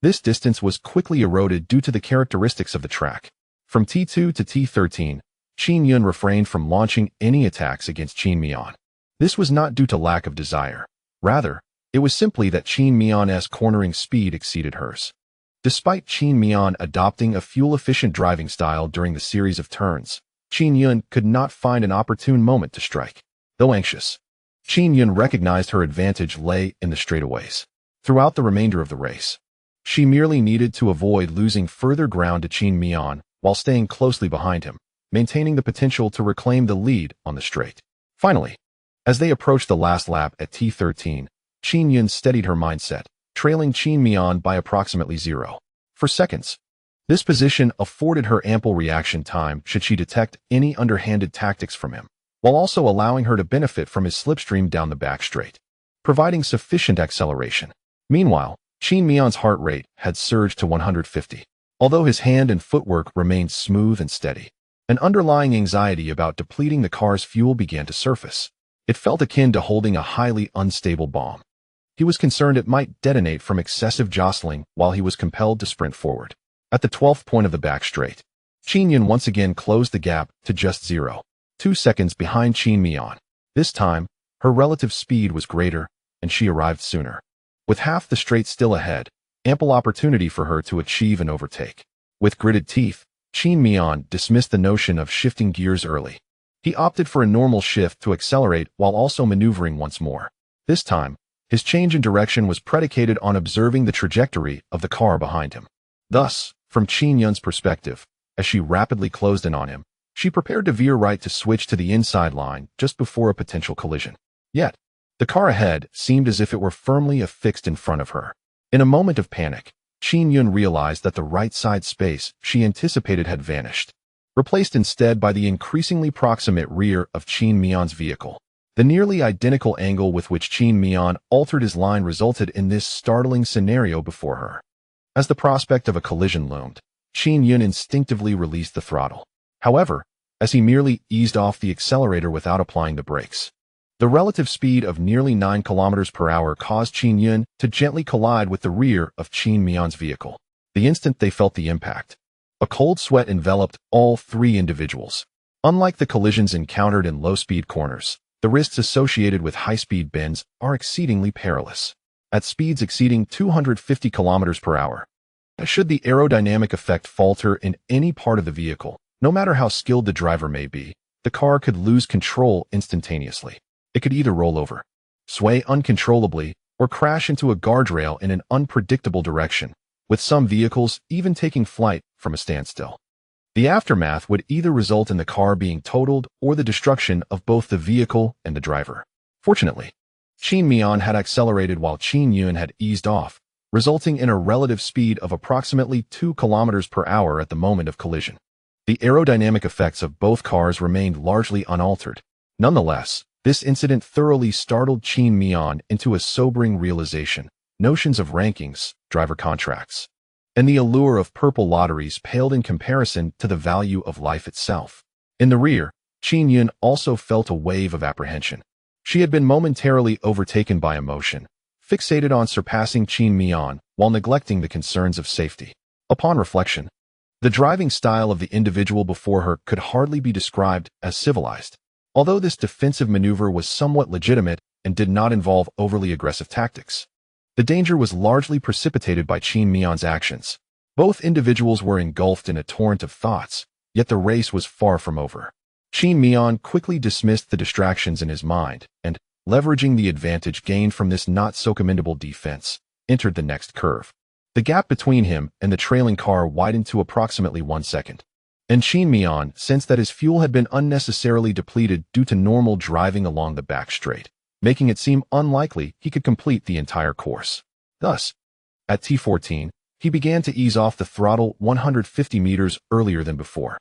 this distance was quickly eroded due to the characteristics of the track. From T2 to T13, Qin Yun refrained from launching any attacks against Qin Miao. This was not due to lack of desire. Rather, it was simply that Qin Miao's cornering speed exceeded hers. Despite Qin Miao adopting a fuel-efficient driving style during the series of turns, Qin Yun could not find an opportune moment to strike. Though anxious, Qin Yun recognized her advantage lay in the straightaways. Throughout the remainder of the race, she merely needed to avoid losing further ground to Qin Miao while staying closely behind him, maintaining the potential to reclaim the lead on the straight. Finally, as they approached the last lap at T13, Qin Yun steadied her mindset, trailing Qin Miao by approximately 0.4 seconds. This position afforded her ample reaction time should she detect any underhanded tactics from him, while also allowing her to benefit from his slipstream down the back straight, providing sufficient acceleration. Meanwhile, Qin Miao's heart rate had surged to 150. Although his hand and footwork remained smooth and steady, an underlying anxiety about depleting the car's fuel began to surface. It felt akin to holding a highly unstable bomb. He was concerned it might detonate from excessive jostling while he was compelled to sprint forward. At the 12th point of the back straight, Qin Yun once again closed the gap to just 0.2 seconds behind Qin Miao. This time, her relative speed was greater, and she arrived sooner. With half the straight still ahead, ample opportunity for her to achieve an overtake. With gritted teeth, Qin Miao dismissed the notion of shifting gears early. He opted for a normal shift to accelerate while also maneuvering once more. This time, his change in direction was predicated on observing the trajectory of the car behind him. Thus, from Qin Yun's perspective, as she rapidly closed in on him, she prepared to veer right to switch to the inside line just before a potential collision. Yet, the car ahead seemed as if it were firmly affixed in front of her. In a moment of panic, Qin Yun realized that the right side space she anticipated had vanished, replaced instead by the increasingly proximate rear of Qin Miao's vehicle. The nearly identical angle with which Qin Miao altered his line resulted in this startling scenario before her. As the prospect of a collision loomed, Qin Yun instinctively released the throttle. However, as he merely eased off the accelerator without applying the brakes, the relative speed of nearly 9 km per hour caused Qin Yun to gently collide with the rear of Qin Miao's vehicle. The instant they felt the impact, a cold sweat enveloped all three individuals. Unlike the collisions encountered in low-speed corners, the risks associated with high-speed bends are exceedingly perilous. At speeds exceeding 250 km per hour, should the aerodynamic effect falter in any part of the vehicle, no matter how skilled the driver may be, the car could lose control instantaneously. It could either roll over, sway uncontrollably, or crash into a guardrail in an unpredictable direction, with some vehicles even taking flight from a standstill. The aftermath would either result in the car being totaled or the destruction of both the vehicle and the driver. Fortunately, Qin Miao had accelerated while Qin Yun had eased off, resulting in a relative speed of approximately 2 km per hour at the moment of collision. The aerodynamic effects of both cars remained largely unaltered. Nonetheless, this incident thoroughly startled Qin Miao into a sobering realization. Notions of rankings, driver contracts, and the allure of purple lotteries paled in comparison to the value of life itself. In the rear, Qin Yun also felt a wave of apprehension. She had been momentarily overtaken by emotion, fixated on surpassing Qin Miao while neglecting the concerns of safety. Upon reflection, the driving style of the individual before her could hardly be described as civilized. Although this defensive maneuver was somewhat legitimate and did not involve overly aggressive tactics, the danger was largely precipitated by Qin Miao's actions. Both individuals were engulfed in a torrent of thoughts, yet the race was far from over. Qin Miao quickly dismissed the distractions in his mind and, leveraging the advantage gained from this not-so-commendable defense, entered the next curve. The gap between him and the trailing car widened to approximately 1 second. And Qin Miao sensed that his fuel had been unnecessarily depleted due to normal driving along the back straight, making it seem unlikely he could complete the entire course. Thus, at T14, he began to ease off the throttle 150 meters earlier than before.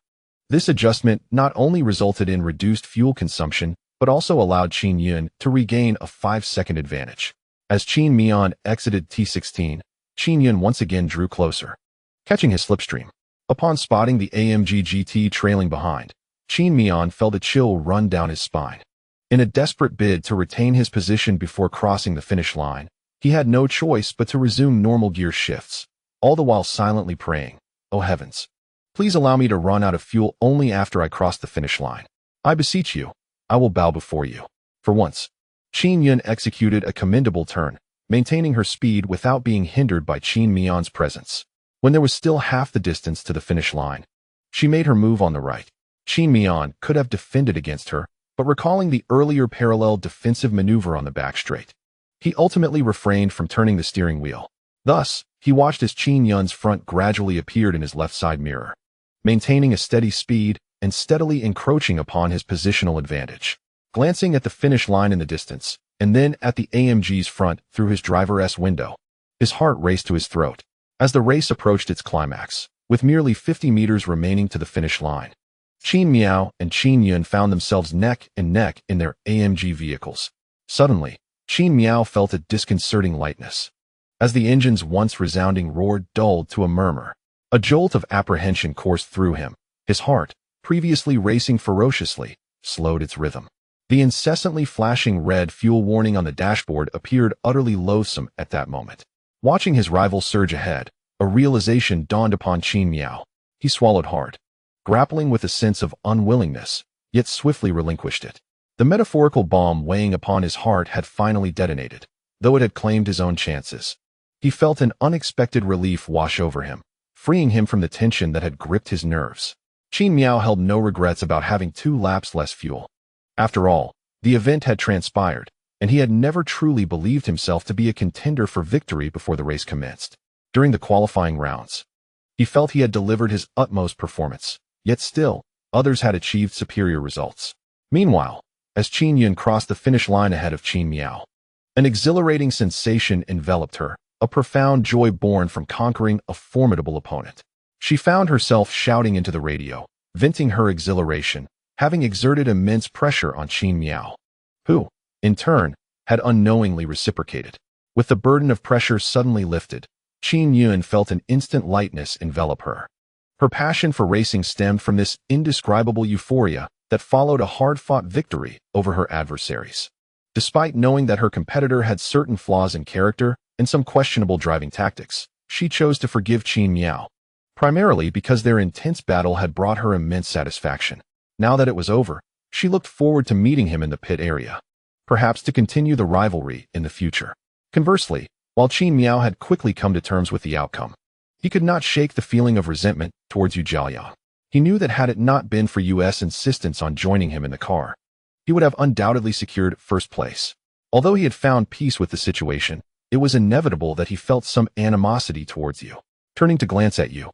This adjustment not only resulted in reduced fuel consumption, but also allowed Qin Yun to regain a 5-second advantage. As Qin Miao exited T16, Qin Yun once again drew closer, catching his slipstream. Upon spotting the AMG GT trailing behind, Qin Miao felt a chill run down his spine. In a desperate bid to retain his position before crossing the finish line, he had no choice but to resume normal gear shifts, all the while silently praying, "Oh heavens, please allow me to run out of fuel only after I cross the finish line. I beseech you, I will bow before you." For once, Qin Yun executed a commendable turn, maintaining her speed without being hindered by Qin Miao's presence. When there was still half the distance to the finish line, she made her move on the right. Qin Miao could have defended against her, but recalling the earlier parallel defensive maneuver on the back straight, he ultimately refrained from turning the steering wheel. Thus, he watched as Qin Yun's front gradually appeared in his left side mirror, maintaining a steady speed and steadily encroaching upon his positional advantage. Glancing at the finish line in the distance, and then at the AMG's front through his driver's window, his heart raced to his throat. As the race approached its climax, with merely 50 meters remaining to the finish line, Qin Miao and Qin Yun found themselves neck and neck in their AMG vehicles. Suddenly, Qin Miao felt a disconcerting lightness. As the engine's once resounding roar dulled to a murmur, a jolt of apprehension coursed through him. His heart, previously racing ferociously, slowed its rhythm. The incessantly flashing red fuel warning on the dashboard appeared utterly loathsome at that moment. Watching his rival surge ahead, a realization dawned upon Qin Miao. He swallowed hard, grappling with a sense of unwillingness, yet swiftly relinquished it. The metaphorical bomb weighing upon his heart had finally detonated, though it had claimed his own chances. He felt an unexpected relief wash over him, freeing him from the tension that had gripped his nerves. Qin Miao held no regrets about having 2 laps less fuel. After all, the event had transpired, and he had never truly believed himself to be a contender for victory before the race commenced. During the qualifying rounds, he felt he had delivered his utmost performance, yet still, others had achieved superior results. Meanwhile, as Qin Yun crossed the finish line ahead of Qin Miao, an exhilarating sensation enveloped her, a profound joy born from conquering a formidable opponent. She found herself shouting into the radio, venting her exhilaration, having exerted immense pressure on Qin Miao, who, in turn, had unknowingly reciprocated. With the burden of pressure suddenly lifted, Qin Yun felt an instant lightness envelop her. Her passion for racing stemmed from this indescribable euphoria that followed a hard-fought victory over her adversaries. Despite knowing that her competitor had certain flaws in character and some questionable driving tactics, she chose to forgive Qin Miao, primarily because their intense battle had brought her immense satisfaction. Now that it was over, she looked forward to meeting him in the pit area, perhaps to continue the rivalry in the future. Conversely, while Qin Miao had quickly come to terms with the outcome, he could not shake the feeling of resentment towards Yu Jiaoliang. He knew that had it not been for Yu's insistence on joining him in the car, he would have undoubtedly secured first place. Although he had found peace with the situation, it was inevitable that he felt some animosity towards Yu. Turning to glance at Yu,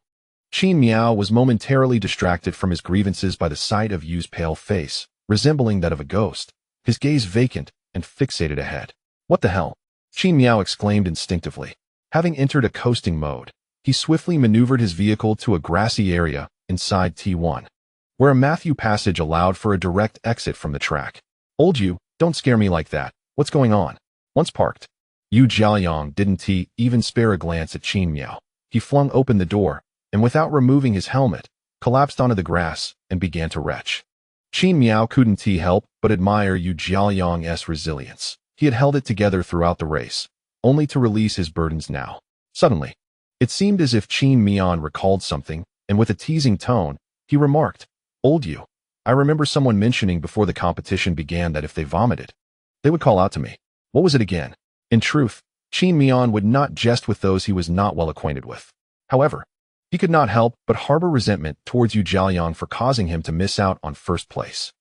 Qin Miao was momentarily distracted from his grievances by the sight of Yu's pale face, resembling that of a ghost, his gaze vacant and fixated ahead. "What the hell?" Qin Miao exclaimed instinctively. Having entered a coasting mode, he swiftly maneuvered his vehicle to a grassy area inside T1, where a Matthew passage allowed for a direct exit from the track. "Old Yu, don't scare me like that. What's going on?" Once parked, Yu Jiaoliang didn't even spare a glance at Qin Miao. He flung open the door, and without removing his helmet, collapsed onto the grass and began to retch. Qin Miao couldn't help but admire Yu Jiaoliang's resilience. He had held it together throughout the race, only to release his burdens now. Suddenly, it seemed as if Qin Miao recalled something, and with a teasing tone, he remarked, "Old Yu, I remember someone mentioning before the competition began that if they vomited, they would call out to me. What was it again?" In truth, Qin Miao would not jest with those he was not well acquainted with. However, He could not help but harbor resentment towards Yu Jiaoyang for causing him to miss out on first place.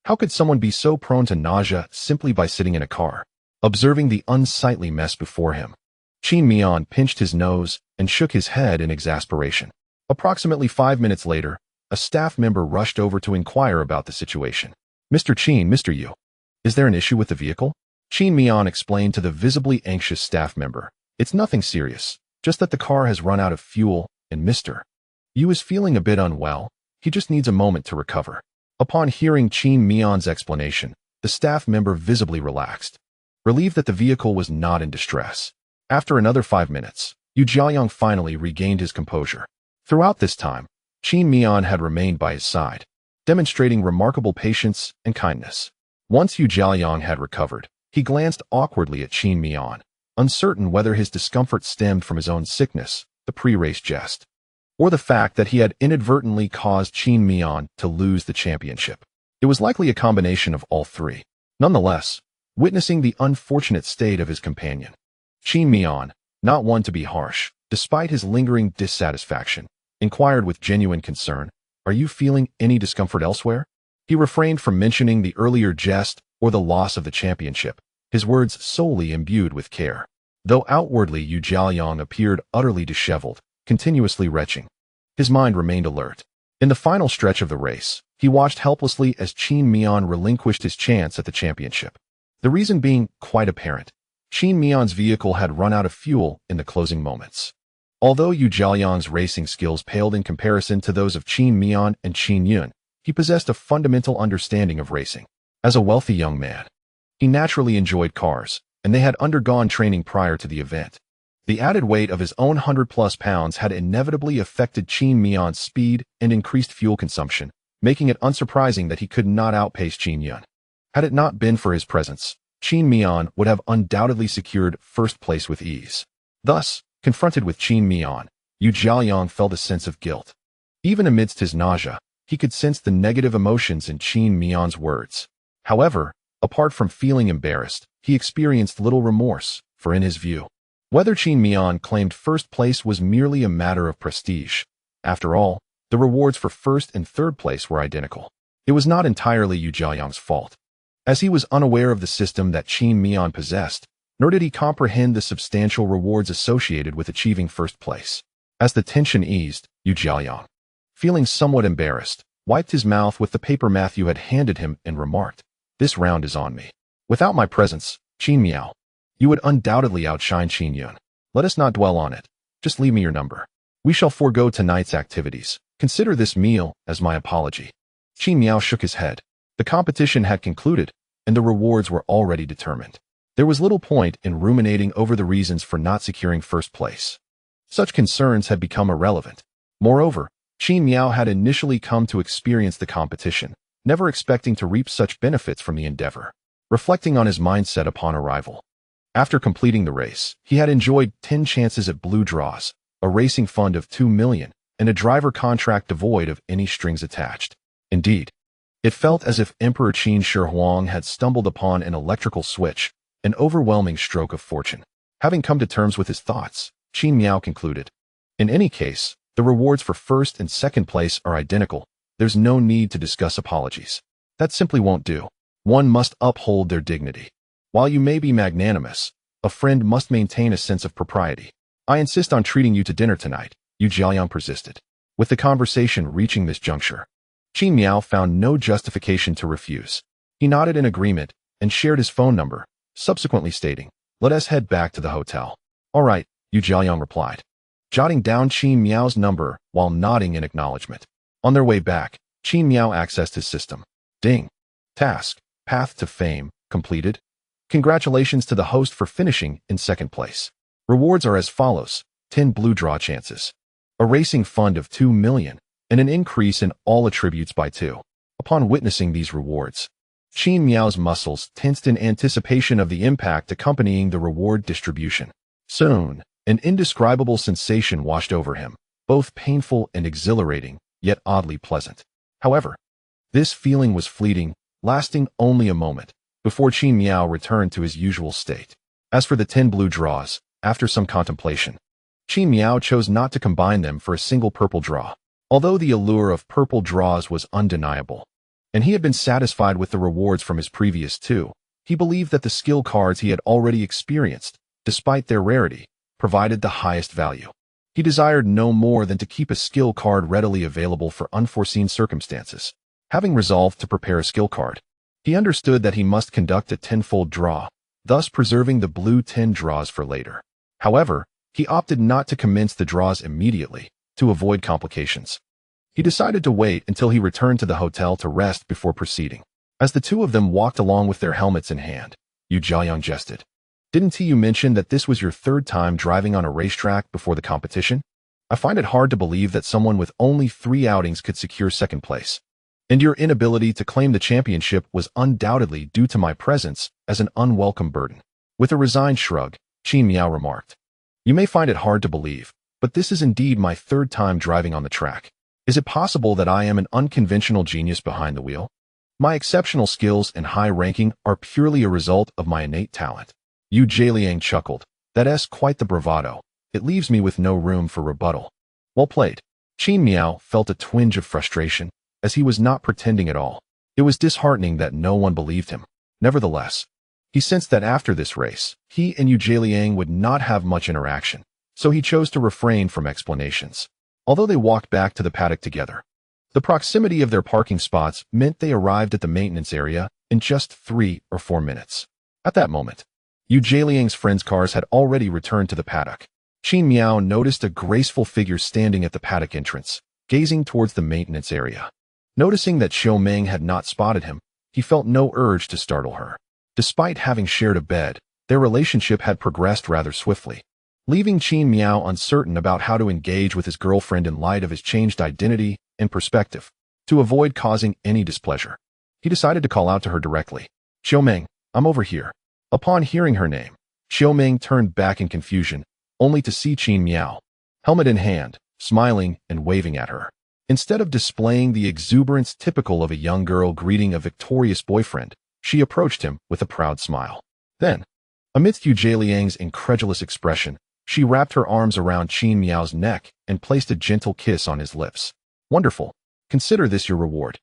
How could someone be so prone to nausea simply by sitting in a car? Observing the unsightly mess before him, Qin Miao pinched his nose and shook his head in exasperation. Approximately 5 minutes later, a staff member rushed over to inquire about the situation. "Mr. Qin, Mr. Yu, is there an issue with the vehicle?" Qin Miao explained to the visibly anxious staff member. "It's nothing serious, just that the car has run out of fuel, and Mr. Yu is feeling a bit unwell. He just needs a moment to recover." Upon hearing Qin Miao's explanation, the staff member visibly relaxed, relieved that the vehicle was not in distress. After another 5 minutes, Yu Jiaoyang finally regained his composure. Throughout this time, Qin Miao had remained by his side, demonstrating remarkable patience and kindness. Once Yu Jiaoyang had recovered, he glanced awkwardly at Qin Miao, uncertain whether his discomfort stemmed from his own sickness, the pre-race jest, or the fact that he had inadvertently caused Qin Miao to lose the championship. It was likely a combination of all three. Nonetheless, witnessing the unfortunate state of his companion, Qin Miao, not one to be harsh, despite his lingering dissatisfaction, inquired with genuine concern, "Are you feeling any discomfort elsewhere?" He refrained from mentioning the earlier jest or the loss of the championship, his words solely imbued with care. Though outwardly Yu Jiaoyang appeared utterly disheveled, continuously retching, his mind remained alert. In the final stretch of the race, he watched helplessly as Qin Miao relinquished his chance at the championship. The reason being quite apparent. Qin Miao's vehicle had run out of fuel in the closing moments. Although Yu Jiaoyang's racing skills paled in comparison to those of Qin Miao and Qin Yun, he possessed a fundamental understanding of racing. As a wealthy young man, he naturally enjoyed cars, and they had undergone training prior to the event. The added weight of his own 100+ pounds had inevitably affected Qin Miao's speed and increased fuel consumption, making it unsurprising that he could not outpace Qin Yun. Had it not been for his presence, Qin Miao would have undoubtedly secured first place with ease. Thus, confronted with Qin Miao, Yu Jiaoyang felt a sense of guilt. Even amidst his nausea, he could sense the negative emotions in Qin Miao's words. However, apart from feeling embarrassed, he experienced little remorse, for in his view, whether Qin Miao claimed first place was merely a matter of prestige. After all, the rewards for first and third place were identical. It was not entirely Yu Jiaoyang's fault, as he was unaware of the system that Qin Miao possessed, nor did he comprehend the substantial rewards associated with achieving first place. As the tension eased, Yu Jiaoyang, feeling somewhat embarrassed, wiped his mouth with the paper Matthew had handed him and remarked, "This round is on me. Without my presence, Qin Miao, you would undoubtedly outshine Qin Yun. Let us not dwell on it. Just leave me your number. We shall forego tonight's activities. Consider this meal as my apology." Qin Miao shook his head. The competition had concluded, and the rewards were already determined. There was little point in ruminating over the reasons for not securing first place. Such concerns had become irrelevant. Moreover, Qin Miao had initially come to experience the competition, never expecting to reap such benefits from the endeavor. Reflecting on his mindset upon arrival, after completing the race, he had enjoyed 10 chances at blue draws, a racing fund of 2 million, and a driver contract devoid of any strings attached. Indeed, it felt as if Emperor Qin Shi Huang had stumbled upon an electrical switch, an overwhelming stroke of fortune. Having come to terms with his thoughts, Qin Miao concluded, "In any case, the rewards for first and second place are identical. There's no need to discuss apologies. That simply won't do. One must uphold their dignity. While you may be magnanimous, a friend must maintain a sense of propriety. I insist on treating you to dinner tonight," Yu Jiaoyang persisted. With the conversation reaching this juncture, Qin Miao found no justification to refuse. He nodded in agreement and shared his phone number, subsequently stating, "Let us head back to the hotel." "All right," Yu Jiaoyang replied, jotting down Qin Miao's number while nodding in acknowledgement. On their way back, Qin Miao accessed his system. Ding. Task, Path to Fame, completed. Congratulations to the host for finishing in second place. Rewards are as follows: 10 blue draw chances, a racing fund of 2 million, and an increase in all attributes by 2. Upon witnessing these rewards, Qin Miao's muscles tensed in anticipation of the impact accompanying the reward distribution. Soon, an indescribable sensation washed over him, both painful and exhilarating, yet oddly pleasant. However, this feeling was fleeting, lasting only a moment, before Qin Miao returned to his usual state. As for the 10 blue draws, after some contemplation, Qin Miao chose not to combine them for a single purple draw, although the allure of purple draws was undeniable, and he had been satisfied with the rewards from his previous two. He believed that the skill cards he had already experienced, despite their rarity, provided the highest value. He desired no more than to keep a skill card readily available for unforeseen circumstances. Having resolved to prepare a skill card, he understood that he must conduct a 10-fold draw, thus preserving the blue 10 draws for later. However, he opted not to commence the draws immediately, to avoid complications. He decided to wait until he returned to the hotel to rest before proceeding. As the two of them walked along with their helmets in hand, Yu Jiayang jested. Didn't you mention that this was your third time driving on a racetrack before the competition? I find it hard to believe that someone with only 3 outings could secure second place. And your inability to claim the championship was undoubtedly due to my presence as an unwelcome burden. With a resigned shrug, Qin Miao remarked. You may find it hard to believe, but this is indeed my third time driving on the track. Is it possible that I am an unconventional genius behind the wheel? My exceptional skills and high ranking are purely a result of my innate talent. Yu Jiayang chuckled. That's quite the bravado. It leaves me with no room for rebuttal. Well played. Qin Miao felt a twinge of frustration, as he was not pretending at all. It was disheartening that no one believed him. Nevertheless, he sensed that after this race, he and Yu Jiayang would not have much interaction, so he chose to refrain from explanations. Although they walked back to the paddock together, the proximity of their parking spots meant they arrived at the maintenance area in just 3 or 4 minutes. At that moment, Yu Jiayang's friends' cars had already returned to the paddock. Qin Miao noticed a graceful figure standing at the paddock entrance, gazing towards the maintenance area. Noticing that Xiao Meng had not spotted him, he felt no urge to startle her. Despite having shared a bed, their relationship had progressed rather swiftly, leaving Qin Miao uncertain about how to engage with his girlfriend in light of his changed identity and perspective. To avoid causing any displeasure, he decided to call out to her directly. Xiao Meng, I'm over here. Upon hearing her name, Xiao Meng turned back in confusion, only to see Qin Miao, helmet in hand, smiling and waving at her. Instead of displaying the exuberance typical of a young girl greeting a victorious boyfriend, she approached him with a proud smile. Then, amidst Yu Jiayang's incredulous expression, she wrapped her arms around Qin Miao's neck and placed a gentle kiss on his lips. Wonderful. Consider this your reward.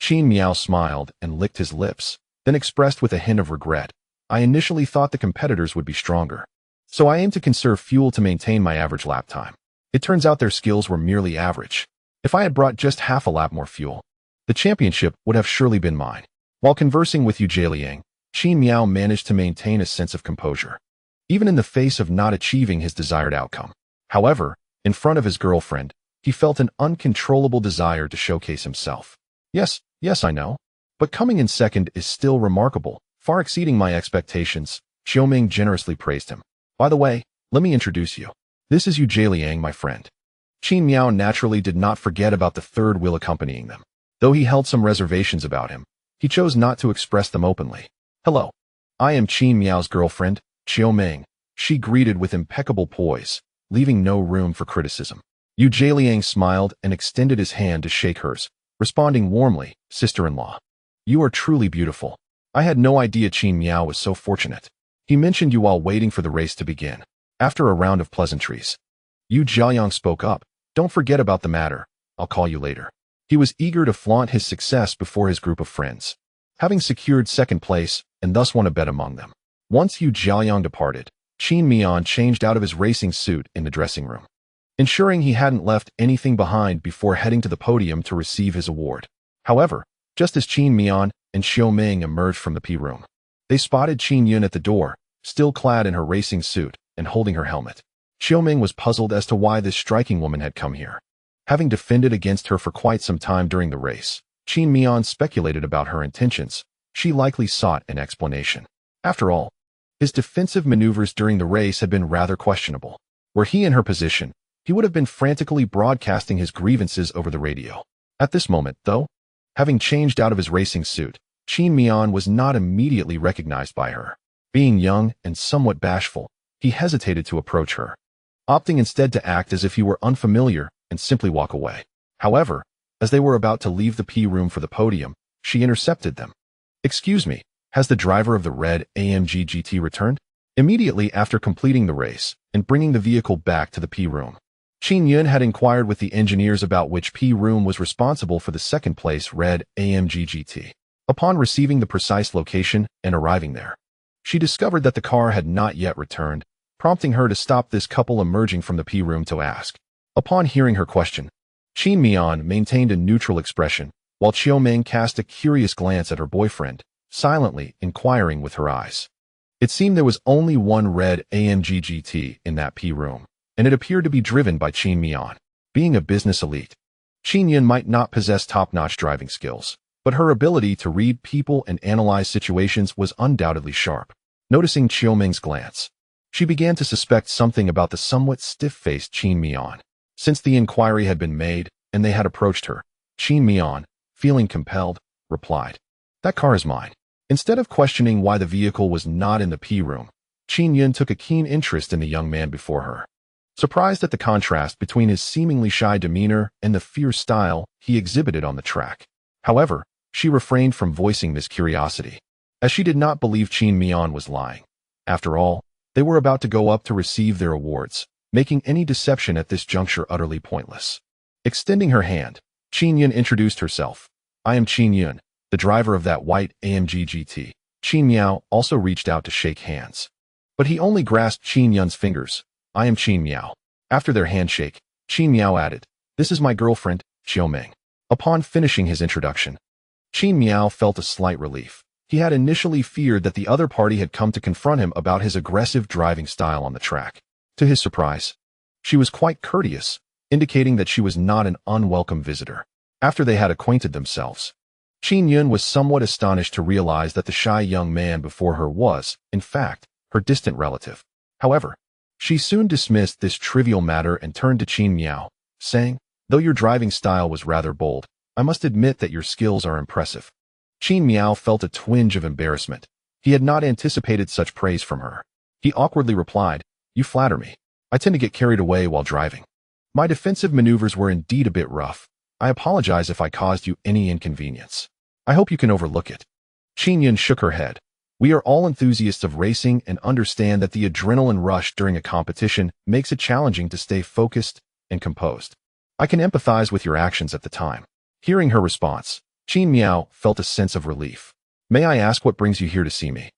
Qin Miao smiled and licked his lips, then expressed with a hint of regret. I initially thought the competitors would be stronger, so I aimed to conserve fuel to maintain my average lap time. It turns out their skills were merely average. If I had brought just half a lap more fuel, the championship would have surely been mine. While conversing with Yu Jiayang, Qin Miao managed to maintain a sense of composure, even in the face of not achieving his desired outcome. However, in front of his girlfriend, he felt an uncontrollable desire to showcase himself. Yes, I know. But coming in second is still remarkable, far exceeding my expectations. Xiao Meng generously praised him. By the way, let me introduce you. This is Yu Jiayang, my friend. Qin Miao naturally did not forget about the third wheel accompanying them. Though he held some reservations about him, he chose not to express them openly. Hello. I am Qin Miao's girlfriend, Xiao Meng. She greeted with impeccable poise, leaving no room for criticism. Yu Jiayang smiled and extended his hand to shake hers, responding warmly, sister-in-law. You are truly beautiful. I had no idea Qin Miao was so fortunate. He mentioned you while waiting for the race to begin. After a round of pleasantries, Yu Jiayang spoke up. Don't forget about the matter. I'll call you later. He was eager to flaunt his success before his group of friends, having secured second place and thus won a bet among them. Once Yu Jiayang departed, Qin Miao changed out of his racing suit in the dressing room, ensuring he hadn't left anything behind before heading to the podium to receive his award. However, just as Qin Miao and Xiao Meng emerged from the P-room, they spotted Qin Yun at the door, still clad in her racing suit and holding her helmet. Xiao Meng was puzzled as to why this striking woman had come here. Having defended against her for quite some time during the race, Qin Miao speculated about her intentions. She likely sought an explanation. After all, his defensive maneuvers during the race had been rather questionable. Were he in her position, he would have been frantically broadcasting his grievances over the radio. At this moment, though, having changed out of his racing suit, Qin Miao was not immediately recognized by her. Being young and somewhat bashful, he hesitated to approach her, opting instead to act as if he were unfamiliar and simply walk away. However, as they were about to leave the P-room for the podium, she intercepted them. Excuse me, has the driver of the red AMG GT returned? Immediately after completing the race and bringing the vehicle back to the P room, Qin Yun had inquired with the engineers about which P room was responsible for the second place red AMG GT. Upon receiving the precise location and arriving there, she discovered that the car had not yet returned, prompting her to stop this couple emerging from the P room to ask. Upon hearing her question, Qin Miao maintained a neutral expression, while Xiaoming cast a curious glance at her boyfriend, silently inquiring with her eyes. It seemed there was only one red AMG GT in that P room, and it appeared to be driven by Qin Miao. Being a business elite, Qin Yun might not possess top-notch driving skills, but her ability to read people and analyze situations was undoubtedly sharp. Noticing Xiaoming's glance, she began to suspect something about the somewhat stiff-faced Qin Miao. Since the inquiry had been made and they had approached her, Qin Miao, feeling compelled, replied, "That car is mine." Instead of questioning why the vehicle was not in the P room, Qin Yun took a keen interest in the young man before her. Surprised at the contrast between his seemingly shy demeanor and the fierce style he exhibited on the track. However, she refrained from voicing this curiosity, as she did not believe Qin Miao was lying. After all, they were about to go up to receive their awards, making any deception at this juncture utterly pointless. Extending her hand, Qin Yun introduced herself. "I am Qin Yun, the driver of that white AMG GT. Qin Miao also reached out to shake hands, but he only grasped Qin Yun's fingers. "I am Qin Miao." After their handshake, Qin Miao added, "This is my girlfriend, Xiaoming." Upon finishing his introduction, Qin Miao felt a slight relief. He had initially feared that the other party had come to confront him about his aggressive driving style on the track. To his surprise, she was quite courteous, indicating that she was not an unwelcome visitor. After they had acquainted themselves, Qin Yun was somewhat astonished to realize that the shy young man before her was, in fact, her distant relative. However, she soon dismissed this trivial matter and turned to Qin Miao, saying, "Though your driving style was rather bold, I must admit that your skills are impressive." Qin Miao felt a twinge of embarrassment. He had not anticipated such praise from her. He awkwardly replied, "You flatter me. I tend to get carried away while driving. My defensive maneuvers were indeed a bit rough. I apologize if I caused you any inconvenience. I hope you can overlook it." Qin Yun shook her head. "We are all enthusiasts of racing and understand that the adrenaline rush during a competition makes it challenging to stay focused and composed. I can empathize with your actions at the time." Hearing her response, Qin Miao felt a sense of relief. "May I ask what brings you here to see me?"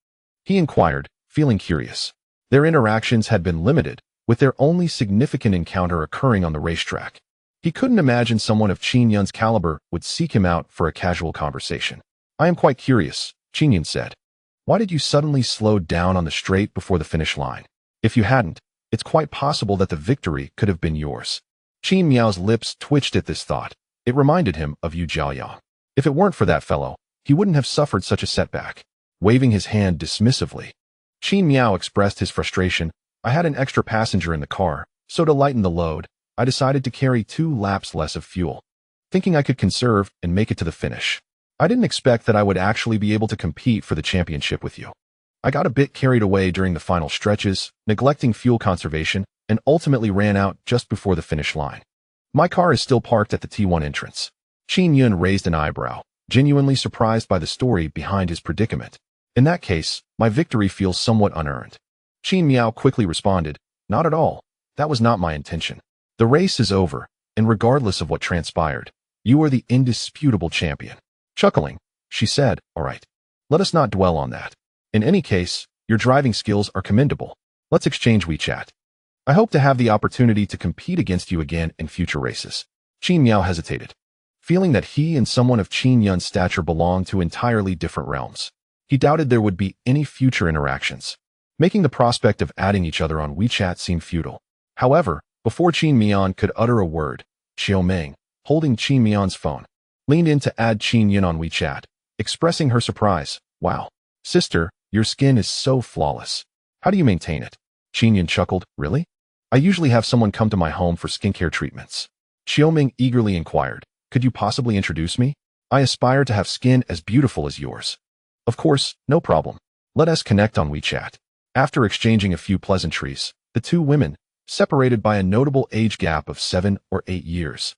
he inquired, feeling curious. Their interactions had been limited, with their only significant encounter occurring on the racetrack. He couldn't imagine someone of Qin Yun's caliber would seek him out for a casual conversation. "I am quite curious," Qin Yun said. "Why did you suddenly slow down on the straight before the finish line? If you hadn't, it's quite possible that the victory could have been yours." Qin Miao's lips twitched at this thought. It reminded him of Yu Jiaoyang. If it weren't for that fellow, he wouldn't have suffered such a setback. Waving his hand dismissively, Qin Miao expressed his frustration. "I had an extra passenger in the car, so to lighten the load, I decided to carry 2 laps less of fuel, thinking I could conserve and make it to the finish. I didn't expect that I would actually be able to compete for the championship with you. I got a bit carried away during the final stretches, neglecting fuel conservation, and ultimately ran out just before the finish line. My car is still parked at the T1 entrance." Qin Yun raised an eyebrow, genuinely surprised by the story behind his predicament. "In that case, my victory feels somewhat unearned." Qin Miao quickly responded, "Not at all. That was not my intention. The race is over, and regardless of what transpired, you are the indisputable champion." Chuckling, she said, "All right. Let us not dwell on that. In any case, your driving skills are commendable. Let's exchange WeChat. I hope to have the opportunity to compete against you again in future races." Qin Miao hesitated, feeling that he and someone of Qin Yun's stature belonged to entirely different realms. He doubted there would be any future interactions, making the prospect of adding each other on WeChat seem futile. However, before Qin Miao could utter a word, Xiaoming, holding Qin Miao's phone, leaned in to add Qin Yun on WeChat, expressing her surprise. "Wow, sister, your skin is so flawless. How do you maintain it?" Qin Yun chuckled. "Really? I usually have someone come to my home for skincare treatments." Xiaoming eagerly inquired, "Could you possibly introduce me? I aspire to have skin as beautiful as yours." "Of course, no problem. Let us connect on WeChat." After exchanging a few pleasantries, the two women, separated by a notable age gap of 7 or 8 years,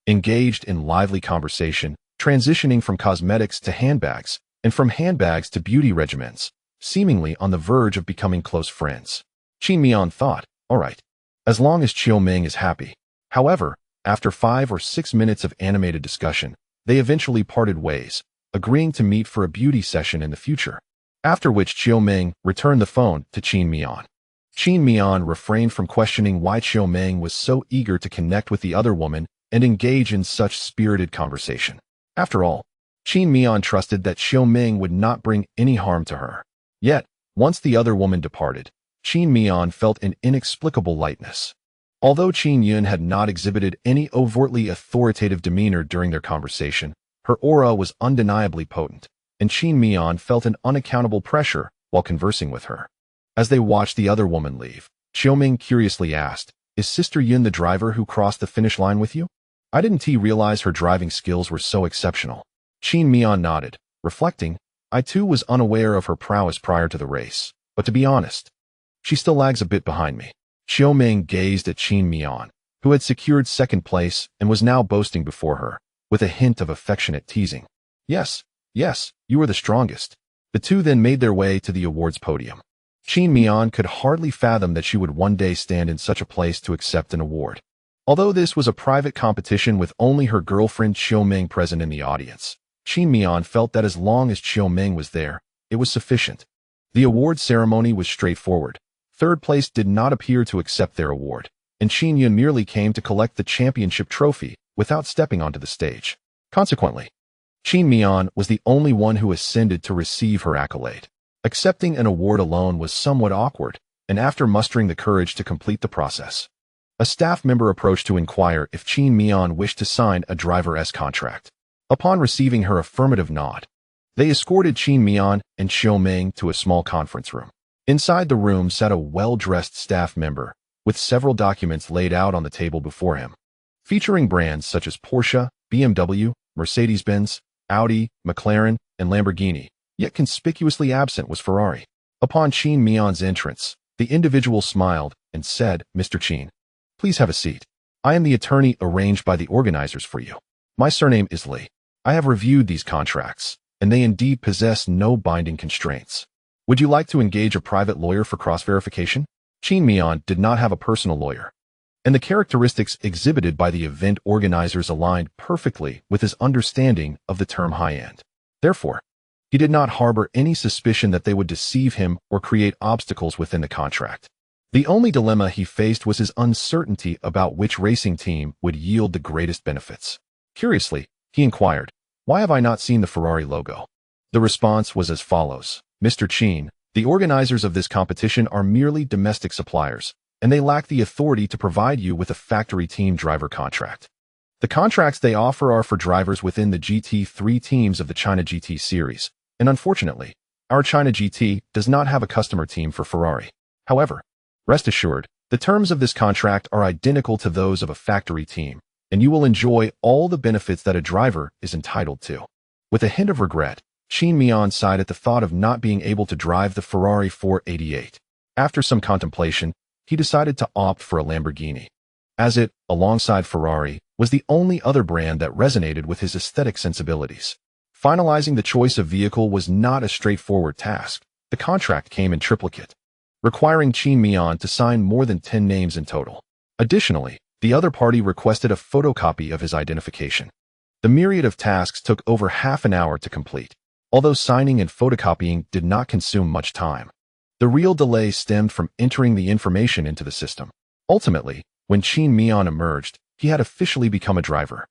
engaged in lively conversation, transitioning from cosmetics to handbags, and from handbags to beauty regimens, seemingly on the verge of becoming close friends. Qin Miao thought, all right, as long as Qiu Ming is happy. However, after 5 or 6 minutes of animated discussion, they eventually parted ways, agreeing to meet for a beauty session in the future. After which Qiu Ming returned the phone to Qin Miao. Qin Miao refrained from questioning why Qiu Ming was so eager to connect with the other woman and engage in such spirited conversation. After all, Qin Miao trusted that Qiu Ming would not bring any harm to her. Yet, once the other woman departed, Qin Miao felt an inexplicable lightness. Although Qin Yun had not exhibited any overtly authoritative demeanor during their conversation, her aura was undeniably potent, and Qin Miao felt an unaccountable pressure while conversing with her. As they watched the other woman leave, Qiu Ming curiously asked, "Is Sister Yun the driver who crossed the finish line with you? I didn't realize her driving skills were so exceptional." Qin Miao nodded, reflecting, "I too was unaware of her prowess prior to the race, but to be honest, she still lags a bit behind me." Qiu Ming gazed at Qin Miao, who had secured second place and was now boasting before her, with a hint of affectionate teasing. Yes, you are the strongest." The two then made their way to the awards podium. Qin Miao could hardly fathom that she would one day stand in such a place to accept an award. Although this was a private competition with only her girlfriend Qiu Ming present in the audience, Qin Miao felt that as long as Qiu Ming was there, it was sufficient. The award ceremony was straightforward. Third place did not appear to accept their award, and Qin Yun merely came to collect the championship trophy without stepping onto the stage. Consequently, Qin Miao was the only one who ascended to receive her accolade. Accepting an award alone was somewhat awkward, and after mustering the courage to complete the process, a staff member approached to inquire if Qin Miao wished to sign a driver's contract. Upon receiving her affirmative nod, they escorted Qin Miao and Qiu Ming to a small conference room. Inside the room sat a well-dressed staff member, with several documents laid out on the table before him, featuring brands such as Porsche, BMW, Mercedes-Benz, Audi, McLaren, and Lamborghini. Yet conspicuously absent was Ferrari. Upon Qin Miao's entrance, the individual smiled and said, "Mr. Qin, please have a seat. I am the attorney arranged by the organizers for you. My surname is Li. I have reviewed these contracts, and they indeed possess no binding constraints. Would you like to engage a private lawyer for cross-verification?" Qin Miao did not have a personal lawyer, and the characteristics exhibited by the event organizers aligned perfectly with his understanding of the term high-end. Therefore, he did not harbor any suspicion that they would deceive him or create obstacles within the contract. The only dilemma he faced was his uncertainty about which racing team would yield the greatest benefits. Curiously, he inquired, "Why have I not seen the Ferrari logo?" The response was as follows, "Mr. Qin, the organizers of this competition are merely domestic suppliers, and they lack the authority to provide you with a factory team driver contract. The contracts they offer are for drivers within the GT3 teams of the China GT series, and unfortunately, our China GT does not have a customer team for Ferrari. However, rest assured, the terms of this contract are identical to those of a factory team, and you will enjoy all the benefits that a driver is entitled to." With a hint of regret, Qin Miao sighed at the thought of not being able to drive the Ferrari 488. After some contemplation, he decided to opt for a Lamborghini, as it, alongside Ferrari, was the only other brand that resonated with his aesthetic sensibilities. Finalizing the choice of vehicle was not a straightforward task. The contract came in triplicate, requiring Qin Miao to sign more than 10 names in total. Additionally, the other party requested a photocopy of his identification. The myriad of tasks took over half an hour to complete, although signing and photocopying did not consume much time. The real delay stemmed from entering the information into the system. Ultimately, when Qin Miao emerged, he had officially become a driver,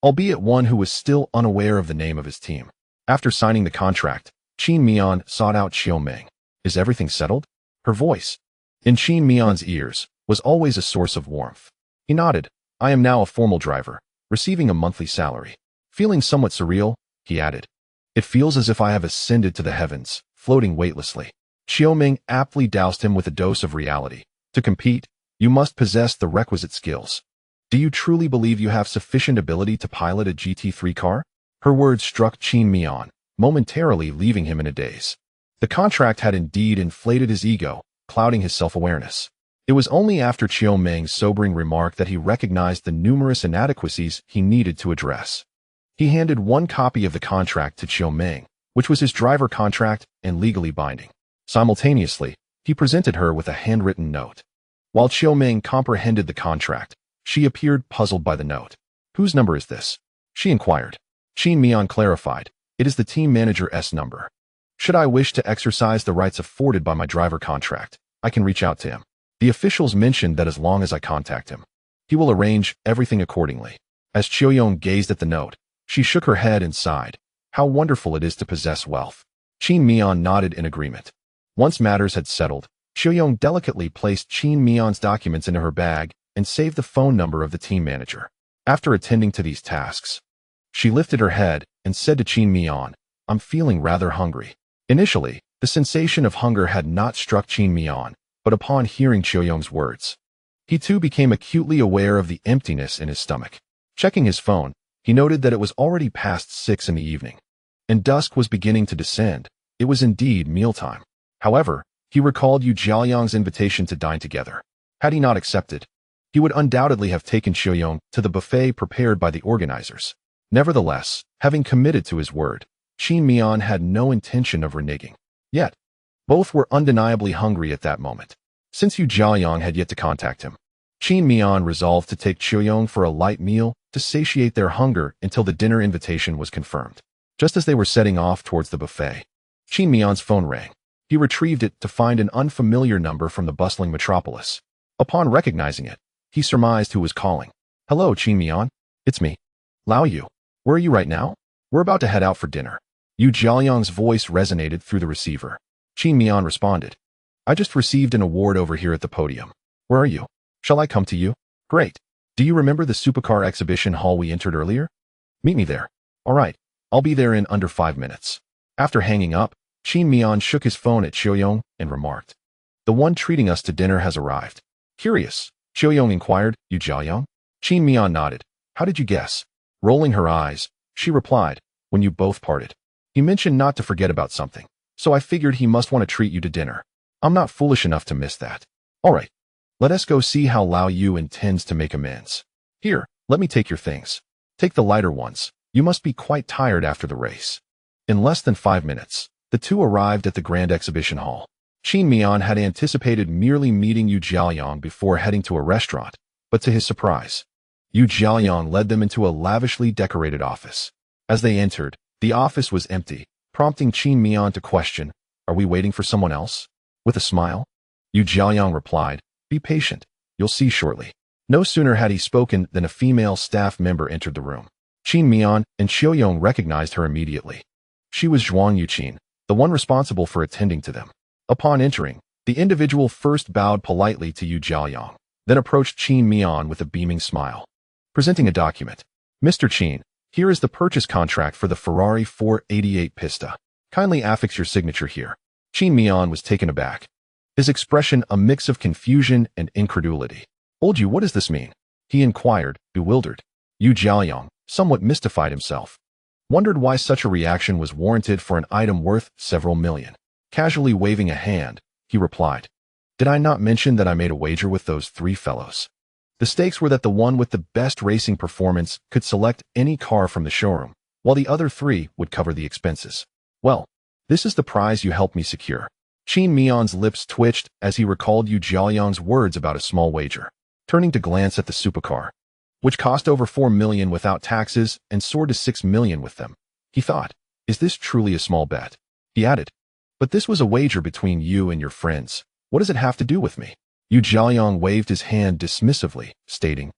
albeit one who was still unaware of the name of his team. After signing the contract, Qin Miao sought out Qiu Ming. "Is everything settled?" Her voice, in Qin Miao's ears, was always a source of warmth. He nodded. "I am now a formal driver, receiving a monthly salary." Feeling somewhat surreal, he added, "It feels as if I have ascended to the heavens, floating weightlessly." Qiu Ming aptly doused him with a dose of reality. "To compete, you must possess the requisite skills. Do you truly believe you have sufficient ability to pilot a GT3 car?" Her words struck Qin Miao, momentarily leaving him in a daze. The contract had indeed inflated his ego, clouding his self-awareness. It was only after Qiu Ming's sobering remark that he recognized the numerous inadequacies he needed to address. He handed one copy of the contract to Qiu Ming, which was his driver contract and legally binding. Simultaneously, he presented her with a handwritten note. While Qiuming comprehended the contract, she appeared puzzled by the note. "Whose number is this?" she inquired. Qin Miao clarified, "It is the team manager's number. Should I wish to exercise the rights afforded by my driver contract, I can reach out to him. The officials mentioned that as long as I contact him, he will arrange everything accordingly." As Qiuyong gazed at the note, she shook her head and sighed. How wonderful it is to possess wealth. Qin Miao nodded in agreement. Once matters had settled, Qiuyong delicately placed Qin Miao's documents into her bag and saved the phone number of the team manager. After attending to these tasks, she lifted her head and said to Qin Miao, "I'm feeling rather hungry." Initially, the sensation of hunger had not struck Qin Miao, but upon hearing Qiuyong's words, he too became acutely aware of the emptiness in his stomach. Checking his phone, he noted that it was already past 6 in the evening, and dusk was beginning to descend. It was indeed mealtime. However, he recalled Yu Jiaoyang's invitation to dine together. Had he not accepted, he would undoubtedly have taken Qiuyong to the buffet prepared by the organizers. Nevertheless, having committed to his word, Qin Miao had no intention of reneging. Yet, both were undeniably hungry at that moment. Since Yu Jiaoyang had yet to contact him, Qin Miao resolved to take Qiuyong for a light meal to satiate their hunger until the dinner invitation was confirmed. Just as they were setting off towards the buffet, Qin Miao's phone rang. He retrieved it to find an unfamiliar number from the bustling metropolis. Upon recognizing it, he surmised who was calling. "Hello, Qin Miao. It's me. Lao Yu. Where are you right now?" "We're about to head out for dinner." Yu Jiaoyang's voice resonated through the receiver. Qin Miao responded, "I just received an award over here at the podium. Where are you? Shall I come to you?" "Great. Do you remember the supercar exhibition hall we entered earlier? Meet me there." "All right. I'll be there in under 5 minutes." After hanging up, Qin Miao shook his phone at Qiuyong and remarked, "The one treating us to dinner has arrived." "Curious?" Qiuyong inquired. "Yu Jiaoyang?" Qin Miao nodded. "How did you guess?" Rolling her eyes, she replied, "When you both parted, he mentioned not to forget about something, so I figured he must want to treat you to dinner. I'm not foolish enough to miss that." "All right. Let us go see how Lao Yu intends to make amends. Here, let me take your things. Take the lighter ones. You must be quite tired after the race." In less than 5 minutes, the two arrived at the Grand Exhibition Hall. Qin Miao had anticipated merely meeting Yu Jiaoyang before heading to a restaurant, but to his surprise, Yu Jiaoyang led them into a lavishly decorated office. As they entered, the office was empty, prompting Qin Miao to question, "Are we waiting for someone else?" With a smile, Yu Jiaoyang replied, "Be patient. You'll see shortly." No sooner had he spoken than a female staff member entered the room. Qin Miao and Qiuyong recognized her immediately. She was Zhuang Yuqin, the one responsible for attending to them. Upon entering, the individual first bowed politely to Yu Jiaoyang, then approached Qin Miao with a beaming smile. Presenting a document. "Mr. Qin, here is the purchase contract for the Ferrari 488 Pista. Kindly affix your signature here." Qin Miao was taken aback, his expression a mix of confusion and incredulity. "Old Yu, what does this mean?" he inquired, bewildered. Yu Jiaoyang, somewhat mystified himself, wondered why such a reaction was warranted for an item worth several million. Casually waving a hand, he replied, "Did I not mention that I made a wager with those 3 fellows? The stakes were that the one with the best racing performance could select any car from the showroom, while the other 3 would cover the expenses. Well, this is the prize you helped me secure." Qin Miao's lips twitched as he recalled Yu Jiaoyang's words about a small wager. Turning to glance at the supercar, which cost over 4 million without taxes and soared to 6 million with them, he thought, "Is this truly a small bet?" He added, "But this was a wager between you and your friends. What does it have to do with me?" Yu Jiaoyang waved his hand dismissively, stating,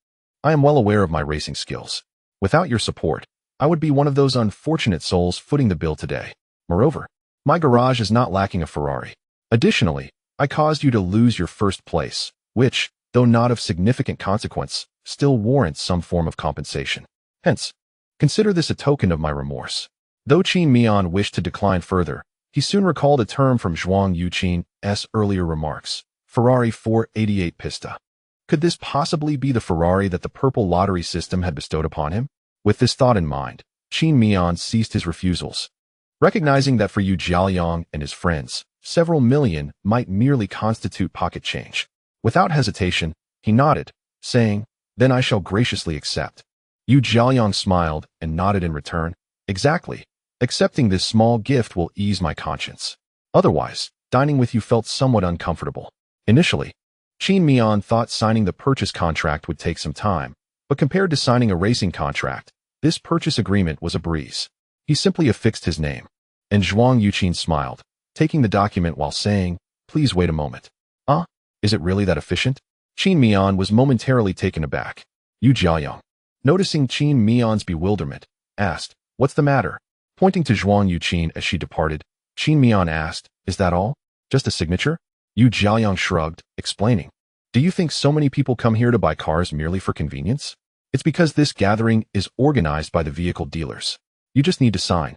"I am well aware of my racing skills. Without your support, I would be one of those unfortunate souls footing the bill today. Moreover, my garage is not lacking a Ferrari. Additionally, I caused you to lose your first place, which, though not of significant consequence, still warrants some form of compensation. Hence, consider this a token of my remorse." Though Qin Miao wished to decline further, he soon recalled a term from Zhuang Yuqin's earlier remarks, Ferrari 488 Pista. Could this possibly be the Ferrari that the purple lottery system had bestowed upon him? With this thought in mind, Qin Miao ceased his refusals, recognizing that for Yu Jiaoyang and his friends, several million might merely constitute pocket change. Without hesitation, he nodded, saying, "Then I shall graciously accept." Yu Jiaoyang smiled and nodded in return. "Exactly. Accepting this small gift will ease my conscience. Otherwise, dining with you felt somewhat uncomfortable. Initially, Qin Miao thought signing the purchase contract would take some time, but compared to signing a racing contract, this purchase agreement was a breeze. He simply affixed his name. And Zhuang Yuqin smiled, taking the document while saying, "Please wait a moment." Is it really that efficient? Qin Miao was momentarily taken aback. Yu Jiaoyang, noticing Qin Miao's bewilderment, asked, "What's the matter?" Pointing to Zhuang Yuqin as she departed, Qin Miao asked, "Is that all? Just a signature?" Yu Jiaoyang shrugged, explaining, "Do you think so many people come here to buy cars merely for convenience? It's because this gathering is organized by the vehicle dealers. You just need to sign,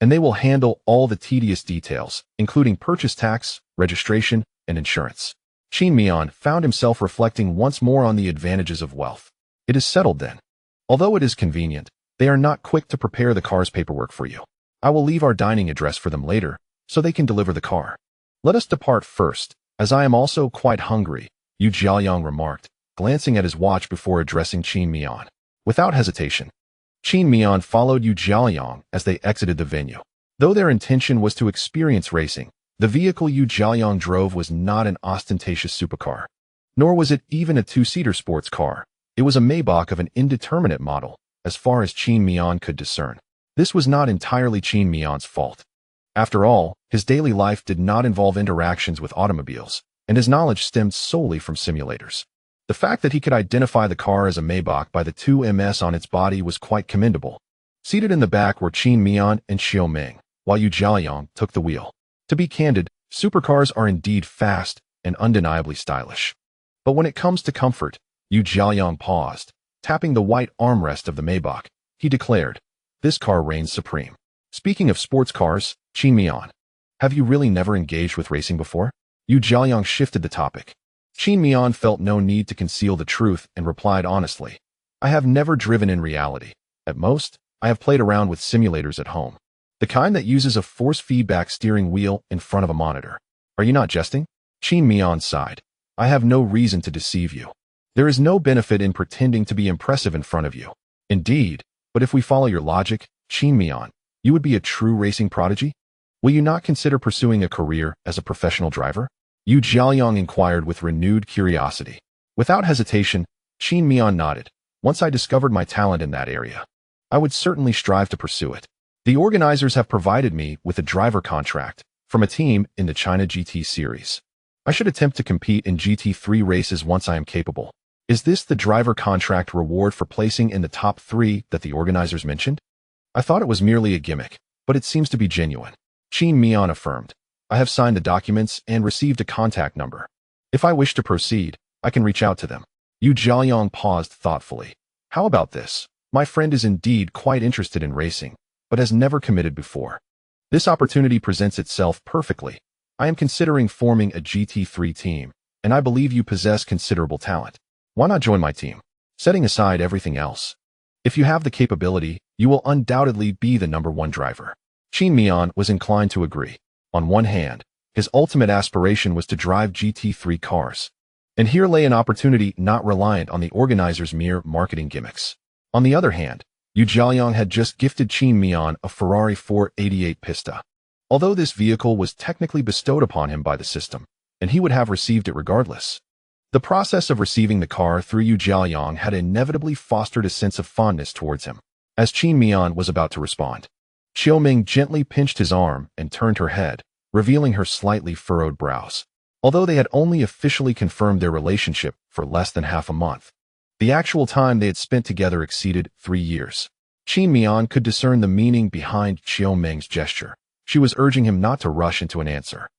and they will handle all the tedious details, including purchase tax, registration, and insurance." Qin Miao found himself reflecting once more on the advantages of wealth. It is settled then. Although it is convenient, they are not quick to prepare the car's paperwork for you. I will leave our dining address for them later, so they can deliver the car. Let us depart first, as I am also quite hungry, Yu Jiaoyang remarked, glancing at his watch before addressing Qin Miao. Without hesitation, Qin Miao followed Yu Jiaoyang as they exited the venue. Though their intention was to experience racing, the vehicle Yu Jiaoyang drove was not an ostentatious supercar. Nor was it even a two-seater sports car. It was a Maybach of an indeterminate model, as far as Qin Miao could discern. This was not entirely Qin Miao's fault. After all, his daily life did not involve interactions with automobiles, and his knowledge stemmed solely from simulators. The fact that he could identify the car as a Maybach by the two MS on its body was quite commendable. Seated in the back were Qin Miao and Xiao Ming, while Yu Jiaoyang took the wheel. To be candid, supercars are indeed fast and undeniably stylish. But when it comes to comfort, Yu Jiaoyang paused, tapping the white armrest of the Maybach. He declared, "This car reigns supreme." Speaking of sports cars, Qin Miao, have you really never engaged with racing before? Yu Jiaoyang shifted the topic. Qin Miao felt no need to conceal the truth and replied honestly, "I have never driven in reality. At most, I have played around with simulators at home. The kind that uses a force feedback steering wheel in front of a monitor." Are you not jesting? Qin Miao sighed. "I have no reason to deceive you. There is no benefit in pretending to be impressive in front of you. Indeed, but if we follow your logic, Qin Miao, you would be a true racing prodigy? Will you not consider pursuing a career as a professional driver?" Yu Jiaoyang inquired with renewed curiosity. Without hesitation, Qin Miao nodded. "Once I discovered my talent in that area, I would certainly strive to pursue it. The organizers have provided me with a driver contract from a team in the China GT series. I should attempt to compete in GT3 races once I am capable. Is this the driver contract reward for placing in the top 3 that the organizers mentioned? I thought it was merely a gimmick, but it seems to be genuine." Qin Miao affirmed, "I have signed the documents and received a contact number. If I wish to proceed, I can reach out to them." Yu Jiaoyang paused thoughtfully. "How about this? My friend is indeed quite interested in racing, but has never committed before. This opportunity presents itself perfectly. I am considering forming a GT3 team, and I believe you possess considerable talent. Why not join my team? Setting aside everything else, if you have the capability, you will undoubtedly be the #1 driver." Qin Miao was inclined to agree. On one hand, his ultimate aspiration was to drive GT3 cars. And here lay an opportunity not reliant on the organizers' mere marketing gimmicks. On the other hand, Yu Jiaoyang had just gifted Qin Miao a Ferrari 488 Pista. Although this vehicle was technically bestowed upon him by the system, and he would have received it regardless. The process of receiving the car through Yu Jiaoyang had inevitably fostered a sense of fondness towards him. As Qin Miao was about to respond, Xiao Ming gently pinched his arm and turned her head, revealing her slightly furrowed brows. Although they had only officially confirmed their relationship for less than half a month, the actual time they had spent together exceeded 3 years. Qin Miao could discern the meaning behind Xiao Ming's gesture. She was urging him not to rush into an answer.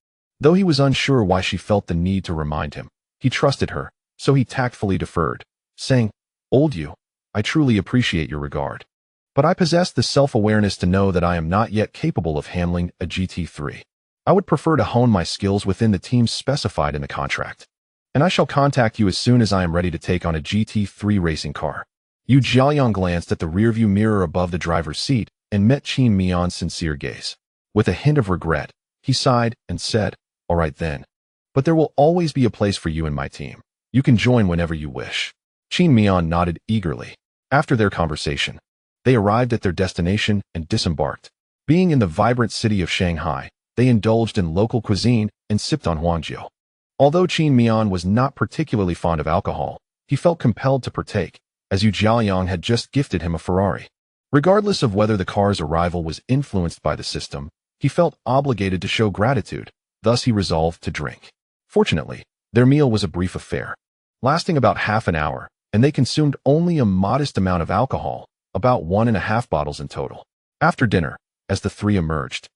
Though he was unsure why she felt the need to remind him, he trusted her, so he tactfully deferred, saying, "Old Yu, I truly appreciate your regard. But I possess the self-awareness to know that I am not yet capable of handling a GT3. I would prefer to hone my skills within the teams specified in the contract. And I shall contact you as soon as I am ready to take on a GT3 racing car." Yu Jiaoyang glanced at the rearview mirror above the driver's seat and met Qin Miao's sincere gaze. With a hint of regret, he sighed and said, "All right then. But there will always be a place for you in my team. You can join whenever you wish." Qin Miao nodded eagerly. After their conversation, they arrived at their destination and disembarked. Being in the vibrant city of Shanghai, They indulged in local cuisine and sipped on Huangjiu. Although Qin Miao was not particularly fond of alcohol, he felt compelled to partake, as Yu Jiaoyang had just gifted him a Ferrari. Regardless of whether the car's arrival was influenced by the system, he felt obligated to show gratitude, thus he resolved to drink. Fortunately, their meal was a brief affair, lasting about half an hour, and they consumed only a modest amount of alcohol, about 1.5 bottles in total. After dinner, as the three emerged,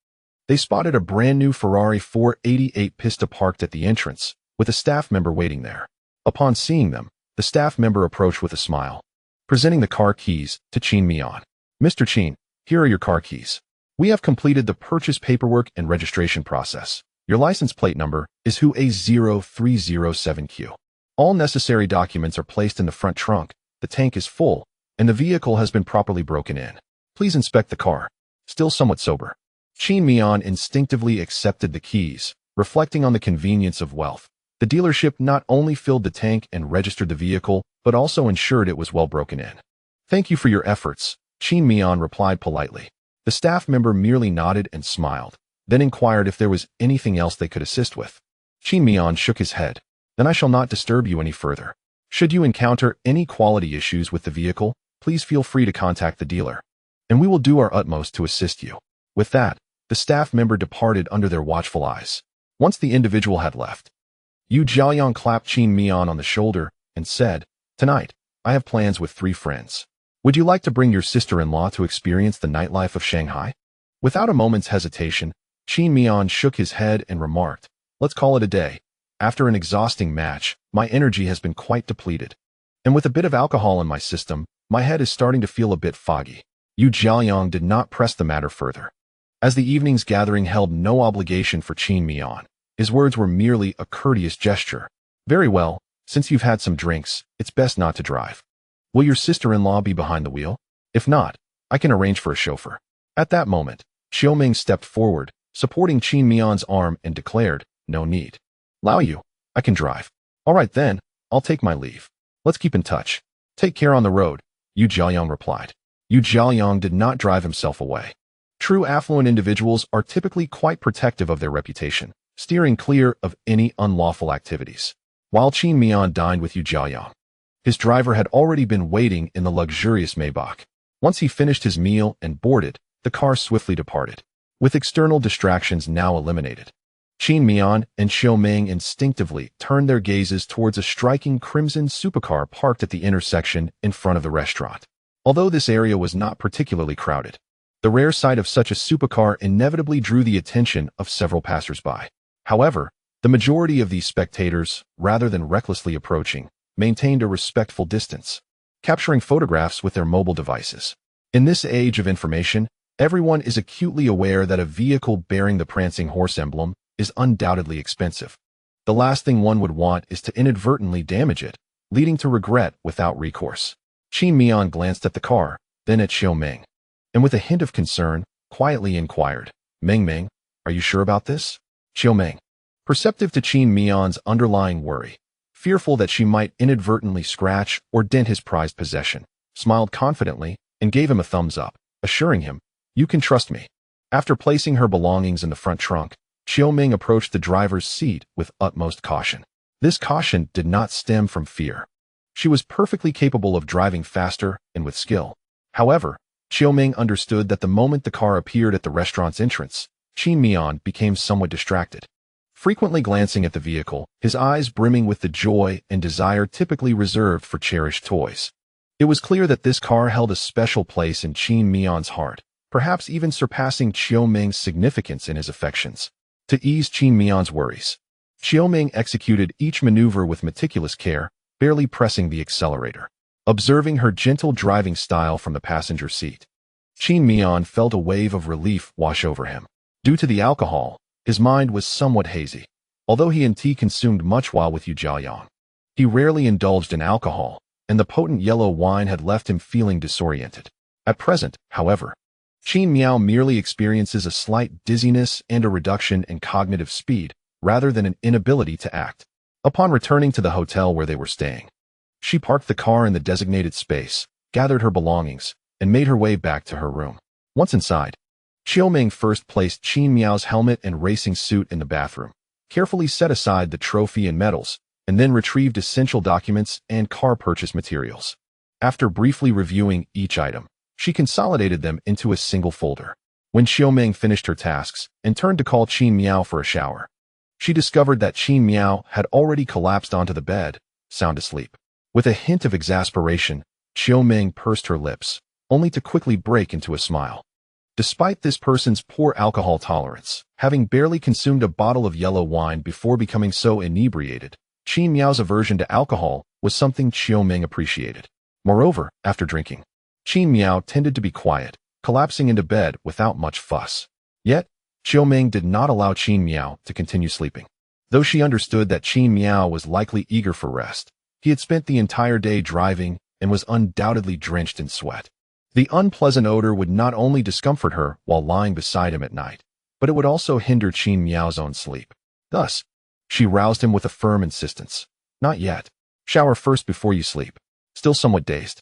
they spotted a brand new Ferrari 488 Pista parked at the entrance, with a staff member waiting there. Upon seeing them, the staff member approached with a smile, presenting the car keys to Qin Miao. "Mr. Qin, here are your car keys. We have completed the purchase paperwork and registration process. Your license plate number is HUA0307Q. All necessary documents are placed in the front trunk, the tank is full, and the vehicle has been properly broken in. Please inspect the car." Still somewhat sober, Qin Miao instinctively accepted the keys, reflecting on the convenience of wealth. The dealership not only filled the tank and registered the vehicle, but also ensured it was well broken in. "Thank you for your efforts," Qin Miao replied politely. The staff member merely nodded and smiled, then inquired if there was anything else they could assist with. Qin Miao shook his head. "Then I shall not disturb you any further. Should you encounter any quality issues with the vehicle, please feel free to contact the dealer, and we will do our utmost to assist you." With that, the staff member departed under their watchful eyes. Once the individual had left, Yu Jiaoyang clapped Qin Miao on the shoulder and said, "Tonight, I have plans with 3 friends. Would you like to bring your sister-in-law to experience the nightlife of Shanghai?" Without a moment's hesitation, Qin Miao shook his head and remarked, "Let's call it a day. After an exhausting match, my energy has been quite depleted. And with a bit of alcohol in my system, my head is starting to feel a bit foggy." Yu Jiaoyang did not press the matter further. As the evening's gathering held no obligation for Qin Miao, his words were merely a courteous gesture. "Very well, since you've had some drinks, it's best not to drive. Will your sister-in-law be behind the wheel? If not, I can arrange for a chauffeur." At that moment, Xiaoming stepped forward, supporting Qin Miao's arm and declared, "No need. Lao Yu, I can drive." "All right then, I'll take my leave. Let's keep in touch. Take care on the road," Yu Jiaoyang replied. Yu Jiaoyang did not drive himself away. True affluent individuals are typically quite protective of their reputation, steering clear of any unlawful activities. While Qin Miao dined with Yu Jiaoyang, his driver had already been waiting in the luxurious Maybach. Once he finished his meal and boarded, the car swiftly departed. With external distractions now eliminated, Qin Miao and Xiaoming instinctively turned their gazes towards a striking crimson supercar parked at the intersection in front of the restaurant. Although this area was not particularly crowded, the rare sight of such a supercar inevitably drew the attention of several passers-by. However, the majority of these spectators, rather than recklessly approaching, maintained a respectful distance, capturing photographs with their mobile devices. In this age of information, everyone is acutely aware that a vehicle bearing the prancing horse emblem is undoubtedly expensive. The last thing one would want is to inadvertently damage it, leading to regret without recourse. Qin Miao glanced at the car, then at Xiaoming, and with a hint of concern, quietly inquired, "Meng, are you sure about this?" Xiaoming, perceptive to Qin Miao's underlying worry, fearful that she might inadvertently scratch or dent his prized possession, smiled confidently and gave him a thumbs up, assuring him, "You can trust me." After placing her belongings in the front trunk, Xiaoming approached the driver's seat with utmost caution. This caution did not stem from fear. She was perfectly capable of driving faster and with skill. However, Xiaoming understood that the moment the car appeared at the restaurant's entrance, Qin Miao became somewhat distracted. Frequently glancing at the vehicle, his eyes brimming with the joy and desire typically reserved for cherished toys. It was clear that this car held a special place in Qin Miao's heart, perhaps even surpassing Xiaoming's significance in his affections. To ease Qin Miao's worries, Xiaoming executed each maneuver with meticulous care, barely pressing the accelerator. Observing her gentle driving style from the passenger seat, Qin Miao felt a wave of relief wash over him. Due to the alcohol, his mind was somewhat hazy. Although he and tea consumed much while with Yu Jiaoyang, he rarely indulged in alcohol, and the potent yellow wine had left him feeling disoriented. At present, however, Qin Miao merely experiences a slight dizziness and a reduction in cognitive speed, rather than an inability to act. Upon returning to the hotel where they were staying, she parked the car in the designated space, gathered her belongings, and made her way back to her room. Once inside, Xiaoming first placed Qin Miao's helmet and racing suit in the bathroom, carefully set aside the trophy and medals, and then retrieved essential documents and car purchase materials. After briefly reviewing each item, she consolidated them into a single folder. When Xiaoming finished her tasks and turned to call Qin Miao for a shower, she discovered that Qin Miao had already collapsed onto the bed, sound asleep. With a hint of exasperation, Xiaoming pursed her lips, only to quickly break into a smile. Despite this person's poor alcohol tolerance, having barely consumed a bottle of yellow wine before becoming so inebriated, Qin Miao's aversion to alcohol was something Xiaoming appreciated. Moreover, after drinking, Qin Miao tended to be quiet, collapsing into bed without much fuss. Yet, Xiaoming did not allow Qin Miao to continue sleeping. Though she understood that Qin Miao was likely eager for rest, he had spent the entire day driving and was undoubtedly drenched in sweat. The unpleasant odor would not only discomfort her while lying beside him at night, but it would also hinder Qin Miao's own sleep. Thus, she roused him with a firm insistence. Not yet. Shower first before you sleep. Still somewhat dazed,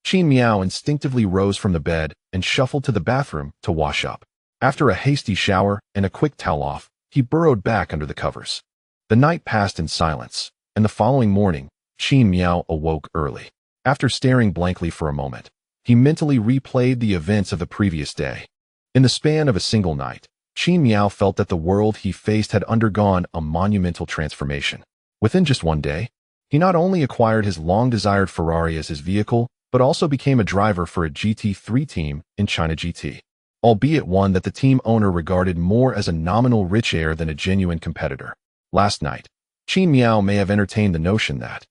Qin Miao instinctively rose from the bed and shuffled to the bathroom to wash up. After a hasty shower and a quick towel-off, he burrowed back under the covers. The night passed in silence, and the following morning, Qin Miao awoke early. After staring blankly for a moment, he mentally replayed the events of the previous day. In the span of a single night, Qin Miao felt that the world he faced had undergone a monumental transformation. Within just one day, he not only acquired his long-desired Ferrari as his vehicle, but also became a driver for a GT3 team in China GT, albeit one that the team owner regarded more as a nominal rich heir than a genuine competitor. Last night, Qin Miao may have entertained the notion that,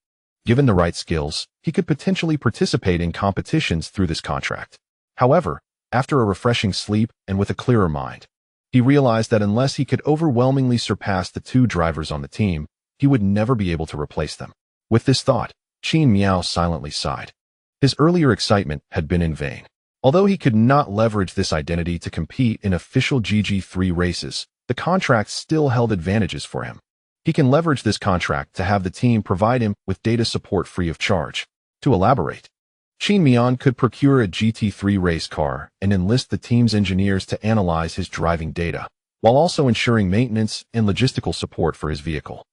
given the right skills, he could potentially participate in competitions through this contract. However, after a refreshing sleep and with a clearer mind, he realized that unless he could overwhelmingly surpass the two drivers on the team, he would never be able to replace them. With this thought, Qin Miao silently sighed. His earlier excitement had been in vain. Although he could not leverage this identity to compete in official GG3 races, the contract still held advantages for him. He can leverage this contract to have the team provide him with data support free of charge. To elaborate, Qin Miao could procure a GT3 race car and enlist the team's engineers to analyze his driving data, while also ensuring maintenance and logistical support for his vehicle.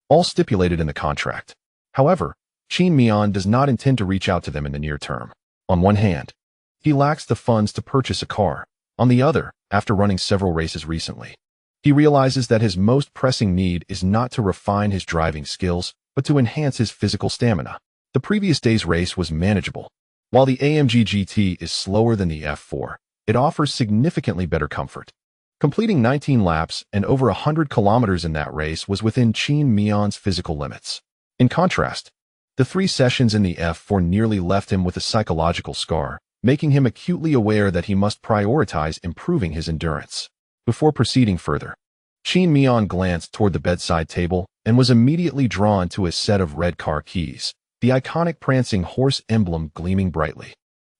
All stipulated in the contract. However, Qin Miao does not intend to reach out to them in the near term. On one hand, he lacks the funds to purchase a car. On the other, after running several races recently, he realizes that his most pressing need is not to refine his driving skills, but to enhance his physical stamina. The previous day's race was manageable. While the AMG GT is slower than the F4, it offers significantly better comfort. Completing 19 laps and over 100 kilometers in that race was within Qin Miao's physical limits. In contrast, the 3 sessions in the F4 nearly left him with a psychological scar, making him acutely aware that he must prioritize improving his endurance. Before proceeding further, Qin Miao glanced toward the bedside table and was immediately drawn to a set of red car keys, the iconic prancing horse emblem gleaming brightly.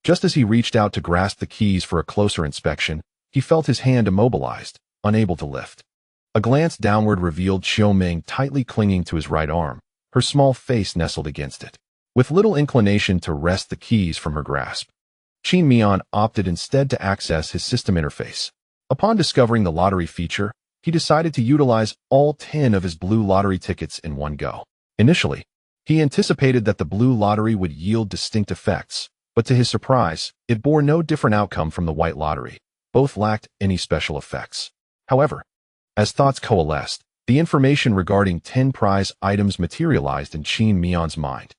Just as he reached out to grasp the keys for a closer inspection, he felt his hand immobilized, unable to lift. A glance downward revealed Xiaoming tightly clinging to his right arm, her small face nestled against it. With little inclination to wrest the keys from her grasp, Qin Miao opted instead to access his system interface. Upon discovering the lottery feature, he decided to utilize all 10 of his blue lottery tickets in one go. Initially, he anticipated that the blue lottery would yield distinct effects, but to his surprise, it bore no different outcome from the white lottery. Both lacked any special effects. However, as thoughts coalesced, the information regarding 10 prize items materialized in Qin Miao's mind.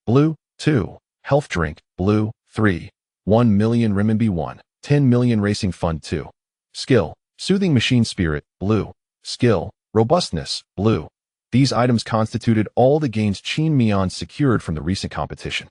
Blue, 2. Health drink, blue, 3. 1 million renminbi 1. 10 million racing fund 2. Skill, soothing machine spirit, blue. Skill, robustness, blue. These items constituted all the gains Qin Miao secured from the recent competition.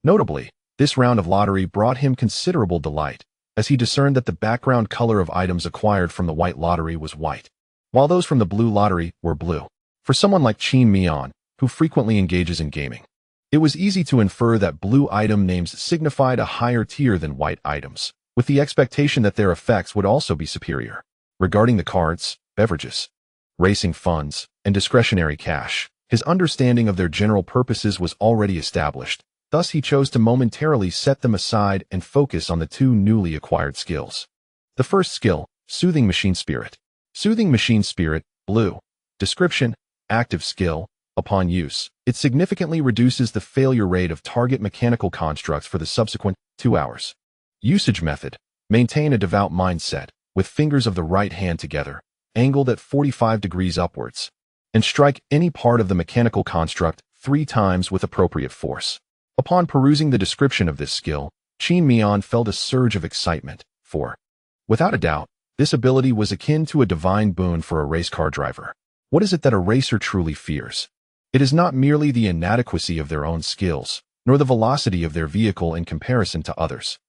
Notably, this round of lottery brought him considerable delight, as he discerned that the background color of items acquired from the white lottery was white, while those from the blue lottery were blue. For someone like Qin Miao, who frequently engages in gaming, it was easy to infer that blue item names signified a higher tier than white items, with the expectation that their effects would also be superior. Regarding the cards, beverages, racing funds, and discretionary cash, his understanding of their general purposes was already established. Thus, he chose to momentarily set them aside and focus on the 2 newly acquired skills. The first skill, Soothing machine spirit. Soothing machine spirit, blue. Description, active skill. Upon use, it significantly reduces the failure rate of target mechanical constructs for the subsequent 2 hours. Usage method. Maintain a devout mindset, with fingers of the right hand together, angled at 45 degrees upwards, and strike any part of the mechanical construct 3 times with appropriate force. Upon perusing the description of this skill, Qin Miao felt a surge of excitement, for, without a doubt, this ability was akin to a divine boon for a race car driver. What is it that a racer truly fears? It is not merely the inadequacy of their own skills, nor the velocity of their vehicle in comparison to others.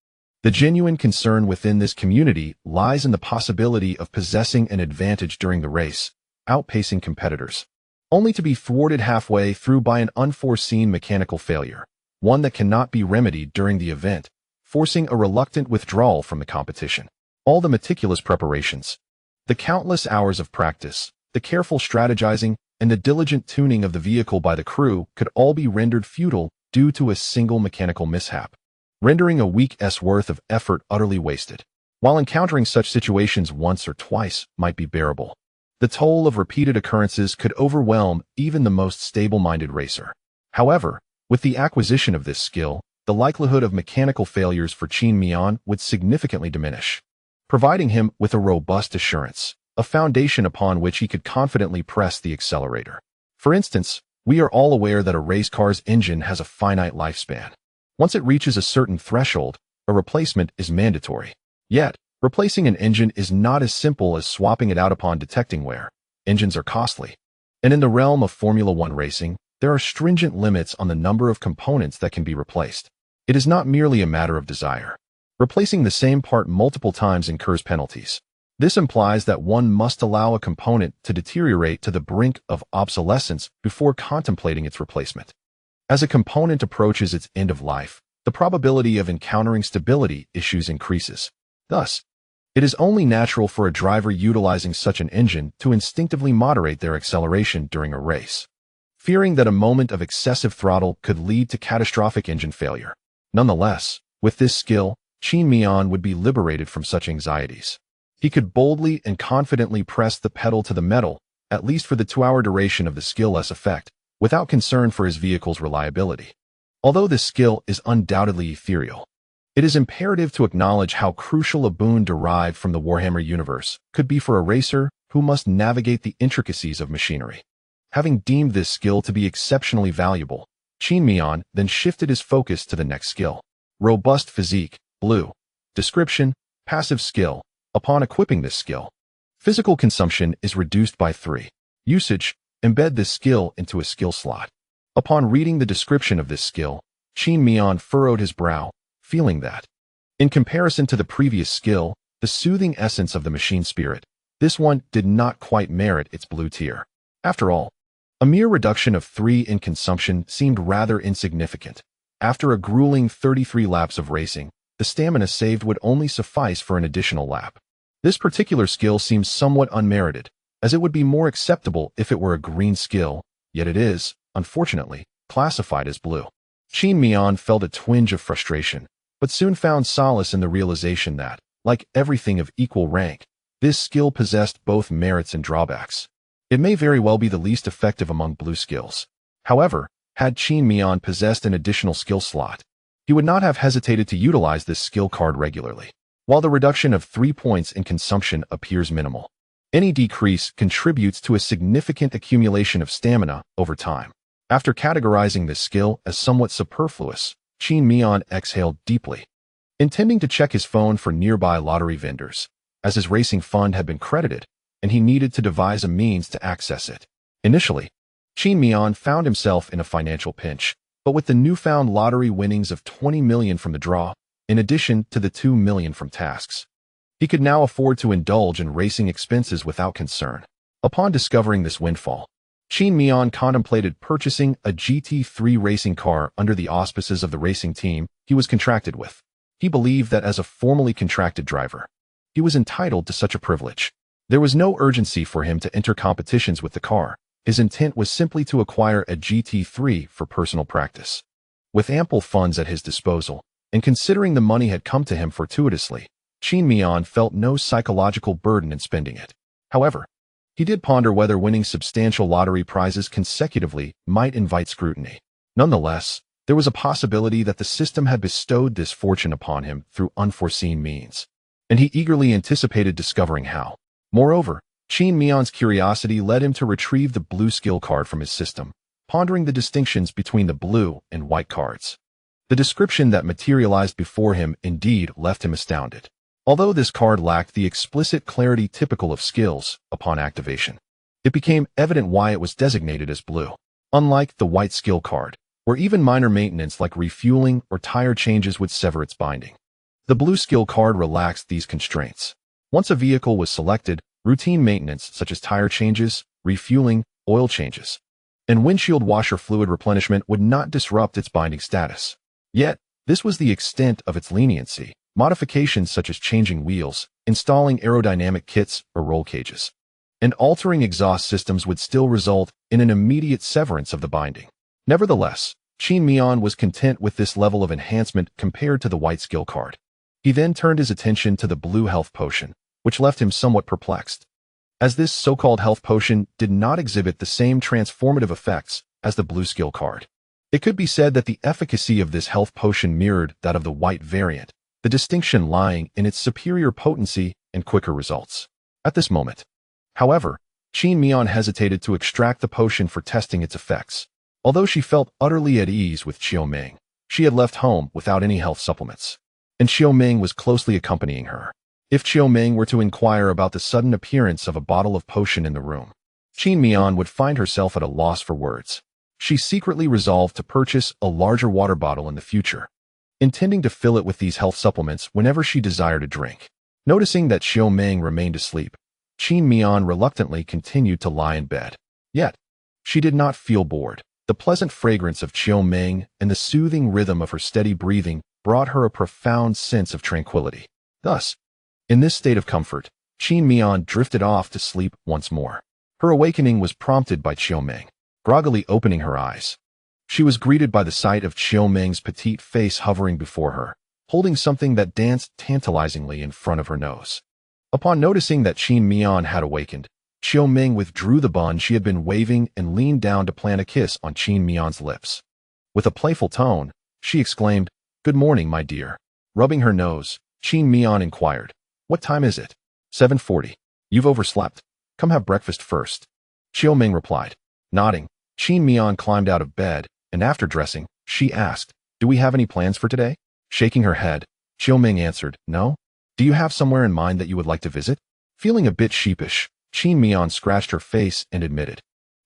The genuine concern within this community lies in the possibility of possessing an advantage during the race, outpacing competitors, only to be thwarted halfway through by an unforeseen mechanical failure, one that cannot be remedied during the event, forcing a reluctant withdrawal from the competition. All the meticulous preparations, the countless hours of practice, the careful strategizing, and the diligent tuning of the vehicle by the crew could all be rendered futile due to a single mechanical mishap, rendering a week's worth of effort utterly wasted. While encountering such situations once or twice might be bearable, the toll of repeated occurrences could overwhelm even the most stable-minded racer. However, with the acquisition of this skill, the likelihood of mechanical failures for Qin Miao would significantly diminish, providing him with a robust assurance, a foundation upon which he could confidently press the accelerator. For instance, we are all aware that a race car's engine has a finite lifespan. Once it reaches a certain threshold, a replacement is mandatory. Yet, replacing an engine is not as simple as swapping it out upon detecting wear. Engines are costly. And in the realm of Formula One racing, there are stringent limits on the number of components that can be replaced. It is not merely a matter of desire. Replacing the same part multiple times incurs penalties. This implies that one must allow a component to deteriorate to the brink of obsolescence before contemplating its replacement. As a component approaches its end of life, the probability of encountering stability issues increases. Thus, it is only natural for a driver utilizing such an engine to instinctively moderate their acceleration during a race, fearing that a moment of excessive throttle could lead to catastrophic engine failure. Nonetheless, with this skill, Qin Miao would be liberated from such anxieties. He could boldly and confidently press the pedal to the metal, at least for the 2-hour duration of the skill-less effect, without concern for his vehicle's reliability. Although this skill is undoubtedly ethereal, it is imperative to acknowledge how crucial a boon derived from the Warhammer universe could be for a racer who must navigate the intricacies of machinery. Having deemed this skill to be exceptionally valuable, Qin Miao then shifted his focus to the next skill. Robust physique, blue. Description, passive skill. Upon equipping this skill, physical consumption is reduced by 3. Usage, embed this skill into a skill slot. Upon reading the description of this skill, Qin Miao furrowed his brow, feeling that, in comparison to the previous skill, the soothing essence of the machine spirit, this one did not quite merit its blue tier. After all, a mere reduction of 3 in consumption seemed rather insignificant. After a grueling 33 laps of racing, the stamina saved would only suffice for an additional lap. This particular skill seems somewhat unmerited, as it would be more acceptable if it were a green skill, yet it is, unfortunately, classified as blue. Qin Miao felt a twinge of frustration, but soon found solace in the realization that, like everything of equal rank, this skill possessed both merits and drawbacks. It may very well be the least effective among blue skills. However, had Qin Miao possessed an additional skill slot, he would not have hesitated to utilize this skill card regularly. While the reduction of 3 points in consumption appears minimal, any decrease contributes to a significant accumulation of stamina over time. After categorizing this skill as somewhat superfluous, Qin Miao exhaled deeply, intending to check his phone for nearby lottery vendors, as his racing fund had been credited, and he needed to devise a means to access it. Initially, Qin Miao found himself in a financial pinch, but with the newfound lottery winnings of 20 million from the draw, in addition to the 2 million from tasks, he could now afford to indulge in racing expenses without concern. Upon discovering this windfall, Qin Miao contemplated purchasing a GT3 racing car under the auspices of the racing team he was contracted with. He believed that as a formally contracted driver, he was entitled to such a privilege. There was no urgency for him to enter competitions with the car. His intent was simply to acquire a GT3 for personal practice. With ample funds at his disposal, and considering the money had come to him fortuitously, Qin Miao felt no psychological burden in spending it. However, he did ponder whether winning substantial lottery prizes consecutively might invite scrutiny. Nonetheless, there was a possibility that the system had bestowed this fortune upon him through unforeseen means, and he eagerly anticipated discovering how. Moreover, Qin Miao's curiosity led him to retrieve the blue skill card from his system, pondering the distinctions between the blue and white cards. The description that materialized before him indeed left him astounded. Although this card lacked the explicit clarity typical of skills upon activation, it became evident why it was designated as blue. Unlike the white skill card, where even minor maintenance like refueling or tire changes would sever its binding, the blue skill card relaxed these constraints. Once a vehicle was selected, routine maintenance such as tire changes, refueling, oil changes, and windshield washer fluid replenishment would not disrupt its binding status. Yet, this was the extent of its leniency. Modifications such as changing wheels, installing aerodynamic kits or roll cages, and altering exhaust systems would still result in an immediate severance of the binding. Nevertheless, Qin Miao was content with this level of enhancement compared to the white skill card. He then turned his attention to the blue health potion, which left him somewhat perplexed, as this so-called health potion did not exhibit the same transformative effects as the blue skill card. It could be said that the efficacy of this health potion mirrored that of the white variant, the distinction lying in its superior potency and quicker results. At this moment, however, Qin Miao hesitated to extract the potion for testing its effects. Although she felt utterly at ease with Xiaoming, she had left home without any health supplements, and Xiaoming was closely accompanying her. If Xiaoming were to inquire about the sudden appearance of a bottle of potion in the room, Qin Miao would find herself at a loss for words. She secretly resolved to purchase a larger water bottle in the future, intending to fill it with these health supplements whenever she desired a drink. Noticing that Xiaoming remained asleep, Qin Miao reluctantly continued to lie in bed. Yet, she did not feel bored. The pleasant fragrance of Xiaoming and the soothing rhythm of her steady breathing brought her a profound sense of tranquility. Thus, in this state of comfort, Qin Miao drifted off to sleep once more. Her awakening was prompted by Xiaoming groggily opening her eyes. She was greeted by the sight of Xiaoming's petite face hovering before her, holding something that danced tantalizingly in front of her nose. Upon noticing that Qin Miao had awakened, Xiaoming withdrew the bun she had been waving and leaned down to plant a kiss on Qin Miao's lips. With a playful tone, she exclaimed, "Good morning, my dear." Rubbing her nose, Qin Miao inquired, "What time is it?" 7:40. "You've overslept. Come have breakfast first." Xiaoming replied. Nodding, Qin Miao climbed out of bed, and after dressing, she asked, "Do we have any plans for today?" Shaking her head, Xiaoming answered, "No." "Do you have somewhere in mind that you would like to visit?" Feeling a bit sheepish, Qin Miao scratched her face and admitted,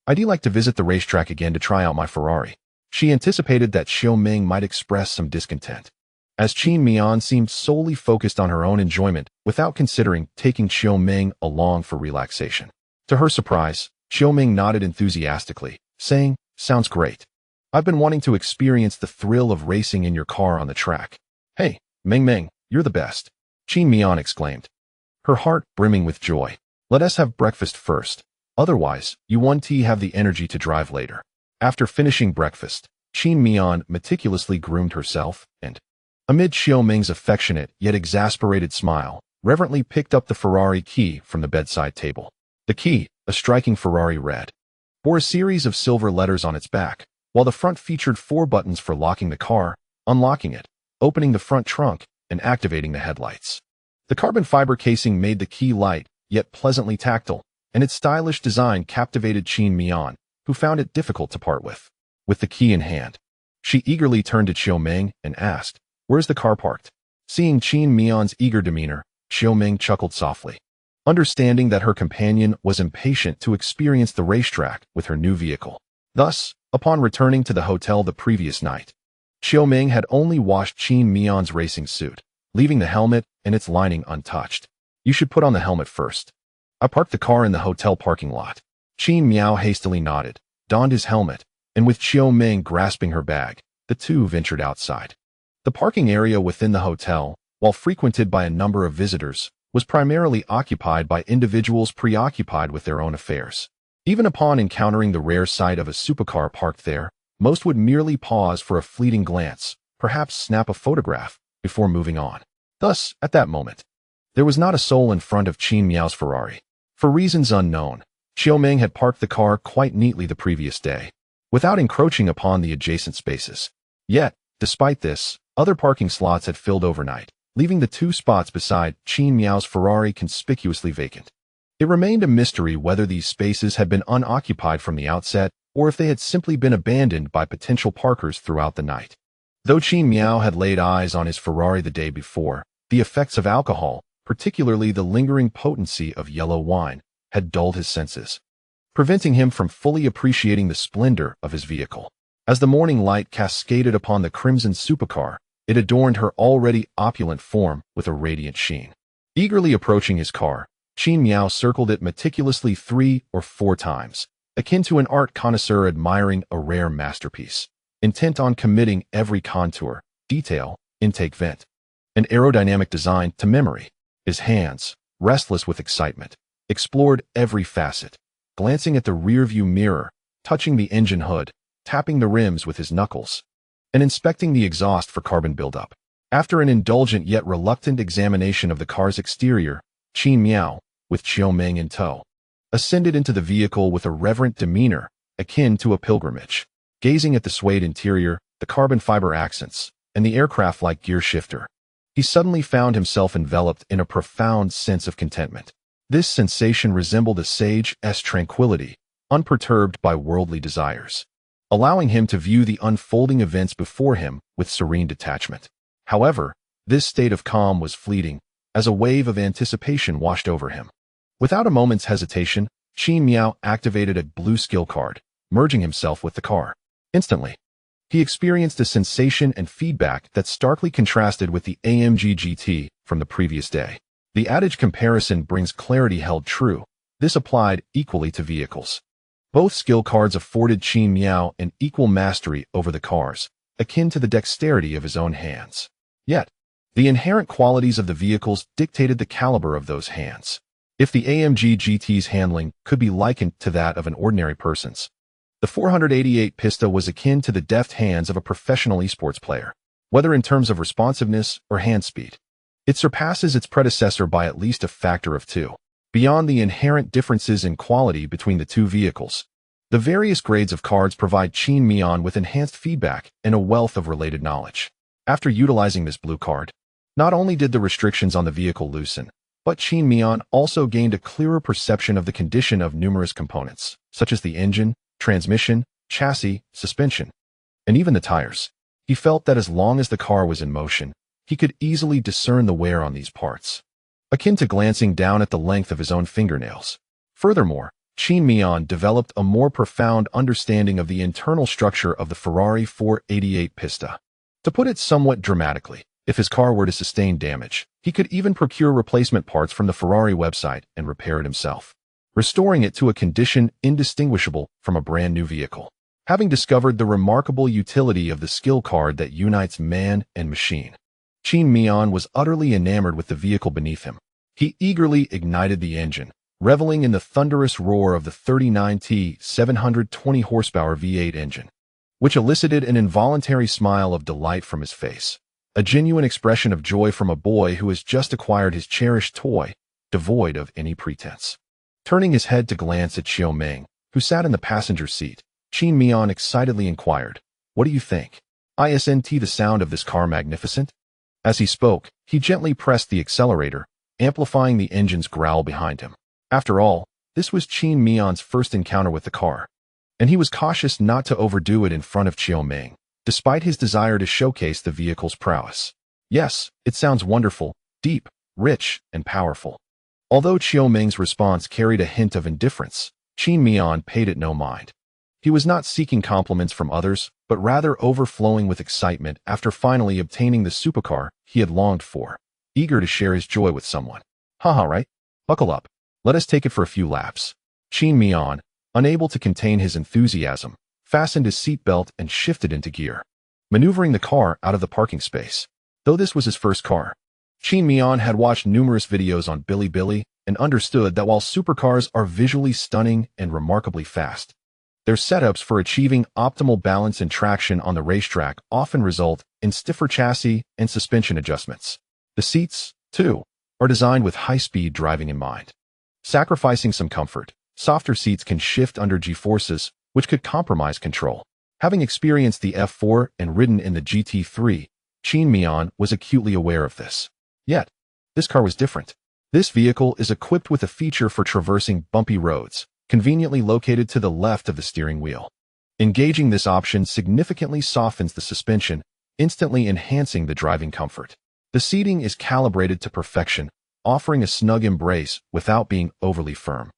"I'd like to visit the racetrack again to try out my Ferrari." She anticipated that Xiaoming might express some discontent, as Qin Miao seemed solely focused on her own enjoyment without considering taking Xiaoming along for relaxation. To her surprise, Xiaoming nodded enthusiastically, saying, "Sounds great. I've been wanting to experience the thrill of racing in your car on the track." "Hey, Meng, you're the best," Qin Miao exclaimed, her heart brimming with joy. "Let us have breakfast first. Otherwise, you won't have the energy to drive later." After finishing breakfast, Qin Miao meticulously groomed herself and, amid Xiaoming's affectionate yet exasperated smile, reverently picked up the Ferrari key from the bedside table. The key, a striking Ferrari red, bore a series of silver letters on its back, while the front featured 4 buttons for locking the car, unlocking it, opening the front trunk, and activating the headlights. The carbon fiber casing made the key light, yet pleasantly tactile, and its stylish design captivated Qin Miao, who found it difficult to part with. With the key in hand, she eagerly turned to Xiaoming and asked, "Where's the car parked?" Seeing Qin Miao's eager demeanor, Xiaoming chuckled softly, understanding that her companion was impatient to experience the racetrack with her new vehicle. Thus, upon returning to the hotel the previous night, Xiaoming had only washed Qin Miao's racing suit, leaving the helmet and its lining untouched. "You should put on the helmet first." "I parked the car in the hotel parking lot." Qin Miao hastily nodded, donned his helmet, and with Xiaoming grasping her bag, the two ventured outside. The parking area within the hotel, while frequented by a number of visitors, was primarily occupied by individuals preoccupied with their own affairs. Even upon encountering the rare sight of a supercar parked there, most would merely pause for a fleeting glance, perhaps snap a photograph, before moving on. Thus, at that moment, There was not a soul in front of Qin Miao's Ferrari. For reasons unknown, Xiaoming had parked the car quite neatly the previous day, without encroaching upon the adjacent spaces. Yet, despite this, other parking slots had filled overnight, leaving the 2 spots beside Qin Miao's Ferrari conspicuously vacant. It remained a mystery whether these spaces had been unoccupied from the outset or if they had simply been abandoned by potential parkers throughout the night. Though Qin Miao had laid eyes on his Ferrari the day before, the effects of alcohol, particularly the lingering potency of yellow wine, had dulled his senses, preventing him from fully appreciating the splendor of his vehicle. As the morning light cascaded upon the crimson supercar, it adorned her already opulent form with a radiant sheen. Eagerly approaching his car, Qin Miao circled it meticulously 3 or 4 times, akin to an art connoisseur admiring a rare masterpiece, intent on committing every contour, detail, intake vent, and aerodynamic design to memory. His hands, restless with excitement, explored every facet, glancing at the rearview mirror, touching the engine hood, tapping the rims with his knuckles, and inspecting the exhaust for carbon buildup. After an indulgent yet reluctant examination of the car's exterior, Qin Miao, with Xiaoming in tow, ascended into the vehicle with a reverent demeanor, akin to a pilgrimage, gazing at the suede interior, the carbon fiber accents, and the aircraft-like gear shifter. He suddenly found himself enveloped in a profound sense of contentment. This sensation resembled a sage's tranquility, unperturbed by worldly desires, allowing him to view the unfolding events before him with serene detachment. However, this state of calm was fleeting, as a wave of anticipation washed over him. Without a moment's hesitation, Qin Miao activated a blue skill card, merging himself with the car. Instantly, he experienced a sensation and feedback that starkly contrasted with the AMG GT from the previous day. The adage comparison brings clarity held true. This applied equally to vehicles. Both skill cards afforded Qin Miao an equal mastery over the cars, akin to the dexterity of his own hands. Yet, the inherent qualities of the vehicles dictated the caliber of those hands. If the AMG GT's handling could be likened to that of an ordinary person's, the 488 Pista was akin to the deft hands of a professional esports player, whether in terms of responsiveness or hand speed. It surpasses its predecessor by at least a factor of 2. Beyond the inherent differences in quality between the 2 vehicles, the various grades of cards provide Qin Miao with enhanced feedback and a wealth of related knowledge. After utilizing this blue card, not only did the restrictions on the vehicle loosen, but Qin Miao also gained a clearer perception of the condition of numerous components, such as the engine, transmission, chassis, suspension, and even the tires. He felt that as long as the car was in motion, he could easily discern the wear on these parts, akin to glancing down at the length of his own fingernails. Furthermore, Qin Miao developed a more profound understanding of the internal structure of the Ferrari 488 Pista. To put it somewhat dramatically, if his car were to sustain damage, he could even procure replacement parts from the Ferrari website and repair it himself, restoring it to a condition indistinguishable from a brand new vehicle. Having discovered the remarkable utility of the skill card that unites man and machine, Qin Miao was utterly enamored with the vehicle beneath him. He eagerly ignited the engine, reveling in the thunderous roar of the 39T 720 horsepower V8 engine, which elicited an involuntary smile of delight from his face, a genuine expression of joy from a boy who has just acquired his cherished toy, devoid of any pretense. Turning his head to glance at Xiaoming, who sat in the passenger seat, Qin Miao excitedly inquired, "What do you think? Isn't the sound of this car magnificent?" As he spoke, he gently pressed the accelerator, amplifying the engine's growl behind him. After all, this was Qin Miao's first encounter with the car, and he was cautious not to overdo it in front of Xiaoming, despite his desire to showcase the vehicle's prowess. "Yes, it sounds wonderful, deep, rich, and powerful." Although Xiaoming's response carried a hint of indifference, Qin Miao paid it no mind. He was not seeking compliments from others, but rather overflowing with excitement after finally obtaining the supercar he had longed for, eager to share his joy with someone. "Haha, right? Buckle up. Let us take it for a few laps." Qin Miao, unable to contain his enthusiasm, fastened his seatbelt and shifted into gear, maneuvering the car out of the parking space. Though this was his first car, Qin Miao had watched numerous videos on Bilibili and understood that while supercars are visually stunning and remarkably fast, their setups for achieving optimal balance and traction on the racetrack often result in stiffer chassis and suspension adjustments. The seats, too, are designed with high-speed driving in mind. Sacrificing some comfort, softer seats can shift under G-forces, which could compromise control. Having experienced the F4 and ridden in the GT3, Qin Miao was acutely aware of this. Yet, this car was different. This vehicle is equipped with a feature for traversing bumpy roads, conveniently located to the left of the steering wheel. Engaging this option significantly softens the suspension, instantly enhancing the driving comfort. The seating is calibrated to perfection, offering a snug embrace without being overly firm,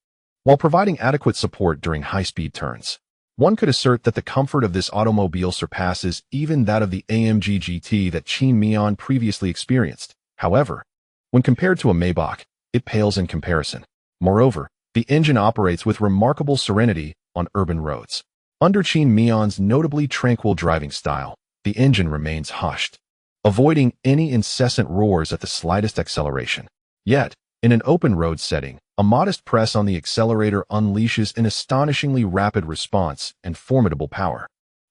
while providing adequate support during high-speed turns. One could assert that the comfort of this automobile surpasses even that of the AMG GT that Qin Miao previously experienced. However, when compared to a Maybach, it pales in comparison. Moreover, the engine operates with remarkable serenity on urban roads. Under Qin Miao's notably tranquil driving style, the engine remains hushed, avoiding any incessant roars at the slightest acceleration. Yet, in an open road setting, a modest press on the accelerator unleashes an astonishingly rapid response and formidable power,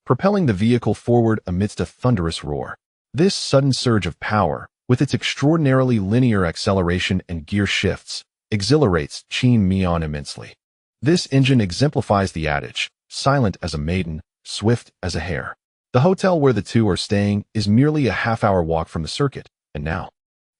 propelling the vehicle forward amidst a thunderous roar. This sudden surge of power, with its extraordinarily linear acceleration and gear shifts, exhilarates Qin Miao immensely. This engine exemplifies the adage, silent as a maiden, swift as a hare. The hotel where the two are staying is merely a half-hour walk from the circuit, and now,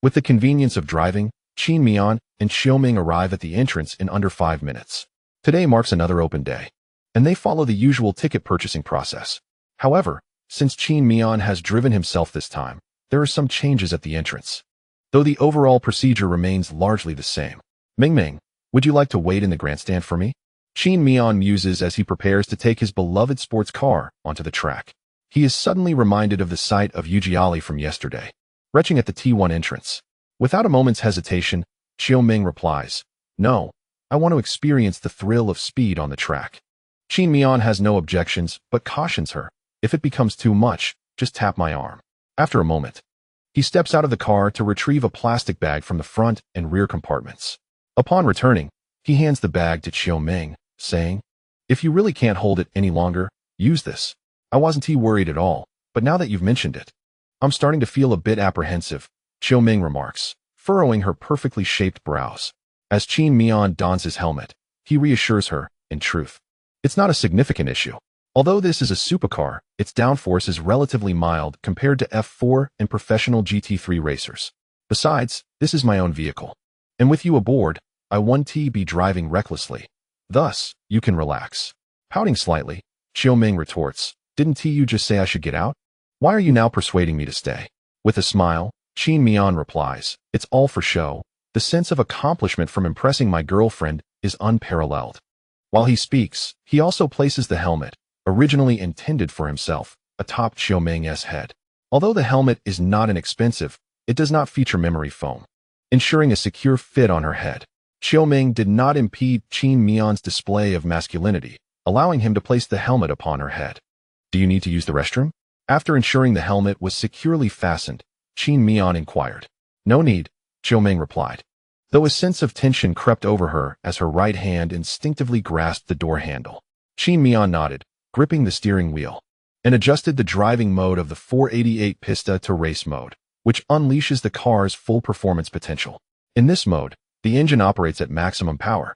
with the convenience of driving, Qin Miao and Xiaoming arrive at the entrance in under 5 minutes. Today marks another open day, and they follow the usual ticket purchasing process. However, since Qin Miao has driven himself this time, there are some changes at the entrance, though the overall procedure remains largely the same. Ming, would you like to wait in the grandstand for me? Qin Miao muses as he prepares to take his beloved sports car onto the track. He is suddenly reminded of the sight of Yujiali from yesterday, retching at the T1 entrance. Without a moment's hesitation, Xiaoming replies, "No, I want to experience the thrill of speed on the track." Qin Miao has no objections, but cautions her, "If it becomes too much, just tap my arm." After a moment, he steps out of the car to retrieve a plastic bag from the front and rear compartments. Upon returning, he hands the bag to Xiaoming, saying, "If you really can't hold it any longer, use this. I wasn't too worried at all, but now that you've mentioned it, I'm starting to feel a bit apprehensive," Xiaoming remarks, furrowing her perfectly shaped brows. As Qin Miao dons his helmet, he reassures her, in truth, it's not a significant issue. Although this is a supercar, its downforce is relatively mild compared to F4 and professional GT3 racers. Besides, this is my own vehicle, and with you aboard, I won't be driving recklessly. Thus, you can relax. Pouting slightly, Xiaoming retorts, "Didn't you just say I should get out? Why are you now persuading me to stay?" With a smile, Qin Miao replies, "It's all for show. The sense of accomplishment from impressing my girlfriend is unparalleled." While he speaks, he also places the helmet, originally intended for himself, atop Xiaoming's head. Although the helmet is not inexpensive, it does not feature memory foam, ensuring a secure fit on her head. Xiaoming did not impede Qin Miao's display of masculinity, allowing him to place the helmet upon her head. "Do you need to use the restroom?" After ensuring the helmet was securely fastened, Qin Miao inquired. "No need," Xiaoming replied, though a sense of tension crept over her as her right hand instinctively grasped the door handle. Qin Miao nodded, gripping the steering wheel, and adjusted the driving mode of the 488 Pista to race mode, which unleashes the car's full performance potential. In this mode, the engine operates at maximum power.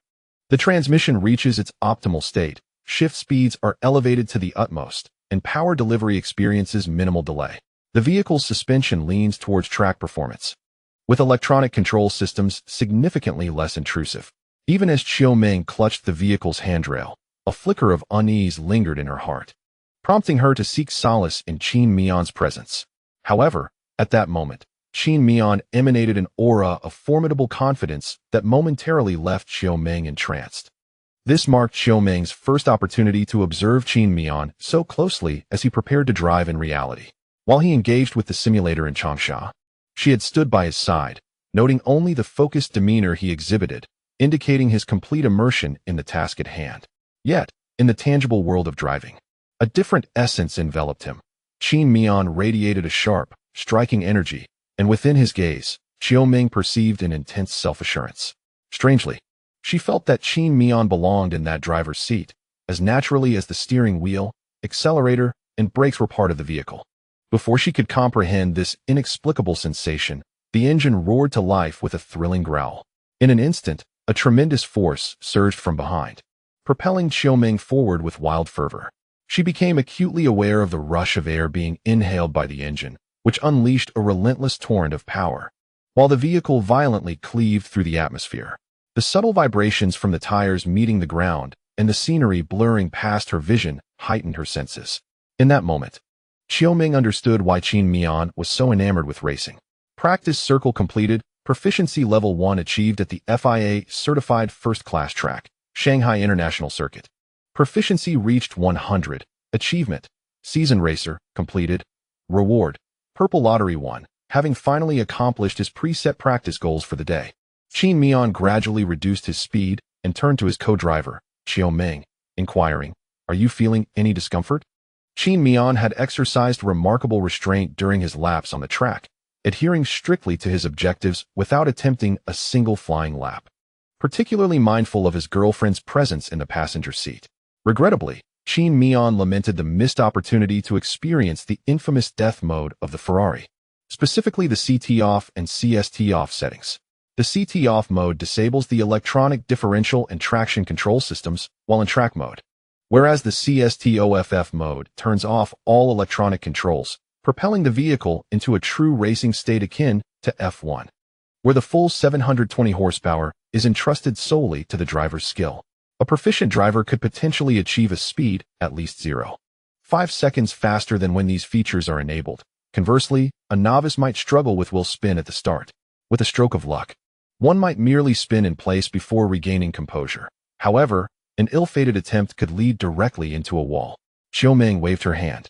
The transmission reaches its optimal state, shift speeds are elevated to the utmost, and power delivery experiences minimal delay. The vehicle's suspension leans towards track performance, with electronic control systems significantly less intrusive. Even as Xiaoming clutched the vehicle's handrail, a flicker of unease lingered in her heart, prompting her to seek solace in Qin Miao's presence. However, at that moment, Qin Miao emanated an aura of formidable confidence that momentarily left Xiaoming entranced. This marked Xiaoming's first opportunity to observe Qin Miao so closely as he prepared to drive in reality. While he engaged with the simulator in Changsha, she had stood by his side, noting only the focused demeanor he exhibited, indicating his complete immersion in the task at hand. Yet, in the tangible world of driving, a different essence enveloped him. Qin Miao radiated a sharp, striking energy, and within his gaze, Xiaoming perceived an intense self-assurance. Strangely, she felt that Qin Miao belonged in that driver's seat, as naturally as the steering wheel, accelerator, and brakes were part of the vehicle. Before she could comprehend this inexplicable sensation, The engine roared to life with a thrilling growl. In an instant, a tremendous force surged from behind, propelling Qiuming forward with wild fervor. She became acutely aware of the rush of air being inhaled by the engine, which unleashed a relentless torrent of power, while the vehicle violently cleaved through the atmosphere. The subtle vibrations from the tires meeting the ground and the scenery blurring past her vision heightened her senses. In that moment, Qiuming understood why Qin Miao was so enamored with racing. Practice circle completed, proficiency level 1 achieved at the FIA certified first-class track, Shanghai International Circuit. Proficiency reached 100. Achievement, season racer, completed. Reward, purple lottery won, having finally accomplished his preset practice goals for the day. Qin Miao gradually reduced his speed and turned to his co-driver, Qiuming, inquiring, "Are you feeling any discomfort?" Qin Miao had exercised remarkable restraint during his laps on the track, adhering strictly to his objectives without attempting a single flying lap. Particularly mindful of his girlfriend's presence in the passenger seat. Regrettably, Qin Miao lamented the missed opportunity to experience the infamous death mode of the Ferrari, specifically the CT off and CST off settings. The CT off mode disables the electronic differential and traction control systems while in track mode, whereas the CST OFF mode turns off all electronic controls, propelling the vehicle into a true racing state akin to F1, where the full 720 horsepower is entrusted solely to the driver's skill. A proficient driver could potentially achieve a speed at least 0.5 seconds faster than when these features are enabled. Conversely, a novice might struggle with wheel spin at the start. With a stroke of luck, one might merely spin in place before regaining composure. However, an ill-fated attempt could lead directly into a wall. Qiuming waved her hand,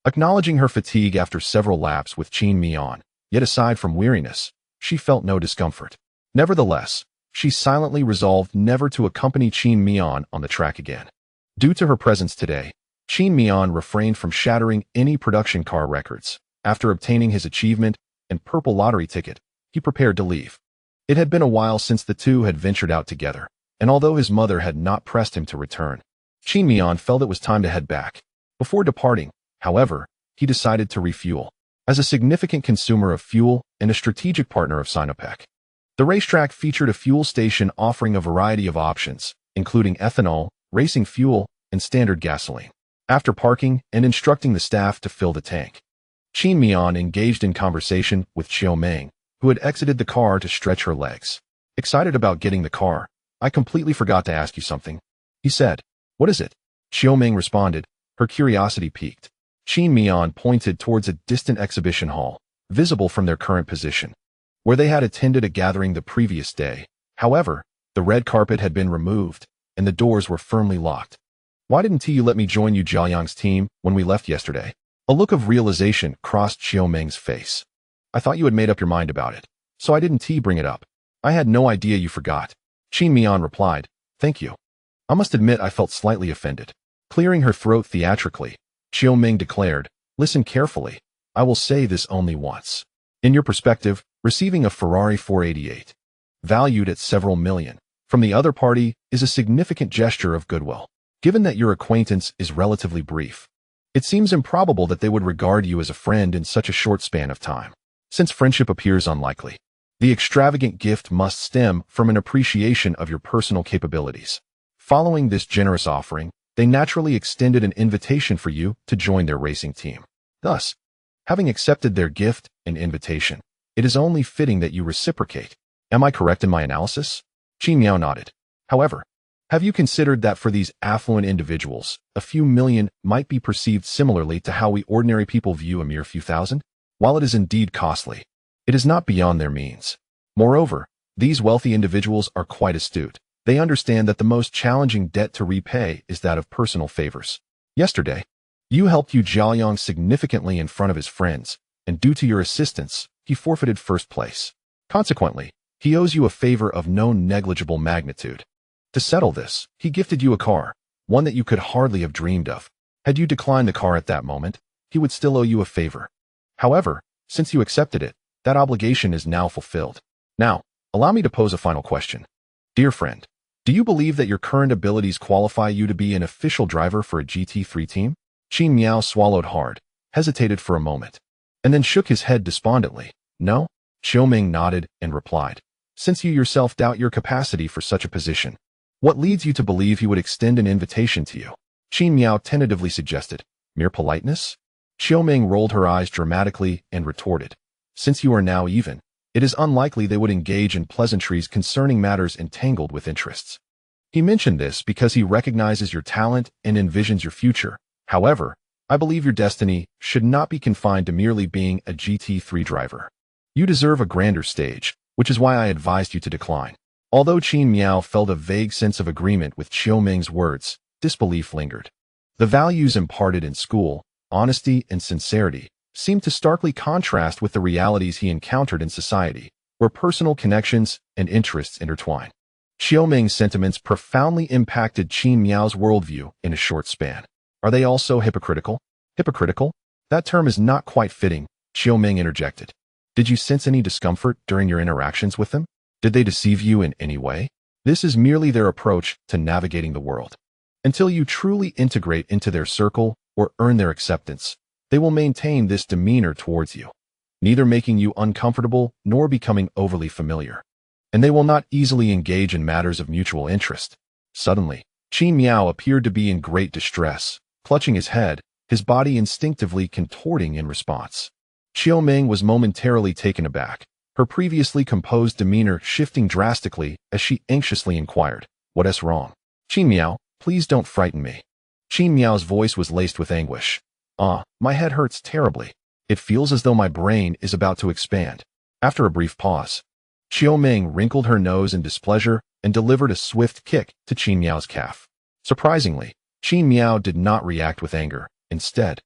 acknowledging her fatigue after several laps with Qin Miao, yet aside from weariness, she felt no discomfort. Nevertheless, she silently resolved never to accompany Qin Miao on the track again. Due to her presence today, Qin Miao refrained from shattering any production car records. After obtaining his achievement and purple lottery ticket, he prepared to leave. It had been a while since the two had ventured out together, and although his mother had not pressed him to return, Qin Miao felt it was time to head back. Before departing, however, he decided to refuel. As a significant consumer of fuel and a strategic partner of Synopsis, the racetrack featured a fuel station offering a variety of options, including ethanol, racing fuel, and standard gasoline. After parking and instructing the staff to fill the tank, Qin Miao engaged in conversation with Qiuming, who had exited the car to stretch her legs. Excited about getting the car, "I completely forgot to ask you something," he said. "What is it?" Qiuming responded, her curiosity piqued. Qin Miao pointed towards a distant exhibition hall, visible from their current position, where they had attended a gathering the previous day. However, the red carpet had been removed, and the doors were firmly locked. "Why didn't you let me join you Jiaoyang's team when we left yesterday?" A look of realization crossed Qiuming's face. "I thought you had made up your mind about it, so I didn't bring it up. I had no idea you forgot." Qin Miao replied, "Thank you. I must admit I felt slightly offended." Clearing her throat theatrically, Qiuming declared, "Listen carefully. I will say this only once. In your perspective, receiving a Ferrari 488, valued at several million, from the other party is a significant gesture of goodwill. Given that your acquaintance is relatively brief, it seems improbable that they would regard you as a friend in such a short span of time. Since friendship appears unlikely, the extravagant gift must stem from an appreciation of your personal capabilities." Following this generous offering, they naturally extended an invitation for you to join their racing team. Thus, having accepted their gift and invitation, it is only fitting that you reciprocate. Am I correct in my analysis? Qin Miao nodded. However, have you considered that for these affluent individuals, a few million might be perceived similarly to how we ordinary people view a mere few thousand? While it is indeed costly, it is not beyond their means. Moreover, these wealthy individuals are quite astute. They understand that the most challenging debt to repay is that of personal favors. Yesterday, you helped Yu Jiaoyang significantly in front of his friends, and due to your assistance, he forfeited first place. Consequently, he owes you a favor of no negligible magnitude. To settle this, he gifted you a car, one that you could hardly have dreamed of. Had you declined the car at that moment, he would still owe you a favor. However, since you accepted it, that obligation is now fulfilled. Now, allow me to pose a final question. Dear friend, do you believe that your current abilities qualify you to be an official driver for a GT3 team? Qin Miao swallowed hard, hesitated for a moment, and then shook his head despondently. No, Xiaoming nodded and replied, "Since you yourself doubt your capacity for such a position, what leads you to believe he would extend an invitation to you?" Qin Miao tentatively suggested, "Mere politeness?" Xiaoming rolled her eyes dramatically and retorted, "Since you are now even, it is unlikely they would engage in pleasantries concerning matters entangled with interests. He mentioned this because he recognizes your talent and envisions your future. However, I believe your destiny should not be confined to merely being a GT3 driver. You deserve a grander stage, which is why I advised you to decline." Although Qin Miao felt a vague sense of agreement with Xiaoming's words, disbelief lingered. The values imparted in school, honesty and sincerity, seemed to starkly contrast with the realities he encountered in society, where personal connections and interests intertwine. Xiaoming's sentiments profoundly impacted Qin Miao's worldview in a short span. "Are they also hypocritical?" "Hypocritical? That term is not quite fitting," Xiaoming interjected. "Did you sense any discomfort during your interactions with them? Did they deceive you in any way? This is merely their approach to navigating the world. Until you truly integrate into their circle or earn their acceptance, they will maintain this demeanor towards you, neither making you uncomfortable nor becoming overly familiar. And they will not easily engage in matters of mutual interest." Suddenly, Qin Miao appeared to be in great distress, clutching his head, his body instinctively contorting in response. Xiaoming was momentarily taken aback, her previously composed demeanor shifting drastically as she anxiously inquired, "What is wrong?" "Qin Miao, please don't frighten me." Qin Miao's voice was laced with anguish. My head hurts terribly. It feels as though my brain is about to expand." After a brief pause, Xiaoming wrinkled her nose in displeasure and delivered a swift kick to Qin Miao's calf. Surprisingly, Qin Miao did not react with anger. Instead,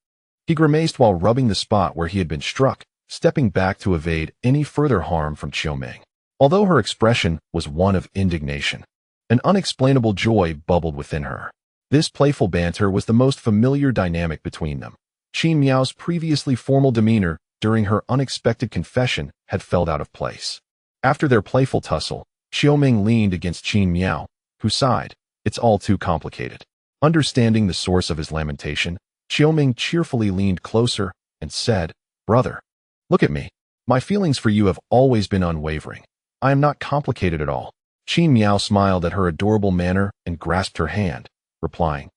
he grimaced while rubbing the spot where he had been struck, stepping back to evade any further harm from Xiaoming. Although her expression was one of indignation, an unexplainable joy bubbled within her. This playful banter was the most familiar dynamic between them. Qin Miao's previously formal demeanor during her unexpected confession had fell out of place. After their playful tussle, Xiaoming leaned against Qin Miao, who sighed, "It's all too complicated." Understanding the source of his lamentation, Xiaoming cheerfully leaned closer and said, "Brother, look at me. My feelings for you have always been unwavering. I am not complicated at all." Qin Miao smiled at her adorable manner and grasped her hand, replying,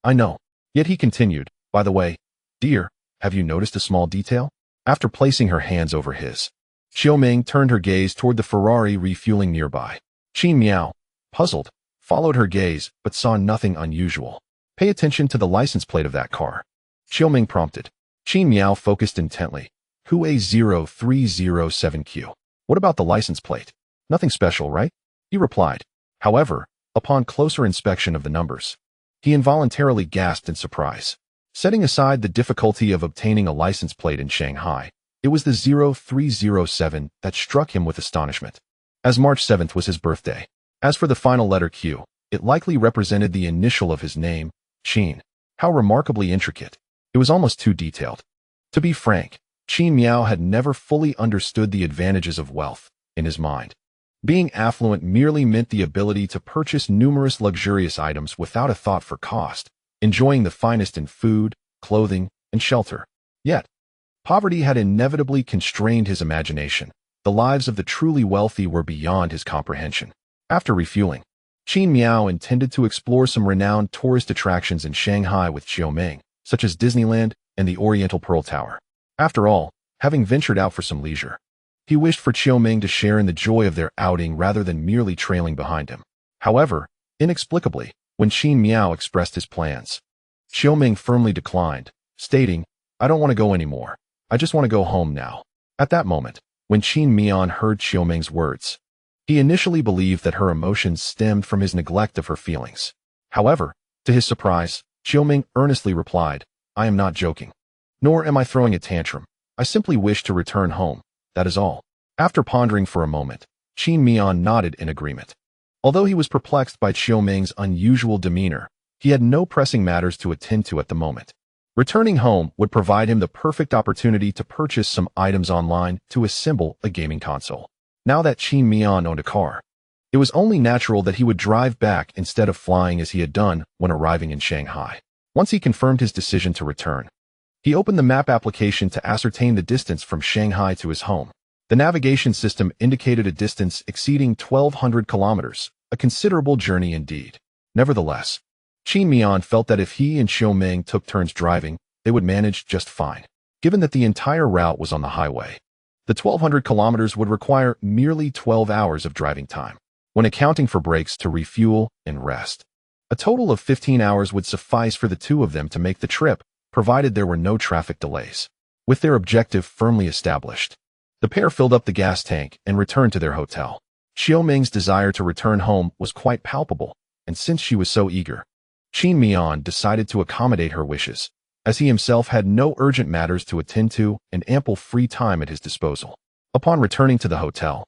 "I know." Yet he continued, "By the way, dear, have you noticed a small detail?" After placing her hands over his, Xiaoming turned her gaze toward the Ferrari refueling nearby. Qin Miao, puzzled, followed her gaze but saw nothing unusual. "Pay attention to the license plate of that car," Xiaoming prompted. Qin Miao focused intently. "HUA0307Q. What about the license plate? Nothing special, right?" he replied. However, upon closer inspection of the numbers, he involuntarily gasped in surprise. Setting aside the difficulty of obtaining a license plate in Shanghai, it was the 0307 that struck him with astonishment, as March 7th was his birthday. As for the final letter Q, it likely represented the initial of his name, Qin. How remarkably intricate. It was almost too detailed. To be frank, Qin Miao had never fully understood the advantages of wealth. In his mind, being affluent merely meant the ability to purchase numerous luxurious items without a thought for cost, enjoying the finest in food, clothing, and shelter. Yet, poverty had inevitably constrained his imagination. The lives of the truly wealthy were beyond his comprehension. After refueling, Qin Miao intended to explore some renowned tourist attractions in Shanghai with Xiaoming, such as Disneyland and the Oriental Pearl Tower. After all, having ventured out for some leisure, he wished for Xiaoming to share in the joy of their outing rather than merely trailing behind him. However, inexplicably, when Qin Miao expressed his plans, Xiaoming firmly declined, stating, "I don't want to go anymore. I just want to go home now." At that moment, when Qin Miao heard Xiaoming's words, he initially believed that her emotions stemmed from his neglect of her feelings. However, to his surprise, Xiaoming earnestly replied, "I am not joking. Nor am I throwing a tantrum. I simply wish to return home. That is all." After pondering for a moment, Qin Miao nodded in agreement. Although he was perplexed by Xiaoming's unusual demeanor, he had no pressing matters to attend to at the moment. Returning home would provide him the perfect opportunity to purchase some items online to assemble a gaming console. Now that Qin Miao owned a car, it was only natural that he would drive back instead of flying as he had done when arriving in Shanghai. Once he confirmed his decision to return, he opened the map application to ascertain the distance from Shanghai to his home. The navigation system indicated a distance exceeding 1,200 kilometers, a considerable journey indeed. Nevertheless, Qin Miao felt that if he and Xiaoming took turns driving, they would manage just fine, given that the entire route was on the highway. The 1,200 kilometers would require merely 12 hours of driving time, when accounting for breaks to refuel and rest. A total of 15 hours would suffice for the two of them to make the trip, provided there were no traffic delays. With their objective firmly established, the pair filled up the gas tank and returned to their hotel. Xiaoming's desire to return home was quite palpable, and since she was so eager, Qin Miao decided to accommodate her wishes, as he himself had no urgent matters to attend to and ample free time at his disposal. Upon returning to the hotel,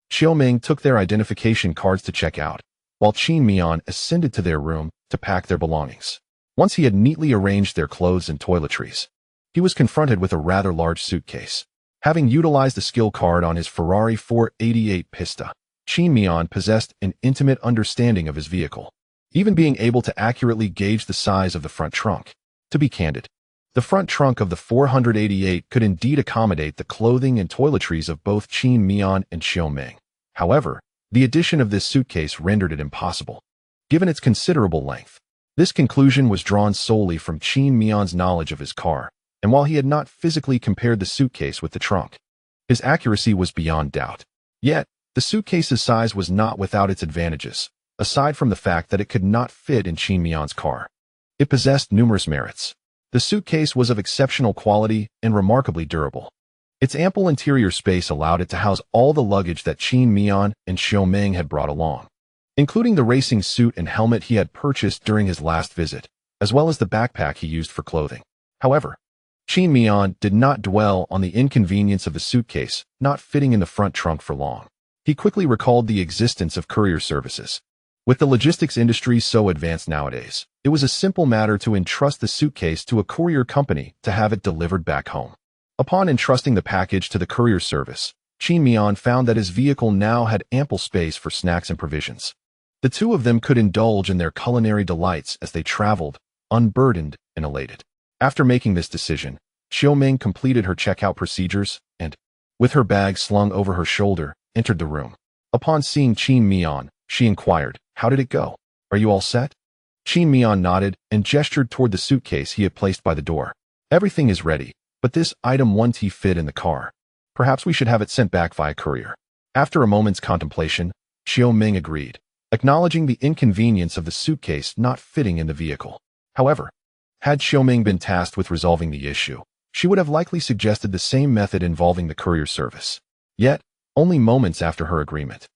Xiaoming took their identification cards to check out, while Qin Miao ascended to their room to pack their belongings. Once he had neatly arranged their clothes and toiletries, he was confronted with a rather large suitcase. Having utilized the skill card on his Ferrari 488 Pista, Qin Miao possessed an intimate understanding of his vehicle, even being able to accurately gauge the size of the front trunk. To be candid, the front trunk of the 488 could indeed accommodate the clothing and toiletries of both Qin Miao and Xiaoming. However, the addition of this suitcase rendered it impossible, given its considerable length. This conclusion was drawn solely from Qin Miao's knowledge of his car, and while he had not physically compared the suitcase with the trunk, his accuracy was beyond doubt. Yet, the suitcase's size was not without its advantages, aside from the fact that it could not fit in Qin Miao's car. It possessed numerous merits. The suitcase was of exceptional quality and remarkably durable. Its ample interior space allowed it to house all the luggage that Qin Miao and Xiaoming had brought along, including the racing suit and helmet he had purchased during his last visit, as well as the backpack he used for clothing. However, Qin Miao did not dwell on the inconvenience of the suitcase not fitting in the front trunk for long. He quickly recalled the existence of courier services. With the logistics industry so advanced nowadays, it was a simple matter to entrust the suitcase to a courier company to have it delivered back home. Upon entrusting the package to the courier service, Qin Miao found that his vehicle now had ample space for snacks and provisions. The two of them could indulge in their culinary delights as they traveled, unburdened and elated. After making this decision, Xiaoming completed her checkout procedures and, with her bag slung over her shoulder, entered the room. Upon seeing Qin Miao, she inquired, "How did it go? Are you all set?" Qin Miao nodded and gestured toward the suitcase he had placed by the door. "Everything is ready, but this item won't fit in the car. Perhaps we should have it sent back via courier." After a moment's contemplation, Xiaoming agreed, acknowledging the inconvenience of the suitcase not fitting in the vehicle. However, had Xiaoming been tasked with resolving the issue, she would have likely suggested the same method involving the courier service. Yet, only moments after her agreement,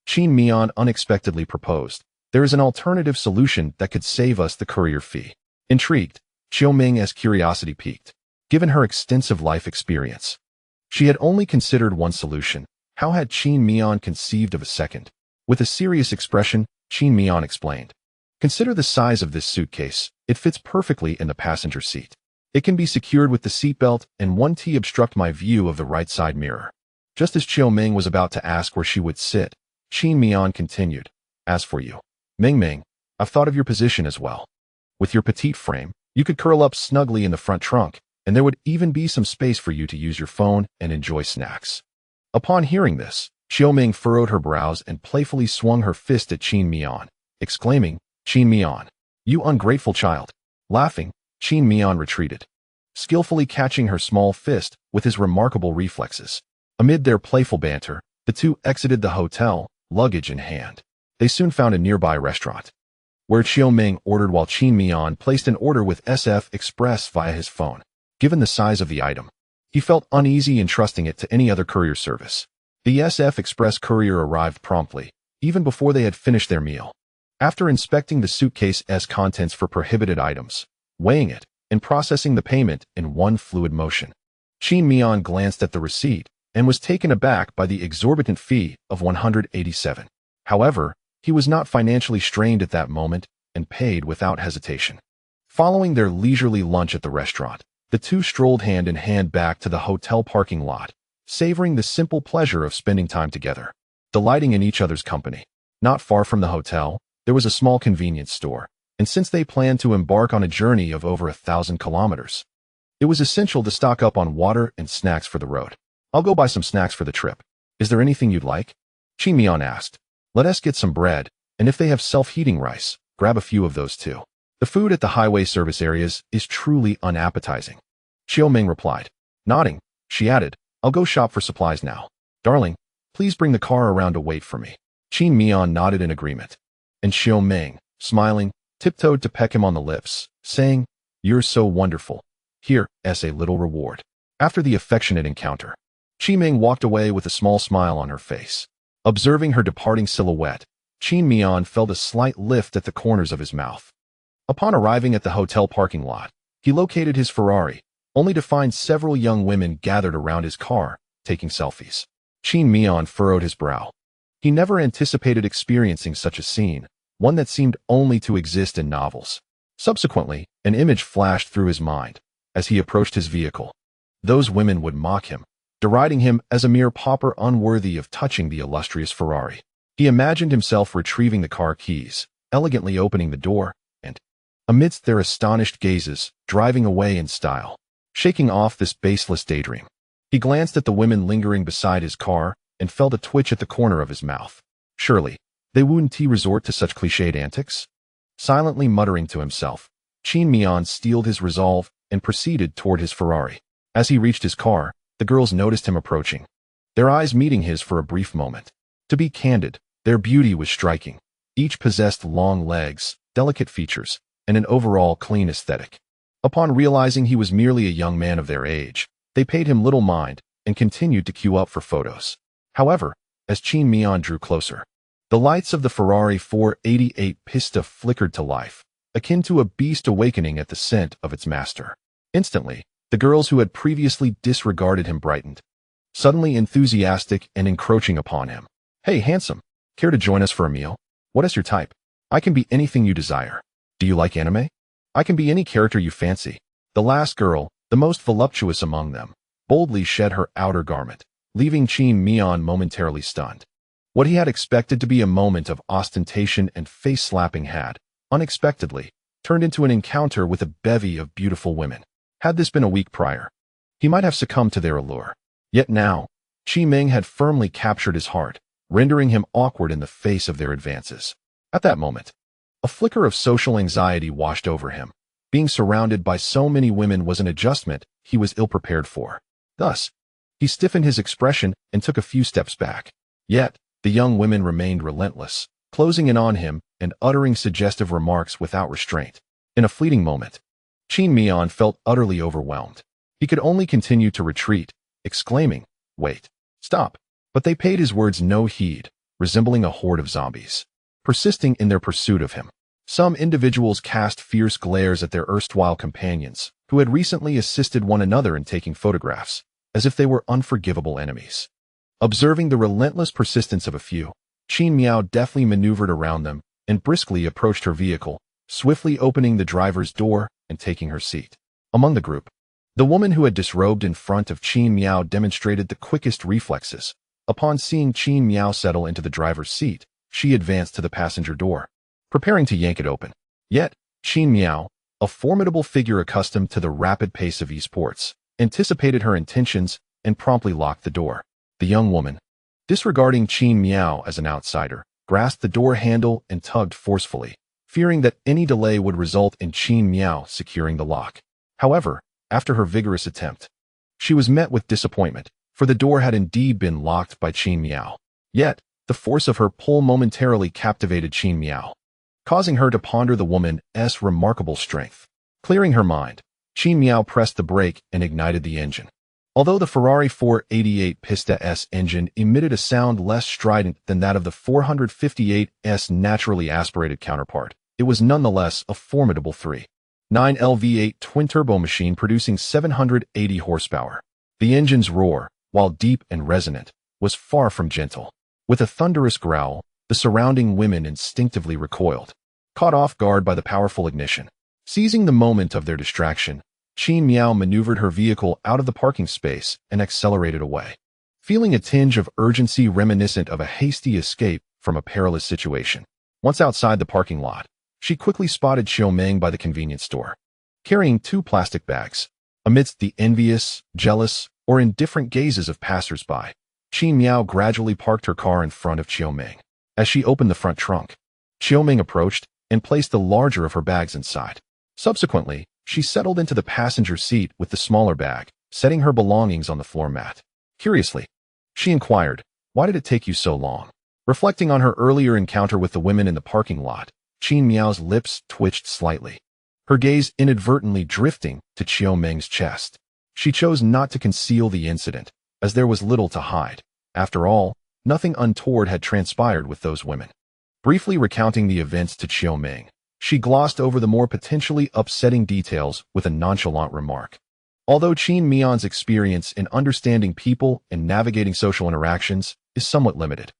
Qin Miao unexpectedly proposed, "There is an alternative solution that could save us the courier fee." Intrigued, Xiaoming's curiosity piqued. Given her extensive life experience, she had only considered one solution. How had Qin Miao conceived of a second? With a serious expression, Qin Miao explained, "Consider the size of this suitcase. It fits perfectly in the passenger seat. It can be secured with the seatbelt and one T obstruct my view of the right side mirror." Just as Xiaoming was about to ask where she would sit, Qin Miao continued, "As for you, Ming, I've thought of your position as well. With your petite frame, you could curl up snugly in the front trunk, and there would even be some space for you to use your phone and enjoy snacks." Upon hearing this, Xiaoming furrowed her brows and playfully swung her fist at Qin Miao, exclaiming, "Qin Miao, you ungrateful child." Laughing, Qin Miao retreated, skillfully catching her small fist with his remarkable reflexes. Amid their playful banter, the two exited the hotel, luggage in hand. They soon found a nearby restaurant, where Xiaoming ordered while Qin Miao placed an order with SF Express via his phone. Given the size of the item, he felt uneasy entrusting it to any other courier service. The SF Express courier arrived promptly, even before they had finished their meal. After inspecting the suitcase's contents for prohibited items, weighing it, and processing the payment in one fluid motion, Qin Miao glanced at the receipt and was taken aback by the exorbitant fee of 187. However, he was not financially strained at that moment and paid without hesitation. Following their leisurely lunch at the restaurant, the two strolled hand in hand back to the hotel parking lot, savoring the simple pleasure of spending time together, delighting in each other's company. Not far from the hotel, there was a small convenience store, and since they planned to embark on a journey of over 1,000 kilometers, it was essential to stock up on water and snacks for the road. I'll go buy some snacks for the trip. Is there anything you'd like? Qin Miao asked. Let us get some bread, and if they have self-heating rice, grab a few of those too. The food at the highway service areas is truly unappetizing. Xiaoming replied. Nodding, she added, I'll go shop for supplies now. Darling, please bring the car around to wait for me. Qin Miao nodded in agreement. And Xiaoming, smiling, tiptoed to peck him on the lips, saying, You're so wonderful. Here, as a little reward. After the affectionate encounter, Qiming walked away with a small smile on her face. Observing her departing silhouette, Qin Miao felt a slight lift at the corners of his mouth. Upon arriving at the hotel parking lot, he located his Ferrari, only to find several young women gathered around his car, taking selfies. Qin Miao furrowed his brow. He never anticipated experiencing such a scene, one that seemed only to exist in novels. Subsequently, an image flashed through his mind. As he approached his vehicle, those women would mock him, deriding him as a mere pauper unworthy of touching the illustrious Ferrari. He imagined himself retrieving the car keys, elegantly opening the door, and, amidst their astonished gazes, driving away in style. Shaking off this baseless daydream, he glanced at the women lingering beside his car and felt a twitch at the corner of his mouth. Surely, they wouldn't resort to such cliched antics? Silently muttering to himself, Qin Miao steeled his resolve and proceeded toward his Ferrari. As he reached his car, the girls noticed him approaching, their eyes meeting his for a brief moment. To be candid, their beauty was striking. Each possessed long legs, delicate features, and an overall clean aesthetic. Upon realizing he was merely a young man of their age, they paid him little mind and continued to queue up for photos. However, as Qin Miao drew closer, the lights of the Ferrari 488 Pista flickered to life, akin to a beast awakening at the scent of its master. Instantly, the girls who had previously disregarded him brightened, suddenly enthusiastic and encroaching upon him. Hey, handsome, care to join us for a meal? What is your type? I can be anything you desire. Do you like anime? I can be any character you fancy. The last girl, the most voluptuous among them, boldly shed her outer garment, leaving Qin Miao momentarily stunned. What he had expected to be a moment of ostentation and face-slapping had, unexpectedly, turned into an encounter with a bevy of beautiful women. Had this been a week prior, he might have succumbed to their allure. Yet now, Qiming had firmly captured his heart, rendering him awkward in the face of their advances. At that moment, a flicker of social anxiety washed over him. Being surrounded by so many women was an adjustment he was ill-prepared for. Thus, he stiffened his expression and took a few steps back. Yet, the young women remained relentless, closing in on him and uttering suggestive remarks without restraint. In a fleeting moment, Qin Miao felt utterly overwhelmed. He could only continue to retreat, exclaiming, Wait, stop. But they paid his words no heed, resembling a horde of zombies, persisting in their pursuit of him. Some individuals cast fierce glares at their erstwhile companions, who had recently assisted one another in taking photographs, as if they were unforgivable enemies. Observing the relentless persistence of a few, Qin Miao deftly maneuvered around them and briskly approached her vehicle, swiftly opening the driver's door and taking her seat. Among the group, the woman who had disrobed in front of Qin Miao demonstrated the quickest reflexes. Upon seeing Qin Miao settle into the driver's seat, she advanced to the passenger door, preparing to yank it open. Yet, Qin Miao, a formidable figure accustomed to the rapid pace of esports, anticipated her intentions and promptly locked the door. The young woman, disregarding Qin Miao as an outsider, grasped the door handle and tugged forcefully, fearing that any delay would result in Qin Miao securing the lock. However, after her vigorous attempt, she was met with disappointment, for the door had indeed been locked by Qin Miao. Yet, the force of her pull momentarily captivated Qin Miao, causing her to ponder the woman's remarkable strength. Clearing her mind, Qin Miao pressed the brake and ignited the engine. Although the Ferrari 488 Pista S engine emitted a sound less strident than that of the 458's naturally aspirated counterpart, it was nonetheless a formidable 3.9L V8 twin-turbo machine producing 780 horsepower. The engine's roar, while deep and resonant, was far from gentle. With a thunderous growl, the surrounding women instinctively recoiled, caught off guard by the powerful ignition. Seizing the moment of their distraction, Qin Miao maneuvered her vehicle out of the parking space and accelerated away, feeling a tinge of urgency reminiscent of a hasty escape from a perilous situation. Once outside the parking lot, she quickly spotted Xiaoming by the convenience store, carrying 2 plastic bags. Amidst the envious, jealous, or indifferent gazes of passers-by. Qin Miao gradually parked her car in front of Qiuming. As she opened the front trunk, Qiuming approached and placed the larger of her bags inside. Subsequently, she settled into the passenger seat with the smaller bag, setting her belongings on the floor mat. Curiously, she inquired, "Why did it take you so long?" Reflecting on her earlier encounter with the women in the parking lot, Qin Miao's lips twitched slightly, her gaze inadvertently drifting to Qiuming's chest. She chose not to conceal the incident, as there was little to hide. After all, nothing untoward had transpired with those women. Briefly recounting the events to Qiuming, she glossed over the more potentially upsetting details with a nonchalant remark. Although Qin Miao's experience in understanding people and navigating social interactions is somewhat limited,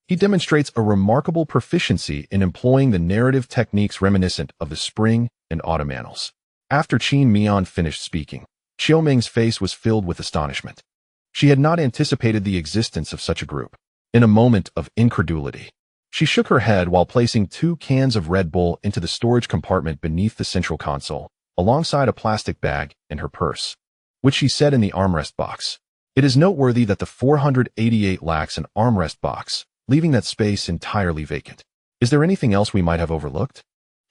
he demonstrates a remarkable proficiency in employing the narrative techniques reminiscent of the spring and autumn annals. After Qin Miao finished speaking, Qiuming's face was filled with astonishment. She had not anticipated the existence of such a group. In a moment of incredulity, she shook her head while placing 2 cans of Red Bull into the storage compartment beneath the central console, alongside a plastic bag and her purse, which she set in the armrest box. It is noteworthy that the 488 lacks an armrest box, leaving that space entirely vacant. "Is there anything else we might have overlooked?"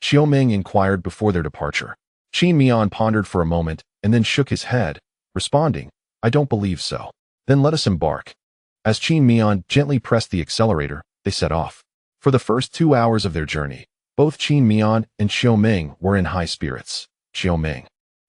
Qiuming inquired before their departure. Qin Miao pondered for a moment and then shook his head, responding, "I don't believe so." "Then let us embark." As Qin Miao gently pressed the accelerator, they set off. For the first 2 hours of their journey, both Qin Miao and Qiuming were in high spirits. Qiuming,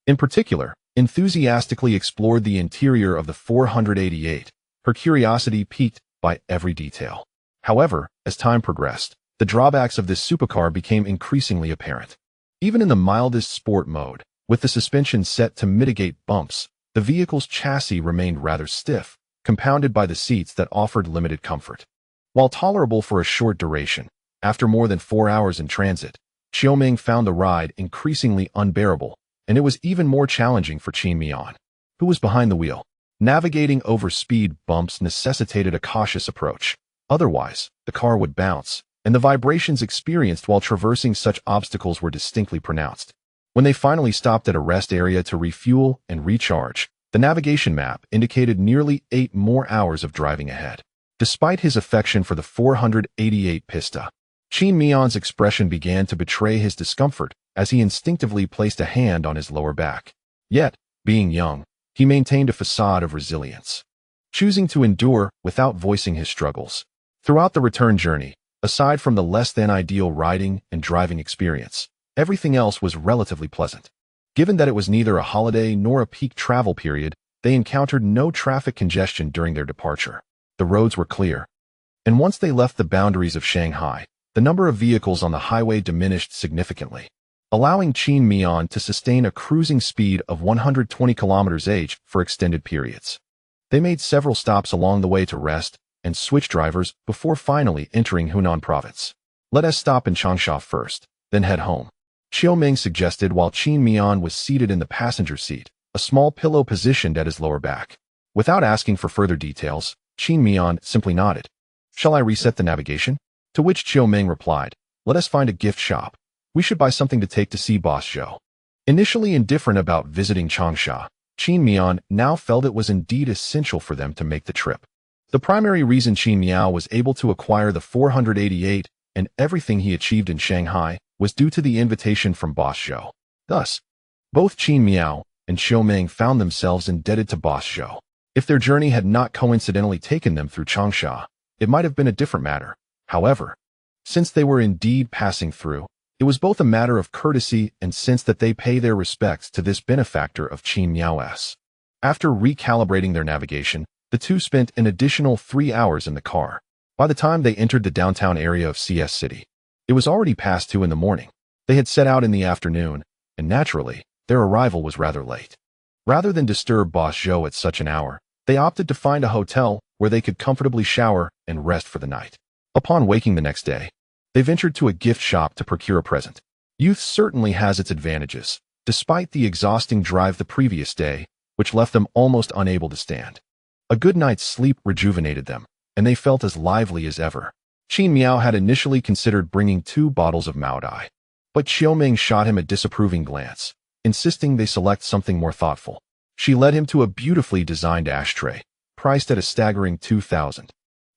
in particular, enthusiastically explored the interior of the 488, her curiosity piqued by every detail. However, as time progressed, the drawbacks of this supercar became increasingly apparent. Even in the mildest sport mode, with the suspension set to mitigate bumps, the vehicle's chassis remained rather stiff, compounded by the seats that offered limited comfort. While tolerable for a short duration, after more than 4 hours in transit, Qiuming found the ride increasingly unbearable, and it was even more challenging for Qin Miao, who was behind the wheel. Navigating over speed bumps necessitated a cautious approach. Otherwise, the car would bounce, and the vibrations experienced while traversing such obstacles were distinctly pronounced. When they finally stopped at a rest area to refuel and recharge, the navigation map indicated nearly 8 more hours of driving ahead. Despite his affection for the 488 Pista, Qin Miao's expression began to betray his discomfort as he instinctively placed a hand on his lower back. Yet, being young, he maintained a facade of resilience, choosing to endure without voicing his struggles. Throughout the return journey, aside from the less-than-ideal riding and driving experience, everything else was relatively pleasant. Given that it was neither a holiday nor a peak travel period, they encountered no traffic congestion during their departure. The roads were clear, and once they left the boundaries of Shanghai, the number of vehicles on the highway diminished significantly, allowing Qin Miao to sustain a cruising speed of 120 km/h for extended periods. They made several stops along the way to rest and switch drivers before finally entering Hunan province. "Let us stop in Changsha first, then head home," Qiuming suggested while Qin Miao was seated in the passenger seat, a small pillow positioned at his lower back. Without asking for further details, Qin Miao simply nodded. "Shall I reset the navigation?" To which Qiuming replied, "Let us find a gift shop. We should buy something to take to see Boss Zhou." Initially indifferent about visiting Changsha, Qin Miao now felt it was indeed essential for them to make the trip. The primary reason Qin Miao was able to acquire the 488 and everything he achieved in Shanghai was due to the invitation from Boss Zhou. Thus, both Qin Miao and Qiuming found themselves indebted to Boss Zhou. If their journey had not coincidentally taken them through Changsha, it might have been a different matter. However, since they were indeed passing through, it was both a matter of courtesy and sense that they pay their respects to this benefactor of Qin Miao's. After recalibrating their navigation, the two spent an additional 3 hours in the car. By the time they entered the downtown area of CS City, it was already past 2 in the morning. They had set out in the afternoon, and naturally, their arrival was rather late. Rather than disturb Boss Zhou at such an hour, they opted to find a hotel where they could comfortably shower and rest for the night. Upon waking the next day, they ventured to a gift shop to procure a present. Youth certainly has its advantages, despite the exhausting drive the previous day, which left them almost unable to stand. A good night's sleep rejuvenated them, and they felt as lively as ever. Qin Miao had initially considered bringing 2 bottles of Maodai, but Qiuming shot him a disapproving glance, insisting they select something more thoughtful. She led him to a beautifully designed ashtray, priced at a staggering 2,000,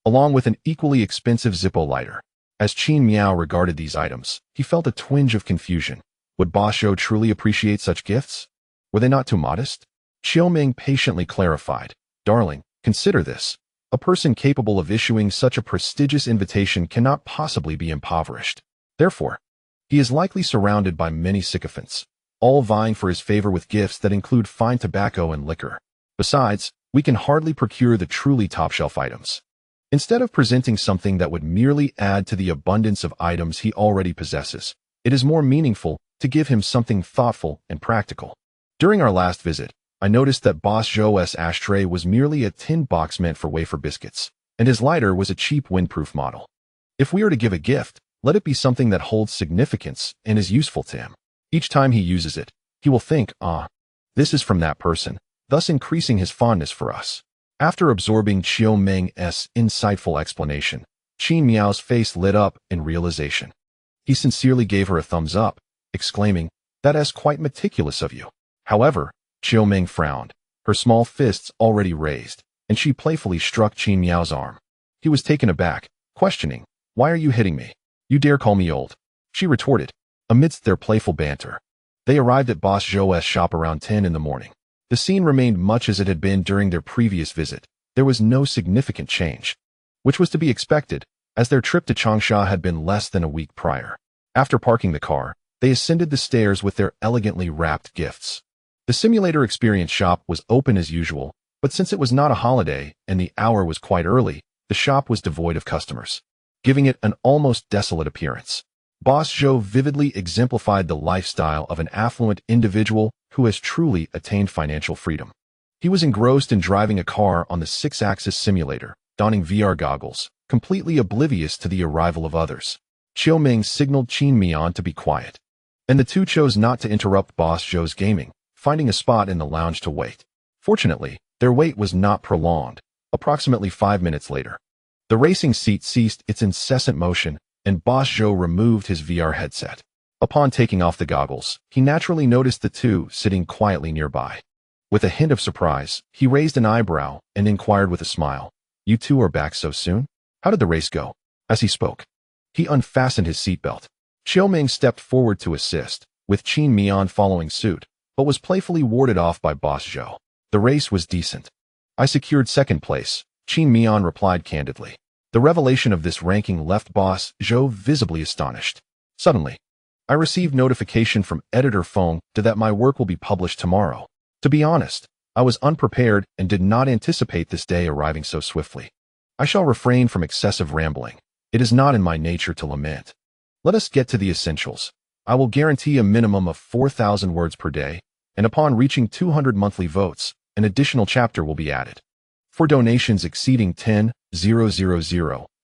along with an equally expensive Zippo lighter. As Qin Miao regarded these items, he felt a twinge of confusion. Would Boss Zhou truly appreciate such gifts? Were they not too modest? Xiaoming patiently clarified, "Darling, consider this. A person capable of issuing such a prestigious invitation cannot possibly be impoverished. Therefore, he is likely surrounded by many sycophants, all vying for his favor with gifts that include fine tobacco and liquor. Besides, we can hardly procure the truly top-shelf items. Instead of presenting something that would merely add to the abundance of items he already possesses, it is more meaningful to give him something thoughtful and practical." During our last visit, I noticed that Boss Zhou's ashtray was merely a tin box meant for wafer biscuits, and his lighter was a cheap windproof model. If we are to give a gift, let it be something that holds significance and is useful to him. Each time he uses it, he will think, this is from that person, thus increasing his fondness for us. After absorbing Xiaoming's insightful explanation, Qin Miao's face lit up in realization. He sincerely gave her a thumbs up, exclaiming, "That is quite meticulous of you." However, Xiaoming frowned, her small fists already raised, and she playfully struck Qin Miao's arm. He was taken aback, questioning, "Why are you hitting me? You dare call me old?" She retorted, amidst their playful banter. They arrived at Boss Zhou's shop around 10 in the morning. The scene remained much as it had been during their previous visit. There was no significant change, which was to be expected, as their trip to Changsha had been less than a week prior. After parking the car, they ascended the stairs with their elegantly wrapped gifts. The simulator experience shop was open as usual, but since it was not a holiday and the hour was quite early, the shop was devoid of customers, giving it an almost desolate appearance. Boss Zhou vividly exemplified the lifestyle of an affluent individual who has truly attained financial freedom. He was engrossed in driving a car on the 6-axis simulator, donning VR goggles, completely oblivious to the arrival of others. Xiaoming signaled Qin Miao to be quiet, and the two chose not to interrupt Boss Zhou's gaming, finding a spot in the lounge to wait. Fortunately, their wait was not prolonged. Approximately 5 minutes later, the racing seat ceased its incessant motion, and Boss Zhou removed his VR headset. Upon taking off the goggles, he naturally noticed the two sitting quietly nearby. With a hint of surprise, he raised an eyebrow and inquired with a smile, "You two are back so soon? How did the race go?" As he spoke, he unfastened his seatbelt. Xiaoming stepped forward to assist, with Qin Miao following suit, but was playfully warded off by Boss Zhou. "The race was decent. I secured second place," Qin Miao replied candidly. The revelation of this ranking left Boss Zhou visibly astonished. Suddenly, I received notification from editor Feng that my work will be published tomorrow. To be honest, I was unprepared and did not anticipate this day arriving so swiftly. I shall refrain from excessive rambling. It is not in my nature to lament. Let us get to the essentials. I will guarantee a minimum of 4,000 words per day, and upon reaching 200 monthly votes, an additional chapter will be added. For donations exceeding 10,000,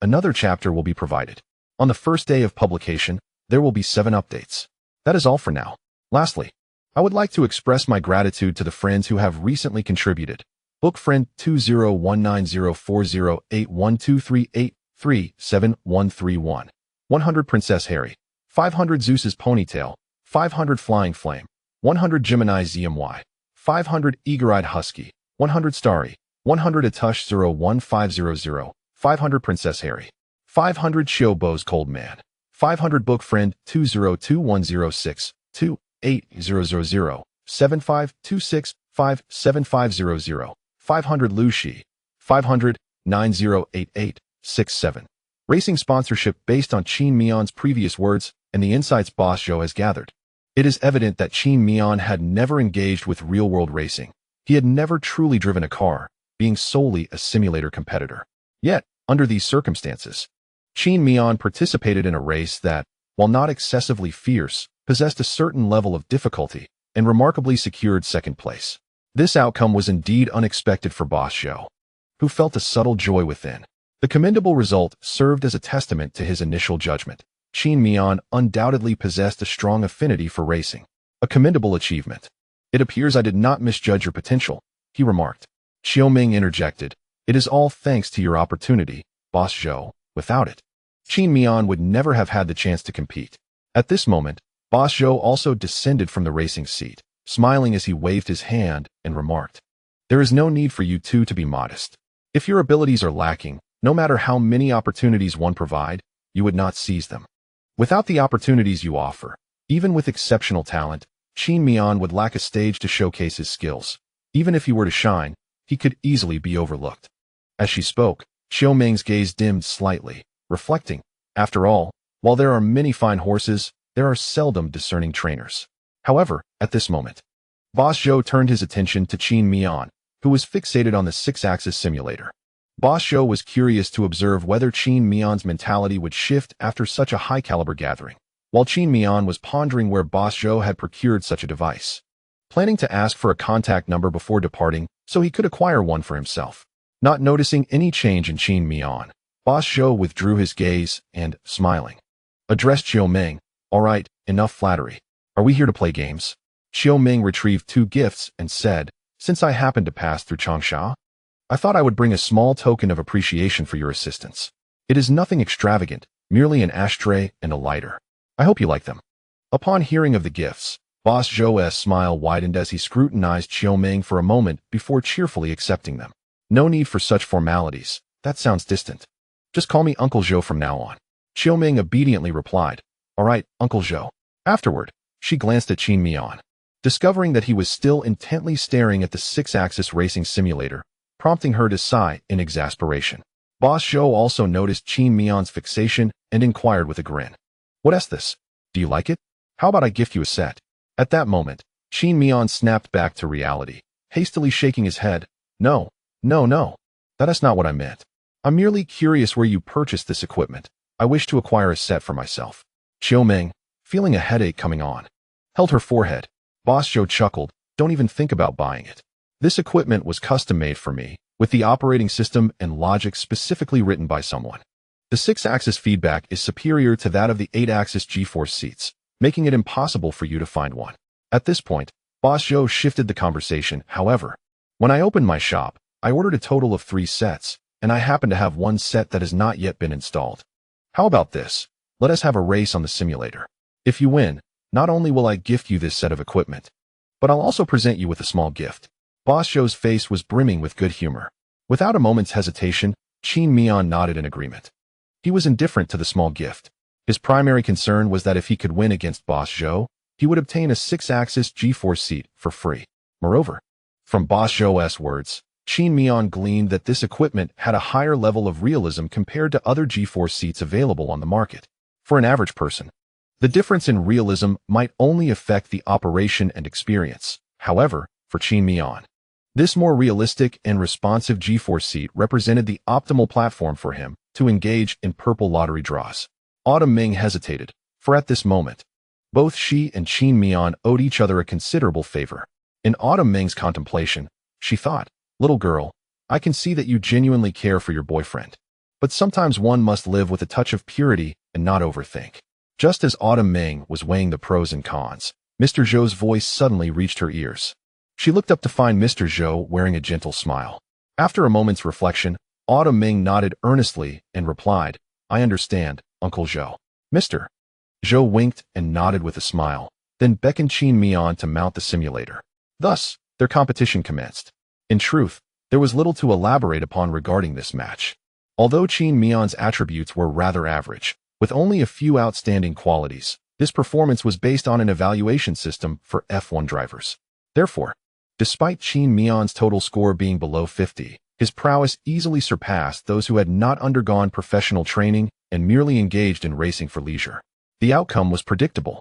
another chapter will be provided. On the first day of publication, there will be 7 updates. That is all for now. Lastly, I would like to express my gratitude to the friends who have recently contributed. Book friend 2019040812383731. 100 Princess Harry. 500 Zeus's Ponytail. 500 Flying Flame. 100 Gemini ZMY. 500 Eager-Eyed Husky. 100 Starry. 100 Atush 01500. 500 Princess Harry. 500 Shiobo's Cold Man. 500 Book Friend 20210628000 7526575500. 500 Lushi. 500 908867. Racing sponsorship based on Qin Miao's previous words and the insights Boss Zhou has gathered. It is evident that Qin Miao had never engaged with real-world racing. He had never truly driven a car, being solely a simulator competitor. Yet, under these circumstances, Qin Miao participated in a race that, while not excessively fierce, possessed a certain level of difficulty and remarkably secured second place. This outcome was indeed unexpected for Boss Zhou, who felt a subtle joy within. The commendable result served as a testament to his initial judgment. Qin Miao undoubtedly possessed a strong affinity for racing. A commendable achievement. "It appears I did not misjudge your potential," he remarked. Xiaoming interjected, "It is all thanks to your opportunity, Boss Zhou. Without it, Qin Miao would never have had the chance to compete." At this moment, Boss Zhou also descended from the racing seat, smiling as he waved his hand and remarked, "There is no need for you two to be modest. If your abilities are lacking, no matter how many opportunities one provide, you would not seize them. Without the opportunities you offer, even with exceptional talent, Qin Miao would lack a stage to showcase his skills. Even if he were to shine, he could easily be overlooked." As she spoke, Xiao Ming's gaze dimmed slightly, reflecting, after all, while there are many fine horses, there are seldom discerning trainers. However, at this moment, Boss Zhou turned his attention to Qin Miao, who was fixated on the six-axis simulator. Boss Zhou was curious to observe whether Qin Miao's mentality would shift after such a high-caliber gathering, while Qin Miao was pondering where Boss Zhou had procured such a device, planning to ask for a contact number before departing so he could acquire one for himself. Not noticing any change in Qin Miao, Boss Zhou withdrew his gaze and, smiling, addressed Xiao Ming, "All right, enough flattery. Are we here to play games?" Xiao Ming retrieved 2 gifts and said, "Since I happened to pass through Changsha, I thought I would bring a small token of appreciation for your assistance. It is nothing extravagant, merely an ashtray and a lighter. I hope you like them." Upon hearing of the gifts, Boss Zhou's smile widened as he scrutinized Xiao Ming for a moment before cheerfully accepting them. "No need for such formalities. That sounds distant. Just call me Uncle Zhou from now on." Xiao Ming obediently replied, "All right, Uncle Zhou." Afterward, she glanced at Qin Miao, discovering that he was still intently staring at the six-axis racing simulator, prompting her to sigh in exasperation. Boss Zhou also noticed Qin Miao's fixation and inquired with a grin, "What's this? Do you like it? How about I gift you a set?" At that moment, Qin Miao snapped back to reality, hastily shaking his head. No, that is not what I meant. I'm merely curious where you purchased this equipment. I wish to acquire a set for myself." Xiao Ming, feeling a headache coming on, held her forehead. Boss Zhou chuckled, "Don't even think about buying it. This equipment was custom-made for me, with the operating system and logic specifically written by someone. The 6-axis feedback is superior to that of the 8-axis G-force seats, making it impossible for you to find one." At this point, Boss Zhou shifted the conversation. "However, when I opened my shop, I ordered a total of 3 sets, and I happen to have one set that has not yet been installed. How about this? Let us have a race on the simulator. If you win, not only will I gift you this set of equipment, but I'll also present you with a small gift." Boss Zhou's face was brimming with good humor. Without a moment's hesitation, Qin Miao nodded in agreement. He was indifferent to the small gift. His primary concern was that if he could win against Boss Zhou, he would obtain a 6-axis G-force seat for free. Moreover, from Boss Zhou's words, Qin Miao gleaned that this equipment had a higher level of realism compared to other G-force seats available on the market. For an average person, the difference in realism might only affect the operation and experience. However, for Qin Miao, this more realistic and responsive G-force seat represented the optimal platform for him to engage in purple lottery draws. Autumn Ming hesitated, for at this moment, both she and Qin Miao owed each other a considerable favor. In Autumn Ming's contemplation, she thought, "Little girl, I can see that you genuinely care for your boyfriend. But sometimes one must live with a touch of purity and not overthink." Just as Autumn Ming was weighing the pros and cons, Mr. Zhou's voice suddenly reached her ears. She looked up to find Mr. Zhou wearing a gentle smile. After a moment's reflection, Autumn Ming nodded earnestly and replied, "I understand, Uncle Zhou." Mr. Zhou winked and nodded with a smile, then beckoned Qin Miao to mount the simulator. Thus, their competition commenced. In truth, there was little to elaborate upon regarding this match. Although Qin Miao's attributes were rather average, with only a few outstanding qualities, this performance was based on an evaluation system for F1 drivers. Therefore, despite Qin Miao's total score being below 50, his prowess easily surpassed those who had not undergone professional training and merely engaged in racing for leisure. The outcome was predictable.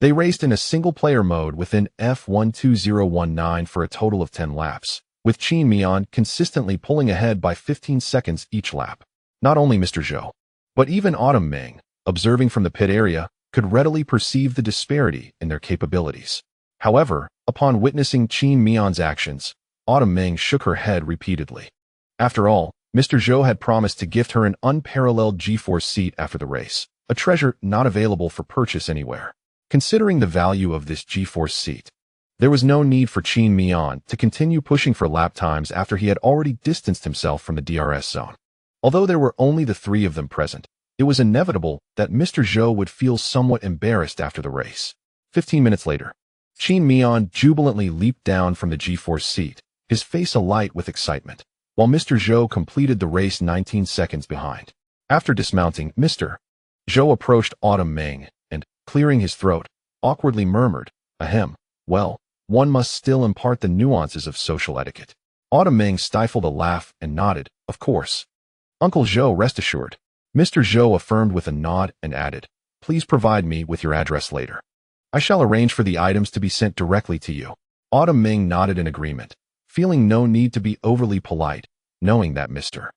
They raced in a single-player mode within F1 2019 for a total of 10 laps, with Qin Miao consistently pulling ahead by 15 seconds each lap. Not only Mr. Zhou, but even Autumn Ming, observing from the pit area, could readily perceive the disparity in their capabilities. However, upon witnessing Qin Miao's actions, Autumn Ming shook her head repeatedly. After all, Mr. Zhou had promised to gift her an unparalleled G-force seat after the race, a treasure not available for purchase anywhere. Considering the value of this G-force seat, there was no need for Qin Miao to continue pushing for lap times after he had already distanced himself from the DRS zone. Although there were only the 3 of them present, it was inevitable that Mr. Zhou would feel somewhat embarrassed after the race. 15 minutes later, Qin Miao jubilantly leaped down from the G-force seat, his face alight with excitement, while Mr. Zhou completed the race 19 seconds behind. After dismounting, Mr. Zhou approached Autumn Meng and, clearing his throat, awkwardly murmured, "Ahem, well, one must still impart the nuances of social etiquette." Autumn Meng stifled a laugh and nodded, "Of course. Uncle Zhou, rest assured." Mr. Zhou affirmed with a nod and added, "Please provide me with your address later. I shall arrange for the items to be sent directly to you." Autumn Meng nodded in agreement, feeling no need to be overly polite, knowing that Mr.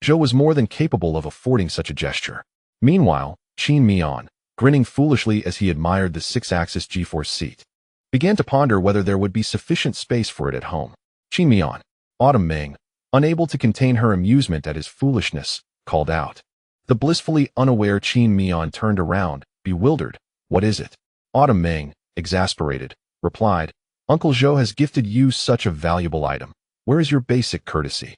Zhou was more than capable of affording such a gesture. Meanwhile, Qin Miao, grinning foolishly as he admired the 6-axis G-force seat, began to ponder whether there would be sufficient space for it at home. Qin Miao. Autumn Meng, unable to contain her amusement at his foolishness, called out. The blissfully unaware Qin Miao turned around, bewildered. "What is it?" Autumn Meng, exasperated, replied, "Uncle Zhou has gifted you such a valuable item. Where is your basic courtesy?"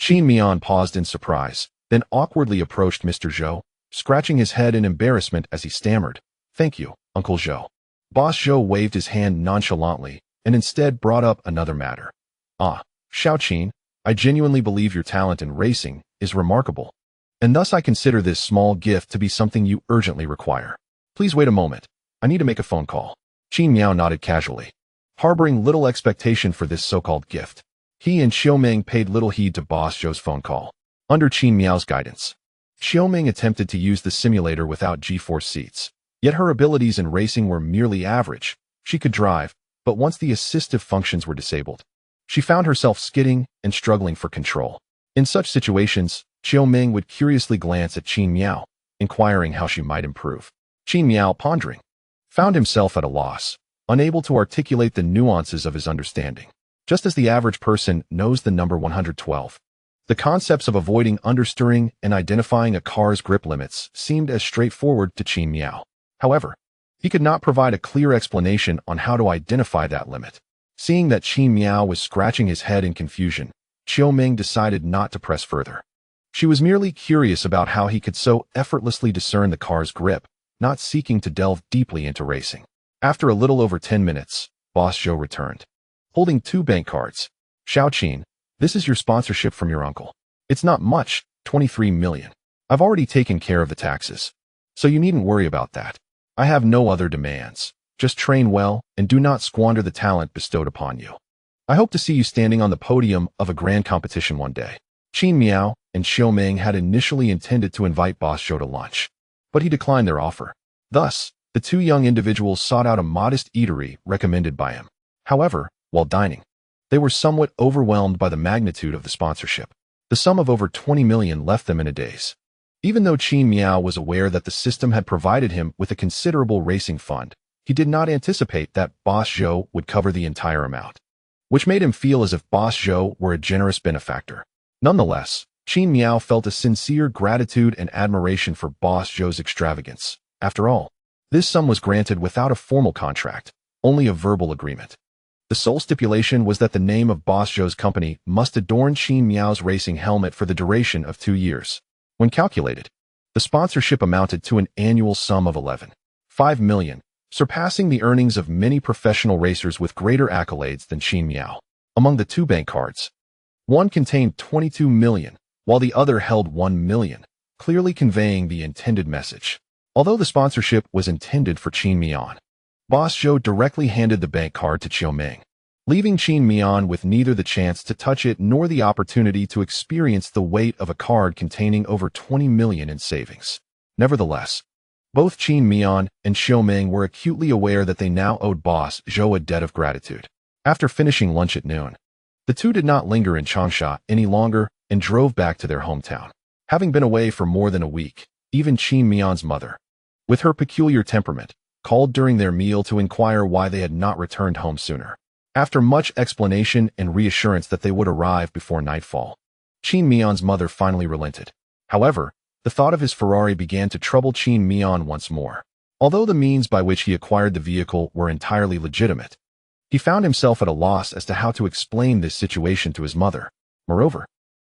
Qin Miao paused in surprise, then awkwardly approached Mr. Zhou, scratching his head in embarrassment as he stammered, "Thank you, Uncle Zhou." Boss Zhou waved his hand nonchalantly and instead brought up another matter. "Ah, Xiaoqin, I genuinely believe your talent in racing is remarkable, and thus I consider this small gift to be something you urgently require. Please wait a moment. I need to make a phone call." Qin Miao nodded casually, harboring little expectation for this so-called gift. He and Xiaoming paid little heed to Boss Zhou's phone call. Under Qin Miao's guidance, Xiaoming attempted to use the simulator without G-force seats. Yet her abilities in racing were merely average. She could drive, but once the assistive functions were disabled, she found herself skidding and struggling for control. In such situations, Xiaoming would curiously glance at Qin Miao, inquiring how she might improve. Qin Miao, pondering, found himself at a loss, unable to articulate the nuances of his understanding. Just as the average person knows the number 112, the concepts of avoiding understeering and identifying a car's grip limits seemed as straightforward to Qin Miao. However, he could not provide a clear explanation on how to identify that limit. Seeing that Qin Miao was scratching his head in confusion, Xiaoming decided not to press further. She was merely curious about how he could so effortlessly discern the car's grip, not seeking to delve deeply into racing. After a little over 10 minutes, Boss Zhou returned, holding 2 bank cards. "Xiaoqin, this is your sponsorship from your uncle. It's not much, 23 million. I've already taken care of the taxes, so you needn't worry about that. I have no other demands. Just train well and do not squander the talent bestowed upon you. I hope to see you standing on the podium of a grand competition one day." Qin Miao and Xiaoming had initially intended to invite Boss Zhou to lunch, but he declined their offer. Thus, the 2 young individuals sought out a modest eatery recommended by him. However, while dining, they were somewhat overwhelmed by the magnitude of the sponsorship. The sum of over 20 million left them in a daze. Even though Qin Miao was aware that the system had provided him with a considerable racing fund, he did not anticipate that Boss Zhou would cover the entire amount, which made him feel as if Boss Zhou were a generous benefactor. Nonetheless, Qin Miao felt a sincere gratitude and admiration for Boss Zhou's extravagance. After all, this sum was granted without a formal contract, only a verbal agreement. The sole stipulation was that the name of Boss Zhou's company must adorn Qin Miao's racing helmet for the duration of 2 years. When calculated, the sponsorship amounted to an annual sum of 11.5 million, surpassing the earnings of many professional racers with greater accolades than Qin Miao. Among the 2 bank cards, one contained 22 million, while the other held 1 million, clearly conveying the intended message. Although the sponsorship was intended for Qin Miao, Boss Zhou directly handed the bank card to Xiaoming, leaving Qin Miao with neither the chance to touch it nor the opportunity to experience the weight of a card containing over 20 million in savings. Nevertheless, both Qin Miao and Xiaoming were acutely aware that they now owed Boss Zhou a debt of gratitude. After finishing lunch at noon, the 2 did not linger in Changsha any longer and drove back to their hometown. Having been away for more than a week, even Qin Miao's mother, with her peculiar temperament, called during their meal to inquire why they had not returned home sooner. After much explanation and reassurance that they would arrive before nightfall, Qin Miao's mother finally relented. However, the thought of his Ferrari began to trouble Qin Miao once more. Although the means by which he acquired the vehicle were entirely legitimate, he found himself at a loss as to how to explain this situation to his mother. Moreover,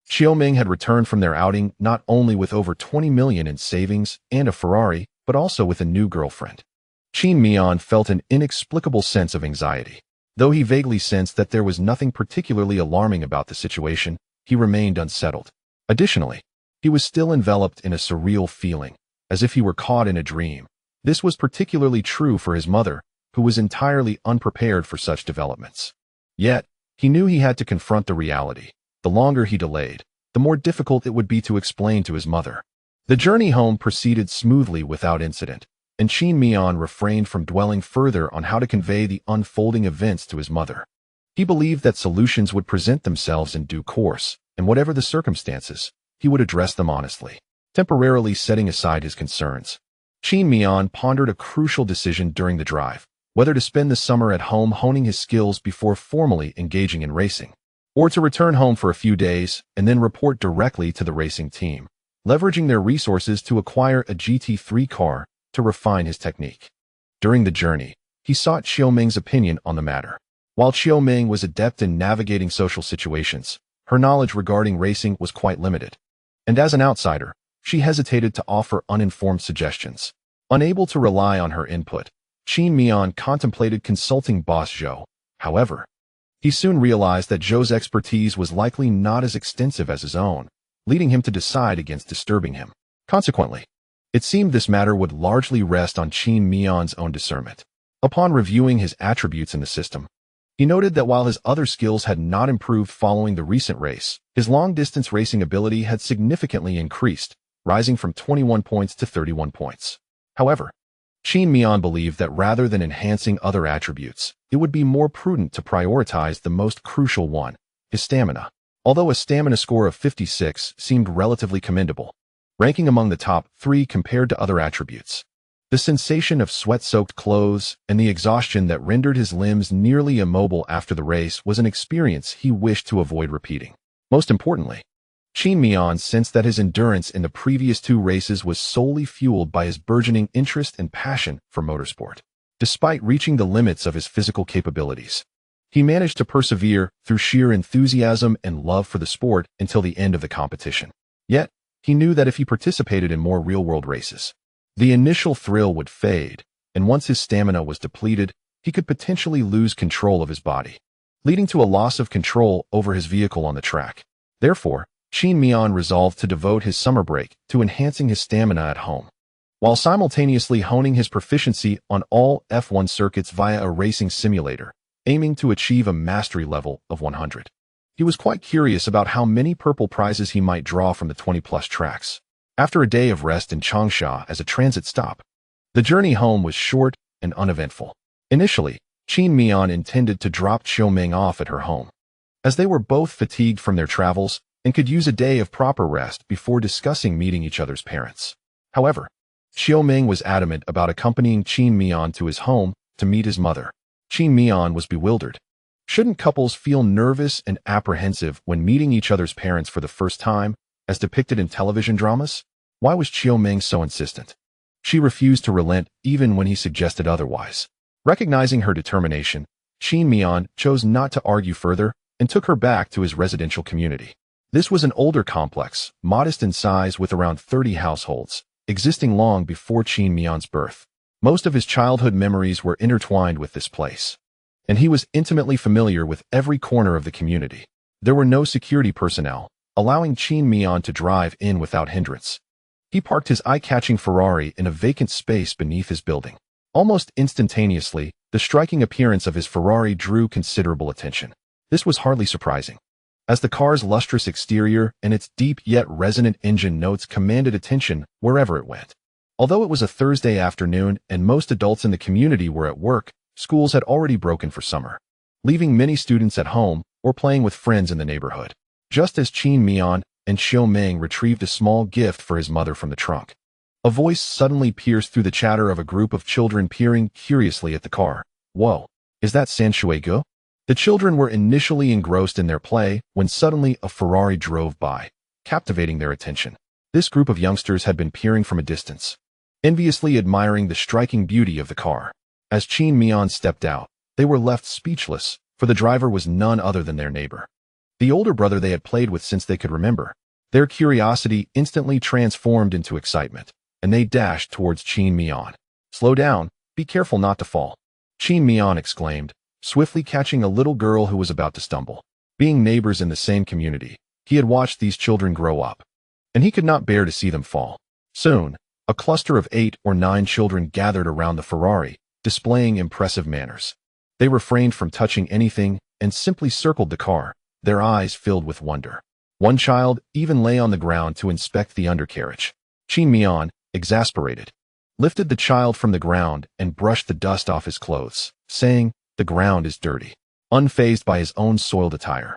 Xiaoming had returned from their outing not only with over 20 million in savings and a Ferrari, but also with a new girlfriend. Qin Miao felt an inexplicable sense of anxiety. Though he vaguely sensed that there was nothing particularly alarming about the situation, he remained unsettled. Additionally, he was still enveloped in a surreal feeling, as if he were caught in a dream. This was particularly true for his mother, who was entirely unprepared for such developments. Yet, he knew he had to confront the reality. The longer he delayed, the more difficult it would be to explain to his mother. The journey home proceeded smoothly without incident, and Qin Miao refrained from dwelling further on how to convey the unfolding events to his mother. He believed that solutions would present themselves in due course, and whatever the circumstances, he would address them honestly, temporarily setting aside his concerns. Qin Miao pondered a crucial decision during the drive, whether to spend the summer at home honing his skills before formally engaging in racing, or to return home for a few days and then report directly to the racing team, leveraging their resources to acquire a GT3 car to refine his technique. During the journey, he sought Xiaoming's opinion on the matter. While Xiaoming was adept in navigating social situations, her knowledge regarding racing was quite limited. And as an outsider, she hesitated to offer uninformed suggestions. Unable to rely on her input, Qin Miao contemplated consulting boss Zhou. However, he soon realized that Zhou's expertise was likely not as extensive as his own, leading him to decide against disturbing him. Consequently, it seemed this matter would largely rest on Qin Miao's own discernment. Upon reviewing his attributes in the system, he noted that while his other skills had not improved following the recent race, his long-distance racing ability had significantly increased, rising from 21 points to 31 points. However, Qin Miao believed that rather than enhancing other attributes, it would be more prudent to prioritize the most crucial one, his stamina. Although a stamina score of 56 seemed relatively commendable, ranking among the top 3 compared to other attributes. The sensation of sweat-soaked clothes and the exhaustion that rendered his limbs nearly immobile after the race was an experience he wished to avoid repeating. Most importantly, Qin Miao sensed that his endurance in the previous 2 races was solely fueled by his burgeoning interest and passion for motorsport. Despite reaching the limits of his physical capabilities, he managed to persevere through sheer enthusiasm and love for the sport until the end of the competition. Yet, he knew that if he participated in more real-world races, the initial thrill would fade, and once his stamina was depleted, he could potentially lose control of his body, leading to a loss of control over his vehicle on the track. Therefore, Qin Miao resolved to devote his summer break to enhancing his stamina at home, while simultaneously honing his proficiency on all F1 circuits via a racing simulator, aiming to achieve a mastery level of 100. He was quite curious about how many purple prizes he might draw from the 20-plus tracks. After a day of rest in Changsha as a transit stop, the journey home was short and uneventful. Initially, Qin Miao intended to drop Xiaoming off at her home, as they were both fatigued from their travels and could use a day of proper rest before discussing meeting each other's parents. However, Xiaoming was adamant about accompanying Qin Miao to his home to meet his mother. Qin Miao was bewildered. Shouldn't couples feel nervous and apprehensive when meeting each other's parents for the first time, as depicted in television dramas? Why was Xiaoming so insistent? She refused to relent even when he suggested otherwise. Recognizing her determination, Qin Miao chose not to argue further and took her back to his residential community. This was an older complex, modest in size with around 30 households, existing long before Qin Miao's birth. Most of his childhood memories were intertwined with this place, and he was intimately familiar with every corner of the community. There were no security personnel, allowing Qin Miao to drive in without hindrance. He parked his eye-catching Ferrari in a vacant space beneath his building. Almost instantaneously, the striking appearance of his Ferrari drew considerable attention. This was hardly surprising, as the car's lustrous exterior and its deep yet resonant engine notes commanded attention wherever it went. Although it was a Thursday afternoon and most adults in the community were at work, schools had already broken for summer, leaving many students at home or playing with friends in the neighborhood. Just as Qin Miao and Xiaoming retrieved a small gift for his mother from the trunk, a voice suddenly pierced through the chatter of a group of children peering curiously at the car. "Whoa, is that Sanshuego?" The children were initially engrossed in their play when suddenly a Ferrari drove by, captivating their attention. This group of youngsters had been peering from a distance, enviously admiring the striking beauty of the car. As Qin Miao stepped out, they were left speechless, for the driver was none other than their neighbor, the older brother they had played with since they could remember. Their curiosity instantly transformed into excitement, and they dashed towards Qin Miao. "Slow down," Be careful not to fall. Qin Miao exclaimed, swiftly catching a little girl who was about to stumble. Being neighbors in the same community, he had watched these children grow up, and he could not bear to see them fall. Soon, a cluster of 8 or 9 children gathered around the Ferrari, displaying impressive manners. They refrained from touching anything and simply circled the car, their eyes filled with wonder. One child even lay on the ground to inspect the undercarriage. Qin Miao, exasperated, lifted the child from the ground and brushed the dust off his clothes, saying, "The ground is dirty." Unfazed by his own soiled attire,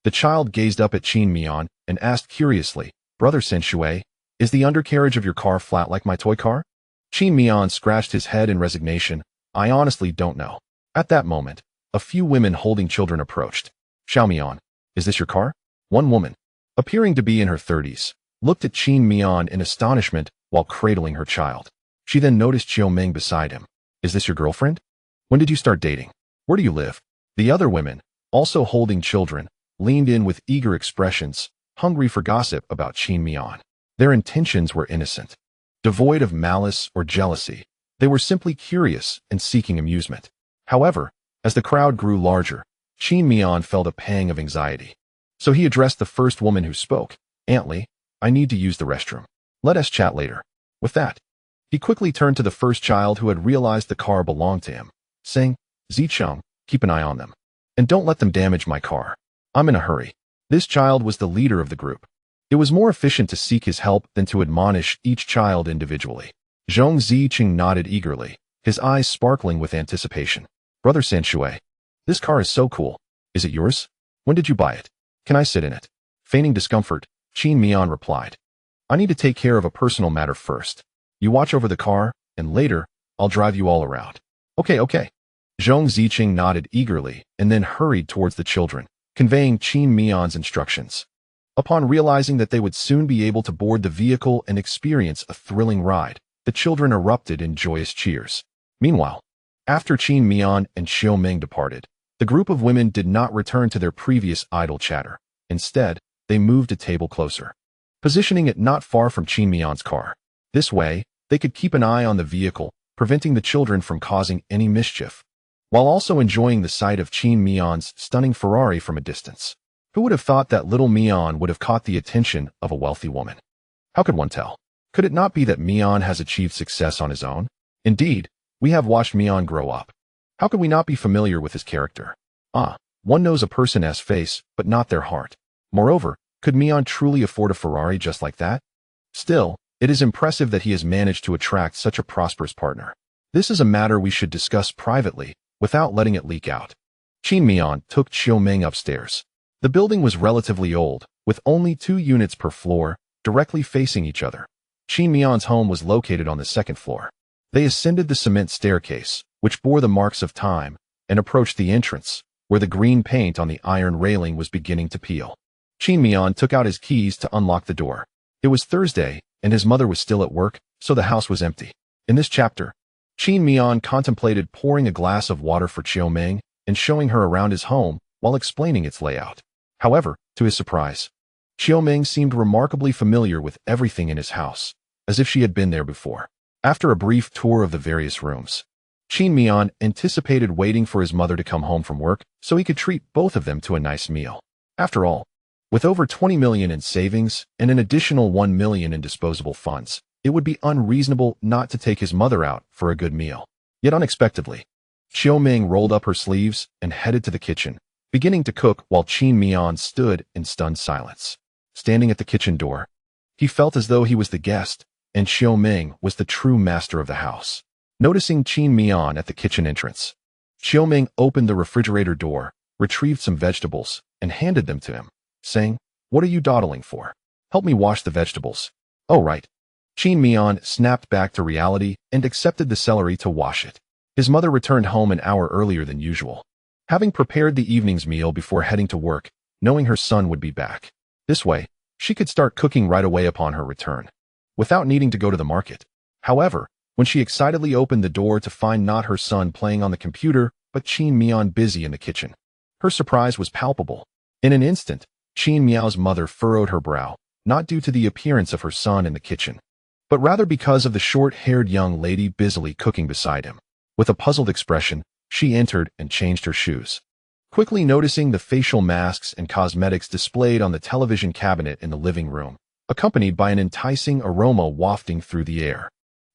the child gazed up at Qin Miao and asked curiously, "Brother Senshui, is the undercarriage of your car flat like my toy car?" Qin Miao scratched his head in resignation. "I honestly don't know." At that moment, a few women holding children approached. "Xiao Miao, is this your car?" One woman, appearing to be in her 30s, looked at Qin Miao in astonishment while cradling her child. She then noticed Xiao Ming beside him. "Is this your girlfriend? When did you start dating? Where do you live?" The other women, also holding children, leaned in with eager expressions, hungry for gossip about Qin Miao. Their intentions were innocent. Devoid of malice or jealousy, they were simply curious and seeking amusement. However, as the crowd grew larger, Qin Miao felt a pang of anxiety. So he addressed the first woman who spoke. "Aunt Li, I need to use the restroom. Let us chat later." With that, he quickly turned to the first child who had realized the car belonged to him, saying, "Zicheng, keep an eye on them. And don't let them damage my car. I'm in a hurry." This child was the leader of the group. It was more efficient to seek his help than to admonish each child individually. Zhong Zicheng nodded eagerly, his eyes sparkling with anticipation. "Brother Senshui, this car is so cool. Is it yours? When did you buy it? Can I sit in it?" Feigning discomfort, Qin Miao replied, "I need to take care of a personal matter first. You watch over the car, and later, I'll drive you all around." Okay. Zhong Zicheng nodded eagerly and then hurried towards the children, conveying Qin Miao's instructions. Upon realizing that they would soon be able to board the vehicle and experience a thrilling ride, the children erupted in joyous cheers. Meanwhile, after Qin Miao and Xiao Ming departed, the group of women did not return to their previous idle chatter. Instead, they moved a table closer, positioning it not far from Qin Miao's car. This way, they could keep an eye on the vehicle, preventing the children from causing any mischief, while also enjoying the sight of Qin Miao's stunning Ferrari from a distance. Who would have thought that little Miao would have caught the attention of a wealthy woman? How could one tell? Could it not be that Miao has achieved success on his own? Indeed, we have watched Miao grow up. How could we not be familiar with his character? One knows a person's face, but not their heart. Moreover, could Miao truly afford a Ferrari just like that? Still, it is impressive that he has managed to attract such a prosperous partner. This is a matter we should discuss privately, without letting it leak out. Qin Miao took Xiao Ming upstairs. The building was relatively old, with only 2 units per floor, directly facing each other. Qin Miao's home was located on the 2nd floor. They ascended the cement staircase, which bore the marks of time, and approached the entrance, where the green paint on the iron railing was beginning to peel. Qin Miao took out his keys to unlock the door. It was Thursday, and his mother was still at work, so the house was empty. In this chapter, Qin Miao contemplated pouring a glass of water for Xiao Ming and showing her around his home while explaining its layout. However, to his surprise, Xiao Ming seemed remarkably familiar with everything in his house, as if she had been there before. After a brief tour of the various rooms, Qin Miao anticipated waiting for his mother to come home from work so he could treat both of them to a nice meal. After all, with over 20 million in savings and an additional 1 million in disposable funds, it would be unreasonable not to take his mother out for a good meal. Yet unexpectedly, Xiao Ming rolled up her sleeves and headed to the kitchen, beginning to cook while Qin Miao stood in stunned silence. Standing at the kitchen door, he felt as though he was the guest, and Xiao Ming was the true master of the house. Noticing Qin Miao at the kitchen entrance, Xiao Ming opened the refrigerator door, retrieved some vegetables, and handed them to him, saying, "What are you dawdling for? Help me wash the vegetables." "Oh, right." Qin Miao snapped back to reality and accepted the celery to wash it. His mother returned home an hour earlier than usual, having prepared the evening's meal before heading to work, knowing her son would be back. This way, she could start cooking right away upon her return, without needing to go to the market. However, when she excitedly opened the door to find not her son playing on the computer, but Qin Miao busy in the kitchen, her surprise was palpable. In an instant, Qin Miao's mother furrowed her brow, not due to the appearance of her son in the kitchen, but rather because of the short-haired young lady busily cooking beside him. With a puzzled expression, she entered and changed her shoes. Quickly noticing the facial masks and cosmetics displayed on the television cabinet in the living room, accompanied by an enticing aroma wafting through the air.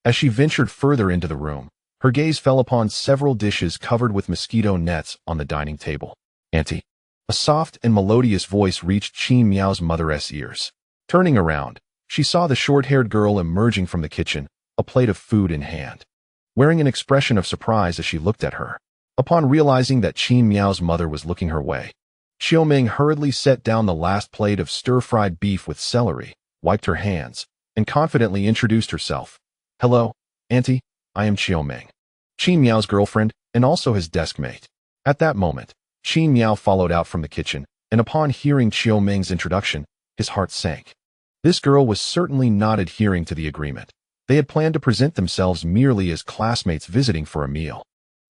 As she ventured further into the room, her gaze fell upon several dishes covered with mosquito nets on the dining table. "Auntie." A soft and melodious voice reached Qin Miao's mother's ears. Turning around, she saw the short-haired girl emerging from the kitchen, a plate of food in hand, wearing an expression of surprise as she looked at her. Upon realizing that Qin Miao's mother was looking her way, Xiaoming hurriedly set down the last plate of stir-fried beef with celery, wiped her hands, and confidently introduced herself. "Hello, Auntie, I am Xiaoming, Qin Miao's girlfriend and also his desk mate." At that moment, Qin Miao followed out from the kitchen, and upon hearing Xiaoming's introduction, his heart sank. This girl was certainly not adhering to the agreement. They had planned to present themselves merely as classmates visiting for a meal,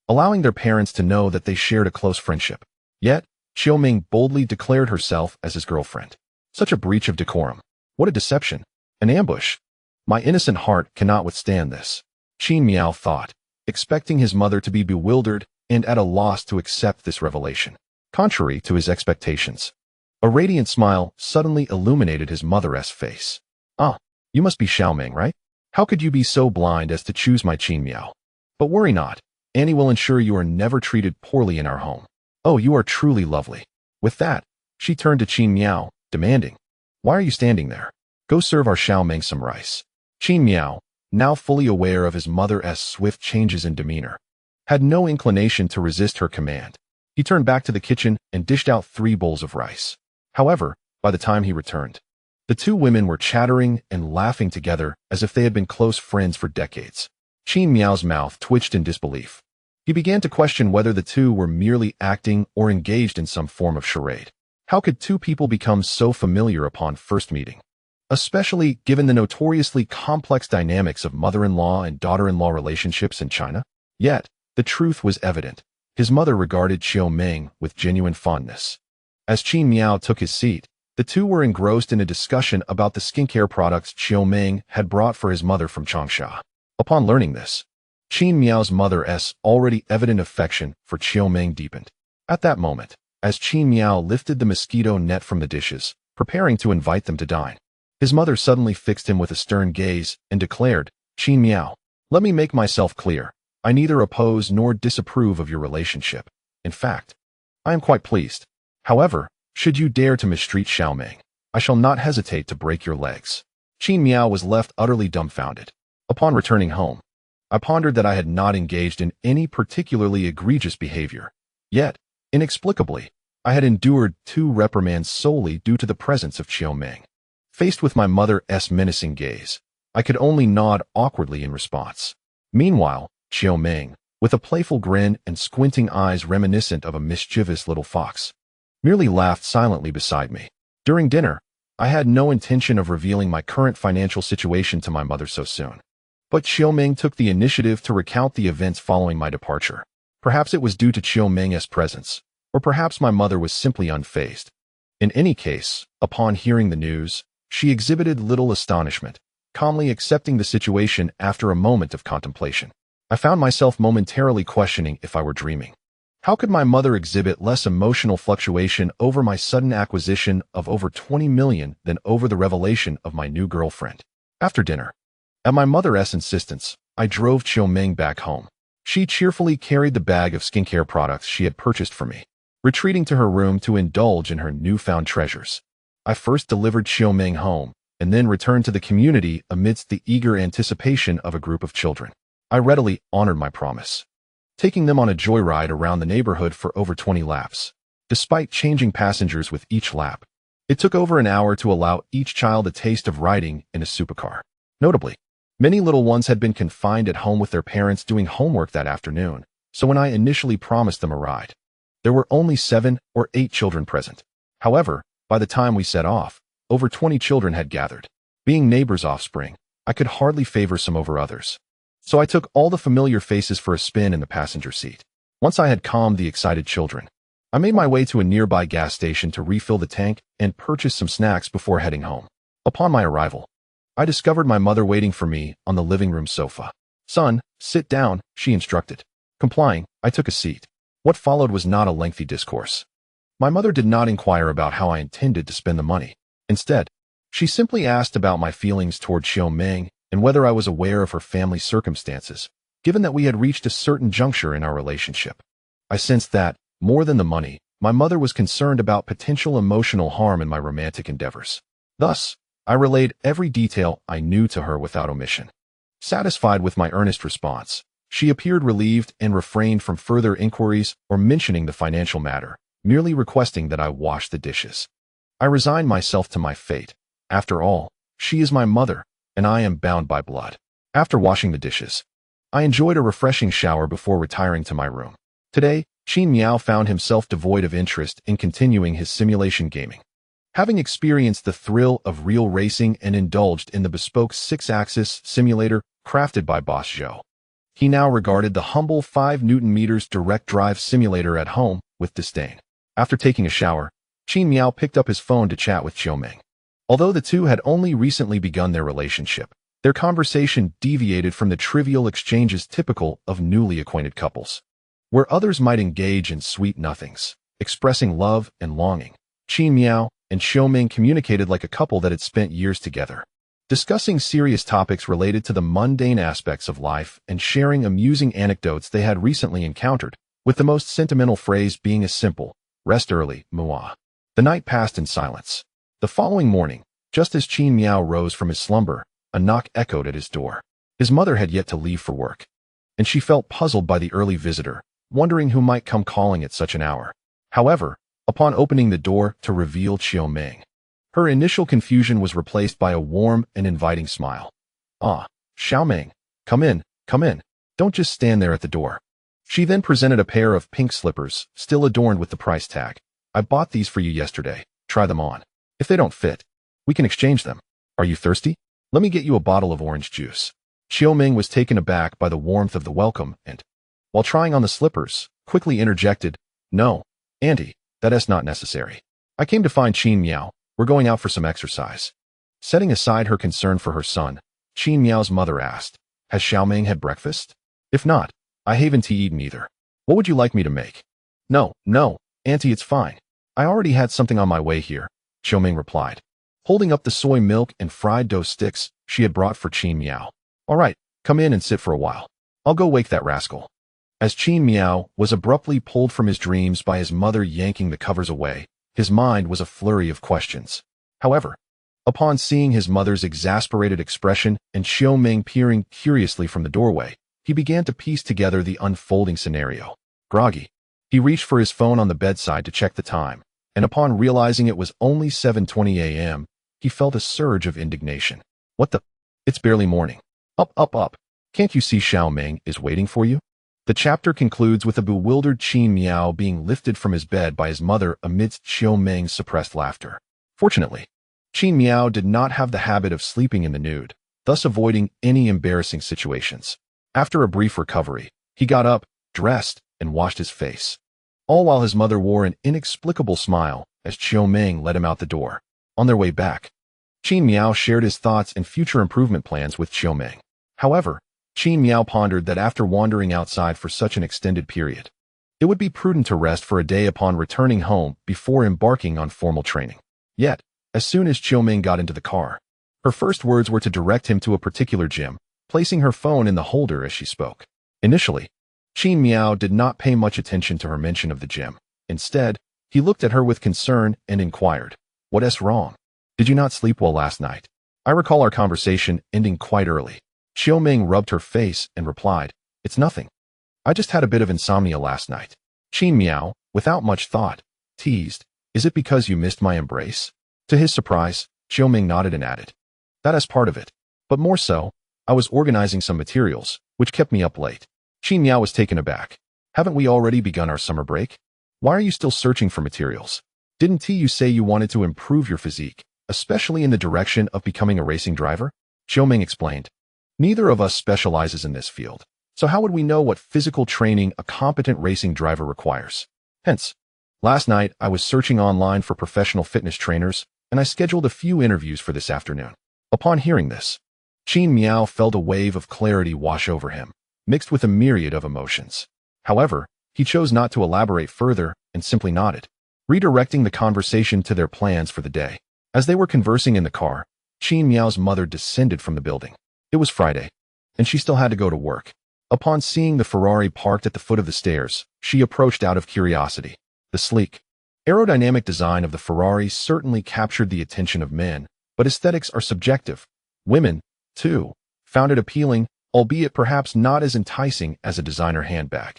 allowing their parents to know that they shared a close friendship. Yet, Xiaoming boldly declared herself as his girlfriend. Such a breach of decorum. What a deception. An ambush. My innocent heart cannot withstand this, Qin Miao thought, expecting his mother to be bewildered and at a loss to accept this revelation. Contrary to his expectations, a radiant smile suddenly illuminated his mother's face. "Ah, you must be Xiaoming, right? How could you be so blind as to choose my Qin Miao? But worry not. Annie will ensure you are never treated poorly in our home. Oh, you are truly lovely." With that, she turned to Qin Miao, demanding, "Why are you standing there? Go serve our Xiaoming some rice." Qin Miao, now fully aware of his mother's swift changes in demeanor, had no inclination to resist her command. He turned back to the kitchen and dished out 3 bowls of rice. However, by the time he returned, the two women were chattering and laughing together as if they had been close friends for decades. Qin Miao's mouth twitched in disbelief. He began to question whether the two were merely acting or engaged in some form of charade. How could two people become so familiar upon first meeting? Especially given the notoriously complex dynamics of mother-in-law and daughter-in-law relationships in China? Yet, the truth was evident. His mother regarded Xiaoming with genuine fondness. As Qin Miao took his seat, the two were engrossed in a discussion about the skincare products Xiaoming had brought for his mother from Changsha. Upon learning this, Qin Miao's mother's already evident affection for Xiaoming deepened. At that moment, as Qin Miao lifted the mosquito net from the dishes, preparing to invite them to dine, his mother suddenly fixed him with a stern gaze and declared, "Qin Miao, let me make myself clear. I neither oppose nor disapprove of your relationship. In fact, I am quite pleased. However, should you dare to mistreat Xiaoming, I shall not hesitate to break your legs." Qin Miao was left utterly dumbfounded. Upon returning home, I pondered that I had not engaged in any particularly egregious behavior. Yet, inexplicably, I had endured 2 reprimands solely due to the presence of Xiaoming. Faced with my mother's menacing gaze, I could only nod awkwardly in response. Meanwhile, Xiaoming, with a playful grin and squinting eyes reminiscent of a mischievous little fox, merely laughed silently beside me. During dinner, I had no intention of revealing my current financial situation to my mother so soon. But Xiaoming took the initiative to recount the events following my departure. Perhaps it was due to Xiaoming's presence, or perhaps my mother was simply unfazed. In any case, upon hearing the news, she exhibited little astonishment, calmly accepting the situation after a moment of contemplation. I found myself momentarily questioning if I were dreaming. How could my mother exhibit less emotional fluctuation over my sudden acquisition of over 20 million than over the revelation of my new girlfriend? After dinner, at my mother's insistence, I drove Xiaoming back home. She cheerfully carried the bag of skincare products she had purchased for me, retreating to her room to indulge in her newfound treasures. I first delivered Xiaoming home, and then returned to the community amidst the eager anticipation of a group of children. I readily honored my promise, taking them on a joyride around the neighborhood for over 20 laps. Despite changing passengers with each lap, it took over an hour to allow each child a taste of riding in a supercar. Notably, many little ones had been confined at home with their parents doing homework that afternoon, so when I initially promised them a ride, there were only 7 or 8 children present. However, by the time we set off, over 20 children had gathered. Being neighbors' offspring, I could hardly favor some over others. So I took all the familiar faces for a spin in the passenger seat. Once I had calmed the excited children, I made my way to a nearby gas station to refill the tank and purchase some snacks before heading home. Upon my arrival, I discovered my mother waiting for me on the living room sofa. "Son, sit down," she instructed. Complying, I took a seat. What followed was not a lengthy discourse. My mother did not inquire about how I intended to spend the money. Instead, she simply asked about my feelings toward Xiaoming and whether I was aware of her family's circumstances, given that we had reached a certain juncture in our relationship. I sensed that, more than the money, my mother was concerned about potential emotional harm in my romantic endeavors. Thus, I relayed every detail I knew to her without omission. Satisfied with my earnest response, she appeared relieved and refrained from further inquiries or mentioning the financial matter, merely requesting that I wash the dishes. I resigned myself to my fate. After all, she is my mother, and I am bound by blood. After washing the dishes, I enjoyed a refreshing shower before retiring to my room. Today, Qin Miao found himself devoid of interest in continuing his simulation gaming. Having experienced the thrill of real racing and indulged in the bespoke 6-axis simulator crafted by Boss Zhou, he now regarded the humble 5 Nm direct drive simulator at home with disdain. After taking a shower, Qin Miao picked up his phone to chat with Xiaoming. Although the two had only recently begun their relationship, their conversation deviated from the trivial exchanges typical of newly acquainted couples. Where others might engage in sweet nothings, expressing love and longing, Qin Miao and Xiaoming communicated like a couple that had spent years together, discussing serious topics related to the mundane aspects of life and sharing amusing anecdotes they had recently encountered, with the most sentimental phrase being as simple, "Rest early, moi." The night passed in silence. The following morning, just as Qin Miao rose from his slumber, a knock echoed at his door. His mother had yet to leave for work, and she felt puzzled by the early visitor, wondering who might come calling at such an hour. However, upon opening the door to reveal Xiaoming, her initial confusion was replaced by a warm and inviting smile. "Ah, Xiaoming, come in, come in. Don't just stand there at the door." She then presented a pair of pink slippers, still adorned with the price tag. "I bought these for you yesterday. Try them on. If they don't fit, we can exchange them. Are you thirsty? Let me get you a bottle of orange juice." Xiaoming was taken aback by the warmth of the welcome and, while trying on the slippers, quickly interjected, "No, Auntie, that is not necessary. I came to find Qin Miao. We're going out for some exercise." Setting aside her concern for her son, Qin Miao's mother asked, "Has Xiaoming had breakfast? If not, I haven't eaten either. What would you like me to make?" No, Auntie, it's fine. I already had something on my way here," Xiaoming replied, holding up the soy milk and fried dough sticks she had brought for Qin Miao. "All right, come in and sit for a while. I'll go wake that rascal." As Qin Miao was abruptly pulled from his dreams by his mother yanking the covers away, his mind was a flurry of questions. However, upon seeing his mother's exasperated expression and Xiaoming peering curiously from the doorway, he began to piece together the unfolding scenario. Groggy, he reached for his phone on the bedside to check the time, and upon realizing it was only 7:20 a.m., he felt a surge of indignation. "What the? It's barely morning. Up. Can't you see Xiaoming is waiting for you?" The chapter concludes with a bewildered Qin Miao being lifted from his bed by his mother amidst Xiaoming's suppressed laughter. Fortunately, Qin Miao did not have the habit of sleeping in the nude, thus avoiding any embarrassing situations. After a brief recovery, he got up, dressed, and washed his face, all while his mother wore an inexplicable smile as Xiaoming led him out the door. On their way back, Qin Miao shared his thoughts and future improvement plans with Xiaoming. However, Qin Miao pondered that after wandering outside for such an extended period, it would be prudent to rest for a day upon returning home before embarking on formal training. Yet, as soon as Xiaoming got into the car, her first words were to direct him to a particular gym, placing her phone in the holder as she spoke. Initially, Qin Miao did not pay much attention to her mention of the gym. Instead, he looked at her with concern and inquired, "What's wrong? Did you not sleep well last night? I recall our conversation ending quite early." Xiaoming rubbed her face and replied, "It's nothing. I just had a bit of insomnia last night." Qin Miao, without much thought, teased, "Is it because you missed my embrace?" To his surprise, Xiaoming nodded and added, "That is part of it. But more so, I was organizing some materials, which kept me up late." Qin Miao was taken aback. "Haven't we already begun our summer break? Why are you still searching for materials? Didn't you say you wanted to improve your physique, especially in the direction of becoming a racing driver?" Xiaoming explained, "Neither of us specializes in this field, so how would we know what physical training a competent racing driver requires? Hence, last night I was searching online for professional fitness trainers, and I scheduled a few interviews for this afternoon." Upon hearing this, Qin Miao felt a wave of clarity wash over him, mixed with a myriad of emotions. However, he chose not to elaborate further and simply nodded, redirecting the conversation to their plans for the day. As they were conversing in the car, Qin Miao's mother descended from the building. It was Friday, and she still had to go to work. Upon seeing the Ferrari parked at the foot of the stairs, she approached out of curiosity. The sleek, aerodynamic design of the Ferrari certainly captured the attention of men, but aesthetics are subjective. Women, too, found it appealing, albeit perhaps not as enticing as a designer handbag.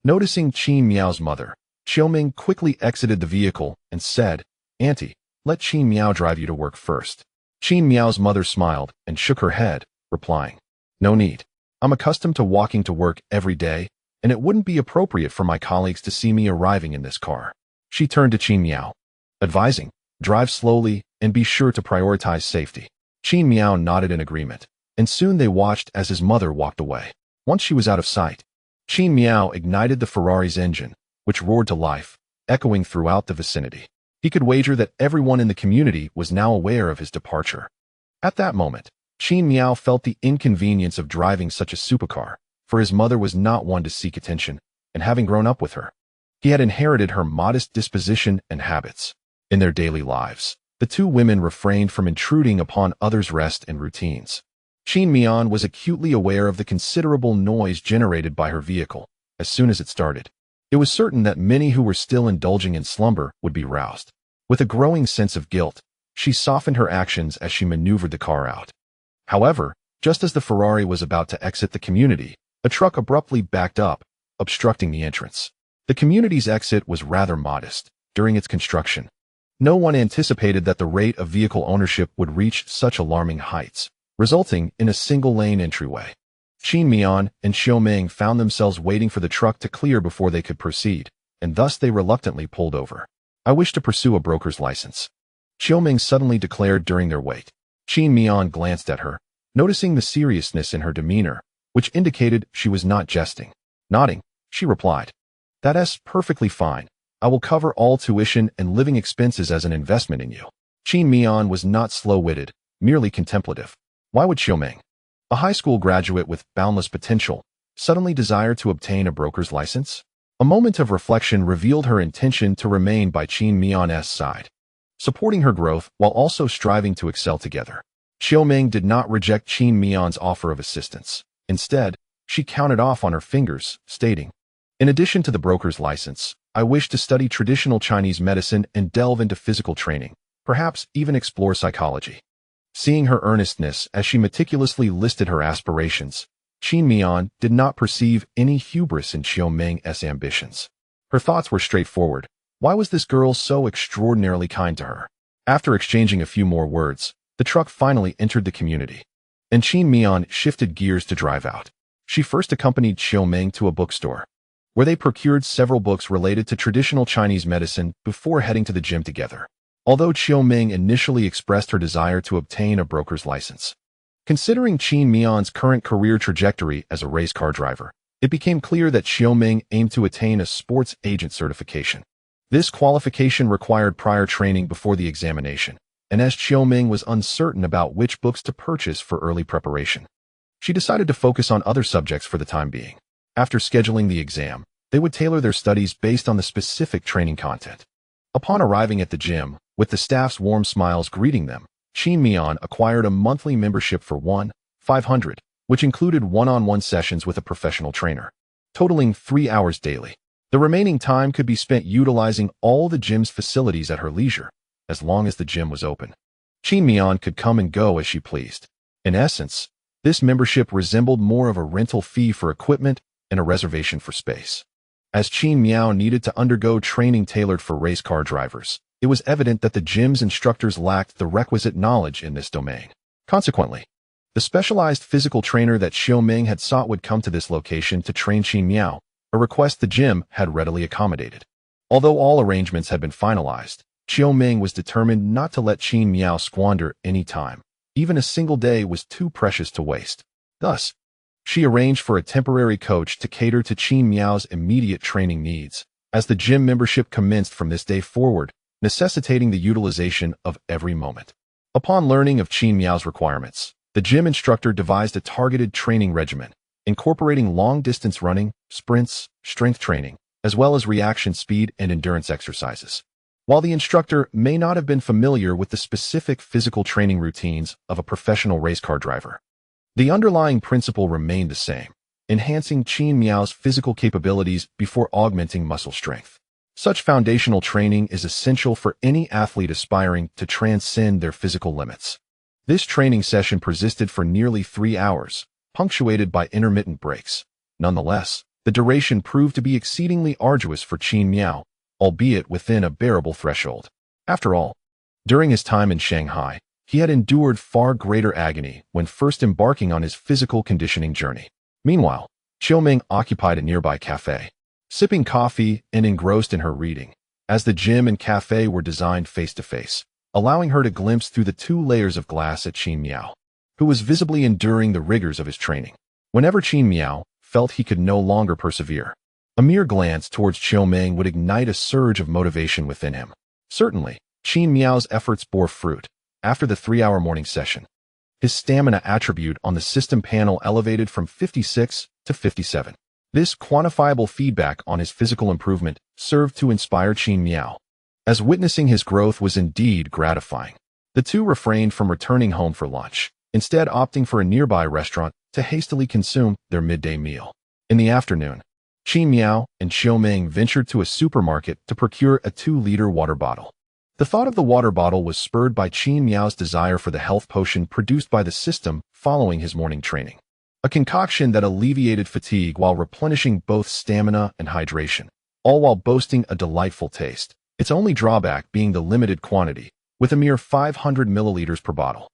Noticing Qin Miao's mother, Xiaoming quickly exited the vehicle and said, "Auntie, let Qin Miao drive you to work first." Qin Miao's mother smiled and shook her head, replying, "No need. I'm accustomed to walking to work every day, and it wouldn't be appropriate for my colleagues to see me arriving in this car." She turned to Qin Miao, advising, "Drive slowly and be sure to prioritize safety." Qin Miao nodded in agreement, and soon they watched as his mother walked away. Once she was out of sight, Qin Miao ignited the Ferrari's engine, which roared to life, echoing throughout the vicinity. He could wager that everyone in the community was now aware of his departure. At that moment, Qin Miao felt the inconvenience of driving such a supercar, for his mother was not one to seek attention, and having grown up with her, he had inherited her modest disposition and habits. In their daily lives, the two women refrained from intruding upon others' rest and routines. Qin Miao was acutely aware of the considerable noise generated by her vehicle. As soon as it started, it was certain that many who were still indulging in slumber would be roused. With a growing sense of guilt, she softened her actions as she maneuvered the car out. However, just as the Ferrari was about to exit the community, a truck abruptly backed up, obstructing the entrance. The community's exit was rather modest. During its construction, no one anticipated that the rate of vehicle ownership would reach such alarming heights, resulting in a single-lane entryway. Qin Miao and Xiaoming found themselves waiting for the truck to clear before they could proceed, and thus they reluctantly pulled over. "I wish to pursue a broker's license," Xiaoming suddenly declared during their wait. Qin Miao glanced at her, noticing the seriousness in her demeanor, which indicated she was not jesting. Nodding, she replied, "That's perfectly fine. I will cover all tuition and living expenses as an investment in you." Qin Miao was not slow-witted, merely contemplative. Why would Xiaoming, a high school graduate with boundless potential, suddenly desire to obtain a broker's license? A moment of reflection revealed her intention to remain by Qin Miao's side, supporting her growth while also striving to excel together. Xiaoming did not reject Qin Miao's offer of assistance. Instead, she counted off on her fingers, stating, "In addition to the broker's license, I wish to study traditional Chinese medicine and delve into physical training, perhaps even explore psychology." Seeing her earnestness as she meticulously listed her aspirations, Qin Miao did not perceive any hubris in Xiaoming's ambitions. Her thoughts were straightforward. Why was this girl so extraordinarily kind to her? After exchanging a few more words, the truck finally entered the community, and Qin Miao shifted gears to drive out. She first accompanied Xiaoming to a bookstore, where they procured several books related to traditional Chinese medicine before heading to the gym together. Although Xiaoming initially expressed her desire to obtain a broker's license, considering Qin Miao's current career trajectory as a race car driver, it became clear that Xiaoming aimed to attain a sports agent certification. This qualification required prior training before the examination, and as Xiaoming was uncertain about which books to purchase for early preparation, she decided to focus on other subjects for the time being. After scheduling the exam, they would tailor their studies based on the specific training content. Upon arriving at the gym, with the staff's warm smiles greeting them, Qin Miao acquired a monthly membership for 500, which included one-on-one sessions with a professional trainer, totaling 3 hours daily. The remaining time could be spent utilizing all the gym's facilities at her leisure, as long as the gym was open. Qin Miao could come and go as she pleased. In essence, this membership resembled more of a rental fee for equipment and a reservation for space. As Qin Miao needed to undergo training tailored for race car drivers, it was evident that the gym's instructors lacked the requisite knowledge in this domain. Consequently, the specialized physical trainer that Xiaoming had sought would come to this location to train Qin Miao, a request the gym had readily accommodated. Although all arrangements had been finalized, Xiaoming was determined not to let Qin Miao squander any time. Even a single day was too precious to waste. Thus, she arranged for a temporary coach to cater to Qin Miao's immediate training needs, as the gym membership commenced from this day forward, necessitating the utilization of every moment. Upon learning of Qin Miao's requirements, the gym instructor devised a targeted training regimen, incorporating long-distance running, sprints, strength training, as well as reaction speed and endurance exercises. While the instructor may not have been familiar with the specific physical training routines of a professional race car driver, the underlying principle remained the same, enhancing Qin Miao's physical capabilities before augmenting muscle strength. Such foundational training is essential for any athlete aspiring to transcend their physical limits. This training session persisted for nearly 3 hours, punctuated by intermittent breaks. Nonetheless, the duration proved to be exceedingly arduous for Qin Miao, albeit within a bearable threshold. After all, during his time in Shanghai, he had endured far greater agony when first embarking on his physical conditioning journey. Meanwhile, Qiuming occupied a nearby cafe, sipping coffee and engrossed in her reading, as the gym and cafe were designed face-to-face, allowing her to glimpse through the 2 layers of glass at Qin Miao, who was visibly enduring the rigors of his training. Whenever Qin Miao felt he could no longer persevere, a mere glance towards Qiuming would ignite a surge of motivation within him. Certainly, Qin Miao's efforts bore fruit. After the 3-hour morning session, his stamina attribute on the system panel elevated from 56 to 57. This quantifiable feedback on his physical improvement served to inspire Qin Miao, as witnessing his growth was indeed gratifying. The two refrained from returning home for lunch, instead opting for a nearby restaurant to hastily consume their midday meal. In the afternoon, Qin Miao and Qiuming ventured to a supermarket to procure a 2-liter water bottle. The thought of the water bottle was spurred by Qin Miao's desire for the health potion produced by the system following his morning training, a concoction that alleviated fatigue while replenishing both stamina and hydration, all while boasting a delightful taste, its only drawback being the limited quantity, with a mere 500 milliliters per bottle.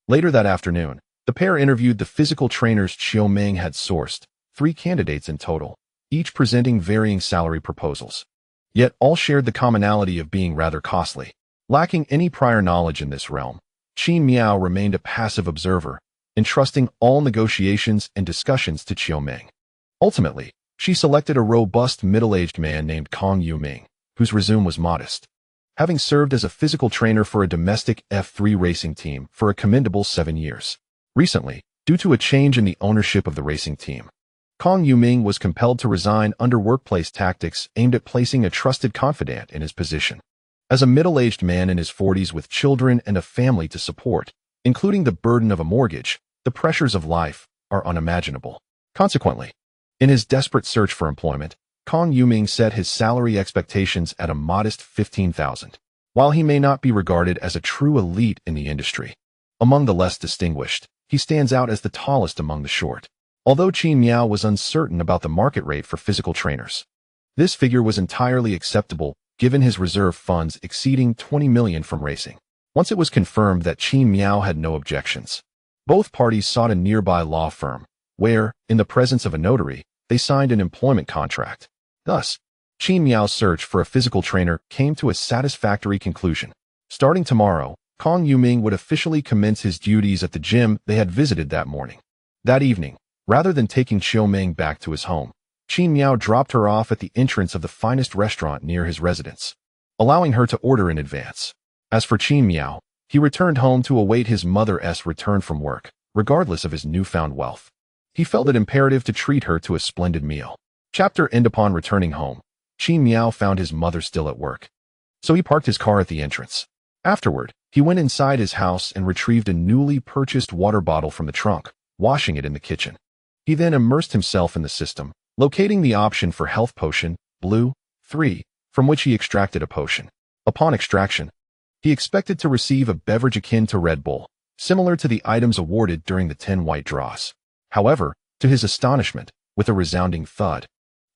Later that afternoon, the pair interviewed the physical trainers Qiuming had sourced, 3 candidates in total, each presenting varying salary proposals. Yet all shared the commonality of being rather costly. Lacking any prior knowledge in this realm, Qin Miao remained a passive observer, entrusting all negotiations and discussions to Qiuming. Ultimately, she selected a robust middle-aged man named Kong Yuming, whose resume was modest, having served as a physical trainer for a domestic F3 racing team for a commendable 7 years. Recently, due to a change in the ownership of the racing team, Kong Yuming was compelled to resign under workplace tactics aimed at placing a trusted confidant in his position. As a middle-aged man in his 40s with children and a family to support, including the burden of a mortgage, the pressures of life are unimaginable. Consequently, in his desperate search for employment, Kong Yuming set his salary expectations at a modest 15,000. While he may not be regarded as a true elite in the industry, among the less distinguished, he stands out as the tallest among the short. Although Qin Miao was uncertain about the market rate for physical trainers, this figure was entirely acceptable given his reserve funds exceeding 20 million from racing. Once it was confirmed that Qin Miao had no objections, both parties sought a nearby law firm, where, in the presence of a notary, they signed an employment contract. Thus, Qin Miao's search for a physical trainer came to a satisfactory conclusion. Starting tomorrow, Kong Yuming would officially commence his duties at the gym they had visited that morning. That evening, rather than taking Qiuming back to his home, Qin Miao dropped her off at the entrance of the finest restaurant near his residence, allowing her to order in advance. As for Qin Miao, he returned home to await his mother's return from work, regardless of his newfound wealth. He felt it imperative to treat her to a splendid meal. Chapter end. Upon returning home, Qin Miao found his mother still at work, so he parked his car at the entrance. Afterward, he went inside his house and retrieved a newly purchased water bottle from the trunk, washing it in the kitchen. He then immersed himself in the system, locating the option for Health Potion, Blue, 3, from which he extracted a potion. Upon extraction, he expected to receive a beverage akin to Red Bull, similar to the items awarded during the 10 white draws. However, to his astonishment, with a resounding thud,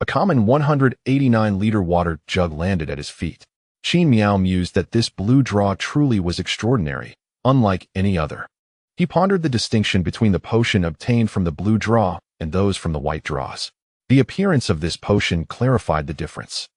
a common 189-liter water jug landed at his feet. Qin Miao mused that this blue draw truly was extraordinary, unlike any other. He pondered the distinction between the potion obtained from the blue draw and those from the white draws. The appearance of this potion clarified the difference.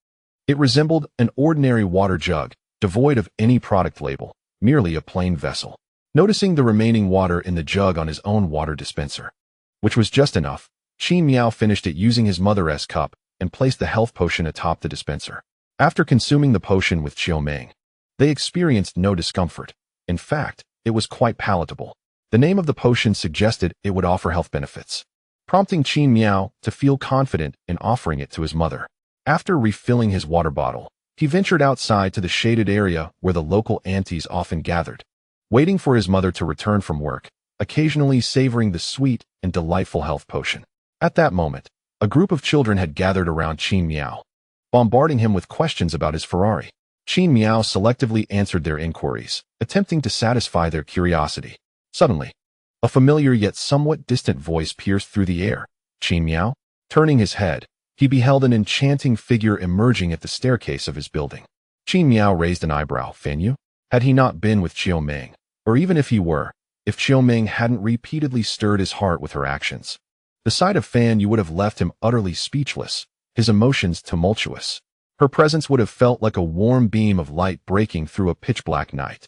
It resembled an ordinary water jug, devoid of any product label, merely a plain vessel. Noticing the remaining water in the jug on his own water dispenser, which was just enough, Qin Miao finished it using his mother's cup and placed the health potion atop the dispenser. After consuming the potion with Qiuming, they experienced no discomfort. In fact, it was quite palatable. The name of the potion suggested it would offer health benefits. prompting Qin Miao to feel confident in offering it to his mother. After refilling his water bottle, he ventured outside to the shaded area where the local aunties often gathered, waiting for his mother to return from work, occasionally savoring the sweet and delightful health potion. At that moment, a group of children had gathered around Qin Miao, bombarding him with questions about his Ferrari. Qin Miao selectively answered their inquiries, attempting to satisfy their curiosity. Suddenly, a familiar yet somewhat distant voice pierced through the air. Qin Miao? Turning his head, he beheld an enchanting figure emerging at the staircase of his building. Qin Miao raised an eyebrow. Fan Yu? Had he not been with Qiu Meng? Or even if he were, if Qiu Meng hadn't repeatedly stirred his heart with her actions? The sight of Fan Yu would have left him utterly speechless, his emotions tumultuous. Her presence would have felt like a warm beam of light breaking through a pitch-black night.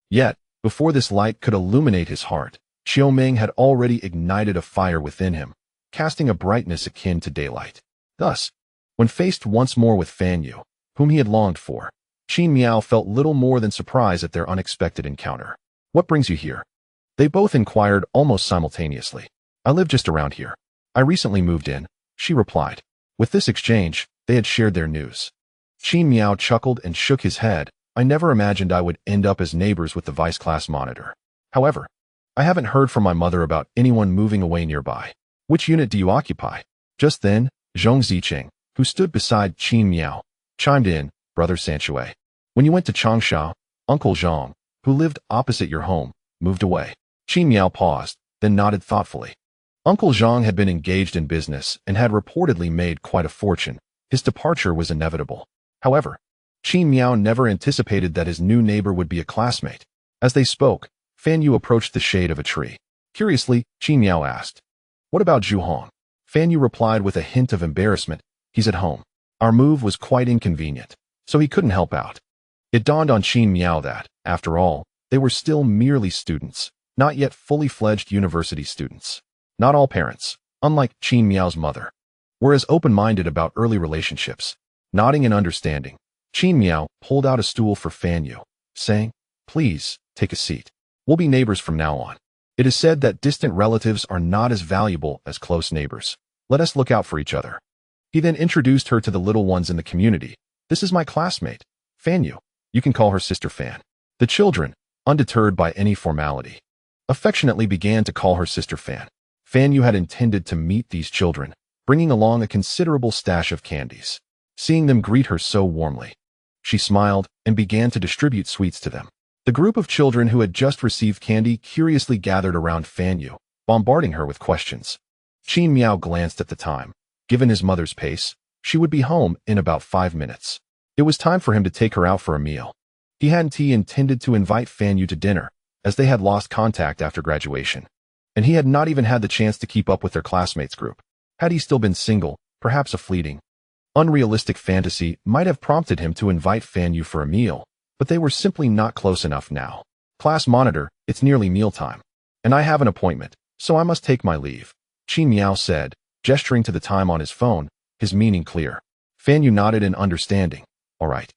Yet, before this light could illuminate his heart, Qiu Meng had already ignited a fire within him, casting a brightness akin to daylight. Thus, when faced once more with Fan Yu, whom he had longed for, Qin Miao felt little more than surprise at their unexpected encounter. What brings you here? They both inquired almost simultaneously. I live just around here. I recently moved in, she replied. With this exchange, they had shared their news. Qin Miao chuckled and shook his head. I never imagined I would end up as neighbors with the vice-class monitor. However, I haven't heard from my mother about anyone moving away nearby. Which unit do you occupy? Just then, Zhong Ziqing, who stood beside Qin Miao, chimed in, Brother Sanchue. When you went to Changsha, Uncle Zhang, who lived opposite your home, moved away. Qin Miao paused, then nodded thoughtfully. Uncle Zhang had been engaged in business and had reportedly made quite a fortune. His departure was inevitable. However, Qin Miao never anticipated that his new neighbor would be a classmate. As they spoke, Fan Yu approached the shade of a tree. Curiously, Qin Miao asked, What about Zhu Hong? Fan Yu replied with a hint of embarrassment, He's at home. Our move was quite inconvenient, so he couldn't help out. It dawned on Qin Miao that, after all, they were still merely students, not yet fully fledged university students. Not all parents, unlike Qin Miao's mother, were as open-minded about early relationships. Nodding in understanding, Qin Miao pulled out a stool for Fan Yu, saying, Please, take a seat. We'll be neighbors from now on. It is said that distant relatives are not as valuable as close neighbors. Let us look out for each other. He then introduced her to the little ones in the community. This is my classmate, Fan Yu. You can call her Sister Fan. The children, undeterred by any formality, affectionately began to call her Sister Fan. Fan Yu had intended to meet these children, bringing along a considerable stash of candies. Seeing them greet her so warmly, she smiled and began to distribute sweets to them. The group of children who had just received candy curiously gathered around Fan Yu, bombarding her with questions. Qin Miao glanced at the time. Given his mother's pace, she would be home in about 5 minutes. It was time for him to take her out for a meal. He hadn't intended to invite Fan Yu to dinner, as they had lost contact after graduation, and he had not even had the chance to keep up with their classmates group. Had he still been single, perhaps a fleeting, unrealistic fantasy might have prompted him to invite Fan Yu for a meal, but they were simply not close enough now. Class monitor, it's nearly mealtime, and I have an appointment, so I must take my leave, Qin Miao said, gesturing to the time on his phone, his meaning clear. Fan Yu nodded in understanding. All right.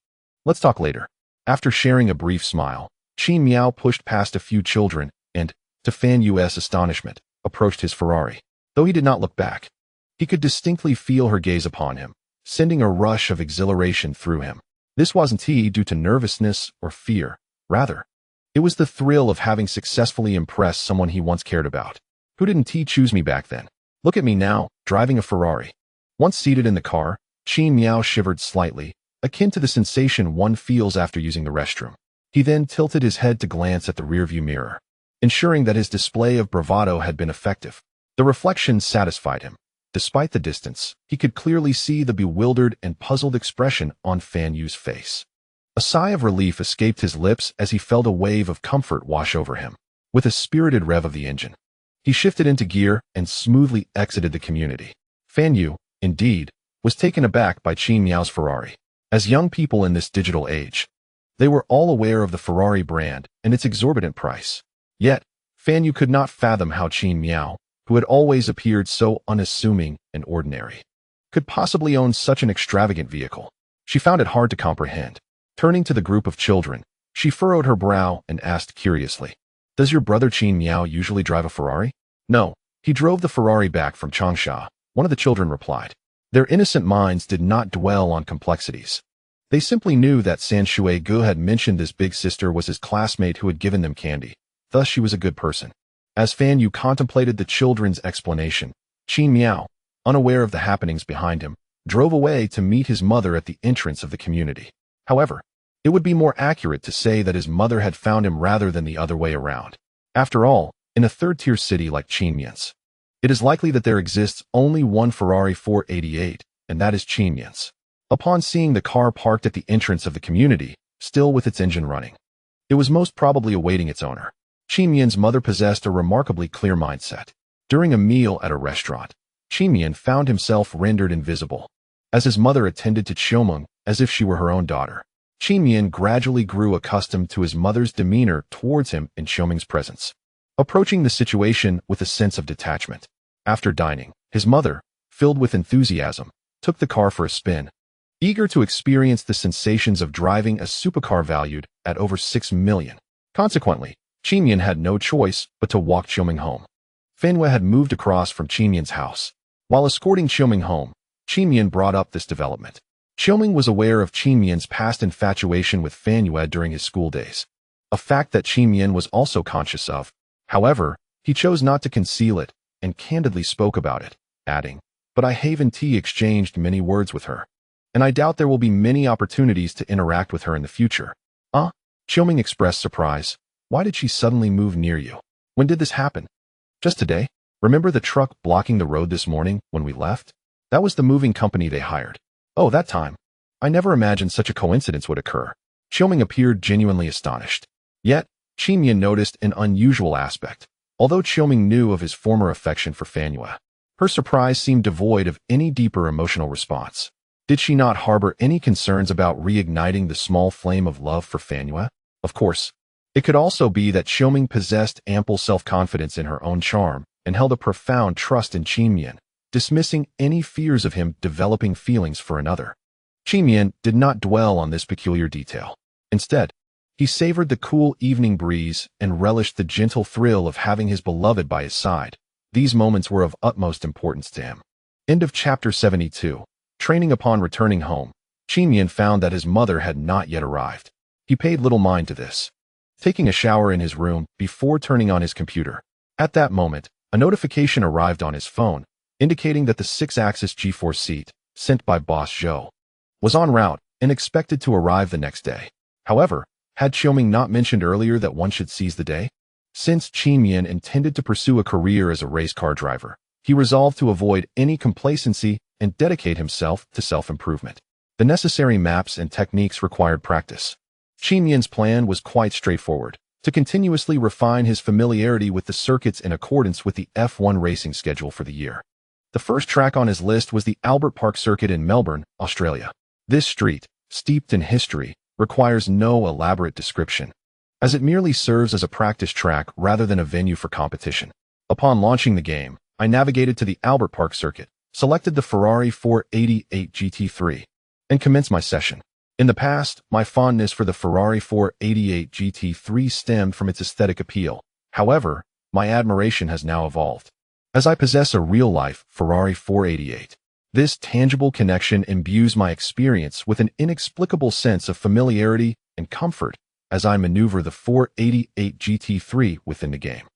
Let's talk later. After sharing a brief smile, Qin Miao pushed past a few children and, to Fan Yu's astonishment, approached his Ferrari. Though he did not look back, he could distinctly feel her gaze upon him, sending a rush of exhilaration through him. This wasn't due to nervousness or fear. Rather, it was the thrill of having successfully impressed someone he once cared about. Who didn't choose me back then? Look at me now, driving a Ferrari. Once seated in the car, Qin Miao shivered slightly, akin to the sensation one feels after using the restroom. He then tilted his head to glance at the rearview mirror, ensuring that his display of bravado had been effective. The reflection satisfied him. Despite the distance, he could clearly see the bewildered and puzzled expression on Fan Yu's face. A sigh of relief escaped his lips as he felt a wave of comfort wash over him. With a spirited rev of the engine, he shifted into gear and smoothly exited the community. Fan Yu, indeed, was taken aback by Qin Miao's Ferrari. As young people in this digital age, they were all aware of the Ferrari brand and its exorbitant price. Yet, Fan Yu could not fathom how Qin Miao, who had always appeared so unassuming and ordinary, could possibly own such an extravagant vehicle. She found it hard to comprehend. Turning to the group of children, she furrowed her brow and asked curiously, Does your brother Qin Miao usually drive a Ferrari? No, He drove the Ferrari back from Changsha, one of the children replied. Their innocent minds did not dwell on complexities. They simply knew that San Shuai-gu had mentioned this big sister was his classmate who had given them candy. Thus she was a good person. As Fan Yu contemplated the children's explanation, Qin Miao, unaware of the happenings behind him, drove away to meet his mother at the entrance of the community. However, it would be more accurate to say that his mother had found him rather than the other way around. After all, in a third-tier city like Qinmian's, it is likely that there exists only one Ferrari 488, and that is Qinmian's. Upon seeing the car parked at the entrance of the community, still with its engine running, it was most probably awaiting its owner. Qinmian's mother possessed a remarkably clear mindset. During a meal at a restaurant, Qinmian found himself rendered invisible. As his mother attended to Qiumeng as if she were her own daughter, Qinmian gradually grew accustomed to his mother's demeanor towards him in Qiumeng's presence, approaching the situation with a sense of detachment. After dining, his mother, filled with enthusiasm, took the car for a spin, eager to experience the sensations of driving a supercar valued at over 6 million. Consequently, Qinmian had no choice but to walk Qiumeng home. Fanwei had moved across from Qinmian's house. While escorting Qiumeng home, Qinmian brought up this development. Qiumeng was aware of Qinmian's past infatuation with Fanwei during his school days, a fact that Qinmian was also conscious of. However, he chose not to conceal it and candidly spoke about it, adding, "But I haven't exchanged many words with her, and I doubt there will be many opportunities to interact with her in the future." Qiumeng expressed surprise. "Why did she suddenly move near you? When did this happen?" "Just today. Remember the truck blocking the road this morning when we left? That was the moving company they hired." "Oh, that time. I never imagined such a coincidence would occur." Qiumeng appeared genuinely astonished. Yet, Qinmian noticed an unusual aspect. Although Qiumeng knew of his former affection for Fanwei, her surprise seemed devoid of any deeper emotional response. Did she not harbor any concerns about reigniting the small flame of love for Fanwei? Of course, it could also be that Qiumeng possessed ample self-confidence in her own charm and held a profound trust in Qinmian, dismissing any fears of him developing feelings for another. Qinmian did not dwell on this peculiar detail. Instead, he savored the cool evening breeze and relished the gentle thrill of having his beloved by his side. These moments were of utmost importance to him. End of chapter 72. Training. Upon returning home, Qinmian found that his mother had not yet arrived. He paid little mind to this, taking a shower in his room before turning on his computer. At that moment, a notification arrived on his phone, indicating that the 6-axis G-force seat, sent by Boss Zhou, was en route and expected to arrive the next day. However, had Qiumeng not mentioned earlier that one should seize the day? Since Qinmian intended to pursue a career as a race car driver, he resolved to avoid any complacency and dedicate himself to self-improvement. The necessary maps and techniques required practice. Qinmian's plan was quite straightforward: to continuously refine his familiarity with the circuits in accordance with the F1 racing schedule for the year. The first track on his list was the Albert Park circuit in Melbourne, Australia. This street, steeped in history, requires no elaborate description, as it merely serves as a practice track rather than a venue for competition. Upon launching the game, I navigated to the Albert Park circuit, selected the Ferrari 488 GT3, and commenced my session. In the past, my fondness for the Ferrari 488 GT3 stemmed from its aesthetic appeal. However, my admiration has now evolved, as I possess a real-life Ferrari 488. This tangible connection imbues my experience with an inexplicable sense of familiarity and comfort as I maneuver the 488 GT3 within the game.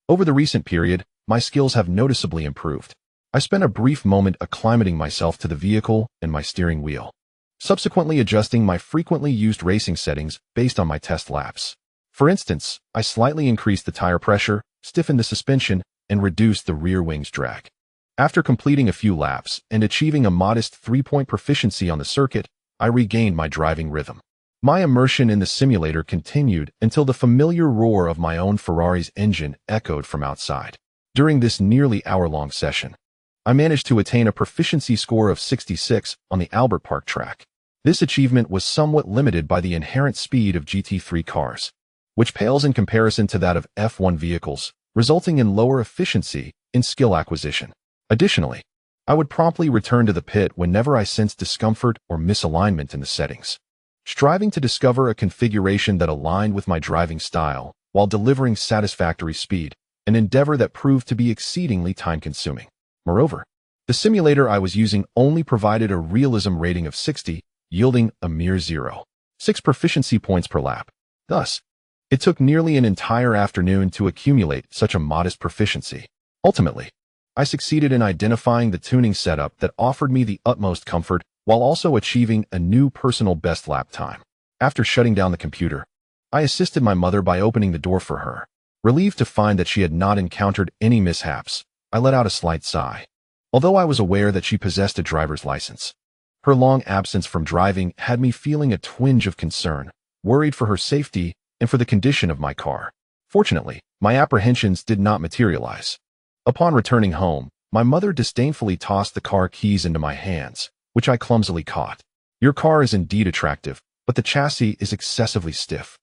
Over the recent period, my skills have noticeably improved. I spent a brief moment acclimating myself to the vehicle and my steering wheel, subsequently adjusting my frequently used racing settings based on my test laps. For instance, I slightly increased the tire pressure, stiffened the suspension, and reduced the rear wing's drag. After completing a few laps and achieving a modest 3-point proficiency on the circuit, I regained my driving rhythm. My immersion in the simulator continued until the familiar roar of my own Ferrari's engine echoed from outside. During this nearly hour-long session, I managed to attain a proficiency score of 66 on the Albert Park track. This achievement was somewhat limited by the inherent speed of GT3 cars, which pales in comparison to that of F1 vehicles, resulting in lower efficiency in skill acquisition. Additionally, I would promptly return to the pit whenever I sensed discomfort or misalignment in the settings, striving to discover a configuration that aligned with my driving style while delivering satisfactory speed. an endeavor that proved to be exceedingly time-consuming. Moreover, the simulator I was using only provided a realism rating of 60, yielding a mere 0.6 proficiency points per lap. Thus, it took nearly an entire afternoon to accumulate such a modest proficiency. Ultimately, I succeeded in identifying the tuning setup that offered me the utmost comfort while also achieving a new personal best lap time. After shutting down the computer, I assisted my mother by opening the door for her. Relieved to find that she had not encountered any mishaps, I let out a slight sigh. Although I was aware that she possessed a driver's license, her long absence from driving had me feeling a twinge of concern, worried for her safety and for the condition of my car. Fortunately, my apprehensions did not materialize. Upon returning home, my mother disdainfully tossed the car keys into my hands, which I clumsily caught. "Your car is indeed attractive, but the chassis is excessively stiff.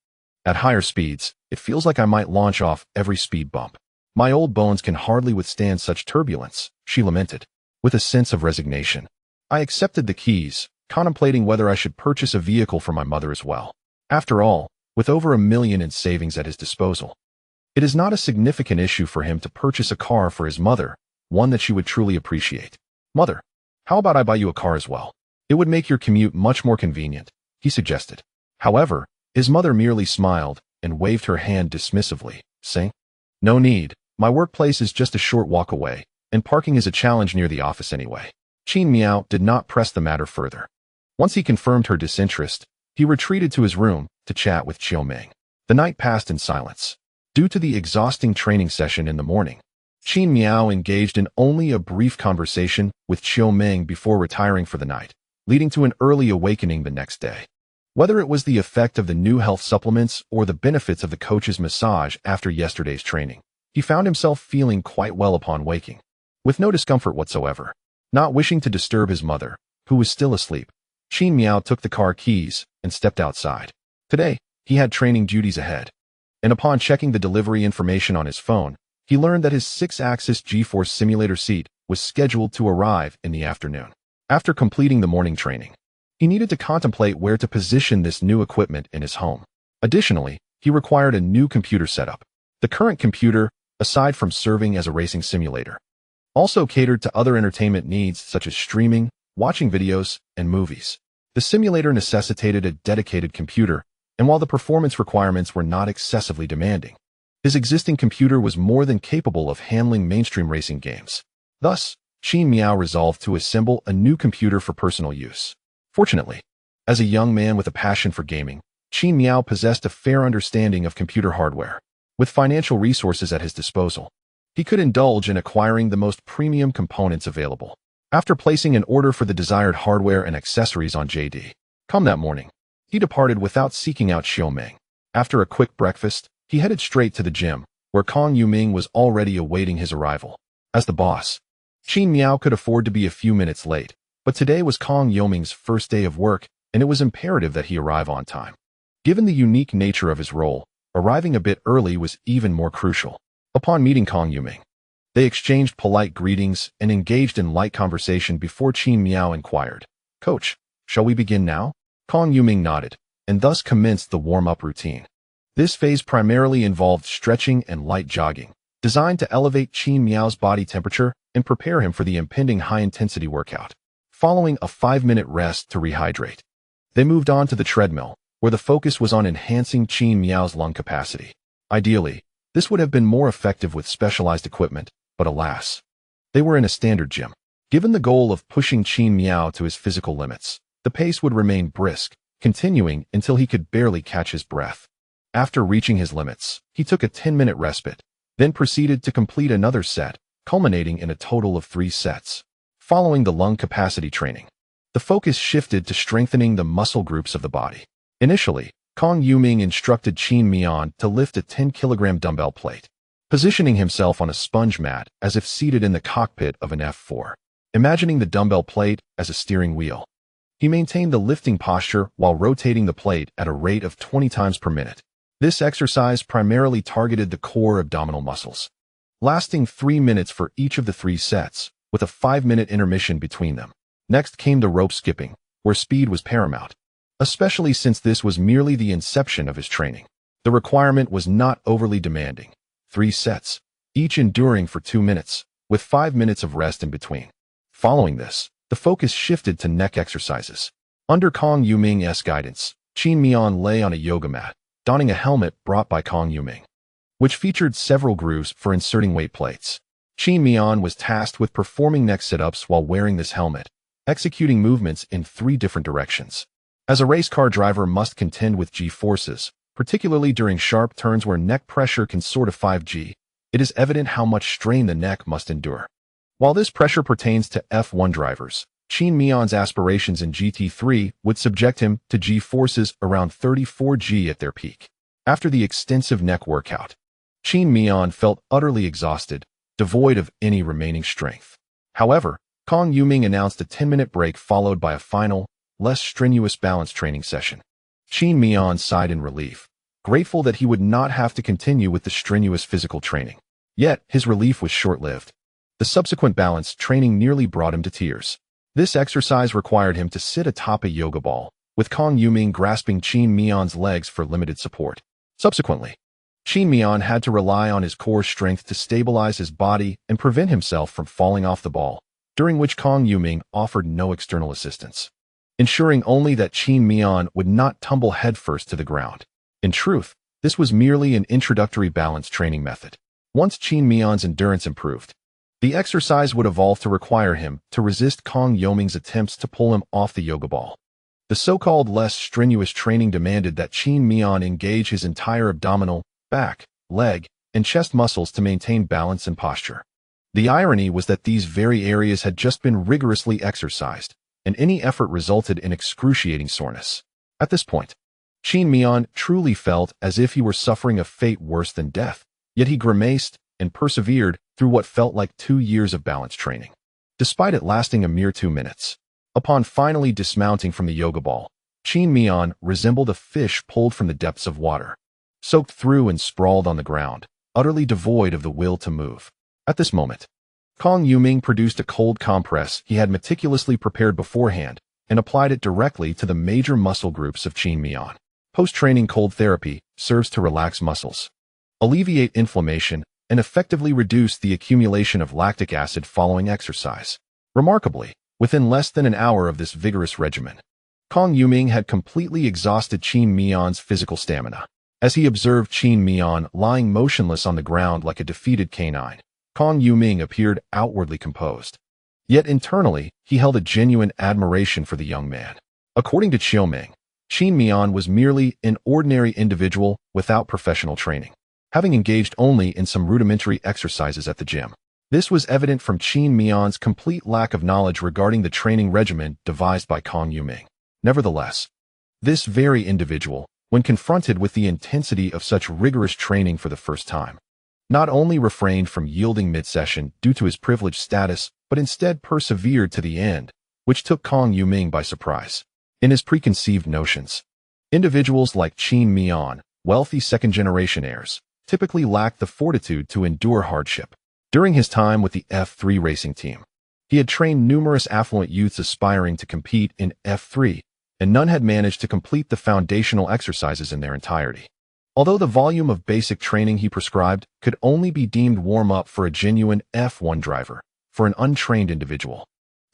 At higher speeds, it feels like I might launch off every speed bump. My old bones can hardly withstand such turbulence," she lamented. With a sense of resignation, I accepted the keys, contemplating whether I should purchase a vehicle for my mother as well. After all, with over $1 million in savings at his disposal, it is not a significant issue for him to purchase a car for his mother, one that she would truly appreciate. "Mother, how about I buy you a car as well? It would make your commute much more convenient," he suggested. However, his mother merely smiled and waved her hand dismissively, saying, "No need. My workplace is just a short walk away, and parking is a challenge near the office anyway." Qin Miao did not press the matter further. Once he confirmed her disinterest, he retreated to his room to chat with Xiaoming. The night passed in silence. Due to the exhausting training session in the morning, Qin Miao engaged in only a brief conversation with Xiaoming before retiring for the night, leading to an early awakening the next day. Whether it was the effect of the new health supplements or the benefits of the coach's massage after yesterday's training, he found himself feeling quite well upon waking, with no discomfort whatsoever. Not wishing to disturb his mother, who was still asleep, Qin Miao took the car keys and stepped outside. Today, he had training duties ahead, and upon checking the delivery information on his phone, he learned that his 6-axis G-force simulator seat was scheduled to arrive in the afternoon. After completing the morning training, he needed to contemplate where to position this new equipment in his home. Additionally, he required a new computer setup. The current computer, aside from serving as a racing simulator, also catered to other entertainment needs such as streaming, watching videos, and movies. The simulator necessitated a dedicated computer, and while the performance requirements were not excessively demanding, his existing computer was more than capable of handling mainstream racing games. Thus, Qin Miao resolved to assemble a new computer for personal use. Fortunately, as a young man with a passion for gaming, Qin Miao possessed a fair understanding of computer hardware. With financial resources at his disposal, he could indulge in acquiring the most premium components available. After placing an order for the desired hardware and accessories on JD.com that morning, he departed without seeking out Xiaoming. After a quick breakfast, he headed straight to the gym, where Kong Yuming was already awaiting his arrival. As the boss, Qin Miao could afford to be a few minutes late, but today was Kong Yuming's first day of work, and it was imperative that he arrive on time. Given the unique nature of his role, arriving a bit early was even more crucial. Upon meeting Kong Yuming, they exchanged polite greetings and engaged in light conversation before Qin Miao inquired, "Coach, shall we begin now?" Kong Yuming nodded, and thus commenced the warm-up routine. This phase primarily involved stretching and light jogging, designed to elevate Qin Miao's body temperature and prepare him for the impending high-intensity workout. Following a 5-minute rest to rehydrate, they moved on to the treadmill, where the focus was on enhancing Qin Miao's lung capacity. Ideally, this would have been more effective with specialized equipment, but alas, they were in a standard gym. Given the goal of pushing Qin Miao to his physical limits, the pace would remain brisk, continuing until he could barely catch his breath. After reaching his limits, he took a 10-minute respite, then proceeded to complete another set, culminating in a total of 3 sets. Following the lung capacity training, the focus shifted to strengthening the muscle groups of the body. Initially, Kong Yuming instructed Qin Miao to lift a 10-kilogram dumbbell plate, positioning himself on a sponge mat as if seated in the cockpit of an F4. Imagining the dumbbell plate as a steering wheel, he maintained the lifting posture while rotating the plate at a rate of 20 times per minute. This exercise primarily targeted the core abdominal muscles, lasting 3 minutes for each of the 3 sets, with a 5-minute intermission between them. Next came the rope skipping, where speed was paramount, especially since this was merely the inception of his training. The requirement was not overly demanding. 3 sets, each enduring for 2 minutes, with 5 minutes of rest in between. Following this, the focus shifted to neck exercises. Under Kong Yuming's guidance, Qin Miao lay on a yoga mat, donning a helmet brought by Kong Yuming, which featured several grooves for inserting weight plates. Qin Miao was tasked with performing neck sit-ups while wearing this helmet, executing movements in 3 different directions. As a race car driver must contend with G-forces, particularly during sharp turns where neck pressure can soar to 5G, it is evident how much strain the neck must endure. While this pressure pertains to F1 drivers, Qin Miao's aspirations in GT3 would subject him to G-forces around 34G at their peak. After the extensive neck workout, Qin Miao felt utterly exhausted, devoid of any remaining strength. However, Kong Yuming announced a 10-minute break followed by a final, less strenuous balance training session. Qin Miao sighed in relief, grateful that he would not have to continue with the strenuous physical training. Yet, his relief was short-lived. The subsequent balance training nearly brought him to tears. This exercise required him to sit atop a yoga ball, with Kong Yuming grasping Qin Miao's legs for limited support. Subsequently, Qin Miao had to rely on his core strength to stabilize his body and prevent himself from falling off the ball, during which Kong Yuming offered no external assistance, ensuring only that Qin Miao would not tumble headfirst to the ground. In truth, this was merely an introductory balance training method. Once Qin Miao's endurance improved, the exercise would evolve to require him to resist Kong Yuming's attempts to pull him off the yoga ball. The so-called less strenuous training demanded that Qin Miao engage his entire abdominal, back, leg, and chest muscles to maintain balance and posture. The irony was that these very areas had just been rigorously exercised, and any effort resulted in excruciating soreness. At this point, Qin Miao truly felt as if he were suffering a fate worse than death, yet he grimaced and persevered through what felt like 2 years of balance training, despite it lasting a mere 2 minutes. Upon finally dismounting from the yoga ball, Qin Miao resembled a fish pulled from the depths of water, soaked through and sprawled on the ground, utterly devoid of the will to move. At this moment, Kong Yuming produced a cold compress he had meticulously prepared beforehand and applied it directly to the major muscle groups of Qin Miao. Post-training cold therapy serves to relax muscles, alleviate inflammation, and effectively reduce the accumulation of lactic acid following exercise. Remarkably, within less than an hour of this vigorous regimen, Kong Yuming had completely exhausted Qin Miao's physical stamina. As he observed Qin Miao lying motionless on the ground like a defeated canine, Kong Yuming appeared outwardly composed. Yet internally, he held a genuine admiration for the young man. According to Qioming, Qin Miao was merely an ordinary individual without professional training, having engaged only in some rudimentary exercises at the gym. This was evident from Qin Miao's complete lack of knowledge regarding the training regimen devised by Kong Yuming. Nevertheless, this very individual, when confronted with the intensity of such rigorous training for the first time, not only refrained from yielding mid-session due to his privileged status, but instead persevered to the end, which took Kong Yuming by surprise. In his preconceived notions, individuals like Qin Miao, wealthy second-generation heirs, typically lacked the fortitude to endure hardship. During his time with the F3 racing team, he had trained numerous affluent youths aspiring to compete in F3, and none had managed to complete the foundational exercises in their entirety. Although the volume of basic training he prescribed could only be deemed warm-up for a genuine F1 driver, for an untrained individual,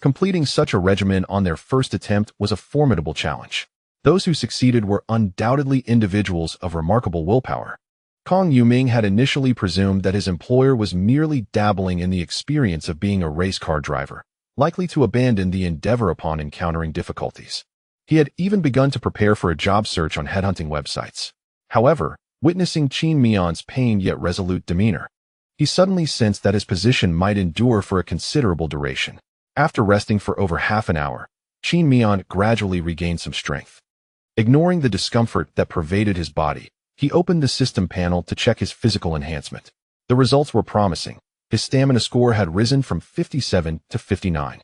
completing such a regimen on their first attempt was a formidable challenge. Those who succeeded were undoubtedly individuals of remarkable willpower. Kong Yuming had initially presumed that his employer was merely dabbling in the experience of being a race car driver, likely to abandon the endeavor upon encountering difficulties. He had even begun to prepare for a job search on headhunting websites. However, witnessing Qin Miao's pained yet resolute demeanor, he suddenly sensed that his position might endure for a considerable duration. After resting for over half an hour, Qin Miao gradually regained some strength. Ignoring the discomfort that pervaded his body, he opened the system panel to check his physical enhancement. The results were promising. His stamina score had risen from 57 to 59.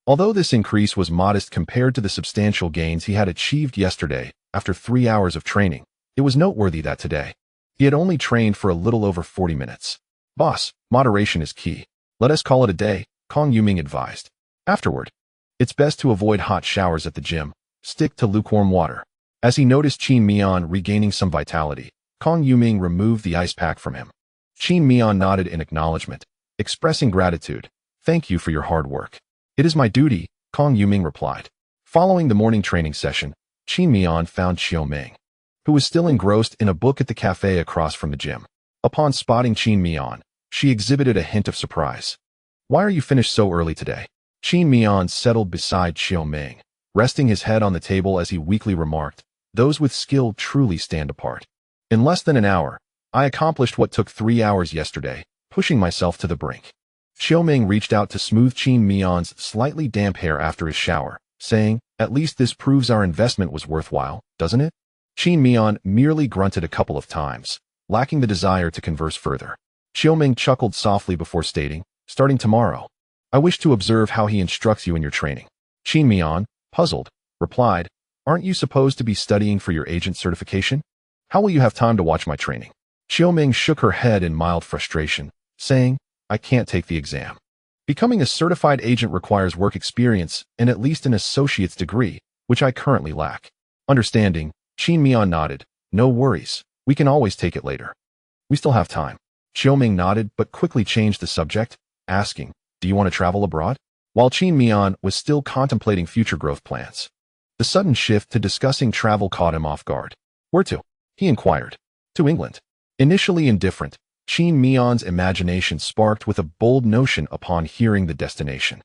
Although this increase was modest compared to the substantial gains he had achieved yesterday after 3 hours of training, it was noteworthy that today, he had only trained for a little over 40 minutes. "Boss, moderation is key. Let us call it a day," Kong Yuming advised. Afterward, it's best to avoid hot showers at the gym. Stick to lukewarm water. As he noticed Qin Miao regaining some vitality, Kong Yuming removed the ice pack from him. Qin Miao nodded in acknowledgement, expressing gratitude. Thank you for your hard work. It is my duty, Kong Yuming replied. Following the morning training session, Qin Miao found Xiaoming, who was still engrossed in a book at the cafe across from the gym. Upon spotting Qin Miao, she exhibited a hint of surprise. Why are you finished so early today? Qin Miao settled beside Xiaoming, resting his head on the table as he weakly remarked, those with skill truly stand apart. In less than an hour, I accomplished what took 3 hours yesterday, pushing myself to the brink. Xiaoming reached out to smooth Qin Miao's slightly damp hair after his shower, saying, at least this proves our investment was worthwhile, doesn't it? Qin Miao merely grunted a couple of times, lacking the desire to converse further. Xiaoming chuckled softly before stating, starting tomorrow, I wish to observe how he instructs you in your training. Qin Miao, puzzled, replied, aren't you supposed to be studying for your agent certification? How will you have time to watch my training? Xiaoming shook her head in mild frustration, saying, I can't take the exam. Becoming a certified agent requires work experience and at least an associate's degree, which I currently lack. Understanding, Qin Miao nodded. No worries, we can always take it later. We still have time. Xiaoming nodded but quickly changed the subject, asking, do you want to travel abroad? While Qin Miao was still contemplating future growth plans, the sudden shift to discussing travel caught him off guard. Where to? He inquired. To England. Initially indifferent, Qin Miao's imagination sparked with a bold notion upon hearing the destination.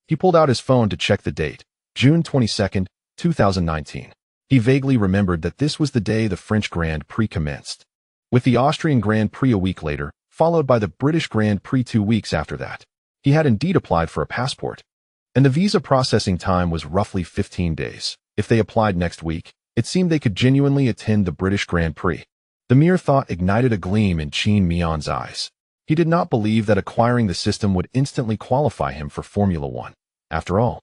He pulled out his phone to check the date, June 22, 2019. He vaguely remembered that this was the day the French Grand Prix commenced, with the Austrian Grand Prix a week later, followed by the British Grand Prix 2 weeks after that. He had indeed applied for a passport, and the visa processing time was roughly 15 days. If they applied next week, it seemed they could genuinely attend the British Grand Prix. The mere thought ignited a gleam in Qin Miao's eyes. He did not believe that acquiring the system would instantly qualify him for Formula One. After all,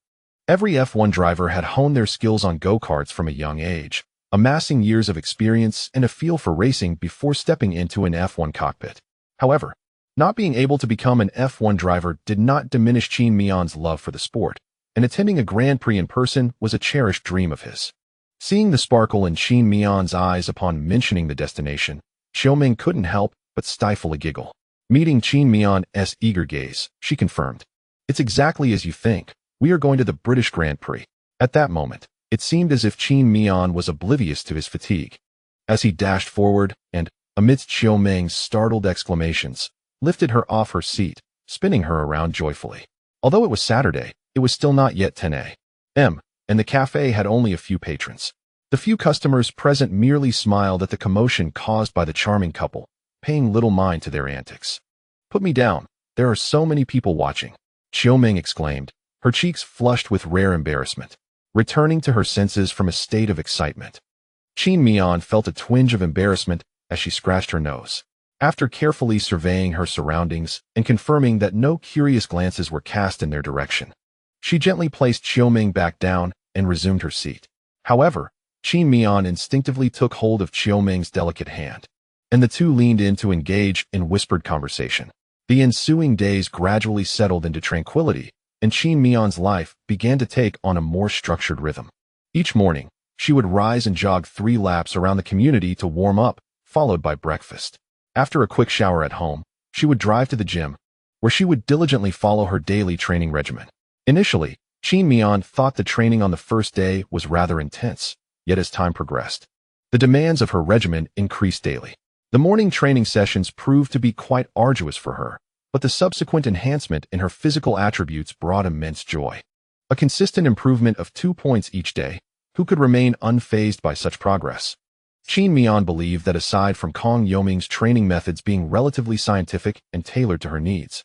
every F1 driver had honed their skills on go-karts from a young age, amassing years of experience and a feel for racing before stepping into an F1 cockpit. However, not being able to become an F1 driver did not diminish Qin Miao's love for the sport, and attending a Grand Prix in person was a cherished dream of his. Seeing the sparkle in Qin Miao's eyes upon mentioning the destination, Xiaoming couldn't help but stifle a giggle. Meeting Qin Miao's eager gaze, she confirmed, it's exactly as you think. We are going to the British Grand Prix. At that moment, it seemed as if Qin Miao was oblivious to his fatigue, as he dashed forward and, amidst Xiaoming's startled exclamations, lifted her off her seat, spinning her around joyfully. Although it was Saturday, it was still not yet 10 a.m., and the cafe had only a few patrons. The few customers present merely smiled at the commotion caused by the charming couple, paying little mind to their antics. Put me down, there are so many people watching, Xiaoming exclaimed, her cheeks flushed with rare embarrassment, returning to her senses from a state of excitement. Qin Miao felt a twinge of embarrassment as she scratched her nose. After carefully surveying her surroundings and confirming that no curious glances were cast in their direction, she gently placed Xiaoming back down and resumed her seat. However, Qin Miao instinctively took hold of Xiaoming's delicate hand, and the two leaned in to engage in whispered conversation. The ensuing days gradually settled into tranquility, and Qin Miao's life began to take on a more structured rhythm. Each morning, she would rise and jog 3 laps around the community to warm up, followed by breakfast. After a quick shower at home, she would drive to the gym, where she would diligently follow her daily training regimen. Initially, Qin Miao thought the training on the first day was rather intense, yet as time progressed, the demands of her regimen increased daily. The morning training sessions proved to be quite arduous for her, but the subsequent enhancement in her physical attributes brought immense joy. A consistent improvement of 2 points each day. Who could remain unfazed by such progress? Qin Miao believed that aside from Kong Yoming's training methods being relatively scientific and tailored to her needs,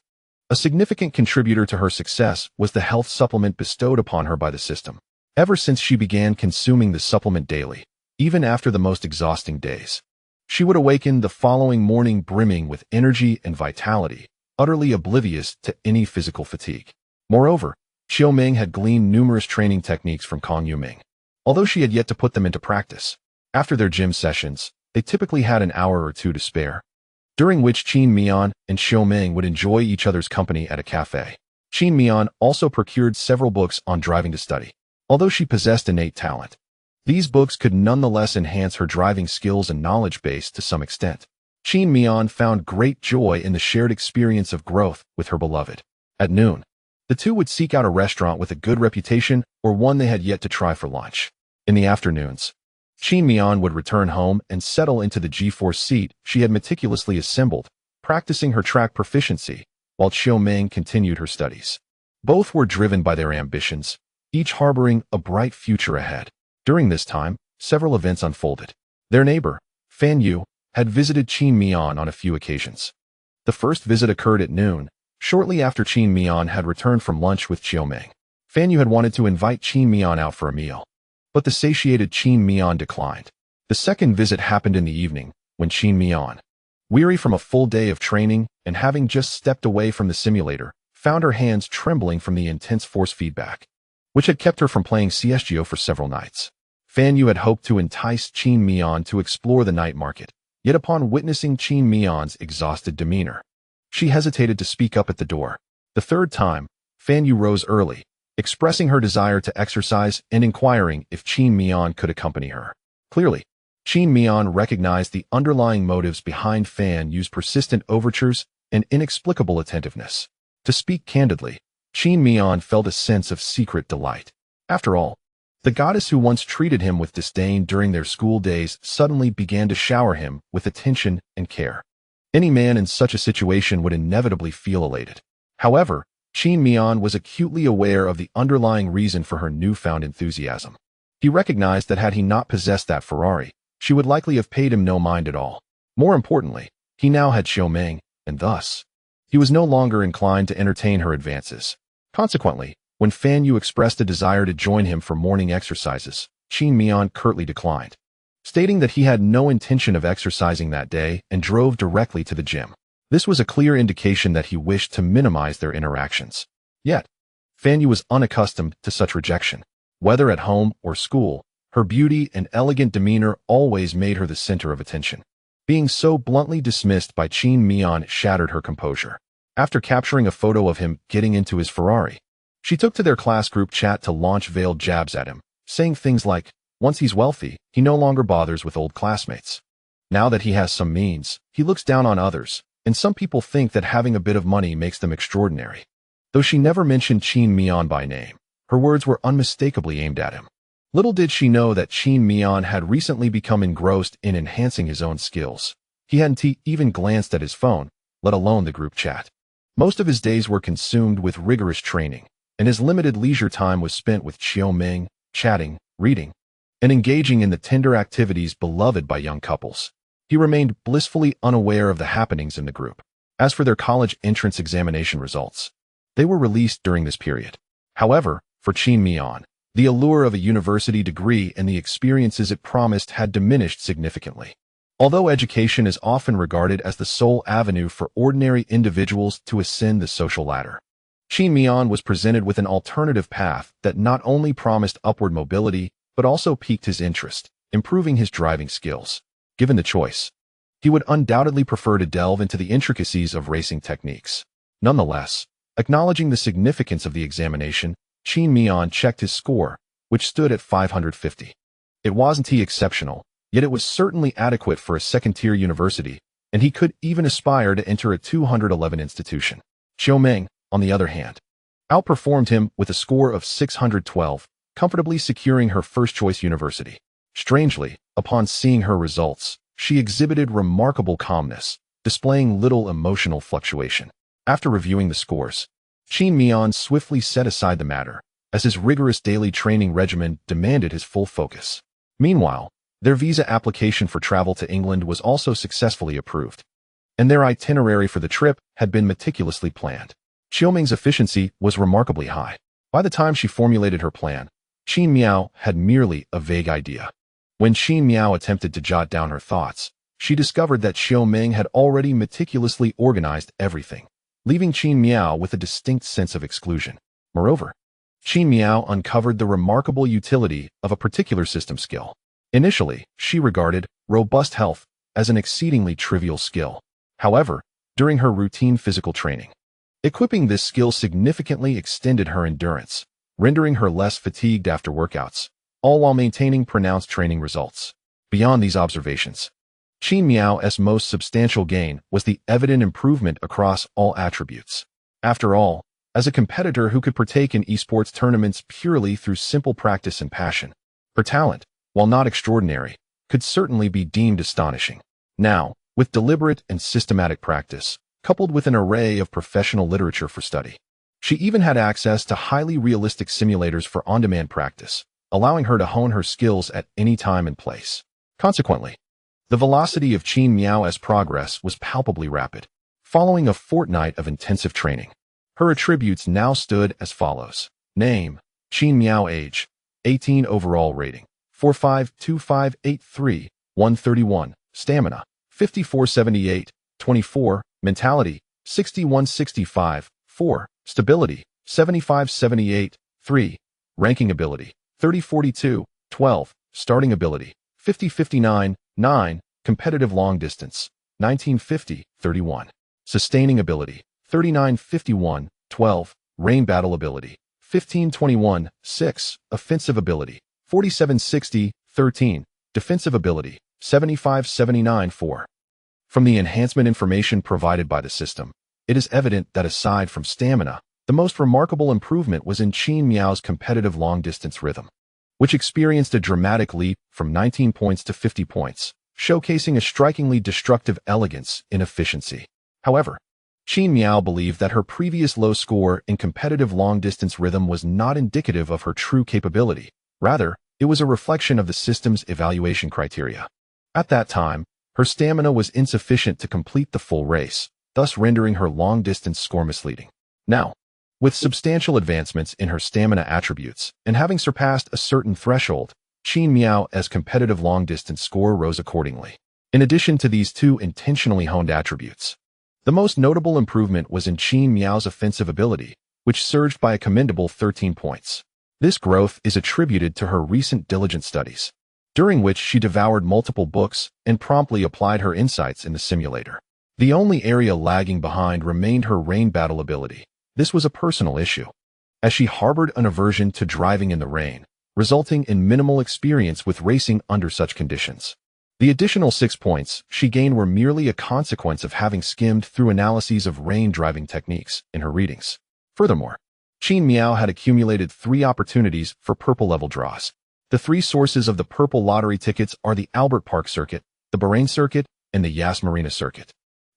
a significant contributor to her success was the health supplement bestowed upon her by the system. Ever since she began consuming the supplement daily, even after the most exhausting days, she would awaken the following morning brimming with energy and vitality, utterly oblivious to any physical fatigue. Moreover, Xiaoming had gleaned numerous training techniques from Kong Yoming, although she had yet to put them into practice. After their gym sessions, they typically had an hour or two to spare, during which Qin Miao and Xiaoming would enjoy each other's company at a cafe. Qin Miao also procured several books on driving to study. Although she possessed innate talent, these books could nonetheless enhance her driving skills and knowledge base to some extent. Qin Miao found great joy in the shared experience of growth with her beloved. At noon, the two would seek out a restaurant with a good reputation or one they had yet to try for lunch. In the afternoons, Qin Miao would return home and settle into the G-force seat she had meticulously assembled, practicing her track proficiency, while Xiaoming continued her studies. Both were driven by their ambitions, each harboring a bright future ahead. During this time, several events unfolded. Their neighbor, Fan Yu, had visited Qin Miao on a few occasions. The first visit occurred at noon, shortly after Qin Miao had returned from lunch with Xiaoming. Fan Yu had wanted to invite Qin Miao out for a meal, but the satiated Qin Miao declined. The second visit happened in the evening, when Qin Miao, weary from a full day of training and having just stepped away from the simulator, found her hands trembling from the intense force feedback, which had kept her from playing CSGO for several nights. Fan Yu had hoped to entice Qin Miao to explore the night market, yet upon witnessing Qin Miao's exhausted demeanor, she hesitated to speak up at the door. The third time, Fan Yu rose early, expressing her desire to exercise and inquiring if Qin Miao could accompany her. Clearly, Qin Miao recognized the underlying motives behind Fan Yu's persistent overtures and inexplicable attentiveness. To speak candidly, Qin Miao felt a sense of secret delight. After all, the goddess who once treated him with disdain during their school days suddenly began to shower him with attention and care. Any man in such a situation would inevitably feel elated. However, Qin Miao was acutely aware of the underlying reason for her newfound enthusiasm. He recognized that had he not possessed that Ferrari, she would likely have paid him no mind at all. More importantly, he now had Xiaoming, and thus, he was no longer inclined to entertain her advances. Consequently, when Fan Yu expressed a desire to join him for morning exercises, Qin Miao curtly declined, stating that he had no intention of exercising that day and drove directly to the gym. This was a clear indication that he wished to minimize their interactions. Yet, Fan Yu was unaccustomed to such rejection. Whether at home or school, her beauty and elegant demeanor always made her the center of attention. Being so bluntly dismissed by Qin Miao shattered her composure. After capturing a photo of him getting into his Ferrari, she took to their class group chat to launch veiled jabs at him, saying things like, once he's wealthy, he no longer bothers with old classmates. Now that he has some means, he looks down on others, and some people think that having a bit of money makes them extraordinary. Though she never mentioned Qin Miao by name, her words were unmistakably aimed at him. Little did she know that Qin Miao had recently become engrossed in enhancing his own skills. He hadn't even glanced at his phone, let alone the group chat. Most of his days were consumed with rigorous training, and his limited leisure time was spent with Xiaoming, chatting, reading, and engaging in the tender activities beloved by young couples. He remained blissfully unaware of the happenings in the group. As for their college entrance examination results, they were released during this period. However, for Qin Miao, the allure of a university degree and the experiences it promised had diminished significantly. Although education is often regarded as the sole avenue for ordinary individuals to ascend the social ladder, Qin Miao was presented with an alternative path that not only promised upward mobility, but also piqued his interest, improving his driving skills. Given the choice, he would undoubtedly prefer to delve into the intricacies of racing techniques. Nonetheless, acknowledging the significance of the examination, Qin Miao checked his score, which stood at 550. It wasn't exceptional, yet it was certainly adequate for a second-tier university, and he could even aspire to enter a 211 institution. Xiaoming, on the other hand, outperformed him with a score of 612, comfortably securing her first-choice university. Strangely, upon seeing her results, she exhibited remarkable calmness, displaying little emotional fluctuation. After reviewing the scores, Qin Miao swiftly set aside the matter, as his rigorous daily training regimen demanded his full focus. Meanwhile, their visa application for travel to England was also successfully approved, and their itinerary for the trip had been meticulously planned. Xiaoming's efficiency was remarkably high. By the time she formulated her plan, Qin Miao had merely a vague idea. When Qin Miao attempted to jot down her thoughts, she discovered that Xiaoming had already meticulously organized everything, leaving Qin Miao with a distinct sense of exclusion. Moreover, Qin Miao uncovered the remarkable utility of a particular system skill. Initially, she regarded robust health as an exceedingly trivial skill. However, during her routine physical training, equipping this skill significantly extended her endurance, rendering her less fatigued after workouts, all while maintaining pronounced training results. Beyond these observations, Qin Miao's most substantial gain was the evident improvement across all attributes. After all, as a competitor who could partake in esports tournaments purely through simple practice and passion, her talent, while not extraordinary, could certainly be deemed astonishing. Now, with deliberate and systematic practice, coupled with an array of professional literature for study, she even had access to highly realistic simulators for on-demand practice, allowing her to hone her skills at any time and place. Consequently, the velocity of Qin Miao's progress was palpably rapid. Following a fortnight of intensive training, her attributes now stood as follows. Name: Qin Miao. Age: 18. Overall rating: 452583, 131. Stamina: 5478, 24. Mentality: 6165, 4. Stability: 7578, 3. Ranking ability: 3042, 12. Starting ability: 5059, 9. Competitive long distance: 1950, 31. Sustaining ability: 3951, 12. Rain battle ability: 1521, 6. Offensive ability: 4760, 13. Defensive ability: 7579, 4. From the enhancement information provided by the system, it is evident that aside from stamina, the most remarkable improvement was in Qin Miao's competitive long-distance rhythm, which experienced a dramatic leap from 19 points to 50 points, showcasing a strikingly destructive elegance in efficiency. However, Qin Miao believed that her previous low score in competitive long-distance rhythm was not indicative of her true capability. Rather, it was a reflection of the system's evaluation criteria. At that time, her stamina was insufficient to complete the full race, thus rendering her long-distance score misleading. Now, with substantial advancements in her stamina attributes and having surpassed a certain threshold, Qin Miao's competitive long-distance score rose accordingly. In addition to these two intentionally honed attributes, the most notable improvement was in Qin Miao's offensive ability, which surged by a commendable 13 points. This growth is attributed to her recent diligent studies, during which she devoured multiple books and promptly applied her insights in the simulator. The only area lagging behind remained her rain battle ability. This was a personal issue, as she harbored an aversion to driving in the rain, resulting in minimal experience with racing under such conditions. The additional 6 points she gained were merely a consequence of having skimmed through analyses of rain driving techniques in her readings. Furthermore, Qin Miao had accumulated 3 opportunities for purple level draws. The 3 sources of the purple lottery tickets are the Albert Park Circuit, the Bahrain Circuit, and the Yas Marina Circuit.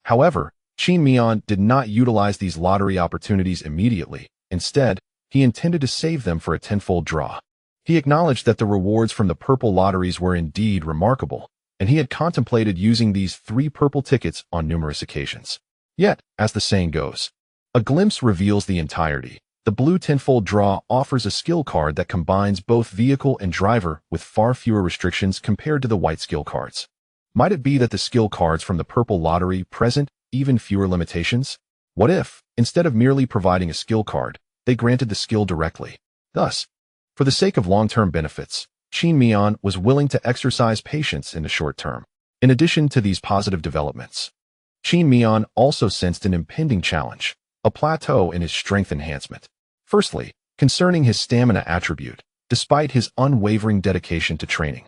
However, Qin Miao did not utilize these lottery opportunities immediately. Instead, he intended to save them for a tenfold draw. He acknowledged that the rewards from the purple lotteries were indeed remarkable, and he had contemplated using these 3 purple tickets on numerous occasions. Yet, as the saying goes, a glimpse reveals the entirety. The blue tenfold draw offers a skill card that combines both vehicle and driver with far fewer restrictions compared to the white skill cards. Might it be that the skill cards from the purple lottery present even fewer limitations? What if, instead of merely providing a skill card, they granted the skill directly? Thus, for the sake of long-term benefits, Qin Miao was willing to exercise patience in the short term. In addition to these positive developments, Qin Miao also sensed an impending challenge, a plateau in his strength enhancement. Firstly, concerning his stamina attribute, despite his unwavering dedication to training,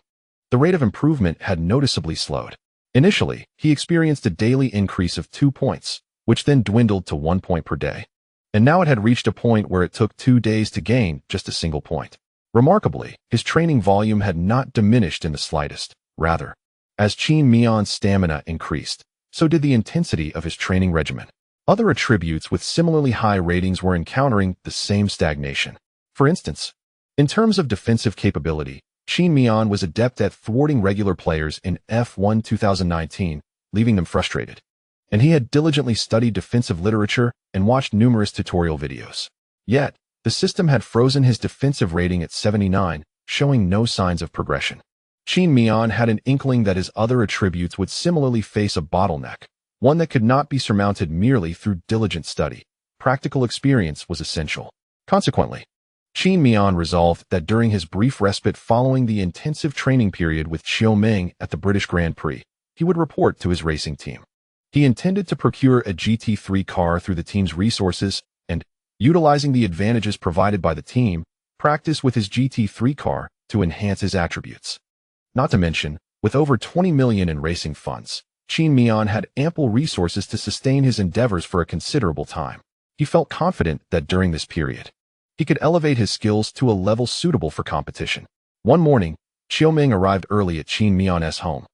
the rate of improvement had noticeably slowed. Initially, he experienced a daily increase of 2 points, which then dwindled to 1 point per day. And now it had reached a point where it took 2 days to gain just a single point. Remarkably, his training volume had not diminished in the slightest. Rather, as Qin Miao's stamina increased, so did the intensity of his training regimen. Other attributes with similarly high ratings were encountering the same stagnation. For instance, in terms of defensive capability, Qin Miao was adept at thwarting regular players in F1 2019, leaving them frustrated. And he had diligently studied defensive literature and watched numerous tutorial videos. Yet, the system had frozen his defensive rating at 79, showing no signs of progression. Qin Miao had an inkling that his other attributes would similarly face a bottleneck, one that could not be surmounted merely through diligent study. Practical experience was essential. Consequently, Qin Miao resolved that during his brief respite following the intensive training period with Xiao Meng at the British Grand Prix, he would report to his racing team. He intended to procure a GT3 car through the team's resources and, utilizing the advantages provided by the team, practice with his GT3 car to enhance his attributes. Not to mention, With over 20 million in racing funds, Qin Miao had ample resources to sustain his endeavors for a considerable time. He felt confident that during this period, he could elevate his skills to a level suitable for competition. One morning, Xiaoming arrived early at Qin Miao's home,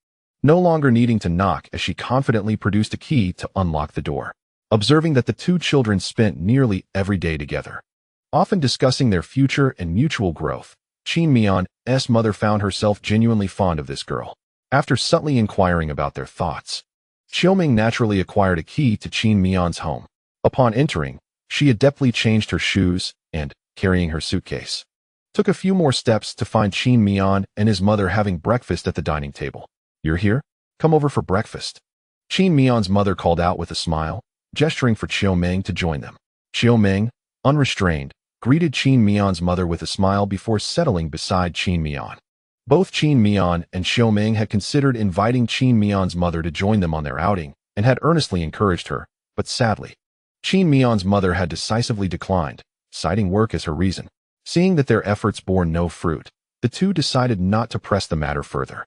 no longer needing to knock as she confidently produced a key to unlock the door. Observing that the two children spent nearly every day together, often discussing their future and mutual growth, Qin Miao's mother found herself genuinely fond of this girl. After subtly inquiring about their thoughts, Xiaoming naturally acquired a key to Qin Miao's home. Upon entering, she adeptly changed her shoes and, carrying her suitcase, took a few more steps to find Qin Miao and his mother having breakfast at the dining table. "You're here? Come over for breakfast." Qin Miao's mother called out with a smile, gesturing for Xiaoming to join them. Xiaoming, unrestrained, greeted Qin Miao's mother with a smile before settling beside Qin Miao. Both Qin Miao and Xiaoming had considered inviting Qin Miao's mother to join them on their outing and had earnestly encouraged her, but sadly, Qin Miao's mother had decisively declined, citing work as her reason. Seeing that their efforts bore no fruit, the two decided not to press the matter further.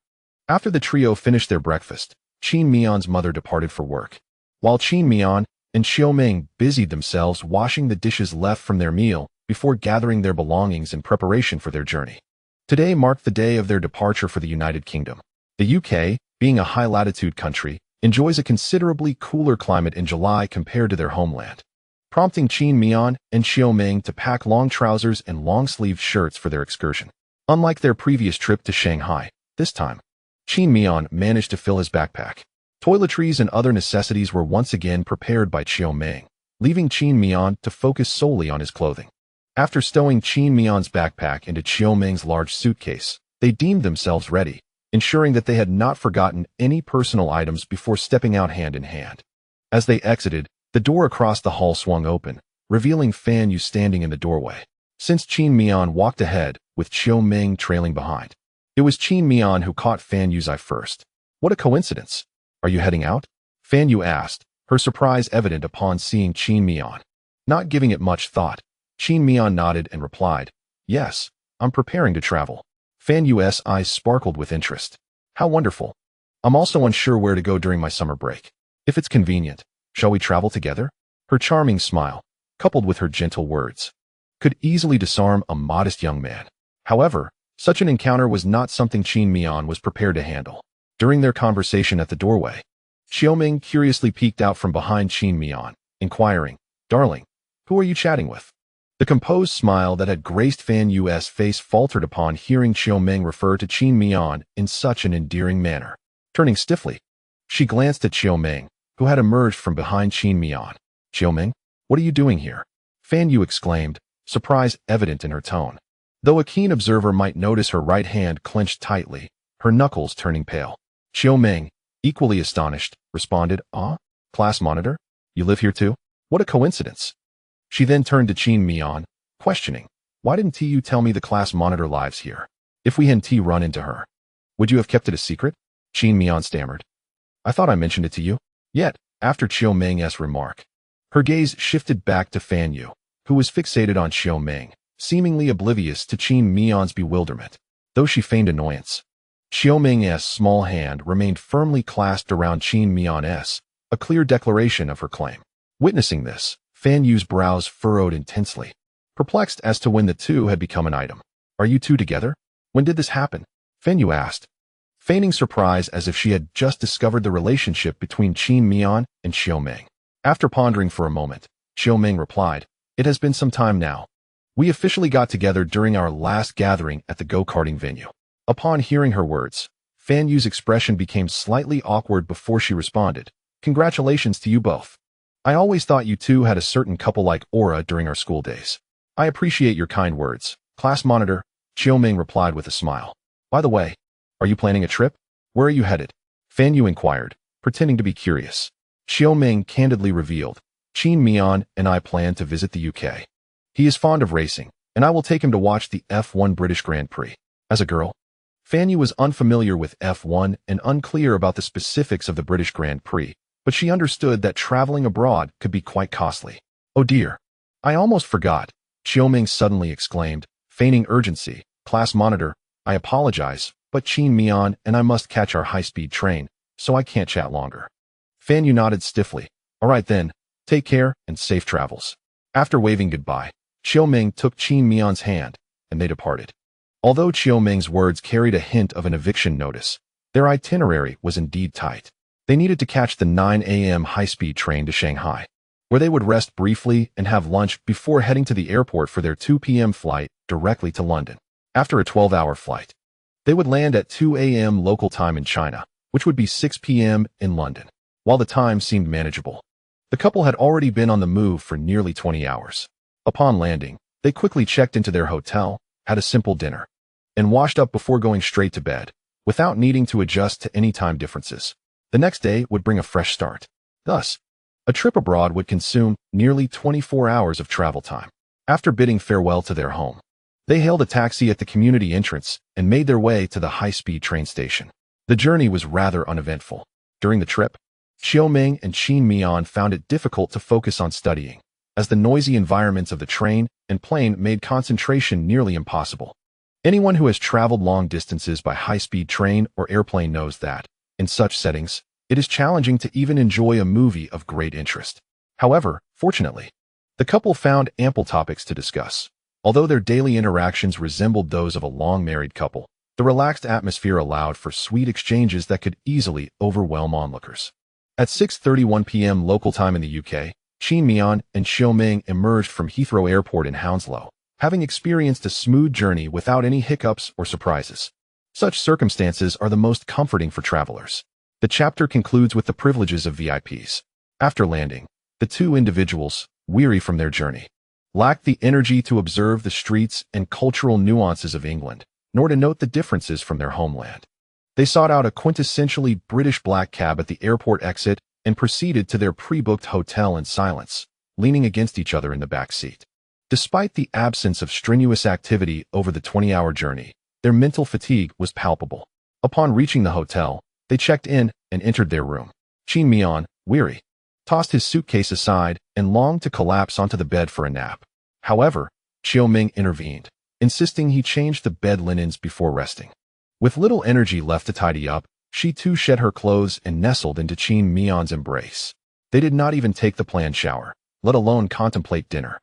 After the trio finished their breakfast, Qin Miao's mother departed for work, while Qin Miao and Xiaoming busied themselves washing the dishes left from their meal before gathering their belongings in preparation for their journey. Today marked the day of their departure for the United Kingdom. The UK, being a high-latitude country, enjoys a considerably cooler climate in July compared to their homeland, prompting Qin Miao and Xiaoming to pack long trousers and long-sleeved shirts for their excursion. Unlike their previous trip to Shanghai, this time, Qin Miao managed to fill his backpack. Toiletries and other necessities were once again prepared by Xiaoming, leaving Qin Miao to focus solely on his clothing. After stowing Qin Miao's backpack into Xiaoming's large suitcase, they deemed themselves ready, ensuring that they had not forgotten any personal items before stepping out hand in hand. As they exited, the door across the hall swung open, revealing Fan Yu standing in the doorway. Since Qin Miao walked ahead, with Xiaoming trailing behind, it was Qin Miao who caught Fan Yu's eye first. "What a coincidence! Are you heading out?" Fan Yu asked, her surprise evident upon seeing Qin Miao. Not giving it much thought, Qin Miao nodded and replied, "Yes, I'm preparing to travel." Fan Yu's eyes sparkled with interest. "How wonderful. I'm also unsure where to go during my summer break. If it's convenient, shall we travel together?" Her charming smile, coupled with her gentle words, could easily disarm a modest young man. However, such an encounter was not something Qin Miao was prepared to handle. During their conversation at the doorway, Xiaoming curiously peeked out from behind Qin Miao, inquiring, "Darling, who are you chatting with?" The composed smile that had graced Fan Yu's face faltered upon hearing Xiaoming refer to Qin Miao in such an endearing manner. Turning stiffly, she glanced at Xiaoming, who had emerged from behind Qin Miao. "Xiaoming, what are you doing here?" Fan Yu exclaimed, surprise evident in her tone. Though a keen observer might notice her right hand clenched tightly, her knuckles turning pale. Xiaoming, equally astonished, responded, "Ah, class monitor? You live here too? What a coincidence." She then turned to Qin Miao, questioning, "Why didn't you tell me the class monitor lives here? If we hadn't run into her, would you have kept it a secret?" Qin Miao stammered, "I thought I mentioned it to you." Yet, after Xiaoming's remark, her gaze shifted back to Fan Yu, who was fixated on Xiaoming, seemingly oblivious to Qin Miao's bewilderment. Though she feigned annoyance, Xiaoming's small hand remained firmly clasped around Qin Miao's, a clear declaration of her claim. Witnessing this, Fan Yu's brows furrowed intensely, perplexed as to when the two had become an item. "Are you two together? When did this happen?" Fan Yu asked, feigning surprise as if she had just discovered the relationship between Qin Miao and Xiaoming. After pondering for a moment, Xiaoming replied, "It has been some time now. We officially got together during our last gathering at the go-karting venue." Upon hearing her words, Fan Yu's expression became slightly awkward before she responded, "Congratulations to you both. I always thought you two had a certain couple-like aura during our school days." "I appreciate your kind words, class monitor," Xiaoming replied with a smile. "By the way, are you planning a trip? Where are you headed?" Fan Yu inquired, pretending to be curious. Xiaoming candidly revealed, "Qin Miao and I plan to visit the UK. He is fond of racing, and I will take him to watch the F1 British Grand Prix." As a girl, Fan Yu was unfamiliar with F1 and unclear about the specifics of the British Grand Prix, but she understood that traveling abroad could be quite costly. "Oh dear, I almost forgot," Xiaoming suddenly exclaimed, feigning urgency. "Class monitor, I apologize, But Qin Miao and I must catch our high-speed train, so I can't chat longer. Fan Yu nodded stiffly. All right then, take care and safe travels. After waving goodbye, Qiuming took Qin Miao's hand, and they departed. Although Qiuming's words carried a hint of an eviction notice, their itinerary was indeed tight. They needed to catch the 9 a.m. high-speed train to Shanghai, where they would rest briefly and have lunch before heading to the airport for their 2 p.m. flight directly to London. After a 12-hour flight, they would land at 2 a.m. local time in China, which would be 6 p.m. in London. While the time seemed manageable, the couple had already been on the move for nearly 20 hours. Upon landing, they quickly checked into their hotel, had a simple dinner, and washed up before going straight to bed, without needing to adjust to any time differences. The next day would bring a fresh start. Thus, a trip abroad would consume nearly 24 hours of travel time. After bidding farewell to their home, they hailed a taxi at the community entrance and made their way to the high-speed train station. The journey was rather uneventful. During the trip, Qiuming and Qin Miao found it difficult to focus on studying, as the noisy environments of the train and plane made concentration nearly impossible. Anyone who has traveled long distances by high-speed train or airplane knows that, in such settings, it is challenging to even enjoy a movie of great interest. However, fortunately, the couple found ample topics to discuss. Although their daily interactions resembled those of a long-married couple, the relaxed atmosphere allowed for sweet exchanges that could easily overwhelm onlookers. At 6:31 p.m. local time in the UK, Qin Miao and Qiuming emerged from Heathrow Airport in Hounslow, having experienced a smooth journey without any hiccups or surprises. Such circumstances are the most comforting for travelers. The chapter concludes with the privileges of VIPs. After landing, the two individuals, weary from their journey, lacked the energy to observe the streets and cultural nuances of England, nor to note the differences from their homeland. They sought out a quintessentially British black cab at the airport exit and proceeded to their pre-booked hotel in silence, leaning against each other in the back seat. Despite the absence of strenuous activity over the 20-hour journey, their mental fatigue was palpable. Upon reaching the hotel, they checked in and entered their room. Qin Miao, weary, tossed his suitcase aside and longed to collapse onto the bed for a nap. However, Qiuming intervened, insisting he change the bed linens before resting. With little energy left to tidy up, she too shed her clothes and nestled into Qin Miao's embrace. They did not even take the planned shower, let alone contemplate dinner.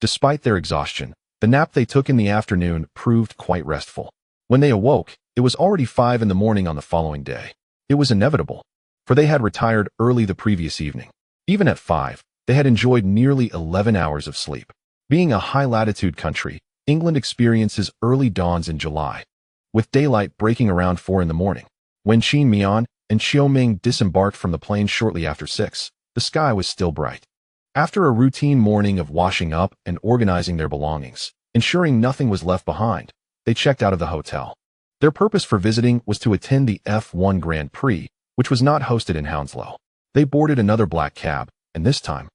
Despite their exhaustion, the nap they took in the afternoon proved quite restful. When they awoke, it was already 5 in the morning on the following day. It was inevitable, for they had retired early the previous evening. Even at 5, they had enjoyed nearly 11 hours of sleep. Being a high-latitude country, England experiences early dawns in July, with daylight breaking around 4 in the morning. When Qin Miao and Qiuming disembarked from the plane shortly after 6, the sky was still bright. After a routine morning of washing up and organizing their belongings, ensuring nothing was left behind, they checked out of the hotel. Their purpose for visiting was to attend the F1 Grand Prix, which was not hosted in Hounslow. They boarded another black cab, and this time,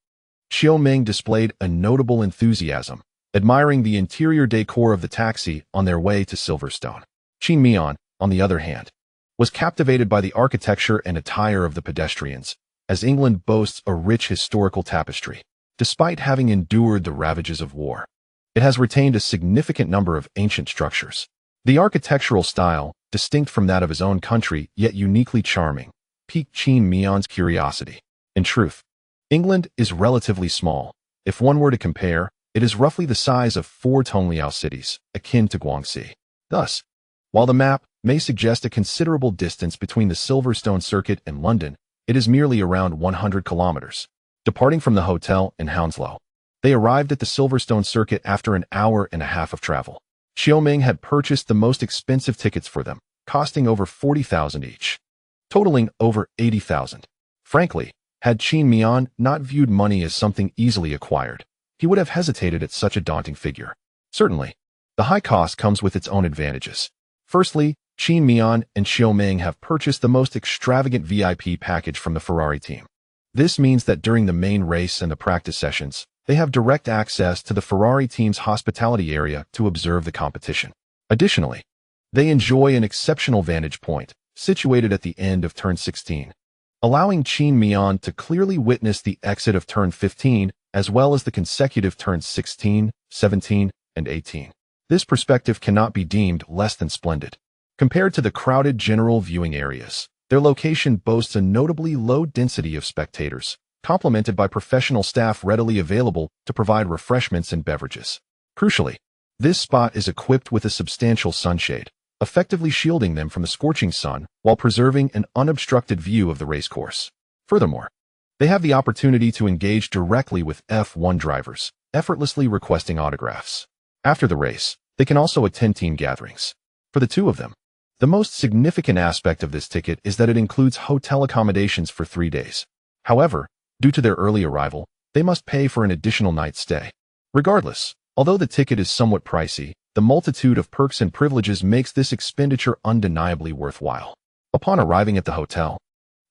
Qiuming displayed a notable enthusiasm, admiring the interior decor of the taxi on their way to Silverstone. Qin Miao, on the other hand, was captivated by the architecture and attire of the pedestrians, as England boasts a rich historical tapestry. Despite having endured the ravages of war, it has retained a significant number of ancient structures. The architectural style, distinct from that of his own country yet uniquely charming, piqued Qin Miao's curiosity. In truth, England is relatively small. If one were to compare, it is roughly the size of 4 Tongliao cities, akin to Guangxi. Thus, while the map may suggest a considerable distance between the Silverstone circuit and London, it is merely around 100 kilometers. Departing from the hotel in Hounslow, they arrived at the Silverstone circuit after an hour and a half of travel. Qiuming had purchased the most expensive tickets for them, costing over 40,000 each, totaling over 80,000. Frankly, had Qin Miao not viewed money as something easily acquired, he would have hesitated at such a daunting figure. Certainly, the high cost comes with its own advantages. Firstly, Qin Miao and Qiuming have purchased the most extravagant VIP package from the Ferrari team. This means that during the main race and the practice sessions, they have direct access to the Ferrari team's hospitality area to observe the competition. Additionally, they enjoy an exceptional vantage point, situated at the end of turn 16, allowing Qin Miao to clearly witness the exit of turn 15, as well as the consecutive turns 16, 17, and 18. This perspective cannot be deemed less than splendid. Compared to the crowded general viewing areas, their location boasts a notably low density of spectators, complemented by professional staff readily available to provide refreshments and beverages. Crucially, this spot is equipped with a substantial sunshade, effectively shielding them from the scorching sun while preserving an unobstructed view of the racecourse. Furthermore, they have the opportunity to engage directly with F1 drivers, effortlessly requesting autographs. After the race, they can also attend team gatherings. For the two of them, the most significant aspect of this ticket is that it includes hotel accommodations for 3 days. However, due to their early arrival, they must pay for an additional night's stay. Regardless, although the ticket is somewhat pricey, the multitude of perks and privileges makes this expenditure undeniably worthwhile. Upon arriving at the hotel,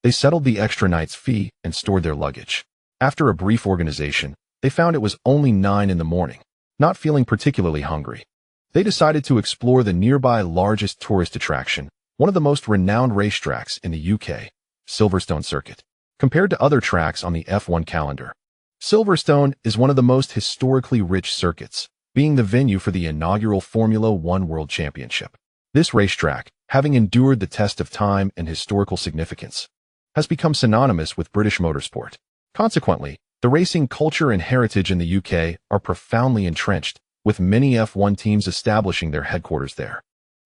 they settled the extra night's fee and stored their luggage. After a brief organization, they found it was only 9 in the morning. Not feeling particularly hungry, they decided to explore the nearby largest tourist attraction, one of the most renowned racetracks in the UK, Silverstone Circuit. Compared to other tracks on the F1 calendar, Silverstone is one of the most historically rich circuits, being the venue for the inaugural Formula One World Championship. This racetrack, having endured the test of time and historical significance, has become synonymous with British motorsport. Consequently, the racing culture and heritage in the UK are profoundly entrenched, with many F1 teams establishing their headquarters there.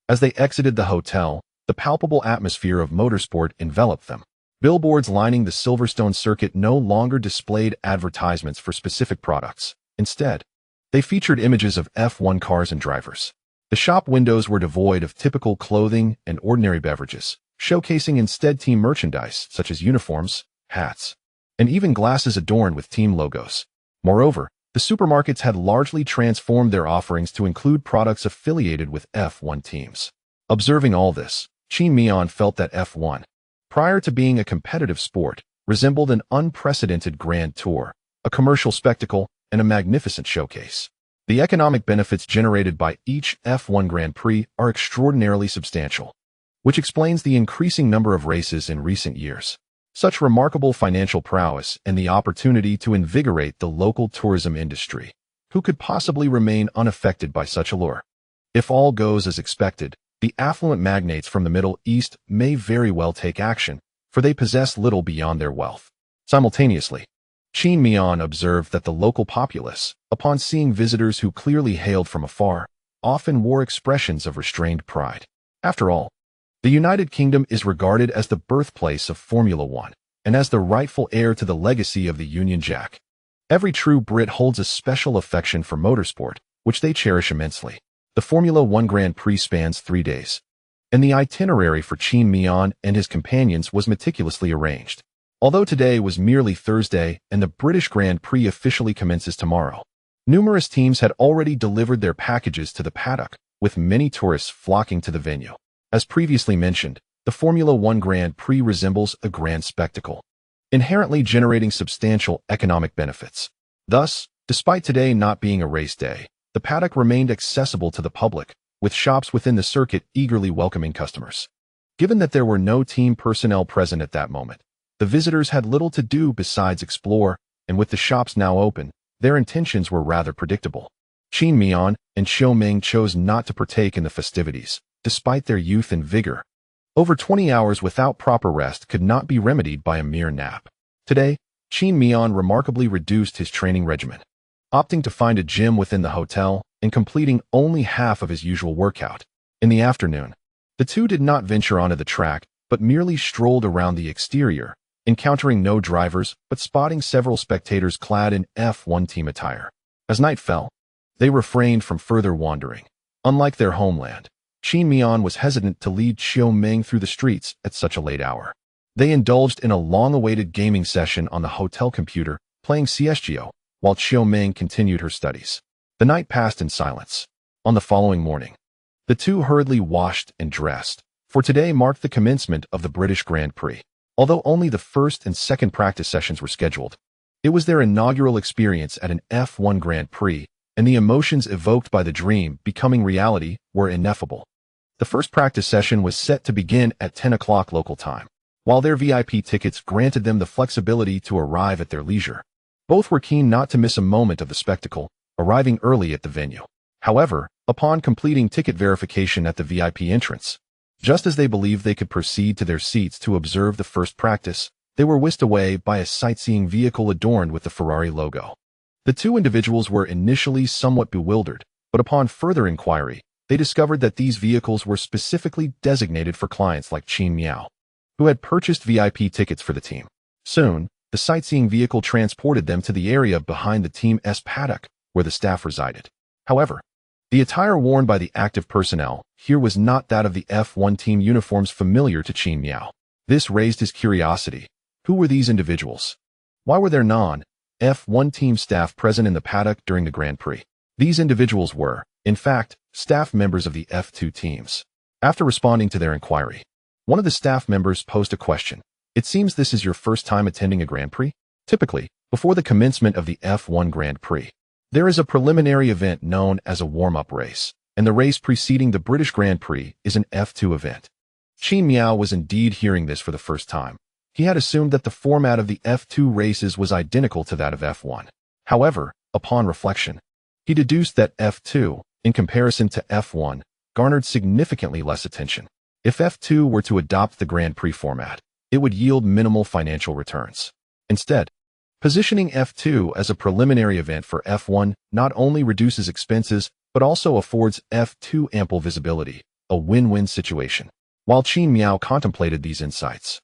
As they exited the hotel, the palpable atmosphere of motorsport enveloped them. Billboards lining the Silverstone circuit no longer displayed advertisements for specific products. Instead, they featured images of F1 cars and drivers. The shop windows were devoid of typical clothing and ordinary beverages, showcasing instead team merchandise such as uniforms, hats, and even glasses adorned with team logos. Moreover, the supermarkets had largely transformed their offerings to include products affiliated with F1 teams. Observing all this, Qin Miao felt that F1, prior to being a competitive sport, resembled an unprecedented grand tour, a commercial spectacle, and a magnificent showcase. The economic benefits generated by each F1 Grand Prix are extraordinarily substantial, which explains the increasing number of races in recent years. Such remarkable financial prowess and the opportunity to invigorate the local tourism industry. Who could possibly remain unaffected by such allure? If all goes as expected, the affluent magnates from the Middle East may very well take action, for they possess little beyond their wealth. Simultaneously, Qin Miao observed that the local populace, upon seeing visitors who clearly hailed from afar, often wore expressions of restrained pride. After all, the United Kingdom is regarded as the birthplace of Formula One, and as the rightful heir to the legacy of the Union Jack. Every true Brit holds a special affection for motorsport, which they cherish immensely. The Formula One Grand Prix spans 3 days, and the itinerary for Qin Miao and his companions was meticulously arranged. Although today was merely Thursday and the British Grand Prix officially commences tomorrow, numerous teams had already delivered their packages to the paddock, with many tourists flocking to the venue. As previously mentioned, the Formula One Grand Prix resembles a grand spectacle, inherently generating substantial economic benefits. Thus, despite today not being a race day, the paddock remained accessible to the public, with shops within the circuit eagerly welcoming customers. Given that there were no team personnel present at that moment, the visitors had little to do besides explore, and with the shops now open, their intentions were rather predictable. Qin Miao and Xiao Meng chose not to partake in the festivities, despite their youth and vigor. Over 20 hours without proper rest could not be remedied by a mere nap. Today, Qin Miao remarkably reduced his training regimen, opting to find a gym within the hotel and completing only half of his usual workout. In the afternoon, the two did not venture onto the track, but merely strolled around the exterior, encountering no drivers but spotting several spectators clad in F1 team attire. As night fell, they refrained from further wandering. Unlike their homeland, Qin Miao was hesitant to lead Xiao Meng through the streets at such a late hour. They indulged in a long-awaited gaming session on the hotel computer, playing CSGO, while Xiao Meng continued her studies. The night passed in silence. On the following morning, the two hurriedly washed and dressed, for today marked the commencement of the British Grand Prix. Although only the first and second practice sessions were scheduled, it was their inaugural experience at an F1 Grand Prix, and the emotions evoked by the dream becoming reality were ineffable. The first practice session was set to begin at 10 o'clock local time. While their VIP tickets granted them the flexibility to arrive at their leisure, both were keen not to miss a moment of the spectacle, arriving early at the venue. However, upon completing ticket verification at the VIP entrance, Just as they believed they could proceed to their seats to observe the first practice, they were whisked away by a sightseeing vehicle adorned with the Ferrari logo. The two individuals were initially somewhat bewildered, but upon further inquiry, they discovered that these vehicles were specifically designated for clients like Qin Miao, who had purchased VIP tickets for the team. Soon, the sightseeing vehicle transported them to the area behind the team's paddock, where the staff resided. However, the attire worn by the active personnel here was not that of the F1 team uniforms familiar to Qin Miao. This raised his curiosity. Who were these individuals? Why were there non-F1 team staff present in the paddock during the Grand Prix? These individuals were, in fact, staff members of the F2 teams. After responding to their inquiry, one of the staff members posed a question. It seems this is your first time attending a Grand Prix? Typically, before the commencement of the F1 Grand Prix, there is a preliminary event known as a warm-up race, and the race preceding the British Grand Prix is an F2 event. Qin Miao was indeed hearing this for the first time. He had assumed that the format of the F2 races was identical to that of F1. However, upon reflection, he deduced that F2, in comparison to F1, garnered significantly less attention. If F2 were to adopt the Grand Prix format, it would yield minimal financial returns. Instead, positioning F2 as a preliminary event for F1 not only reduces expenses, but also affords F2 ample visibility, a win-win situation. While Qin Miao contemplated these insights,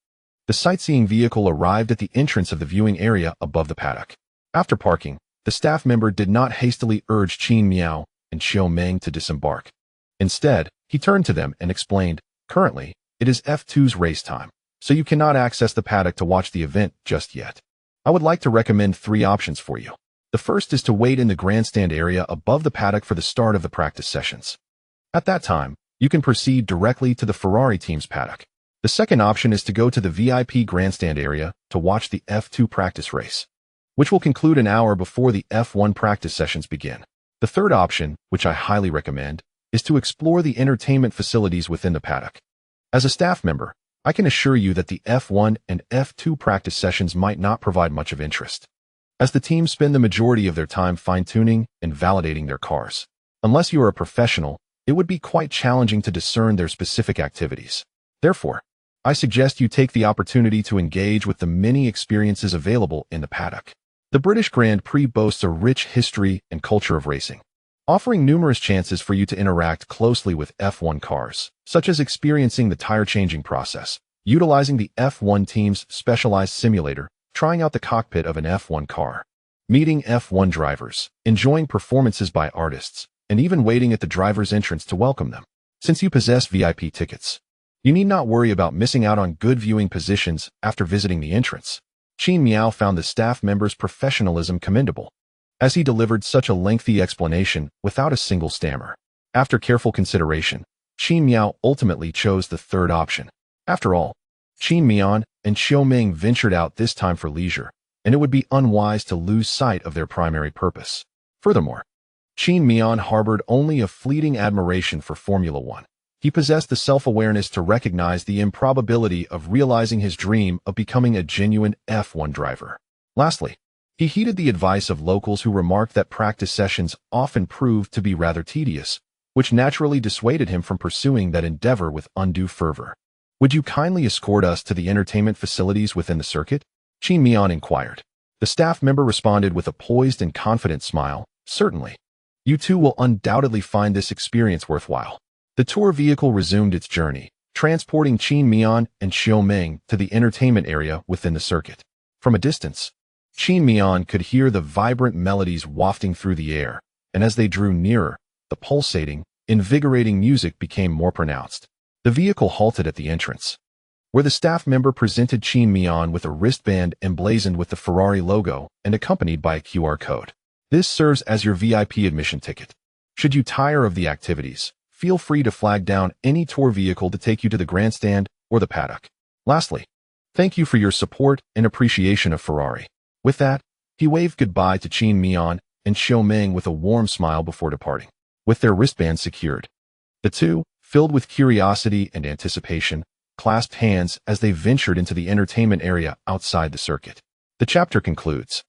the sightseeing vehicle arrived at the entrance of the viewing area above the paddock. After parking, the staff member did not hastily urge Qin Miao and Xiao Meng to disembark. Instead, he turned to them and explained, "Currently, it is F2's race time, so you cannot access the paddock to watch the event just yet. I would like to recommend 3 options for you. The first is to wait in the grandstand area above the paddock for the start of the practice sessions. At that time, you can proceed directly to the Ferrari team's paddock. The second option is to go to the VIP grandstand area to watch the F2 practice race, which will conclude an hour before the F1 practice sessions begin. The third option, which I highly recommend, is to explore the entertainment facilities within the paddock. As a staff member, I can assure you that the F1 and F2 practice sessions might not provide much of interest, as the teams spend the majority of their time fine-tuning and validating their cars. Unless you are a professional, it would be quite challenging to discern their specific activities. Therefore, I suggest you take the opportunity to engage with the many experiences available in the paddock. The British Grand Prix boasts a rich history and culture of racing, offering numerous chances for you to interact closely with F1 cars, such as experiencing the tire-changing process, utilizing the F1 team's specialized simulator, trying out the cockpit of an F1 car, meeting F1 drivers, enjoying performances by artists, and even waiting at the driver's entrance to welcome them. Since you possess VIP tickets, you need not worry about missing out on good viewing positions after visiting the entrance. Qin Miao found the staff member's professionalism commendable, as he delivered such a lengthy explanation without a single stammer. After careful consideration, Qin Miao ultimately chose the third option. After all, Qin Miao and Xiao Meng ventured out this time for leisure, and it would be unwise to lose sight of their primary purpose. Furthermore, Qin Miao harbored only a fleeting admiration for Formula One. He possessed the self-awareness to recognize the improbability of realizing his dream of becoming a genuine F1 driver. Lastly, he heeded the advice of locals who remarked that practice sessions often proved to be rather tedious, which naturally dissuaded him from pursuing that endeavor with undue fervor. "Would you kindly escort us to the entertainment facilities within the circuit?" Qin Miao inquired. The staff member responded with a poised and confident smile, "Certainly. You two will undoubtedly find this experience worthwhile." The tour vehicle resumed its journey, transporting Qin Miao and Xiao Meng to the entertainment area within the circuit. From a distance, Qin Miao could hear the vibrant melodies wafting through the air, and as they drew nearer, the pulsating, invigorating music became more pronounced. The vehicle halted at the entrance, where the staff member presented Qin Miao with a wristband emblazoned with the Ferrari logo and accompanied by a QR code. This serves as your VIP admission ticket. Should you tire of the activities, feel free to flag down any tour vehicle to take you to the grandstand or the paddock. Lastly, thank you for your support and appreciation of Ferrari. With that, he waved goodbye to Qin Miao and Xiao Meng with a warm smile before departing. With their wristbands secured, the two, filled with curiosity and anticipation, clasped hands as they ventured into the entertainment area outside the circuit. The chapter concludes.